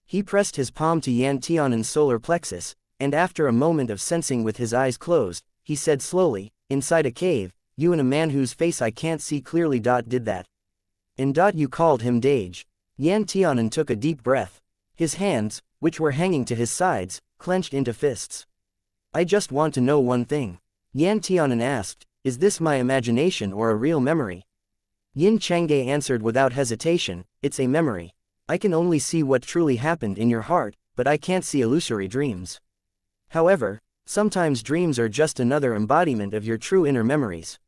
He pressed his palm to Yan Tianan's solar plexus, and after a moment of sensing with his eyes closed, he said slowly, "Inside a cave, you and a man whose face I can't see clearly did that. And you called him Dage." Yan Tianan took a deep breath. His hands, which were hanging to his sides, clenched into fists. "I just want to know one thing." Yan Tianan asked, "Is this my imagination or a real memory?" Yin Chang'e answered without hesitation, "It's a memory. I can only see what truly happened in your heart, but I can't see illusory dreams. However, sometimes dreams are just another embodiment of your true inner memories."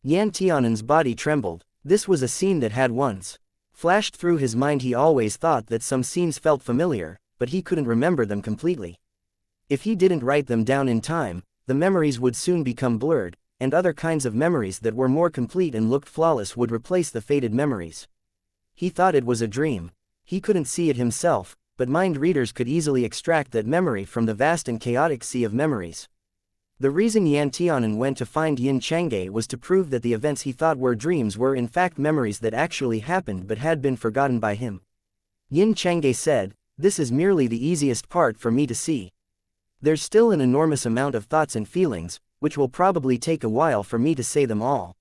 Yan Tianan's body trembled. This was a scene that had once flashed through his mind. He always thought that some scenes felt familiar, but he couldn't remember them completely. If he didn't write them down in time, the memories would soon become blurred, and other kinds of memories that were more complete and looked flawless would replace the faded memories. He thought it was a dream. He couldn't see it himself, but mind readers could easily extract that memory from the vast and chaotic sea of memories. The reason Yan Tianan went to find Yin Chang'e was to prove that the events he thought were dreams were in fact memories that actually happened but had been forgotten by him. Yin Chang'e said, "This is merely the easiest part for me to see. There's still an enormous amount of thoughts and feelings, which will probably take a while for me to say them all.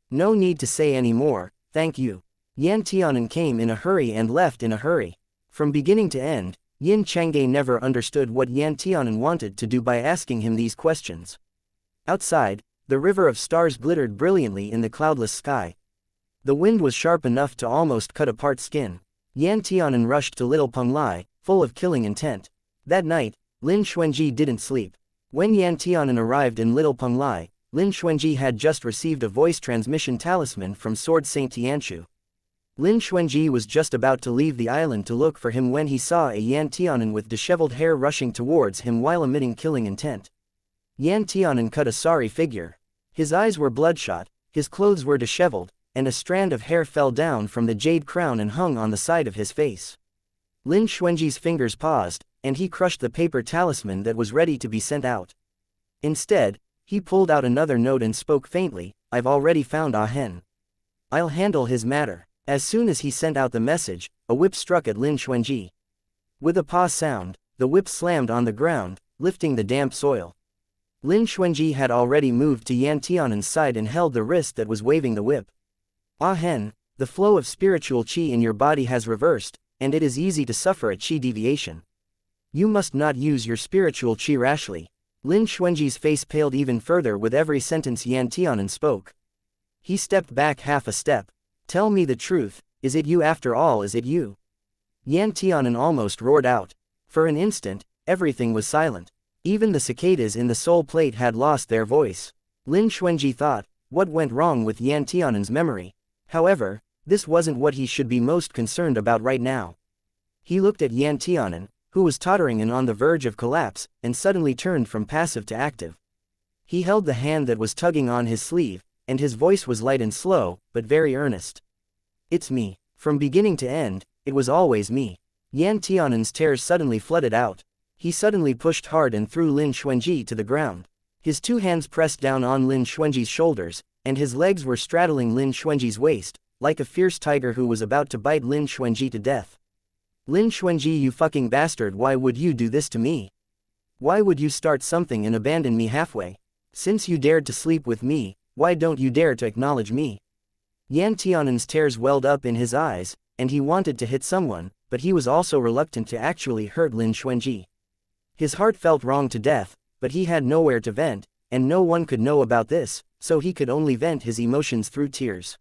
No need to say any more, thank you." Yan Tianan came in a hurry and left in a hurry. From beginning to end, Yin Chang'e never understood what Yan Tianan wanted to do by asking him these questions. Outside, The river of stars glittered brilliantly in the cloudless sky. The wind was sharp enough to almost cut apart skin. Yan Tianan rushed to Little Penglai, full of killing intent. That night, Lin Xuanji didn't sleep. When Yan Tianan arrived in Little Penglai, Lin Xuanji had just received a voice transmission talisman from Sword Saint Tianshu. Lin Xuanji was just about to leave the island to look for him when he saw a Yan Tianan with disheveled hair rushing towards him while emitting killing intent. Yan Tianan cut a sorry figure. His eyes were bloodshot, his clothes were disheveled, and a strand of hair fell down from the jade crown and hung on the side of his face. Lin Xuanji's fingers paused, and he crushed the paper talisman that was ready to be sent out. Instead, he pulled out another note and spoke faintly, "I've already found Ah Hen. I'll handle his matter." As soon as he sent out the message, a whip struck at Lin Xuanji. With a paw sound, the whip slammed on the ground, lifting the damp soil. Lin Xuanji had already moved to Yan Tianan's side and held the wrist that was waving the whip. "Ah Hen, the flow of spiritual qi in your body has reversed, and it is easy to suffer a qi deviation. You must not use your spiritual qi rashly." Lin Xuanji's face paled even further with every sentence Yan Tianan spoke. He stepped back half a step. "Tell me the truth, is it you after all, is it you?" Yan Tianan almost roared out. For an instant, everything was silent. Even the cicadas in the soul plate had lost their voice. Lin Xuanji thought, what went wrong with Yan Tianan's memory? However, this wasn't what he should be most concerned about right now. He looked at Yan Tianan, who was tottering and on the verge of collapse, and suddenly turned from passive to active. He held the hand that was tugging on his sleeve, and his voice was light and slow, but very earnest. "It's me. From beginning to end, it was always me." Yan Tianan's tears suddenly flooded out. He suddenly pushed hard and threw Lin Xuanji to the ground. His two hands pressed down on Lin Xuanji's shoulders, and his legs were straddling Lin Xuanji's waist, like a fierce tiger who was about to bite Lin Xuanji to death. "Lin Xuanji, you fucking bastard, why would you do this to me? Why would you start something and abandon me halfway? Since you dared to sleep with me, why don't you dare to acknowledge me?" Yan Tianan's tears welled up in his eyes, and he wanted to hit someone, but he was also reluctant to actually hurt Lin Xuanji. His heart felt wrong to death, but he had nowhere to vent, and no one could know about this, so he could only vent his emotions through tears.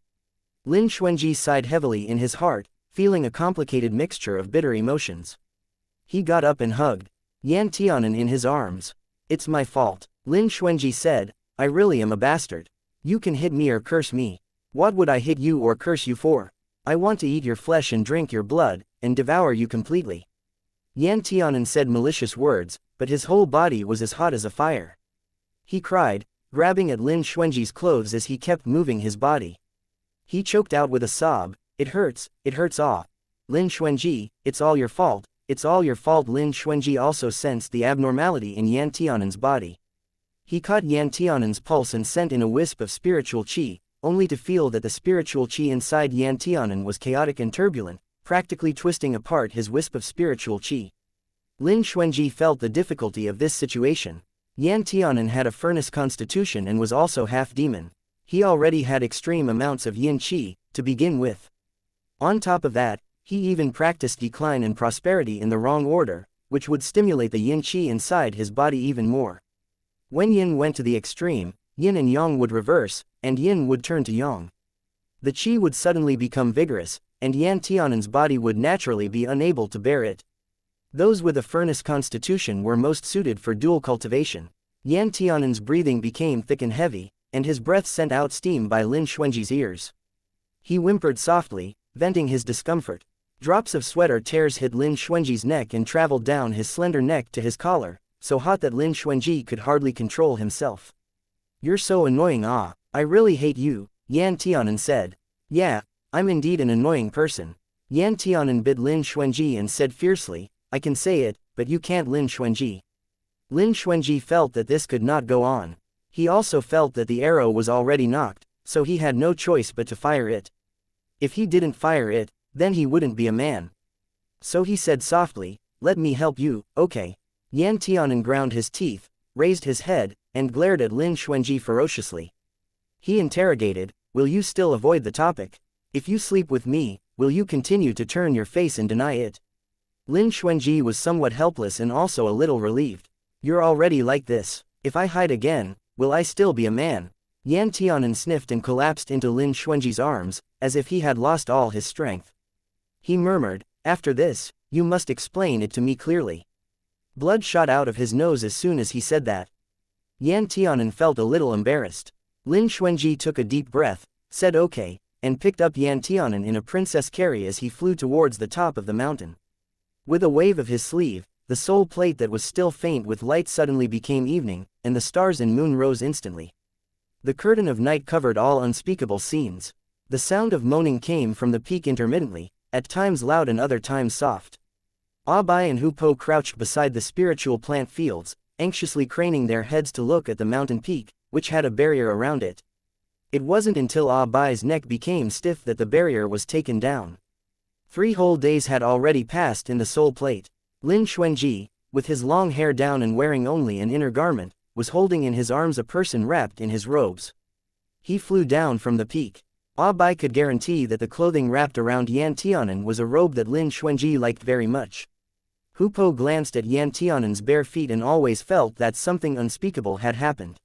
Lin Xuanji sighed heavily in his heart, feeling a complicated mixture of bitter emotions. He got up and hugged Yan Tianan in his arms. "It's my fault," Lin Xuanji said, "I really am a bastard. You can hit me or curse me. What would I hit you or curse you for? I want to eat your flesh and drink your blood, and devour you completely." Yan Tianan said malicious words, but his whole body was as hot as a fire. He cried, grabbing at Lin Xuanji's clothes as he kept moving his body. He choked out with a sob, it hurts, ah. Lin Xuanji, it's all your fault, it's all your fault." Lin Xuanji also sensed the abnormality in Yan Tianan's body. He caught Yan Tianan's pulse and sent in a wisp of spiritual qi, only to feel that the spiritual qi inside Yan Tianan was chaotic and turbulent, practically twisting apart his wisp of spiritual qi. Lin Xuanji felt the difficulty of this situation. Yan Tianan had a furnace constitution and was also half demon. He already had extreme amounts of yin qi, to begin with. On top of that, he even practiced decline and prosperity in the wrong order, which would stimulate the yin qi inside his body even more. When yin went to the extreme, yin and yang would reverse, and yin would turn to yang. The qi would suddenly become vigorous, and Yan Tianan's body would naturally be unable to bear it. Those with a furnace constitution were most suited for dual cultivation. Yan Tianan's breathing became thick and heavy, and his breath sent out steam by Lin Xuanji's ears. He whimpered softly, venting his discomfort. Drops of sweat or tears hit Lin Xuanji's neck and traveled down his slender neck to his collar, so hot that Lin Xuanji could hardly control himself. "You're so annoying, ah, I really hate you," Yan Tianan said. "Yeah, I'm indeed an annoying person." Yan Tianan bit Lin Xuanji and said fiercely, "I can say it, but you can't." Lin Xuanji. Lin Xuanji felt that this could not go on. He also felt that the arrow was already knocked, so he had no choice but to fire it. If he didn't fire it, then he wouldn't be a man. So he said softly, "Let me help you, okay?" Yan Tianan ground his teeth, raised his head, and glared at Lin Xuanji ferociously. He interrogated, "Will you still avoid the topic? If you sleep with me, will you continue to turn your face and deny it?" Lin Xuanji was somewhat helpless and also a little relieved. "You're already like this. If I hide again, will I still be a man?" Yan Tianan sniffed and collapsed into Lin Xuanji's arms, as if he had lost all his strength. He murmured, "After this, you must explain it to me clearly." Blood shot out of his nose as soon as he said that. Yan Tianan felt a little embarrassed. Lin Xuanji took a deep breath, said okay, and picked up Yan Tianan in a princess carry as he flew towards the top of the mountain. With a wave of his sleeve, the soul plate that was still faint with light suddenly became evening, and the stars and moon rose instantly. The curtain of night covered all unspeakable scenes. The sound of moaning came from the peak intermittently, at times loud and other times soft. Abai and Hupo crouched beside the spiritual plant fields, anxiously craning their heads to look at the mountain peak, which had a barrier around it. It wasn't until Abai's neck became stiff that the barrier was taken down. 3 whole days had already passed in the soul plate. Lin Xuanji, with his long hair down and wearing only an inner garment, was holding in his arms a person wrapped in his robes. He flew down from the peak. Abai could guarantee that the clothing wrapped around Yan Tianan was a robe that Lin Xuanji liked very much. Hupo glanced at Yan Tianan's bare feet and always felt that something unspeakable had happened.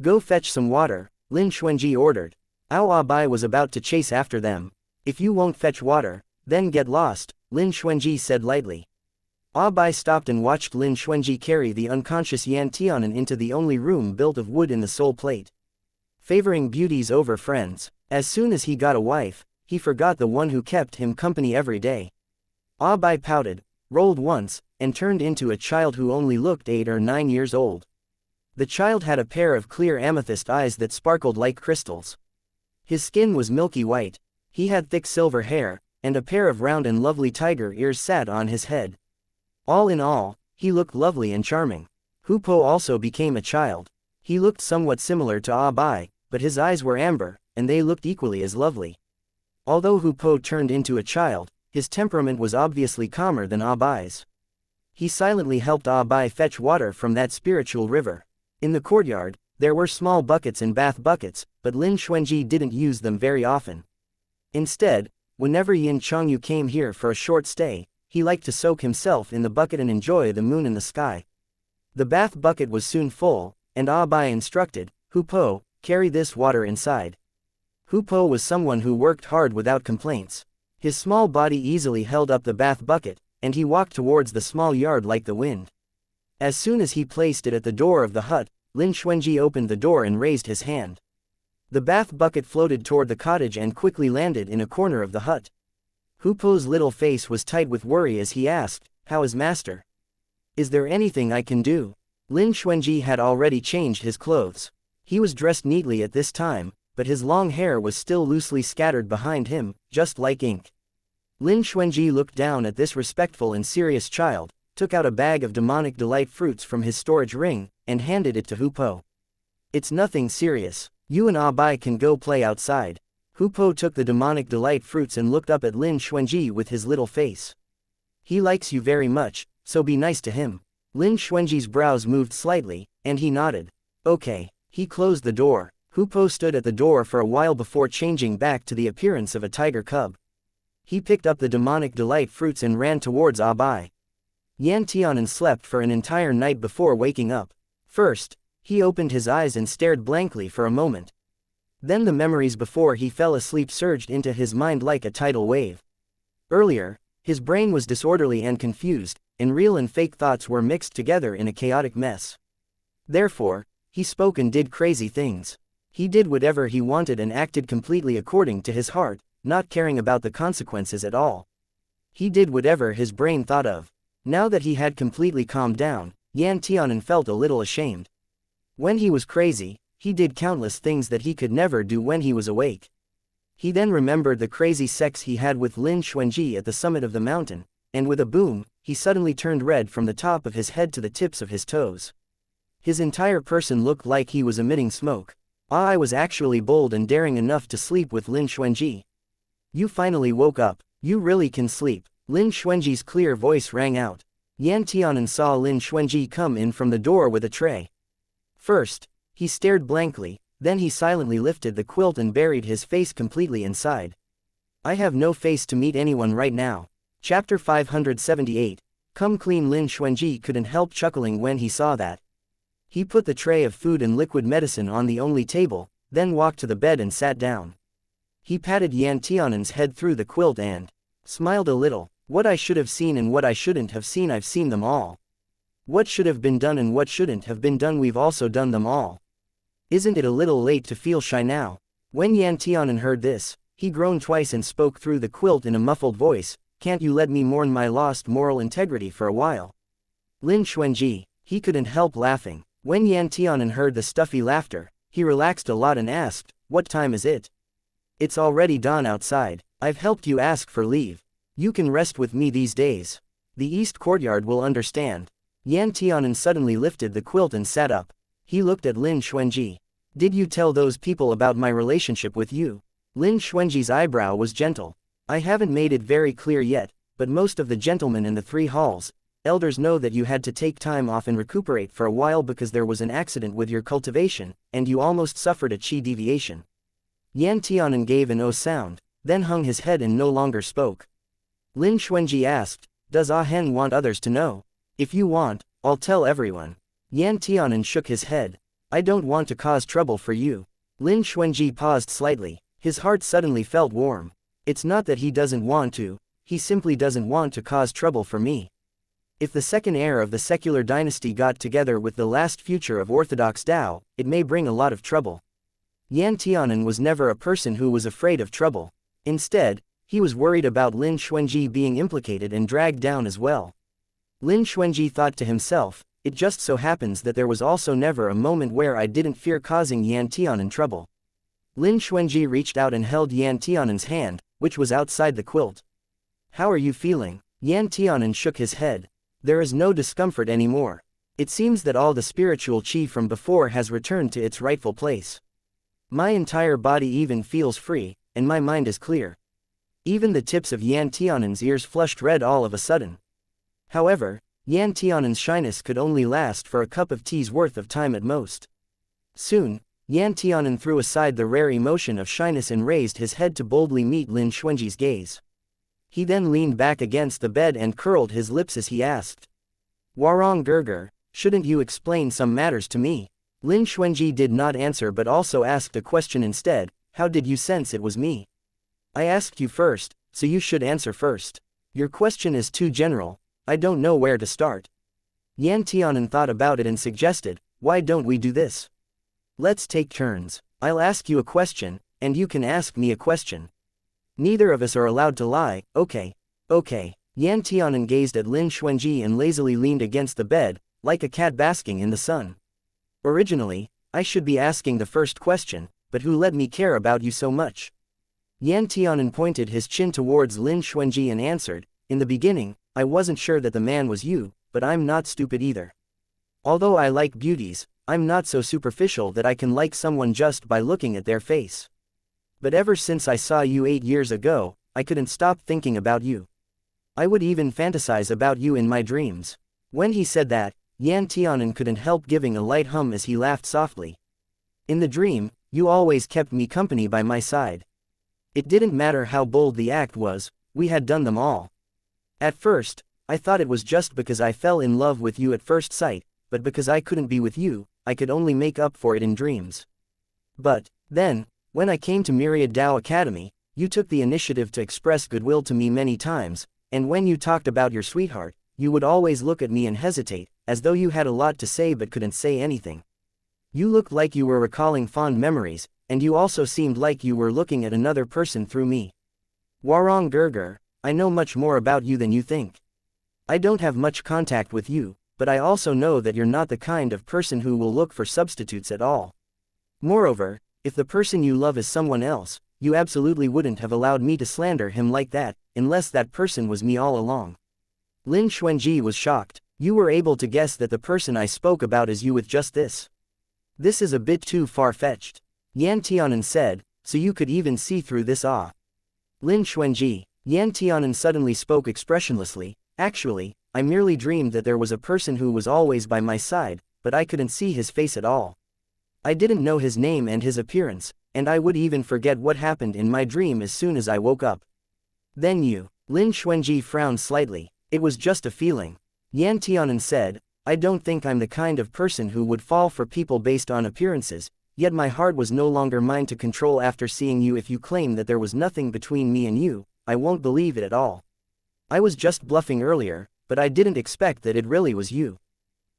"Go fetch some water," Lin Xuanji ordered. Abai was about to chase after them. "If you won't fetch water, then get lost," Lin Xuanji said lightly. Abai stopped and watched Lin Xuanji carry the unconscious Yan Tianan into the only room built of wood in the soul plate. Favoring beauties over friends, as soon as he got a wife, he forgot the one who kept him company every day. Abai pouted, rolled once, and turned into a child who only looked 8 or 9 years old. The child had a pair of clear amethyst eyes that sparkled like crystals. His skin was milky white, he had thick silver hair, and a pair of round and lovely tiger ears sat on his head. All in all, he looked lovely and charming. Hupo also became a child. He looked somewhat similar to Abai, but his eyes were amber, and they looked equally as lovely. Although Hupo turned into a child, his temperament was obviously calmer than Abai's. He silently helped Abai fetch water from that spiritual river. In the courtyard, there were small buckets and bath buckets, but Lin Xuanji didn't use them very often. Instead, whenever Yin Chongyu came here for a short stay, he liked to soak himself in the bucket and enjoy the moon in the sky. The bath bucket was soon full, and Abai instructed, "Hupo, carry this water inside." Hupo was someone who worked hard without complaints. His small body easily held up the bath bucket, and he walked towards the small yard like the wind. As soon as he placed it at the door of the hut, Lin Xuanji opened the door and raised his hand. The bath bucket floated toward the cottage and quickly landed in a corner of the hut. Hupo's little face was tight with worry as he asked, "How is master? Is there anything I can do?" Lin Xuanji had already changed his clothes. He was dressed neatly at this time, but his long hair was still loosely scattered behind him, just like ink. Lin Xuanji looked down at this respectful and serious child, took out a bag of demonic delight fruits from his storage ring, and handed it to Hupo. "It's nothing serious. You and Abai can go play outside." Hupo took the demonic delight fruits and looked up at Lin Xuanji with his little face. "He likes you very much, so be nice to him." Lin Xuanji's brows moved slightly, and he nodded. "Okay." He closed the door. Hupo stood at the door for a while before changing back to the appearance of a tiger cub. He picked up the demonic delight fruits and ran towards Abai. Yan Tianan slept for an entire night before waking up. First, he opened his eyes and stared blankly for a moment. Then the memories before he fell asleep surged into his mind like a tidal wave. Earlier, his brain was disorderly and confused, and real and fake thoughts were mixed together in a chaotic mess. Therefore, he spoke and did crazy things. He did whatever he wanted and acted completely according to his heart, not caring about the consequences at all. He did whatever his brain thought of. Now that he had completely calmed down, Yan Tianan felt a little ashamed. When he was crazy, he did countless things that he could never do when he was awake. He then remembered the crazy sex he had with Lin Xuanji at the summit of the mountain, and with a boom, he suddenly turned red from the top of his head to the tips of his toes. His entire person looked like he was emitting smoke. I was actually bold and daring enough to sleep with Lin Xuanji. "You finally woke up. You really can sleep." Lin Xuanji's clear voice rang out. Yan Tianan saw Lin Xuanji come in from the door with a tray. First, he stared blankly, then he silently lifted the quilt and buried his face completely inside. "I have no face to meet anyone right now." Chapter 578. Come clean. Lin Xuanji couldn't help chuckling when he saw that. He put the tray of food and liquid medicine on the only table, then walked to the bed and sat down. He patted Yan Tianan's head through the quilt and smiled a little. What I should have seen and what I shouldn't have seen, I've seen them all. What should have been done and what shouldn't have been done, we've also done them all. Isn't it a little late to feel shy now? When Yan Tianan heard this, he groaned twice and spoke through the quilt in a muffled voice, can't you let me mourn my lost moral integrity for a while? Lin Xuanji, he couldn't help laughing. When Yan Tianan heard the stuffy laughter, he relaxed a lot and asked, what time is it? It's already dawn outside. I've helped you ask for leave. You can rest with me these days. The east courtyard will understand. Yan Tianan suddenly lifted the quilt and sat up. He looked at Lin Xuanji. Did you tell those people about my relationship with you? Lin Xuanji's eyebrow was gentle. I haven't made it very clear yet, but most of the gentlemen in the 3 halls, elders know that you had to take time off and recuperate for a while because there was an accident with your cultivation, and you almost suffered a qi deviation. Yan Tianan gave an oh sound, then hung his head and no longer spoke. Lin Xuanji asked, does Ah Hen want others to know? If you want, I'll tell everyone. Yan Tianan shook his head. I don't want to cause trouble for you. Lin Xuanji paused slightly. His heart suddenly felt warm. It's not that he doesn't want to, he simply doesn't want to cause trouble for me. If the second heir of the secular dynasty got together with the last future of Orthodox Tao, it may bring a lot of trouble. Yan Tianan was never a person who was afraid of trouble. Instead, he was worried about Lin Xuanji being implicated and dragged down as well. Lin Xuanji thought to himself, it just so happens that there was also never a moment where I didn't fear causing Yan Tianan trouble. Lin Xuanji reached out and held Yan Tianan's hand, which was outside the quilt. How are you feeling? Yan Tianan shook his head. There is no discomfort anymore. It seems that all the spiritual qi from before has returned to its rightful place. My entire body even feels free, and my mind is clear. Even the tips of Yan Tianan's ears flushed red all of a sudden. However, Yan Tianan's shyness could only last for a cup of tea's worth of time at most. Soon, Yan Tianan threw aside the rare emotion of shyness and raised his head to boldly meet Lin Xuanji's gaze. He then leaned back against the bed and curled his lips as he asked. Warong Gerger, shouldn't you explain some matters to me? Lin Xuanji did not answer but also asked a question instead, how did you sense it was me? I asked you first, so you should answer first. Your question is too general, I don't know where to start. Yan Tianan thought about it and suggested, why don't we do this? Let's take turns. I'll ask you a question, and you can ask me a question. Neither of us are allowed to lie, okay. Okay. Yan Tianan gazed at Lin Xuanji and lazily leaned against the bed, like a cat basking in the sun. Originally, I should be asking the first question, but who let me care about you so much? Yan Tianan pointed his chin towards Lin Xuanji and answered, in the beginning, I wasn't sure that the man was you, but I'm not stupid either. Although I like beauties, I'm not so superficial that I can like someone just by looking at their face. But ever since I saw you 8 years ago, I couldn't stop thinking about you. I would even fantasize about you in my dreams. When he said that, Yan Tianan couldn't help giving a light hum as he laughed softly. In the dream, you always kept me company by my side. It didn't matter how bold the act was, we had done them all. At first, I thought it was just because I fell in love with you at first sight, but because I couldn't be with you, I could only make up for it in dreams. But, then, when I came to Myriad Dao Academy, you took the initiative to express goodwill to me many times, and when you talked about your sweetheart, you would always look at me and hesitate, as though you had a lot to say but couldn't say anything. You looked like you were recalling fond memories, and you also seemed like you were looking at another person through me. Warong Gerger, I know much more about you than you think. I don't have much contact with you, but I also know that you're not the kind of person who will look for substitutes at all. Moreover, if the person you love is someone else, you absolutely wouldn't have allowed me to slander him like that, unless that person was me all along. Lin Xuanji was shocked. You were able to guess that the person I spoke about is you with just this. This is a bit too far-fetched. Yan Tianan said, so you could even see through this ah. Lin Xuanji, Yan Tianan suddenly spoke expressionlessly, actually, I merely dreamed that there was a person who was always by my side, but I couldn't see his face at all. I didn't know his name and his appearance, and I would even forget what happened in my dream as soon as I woke up. Then you, Lin Xuanji frowned slightly, it was just a feeling. Yan Tianan said, I don't think I'm the kind of person who would fall for people based on appearances, yet my heart was no longer mine to control after seeing you. If you claim that there was nothing between me and you, I won't believe it at all. I was just bluffing earlier, but I didn't expect that it really was you.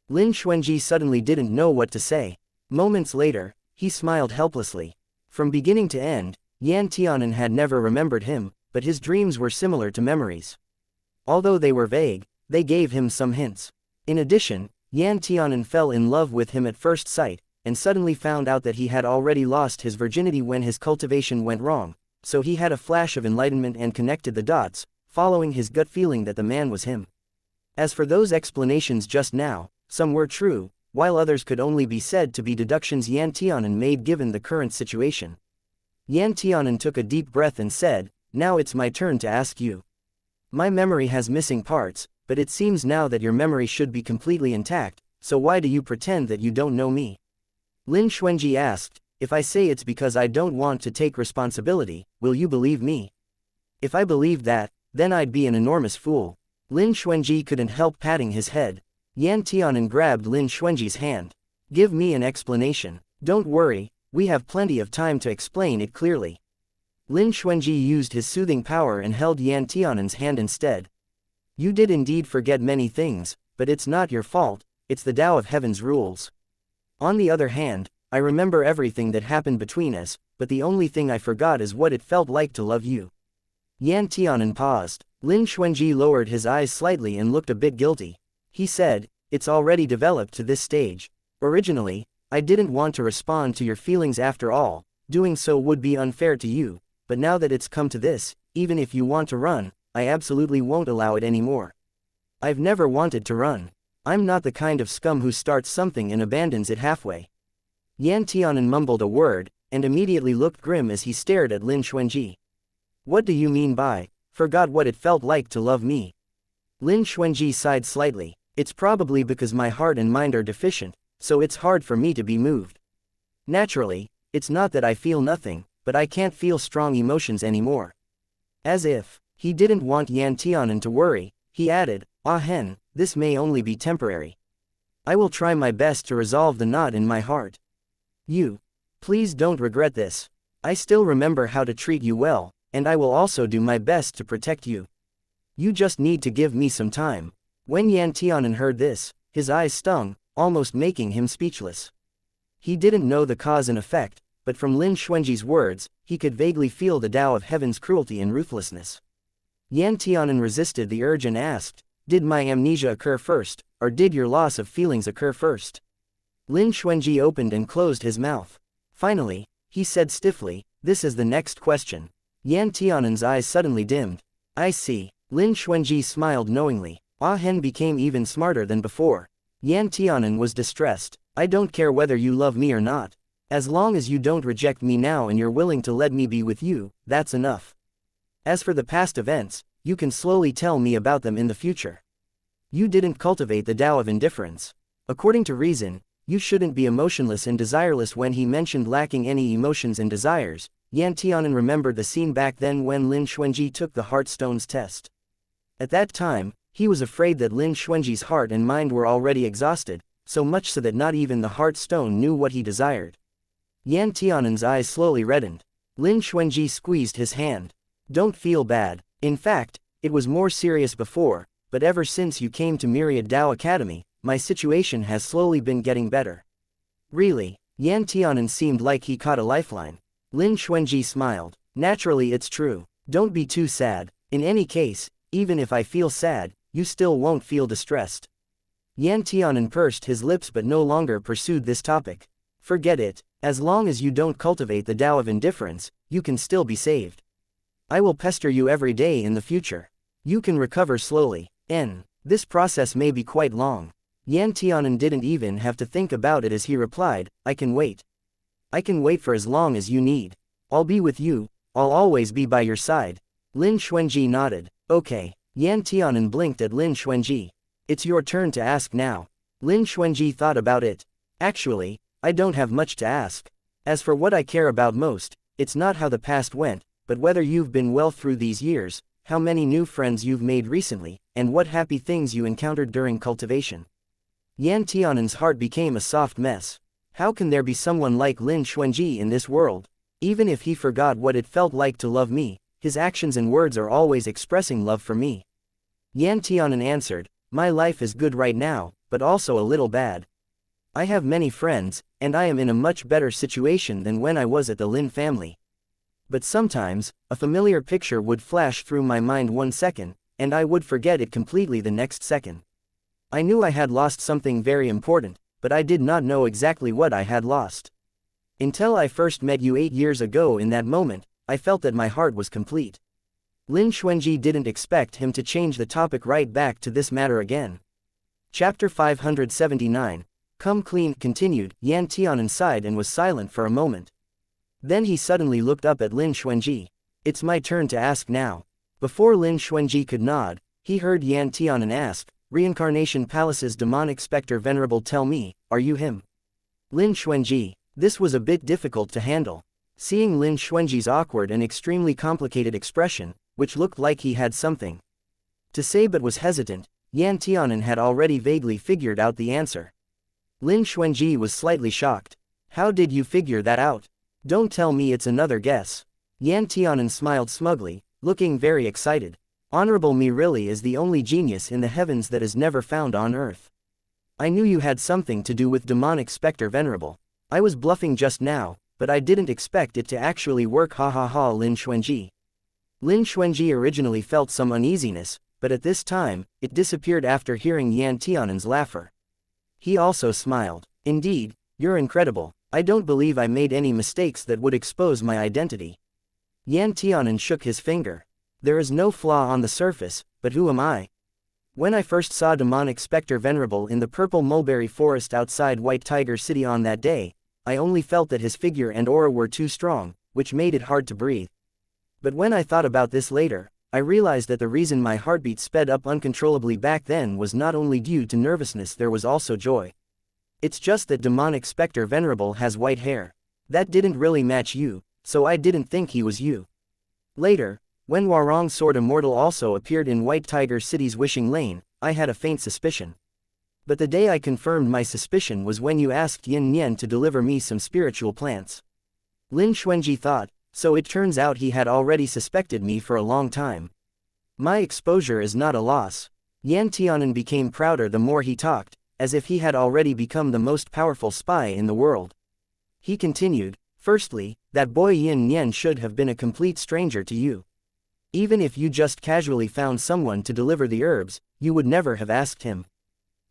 Lin Xuanji suddenly didn't know what to say. Moments later, he smiled helplessly. From beginning to end, Yan Tianan had never remembered him, but his dreams were similar to memories. Although they were vague, they gave him some hints. In addition, Yan Tianan fell in love with him at first sight, and suddenly found out that he had already lost his virginity when his cultivation went wrong, so he had a flash of enlightenment and connected the dots, following his gut feeling that the man was him. As for those explanations just now, some were true, while others could only be said to be deductions Yan Tianan made given the current situation. Yan Tianan took a deep breath and said, "Now it's my turn to ask you. My memory has missing parts, but it seems now that your memory should be completely intact, so why do you pretend that you don't know me?" Lin Xuanji asked, "If I say it's because I don't want to take responsibility, will you believe me? If I believed that, then I'd be an enormous fool." Lin Xuanji couldn't help patting his head. Yan Tianan grabbed Lin Xuanji's hand. "Give me an explanation. Don't worry, we have plenty of time to explain it clearly." Lin Xuanji used his soothing power and held Yan Tianan's hand instead. "You did indeed forget many things, but it's not your fault, it's the Tao of Heaven's rules. On the other hand, I remember everything that happened between us, but the only thing I forgot is what it felt like to love you." Yan Tianan paused. Lin Xuanji lowered his eyes slightly and looked a bit guilty. He said, "It's already developed to this stage. Originally, I didn't want to respond to your feelings after all, doing so would be unfair to you, but now that it's come to this, even if you want to run, I absolutely won't allow it anymore. I've never wanted to run. I'm not the kind of scum who starts something and abandons it halfway." Yan Tianan mumbled a word, and immediately looked grim as he stared at Lin Xuanji. "What do you mean by, forgot what it felt like to love me?" Lin Xuanji sighed slightly. "It's probably because my heart and mind are deficient, so it's hard for me to be moved. Naturally, it's not that I feel nothing, but I can't feel strong emotions anymore." As if he didn't want Yan Tianan to worry, he added, "Ah Hen, this may only be temporary. I will try my best to resolve the knot in my heart. You, please don't regret this. I still remember how to treat you well, and I will also do my best to protect you. You just need to give me some time." When Yan Tianan heard this, his eyes stung, almost making him speechless. He didn't know the cause and effect, but from Lin Xuanji's words, he could vaguely feel the Tao of Heaven's cruelty and ruthlessness. Yan Tianan resisted the urge and asked, "Did my amnesia occur first, or did your loss of feelings occur first?" Lin Xuanji opened and closed his mouth. Finally, he said stiffly, "This is the next question." Yan Tianan's eyes suddenly dimmed. "I see." Lin Xuanji smiled knowingly. Ah Hen became even smarter than before. Yan Tianan was distressed. "I don't care whether you love me or not. As long as you don't reject me now and you're willing to let me be with you, that's enough. As for the past events, you can slowly tell me about them in the future. You didn't cultivate the Tao of indifference. According to reason, you shouldn't be emotionless and desireless." When he mentioned lacking any emotions and desires, Yan Tianan remembered the scene back then when Lin Xuanji took the Heartstones test. At that time, he was afraid that Lin Xuanji's heart and mind were already exhausted, so much so that not even the Heartstone knew what he desired. Yan Tianan's eyes slowly reddened. Lin Xuanji squeezed his hand. "Don't feel bad. In fact, it was more serious before, but ever since you came to Myriad Tao Academy, my situation has slowly been getting better." "Really?" Yan Tianan seemed like he caught a lifeline. Lin Xuanji smiled. "Naturally it's true. Don't be too sad. In any case, even if I feel sad, you still won't feel distressed." Yan Tianan pursed his lips but no longer pursued this topic. "Forget it. As long as you don't cultivate the Tao of indifference, you can still be saved. I will pester you every day in the future. You can recover slowly. This process may be quite long." Yan Tianan didn't even have to think about it as he replied, "I can wait. I can wait for as long as you need. I'll be with you, I'll always be by your side." Lin Xuanji nodded. "Okay." Yan Tianan blinked at Lin Xuanji. "It's your turn to ask now." Lin Xuanji thought about it. "Actually, I don't have much to ask. As for what I care about most, it's not how the past went, but whether you've been well through these years, how many new friends you've made recently, and what happy things you encountered during cultivation." Yan Tianan's heart became a soft mess. How can there be someone like Lin Xuanji in this world? Even if he forgot what it felt like to love me, his actions and words are always expressing love for me. Yan Tianan answered, my life is good right now, but also a little bad. I have many friends, and I am in a much better situation than when I was at the Lin family. But sometimes, a familiar picture would flash through my mind 1 second, and I would forget it completely the next second. I knew I had lost something very important, but I did not know exactly what I had lost. Until I first met you 8 years ago. In that moment, I felt that my heart was complete. Lin Xuanji didn't expect him to change the topic right back to this matter again. Chapter 579. Come clean continued. Yan Tianan sighed and was silent for a moment. Then he suddenly looked up at Lin Xuanji. It's my turn to ask now. Before Lin Xuanji could nod, he heard Yan Tianan ask, Reincarnation Palace's demonic specter Venerable, tell me, are you him? Lin Xuanji. This was a bit difficult to handle. Seeing Lin Xuanji's awkward and extremely complicated expression, which looked like he had something to say but was hesitant, Yan Tianan had already vaguely figured out the answer. Lin Xuanji was slightly shocked. How did you figure that out? Don't tell me it's another guess. Yan Tianan smiled smugly, looking very excited. Honorable me really is the only genius in the heavens that is never found on earth. I knew you had something to do with demonic specter Venerable. I was bluffing just now, but I didn't expect it to actually work. Ha ha ha. Lin Xuanji. Lin Xuanji originally felt some uneasiness, but at this time, it disappeared after hearing Yan Tianan's laughter. He also smiled. Indeed, you're incredible. I don't believe I made any mistakes that would expose my identity. Yan Tianan shook his finger. There is no flaw on the surface, but who am I? When I first saw demonic specter Venerable in the purple mulberry forest outside White Tiger City on that day, I only felt that his figure and aura were too strong, which made it hard to breathe. But when I thought about this later, I realized that the reason my heartbeat sped up uncontrollably back then was not only due to nervousness, there was also joy. It's just that demonic specter Venerable has white hair. That didn't really match you, so I didn't think he was you. Later, when Warong Sword Immortal also appeared in White Tiger City's Wishing Lane, I had a faint suspicion. But the day I confirmed my suspicion was when you asked Yin Nian to deliver me some spiritual plants. Lin Xuanji thought, so it turns out he had already suspected me for a long time. My exposure is not a loss. Yan Tianan became prouder the more he talked, as if he had already become the most powerful spy in the world. He continued, firstly, that boy Yin Nian should have been a complete stranger to you. Even if you just casually found someone to deliver the herbs, you would never have asked him.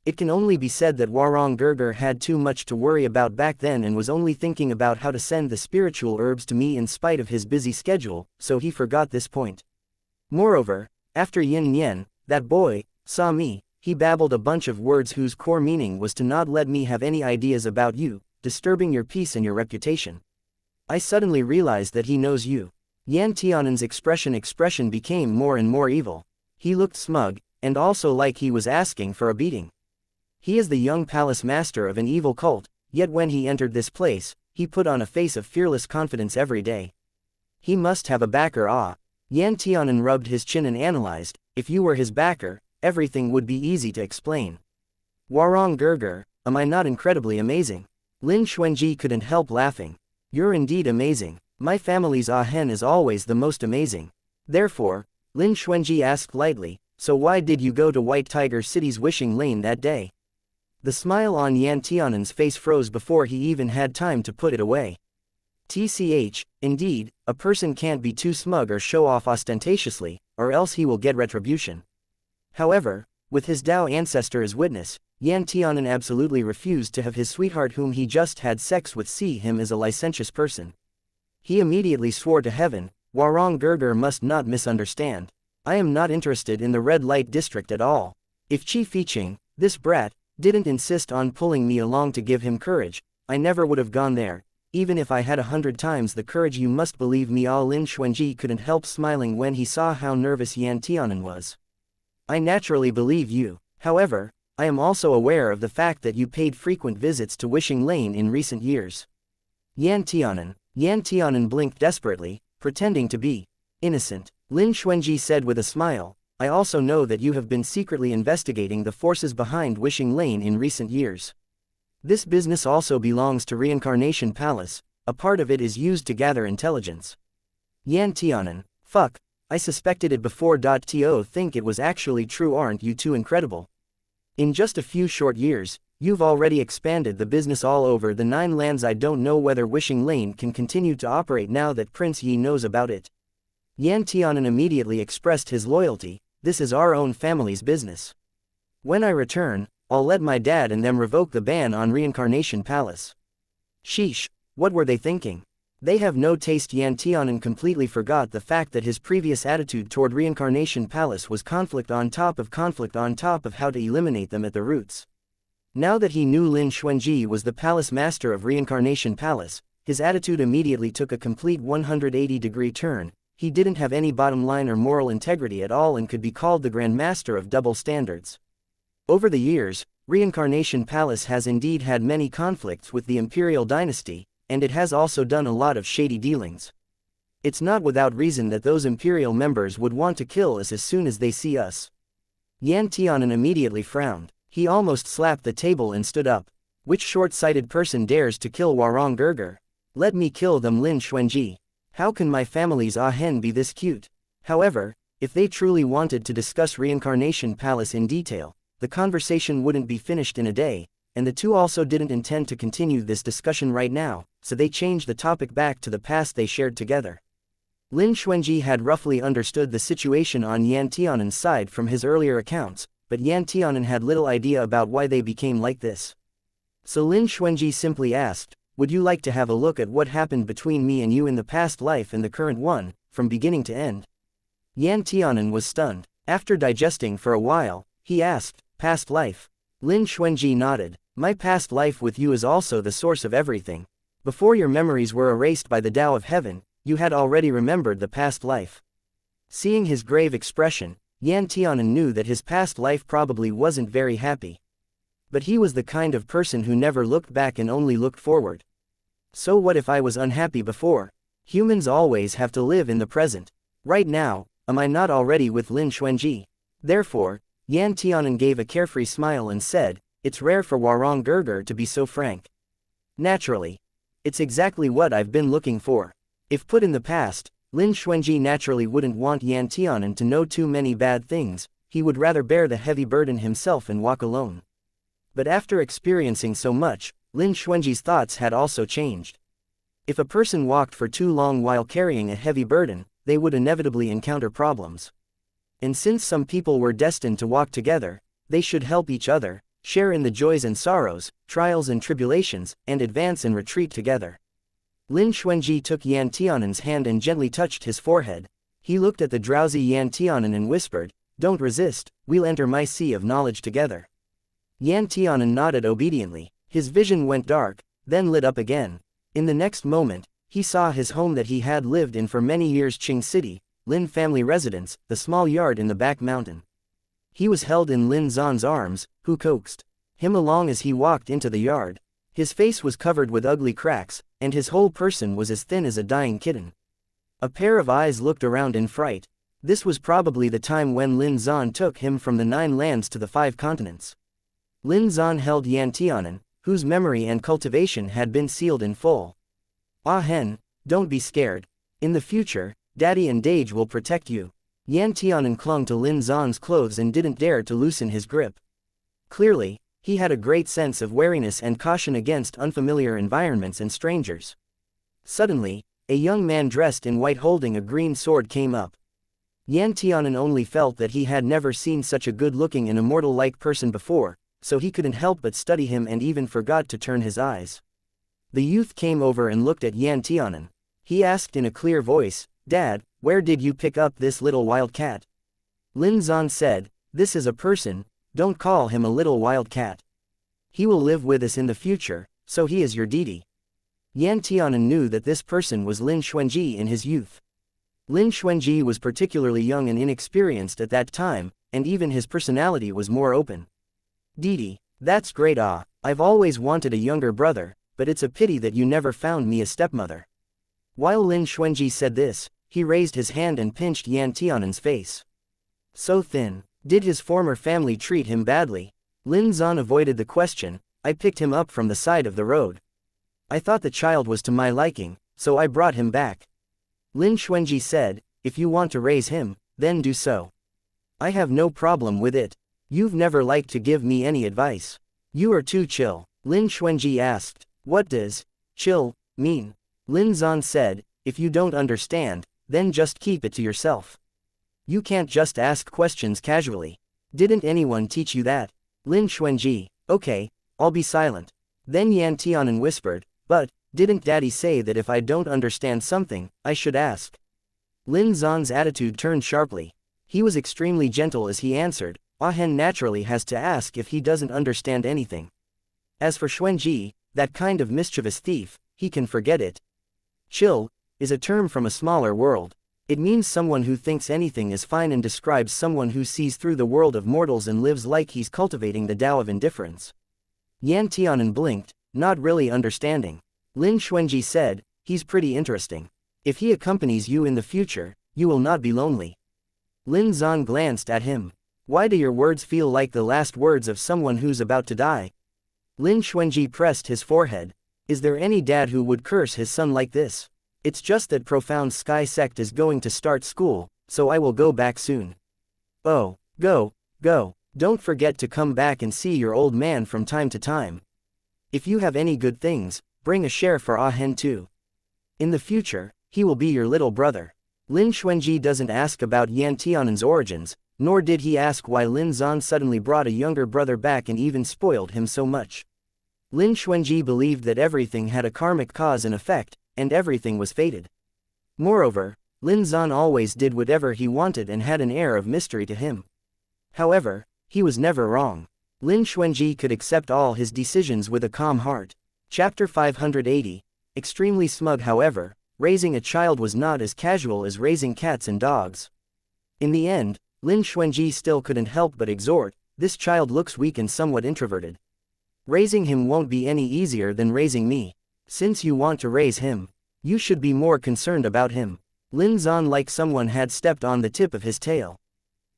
It can only be said that Warong Gerger had too much to worry about back then and was only thinking about how to send the spiritual herbs to me in spite of his busy schedule, so he forgot this point. Moreover, after Yin Nian, that boy, saw me, he babbled a bunch of words whose core meaning was to not let me have any ideas about you, disturbing your peace and your reputation. I suddenly realized that he knows you. Yan Tianan's expression became more and more evil. He looked smug, and also like he was asking for a beating. He is the young palace master of an evil cult, yet when he entered this place, he put on a face of fearless confidence every day. He must have a backer. Yan Tianan rubbed his chin and analyzed, if you were his backer, everything would be easy to explain. Warong Gerger, am I not incredibly amazing? Lin Xuanji couldn't help laughing. You're indeed amazing. My family's Ahen is always the most amazing. Therefore, Lin Xuanji asked lightly, so why did you go to White Tiger City's Wishing Lane that day? The smile on Yan Tianan's face froze before he even had time to put it away. TCH, indeed, a person can't be too smug or show off ostentatiously, or else he will get retribution. However, with his Dao ancestor as witness, Yan Tianan absolutely refused to have his sweetheart whom he just had sex with see him as a licentious person. He immediately swore to heaven, Warong Gerger must not misunderstand. I am not interested in the red light district at all. If Qi Fiqing, this brat, didn't insist on pulling me along to give him courage, I never would have gone there, even if I had 100 times the courage. You must believe me. Lin Xuanji couldn't help smiling when he saw how nervous Yan Tianan was. I naturally believe you. However, I am also aware of the fact that you paid frequent visits to Wishing Lane in recent years. Yan Tianan blinked desperately, pretending to be innocent. Lin Xuanji said with a smile, I also know that you have been secretly investigating the forces behind Wishing Lane in recent years. This business also belongs to Reincarnation Palace, a part of it is used to gather intelligence. Yan Tianan, fuck, I suspected it before. To think it was actually true. Aren't you too incredible? In just a few short years, you've already expanded the business all over the 9 lands. I don't know whether Wishing Lane can continue to operate now that Prince Yi knows about it. Yan Tianan immediately expressed his loyalty. This is our own family's business. When I return, I'll let my dad and them revoke the ban on Reincarnation Palace. Sheesh, what were they thinking? They have no taste. Yan Tianan completely forgot the fact that his previous attitude toward Reincarnation Palace was conflict on top of how to eliminate them at the roots. Now that he knew Lin Xuanji was the palace master of Reincarnation Palace, his attitude immediately took a complete 180-degree turn. He didn't have any bottom line or moral integrity at all and could be called the Grand Master of double standards. Over the years, Reincarnation Palace has indeed had many conflicts with the Imperial Dynasty, and it has also done a lot of shady dealings. It's not without reason that those Imperial members would want to kill us as soon as they see us. Yan Tianan immediately frowned. He almost slapped the table and stood up. Which short-sighted person dares to kill Warong Gurgur? Let me kill them. Lin Xuanji. How can my family's Ahen be this cute? However, if they truly wanted to discuss Reincarnation Palace in detail, the conversation wouldn't be finished in a day, and the two also didn't intend to continue this discussion right now, so they changed the topic back to the past they shared together. Lin Xuanji had roughly understood the situation on Yan Tianan's side from his earlier accounts, but Yan Tianan had little idea about why they became like this. So Lin Xuanji simply asked, would you like to have a look at what happened between me and you in the past life and the current one, from beginning to end? Yan Tianan was stunned. After digesting for a while, he asked, past life? Lin Xuanji nodded. My past life with you is also the source of everything. Before your memories were erased by the Tao of Heaven, you had already remembered the past life. Seeing his grave expression, Yan Tianan knew that his past life probably wasn't very happy. But he was the kind of person who never looked back and only looked forward. So what if I was unhappy before? Humans always have to live in the present. Right now, am I not already with Lin Xuanji? Therefore, Yan Tianan gave a carefree smile and said, it's rare for Warong Gurgur to be so frank. Naturally. It's exactly what I've been looking for. If put in the past, Lin Xuanji naturally wouldn't want Yan Tianan to know too many bad things, he would rather bear the heavy burden himself and walk alone. But after experiencing so much, Lin Xuanji's thoughts had also changed. If a person walked for too long while carrying a heavy burden, they would inevitably encounter problems. And since some people were destined to walk together, they should help each other, share in the joys and sorrows, trials and tribulations, and advance and retreat together. Lin Xuanji took Yan Tianan's hand and gently touched his forehead. He looked at the drowsy Yan Tianan and whispered, don't resist, we'll enter my sea of knowledge together. Yan Tianan nodded obediently. His vision went dark, then lit up again. In the next moment, he saw his home that he had lived in for many years, Qing City, Lin family residence, the small yard in the back mountain. He was held in Lin Zan's arms, who coaxed him along as he walked into the yard. His face was covered with ugly cracks, and his whole person was as thin as a dying kitten. A pair of eyes looked around in fright. This was probably the time when Lin Zan took him from the 9 lands to the 5 continents. Lin Zan held Yan Tianan, whose memory and cultivation had been sealed in full. Ah Hen, don't be scared. In the future, Daddy and Dage will protect you. Yan Tianan clung to Lin Zan's clothes and didn't dare to loosen his grip. Clearly, he had a great sense of wariness and caution against unfamiliar environments and strangers. Suddenly, a young man dressed in white holding a green sword came up. Yan Tianan only felt that he had never seen such a good-looking and immortal-like person before, so he couldn't help but study him and even forgot to turn his eyes. The youth came over and looked at Yan Tianan. He asked in a clear voice, Dad, where did you pick up this little wild cat? Lin Zan said, this is a person, don't call him a little wild cat. He will live with us in the future, so he is your deity. Yan Tianan knew that this person was Lin Xuanji in his youth. Lin Xuanji was particularly young and inexperienced at that time, and even his personality was more open. Deity, that's great. I've always wanted a younger brother, but it's a pity that you never found me a stepmother. While Lin Xuanji said this, he raised his hand and pinched Yan Tianan's face. So thin. Did his former family treat him badly? Lin Zan avoided the question. I picked him up from the side of the road. I thought the child was to my liking, so I brought him back. Lin Xuanji said, if you want to raise him, then do so. I have no problem with it. You've never liked to give me any advice. You are too chill. Lin Xuanji asked, what does chill mean? Lin Zan said, if you don't understand, then just keep it to yourself. You can't just ask questions casually. Didn't anyone teach you that? Lin Xuanji, okay, I'll be silent. Then Yan Tianan whispered, but, didn't Daddy say that if I don't understand something, I should ask? Lin Zan's attitude turned sharply. He was extremely gentle as he answered, Ah Hen naturally has to ask if he doesn't understand anything. As for Xuanji, that kind of mischievous thief, he can forget it. Chill is a term from a smaller world. It means someone who thinks anything is fine and describes someone who sees through the world of mortals and lives like he's cultivating the Tao of indifference. Yan Tianan blinked, not really understanding. Lin Xuanji said, he's pretty interesting. If he accompanies you in the future, you will not be lonely. Lin Zan glanced at him. Why do your words feel like the last words of someone who's about to die? Lin Xuanji pressed his forehead. Is there any dad who would curse his son like this? It's just that Profound Sky Sect is going to start school, so I will go back soon. Oh, go. Don't forget to come back and see your old man from time to time. If you have any good things, bring a share for Ah Hen too. In the future, he will be your little brother. Lin Xuanji doesn't ask about Yan Tianan's origins, nor did he ask why Lin Zan suddenly brought a younger brother back and even spoiled him so much. Lin Xuanji believed that everything had a karmic cause and effect, and everything was fated. Moreover, Lin Zan always did whatever he wanted and had an air of mystery to him. However, he was never wrong. Lin Xuanji could accept all his decisions with a calm heart. Chapter 580. Extremely smug. However, raising a child was not as casual as raising cats and dogs. In the end, Lin Xuanji still couldn't help but exhort, this child looks weak and somewhat introverted. Raising him won't be any easier than raising me. Since you want to raise him, you should be more concerned about him. Lin Zan like someone had stepped on the tip of his tail.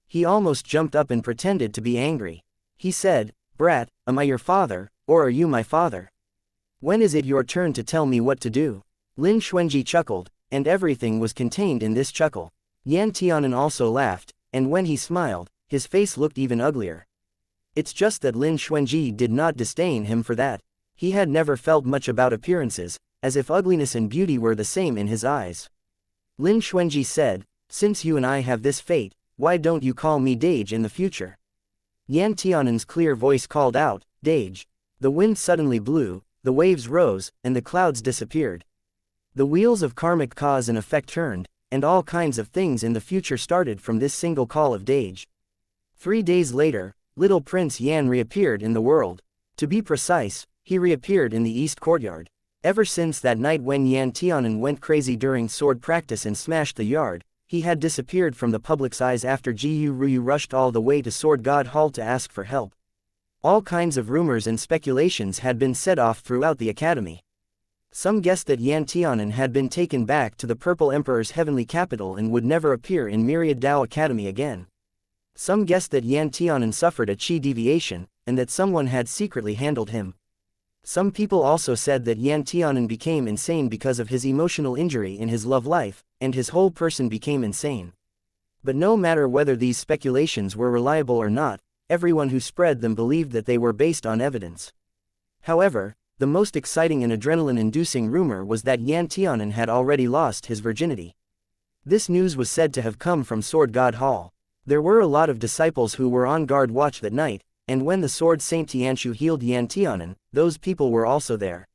He almost jumped up and pretended to be angry. He said, Brat, am I your father, or are you my father? When is it your turn to tell me what to do? Lin Xuanji chuckled, and everything was contained in this chuckle. Yan Tianan also laughed, and when he smiled, his face looked even uglier. It's just that Lin Xuanji did not disdain him for that. He had never felt much about appearances, as if ugliness and beauty were the same in his eyes. Lin Xuanji said, since you and I have this fate, why don't you call me Dage in the future? Yan Tianan's clear voice called out, Dage. The wind suddenly blew, the waves rose, and the clouds disappeared. The wheels of karmic cause and effect turned, and all kinds of things in the future started from this single call of Dage. 3 days later, little Prince Yan reappeared in the world. To be precise, he reappeared in the east courtyard. Ever since that night when Yan Tianan went crazy during sword practice and smashed the yard, he had disappeared from the public's eyes after Jiyu Ruyu rushed all the way to Sword God Hall to ask for help. All kinds of rumors and speculations had been set off throughout the academy. Some guessed that Yan Tianan had been taken back to the Purple Emperor's heavenly capital and would never appear in Myriad Dao Academy again. Some guessed that Yan Tianan suffered a chi deviation, and that someone had secretly handled him. Some people also said that Yan Tianan became insane because of his emotional injury in his love life, and his whole person became insane. But no matter whether these speculations were reliable or not, everyone who spread them believed that they were based on evidence. However, the most exciting and adrenaline-inducing rumor was that Yan Tianan had already lost his virginity. This news was said to have come from Sword God Hall. There were a lot of disciples who were on guard watch that night, and when the Sword Saint Tianshu healed Yan Tianan, those people were also there.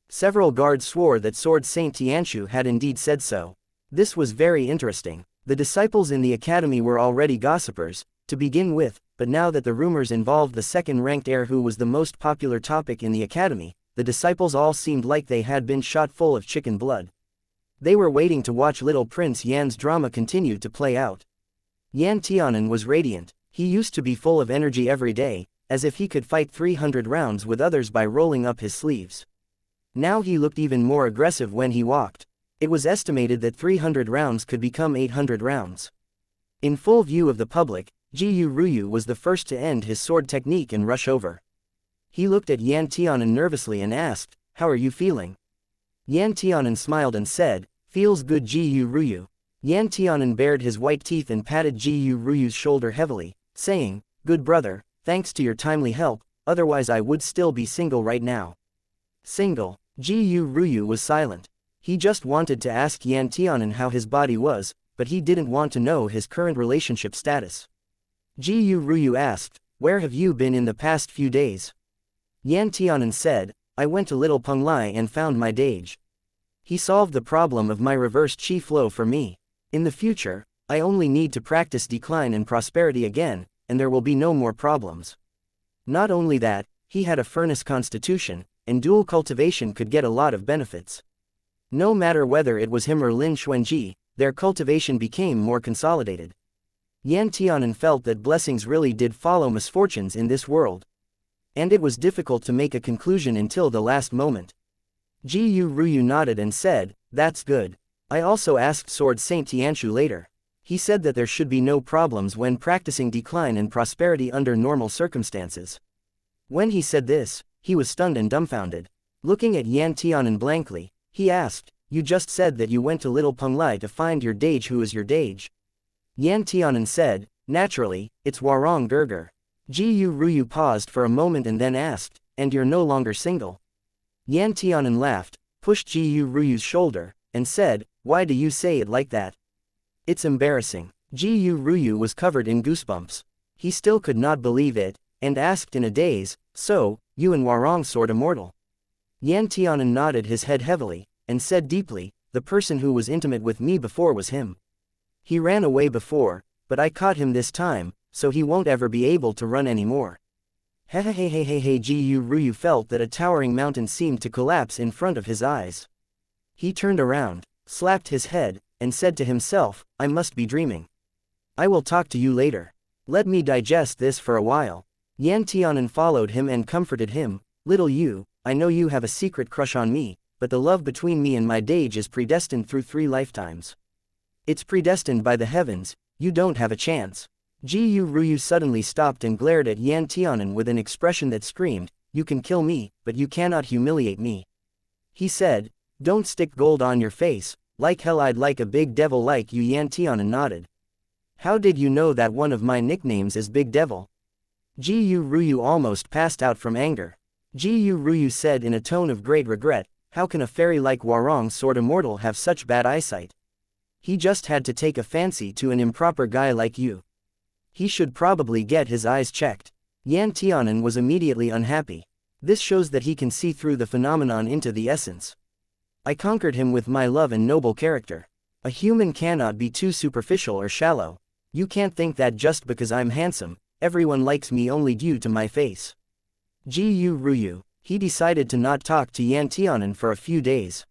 Several guards swore that Sword Saint Tianshu had indeed said so. This was very interesting. The disciples in the academy were already gossipers, to begin with, but now that the rumors involved the second-ranked heir who was the most popular topic in the academy, the disciples all seemed like they had been shot full of chicken blood. They were waiting to watch little Prince Yan's drama continue to play out. Yan Tianan was radiant. He used to be full of energy every day, as if he could fight 300 rounds with others by rolling up his sleeves. Now he looked even more aggressive when he walked. It was estimated that 300 rounds could become 800 rounds. In full view of the public, Jiyu Ruyu was the first to end his sword technique and rush over. He looked at Yan Tianan nervously and asked, "How are you feeling?" Yan Tianan smiled and said, "Feels good Ji Ruyu." Yan Tianan bared his white teeth and patted Ji Ruyu's shoulder heavily, saying, "Good brother, thanks to your timely help, otherwise I would still be single right now." Single? Ji Ryu was silent. He just wanted to ask Yan Tianan how his body was, but he didn't want to know his current relationship status. Ji Ryu asked, "Where have you been in the past few days?" Yan Tianan said, "I went to Little Penglai and found my dage. He solved the problem of my reverse chi flow for me. In the future, I only need to practice decline and prosperity again, and there will be no more problems." Not only that, he had a furnace constitution, and dual cultivation could get a lot of benefits. No matter whether it was him or Lin Xuanji, their cultivation became more consolidated. Yan Tianan felt that blessings really did follow misfortunes in this world. And it was difficult to make a conclusion until the last moment. Ji Ryu nodded and said, "That's good. I also asked Sword Saint Tianshu later. He said that there should be no problems when practicing decline and prosperity under normal circumstances." When he said this, he was stunned and dumbfounded. Looking at Yan Tianan blankly, he asked, "You just said that you went to Little Penglai to find your dage. Who is your dage?" Yan Tianan said, "Naturally, it's Warong Gerger." Ji Ryu paused for a moment and then asked, "And you're no longer single?" Yan Tianan laughed, pushed Ji Ryu's shoulder, and said, "Why do you say it like that? It's embarrassing." Ji Ryu was covered in goosebumps. He still could not believe it, and asked in a daze, "So, you and Warong Sword immortal?" Yan Tianan nodded his head heavily, and said deeply, "The person who was intimate with me before was him. He ran away before, but I caught him this time, so he won't ever be able to run anymore." Hehehehehe. Ji Ryu felt that a towering mountain seemed to collapse in front of his eyes. He turned around, slapped his head, and said to himself, "I must be dreaming. I will talk to you later. Let me digest this for a while." Yan Tianan followed him and comforted him, "Little you, I know you have a secret crush on me, but the love between me and my dage is predestined through 3 lifetimes. It's predestined by the heavens, you don't have a chance." Ji Ryu suddenly stopped and glared at Yan Tianan with an expression that screamed, "You can kill me, but you cannot humiliate me." He said, "Don't stick gold on your face, like hell I'd like a big devil like you." Yan Tianan nodded. "How did you know that one of my nicknames is Big Devil?" Ji Ryu almost passed out from anger. Ji Ryu said in a tone of great regret, "How can a fairy like Warong Sword Immortal have such bad eyesight? He just had to take a fancy to an improper guy like you. He should probably get his eyes checked." Yan Tianan was immediately unhappy. This shows that he can see through the phenomenon into the essence. "I conquered him with my love and noble character. A human cannot be too superficial or shallow. You can't think that just because I'm handsome, everyone likes me only due to my face." Ji Ryu, he decided to not talk to Yan Tianan for a few days.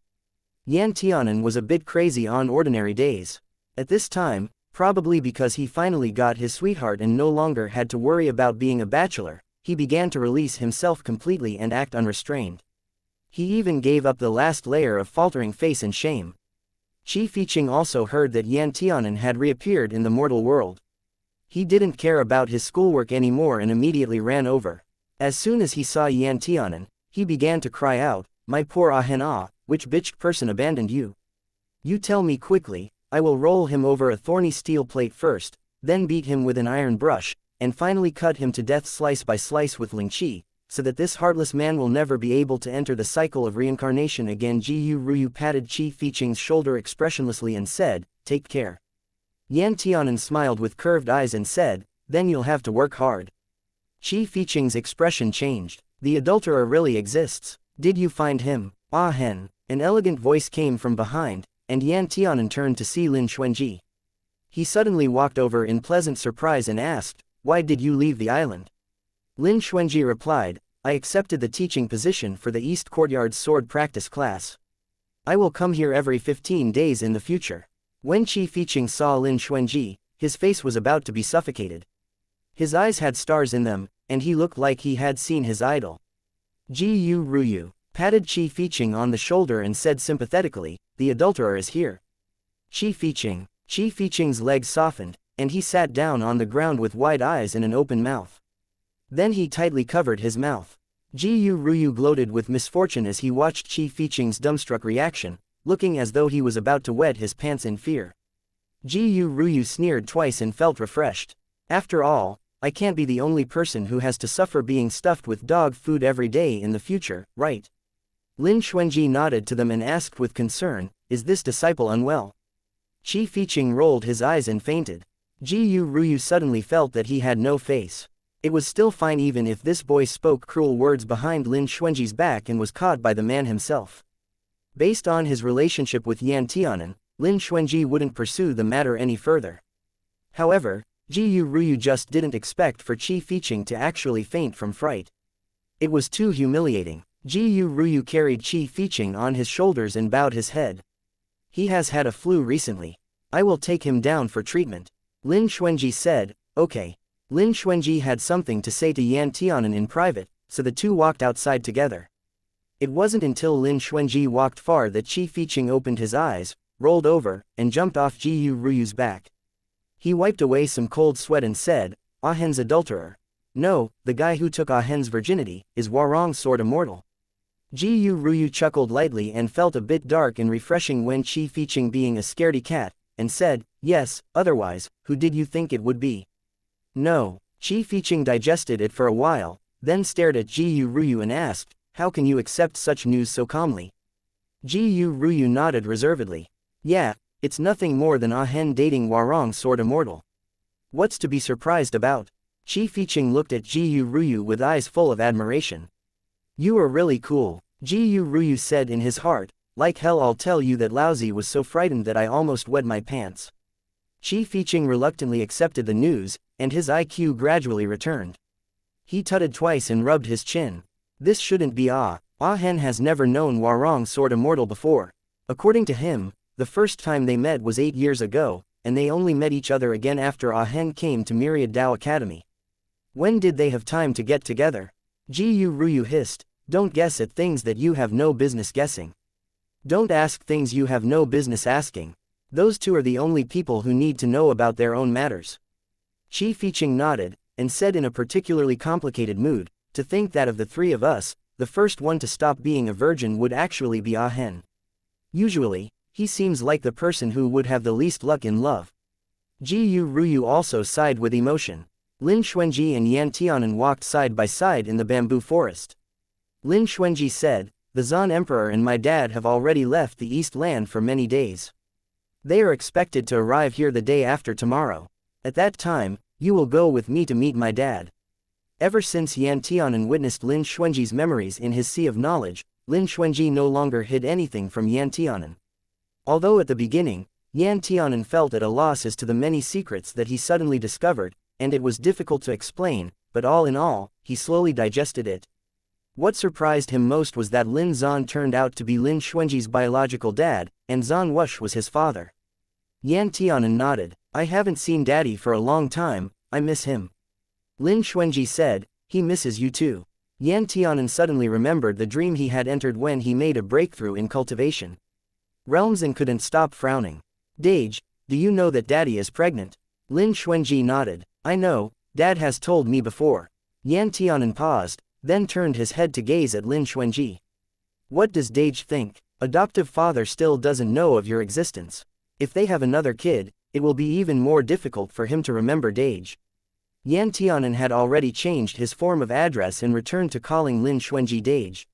Yan Tianan was a bit crazy on ordinary days. At this time, probably because he finally got his sweetheart and no longer had to worry about being a bachelor, he began to release himself completely and act unrestrained. He even gave up the last layer of faltering face and shame. Qi Fiqing also heard that Yan Tianan had reappeared in the mortal world. He didn't care about his schoolwork anymore and immediately ran over. As soon as he saw Yan Tianan, he began to cry out, "My poor Ahen Ah, which bitched person abandoned you? You tell me quickly." I will roll him over a thorny steel plate first, then beat him with an iron brush, and finally cut him to death slice by slice with Ling Qi, so that this heartless man will never be able to enter the cycle of reincarnation again. Ji Ryu patted Qi Fiqing's shoulder expressionlessly and said, "Take care." Yan Tianan smiled with curved eyes and said, "Then you'll have to work hard." Qi Fiqing's expression changed. "The adulterer really exists. Did you find him?" "Ah hen." An elegant voice came from behind, and Yan Tianan turned to see Lin Xuanji. He suddenly walked over in pleasant surprise and asked, "Why did you leave the island?" Lin Xuanji replied, "I accepted the teaching position for the East Courtyard's sword practice class. I will come here every 15 days in the future." When Qi Fiqing saw Lin Xuanji, his face was about to be suffocated. His eyes had stars in them, and he looked like he had seen his idol. Ji Ryu patted Qi Fiqing on the shoulder and said sympathetically, "The adulterer is here." Qi Fiqing's legs softened, and he sat down on the ground with wide eyes and an open mouth. Then he tightly covered his mouth. Ji Ryu gloated with misfortune as he watched Qi Fiqing's dumbstruck reaction, looking as though he was about to wet his pants in fear. Ji Ryu sneered twice and felt refreshed. After all, I can't be the only person who has to suffer being stuffed with dog food every day in the future, right? Lin Xuanji nodded to them and asked with concern, is this disciple unwell? Qi Fiqing rolled his eyes and fainted. Ji Ryu suddenly felt that he had no face. It was still fine even if this boy spoke cruel words behind Lin Xuanji's back and was caught by the man himself. Based on his relationship with Yan Tianan, Lin Xuanji wouldn't pursue the matter any further. However, Ji Ryu just didn't expect for Qi Fiqing to actually faint from fright. It was too humiliating. Ji Ryu carried Qi Fiqing on his shoulders and bowed his head. He has had a flu recently. I will take him down for treatment. Lin Xuanji said, okay. Lin Xuanji had something to say to Yan Tianan in private, so the two walked outside together. It wasn't until Lin Xuanji walked far that Qi Fiqing opened his eyes, rolled over, and jumped off Ji Ryu's back. He wiped away some cold sweat and said, Ahen's adulterer. No, the guy who took Ahen's virginity, is Hwarong's sword immortal. Ji Ryu chuckled lightly and felt a bit dark and refreshing when Qi Fiqing being a scaredy cat, and said, yes, otherwise, who did you think it would be? No. Qi Fiqing digested it for a while, then stared at Ji Ryu and asked, how can you accept such news so calmly? Ji Ryu nodded reservedly. Yeah, it's nothing more than Ahen dating Hwarong's sword immortal. What's to be surprised about? Qi Fiqing looked at Ji Ryu with eyes full of admiration. You are really cool, Ji Ryu said in his heart, like hell I'll tell you that Laozi was so frightened that I almost wet my pants. Qi Fiqing reluctantly accepted the news, and his IQ gradually returned. He tutted twice and rubbed his chin. This shouldn't be Ahen has never known Hwarong's sword immortal before. According to him, the first time they met was 8 years ago, and they only met each other again after Ahen came to Myriad Dao Academy. When did they have time to get together? Ji Ryu hissed, don't guess at things that you have no business guessing. Don't ask things you have no business asking. Those two are the only people who need to know about their own matters. Qi Fiqing nodded, and said in a particularly complicated mood, to think that of the three of us, the first one to stop being a virgin would actually be Ahen. Usually, he seems like the person who would have the least luck in love. Ji Ryu also sighed with emotion. Lin Xuanji and Yan Tianan walked side by side in the bamboo forest. Lin Xuanji said, the Zan Emperor and my dad have already left the East Land for many days. They are expected to arrive here the day after tomorrow. At that time, you will go with me to meet my dad. Ever since Yan Tianan witnessed Lin Xuanji's memories in his sea of knowledge, Lin Xuanji no longer hid anything from Yan Tianan. Although at the beginning, Yan Tianan felt at a loss as to the many secrets that he suddenly discovered, and it was difficult to explain, but all in all, he slowly digested it. What surprised him most was that Lin Zan turned out to be Lin Xuanji's biological dad, and Zan Wush was his father. Yan Tianan nodded. I haven't seen Daddy for a long time, I miss him. Lin Xuanji said, he misses you too. Yan Tianan suddenly remembered the dream he had entered when he made a breakthrough in cultivation realms and couldn't stop frowning. Dage, do you know that Daddy is pregnant? Lin Xuanji nodded. I know, Dad has told me before. Yan Tianan paused, then turned his head to gaze at Lin Xuanji. What does Dage think? Adoptive father still doesn't know of your existence. If they have another kid, it will be even more difficult for him to remember Dage. Yan Tianan had already changed his form of address and returned to calling Lin Xuanji Dage.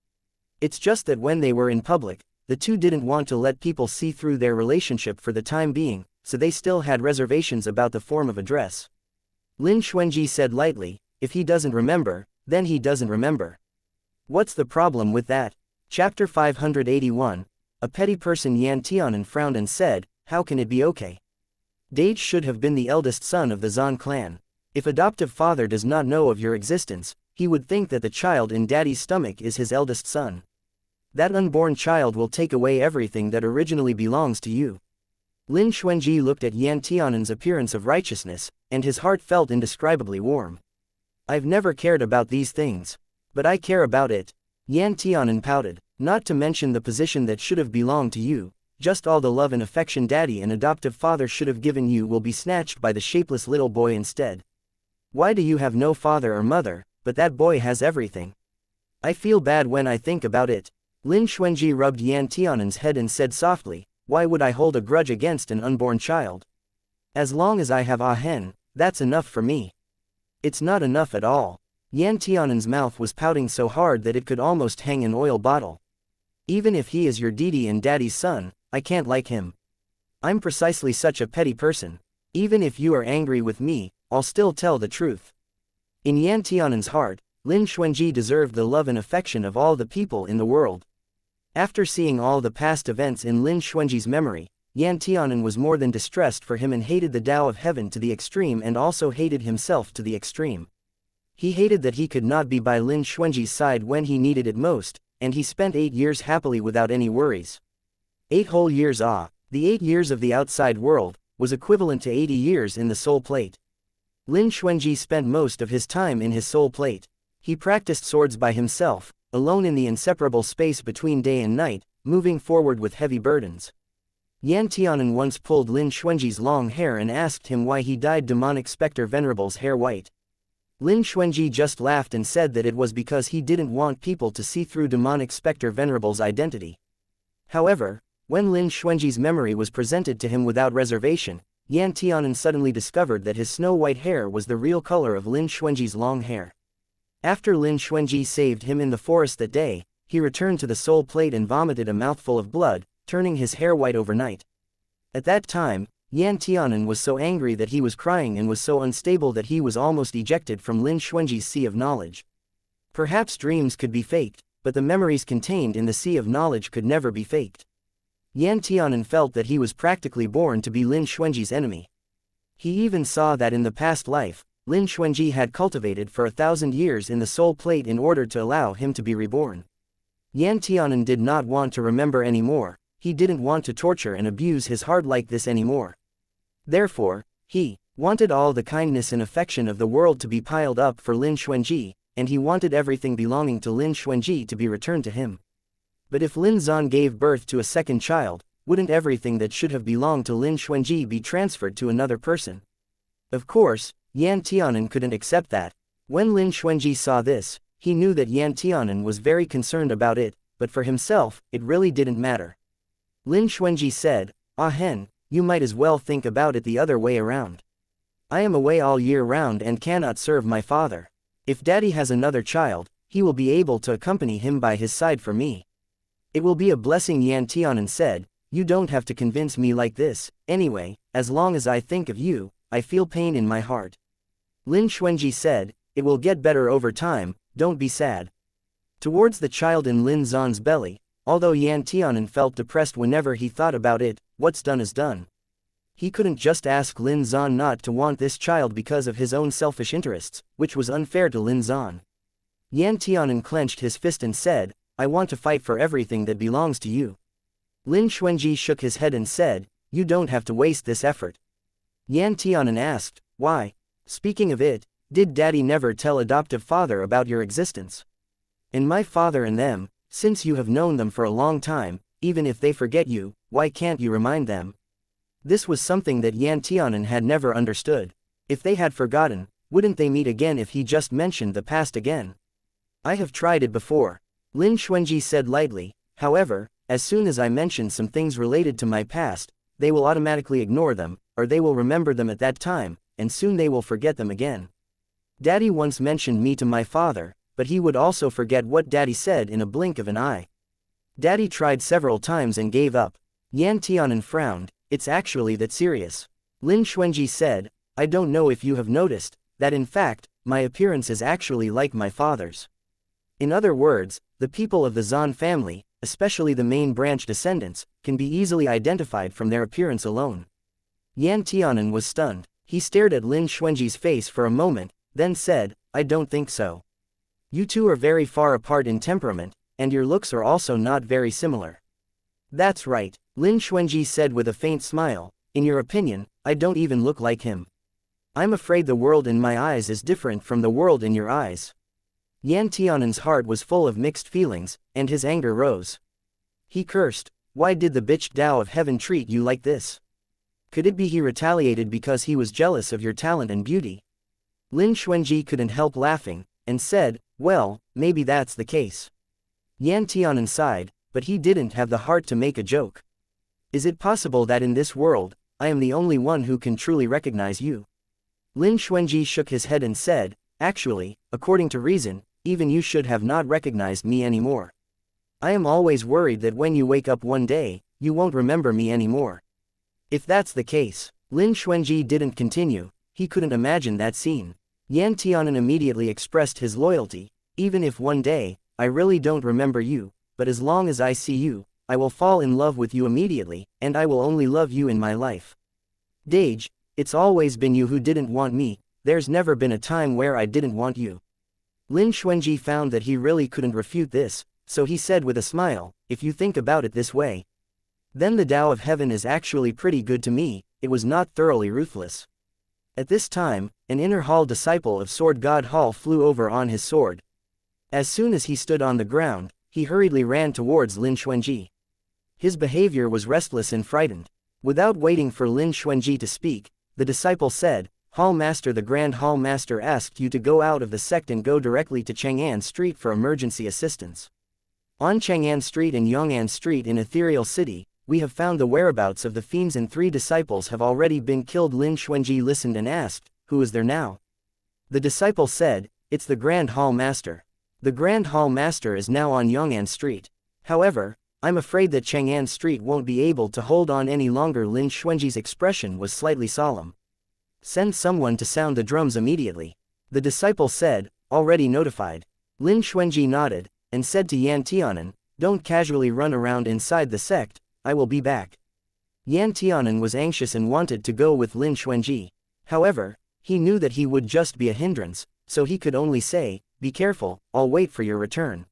It's just that when they were in public, the two didn't want to let people see through their relationship for the time being, so they still had reservations about the form of address. Lin Xuanji said lightly, if he doesn't remember, then he doesn't remember. What's the problem with that? Chapter 581. A petty person. Yan Tianan frowned and said, how can it be okay? Dage should have been the eldest son of the Zan clan. If adoptive father does not know of your existence, he would think that the child in daddy's stomach is his eldest son. That unborn child will take away everything that originally belongs to you. Lin Xuanji looked at Yan Tianan's appearance of righteousness, and his heart felt indescribably warm. I've never cared about these things. But I care about it. Yan Tianan pouted. Not to mention the position that should have belonged to you. Just all the love and affection daddy and adoptive father should have given you will be snatched by the shapeless little boy instead. Why do you have no father or mother, but that boy has everything? I feel bad when I think about it. Lin Xuanji rubbed Yan Tianan's head and said softly, why would I hold a grudge against an unborn child? As long as I have Ah Hen, that's enough for me. It's not enough at all. Yan Tianan's mouth was pouting so hard that it could almost hang an oil bottle. Even if he is your Didi and Daddy's son, I can't like him. I'm precisely such a petty person. Even if you are angry with me, I'll still tell the truth. In Yan Tianan's heart, Lin Xuanji deserved the love and affection of all the people in the world. After seeing all the past events in Lin Xuanji's memory, Yan Tianan was more than distressed for him and hated the Tao of Heaven to the extreme and also hated himself to the extreme. He hated that he could not be by Lin Xuanji's side when he needed it most, and he spent 8 years happily without any worries. 8 whole years the 8 years of the outside world, was equivalent to 80 years in the soul plate. Lin Xuanji spent most of his time in his soul plate. He practiced swords by himself, alone in the inseparable space between day and night, moving forward with heavy burdens. Yan Tianan once pulled Lin Xuanji's long hair and asked him why he dyed demonic specter Venerable's hair white. Lin Xuanji just laughed and said that it was because he didn't want people to see through demonic specter Venerable's identity. However, when Lin Xuanji's memory was presented to him without reservation, Yan Tianan suddenly discovered that his snow-white hair was the real color of Lin Xuanji's long hair. After Lin Xuanji saved him in the forest that day, he returned to the soul plate and vomited a mouthful of blood, turning his hair white overnight. At that time, Yan Tianan was so angry that he was crying and was so unstable that he was almost ejected from Lin Xuanji's sea of knowledge. Perhaps dreams could be faked, but the memories contained in the sea of knowledge could never be faked. Yan Tianan felt that he was practically born to be Lin Xuanji's enemy. He even saw that in the past life, Lin Xuanji had cultivated for 1,000 years in the soul plate in order to allow him to be reborn. Yan Tianan did not want to remember anymore. He didn't want to torture and abuse his heart like this anymore. Therefore, he wanted all the kindness and affection of the world to be piled up for Lin Xuanji, and he wanted everything belonging to Lin Xuanji to be returned to him. But if Lin Zan gave birth to a second child, wouldn't everything that should have belonged to Lin Xuanji be transferred to another person? Of course, Yan Tianan couldn't accept that. When Lin Xuanji saw this, he knew that Yan Tianan was very concerned about it, but for himself, it really didn't matter. Lin Xuanji said, Ah Hen, you might as well think about it the other way around. I am away all year round and cannot serve my father. If Daddy has another child, he will be able to accompany him by his side for me. It will be a blessing. Yan Tianan said, you don't have to convince me like this, anyway, as long as I think of you, I feel pain in my heart. Lin Xuanji said, it will get better over time, don't be sad. Towards the child in Lin Zan's belly, although Yan Tianan felt depressed whenever he thought about it, what's done is done. He couldn't just ask Lin Zan not to want this child because of his own selfish interests, which was unfair to Lin Zan. Yan Tianan clenched his fist and said, I want to fight for everything that belongs to you. Lin Xuanji shook his head and said, you don't have to waste this effort. Yan Tianan asked, why? Speaking of it, did Daddy never tell adoptive father about your existence? And my father and them, since you have known them for a long time, even if they forget you, why can't you remind them? This was something that Yan Tianan had never understood. If they had forgotten, wouldn't they meet again if he just mentioned the past again? I have tried it before. Lin Xuanji said lightly, however, as soon as I mention some things related to my past, they will automatically ignore them, or they will remember them at that time, and soon they will forget them again. Daddy once mentioned me to my father, but he would also forget what Daddy said in a blink of an eye. Daddy tried several times and gave up. Yan Tianan frowned, it's actually that serious. Lin Xuanji said, I don't know if you have noticed, that in fact, my appearance is actually like my father's. In other words, the people of the Zan family, especially the main branch descendants, can be easily identified from their appearance alone. Yan Tianan was stunned. He stared at Lin Xuanji's face for a moment, then said, I don't think so. You two are very far apart in temperament, and your looks are also not very similar. That's right, Lin Xuanji said with a faint smile, in your opinion, I don't even look like him. I'm afraid the world in my eyes is different from the world in your eyes. Yan Tianan's heart was full of mixed feelings, and his anger rose. He cursed, why did the bitch Tao of Heaven treat you like this? Could it be he retaliated because he was jealous of your talent and beauty? Lin Xuanji couldn't help laughing, and said, Well, maybe that's the case. Yan Tianan sighed, but he didn't have the heart to make a joke. Is it possible that in this world, I am the only one who can truly recognize you? Lin Xuanji shook his head and said, actually, according to reason, even you should have not recognized me anymore. I am always worried that when you wake up one day, you won't remember me anymore. If that's the case, Lin Xuanji didn't continue, he couldn't imagine that scene. Yan Tianan immediately expressed his loyalty, even if one day, I really don't remember you, but as long as I see you, I will fall in love with you immediately, and I will only love you in my life. Dage, it's always been you who didn't want me, there's never been a time where I didn't want you. Lin Xuanji found that he really couldn't refute this, so he said with a smile, if you think about it this way, then the Tao of Heaven is actually pretty good to me, it was not thoroughly ruthless. At this time, an inner hall disciple of Sword God Hall flew over on his sword. As soon as he stood on the ground, he hurriedly ran towards Lin Xuanji. His behavior was restless and frightened. Without waiting for Lin Xuanji to speak, the disciple said, Hall Master, the Grand Hall Master asked you to go out of the sect and go directly to Chang'an Street for emergency assistance. On Chang'an Street and Yong'an Street in Ethereal City, we have found the whereabouts of the fiends and 3 disciples have already been killed. Lin Xuanji listened and asked, who is there now? The disciple said, it's the Grand Hall Master. The Grand Hall Master is now on Yong'an Street. However, I'm afraid that Chang'an Street won't be able to hold on any longer. Lin Xuanji's expression was slightly solemn. Send someone to sound the drums immediately. The disciple said, already notified. Lin Xuanji nodded, and said to Yan Tianan, don't casually run around inside the sect, I will be back. Yan Tianan was anxious and wanted to go with Lin Xuanji. However, he knew that he would just be a hindrance, so he could only say, be careful, I'll wait for your return.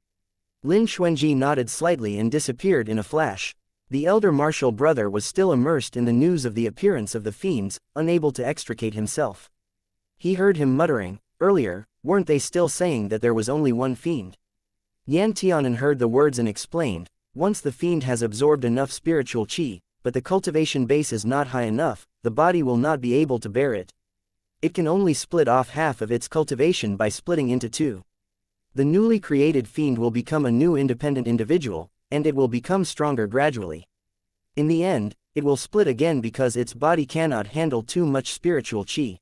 Lin Xuanji nodded slightly and disappeared in a flash. The elder martial brother was still immersed in the news of the appearance of the fiends, unable to extricate himself. He heard him muttering, earlier, weren't they still saying that there was only one fiend? Yan Tianan heard the words and explained, once the fiend has absorbed enough spiritual qi, but the cultivation base is not high enough, the body will not be able to bear it. It can only split off half of its cultivation by splitting into 2. The newly created fiend will become a new independent individual, and it will become stronger gradually. In the end, it will split again because its body cannot handle too much spiritual qi.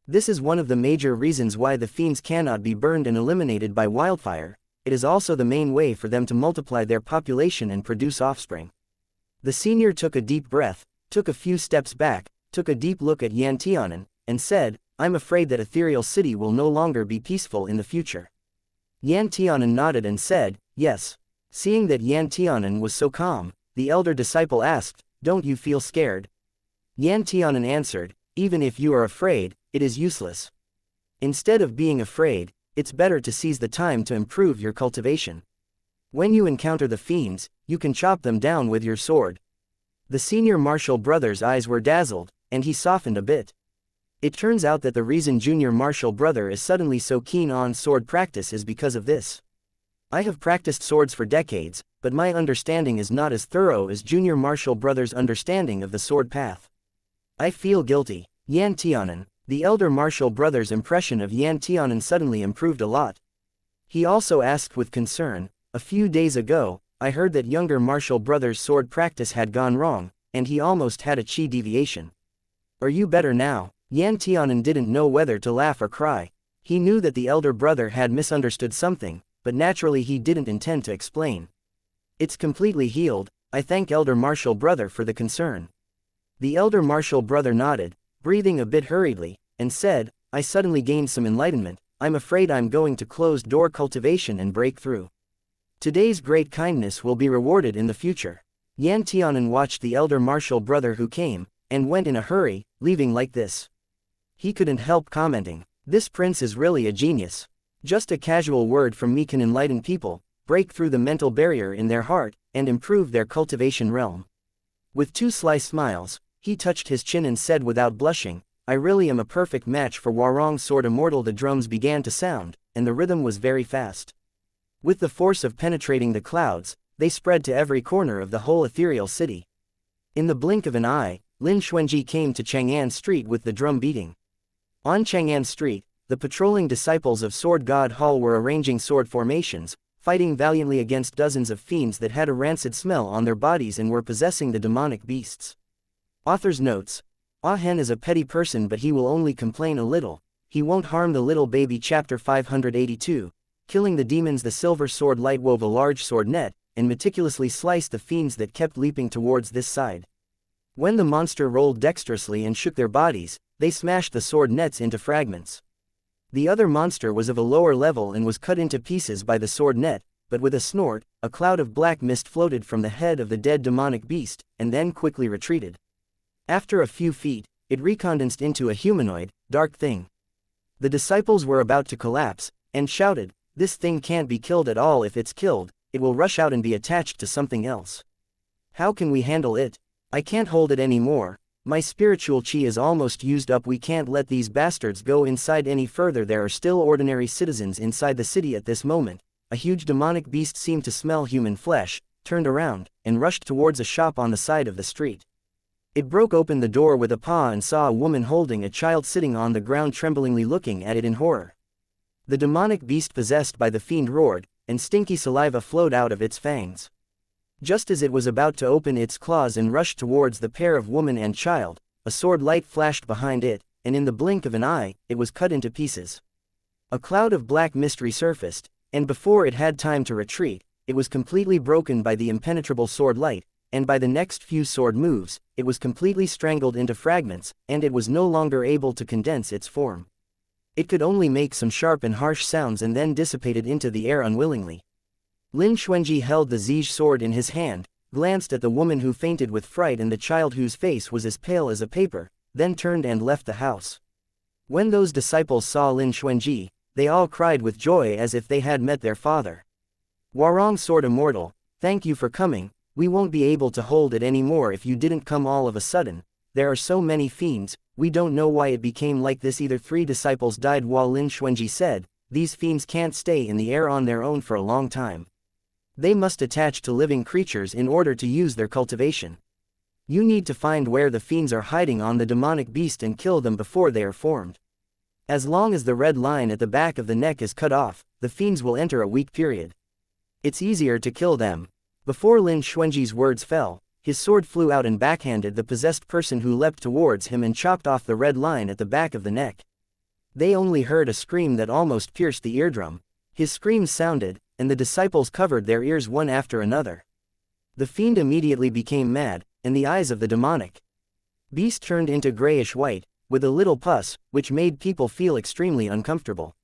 This is one of the major reasons why the fiends cannot be burned and eliminated by wildfire. It is also the main way for them to multiply their population and produce offspring. The senior took a deep breath, took a few steps back, took a deep look at Yan Tianan, and said, I'm afraid that Ethereal City will no longer be peaceful in the future. Yan Tianan nodded and said, yes. Seeing that Yan Tianan was so calm, the elder disciple asked, don't you feel scared? Yan Tianan answered, even if you are afraid, it is useless. Instead of being afraid, it's better to seize the time to improve your cultivation. When you encounter the fiends, you can chop them down with your sword. The senior martial brother's eyes were dazzled, and he softened a bit. It turns out that the reason junior martial brother is suddenly so keen on sword practice is because of this. I have practiced swords for decades, but my understanding is not as thorough as junior martial brother's understanding of the sword path. I feel guilty. Yan Tianan, the elder martial brother's impression of Yan Tianan suddenly improved a lot. He also asked with concern, a few days ago, I heard that younger martial brother's sword practice had gone wrong, and he almost had a qi deviation. Are you better now? Yan Tianan didn't know whether to laugh or cry. He knew that the elder brother had misunderstood something, but naturally he didn't intend to explain. It's completely healed, I thank elder martial brother for the concern. The elder martial brother nodded, breathing a bit hurriedly, and said, I suddenly gained some enlightenment, I'm afraid I'm going to closed door cultivation and break through. Today's great kindness will be rewarded in the future. Yan Tianan watched the elder martial brother who came, and went in a hurry, leaving like this. He couldn't help commenting, this prince is really a genius. Just a casual word from me can enlighten people, break through the mental barrier in their heart, and improve their cultivation realm. With 2 sly smiles, he touched his chin and said without blushing, I really am a perfect match for Warong's sword immortal. The drums began to sound, and the rhythm was very fast. With the force of penetrating the clouds, they spread to every corner of the whole ethereal city. In the blink of an eye, Lin Xuanji came to Chang'an Street with the drum beating. On Chang'an Street, the patrolling disciples of Sword God Hall were arranging sword formations, fighting valiantly against dozens of fiends that had a rancid smell on their bodies and were possessing the demonic beasts. Author's notes: Ah-hen is a petty person, but he will only complain a little. He won't harm the little baby. Chapter 582. Killing the demons. The silver sword light wove a large sword net, and meticulously sliced the fiends that kept leaping towards this side. When the monster rolled dexterously and shook their bodies, they smashed the sword nets into fragments. The other monster was of a lower level and was cut into pieces by the sword net, but with a snort, a cloud of black mist floated from the head of the dead demonic beast, and then quickly retreated. After a few feet, it recondensed into a humanoid, dark thing. The disciples were about to collapse, and shouted, "This thing can't be killed at all. If it's killed, it will rush out and be attached to something else. How can we handle it? I can't hold it anymore. My spiritual chi is almost used up. We can't let these bastards go inside any further. There are still ordinary citizens inside the city at this moment." A huge demonic beast seemed to smell human flesh, turned around, and rushed towards a shop on the side of the street. It broke open the door with a paw and saw a woman holding a child sitting on the ground, tremblingly looking at it in horror. The demonic beast possessed by the fiend roared, and stinky saliva flowed out of its fangs. Just as it was about to open its claws and rush towards the pair of woman and child, a sword light flashed behind it, and in the blink of an eye, it was cut into pieces. A cloud of black mist resurfaced, and before it had time to retreat, it was completely broken by the impenetrable sword light, and by the next few sword moves, it was completely strangled into fragments, and it was no longer able to condense its form. It could only make some sharp and harsh sounds and then dissipated into the air unwillingly. Lin Xuanji held the Zij sword in his hand, glanced at the woman who fainted with fright and the child whose face was as pale as a paper, then turned and left the house. When those disciples saw Lin Xuanji, they all cried with joy as if they had met their father. "Warong Sword Immortal, thank you for coming. We won't be able to hold it anymore if you didn't come all of a sudden. There are so many fiends, we don't know why it became like this either." 3 disciples died while Lin Xuanji said, "These fiends can't stay in the air on their own for a long time. They must attach to living creatures in order to use their cultivation. You need to find where the fiends are hiding on the demonic beast and kill them before they are formed. As long as the red line at the back of the neck is cut off, the fiends will enter a weak period. It's easier to kill them." Before Lin Xuanji's words fell, his sword flew out and backhanded the possessed person who leapt towards him and chopped off the red line at the back of the neck. They only heard a scream that almost pierced the eardrum. His screams sounded, and the disciples covered their ears one after another. The fiend immediately became mad, and the eyes of the demonic beast turned into grayish-white, with a little pus, which made people feel extremely uncomfortable.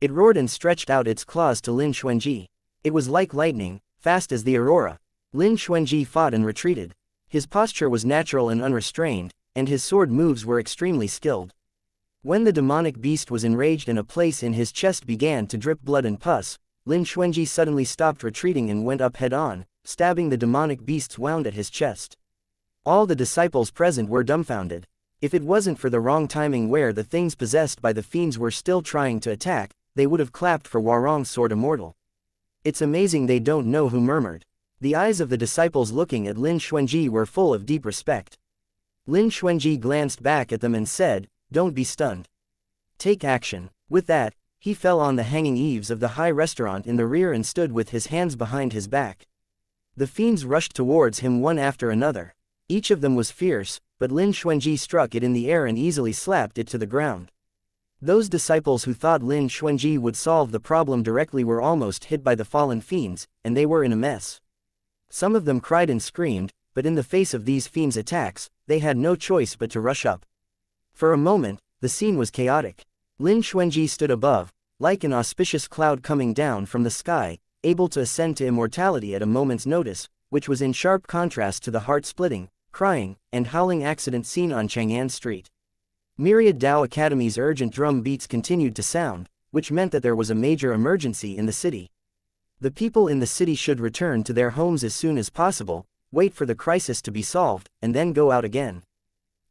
It roared and stretched out its claws to Lin Xuanji. It was like lightning, fast as the aurora. Lin Xuanji fought and retreated. His posture was natural and unrestrained, and his sword moves were extremely skilled. When the demonic beast was enraged and a place in his chest began to drip blood and pus, Lin Xuanji suddenly stopped retreating and went up head-on, stabbing the demonic beast's wound at his chest. All the disciples present were dumbfounded. If it wasn't for the wrong timing where the things possessed by the fiends were still trying to attack, they would have clapped for Warong's Sword Immortal. "It's amazing they don't know who murmured." The eyes of the disciples looking at Lin Xuanji were full of deep respect. Lin Xuanji glanced back at them and said, "Don't be stunned. Take action." With that, he fell on the hanging eaves of the high restaurant in the rear and stood with his hands behind his back. The fiends rushed towards him one after another. Each of them was fierce, but Lin Xuanji struck it in the air and easily slapped it to the ground. Those disciples who thought Lin Xuanji would solve the problem directly were almost hit by the fallen fiends, and they were in a mess. Some of them cried and screamed, but in the face of these fiends' attacks, they had no choice but to rush up. For a moment, the scene was chaotic. Lin Xuanji stood above, like an auspicious cloud coming down from the sky, able to ascend to immortality at a moment's notice, which was in sharp contrast to the heart-splitting, crying, and howling accident seen on Chang'an Street. Myriad Dao Academy's urgent drum beats continued to sound, which meant that there was a major emergency in the city. The people in the city should return to their homes as soon as possible, wait for the crisis to be solved, and then go out again.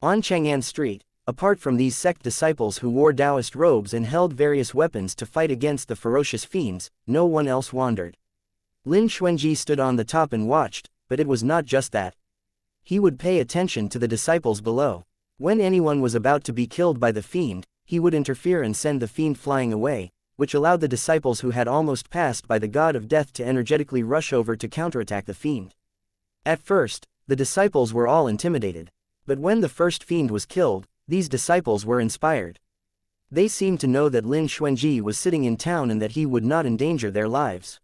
On Chang'an Street, apart from these sect disciples who wore Taoist robes and held various weapons to fight against the ferocious fiends, no one else wandered. Lin Xuanji stood on the top and watched, but it was not just that. He would pay attention to the disciples below. When anyone was about to be killed by the fiend, he would interfere and send the fiend flying away, which allowed the disciples who had almost passed by the god of death to energetically rush over to counterattack the fiend. At first, the disciples were all intimidated. But when the first fiend was killed, these disciples were inspired. They seemed to know that Lin Xuanji was sitting in town and that he would not endanger their lives.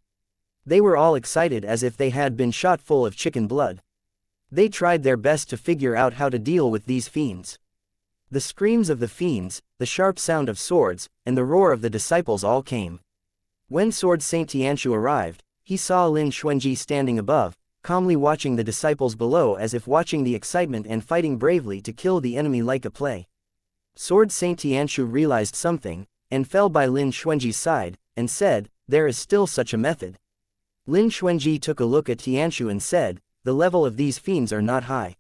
They were all excited as if they had been shot full of chicken blood. They tried their best to figure out how to deal with these fiends. The screams of the fiends, the sharp sound of swords, and the roar of the disciples all came. When Sword Saint Tianshu arrived, he saw Lin Xuanji standing above, calmly watching the disciples below as if watching the excitement and fighting bravely to kill the enemy like a play. Sword Saint Tianshu realized something, and fell by Lin Xuanji's side, and said, "There is still such a method." Lin Xuanji took a look at Tianshu and said, "The level of these fiends are not high.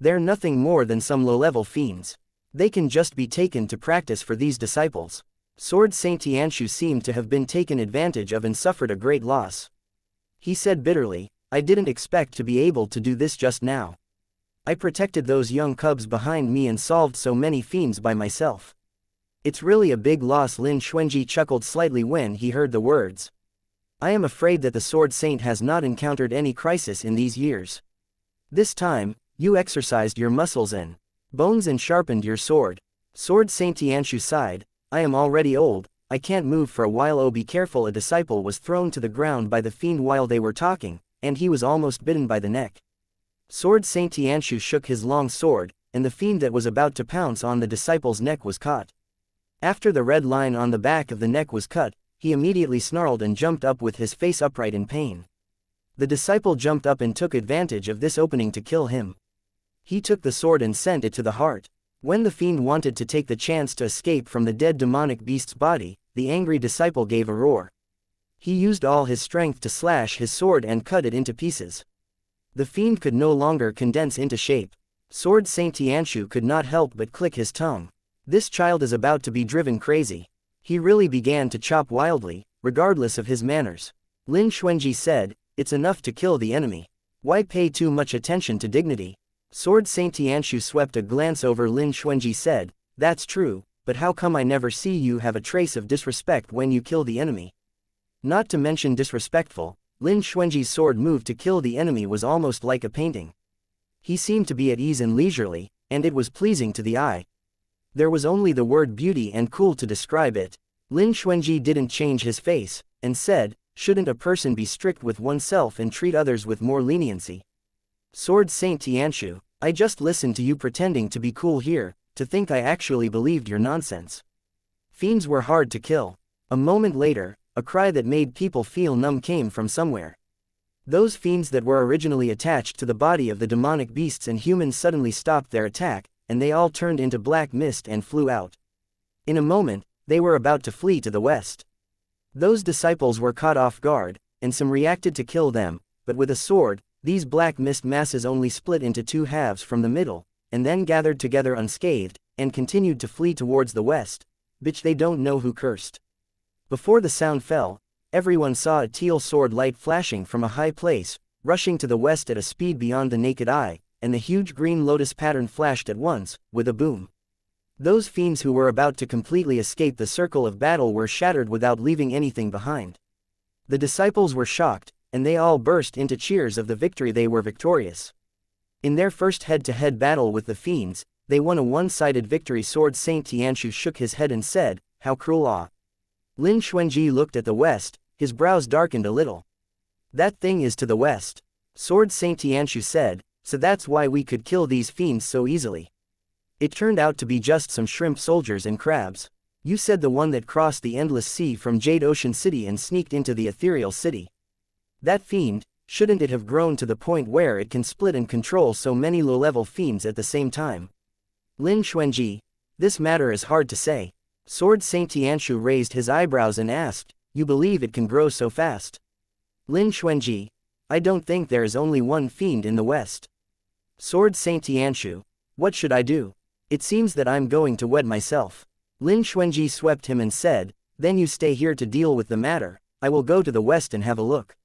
They're nothing more than some low-level fiends. They can just be taken to practice for these disciples." Sword Saint Tianshu seemed to have been taken advantage of and suffered a great loss. He said bitterly, "I didn't expect to be able to do this just now. I protected those young cubs behind me and solved so many fiends by myself. It's really a big loss." Lin Xuanji chuckled slightly when he heard the words. "I am afraid that the Sword Saint has not encountered any crisis in these years. This time, you exercised your muscles and bones and sharpened your sword." Sword Saint Tianshu sighed, "I am already old, I can't move for a while. Oh, be careful." A disciple was thrown to the ground by the fiend while they were talking, and he was almost bitten by the neck. Sword Saint Tianshu shook his long sword, and the fiend that was about to pounce on the disciple's neck was caught. After the red line on the back of the neck was cut, he immediately snarled and jumped up with his face upright in pain. The disciple jumped up and took advantage of this opening to kill him. He took the sword and sent it to the heart. When the fiend wanted to take the chance to escape from the dead demonic beast's body, the angry disciple gave a roar. He used all his strength to slash his sword and cut it into pieces. The fiend could no longer condense into shape. Sword Saint Tianshu could not help but click his tongue. This child is about to be driven crazy. He really began to chop wildly, regardless of his manners. Lin Xuanji said, "It's enough to kill the enemy. Why pay too much attention to dignity?" Sword Saint Tianshu swept a glance over Lin Xuanji said, "That's true, but how come I never see you have a trace of disrespect when you kill the enemy?" Not to mention disrespectful, Lin Xuanji's sword move to kill the enemy was almost like a painting. He seemed to be at ease and leisurely, and it was pleasing to the eye. There was only the word beauty and cool to describe it. Lin Xuanji didn't change his face, and said, "Shouldn't a person be strict with oneself and treat others with more leniency?" Sword Saint Tianshu, "I just listened to you pretending to be cool here, to think I actually believed your nonsense." Fiends were hard to kill. A moment later, a cry that made people feel numb came from somewhere. Those fiends that were originally attached to the body of the demonic beasts and humans suddenly stopped their attack, and they all turned into black mist and flew out. In a moment, they were about to flee to the west. Those disciples were caught off guard, and some reacted to kill them, but with a sword, these black mist masses only split into two halves from the middle, and then gathered together unscathed, and continued to flee towards the west. Bitch, they don't know who cursed. Before the sound fell, everyone saw a teal sword light flashing from a high place, rushing to the west at a speed beyond the naked eye, and the huge green lotus pattern flashed at once, with a boom. Those fiends who were about to completely escape the circle of battle were shattered without leaving anything behind. The disciples were shocked, and they all burst into cheers of the victory. They were victorious. In their first head-to-head battle with the fiends, they won a one-sided victory. Sword Saint Tianshu shook his head and said, "How cruel!" Ah. Lin Xuanji looked at the west, his brows darkened a little. "That thing is to the west." Sword Saint Tianshu said, "So that's why we could kill these fiends so easily. It turned out to be just some shrimp soldiers and crabs. You said the one that crossed the endless sea from Jade Ocean City and sneaked into the ethereal city. That fiend, shouldn't it have grown to the point where it can split and control so many low-level fiends at the same time?" Lin Xuanji, "This matter is hard to say." Sword Saint Tianshu raised his eyebrows and asked, "You believe it can grow so fast?" Lin Xuanji, "I don't think there is only one fiend in the west." Sword Saint Tianshu, "What should I do? It seems that I'm going to wed myself." Lin Xuanji swept him and said, "Then you stay here to deal with the matter, I will go to the west and have a look."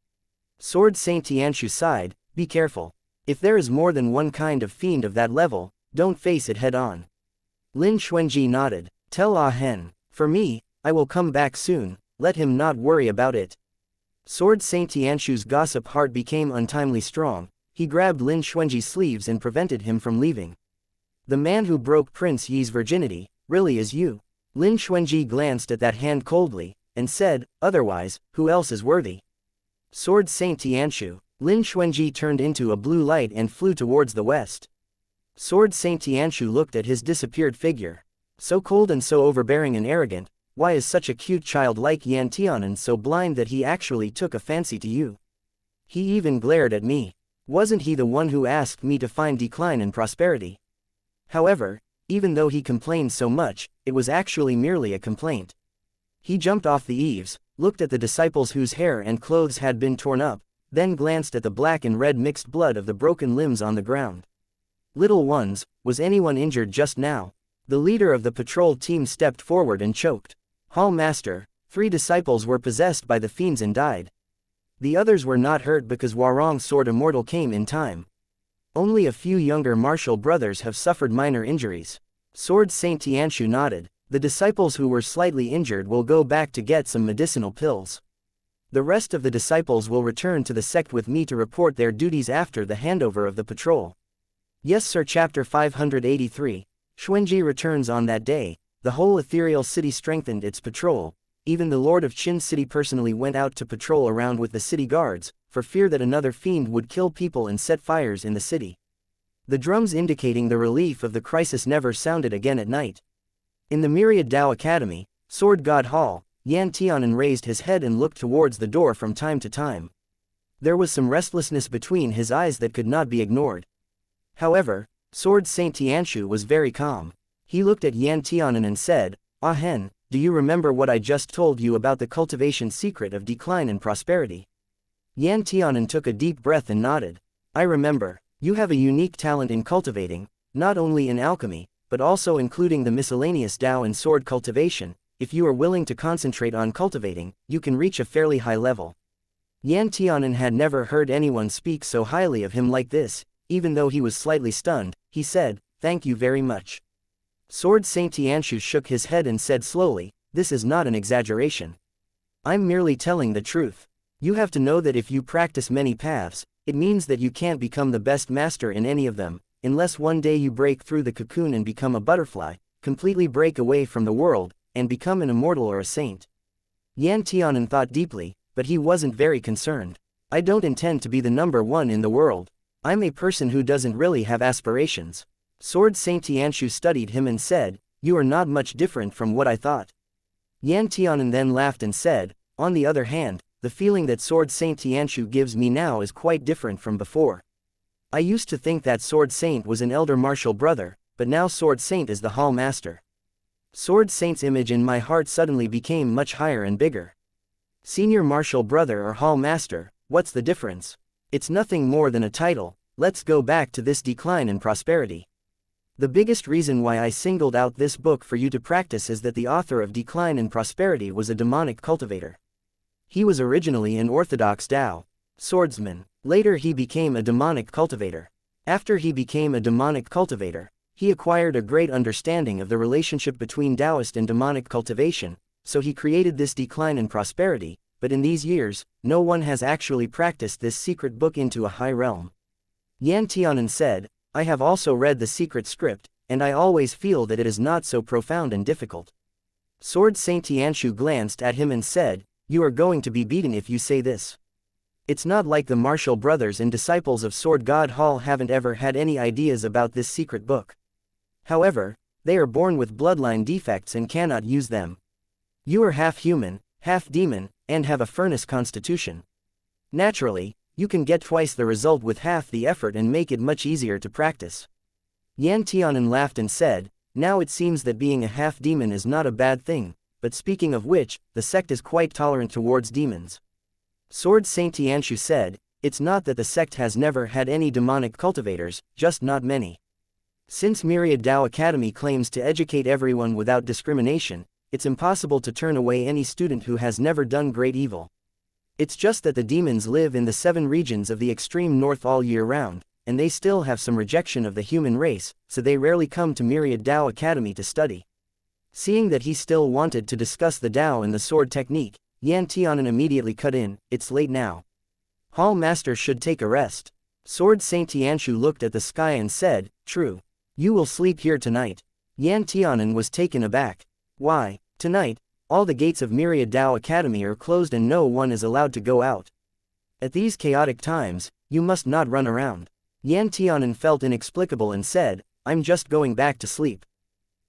Sword Saint Tianshu sighed, "Be careful. If there is more than one kind of fiend of that level, don't face it head on." Lin Xuanji nodded. Tell Ah Hen. For me, I will come back soon, let him not worry about it. Sword Saint Tianshu's gossip heart became untimely strong. He grabbed Lin Xuanji's sleeves and prevented him from leaving. The man who broke Prince Yi's virginity, really is you. Lin Xuanji glanced at that hand coldly, and said, otherwise, who else is worthy? Sword Saint Tianshu. Lin Xuanji turned into a blue light and flew towards the west. Sword Saint Tianshu looked at his disappeared figure. So cold and so overbearing and arrogant, why is such a cute child like Yan Tianan so blind that he actually took a fancy to you? He even glared at me. Wasn't he the one who asked me to find decline and prosperity? However, even though he complained so much, it was actually merely a complaint. He jumped off the eaves, looked at the disciples whose hair and clothes had been torn up, then glanced at the black and red mixed blood of the broken limbs on the ground. Little ones, was anyone injured just now? The leader of the patrol team stepped forward and choked. Hall Master, 3 disciples were possessed by the fiends and died. The others were not hurt because Warong's sword immortal came in time. Only a few younger martial brothers have suffered minor injuries. Sword Saint Tianshu nodded. The disciples who were slightly injured will go back to get some medicinal pills. The rest of the disciples will return to the sect with me to report their duties after the handover of the patrol. Yes sir. Chapter 583. Xuanji returns on that day. The whole ethereal city strengthened its patrol. Even the Lord of Qin City personally went out to patrol around with the city guards, for fear that another fiend would kill people and set fires in the city. The drums indicating the relief of the crisis never sounded again at night. In the Myriad Dao Academy, Sword God Hall, Yan Tianan raised his head and looked towards the door from time to time. There was some restlessness between his eyes that could not be ignored. However, Sword Saint Tianshu was very calm. He looked at Yan Tianan and said, Ah Hen, do you remember what I just told you about the cultivation secret of decline and prosperity? Yan Tianan took a deep breath and nodded. I remember. You have a unique talent in cultivating, not only in alchemy, but also including the miscellaneous Dao and sword cultivation. If you are willing to concentrate on cultivating, you can reach a fairly high level. Yan Tianan had never heard anyone speak so highly of him like this. Even though he was slightly stunned, he said, thank you very much. Sword Saint Tianshu shook his head and said slowly, this is not an exaggeration. I'm merely telling the truth. You have to know that if you practice many paths, it means that you can't become the best master in any of them, unless one day you break through the cocoon and become a butterfly, completely break away from the world, and become an immortal or a saint. Yan Tianan thought deeply, but he wasn't very concerned. I don't intend to be the number 1 in the world. I'm a person who doesn't really have aspirations. Sword Saint Tianshu studied him and said, you are not much different from what I thought. Yan Tianan then laughed and said, on the other hand, the feeling that Sword Saint Tianshu gives me now is quite different from before. I used to think that Sword Saint was an elder martial brother, but now Sword Saint is the Hall Master. Sword Saint's image in my heart suddenly became much higher and bigger. Senior martial brother or Hall Master, what's the difference? It's nothing more than a title. Let's go back to this decline and prosperity. The biggest reason why I singled out this book for you to practice is that the author of Decline and Prosperity was a demonic cultivator. He was originally an orthodox Dao swordsman. Later he became a demonic cultivator. After he became a demonic cultivator, he acquired a great understanding of the relationship between Taoist and demonic cultivation, so he created this Decline and Prosperity, but in these years, no one has actually practiced this secret book into a high realm. Yan Tianan said, I have also read the secret script, and I always feel that it is not so profound and difficult. Sword Saint Tianshu glanced at him and said, you are going to be beaten if you say this. It's not like the martial brothers and disciples of Sword God Hall haven't ever had any ideas about this secret book. However, they are born with bloodline defects and cannot use them. You are half human, half demon, and have a furnace constitution. Naturally, you can get twice the result with half the effort and make it much easier to practice. Yan Tianan laughed and said, now it seems that being a half demon is not a bad thing, but speaking of which, the sect is quite tolerant towards demons. Sword Saint Tianshu said, it's not that the sect has never had any demonic cultivators, just not many. Since Myriad Dao Academy claims to educate everyone without discrimination, it's impossible to turn away any student who has never done great evil. It's just that the demons live in the 7 regions of the extreme north all year round, and they still have some rejection of the human race, so they rarely come to Myriad Dao Academy to study. Seeing that he still wanted to discuss the Tao and the sword technique, Yan Tianan immediately cut in, "It's late now. Hall Master should take a rest." Sword Saint Tianshu looked at the sky and said, "True. You will sleep here tonight." Yan Tianan was taken aback. "Why, tonight? All the gates of Myriad Tao Academy are closed and no one is allowed to go out. At these chaotic times, you must not run around." Yan Tianan felt inexplicable and said, "I'm just going back to sleep."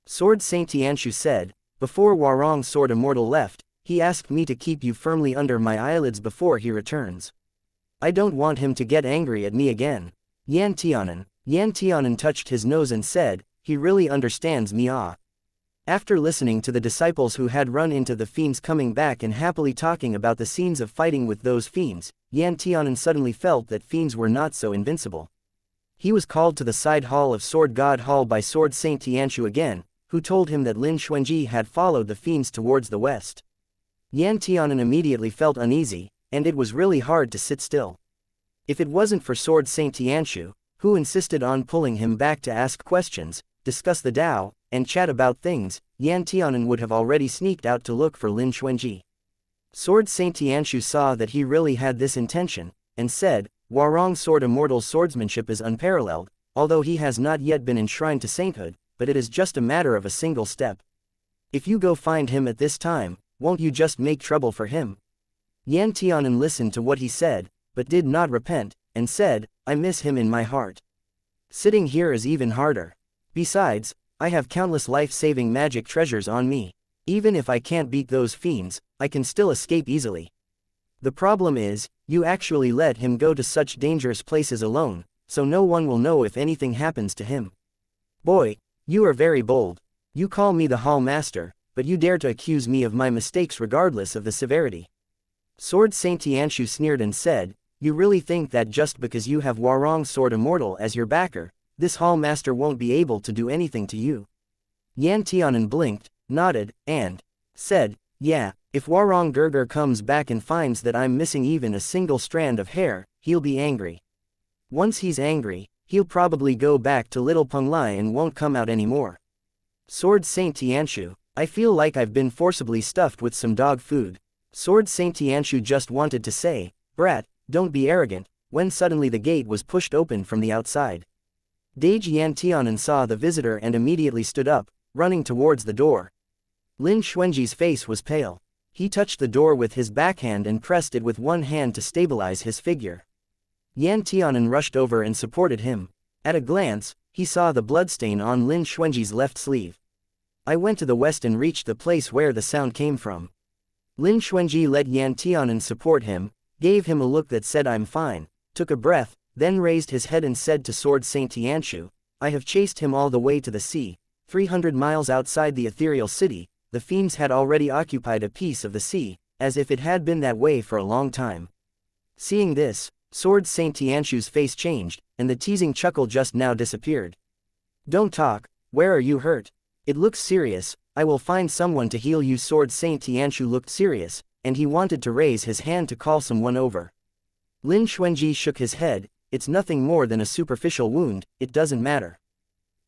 Sword Saint Tianshu said, "Before Warong Sword Immortal left, he asked me to keep you firmly under my eyelids before he returns. I don't want him to get angry at me again." Yan Tianan touched his nose and said, "He really understands me, ah." After listening to the disciples who had run into the fiends coming back and happily talking about the scenes of fighting with those fiends, Yan Tianan suddenly felt that fiends were not so invincible. He was called to the side hall of Sword God Hall by Sword Saint Tianshu again, who told him that Lin Xuanji had followed the fiends towards the west. Yan Tianan immediately felt uneasy, and it was really hard to sit still. If it wasn't for Sword Saint Tianshu, who insisted on pulling him back to ask questions, discuss the Tao, and chat about things, Yan Tianan would have already sneaked out to look for Lin Xuanji. Sword Saint Tianshu saw that he really had this intention, and said, "Warong Sword Immortal's swordsmanship is unparalleled, although he has not yet been enshrined to sainthood, but it is just a matter of a single step. If you go find him at this time, won't you just make trouble for him?" Yan Tianan listened to what he said, but did not repent, and said, "I miss him in my heart. Sitting here is even harder. Besides, I have countless life-saving magic treasures on me. Even if I can't beat those fiends, I can still escape easily. The problem is, you actually let him go to such dangerous places alone, so no one will know if anything happens to him. Boy, you are very bold. You call me the Hall Master, but you dare to accuse me of my mistakes regardless of the severity." Sword Saint Tianshu sneered and said, "You really think that just because you have Warong Sword Immortal as your backer, this Hall Master won't be able to do anything to you?" Yan Tianan blinked, nodded, and said, "Yeah, if Warong Gurgur comes back and finds that I'm missing even a single strand of hair, he'll be angry. Once he's angry, he'll probably go back to Little Penglai and won't come out anymore." Sword Saint Tianshu, "I feel like I've been forcibly stuffed with some dog food." Sword Saint Tianshu just wanted to say, "Brat, don't be arrogant," when suddenly the gate was pushed open from the outside. Dage Yan Tianan saw the visitor and immediately stood up, running towards the door. Lin Xuanji's face was pale. He touched the door with his backhand and pressed it with one hand to stabilize his figure. Yan Tianan rushed over and supported him. At a glance, he saw the bloodstain on Lin Xuanji's left sleeve. "I went to the west and reached the place where the sound came from." Lin Xuanji let Yan Tianan support him, gave him a look that said "I'm fine," took a breath, then raised his head and said to Sword Saint Tianshu, "I have chased him all the way to the sea. 300 miles outside the ethereal city, the fiends had already occupied a piece of the sea, as if it had been that way for a long time." Seeing this, Sword Saint Tianshu's face changed, and the teasing chuckle just now disappeared. "Don't talk, where are you hurt? It looks serious, I will find someone to heal you." Sword Saint Tianshu looked serious, and he wanted to raise his hand to call someone over. Lin Xuanji shook his head, "It's nothing more than a superficial wound, it doesn't matter."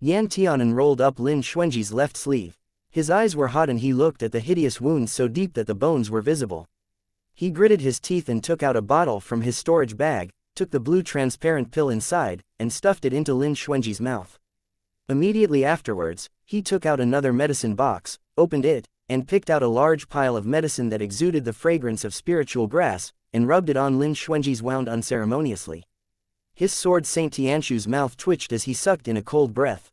Yan Tianan rolled up Lin Xuanji's left sleeve. His eyes were hot and he looked at the hideous wound so deep that the bones were visible. He gritted his teeth and took out a bottle from his storage bag, took the blue transparent pill inside, and stuffed it into Lin Xuanji's mouth. Immediately afterwards, he took out another medicine box, opened it, and picked out a large pile of medicine that exuded the fragrance of spiritual grass, and rubbed it on Lin Xuanji's wound unceremoniously. His Sword Saint Tianshu's mouth twitched as he sucked in a cold breath.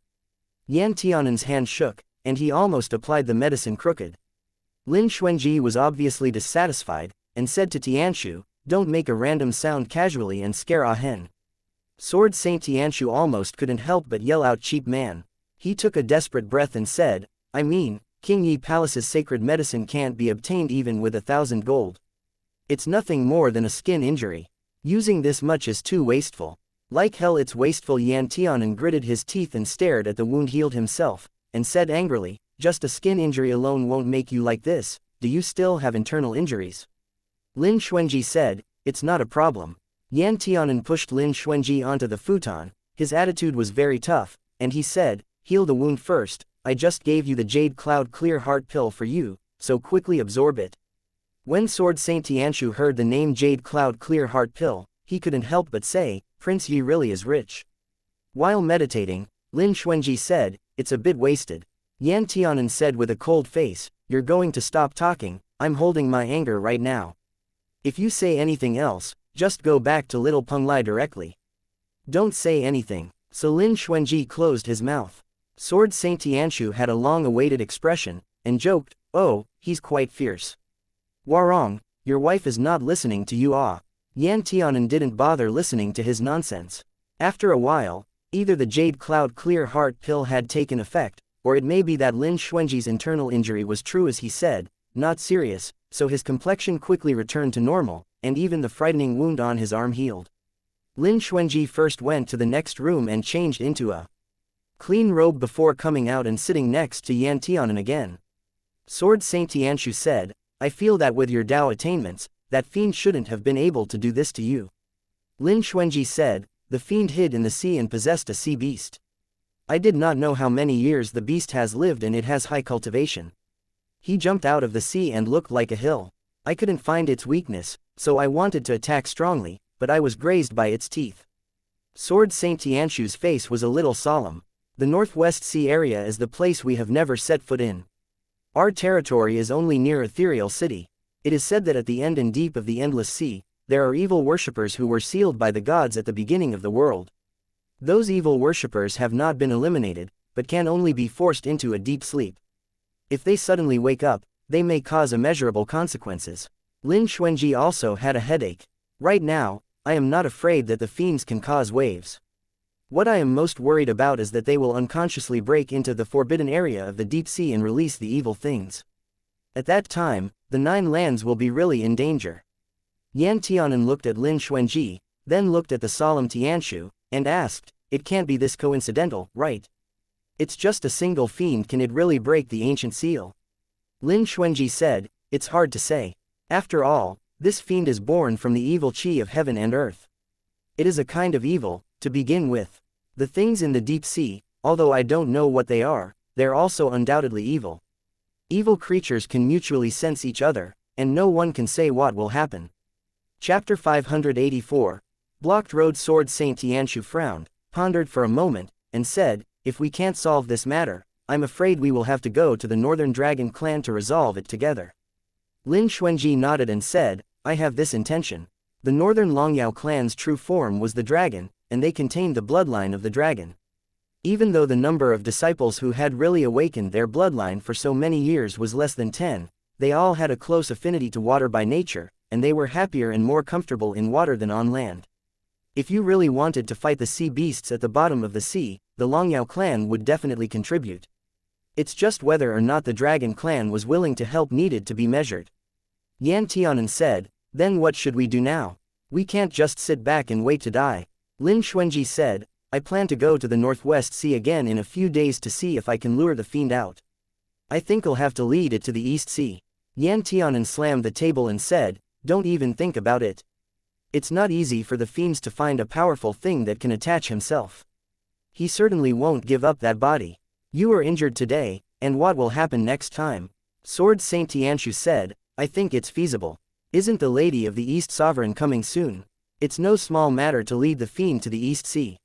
Yan Tianan's hand shook, and he almost applied the medicine crooked. Lin Xuanji was obviously dissatisfied, and said to Tianshu, "Don't make a random sound casually and scare Ah Hen." Sword Saint Tianshu almost couldn't help but yell out, "Cheap man." He took a desperate breath and said, "I mean, King Yi Palace's sacred medicine can't be obtained even with 1,000 gold. It's nothing more than a skin injury. Using this much is too wasteful." "Like hell it's wasteful." Yan Tianan gritted his teeth and stared at the wound healed himself, and said angrily, "Just a skin injury alone won't make you like this, do you still have internal injuries?" Lin Xuanji said, "It's not a problem." Yan Tianan pushed Lin Xuanji onto the futon, his attitude was very tough, and he said, "Heal the wound first, I just gave you the Jade Cloud Clear Heart Pill for you, so quickly absorb it. When Sword Saint Tianshu heard the name Jade Cloud Clear Heart Pill, he couldn't help but say, Prince Yi really is rich. While meditating, Lin Xuanji said, it's a bit wasted. Yan Tianan said with a cold face, you're going to stop talking, I'm holding my anger right now. If you say anything else, just go back to Little Penglai directly. Don't say anything. So Lin Xuanji closed his mouth. Sword Saint Tianshu had a long-awaited expression, and joked, oh, he's quite fierce. Warong, your wife is not listening to you Yan Tianan didn't bother listening to his nonsense. After a while, either the Jade Cloud Clear Heart Pill had taken effect, or it may be that Lin Xuanji's internal injury was true as he said, not serious, so his complexion quickly returned to normal, and even the frightening wound on his arm healed. Lin Xuanji first went to the next room and changed into a clean robe before coming out and sitting next to Yan Tianan again. Sword Saint Tianshu said, I feel that with your Dao attainments, that fiend shouldn't have been able to do this to you. Lin Xuanji said, the fiend hid in the sea and possessed a sea beast. I did not know how many years the beast has lived and it has high cultivation. He jumped out of the sea and looked like a hill. I couldn't find its weakness, so I wanted to attack strongly, but I was grazed by its teeth. Sword Saint Tianshu's face was a little solemn. The Northwest Sea area is the place we have never set foot in. Our territory is only near Ethereal City. It is said that at the end and deep of the Endless Sea, there are evil worshippers who were sealed by the gods at the beginning of the world. Those evil worshippers have not been eliminated, but can only be forced into a deep sleep. If they suddenly wake up, they may cause immeasurable consequences. Lin Xuanji also had a headache. Right now, I am not afraid that the fiends can cause waves. What I am most worried about is that they will unconsciously break into the forbidden area of the deep sea and release the evil things. At that time, the 9 lands will be really in danger. Yan Tianan looked at Lin Xuanji, then looked at the solemn Tianshu, and asked, it can't be this coincidental, right? It's just a single fiend, can it really break the ancient seal? Lin Xuanji said, it's hard to say. After all, this fiend is born from the evil chi of heaven and earth. It is a kind of evil, to begin with. The things in the deep sea, although I don't know what they are, they're also undoubtedly evil. Evil creatures can mutually sense each other, and no one can say what will happen. Chapter 584. Blocked Road. Sword Saint Tianshu frowned, pondered for a moment, and said, if we can't solve this matter, I'm afraid we will have to go to the Northern Dragon clan to resolve it together. Lin Xuanji nodded and said, I have this intention. The Northern Longyao clan's true form was the dragon, and they contained the bloodline of the dragon. Even though the number of disciples who had really awakened their bloodline for so many years was less than 10, they all had a close affinity to water by nature, and they were happier and more comfortable in water than on land. If you really wanted to fight the sea beasts at the bottom of the sea, the Longyao clan would definitely contribute. It's just whether or not the Dragon clan was willing to help needed to be measured. Yan Tianan said, then what should we do now? We can't just sit back and wait to die. Lin Xuanji said, I plan to go to the Northwest Sea again in a few days to see if I can lure the fiend out. I think I'll have to lead it to the East Sea. Yan Tianan slammed the table and said, don't even think about it. It's not easy for the fiends to find a powerful thing that can attach himself. He certainly won't give up that body. You are injured today, and what will happen next time? Sword Saint Tianshu said, I think it's feasible. Isn't the Lady of the East Sovereign coming soon? It's no small matter to lead the fiend to the East Sea.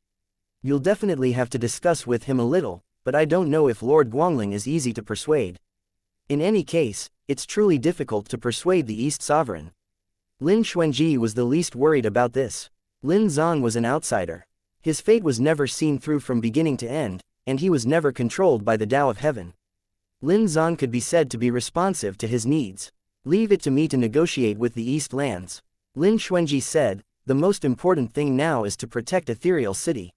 You'll definitely have to discuss with him a little, but I don't know if Lord Guangling is easy to persuade. In any case, it's truly difficult to persuade the East Sovereign. Lin Xuanji was the least worried about this. Lin Zan was an outsider. His fate was never seen through from beginning to end, and he was never controlled by the Tao of Heaven. Lin Zan could be said to be responsive to his needs. Leave it to me to negotiate with the East Lands. Lin Xuanji said, the most important thing now is to protect Ethereal City.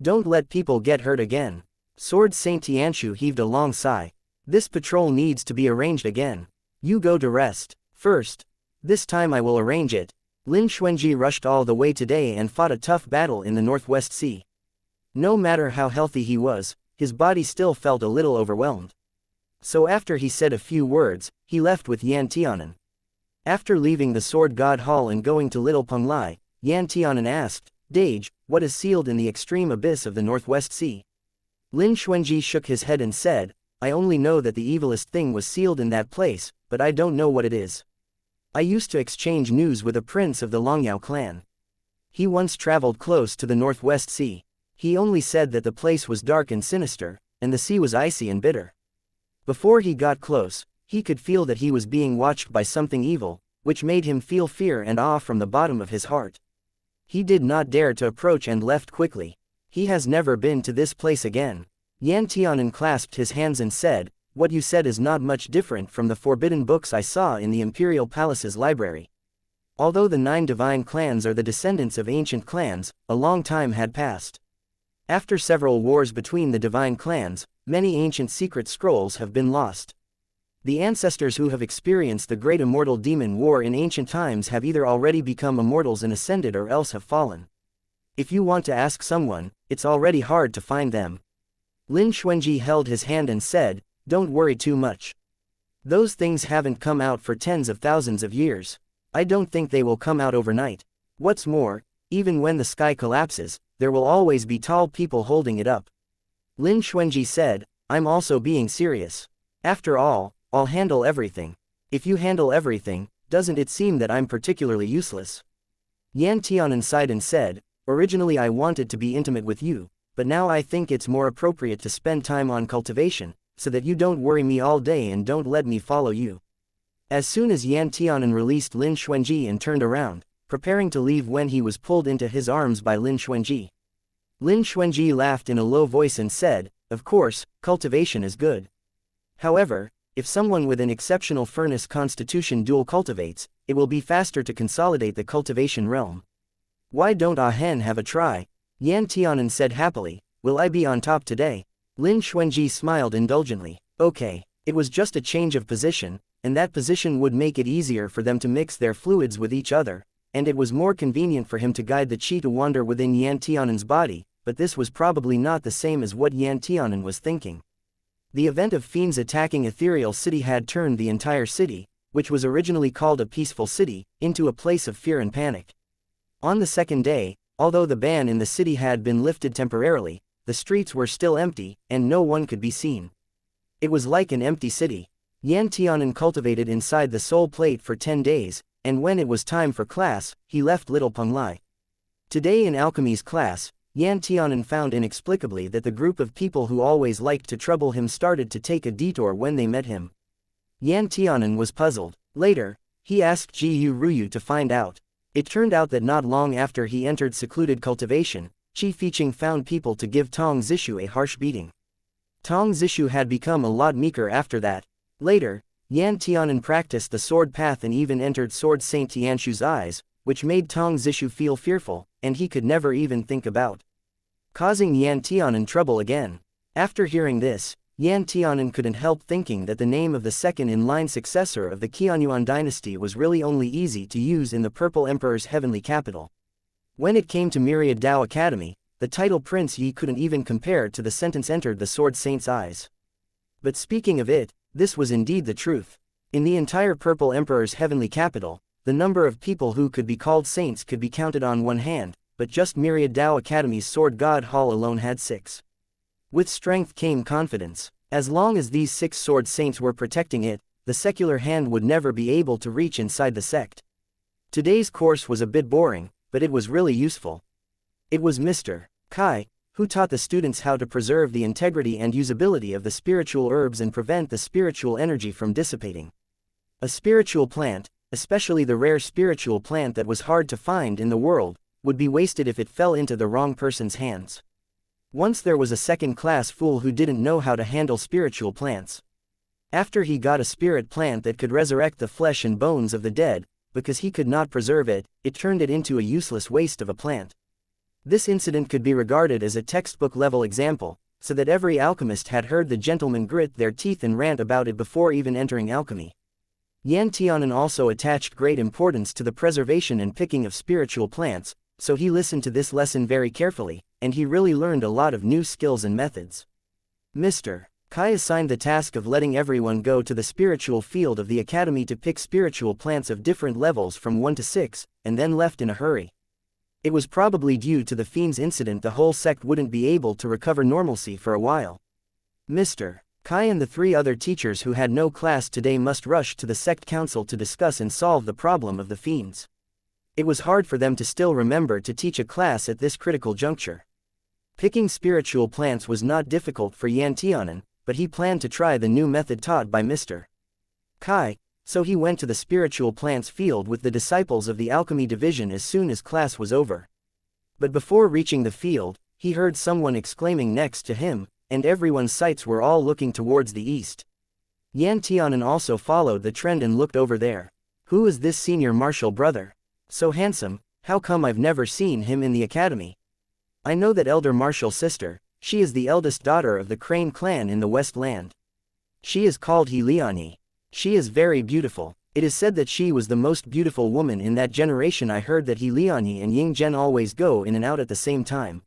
Don't let people get hurt again. Sword Saint Tianshu heaved a long sigh. This patrol needs to be arranged again. You go to rest. First. This time I will arrange it. Lin Xuanji rushed all the way today and fought a tough battle in the Northwest Sea. No matter how healthy he was, his body still felt a little overwhelmed. So after he said a few words, he left with Yan Tianan. After leaving the Sword God Hall and going to Little Penglai, Yan Tianan asked, Dage, what is sealed in the extreme abyss of the Northwest Sea? Lin Xuanji shook his head and said, I only know that the evilest thing was sealed in that place, but I don't know what it is. I used to exchange news with a prince of the Longyao clan. He once traveled close to the Northwest Sea. He only said that the place was dark and sinister, and the sea was icy and bitter. Before he got close, he could feel that he was being watched by something evil, which made him feel fear and awe from the bottom of his heart. He did not dare to approach and left quickly. He has never been to this place again. Yan Tianan clasped his hands and said, What you said is not much different from the forbidden books I saw in the Imperial Palace's library. Although the 9 divine clans are the descendants of ancient clans, a long time had passed. After several wars between the divine clans, many ancient secret scrolls have been lost. The ancestors who have experienced the great immortal demon war in ancient times have either already become immortals and ascended or else have fallen. If you want to ask someone, it's already hard to find them. Lin Xuanji held his hand and said, Don't worry too much. Those things haven't come out for tens of thousands of years. I don't think they will come out overnight. What's more, even when the sky collapses, there will always be tall people holding it up. Lin Xuanji said, I'm also being serious. After all, I'll handle everything. If you handle everything, doesn't it seem that I'm particularly useless? Yan Tianan sighed and said, Originally I wanted to be intimate with you, but now I think it's more appropriate to spend time on cultivation, so that you don't worry me all day and don't let me follow you. As soon as Yan Tianan released Lin Xuanji and turned around, preparing to leave when he was pulled into his arms by Lin Xuanji. Lin Xuanji laughed in a low voice and said, Of course, cultivation is good. However, if someone with an exceptional furnace constitution dual cultivates, it will be faster to consolidate the cultivation realm. Why don't Ahen have a try? Yan Tianan said happily, Will I be on top today? Lin Xuanji smiled indulgently. Okay, it was just a change of position, and that position would make it easier for them to mix their fluids with each other, and it was more convenient for him to guide the chi to wander within Yan Tianan's body, but this was probably not the same as what Yan Tianan was thinking. The event of fiends attacking Ethereal City had turned the entire city, which was originally called a peaceful city, into a place of fear and panic. On the second day, although the ban in the city had been lifted temporarily, the streets were still empty, and no one could be seen. It was like an empty city. Yan Tianan cultivated inside the soul plate for 10 days, and when it was time for class, he left Little Penglai. Today in alchemy's class, Yan Tianan found inexplicably that the group of people who always liked to trouble him started to take a detour when they met him. Yan Tianan was puzzled. Later, he asked Ji Ruyu to find out. It turned out that not long after he entered secluded cultivation, Qi Fiqing found people to give Tong Zishu a harsh beating. Tong Zishu had become a lot meeker after that. Later, Yan Tianan practiced the sword path and even entered Sword Saint Tianshu's eyes, which made Tong Zishu feel fearful, and he could never even think about causing Yan Tianan trouble again. After hearing this, Yan Tianan couldn't help thinking that the name of the second-in-line successor of the Qianyuan dynasty was really only easy to use in the Purple Emperor's heavenly capital. When it came to Myriad Dao Academy, the title Prince Yi couldn't even compare to the sentence entered the Sword Saint's eyes. But speaking of it, this was indeed the truth. In the entire Purple Emperor's heavenly capital, the number of people who could be called saints could be counted on one hand, but just Myriad Dao Academy's Sword God Hall alone had 6. With strength came confidence. As long as these 6 sword saints were protecting it, the secular hand would never be able to reach inside the sect. Today's course was a bit boring, but it was really useful. It was Mr. Kai who taught the students how to preserve the integrity and usability of the spiritual herbs and prevent the spiritual energy from dissipating. A spiritual plant, especially the rare spiritual plant that was hard to find in the world, would be wasted if it fell into the wrong person's hands. Once there was a second-class fool who didn't know how to handle spiritual plants. After he got a spirit plant that could resurrect the flesh and bones of the dead, because he could not preserve it, it turned it into a useless waste of a plant. This incident could be regarded as a textbook-level example, so that every alchemist had heard the gentlemen grit their teeth and rant about it before even entering alchemy. Yan Tianan also attached great importance to the preservation and picking of spiritual plants, so he listened to this lesson very carefully, and he really learned a lot of new skills and methods. Mr. Kai assigned the task of letting everyone go to the spiritual field of the academy to pick spiritual plants of different levels from 1 to 6, and then left in a hurry. It was probably due to the fiend's incident the whole sect wouldn't be able to recover normalcy for a while. Mr. Kai and the 3 other teachers who had no class today must rush to the sect council to discuss and solve the problem of the fiends. It was hard for them to still remember to teach a class at this critical juncture. Picking spiritual plants was not difficult for Yan Tianan, but he planned to try the new method taught by Mr. Kai, so he went to the spiritual plants field with the disciples of the alchemy division as soon as class was over. But before reaching the field, he heard someone exclaiming next to him, and everyone's sights were all looking towards the east. Yan Tianan also followed the trend and looked over there. Who is this senior martial brother? So handsome, how come I've never seen him in the academy? I know that elder martial sister, she is the eldest daughter of the Crane clan in the West Land. She is called Hiliani. She is very beautiful. It is said that she was the most beautiful woman in that generation. I heard that Hiliani and Ying Zhen always go in and out at the same time.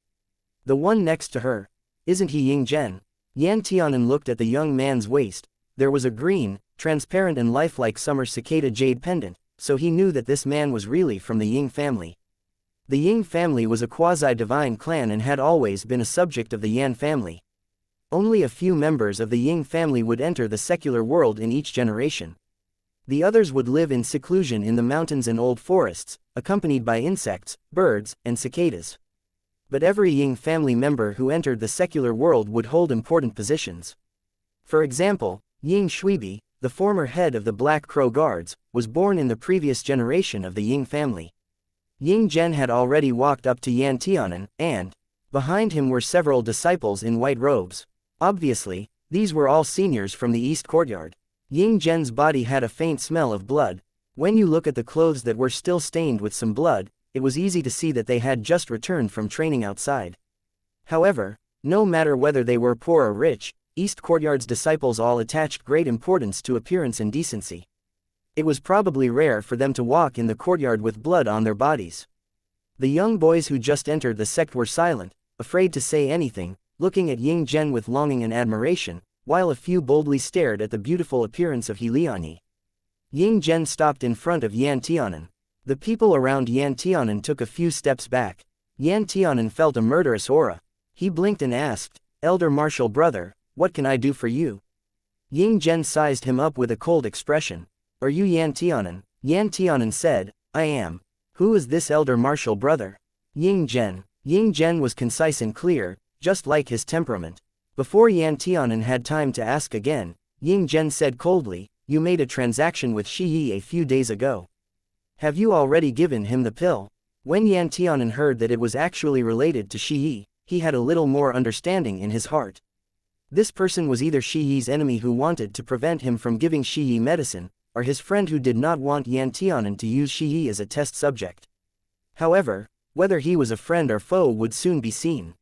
The one next to her, isn't he Ying Zhen? Yan Tianan looked at the young man's waist. There was a green, transparent and lifelike summer cicada jade pendant, so he knew that this man was really from the Ying family. The Ying family was a quasi-divine clan and had always been a subject of the Yan family. Only a few members of the Ying family would enter the secular world in each generation. The others would live in seclusion in the mountains and old forests, accompanied by insects, birds, and cicadas. But every Ying family member who entered the secular world would hold important positions. For example, Ying Shuibi, the former head of the Black Crow Guards, was born in the previous generation of the Ying family. Ying Zhen had already walked up to Yan Tianan, and behind him were several disciples in white robes. Obviously, these were all seniors from the East Courtyard. Ying Zhen's body had a faint smell of blood. When you look at the clothes that were still stained with some blood, it was easy to see that they had just returned from training outside. However, no matter whether they were poor or rich, East Courtyard's disciples all attached great importance to appearance and decency. It was probably rare for them to walk in the courtyard with blood on their bodies. The young boys who just entered the sect were silent, afraid to say anything, looking at Ying Zhen with longing and admiration, while a few boldly stared at the beautiful appearance of Hiliani. Ying Zhen stopped in front of Yan Tianan. The people around Yan Tianan took a few steps back. Yan Tianan felt a murderous aura. He blinked and asked, "Elder martial brother, what can I do for you?" Ying Zhen sized him up with a cold expression. "Are you Yan Tianan?" Yan Tianan said, "I am." "Who is this elder martial brother?" "Ying Zhen." Ying Zhen was concise and clear, just like his temperament. Before Yan Tianan had time to ask again, Ying Zhen said coldly, "You made a transaction with Shi Yi a few days ago. Have you already given him the pill?" When Yan Tianan heard that it was actually related to Shi Yi, he had a little more understanding in his heart. This person was either Shi Yi's enemy who wanted to prevent him from giving Shi Yi medicine, or his friend who did not want Yan Tianan to use Shi Yi as a test subject. However, whether he was a friend or foe would soon be seen.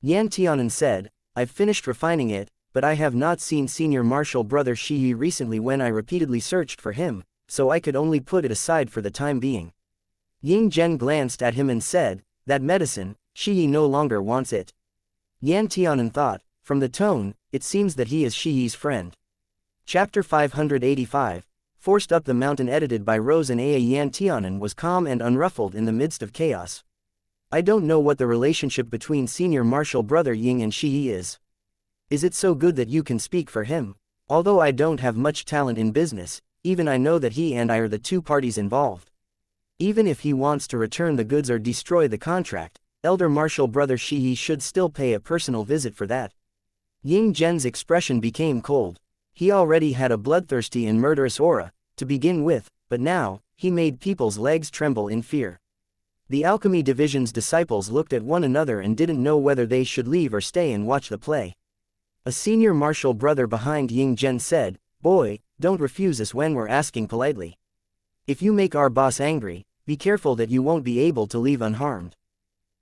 Yan Tianan said, "I've finished refining it, but I have not seen senior martial brother Shi Yi recently when I repeatedly searched for him, so I could only put it aside for the time being." Ying Zhen glanced at him and said, "That medicine, Shi Yi no longer wants it." Yan Tianan thought, from the tone, it seems that he is Shi Yi's friend. Chapter 585, Forced Up the Mountain, edited by Rose and Aya. Yan Tianan was calm and unruffled in the midst of chaos. "I don't know what the relationship between senior martial brother Ying and Shi Yi is. Is it so good that you can speak for him? Although I don't have much talent in business, even I know that he and I are the two parties involved. Even if he wants to return the goods or destroy the contract, elder martial brother Shi Yi should still pay a personal visit for that." Ying Zhen's expression became cold. He already had a bloodthirsty and murderous aura, to begin with, but now, he made people's legs tremble in fear. The alchemy division's disciples looked at one another and didn't know whether they should leave or stay and watch the play. A senior martial brother behind Ying Zhen said, "Boy, don't refuse us when we're asking politely. If you make our boss angry, be careful that you won't be able to leave unharmed."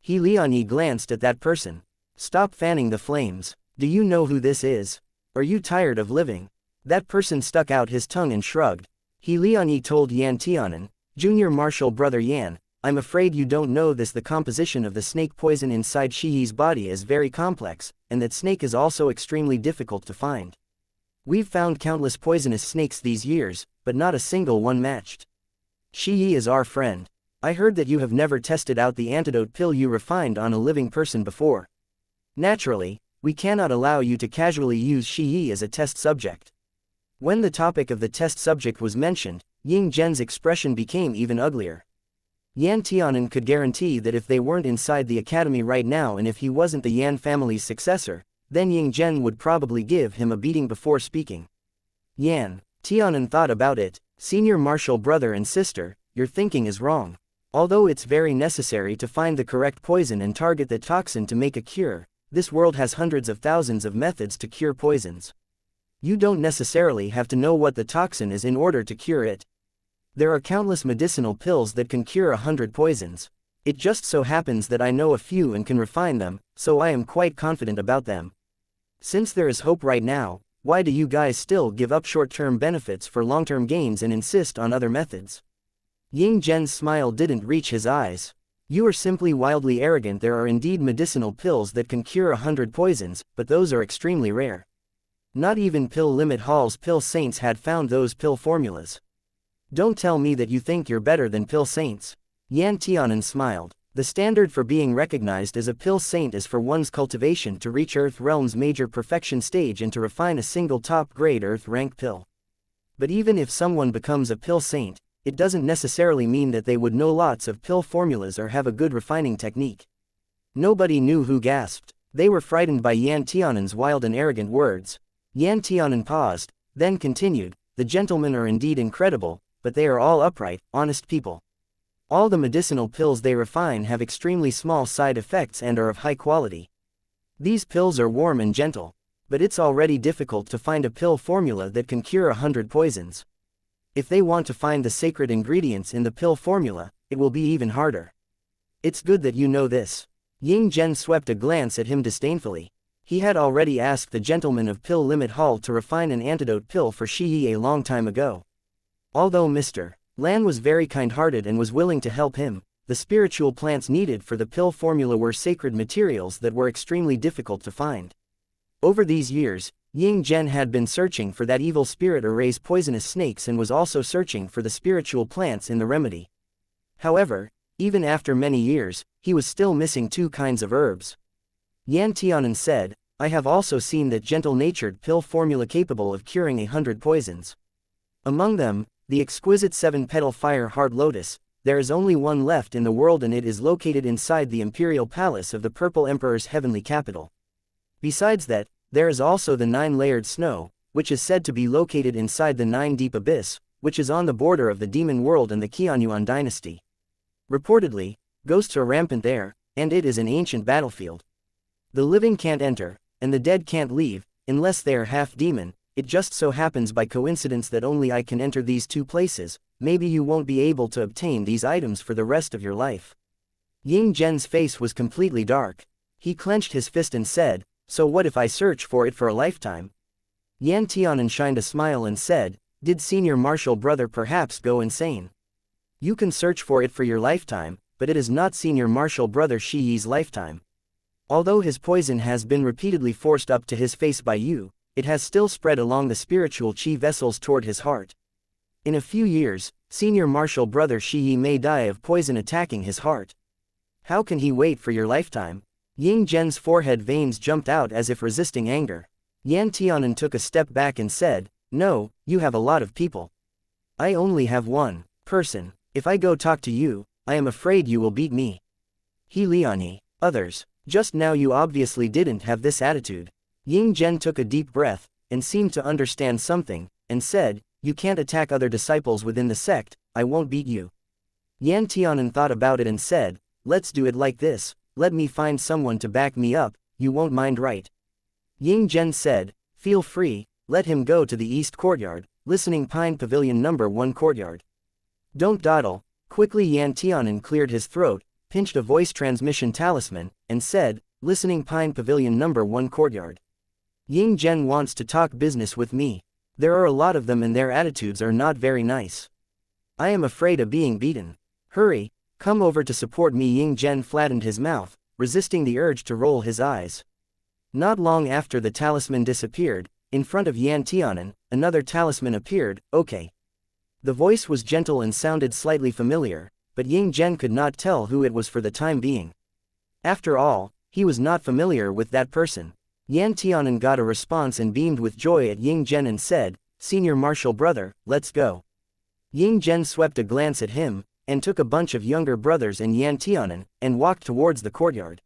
Hiliani glanced at that person. "Stop fanning the flames. Do you know who this is? Are you tired of living?" That person stuck out his tongue and shrugged. Hiliani told Yan Tianan, "Junior martial brother Yan, I'm afraid you don't know this. The composition of the snake poison inside Shi Yi's body is very complex, and that snake is also extremely difficult to find. We've found countless poisonous snakes these years, but not a single one matched. Shi Yi is our friend. I heard that you have never tested out the antidote pill you refined on a living person before. Naturally, we cannot allow you to casually use Shi as a test subject. When the topic of the test subject was mentioned, Ying Zhen's expression became even uglier. Yan Tianan could guarantee that if they weren't inside the academy right now and if he wasn't the Yan family's successor, then Ying Zhen would probably give him a beating before speaking. Yan Tianan thought about it. Senior martial brother and sister, your thinking is wrong. Although it's very necessary to find the correct poison and target the toxin to make a cure, this world has hundreds of thousands of methods to cure poisons. You don't necessarily have to know what the toxin is in order to cure it. There are countless medicinal pills that can cure 100 poisons. It just so happens that I know a few and can refine them, so I am quite confident about them. Since there is hope right now, why do you guys still give up short-term benefits for long-term gains and insist on other methods? Ying Zhen's smile didn't reach his eyes. You are simply wildly arrogant. There are indeed medicinal pills that can cure 100 poisons, but those are extremely rare. Not even Pill Limit Hall's Pill Saints had found those pill formulas. Don't tell me that you think you're better than Pill Saints. Yan Tianan smiled. The standard for being recognized as a Pill Saint is for one's cultivation to reach Earth Realm's major perfection stage and to refine a single top-grade Earth rank pill. But even if someone becomes a Pill Saint, it doesn't necessarily mean that they would know lots of pill formulas or have a good refining technique. Nobody knew who gasped. They were frightened by Yan Tianan's wild and arrogant words. Yan Tianan paused, then continued, the gentlemen are indeed incredible, but they are all upright, honest people. All the medicinal pills they refine have extremely small side effects and are of high quality. These pills are warm and gentle, but it's already difficult to find a pill formula that can cure 100 poisons. If they want to find the sacred ingredients in the pill formula, it will be even harder. It's good that you know this. Ying Zhen swept a glance at him disdainfully. He had already asked the gentleman of Pill Limit Hall to refine an antidote pill for Shi a long time ago. Although Mr. Lan was very kind-hearted and was willing to help him, the spiritual plants needed for the pill formula were sacred materials that were extremely difficult to find. Over these years, Ying Zhen had been searching for that evil spirit erase poisonous snakes and was also searching for the spiritual plants in the remedy. However, even after many years, he was still missing two kinds of herbs. Yan Tianan said, I have also seen that gentle-natured pill formula capable of curing 100 poisons. Among them, the exquisite 7-petal fire heart lotus, there is only one left in the world and it is located inside the imperial palace of the Purple Emperor's heavenly capital. Besides that, there is also the 9-layered snow, which is said to be located inside the 9-deep abyss, which is on the border of the demon world and the Qianyuan dynasty. Reportedly, ghosts are rampant there, and it is an ancient battlefield. The living can't enter, and the dead can't leave, unless they are half demon. It just so happens by coincidence that only I can enter these two places. Maybe you won't be able to obtain these items for the rest of your life. Ying Zhen's face was completely dark. He clenched his fist and said, so what if I search for it for a lifetime? Yan Tianan shined a smile and said, did senior martial brother perhaps go insane? You can search for it for your lifetime, but it is not senior martial brother Shi Yi's lifetime. Although his poison has been repeatedly forced up to his face by you, it has still spread along the spiritual chi vessels toward his heart. In a few years, senior martial brother Shi Yi may die of poison attacking his heart. How can he wait for your lifetime? Ying Zhen's forehead veins jumped out as if resisting anger. Yan Tianan took a step back and said, no, you have a lot of people. I only have one person. If I go talk to you, I am afraid you will beat me. He Liani. Others. Just now you obviously didn't have this attitude. Ying Zhen took a deep breath, and seemed to understand something, and said, you can't attack other disciples within the sect, I won't beat you. Yan Tianan thought about it and said, let's do it like this, let me find someone to back me up, you won't mind, right? Ying Zhen said, feel free, let him go to the East Courtyard, Listening Pine Pavilion number 1 courtyard. Don't dawdle. Quickly Yan Tianan cleared his throat, pinched a voice transmission talisman, and said, Listening Pine Pavilion number 1 courtyard. Ying Zhen wants to talk business with me. There are a lot of them and their attitudes are not very nice. I am afraid of being beaten. Hurry, come over to support me. Ying Zhen flattened his mouth, resisting the urge to roll his eyes. Not long after the talisman disappeared, in front of Yan Tianan, another talisman appeared. Okay. The voice was gentle and sounded slightly familiar. but Ying Zhen could not tell who it was for the time being. After all, he was not familiar with that person. Yan Tianan got a response and beamed with joy at Ying Zhen and said, "Senior Marshal Brother, let's go." Ying Zhen swept a glance at him, and took a bunch of younger brothers and Yan Tianan, and walked towards the courtyard.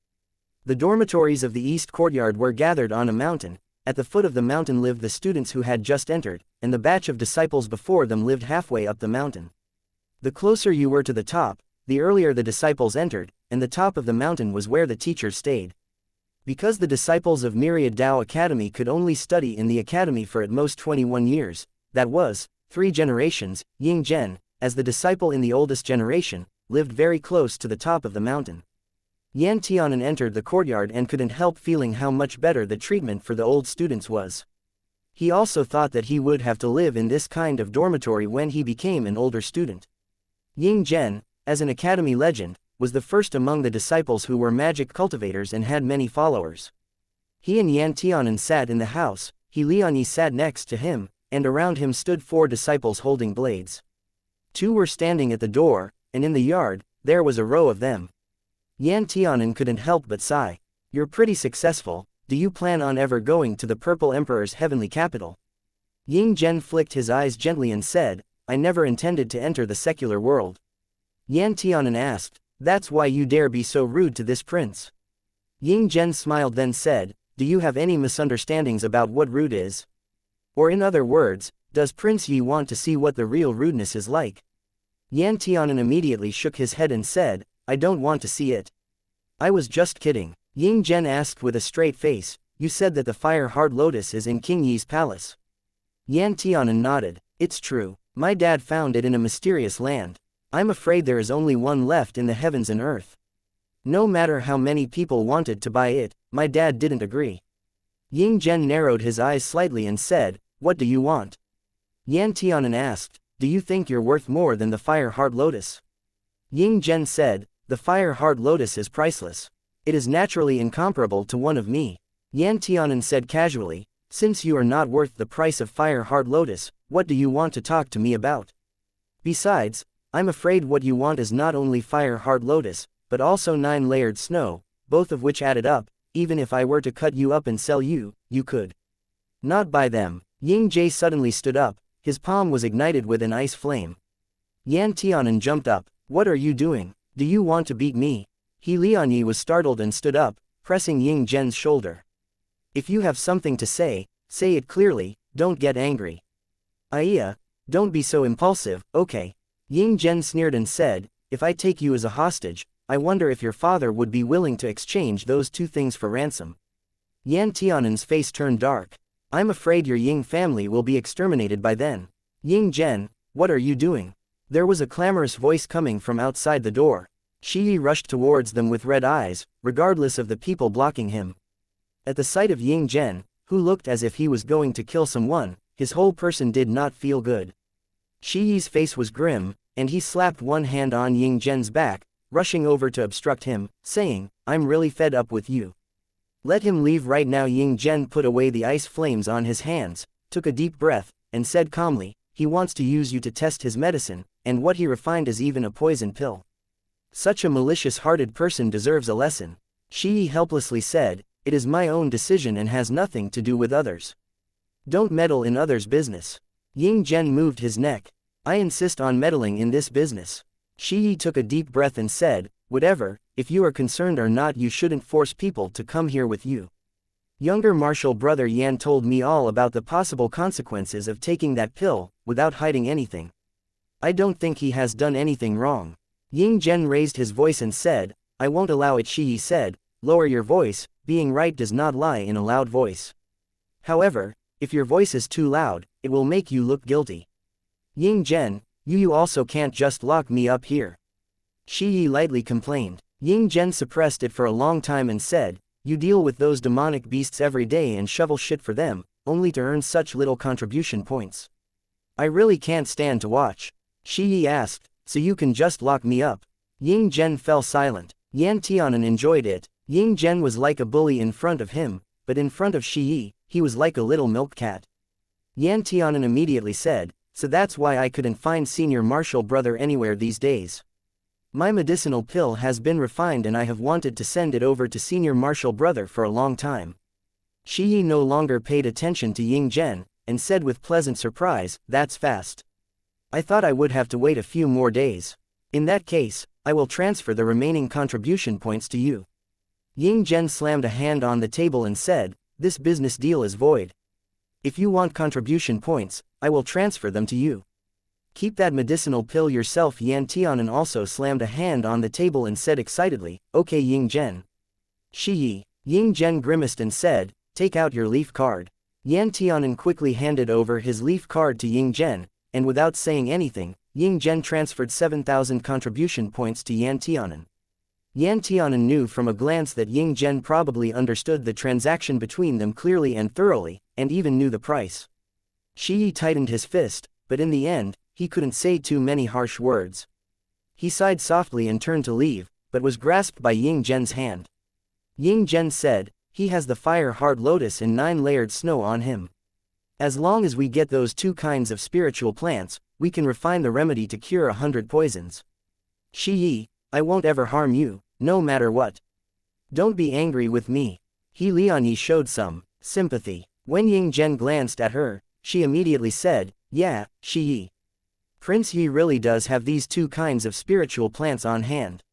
The dormitories of the East Courtyard were gathered on a mountain. At the foot of the mountain lived the students who had just entered, and the batch of disciples before them lived halfway up the mountain. The closer you were to the top, the earlier the disciples entered, and the top of the mountain was where the teachers stayed. Because the disciples of Myriad Dao Academy could only study in the academy for at most 21 years, that was, 3 generations, Ying Zhen, as the disciple in the oldest generation, lived very close to the top of the mountain. Yan Tianan entered the courtyard and couldn't help feeling how much better the treatment for the old students was. He also thought that he would have to live in this kind of dormitory when he became an older student. Ying Zhen, as an academy legend, was the first among the disciples who were magic cultivators and had many followers. He and Yan Tianan sat in the house, He Lianyi sat next to him, and around him stood 4 disciples holding blades. 2 were standing at the door, and in the yard, there was a row of them. Yan Tianan couldn't help but sigh. "You're pretty successful, do you plan on ever going to the Purple Emperor's heavenly capital?" Ying Zhen flicked his eyes gently and said, "I never intended to enter the secular world." Yan Tianan asked, "That's why you dare be so rude to this prince?" Ying Zhen smiled then said, "Do you have any misunderstandings about what rude is? Or in other words, does Prince Yi want to see what the real rudeness is like?" Yan Tianan immediately shook his head and said, "I don't want to see it. I was just kidding." Ying Zhen asked with a straight face, "You said that the fire-hard lotus is in King Yi's palace." Yan Tianan nodded. "It's true. My dad found it in a mysterious land. I'm afraid there is only one left in the heavens and earth. No matter how many people wanted to buy it, my dad didn't agree." Ying Zhen narrowed his eyes slightly and said, "What do you want?" Yan Tianan asked, "Do you think you're worth more than the fire-hard lotus?" Ying Zhen said, "The fire-hard lotus is priceless. It is naturally incomparable to one of me." Yan Tianan said casually, "Since you are not worth the price of fire-hard lotus, what do you want to talk to me about? Besides, I'm afraid what you want is not only fire-hard lotus, but also 9-layered snow, both of which added up, even if I were to cut you up and sell you, you could not buy them." Ying Jie suddenly stood up, his palm was ignited with an ice flame. Yan Tianan jumped up, "What are you doing? Do you want to beat me?" He Lianyi was startled and stood up, pressing Ying Zhen's shoulder. "If you have something to say it clearly, don't get angry." "Iya, don't be so impulsive, okay?" Ying Zhen sneered and said, "If I take you as a hostage, I wonder if your father would be willing to exchange those 2 things for ransom." Yan Tianan's face turned dark. "I'm afraid your Ying family will be exterminated by then." "Ying Zhen, what are you doing?" There was a clamorous voice coming from outside the door. Shi Yi rushed towards them with red eyes, regardless of the people blocking him. At the sight of Ying Zhen, who looked as if he was going to kill someone, his whole person did not feel good. Shi Yi's face was grim, and he slapped one hand on Ying Zhen's back, rushing over to obstruct him, saying, "I'm really fed up with you. Let him leave right now." Ying Zhen put away the ice flames on his hands, took a deep breath, and said calmly, "He wants to use you to test his medicine, and what he refined is even a poison pill. Such a malicious-hearted person deserves a lesson." Shi Yi helplessly said, "It is my own decision and has nothing to do with others. Don't meddle in others' business." Ying Zhen moved his neck. "I insist on meddling in this business." Shi Yi took a deep breath and said, "Whatever, if you are concerned or not, you shouldn't force people to come here with you. Younger Marshal Brother Yan told me all about the possible consequences of taking that pill, without hiding anything. I don't think he has done anything wrong." Ying Zhen raised his voice and said, "I won't allow it." Shi Yi said, "Lower your voice, being right does not lie in a loud voice. However, if your voice is too loud, it will make you look guilty. Ying Zhen, you also can't just lock me up here." Shi Yi lightly complained. Ying Zhen suppressed it for a long time and said, "You deal with those demonic beasts every day and shovel shit for them, only to earn such little contribution points. I really can't stand to watch." Shi Yi asked, "So you can just lock me up?" Ying Zhen fell silent. Yan Tianan enjoyed it. Ying Zhen was like a bully in front of him, but in front of Shi Yi, he was like a little milk cat. Yan Tianan immediately said, "So that's why I couldn't find Senior Marshal Brother anywhere these days." My medicinal pill has been refined and I have wanted to send it over to senior martial brother for a long time. Shi Yi no longer paid attention to Ying Zhen, and said with pleasant surprise, "That's fast. I thought I would have to wait a few more days. In that case, I will transfer the remaining contribution points to you." Ying Zhen slammed a hand on the table and said, "This business deal is void. If you want contribution points, I will transfer them to you. Keep that medicinal pill yourself." Yan Tianan also slammed a hand on the table and said excitedly, "Okay Ying Zhen." Shi Yi. Ying Zhen grimaced and said, "Take out your leaf card." Yan Tianan quickly handed over his leaf card to Ying Zhen, and without saying anything, Ying Zhen transferred 7,000 contribution points to Yan Tianan. Yan Tianan knew from a glance that Ying Zhen probably understood the transaction between them clearly and thoroughly, and even knew the price. Shi Yi tightened his fist, but in the end, he couldn't say too many harsh words. He sighed softly and turned to leave, but was grasped by Ying Zhen's hand. Ying Zhen said, "He has the fire-hard lotus and 9-layered snow on him. As long as we get those 2 kinds of spiritual plants, we can refine the remedy to cure 100 poisons. Shi Yi, I won't ever harm you, no matter what. Don't be angry with me." He Lianyi showed some sympathy. When Ying Zhen glanced at her, she immediately said, "Yeah, Shi Yi. Prince Yi really does have these 2 kinds of spiritual plants on hand.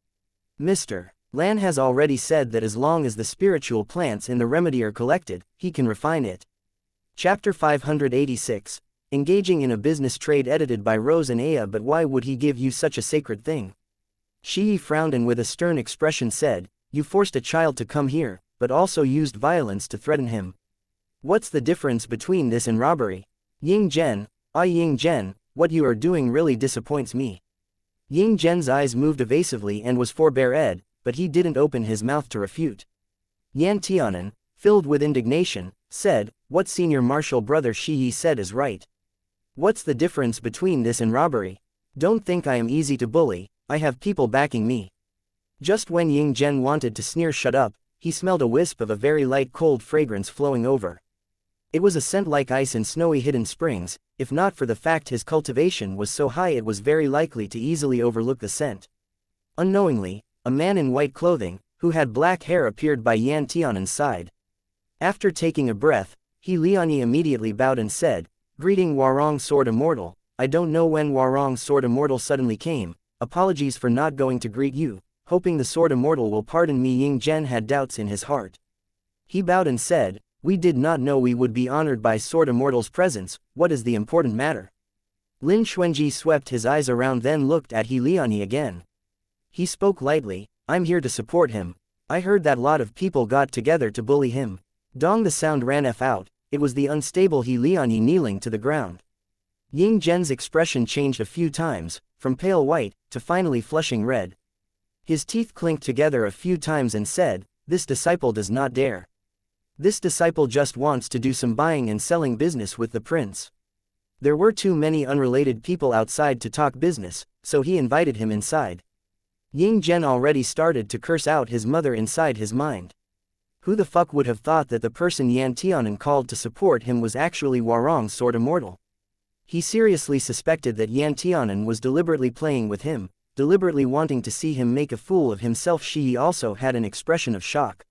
Mr. Lan has already said that as long as the spiritual plants in the remedy are collected, he can refine it." Chapter 586. Engaging in a business trade, edited by Rose and Aya. But why would he give you such a sacred thing? Shi Yi frowned and with a stern expression said, "You forced a child to come here, but also used violence to threaten him. What's the difference between this and robbery?" Ying Zhen. Ying Zhen, what you are doing really disappoints me." Ying Zhen's eyes moved evasively and was forbeared, but he didn't open his mouth to refute. Yan Tianan, filled with indignation, said, "What senior martial brother Shi Yi said is right. What's the difference between this and robbery? Don't think I am easy to bully, I have people backing me." Just when Ying Zhen wanted to sneer "shut up," he smelled a wisp of a very light cold fragrance flowing over. It was a scent like ice in snowy hidden springs. If not for the fact his cultivation was so high, it was very likely to easily overlook the scent. Unknowingly, a man in white clothing, who had black hair, appeared by Yan Tianan's side. After taking a breath, He Lianyi immediately bowed and said, "Greeting Warong Sword Immortal. I don't know when Warong Sword Immortal suddenly came. Apologies for not going to greet you, hoping the Sword Immortal will pardon me." Ying Zhen had doubts in his heart. He bowed and said, "We did not know we would be honored by Sword Immortal's presence. What is the important matter?" Lin Xuanji swept his eyes around, then looked at He Lianyi again. He spoke lightly, "I'm here to support him. I heard that lot of people got together to bully him." Dong, the sound ran out. It was the unstable He Lianyi kneeling to the ground. Ying Zhen's expression changed a few times, from pale white to finally flushing red. His teeth clinked together a few times and said, "This disciple does not dare. This disciple just wants to do some buying and selling business with the prince." There were too many unrelated people outside to talk business, so he invited him inside. Ying Zhen already started to curse out his mother inside his mind. Who the fuck would have thought that the person Yan Tianan called to support him was actually Warong Sword Immortal? He seriously suspected that Yan Tianan was deliberately playing with him, deliberately wanting to see him make a fool of himself. Shi Yi also had an expression of shock.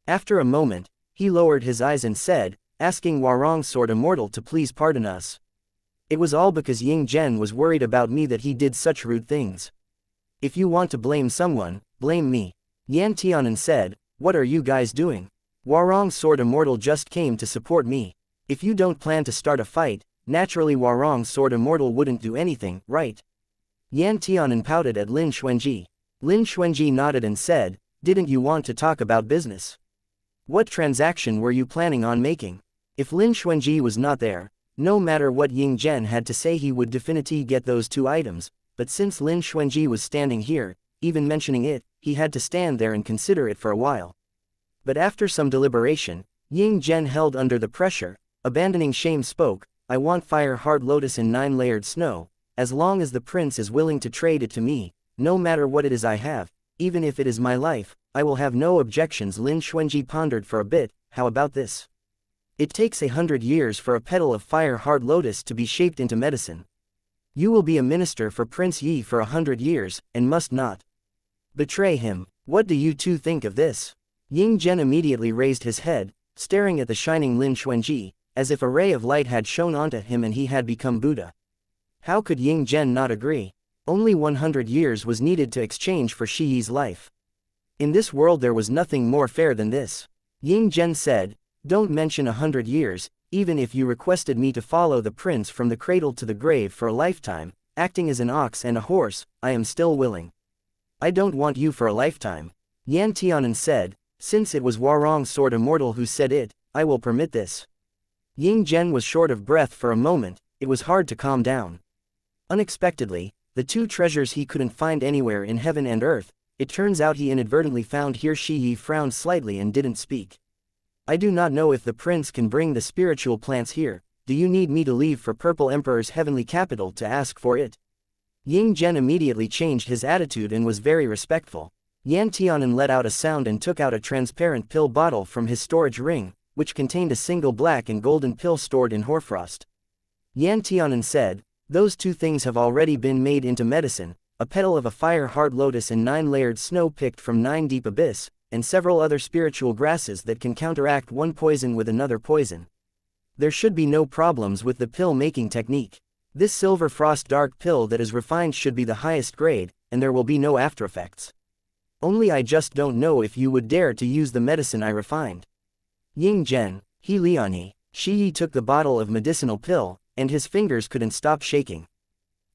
After a moment, he lowered his eyes and said, "Asking Warong Sword Immortal to please pardon us. It was all because Ying Zhen was worried about me that he did such rude things. If you want to blame someone, blame me." Yan Tianan said, "What are you guys doing? Warong Sword Immortal just came to support me. If you don't plan to start a fight, naturally Warong Sword Immortal wouldn't do anything, right?" Yan Tianan pouted at Lin Xuanji. Lin Xuanji nodded and said, "Didn't you want to talk about business? What transaction were you planning on making?" If Lin Xuanji was not there, no matter what Ying Zhen had to say, he would definitely get those 2 items, but since Lin Xuanji was standing here, even mentioning it, he had to stand there and consider it for a while. But after some deliberation, Ying Zhen held under the pressure, abandoning shame, spoke, "I want fire-hard lotus and 9-layered snow. As long as the prince is willing to trade it to me, no matter what it is I have, even if it is my life, I will have no objections." Lin Xuanji pondered for a bit. "How about this? It takes 100 years for a petal of fire-hard lotus to be shaped into medicine. You will be a minister for Prince Yi for 100 years, and must not betray him. What do you two think of this? Ying Zhen immediately raised his head, staring at the shining Lin Xuanji, as if a ray of light had shone onto him and he had become Buddha. How could Ying Zhen not agree? Only 100 years was needed to exchange for Shi Yi's life. In this world there was nothing more fair than this. Ying Zhen said, "Don't mention 100 years, even if you requested me to follow the prince from the cradle to the grave for a lifetime, acting as an ox and a horse, I am still willing. I don't want you for a lifetime." Yan Tianan said, "Since it was Warong Sword Immortal who said it, I will permit this." Ying Zhen was short of breath for a moment. It was hard to calm down. Unexpectedly, the two treasures he couldn't find anywhere in heaven and earth, it turns out he inadvertently found here. Shi Yi frowned slightly and didn't speak. "I do not know if the prince can bring the spiritual plants here. Do you need me to leave for Purple Emperor's heavenly capital to ask for it?" Ying Zhen immediately changed his attitude and was very respectful. Yan Tianan let out a sound and took out a transparent pill bottle from his storage ring, which contained a single black and golden pill stored in hoarfrost. Yan Tianan said, "Those two things have already been made into medicine, a petal of a fire-heart lotus and 9-layered snow picked from 9 deep abyss, and several other spiritual grasses that can counteract one poison with another poison. There should be no problems with the pill-making technique. This silver frost dark pill that is refined should be the highest grade, and there will be no aftereffects. Only I just don't know if you would dare to use the medicine I refined." Ying Zhen, He Lianyi, Shi Yi took the bottle of medicinal pill, and his fingers couldn't stop shaking.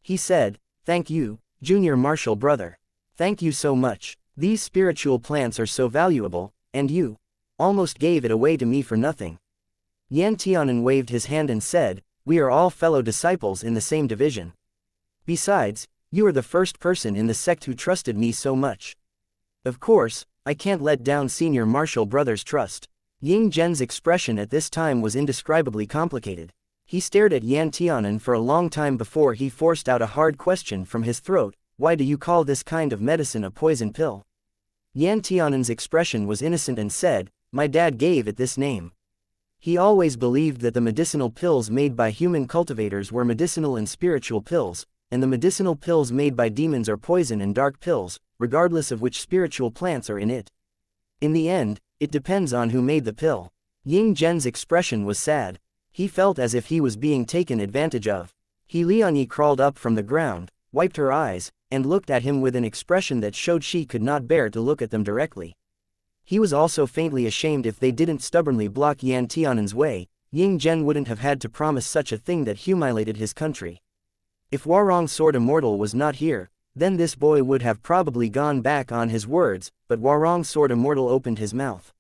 He said, "Thank you, junior martial brother. Thank you so much. These spiritual plants are so valuable, and you almost gave it away to me for nothing." Yan Tianan waved his hand and said, "We are all fellow disciples in the same division. Besides, you are the first person in the sect who trusted me so much. Of course, I can't let down senior martial brother's trust." Ying Zhen's expression at this time was indescribably complicated. He stared at Yan Tianan for a long time before he forced out a hard question from his throat, "Why do you call this kind of medicine a poison pill?" Yan Tianan's expression was innocent and said, "My dad gave it this name. He always believed that the medicinal pills made by human cultivators were medicinal and spiritual pills, and the medicinal pills made by demons are poison and dark pills, regardless of which spiritual plants are in it. In the end, it depends on who made the pill." Ying Zhen's expression was sad. He felt as if he was being taken advantage of. He Lianyi crawled up from the ground, wiped her eyes, and looked at him with an expression that showed she could not bear to look at them directly. He was also faintly ashamed if they didn't stubbornly block Yan Tianan's way. Ying Zhen wouldn't have had to promise such a thing that humiliated his country. If Warong Sword Immortal was not here, then this boy would have probably gone back on his words, but Warong Sword Immortal opened his mouth.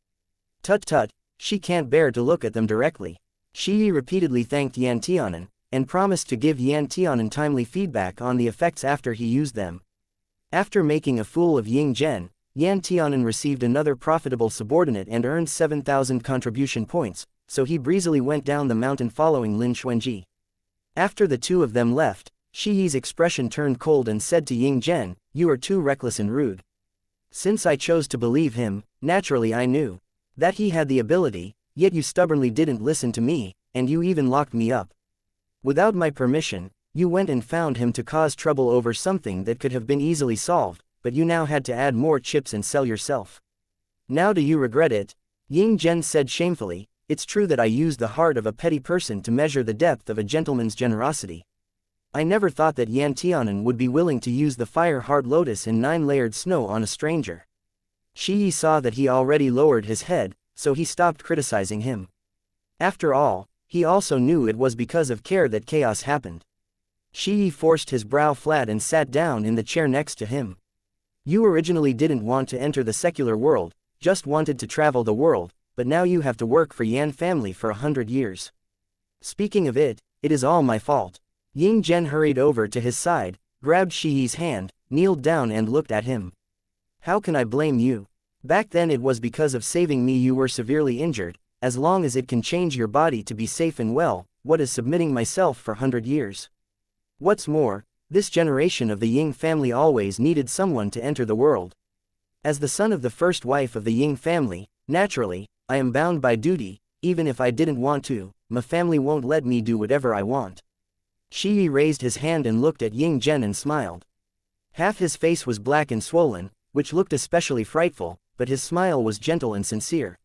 "Tut tut, she can't bear to look at them directly." Shi Yi repeatedly thanked Yan Tianan, and promised to give Yan Tianan timely feedback on the effects after he used them. After making a fool of Ying Zhen, Yan Tianan received another profitable subordinate and earned 7,000 contribution points, so he breezily went down the mountain following Lin Xuanji. After the two of them left, Shi Yi's expression turned cold and said to Ying Zhen, "You are too reckless and rude. Since I chose to believe him, naturally I knew that he had the ability, yet you stubbornly didn't listen to me, and you even locked me up. Without my permission, you went and found him to cause trouble over something that could have been easily solved, but you now had to add more chips and sell yourself. Now do you regret it?" Ying Zhen said shamefully, "It's true that I used the heart of a petty person to measure the depth of a gentleman's generosity. I never thought that Yan Tianan would be willing to use the fire-heart lotus and 9-layered snow on a stranger." Shi Yi saw that he already lowered his head, so he stopped criticizing him. After all, he also knew it was because of care that chaos happened. Shi Yi forced his brow flat and sat down in the chair next to him. "You originally didn't want to enter the secular world, just wanted to travel the world, but now you have to work for Yan family for 100 years. Speaking of it, it is all my fault." Ying Zhen hurried over to his side, grabbed Shi Yi's hand, kneeled down and looked at him. "How can I blame you? Back then it was because of saving me you were severely injured. As long as it can change your body to be safe and well, what is submitting myself for 100 years? What's more, this generation of the Ying family always needed someone to enter the world. As the son of the first wife of the Ying family, naturally, I am bound by duty, even if I didn't want to. My family won't let me do whatever I want." Shi Yi raised his hand and looked at Ying Zhen and smiled. Half his face was black and swollen, which looked especially frightful, but his smile was gentle and sincere.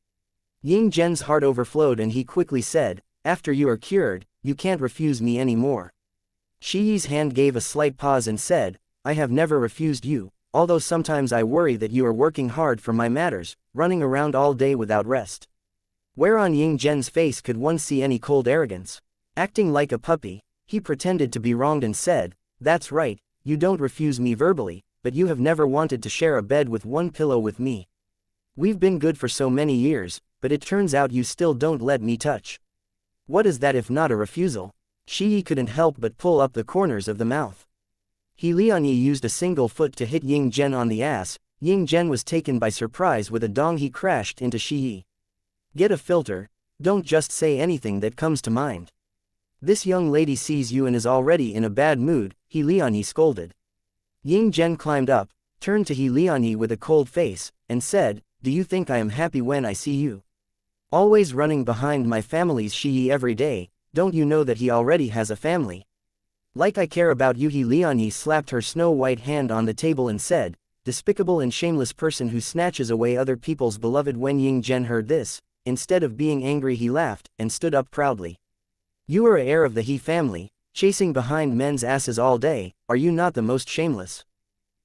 Ying Zhen's heart overflowed and he quickly said, "After you are cured, you can't refuse me anymore." Shi Yi's hand gave a slight pause and said, "I have never refused you, although sometimes I worry that you are working hard for my matters, running around all day without rest." Whereon Ying Zhen's face could one see any cold arrogance. Acting like a puppy, he pretended to be wronged and said, "That's right, you don't refuse me verbally, but you have never wanted to share a bed with one pillow with me. We've been good for so many years, but it turns out you still don't let me touch. What is that if not a refusal?" Shi Yi couldn't help but pull up the corners of the mouth. Lianyi used a single foot to hit Ying Zhen on the ass. Ying Zhen was taken by surprise with a dong. He crashed into Shi Yi. "Get a filter, don't just say anything that comes to mind. This young lady sees you and is already in a bad mood," Lianyi scolded. Ying Zhen climbed up, turned to Lianyi with a cold face, and said, "Do you think I am happy when I see you? Always running behind my family's Shi Yi every day, don't you know that he already has a family? Like I care about you." Lianyi slapped her snow-white hand on the table and said, "Despicable and shameless person who snatches away other people's beloved." When Ying Zhen heard this, instead of being angry he laughed, and stood up proudly. "You are heir of the He family, chasing behind men's asses all day, are you not the most shameless?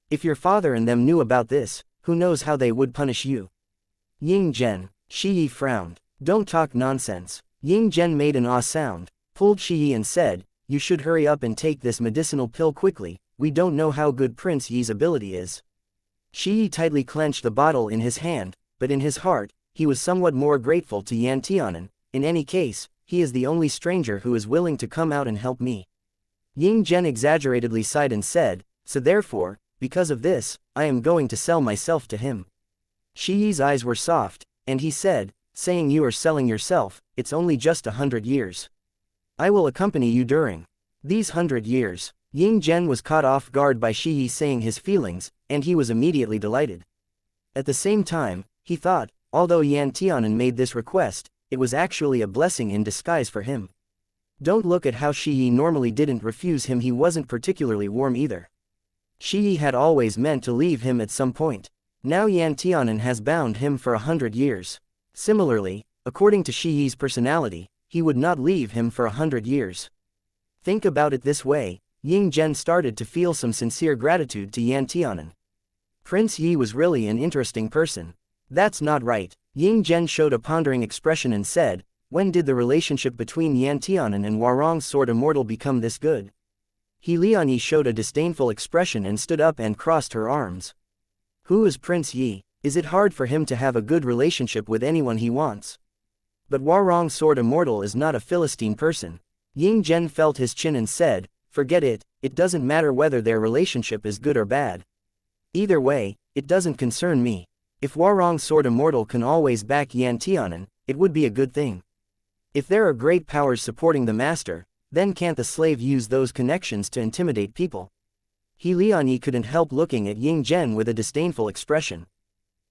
If your father and them knew about this, who knows how they would punish you." "Ying Zhen," Shi Yi frowned. "Don't talk nonsense." Ying Zhen made an ah sound, pulled Shi Yi and said, "You should hurry up and take this medicinal pill quickly, we don't know how good Prince Yi's ability is." Shi Yi tightly clenched the bottle in his hand, but in his heart, he was somewhat more grateful to Yan Tianan. In any case, he is the only stranger who is willing to come out and help me. Ying Zhen exaggeratedly sighed and said, "So therefore, because of this, I am going to sell myself to him." Shi Yi's eyes were soft, and he said, "Saying you are selling yourself, it's only just 100 years. I will accompany you during these 100 years. Ying Zhen was caught off guard by Shi Yi saying his feelings, and he was immediately delighted. At the same time, he thought, although Yan Tianan made this request, it was actually a blessing in disguise for him. Don't look at how Shi Yi normally didn't refuse him. He wasn't particularly warm either. Shi Yi had always meant to leave him at some point. Now Yan Tianan has bound him for 100 years. Similarly, according to Shi Yi's personality, he would not leave him for 100 years. Think about it this way, Ying Zhen started to feel some sincere gratitude to Yan Tianan. Prince Yi was really an interesting person. That's not right. Ying Zhen showed a pondering expression and said, "When did the relationship between Yan Tianan and Warong's sword immortal become this good?" Lianyi showed a disdainful expression and stood up and crossed her arms. "Who is Prince Yi? Is it hard for him to have a good relationship with anyone he wants? But Warong's sword immortal is not a Philistine person." Ying Zhen felt his chin and said, "Forget it, it doesn't matter whether their relationship is good or bad. Either way, it doesn't concern me. If Warong's sword immortal can always back Yan Tianan, it would be a good thing. If there are great powers supporting the master, then can't the slave use those connections to intimidate people?" Lianyi couldn't help looking at Ying Zhen with a disdainful expression.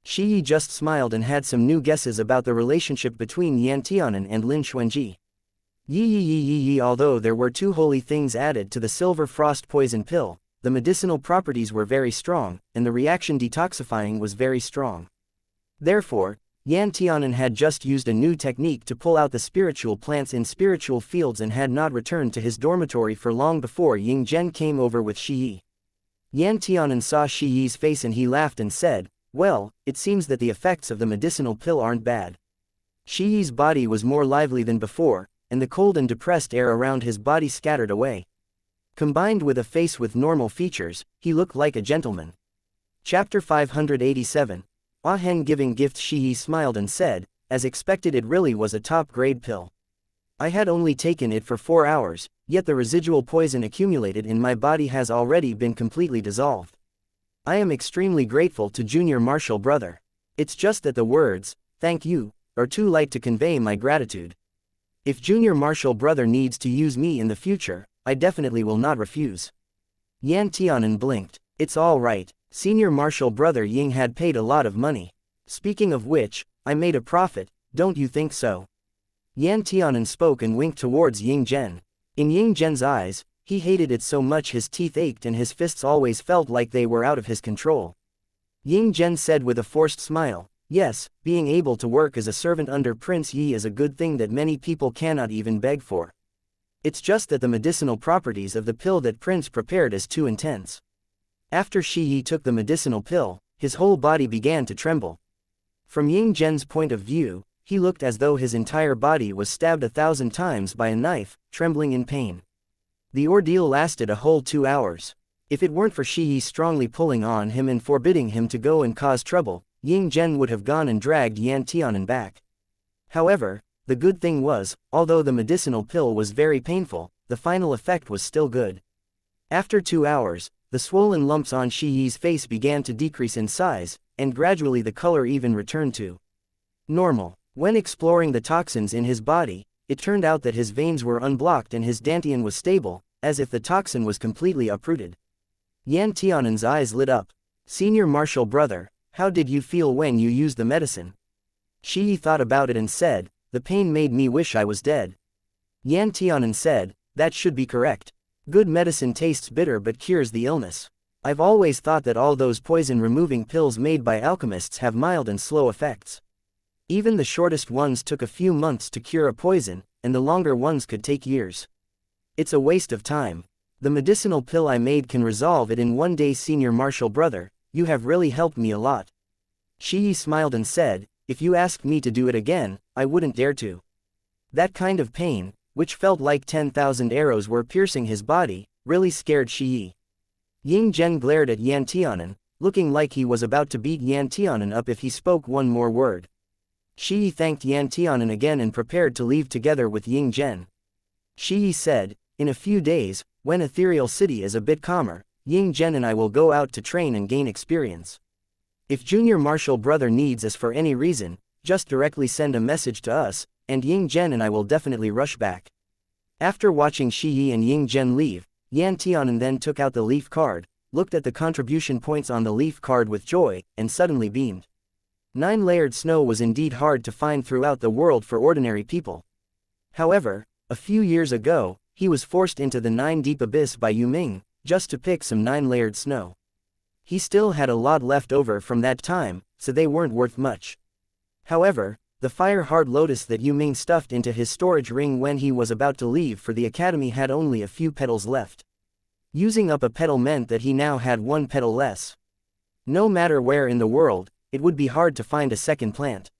Shi Yi just smiled and had some new guesses about the relationship between Yan Tianan and Lin Xuanji. Yi. Although there were two holy things added to the silver frost poison pill, the medicinal properties were very strong, and the reaction detoxifying was very strong. Therefore, Yan Tianan had just used a new technique to pull out the spiritual plants in spiritual fields and had not returned to his dormitory for long before Ying Zhen came over with Shi Yi. Yan Tianan saw Shi Yi's face and he laughed and said, "Well, it seems that the effects of the medicinal pill aren't bad." Shi Yi's body was more lively than before, and the cold and depressed air around his body scattered away. Combined with a face with normal features, he looked like a gentleman. Chapter 587. Ah Heng giving gifts. Shi Yi smiled and said, "As expected, it really was a top-grade pill. I had only taken it for 4 hours, yet the residual poison accumulated in my body has already been completely dissolved. I am extremely grateful to Junior Marshal Brother. It's just that the words, 'thank you,' are too light to convey my gratitude. If Junior Marshal Brother needs to use me in the future, I definitely will not refuse." Yan Tianan blinked. "It's all right, Senior Marshal Brother Ying had paid a lot of money. Speaking of which, I made a profit, don't you think so?" Yan Tianan spoke and winked towards Ying Zhen. In Ying Zhen's eyes, He hated it so much his teeth ached and his fists always felt like they were out of his control. Ying Zhen said with a forced smile, "Yes, being able to work as a servant under Prince Yi is a good thing that many people cannot even beg for. It's just that the medicinal properties of the pill that Prince prepared is too intense." After Shi Yi took the medicinal pill, his whole body began to tremble. From Ying Zhen's point of view, he looked as though his entire body was stabbed 1,000 times by a knife, trembling in pain. The ordeal lasted a whole 2 hours. If it weren't for Shi Yi strongly pulling on him and forbidding him to go and cause trouble, Ying Zhen would have gone and dragged Yan Tianan back. However, the good thing was, although the medicinal pill was very painful, the final effect was still good. After 2 hours, the swollen lumps on Shi Yi's face began to decrease in size, and gradually the color even returned to normal. When exploring the toxins in his body, it turned out that his veins were unblocked and his dantian was stable, as if the toxin was completely uprooted. Yan Tianan's eyes lit up. "Senior Marshal Brother, how did you feel when you used the medicine?" Shi Yi thought about it and said, "The pain made me wish I was dead." Yan Tianan said, "That should be correct. Good medicine tastes bitter but cures the illness. I've always thought that all those poison-removing pills made by alchemists have mild and slow effects. Even the shortest ones took a few months to cure a poison, and the longer ones could take years. It's a waste of time. The medicinal pill I made can resolve it in 1 day. Senior Marshal Brother, you have really helped me a lot." Shi Yi smiled and said, "If you asked me to do it again, I wouldn't dare to." That kind of pain, which felt like 10,000 arrows were piercing his body, really scared Shi Yi. Ying Zhen glared at Yan Tianan, looking like he was about to beat Yan Tianan up if he spoke one more word. Shi Yi thanked Yan Tianan again and prepared to leave together with Ying Zhen. Shi Yi said, "In a few days, when Ethereal City is a bit calmer, Ying Zhen and I will go out to train and gain experience. If Junior Marshal Brother needs us for any reason, just directly send a message to us, and Ying Zhen and I will definitely rush back." After watching Shi Yi and Ying Zhen leave, Yan Tianan then took out the leaf card, looked at the contribution points on the leaf card with joy, and suddenly beamed. 9-layered snow was indeed hard to find throughout the world for ordinary people. However, a few years ago, he was forced into the 9-deep abyss by Yu Ming, just to pick some 9-layered snow. He still had a lot left over from that time, so they weren't worth much. However, the fire-hard lotus that Yu Ming stuffed into his storage ring when he was about to leave for the academy had only a few petals left. Using up a petal meant that he now had 1 petal less. No matter where in the world, it would be hard to find a second plant.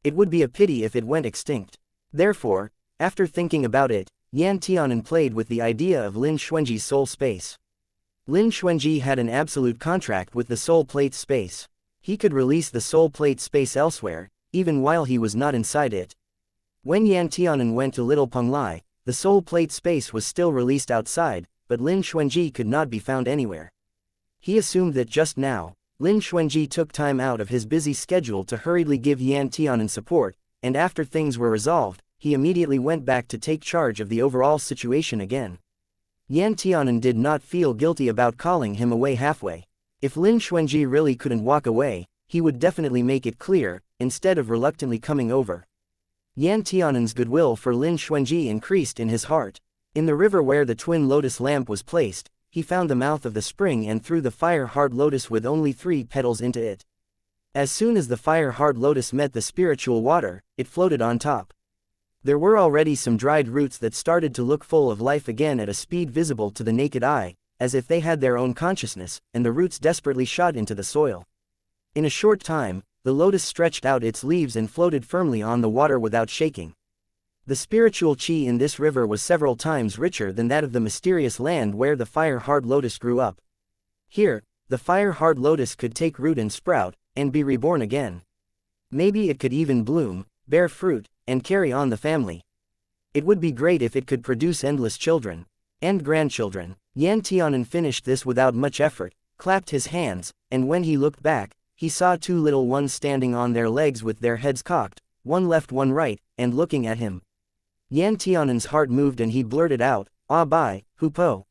It would be a pity if it went extinct. Therefore, after thinking about it, Yan Tianan played with the idea of Lin Xuanji's soul space. Lin Xuanji had an absolute contract with the soul plate space. He could release the soul plate space elsewhere, even while he was not inside it. When Yan Tianan went to Little Penglai, the soul plate space was still released outside, but Lin Xuanji could not be found anywhere. He assumed that just now, Lin Xuanji took time out of his busy schedule to hurriedly give Yan Tianan support, and after things were resolved, he immediately went back to take charge of the overall situation again. Yan Tianan did not feel guilty about calling him away halfway. If Lin Xuanji really couldn't walk away, he would definitely make it clear, instead of reluctantly coming over. Yan Tianan's goodwill for Lin Xuanji increased in his heart. In the river where the twin lotus lamp was placed, he found the mouth of the spring and threw the fire-hard lotus with only 3 petals into it. As soon as the fire-hard lotus met the spiritual water, it floated on top. There were already some dried roots that started to look full of life again at a speed visible to the naked eye, as if they had their own consciousness, and the roots desperately shot into the soil. In a short time, the lotus stretched out its leaves and floated firmly on the water without shaking. The spiritual qi in this river was several times richer than that of the mysterious land where the fire-hard lotus grew up. Here, the fire-hard lotus could take root and sprout, and be reborn again. Maybe it could even bloom, bear fruit, and carry on the family. It would be great if it could produce endless children and grandchildren. Yan Tianan finished this without much effort, clapped his hands, and when he looked back, he saw 2 little ones standing on their legs with their heads cocked, one left one right, and looking at him. Yan Tianan's heart moved and he blurted out, "Ah bai, hupo."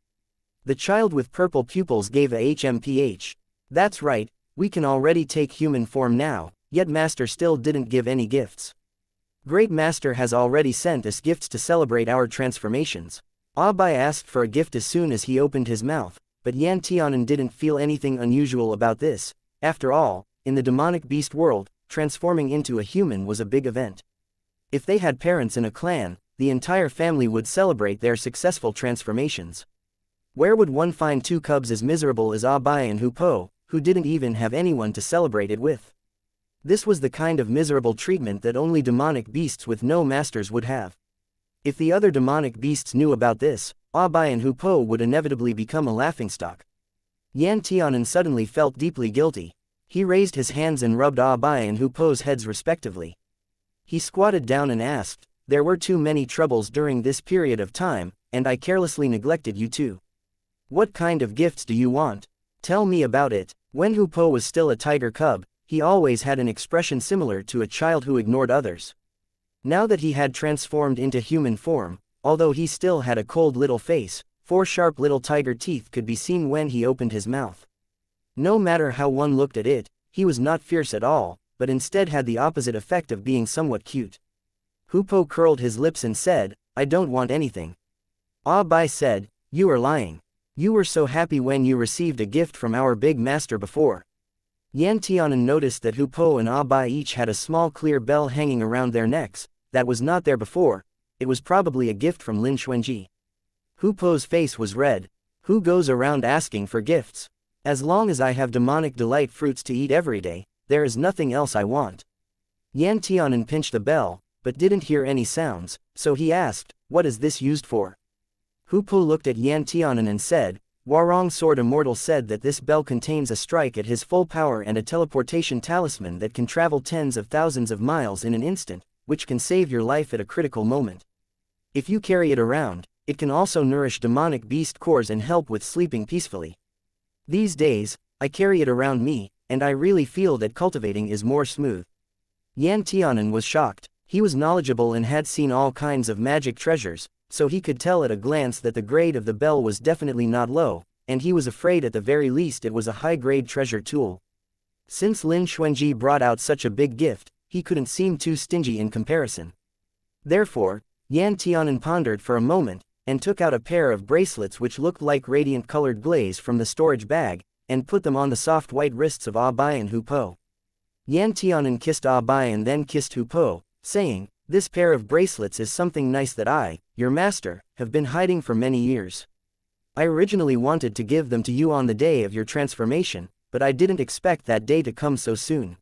The child with purple pupils gave a hmph. "That's right, we can already take human form now, yet Master still didn't give any gifts. Great Master has already sent us gifts to celebrate our transformations. Bai asked for a gift as soon as he opened his mouth, but Yan Tianan didn't feel anything unusual about this. After all, in the demonic beast world, transforming into a human was a big event. If they had parents in a clan, the entire family would celebrate their successful transformations. Where would one find two cubs as miserable as Bai and Hupo, who didn't even have anyone to celebrate it with? This was the kind of miserable treatment that only demonic beasts with no masters would have. If the other demonic beasts knew about this, Bai and Hupo would inevitably become a laughingstock. Yan Tianan suddenly felt deeply guilty. He raised his hands and rubbed Bai and Hupo's heads respectively. He squatted down and asked, "There were too many troubles during this period of time, and I carelessly neglected you too. What kind of gifts do you want? Tell me about it." When Hupo was still a tiger cub, he always had an expression similar to a child who ignored others. Now that he had transformed into human form, although he still had a cold little face, 4 sharp little tiger teeth could be seen when he opened his mouth. No matter how one looked at it, he was not fierce at all, but instead had the opposite effect of being somewhat cute. Hupo curled his lips and said, "I don't want anything." Bai said, "You are lying. You were so happy when you received a gift from our big master before." Yan Tianan noticed that Hupo and Bai each had a small clear bell hanging around their necks. That was not there before. It was probably a gift from Lin Xuanji. Hupo's face was red. Who goes around asking for gifts? As long as I have demonic delight fruits to eat every day, there is nothing else I want. Yan Tianan pinched the bell, but didn't hear any sounds, so he asked, "What is this used for?" Hupo looked at Yan Tianan and said, "Warong Sword Immortal said that this bell contains a strike at his full power and a teleportation talisman that can travel tens of thousands of miles in an instant, which can save your life at a critical moment. If you carry it around, it can also nourish demonic beast cores and help with sleeping peacefully. These days, I carry it around me, and I really feel that cultivating is more smooth." Yan Tianan was shocked. He was knowledgeable and had seen all kinds of magic treasures, so he could tell at a glance that the grade of the bell was definitely not low, and he was afraid at the very least it was a high-grade treasure tool. Since Lin Xuanji brought out such a big gift, he couldn't seem too stingy in comparison. Therefore, Yan Tianan pondered for a moment, and took out a pair of bracelets which looked like radiant-colored glaze from the storage bag, and put them on the soft white wrists of Bai and Hupo. Yan Tianan kissed Bai and then kissed Hupo, saying, "This pair of bracelets is something nice that I, your master, have been hiding for many years. I originally wanted to give them to you on the day of your transformation, but I didn't expect that day to come so soon."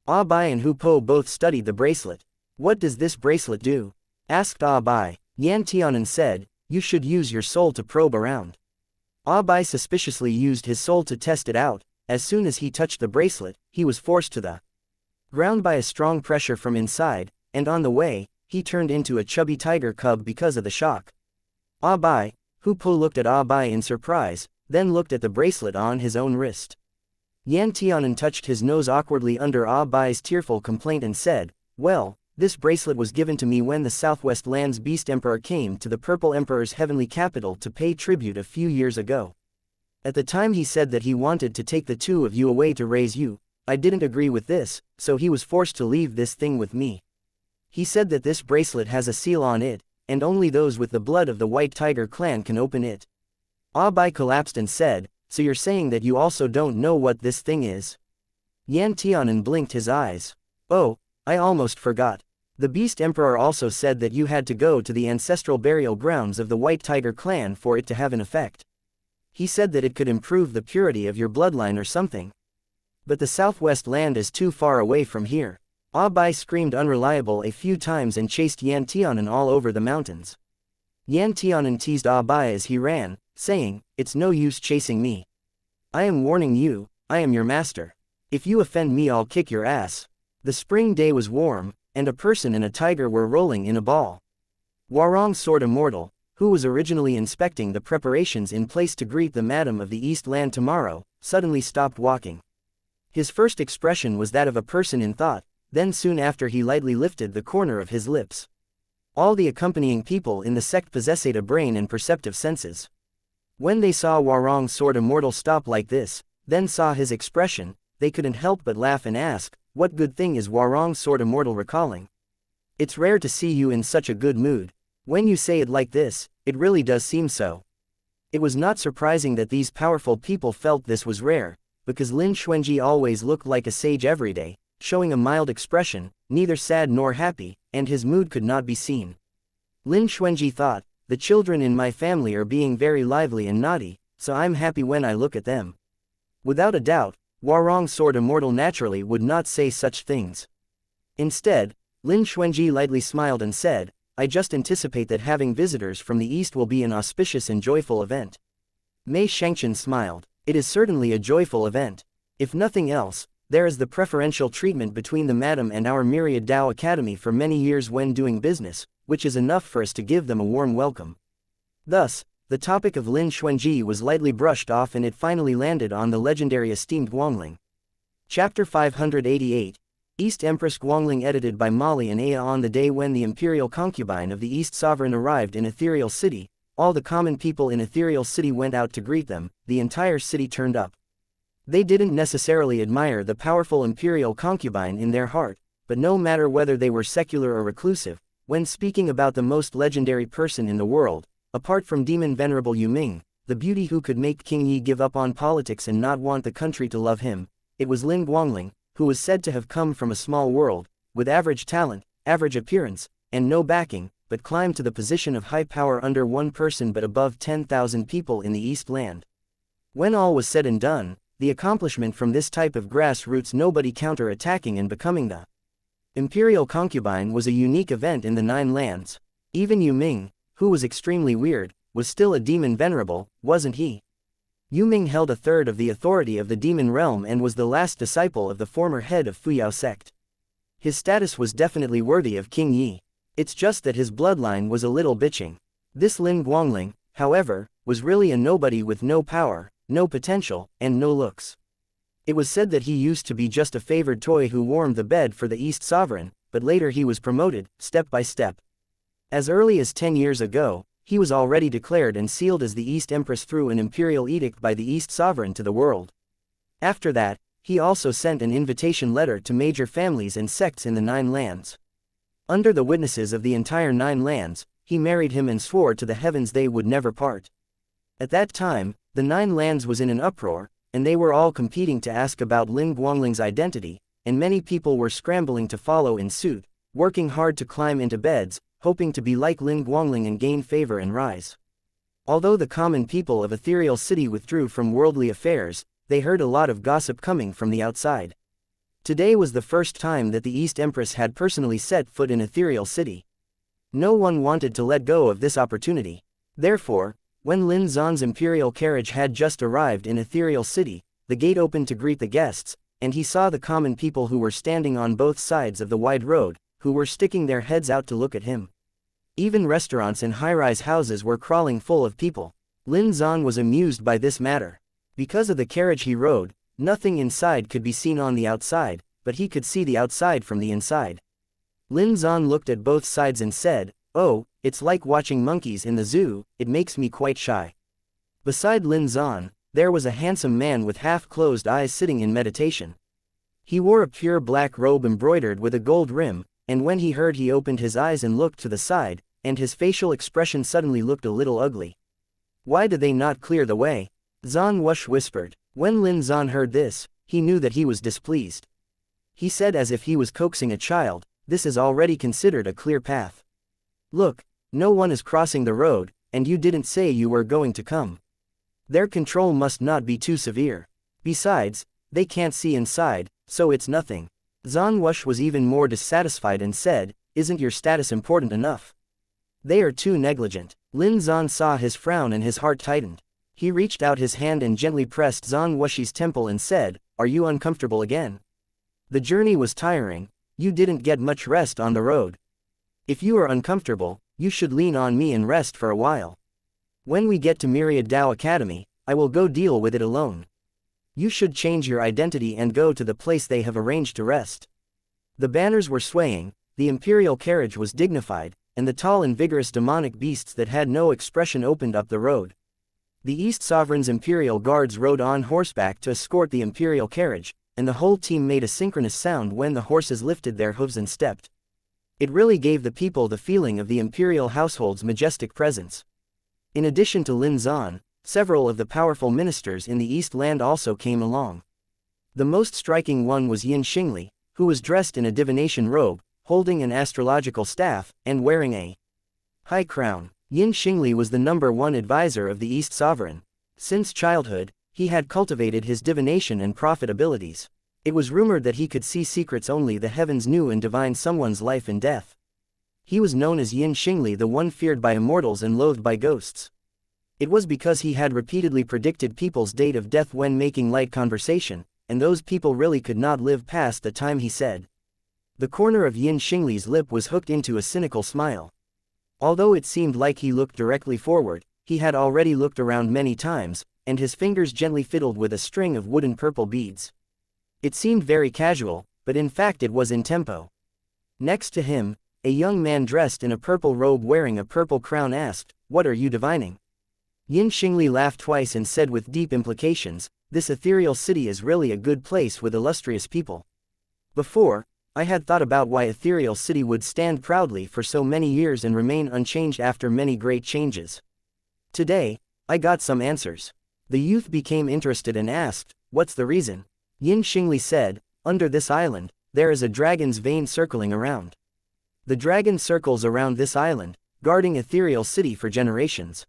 Bai and Hupo both studied the bracelet. "What does this bracelet do?" asked Bai. Yan Tianan said, "You should use your soul to probe around." Bai suspiciously used his soul to test it out. As soon as he touched the bracelet, he was forced to the ground by a strong pressure from inside, and on the way, he turned into a chubby tiger cub because of the shock. Bai, Hupo looked at Bai in surprise, then looked at the bracelet on his own wrist. Yan Tianan touched his nose awkwardly under Bai's tearful complaint and said, "Well, this bracelet was given to me when the Southwest Land's Beast Emperor came to the Purple Emperor's heavenly capital to pay tribute a few years ago. At the time he said that he wanted to take the two of you away to raise you. I didn't agree with this, so he was forced to leave this thing with me. He said that this bracelet has a seal on it, and only those with the blood of the White Tiger clan can open it." Bai collapsed and said, "So you're saying that you also don't know what this thing is?" Yan Tianan blinked his eyes. "Oh, I almost forgot. The Beast Emperor also said that you had to go to the ancestral burial grounds of the White Tiger clan for it to have an effect. He said that it could improve the purity of your bloodline or something. But the Southwest Land is too far away from here." Bai screamed unreliable a few times and chased Yan Tianan all over the mountains. Yan Tianan teased Bai as he ran, saying, "It's no use chasing me. I am warning you, I am your master. If you offend me I'll kick your ass." The spring day was warm, and a person and a tiger were rolling in a ball. Warong Sword Immortal, who was originally inspecting the preparations in place to greet the Madam of the East Land tomorrow, suddenly stopped walking. His first expression was that of a person in thought, then soon after he lightly lifted the corner of his lips. All the accompanying people in the sect possessed a brain and perceptive senses. When they saw Warong Sword Immortal stop like this, then saw his expression, they couldn't help but laugh and ask, "What good thing is Warong Sword Immortal recalling? It's rare to see you in such a good mood. When you say it like this, It really does seem so. It was not surprising that these powerful people felt this was rare, because Lin Xuanji always looked like a sage every day, showing a mild expression, neither sad nor happy, and his mood could not be seen. Lin Xuanji thought, the children in my family are being very lively and naughty, so I'm happy when I look at them. Without a doubt, Warong Sword Immortal naturally would not say such things. Instead, Lin Xuanji lightly smiled and said, I just anticipate that having visitors from the east will be an auspicious and joyful event. Mei Shengqian smiled. It is certainly a joyful event. If nothing else, there is the preferential treatment between the madam and our Myriad Dao Academy for many years when doing business, which is enough for us to give them a warm welcome. Thus, the topic of Lin Xuanji was lightly brushed off and it finally landed on the legendary esteemed Guangling. Chapter 588, East Empress Guangling, edited by Molly and Aya. On the day when the imperial concubine of the East Sovereign arrived in Ethereal City, all the common people in Ethereal City went out to greet them. The entire city turned up. They didn't necessarily admire the powerful imperial concubine in their heart, but no matter whether they were secular or reclusive, when speaking about the most legendary person in the world, apart from Demon Venerable Yu Ming, the beauty who could make King Yi give up on politics and not want the country to love him, it was Lin Guangling, who was said to have come from a small world, with average talent, average appearance, and no backing, but climbed to the position of high power under one person but above 10,000 people in the East Land. When all was said and done, the accomplishment from this type of grassroots nobody counter-attacking and becoming the imperial concubine was a unique event in the Nine Lands. Even Yu Ming, who was extremely weird, was still a demon venerable, wasn't he? Yu Ming held a third of the authority of the demon realm and was the last disciple of the former head of Fuyao sect. His status was definitely worthy of King Yi. It's just that his bloodline was a little bitching. This Lin Guangling, however, was really a nobody with no power, no potential, and no looks. It was said that he used to be just a favored toy who warmed the bed for the East Sovereign, but later he was promoted, step by step. As early as 10 years ago, he was already declared and sealed as the East Empress through an imperial edict by the East Sovereign to the world. After that, he also sent an invitation letter to major families and sects in the Nine Lands. Under the witnesses of the entire Nine Lands, he married him and swore to the heavens they would never part. At that time, the Nine Lands was in an uproar, and they were all competing to ask about Lin Guangling's identity, and many people were scrambling to follow in suit, working hard to climb into beds, hoping to be like Lin Guangling and gain favor and rise. Although the common people of Ethereal City withdrew from worldly affairs, they heard a lot of gossip coming from the outside. Today was the first time that the East Empress had personally set foot in Ethereal City. No one wanted to let go of this opportunity. Therefore, when Lin Zan's imperial carriage had just arrived in Ethereal City, the gate opened to greet the guests, and he saw the common people who were standing on both sides of the wide road, who were sticking their heads out to look at him. Even restaurants and high-rise houses were crawling full of people. Lin Zan was amused by this matter. Because of the carriage he rode, nothing inside could be seen on the outside, but he could see the outside from the inside. Lin Zan looked at both sides and said, "Oh, it's like watching monkeys in the zoo, it makes me quite shy." Beside Lin Zan, there was a handsome man with half-closed eyes sitting in meditation. He wore a pure black robe embroidered with a gold rim, and when he heard he opened his eyes and looked to the side, and his facial expression suddenly looked a little ugly. "Why do they not clear the way?" Zan Wush whispered. When Lin Zan heard this, he knew that he was displeased. He said as if he was coaxing a child, "This is already considered a clear path. Look, no one is crossing the road, and you didn't say you were going to come. Their control must not be too severe. Besides, they can't see inside, so it's nothing." Zan Wush was even more dissatisfied and said, "Isn't your status important enough? They are too negligent." Lin Zan saw his frown and his heart tightened. He reached out his hand and gently pressed Zan Wush's temple and said, "Are you uncomfortable again? The journey was tiring, you didn't get much rest on the road. If you are uncomfortable, you should lean on me and rest for a while. When we get to Myriad Dao Academy, I will go deal with it alone. You should change your identity and go to the place they have arranged to rest." The banners were swaying, the imperial carriage was dignified, and the tall and vigorous demonic beasts that had no expression opened up the road. The East Sovereign's imperial guards rode on horseback to escort the imperial carriage, and the whole team made a synchronous sound when the horses lifted their hooves and stepped. It really gave the people the feeling of the imperial household's majestic presence. In addition to Lin Zan, several of the powerful ministers in the East Land also came along. The most striking one was Yin Xingli, who was dressed in a divination robe, holding an astrological staff, and wearing a high crown. Yin Xingli was the #1 advisor of the East Sovereign. Since childhood, he had cultivated his divination and prophet abilities. It was rumored that he could see secrets only the heavens knew and divine someone's life and death. He was known as Yin Xingli, the one feared by immortals and loathed by ghosts. It was because he had repeatedly predicted people's date of death when making light conversation, and those people really could not live past the time he said. The corner of Yin Xingli's lip was hooked into a cynical smile. Although it seemed like he looked directly forward, he had already looked around many times, and his fingers gently fiddled with a string of wooden purple beads. It seemed very casual, but in fact it was in tempo. Next to him, a young man dressed in a purple robe wearing a purple crown asked, "What are you divining?" Yin Xingli laughed twice and said with deep implications, "This ethereal city is really a good place with illustrious people." Before, I had thought about why ethereal city would stand proudly for so many years and remain unchanged after many great changes. Today, I got some answers. The youth became interested and asked, "What's the reason?" Yin Xingli said, "Under this island, there is a dragon's vein circling around. The dragon circles around this island, guarding ethereal city for generations.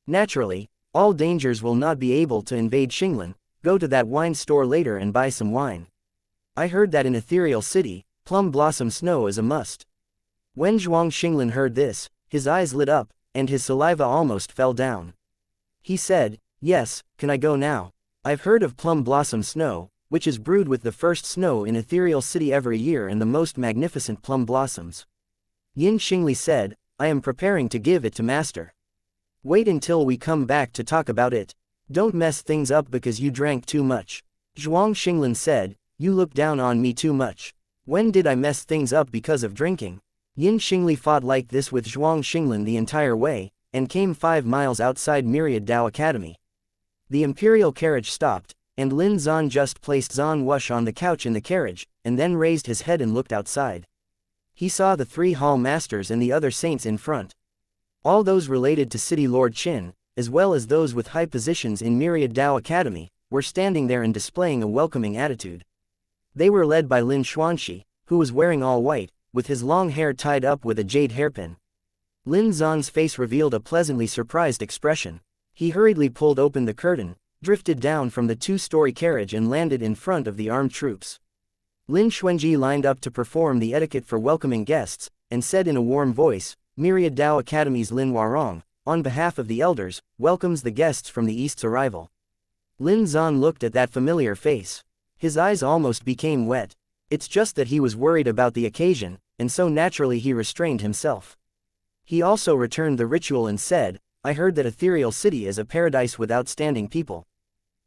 Naturally, all dangers will not be able to invade Xinglan. Go to that wine store later and buy some wine. I heard that in ethereal city, plum blossom snow is a must." When Zhuang Xinglan heard this, his eyes lit up, and his saliva almost fell down. He said, "Yes, can I go now? I've heard of plum blossom snow, which is brewed with the first snow in ethereal city every year and the most magnificent plum blossoms." Yin Xingli said, "I am preparing to give it to master. Wait until we come back to talk about it. Don't mess things up because you drank too much." Zhuang Xinglan said, "You look down on me too much. When did I mess things up because of drinking?" Yin Xingli fought like this with Zhuang Xinglan the entire way, and came 5 miles outside Myriad Dao Academy. The imperial carriage stopped, and Lin Zan just placed Zan Wush on the couch in the carriage, and then raised his head and looked outside. He saw the 3 hall masters and the other saints in front. All those related to City Lord Qin, as well as those with high positions in Myriad Dao Academy, were standing there and displaying a welcoming attitude. They were led by Lin Xuanxi, who was wearing all white, with his long hair tied up with a jade hairpin. Lin Zan's face revealed a pleasantly surprised expression. He hurriedly pulled open the curtain, drifted down from the 2-story carriage and landed in front of the armed troops. Lin Xuanji lined up to perform the etiquette for welcoming guests, and said in a warm voice, "Myriad Dao Academy's Lin Warong, on behalf of the elders, welcomes the guests from the East's arrival." Lin Zan looked at that familiar face. His eyes almost became wet. It's just that he was worried about the occasion, and so naturally he restrained himself. He also returned the ritual and said, "I heard that ethereal city is a paradise with outstanding people.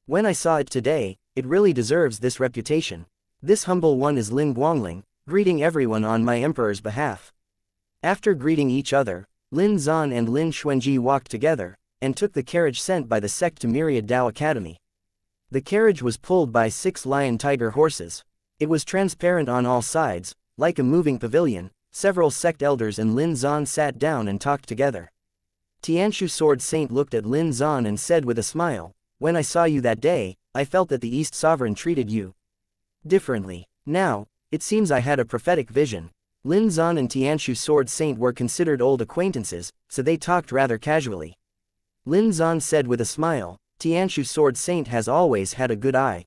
When I saw it today, it really deserves this reputation. This humble one is Lin Guangling, greeting everyone on my emperor's behalf." After greeting each other, Lin Zan and Lin Xuanji walked together, and took the carriage sent by the sect to Myriad Dao Academy. The carriage was pulled by 6 lion-tiger horses. It was transparent on all sides, like a moving pavilion. Several sect elders and Lin Zan sat down and talked together. Tianshu Sword Saint looked at Lin Zan and said with a smile, "When I saw you that day, I felt that the East Sovereign treated you differently. Now, it seems I had a prophetic vision." Lin Zan and Tianshu Sword Saint were considered old acquaintances, so they talked rather casually. Lin Zan said with a smile, "Tianshu Sword Saint has always had a good eye.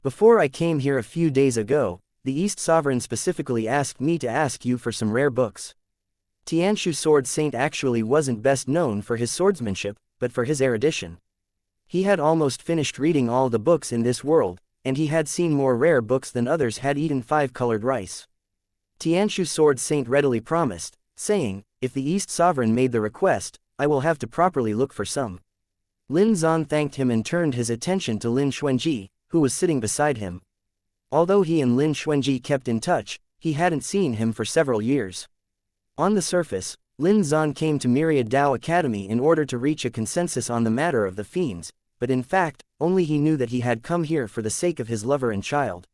Before I came here a few days ago, the East Sovereign specifically asked me to ask you for some rare books." Tianshu Sword Saint actually wasn't best known for his swordsmanship, but for his erudition. He had almost finished reading all the books in this world, and he had seen more rare books than others had eaten 5-colored rice. Tianshu Sword Saint readily promised, saying, "If the East Sovereign made the request, I will have to properly look for some." Lin Zan thanked him and turned his attention to Lin Xuanji, who was sitting beside him. Although he and Lin Xuanji kept in touch, he hadn't seen him for several years. On the surface, Lin Zan came to Myriad Dao Academy in order to reach a consensus on the matter of the fiends, but in fact, only he knew that he had come here for the sake of his lover and child.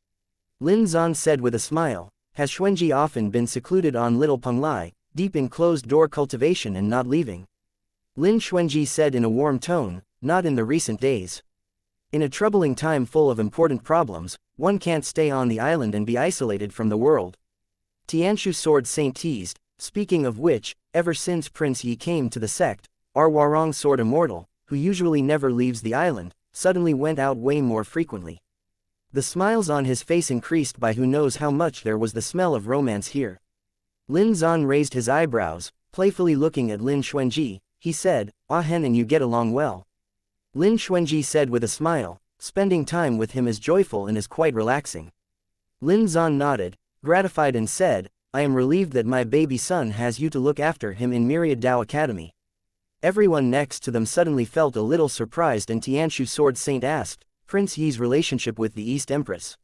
Lin Zan said with a smile, "Has Xuanji often been secluded on Little Penglai, deep in closed-door cultivation and not leaving?" Lin Xuanji said in a warm tone, not in the recent days. In a troubling time full of important problems, one can't stay on the island and be isolated from the world. Tianshu Sword Saint teased, speaking of which, ever since Prince Yi came to the sect, our Warong Sword Immortal, who usually never leaves the island, suddenly went out way more frequently. The smiles on his face increased by who knows how much. There was the smell of romance here. Lin Zan raised his eyebrows, playfully looking at Lin Xuanji. He said, "Ah Hen, and you get along well." Lin Xuanji said with a smile, "Spending time with him is joyful and is quite relaxing." Lin Zan nodded, gratified, and said, "I am relieved that my baby son has you to look after him in Myriad Dao Academy." Everyone next to them suddenly felt a little surprised, and Tianshu Sword Saint asked, "Prince Yi's relationship with the East Empress?"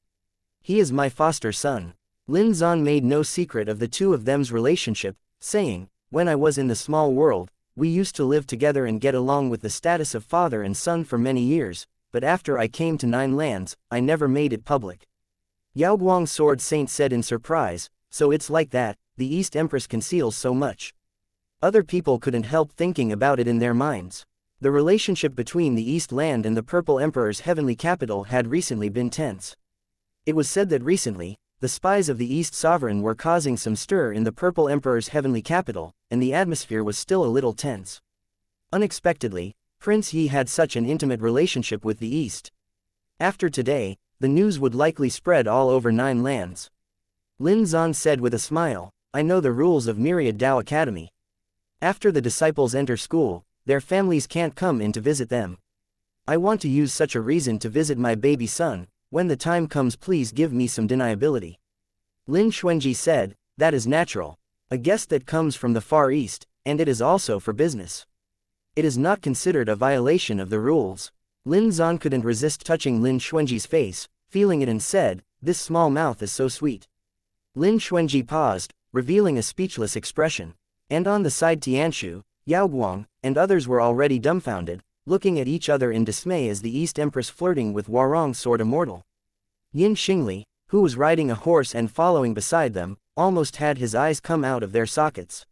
"He is my foster son." Lin Zan made no secret of the two of them's relationship, saying, "When I was in the small world, we used to live together and get along with the status of father and son for many years, but after I came to Nine Lands, I never made it public." Yaoguang Sword Saint said in surprise, "So it's like that, the East Empress conceals so much." Other people couldn't help thinking about it in their minds. The relationship between the East Land and the Purple Emperor's heavenly capital had recently been tense. It was said that recently, the spies of the East Sovereign were causing some stir in the Purple Emperor's heavenly capital, and the atmosphere was still a little tense. Unexpectedly, Prince Yi had such an intimate relationship with the East. After today, the news would likely spread all over Nine Lands. Lin Zan said with a smile, "I know the rules of Myriad Dao Academy. After the disciples enter school, their families can't come in to visit them. I want to use such a reason to visit my baby son. When the time comes, please give me some deniability." Lin Xuanji said, "That is natural. A guest that comes from the Far East, and it is also for business. It is not considered a violation of the rules." Lin Zan couldn't resist touching Lin Xuanji's face, feeling it, and said, "This small mouth is so sweet." Lin Xuanji paused, revealing a speechless expression. And on the side, Tianshu, Yaoguang, and others were already dumbfounded, looking at each other in dismay as the East Empress flirting with Warong Sword Immortal. Yin Xingli, who was riding a horse and following beside them, almost had his eyes come out of their sockets.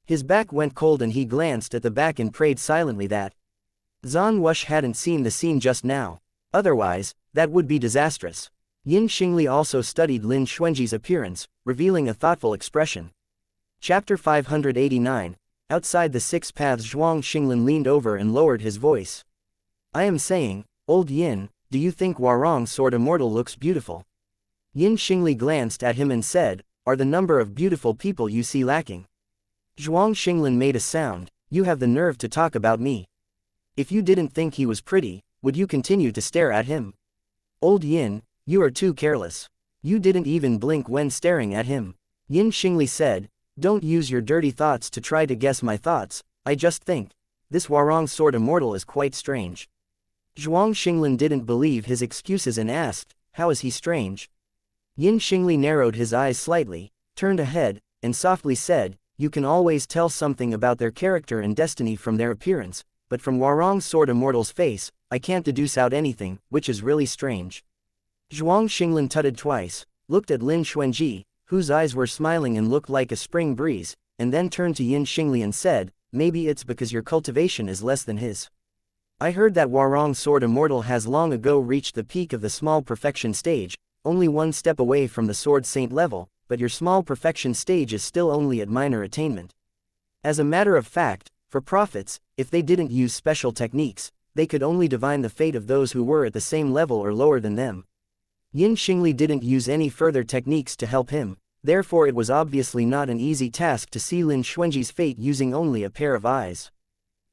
His back went cold and he glanced at the back and prayed silently that Zan Wush hadn't seen the scene just now. Otherwise, that would be disastrous. Yin Xingli also studied Lin Xuanji's appearance, revealing a thoughtful expression. Chapter 589. Outside the Six Paths. Zhuang Xinglin leaned over and lowered his voice. "I am saying, old Yin, do you think Warong Sword Immortal looks beautiful?" Yin Xingli glanced at him and said, "Are the number of beautiful people you see lacking?" Zhuang Xinglin made a sound, "You have the nerve to talk about me. If you didn't think he was pretty, would you continue to stare at him? Old Yin, you are too careless. You didn't even blink when staring at him." Yin Xingli said, "Don't use your dirty thoughts to try to guess my thoughts. I just think this Warong Sword Immortal is quite strange." Zhuang Xinglin didn't believe his excuses and asked, "How is he strange?" Yin Xingli narrowed his eyes slightly, turned ahead, and softly said, "You can always tell something about their character and destiny from their appearance, but from Warong Sword Immortal's face, I can't deduce out anything, which is really strange." Zhuang Xinglin tutted twice, looked at Lin Xuanji, whose eyes were smiling and looked like a spring breeze, and then turned to Yin Xingli and said, "Maybe it's because your cultivation is less than his. I heard that Warong Sword Immortal has long ago reached the peak of the small perfection stage, only one step away from the Sword Saint level, but your small perfection stage is still only at minor attainment. As a matter of fact, for prophets, if they didn't use special techniques, they could only divine the fate of those who were at the same level or lower than them." Yin Xingli didn't use any further techniques to help him, therefore it was obviously not an easy task to see Lin Xuanji's fate using only a pair of eyes.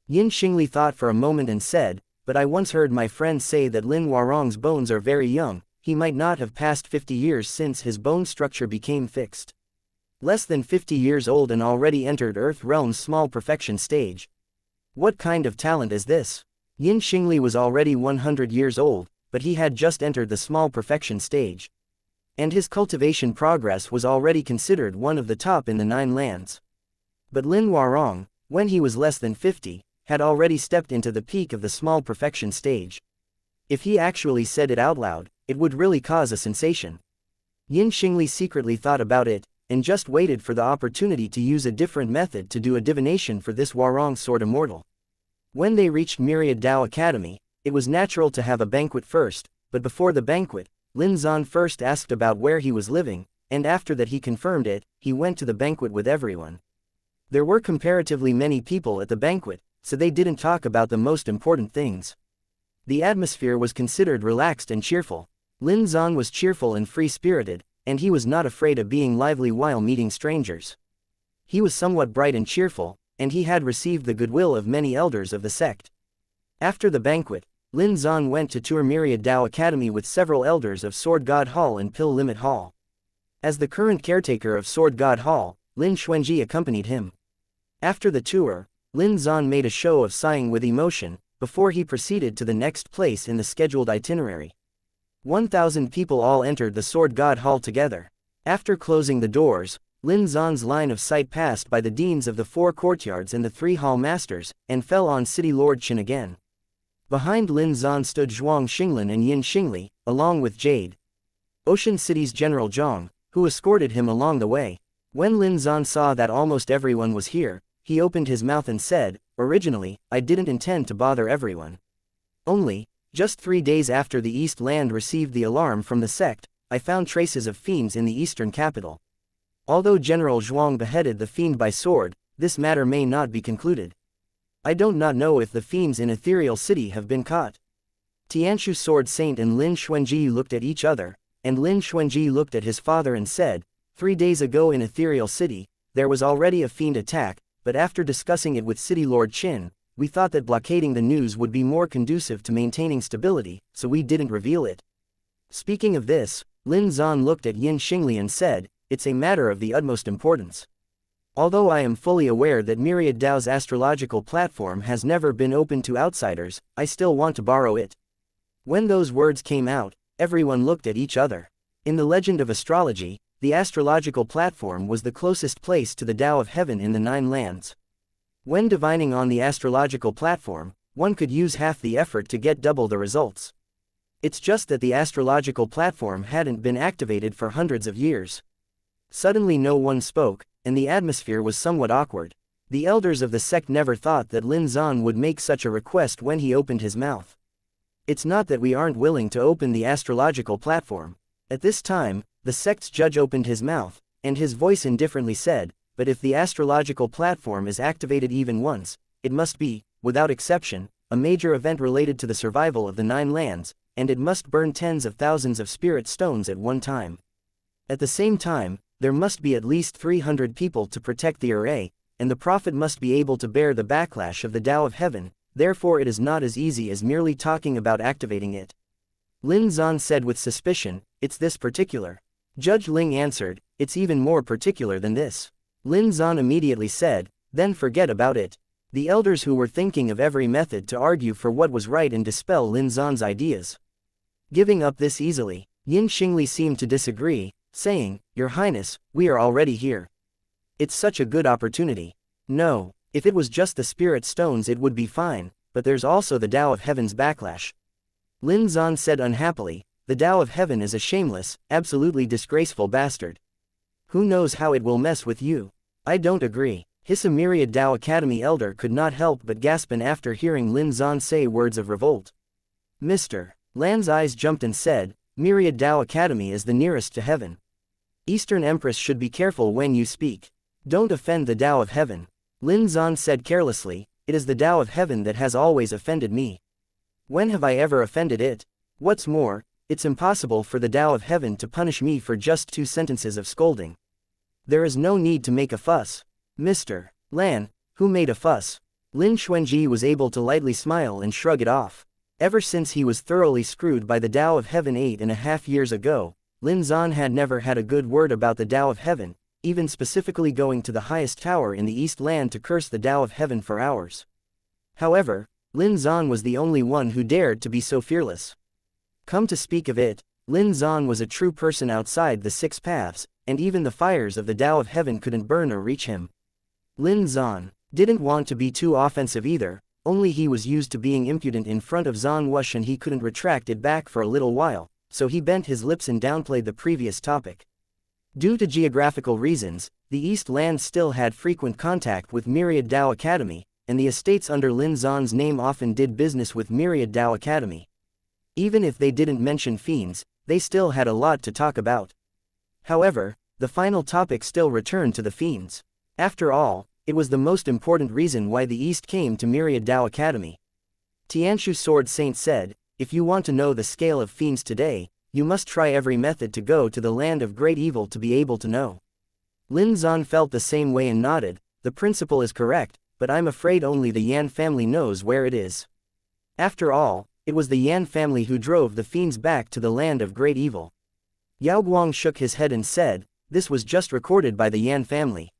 Yin Xingli thought for a moment and said, "But I once heard my friend say that Lin Warong's bones are very young. He might not have passed 50 years since his bone structure became fixed. Less than 50 years old and already entered Earth Realm's small perfection stage. What kind of talent is this?" Yin Xingli was already 100 years old, but he had just entered the small perfection stage. And his cultivation progress was already considered one of the top in the Nine Lands. But Lin Warong, when he was less than 50, had already stepped into the peak of the small perfection stage. If he actually said it out loud, it would really cause a sensation. Yin Xingli secretly thought about it, and just waited for the opportunity to use a different method to do a divination for this Warong Sword Immortal. When they reached Myriad Dao Academy, it was natural to have a banquet first, but before the banquet, Lin Zan first asked about where he was living, and after that he confirmed it, he went to the banquet with everyone. There were comparatively many people at the banquet, so they didn't talk about the most important things. The atmosphere was considered relaxed and cheerful. Lin Zan was cheerful and free-spirited, and he was not afraid of being lively while meeting strangers. He was somewhat bright and cheerful, and he had received the goodwill of many elders of the sect. After the banquet, Lin Zan went to tour Myriad Dao Academy with several elders of Sword God Hall and Pill Limit Hall. As the current caretaker of Sword God Hall, Lin Xuanji accompanied him. After the tour, Lin Zan made a show of sighing with emotion, before he proceeded to the next place in the scheduled itinerary. 1,000 people all entered the Sword God Hall together. After closing the doors, Lin Zan's line of sight passed by the deans of the 4 courtyards and the 3 hall masters, and fell on City Lord Qin again. Behind Lin Zan stood Zhuang Xinglin and Yin Xingli, along with Jade, Ocean City's General Zhang, who escorted him along the way. When Lin Zan saw that almost everyone was here, he opened his mouth and said, "Originally, I didn't intend to bother everyone. Only, just 3 days after the East Land received the alarm from the sect, I found traces of fiends in the eastern capital. Although General Zhuang beheaded the fiend by sword, this matter may not be concluded. I don't not know if the fiends in Ethereal City have been caught." Tianshu Sword Saint and Lin Xuanji looked at each other, and Lin Xuanji looked at his father and said, 3 days ago in Ethereal City, there was already a fiend attack, but after discussing it with City Lord Qin, we thought that blockading the news would be more conducive to maintaining stability, so we didn't reveal it. Speaking of this, Lin Zan looked at Yin Xingli and said, "It's a matter of the utmost importance. Although I am fully aware that Myriad Dao's astrological platform has never been open to outsiders, I still want to borrow it." When those words came out, everyone looked at each other. In the legend of astrology, the astrological platform was the closest place to the Tao of Heaven in the 9 lands. When divining on the astrological platform, one could use half the effort to get double the results. It's just that the astrological platform hadn't been activated for hundreds of years. Suddenly no one spoke, and the atmosphere was somewhat awkward. The elders of the sect never thought that Lin Zan would make such a request when he opened his mouth. It's not that we aren't willing to open the astrological platform. At this time, the sect's judge opened his mouth, and his voice indifferently said, "But if the astrological platform is activated even once, it must be, without exception, a major event related to the survival of the 9 lands, and it must burn tens of thousands of spirit stones at one time. At the same time, there must be at least 300 people to protect the array, and the prophet must be able to bear the backlash of the Tao of Heaven, therefore it is not as easy as merely talking about activating it." Lin Zan said with suspicion, "It's this particular." Judge Ling answered, "It's even more particular than this." Lin Zan immediately said, "Then forget about it." The elders who were thinking of every method to argue for what was right and dispel Lin Zan's ideas. Giving up this easily, Yin Xingli seemed to disagree, saying, "Your Highness, we are already here. It's such a good opportunity. No, if it was just the spirit stones it would be fine, but there's also the Tao of Heaven's backlash." Lin Zan said unhappily, "The Tao of Heaven is a shameless, absolutely disgraceful bastard. Who knows how it will mess with you?" "I don't agree." His Myriad Dao Academy elder could not help but gasp after hearing Lin Zan say words of revolt. Mr. Lan's eyes jumped and said, "Myriad Dao Academy is the nearest to heaven. Eastern Empress should be careful when you speak. Don't offend the Tao of Heaven." Lin Zan said carelessly, "It is the Tao of Heaven that has always offended me. When have I ever offended it? What's more, it's impossible for the Tao of Heaven to punish me for just 2 sentences of scolding. There is no need to make a fuss." "Mr. Lan, who made a fuss?" Lin Xuanji was able to lightly smile and shrug it off. Ever since he was thoroughly screwed by the Tao of Heaven 8.5 years ago, Lin Zan had never had a good word about the Tao of Heaven, even specifically going to the highest tower in the East Land to curse the Tao of Heaven for hours. However, Lin Zan was the only one who dared to be so fearless. Come to speak of it, Lin Zan was a true person outside the 6 paths, and even the fires of the Tao of Heaven couldn't burn or reach him. Lin Zan didn't want to be too offensive either, only he was used to being impudent in front of Zan Wush and he couldn't retract it back for a little while, so he bent his lips and downplayed the previous topic. Due to geographical reasons, the East Land still had frequent contact with Myriad Dao Academy, and the estates under Lin Zan's name often did business with Myriad Dao Academy. Even if they didn't mention fiends, they still had a lot to talk about. However, the final topic still returned to the fiends. After all, it was the most important reason why the East came to Myriad Dao Academy. Tianshu Sword Saint said, "If you want to know the scale of fiends today, you must try every method to go to the land of great evil to be able to know." Lin Zan felt the same way and nodded. "The principle is correct, but I'm afraid only the Yan family knows where it is." After all, it was the Yan family who drove the fiends back to the land of great evil. Yao Guang shook his head and said, "This was just recorded by the Yan family.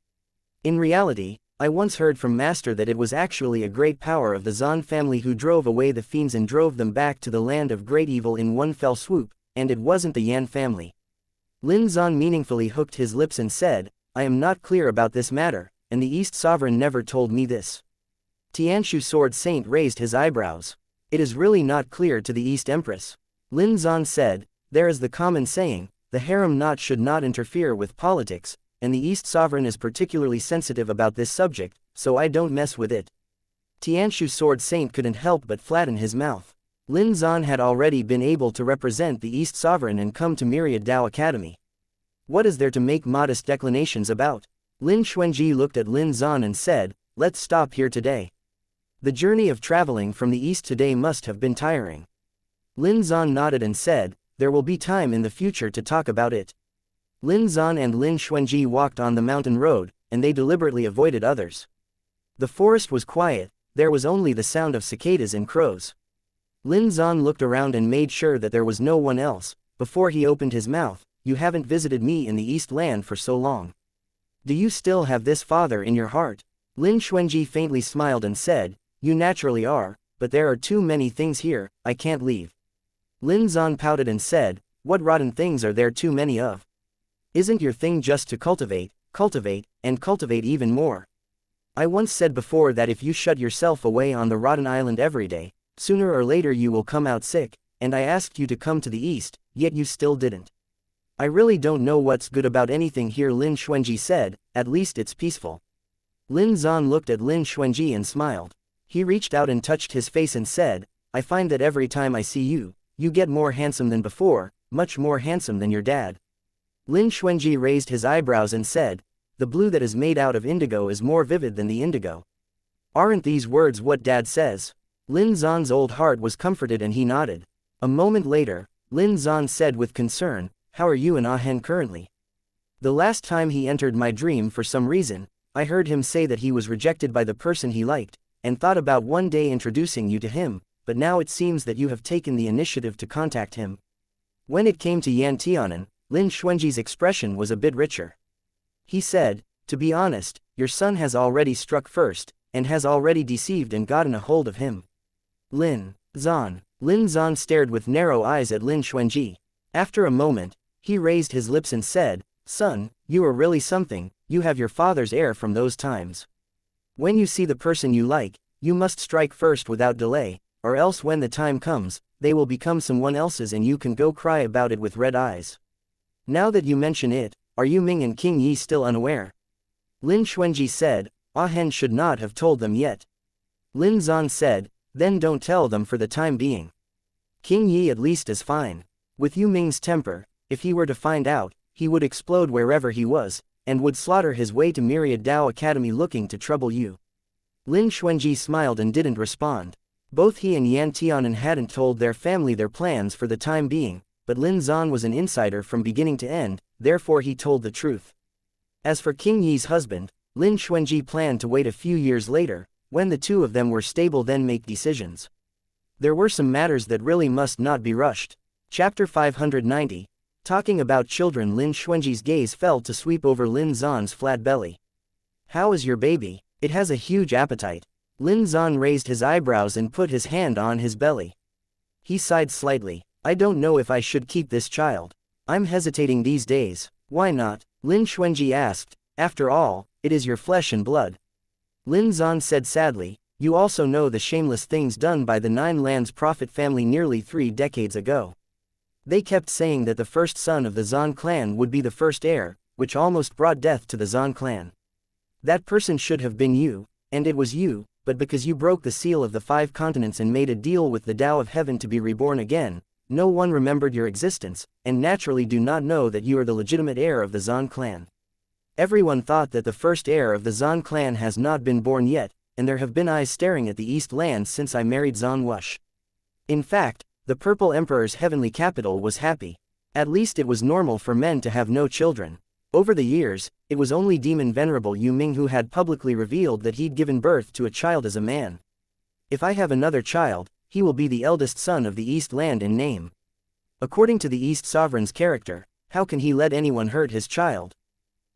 In reality, I once heard from Master that it was actually a great power of the Zan family who drove away the fiends and drove them back to the land of great evil in one fell swoop, and it wasn't the Yan family." Lin Zan meaningfully hooked his lips and said, "I am not clear about this matter, and the East Sovereign never told me this." Tianshu Sword Saint raised his eyebrows. "It is really not clear to the East Empress." Lin Zan said, "There is the common saying, the harem knot should not interfere with politics, and the East Sovereign is particularly sensitive about this subject, so I don't mess with it." Tianshu Sword Saint couldn't help but flatten his mouth. Lin Zan had already been able to represent the East Sovereign and come to Myriad Dao Academy. What is there to make modest declinations about? Lin Xuanji looked at Lin Zan and said, "Let's stop here today. The journey of traveling from the east today must have been tiring." Lin Zan nodded and said, "There will be time in the future to talk about it." Lin Zan and Lin Xuanji walked on the mountain road, and they deliberately avoided others. The forest was quiet, there was only the sound of cicadas and crows. Lin Zan looked around and made sure that there was no one else. Before he opened his mouth, "You haven't visited me in the East Land for so long. Do you still have this father in your heart?" Lin Xuanji faintly smiled and said, "You naturally are, but there are too many things here, I can't leave." Lin Zan pouted and said, "What rotten things are there too many of? Isn't your thing just to cultivate, and cultivate even more? I once said before that if you shut yourself away on the rotten island every day, sooner or later you will come out sick, and I asked you to come to the east, yet you still didn't. I really don't know what's good about anything here," Lin Xuanji said, "at least it's peaceful." Lin Zan looked at Lin Xuanji and smiled. He reached out and touched his face and said, "I find that every time I see you, you get more handsome than before, much more handsome than your dad." Lin Xuanji raised his eyebrows and said, "The blue that is made out of indigo is more vivid than the indigo. Aren't these words what Dad says?" Lin Zan's old heart was comforted and he nodded. A moment later, Lin Zan said with concern, "How are you and Ah Hen currently? The last time he entered my dream for some reason, I heard him say that he was rejected by the person he liked, and thought about one day introducing you to him, but now it seems that you have taken the initiative to contact him." When it came to Yan Tianan, Lin Xuanji's expression was a bit richer. He said, "To be honest, your son has already struck first, and has already deceived and gotten a hold of him." Lin Zan stared with narrow eyes at Lin Xuanji. After a moment, he raised his lips and said, "Son, you are really something, you have your father's air from those times. When you see the person you like, you must strike first without delay, or else when the time comes, they will become someone else's and you can go cry about it with red eyes. Now that you mention it, are you Ming and King Yi still unaware?" Lin Xuanji said, "Ah Hen should not have told them yet." Lin Zan said, "Then don't tell them for the time being. King Yi at least is fine. With Yu Ming's temper, if he were to find out, he would explode wherever he was, and would slaughter his way to Myriad Dao Academy looking to trouble you." Lin Xuanji smiled and didn't respond. Both he and Yan Tianan hadn't told their family their plans for the time being, but Lin Zan was an insider from beginning to end, therefore he told the truth. As for King Yi's husband, Lin Xuanji planned to wait a few years later, when the two of them were stable, then make decisions. There were some matters that really must not be rushed. Chapter 590. Talking about children. Lin Xuanji's gaze fell to sweep over Lin Zan's flat belly. "How is your baby? It has a huge appetite." Lin Zan raised his eyebrows and put his hand on his belly. He sighed slightly. "I don't know if I should keep this child. I'm hesitating these days." "Why not?" Lin Xuanji asked. "After all, it is your flesh and blood." Lin Zan said sadly, "You also know the shameless things done by the Nine Lands Prophet family nearly 3 decades ago. They kept saying that the first son of the Zan clan would be the first heir, which almost brought death to the Zan clan. That person should have been you, and it was you, but because you broke the seal of the 5 continents and made a deal with the Tao of Heaven to be reborn again, no one remembered your existence, and naturally do not know that you are the legitimate heir of the Zan clan. Everyone thought that the first heir of the Zan clan has not been born yet, and there have been eyes staring at the East Lands since I married Zan Wush. In fact, the Purple Emperor's heavenly capital was happy. At least it was normal for men to have no children. Over the years, it was only Demon Venerable Yu Ming who had publicly revealed that he'd given birth to a child as a man. If I have another child, he will be the eldest son of the East Land in name. According to the East Sovereign's character, how can he let anyone hurt his child?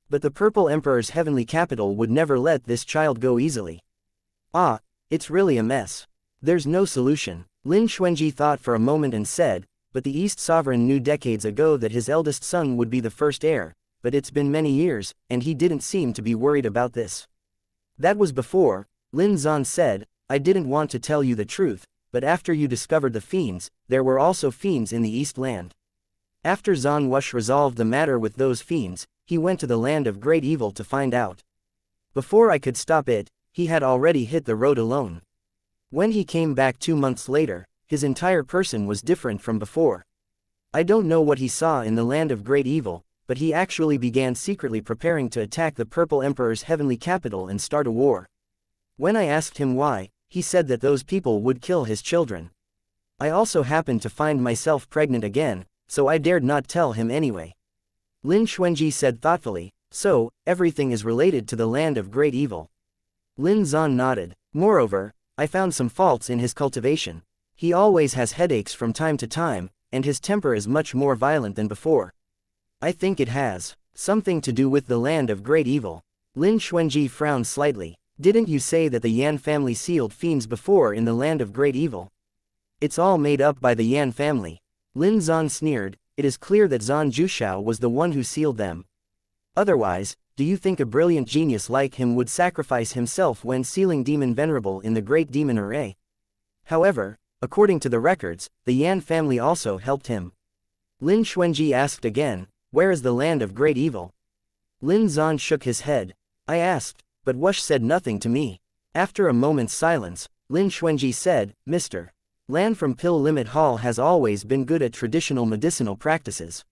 But the Purple Emperor's heavenly capital would never let this child go easily. Ah, it's really a mess. There's no solution. Lin Xuanji thought for a moment and said, but the East Sovereign knew decades ago that his eldest son would be the first heir, but it's been many years, and he didn't seem to be worried about this. That was before, Lin Zan said, I didn't want to tell you the truth, but after you discovered the fiends, there were also fiends in the East Land. After Zan Wush resolved the matter with those fiends, he went to the land of great evil to find out. Before I could stop it, he had already hit the road alone. When he came back 2 months later, his entire person was different from before. I don't know what he saw in the land of great evil, but he actually began secretly preparing to attack the Purple Emperor's heavenly capital and start a war. When I asked him why, he said that those people would kill his children. I also happened to find myself pregnant again, so I dared not tell him anyway. Lin Xuanji said thoughtfully, so, everything is related to the land of great evil. Lin Zan nodded. Moreover, I found some faults in his cultivation. He always has headaches from time to time, and his temper is much more violent than before. I think it has something to do with the land of great evil. Lin Xuanji frowned slightly. Didn't you say that the Yan family sealed fiends before in the land of great evil? It's all made up by the Yan family. Lin Zan sneered. It is clear that Zan Jushao was the one who sealed them. Otherwise, do you think a brilliant genius like him would sacrifice himself when sealing Demon Venerable in the Great Demon Array? However, according to the records, the Yan family also helped him. Lin Xuanji asked again, where is the land of great evil? Lin Zan shook his head. I asked, but Wush said nothing to me. After a moment's silence, Lin Xuanji said, Mr. Lan from Pill Limit Hall has always been good at traditional medicinal practices.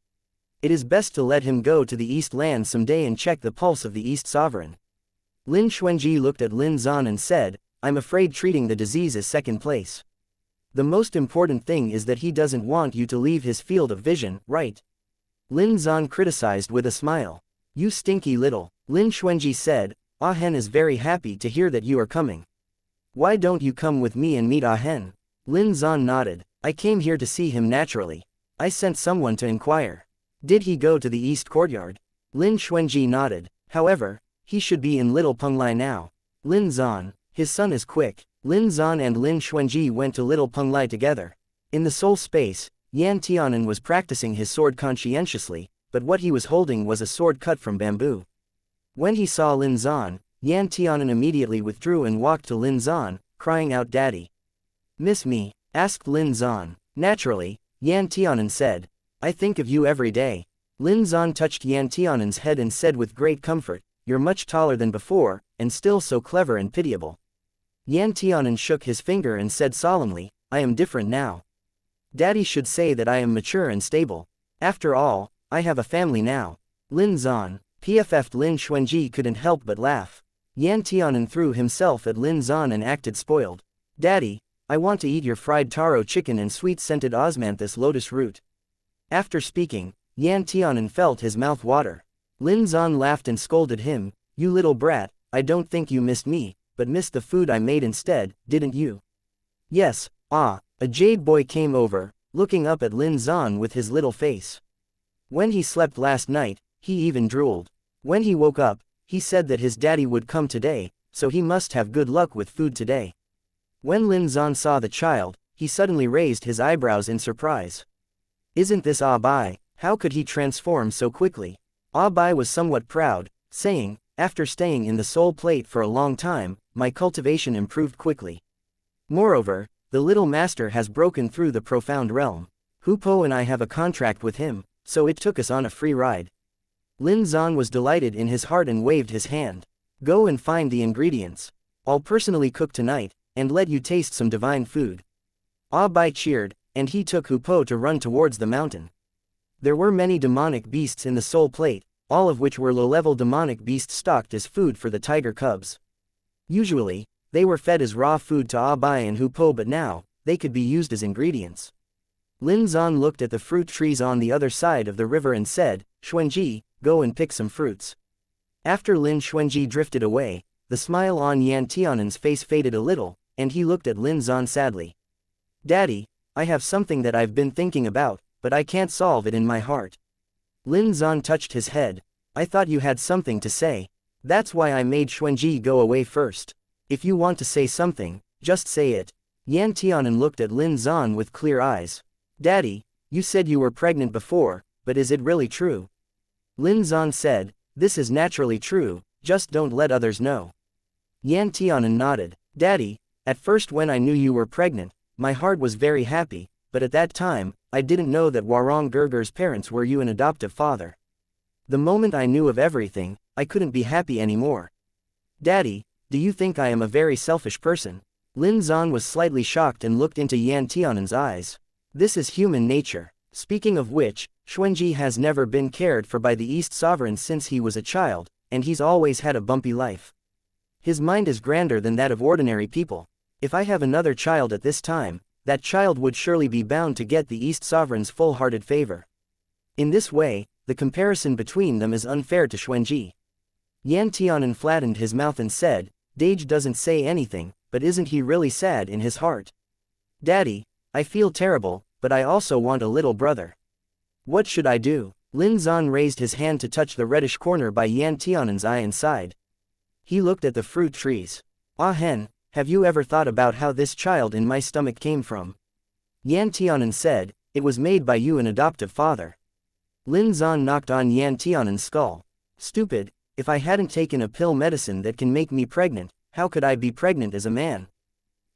It is best to let him go to the East Land someday and check the pulse of the East Sovereign. Lin Xuanji looked at Lin Zan and said, I'm afraid treating the disease is second place. The most important thing is that he doesn't want you to leave his field of vision, right? Lin Zan criticized with a smile. You stinky little. Lin Xuanji said, Ah Hen is very happy to hear that you are coming. Why don't you come with me and meet Ah Hen? Lin Zan nodded. I came here to see him naturally. I sent someone to inquire. Did he go to the East Courtyard? Lin Xuanji nodded. However, he should be in Little Penglai now. Lin Zan, his son is quick. Lin Zan and Lin Xuanji went to Little Penglai together. In the soul space, Yan Tianan was practicing his sword conscientiously, but what he was holding was a sword cut from bamboo. When he saw Lin Zan, Yan Tianan immediately withdrew and walked to Lin Zan, crying out Daddy. Miss me? Asked Lin Zan. Naturally, Yan Tianan said. I think of you every day. Lin Zan touched Yan Tianan's head and said with great comfort, You're much taller than before, and still so clever and pitiable. Yan Tianan shook his finger and said solemnly, I am different now. Daddy should say that I am mature and stable. After all, I have a family now. Lin Zan, PFF'd Lin Xuanji couldn't help but laugh. Yan Tianan threw himself at Lin Zan and acted spoiled. Daddy, I want to eat your fried taro chicken and sweet-scented osmanthus lotus root. After speaking, Yan Tianan felt his mouth water. Lin Zan laughed and scolded him, You little brat, I don't think you missed me, but missed the food I made instead, didn't you? Yes, a jade boy came over, looking up at Lin Zan with his little face. When he slept last night, he even drooled. When he woke up, he said that his daddy would come today, so he must have good luck with food today. When Lin Zan saw the child, he suddenly raised his eyebrows in surprise. Isn't this Bai? How could he transform so quickly? Bai was somewhat proud, saying, After staying in the soul plate for a long time, my cultivation improved quickly. Moreover, the little master has broken through the profound realm. Hupo and I have a contract with him, so it took us on a free ride. Lin Zan was delighted in his heart and waved his hand. Go and find the ingredients. I'll personally cook tonight, and let you taste some divine food. Bai cheered, and he took Hupo to run towards the mountain. There were many demonic beasts in the soul plate, all of which were low-level demonic beasts stocked as food for the tiger cubs. Usually, they were fed as raw food to Bai and Hupo, but now, they could be used as ingredients. Lin Zan looked at the fruit trees on the other side of the river and said, "Xuanji, go and pick some fruits." After Lin Xuanji drifted away, the smile on Yan Tianan's face faded a little, and he looked at Lin Zan sadly. "Daddy, I have something that I've been thinking about, but I can't solve it in my heart." Lin Zan touched his head. "I thought you had something to say. That's why I made Xuanji go away first. If you want to say something, just say it." Yan Tianan looked at Lin Zan with clear eyes. "Daddy, you said you were pregnant before, but is it really true?" Lin Zan said, "This is naturally true, just don't let others know." Yan Tianan nodded. "Daddy, at first when I knew you were pregnant, my heart was very happy, but at that time, I didn't know that Warong Gerger's parents were you an adoptive father. The moment I knew of everything, I couldn't be happy anymore. Daddy, do you think I am a very selfish person?" Lin Zan was slightly shocked and looked into Yan Tianan's eyes. "This is human nature. Speaking of which, Xuanji has never been cared for by the East Sovereign since he was a child, and he's always had a bumpy life. His mind is grander than that of ordinary people. If I have another child at this time, that child would surely be bound to get the East Sovereign's full-hearted favor. In this way, the comparison between them is unfair to Xuanji." Yan Tianan flattened his mouth and said, "Dage doesn't say anything, but isn't he really sad in his heart?" "Daddy, I feel terrible, but I also want a little brother. What should I do?" Lin Zan raised his hand to touch the reddish corner by Yan Tianan's eye and sighed. He looked at the fruit trees. "Ah Hen, have you ever thought about how this child in my stomach came from?" Yan Tianan said, "It was made by you an adoptive father." Lin Zan knocked on Yan Tianan's skull. "Stupid, if I hadn't taken a pill medicine that can make me pregnant, how could I be pregnant as a man?"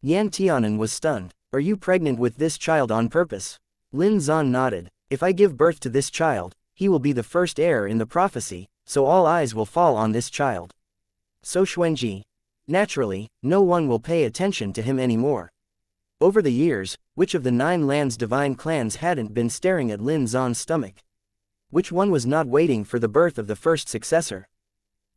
Yan Tianan was stunned. "Are you pregnant with this child on purpose?" Lin Zan nodded. "If I give birth to this child, he will be the first heir in the prophecy, so all eyes will fall on this child. So Xuanji. Naturally, no one will pay attention to him anymore." Over the years, which of the 9 lands' divine clans hadn't been staring at Lin Zan's stomach? Which one was not waiting for the birth of the first successor?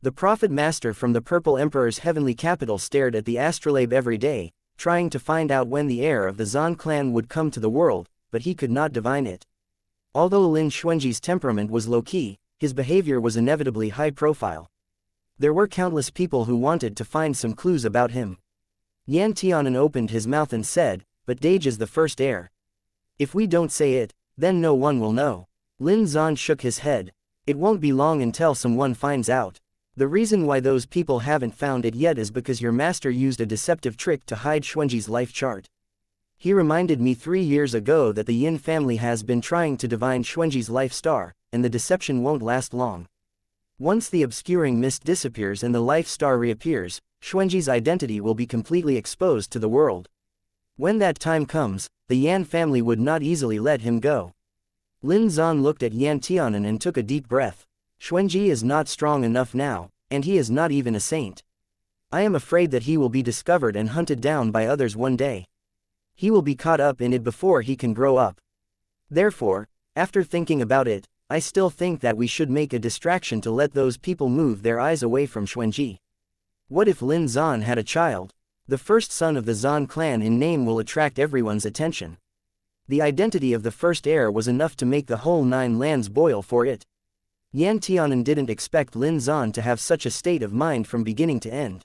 The Prophet Master from the Purple Emperor's heavenly capital stared at the astrolabe every day, trying to find out when the heir of the Zan clan would come to the world, but he could not divine it. Although Lin Xuanji's temperament was low-key, his behavior was inevitably high-profile. There were countless people who wanted to find some clues about him. Yan Tianan opened his mouth and said, "But Dage is the first heir. If we don't say it, then no one will know." Lin Zan shook his head. "It won't be long until someone finds out. The reason why those people haven't found it yet is because your master used a deceptive trick to hide Xuanji's life chart. He reminded me 3 years ago that the Yin family has been trying to divine Xuanji's life star, and the deception won't last long. Once the obscuring mist disappears and the life star reappears, Xuanji's identity will be completely exposed to the world. When that time comes, the Yan family would not easily let him go." Lin Zan looked at Yan Tianan and took a deep breath. "Xuanji is not strong enough now, and he is not even a saint. I am afraid that he will be discovered and hunted down by others one day. He will be caught up in it before he can grow up. Therefore, after thinking about it, I still think that we should make a distraction to let those people move their eyes away from Xuanji. What if Lin Zan had a child? The first son of the Zan clan in name will attract everyone's attention. The identity of the first heir was enough to make the whole 9 lands boil for it." Yan Tianan didn't expect Lin Zan to have such a state of mind from beginning to end.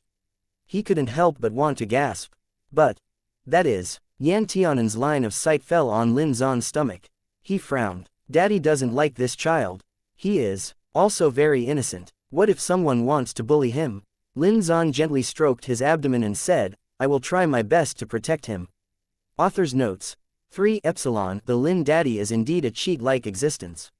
He couldn't help but want to gasp. "But, that is," Yan Tianan's line of sight fell on Lin Zan's stomach. He frowned. "Daddy doesn't like this child. He is also very innocent. What if someone wants to bully him?" Lin Zan gently stroked his abdomen and said, "I will try my best to protect him." Author's notes. 3 Epsilon. The Lin Daddy is indeed a cheat-like existence.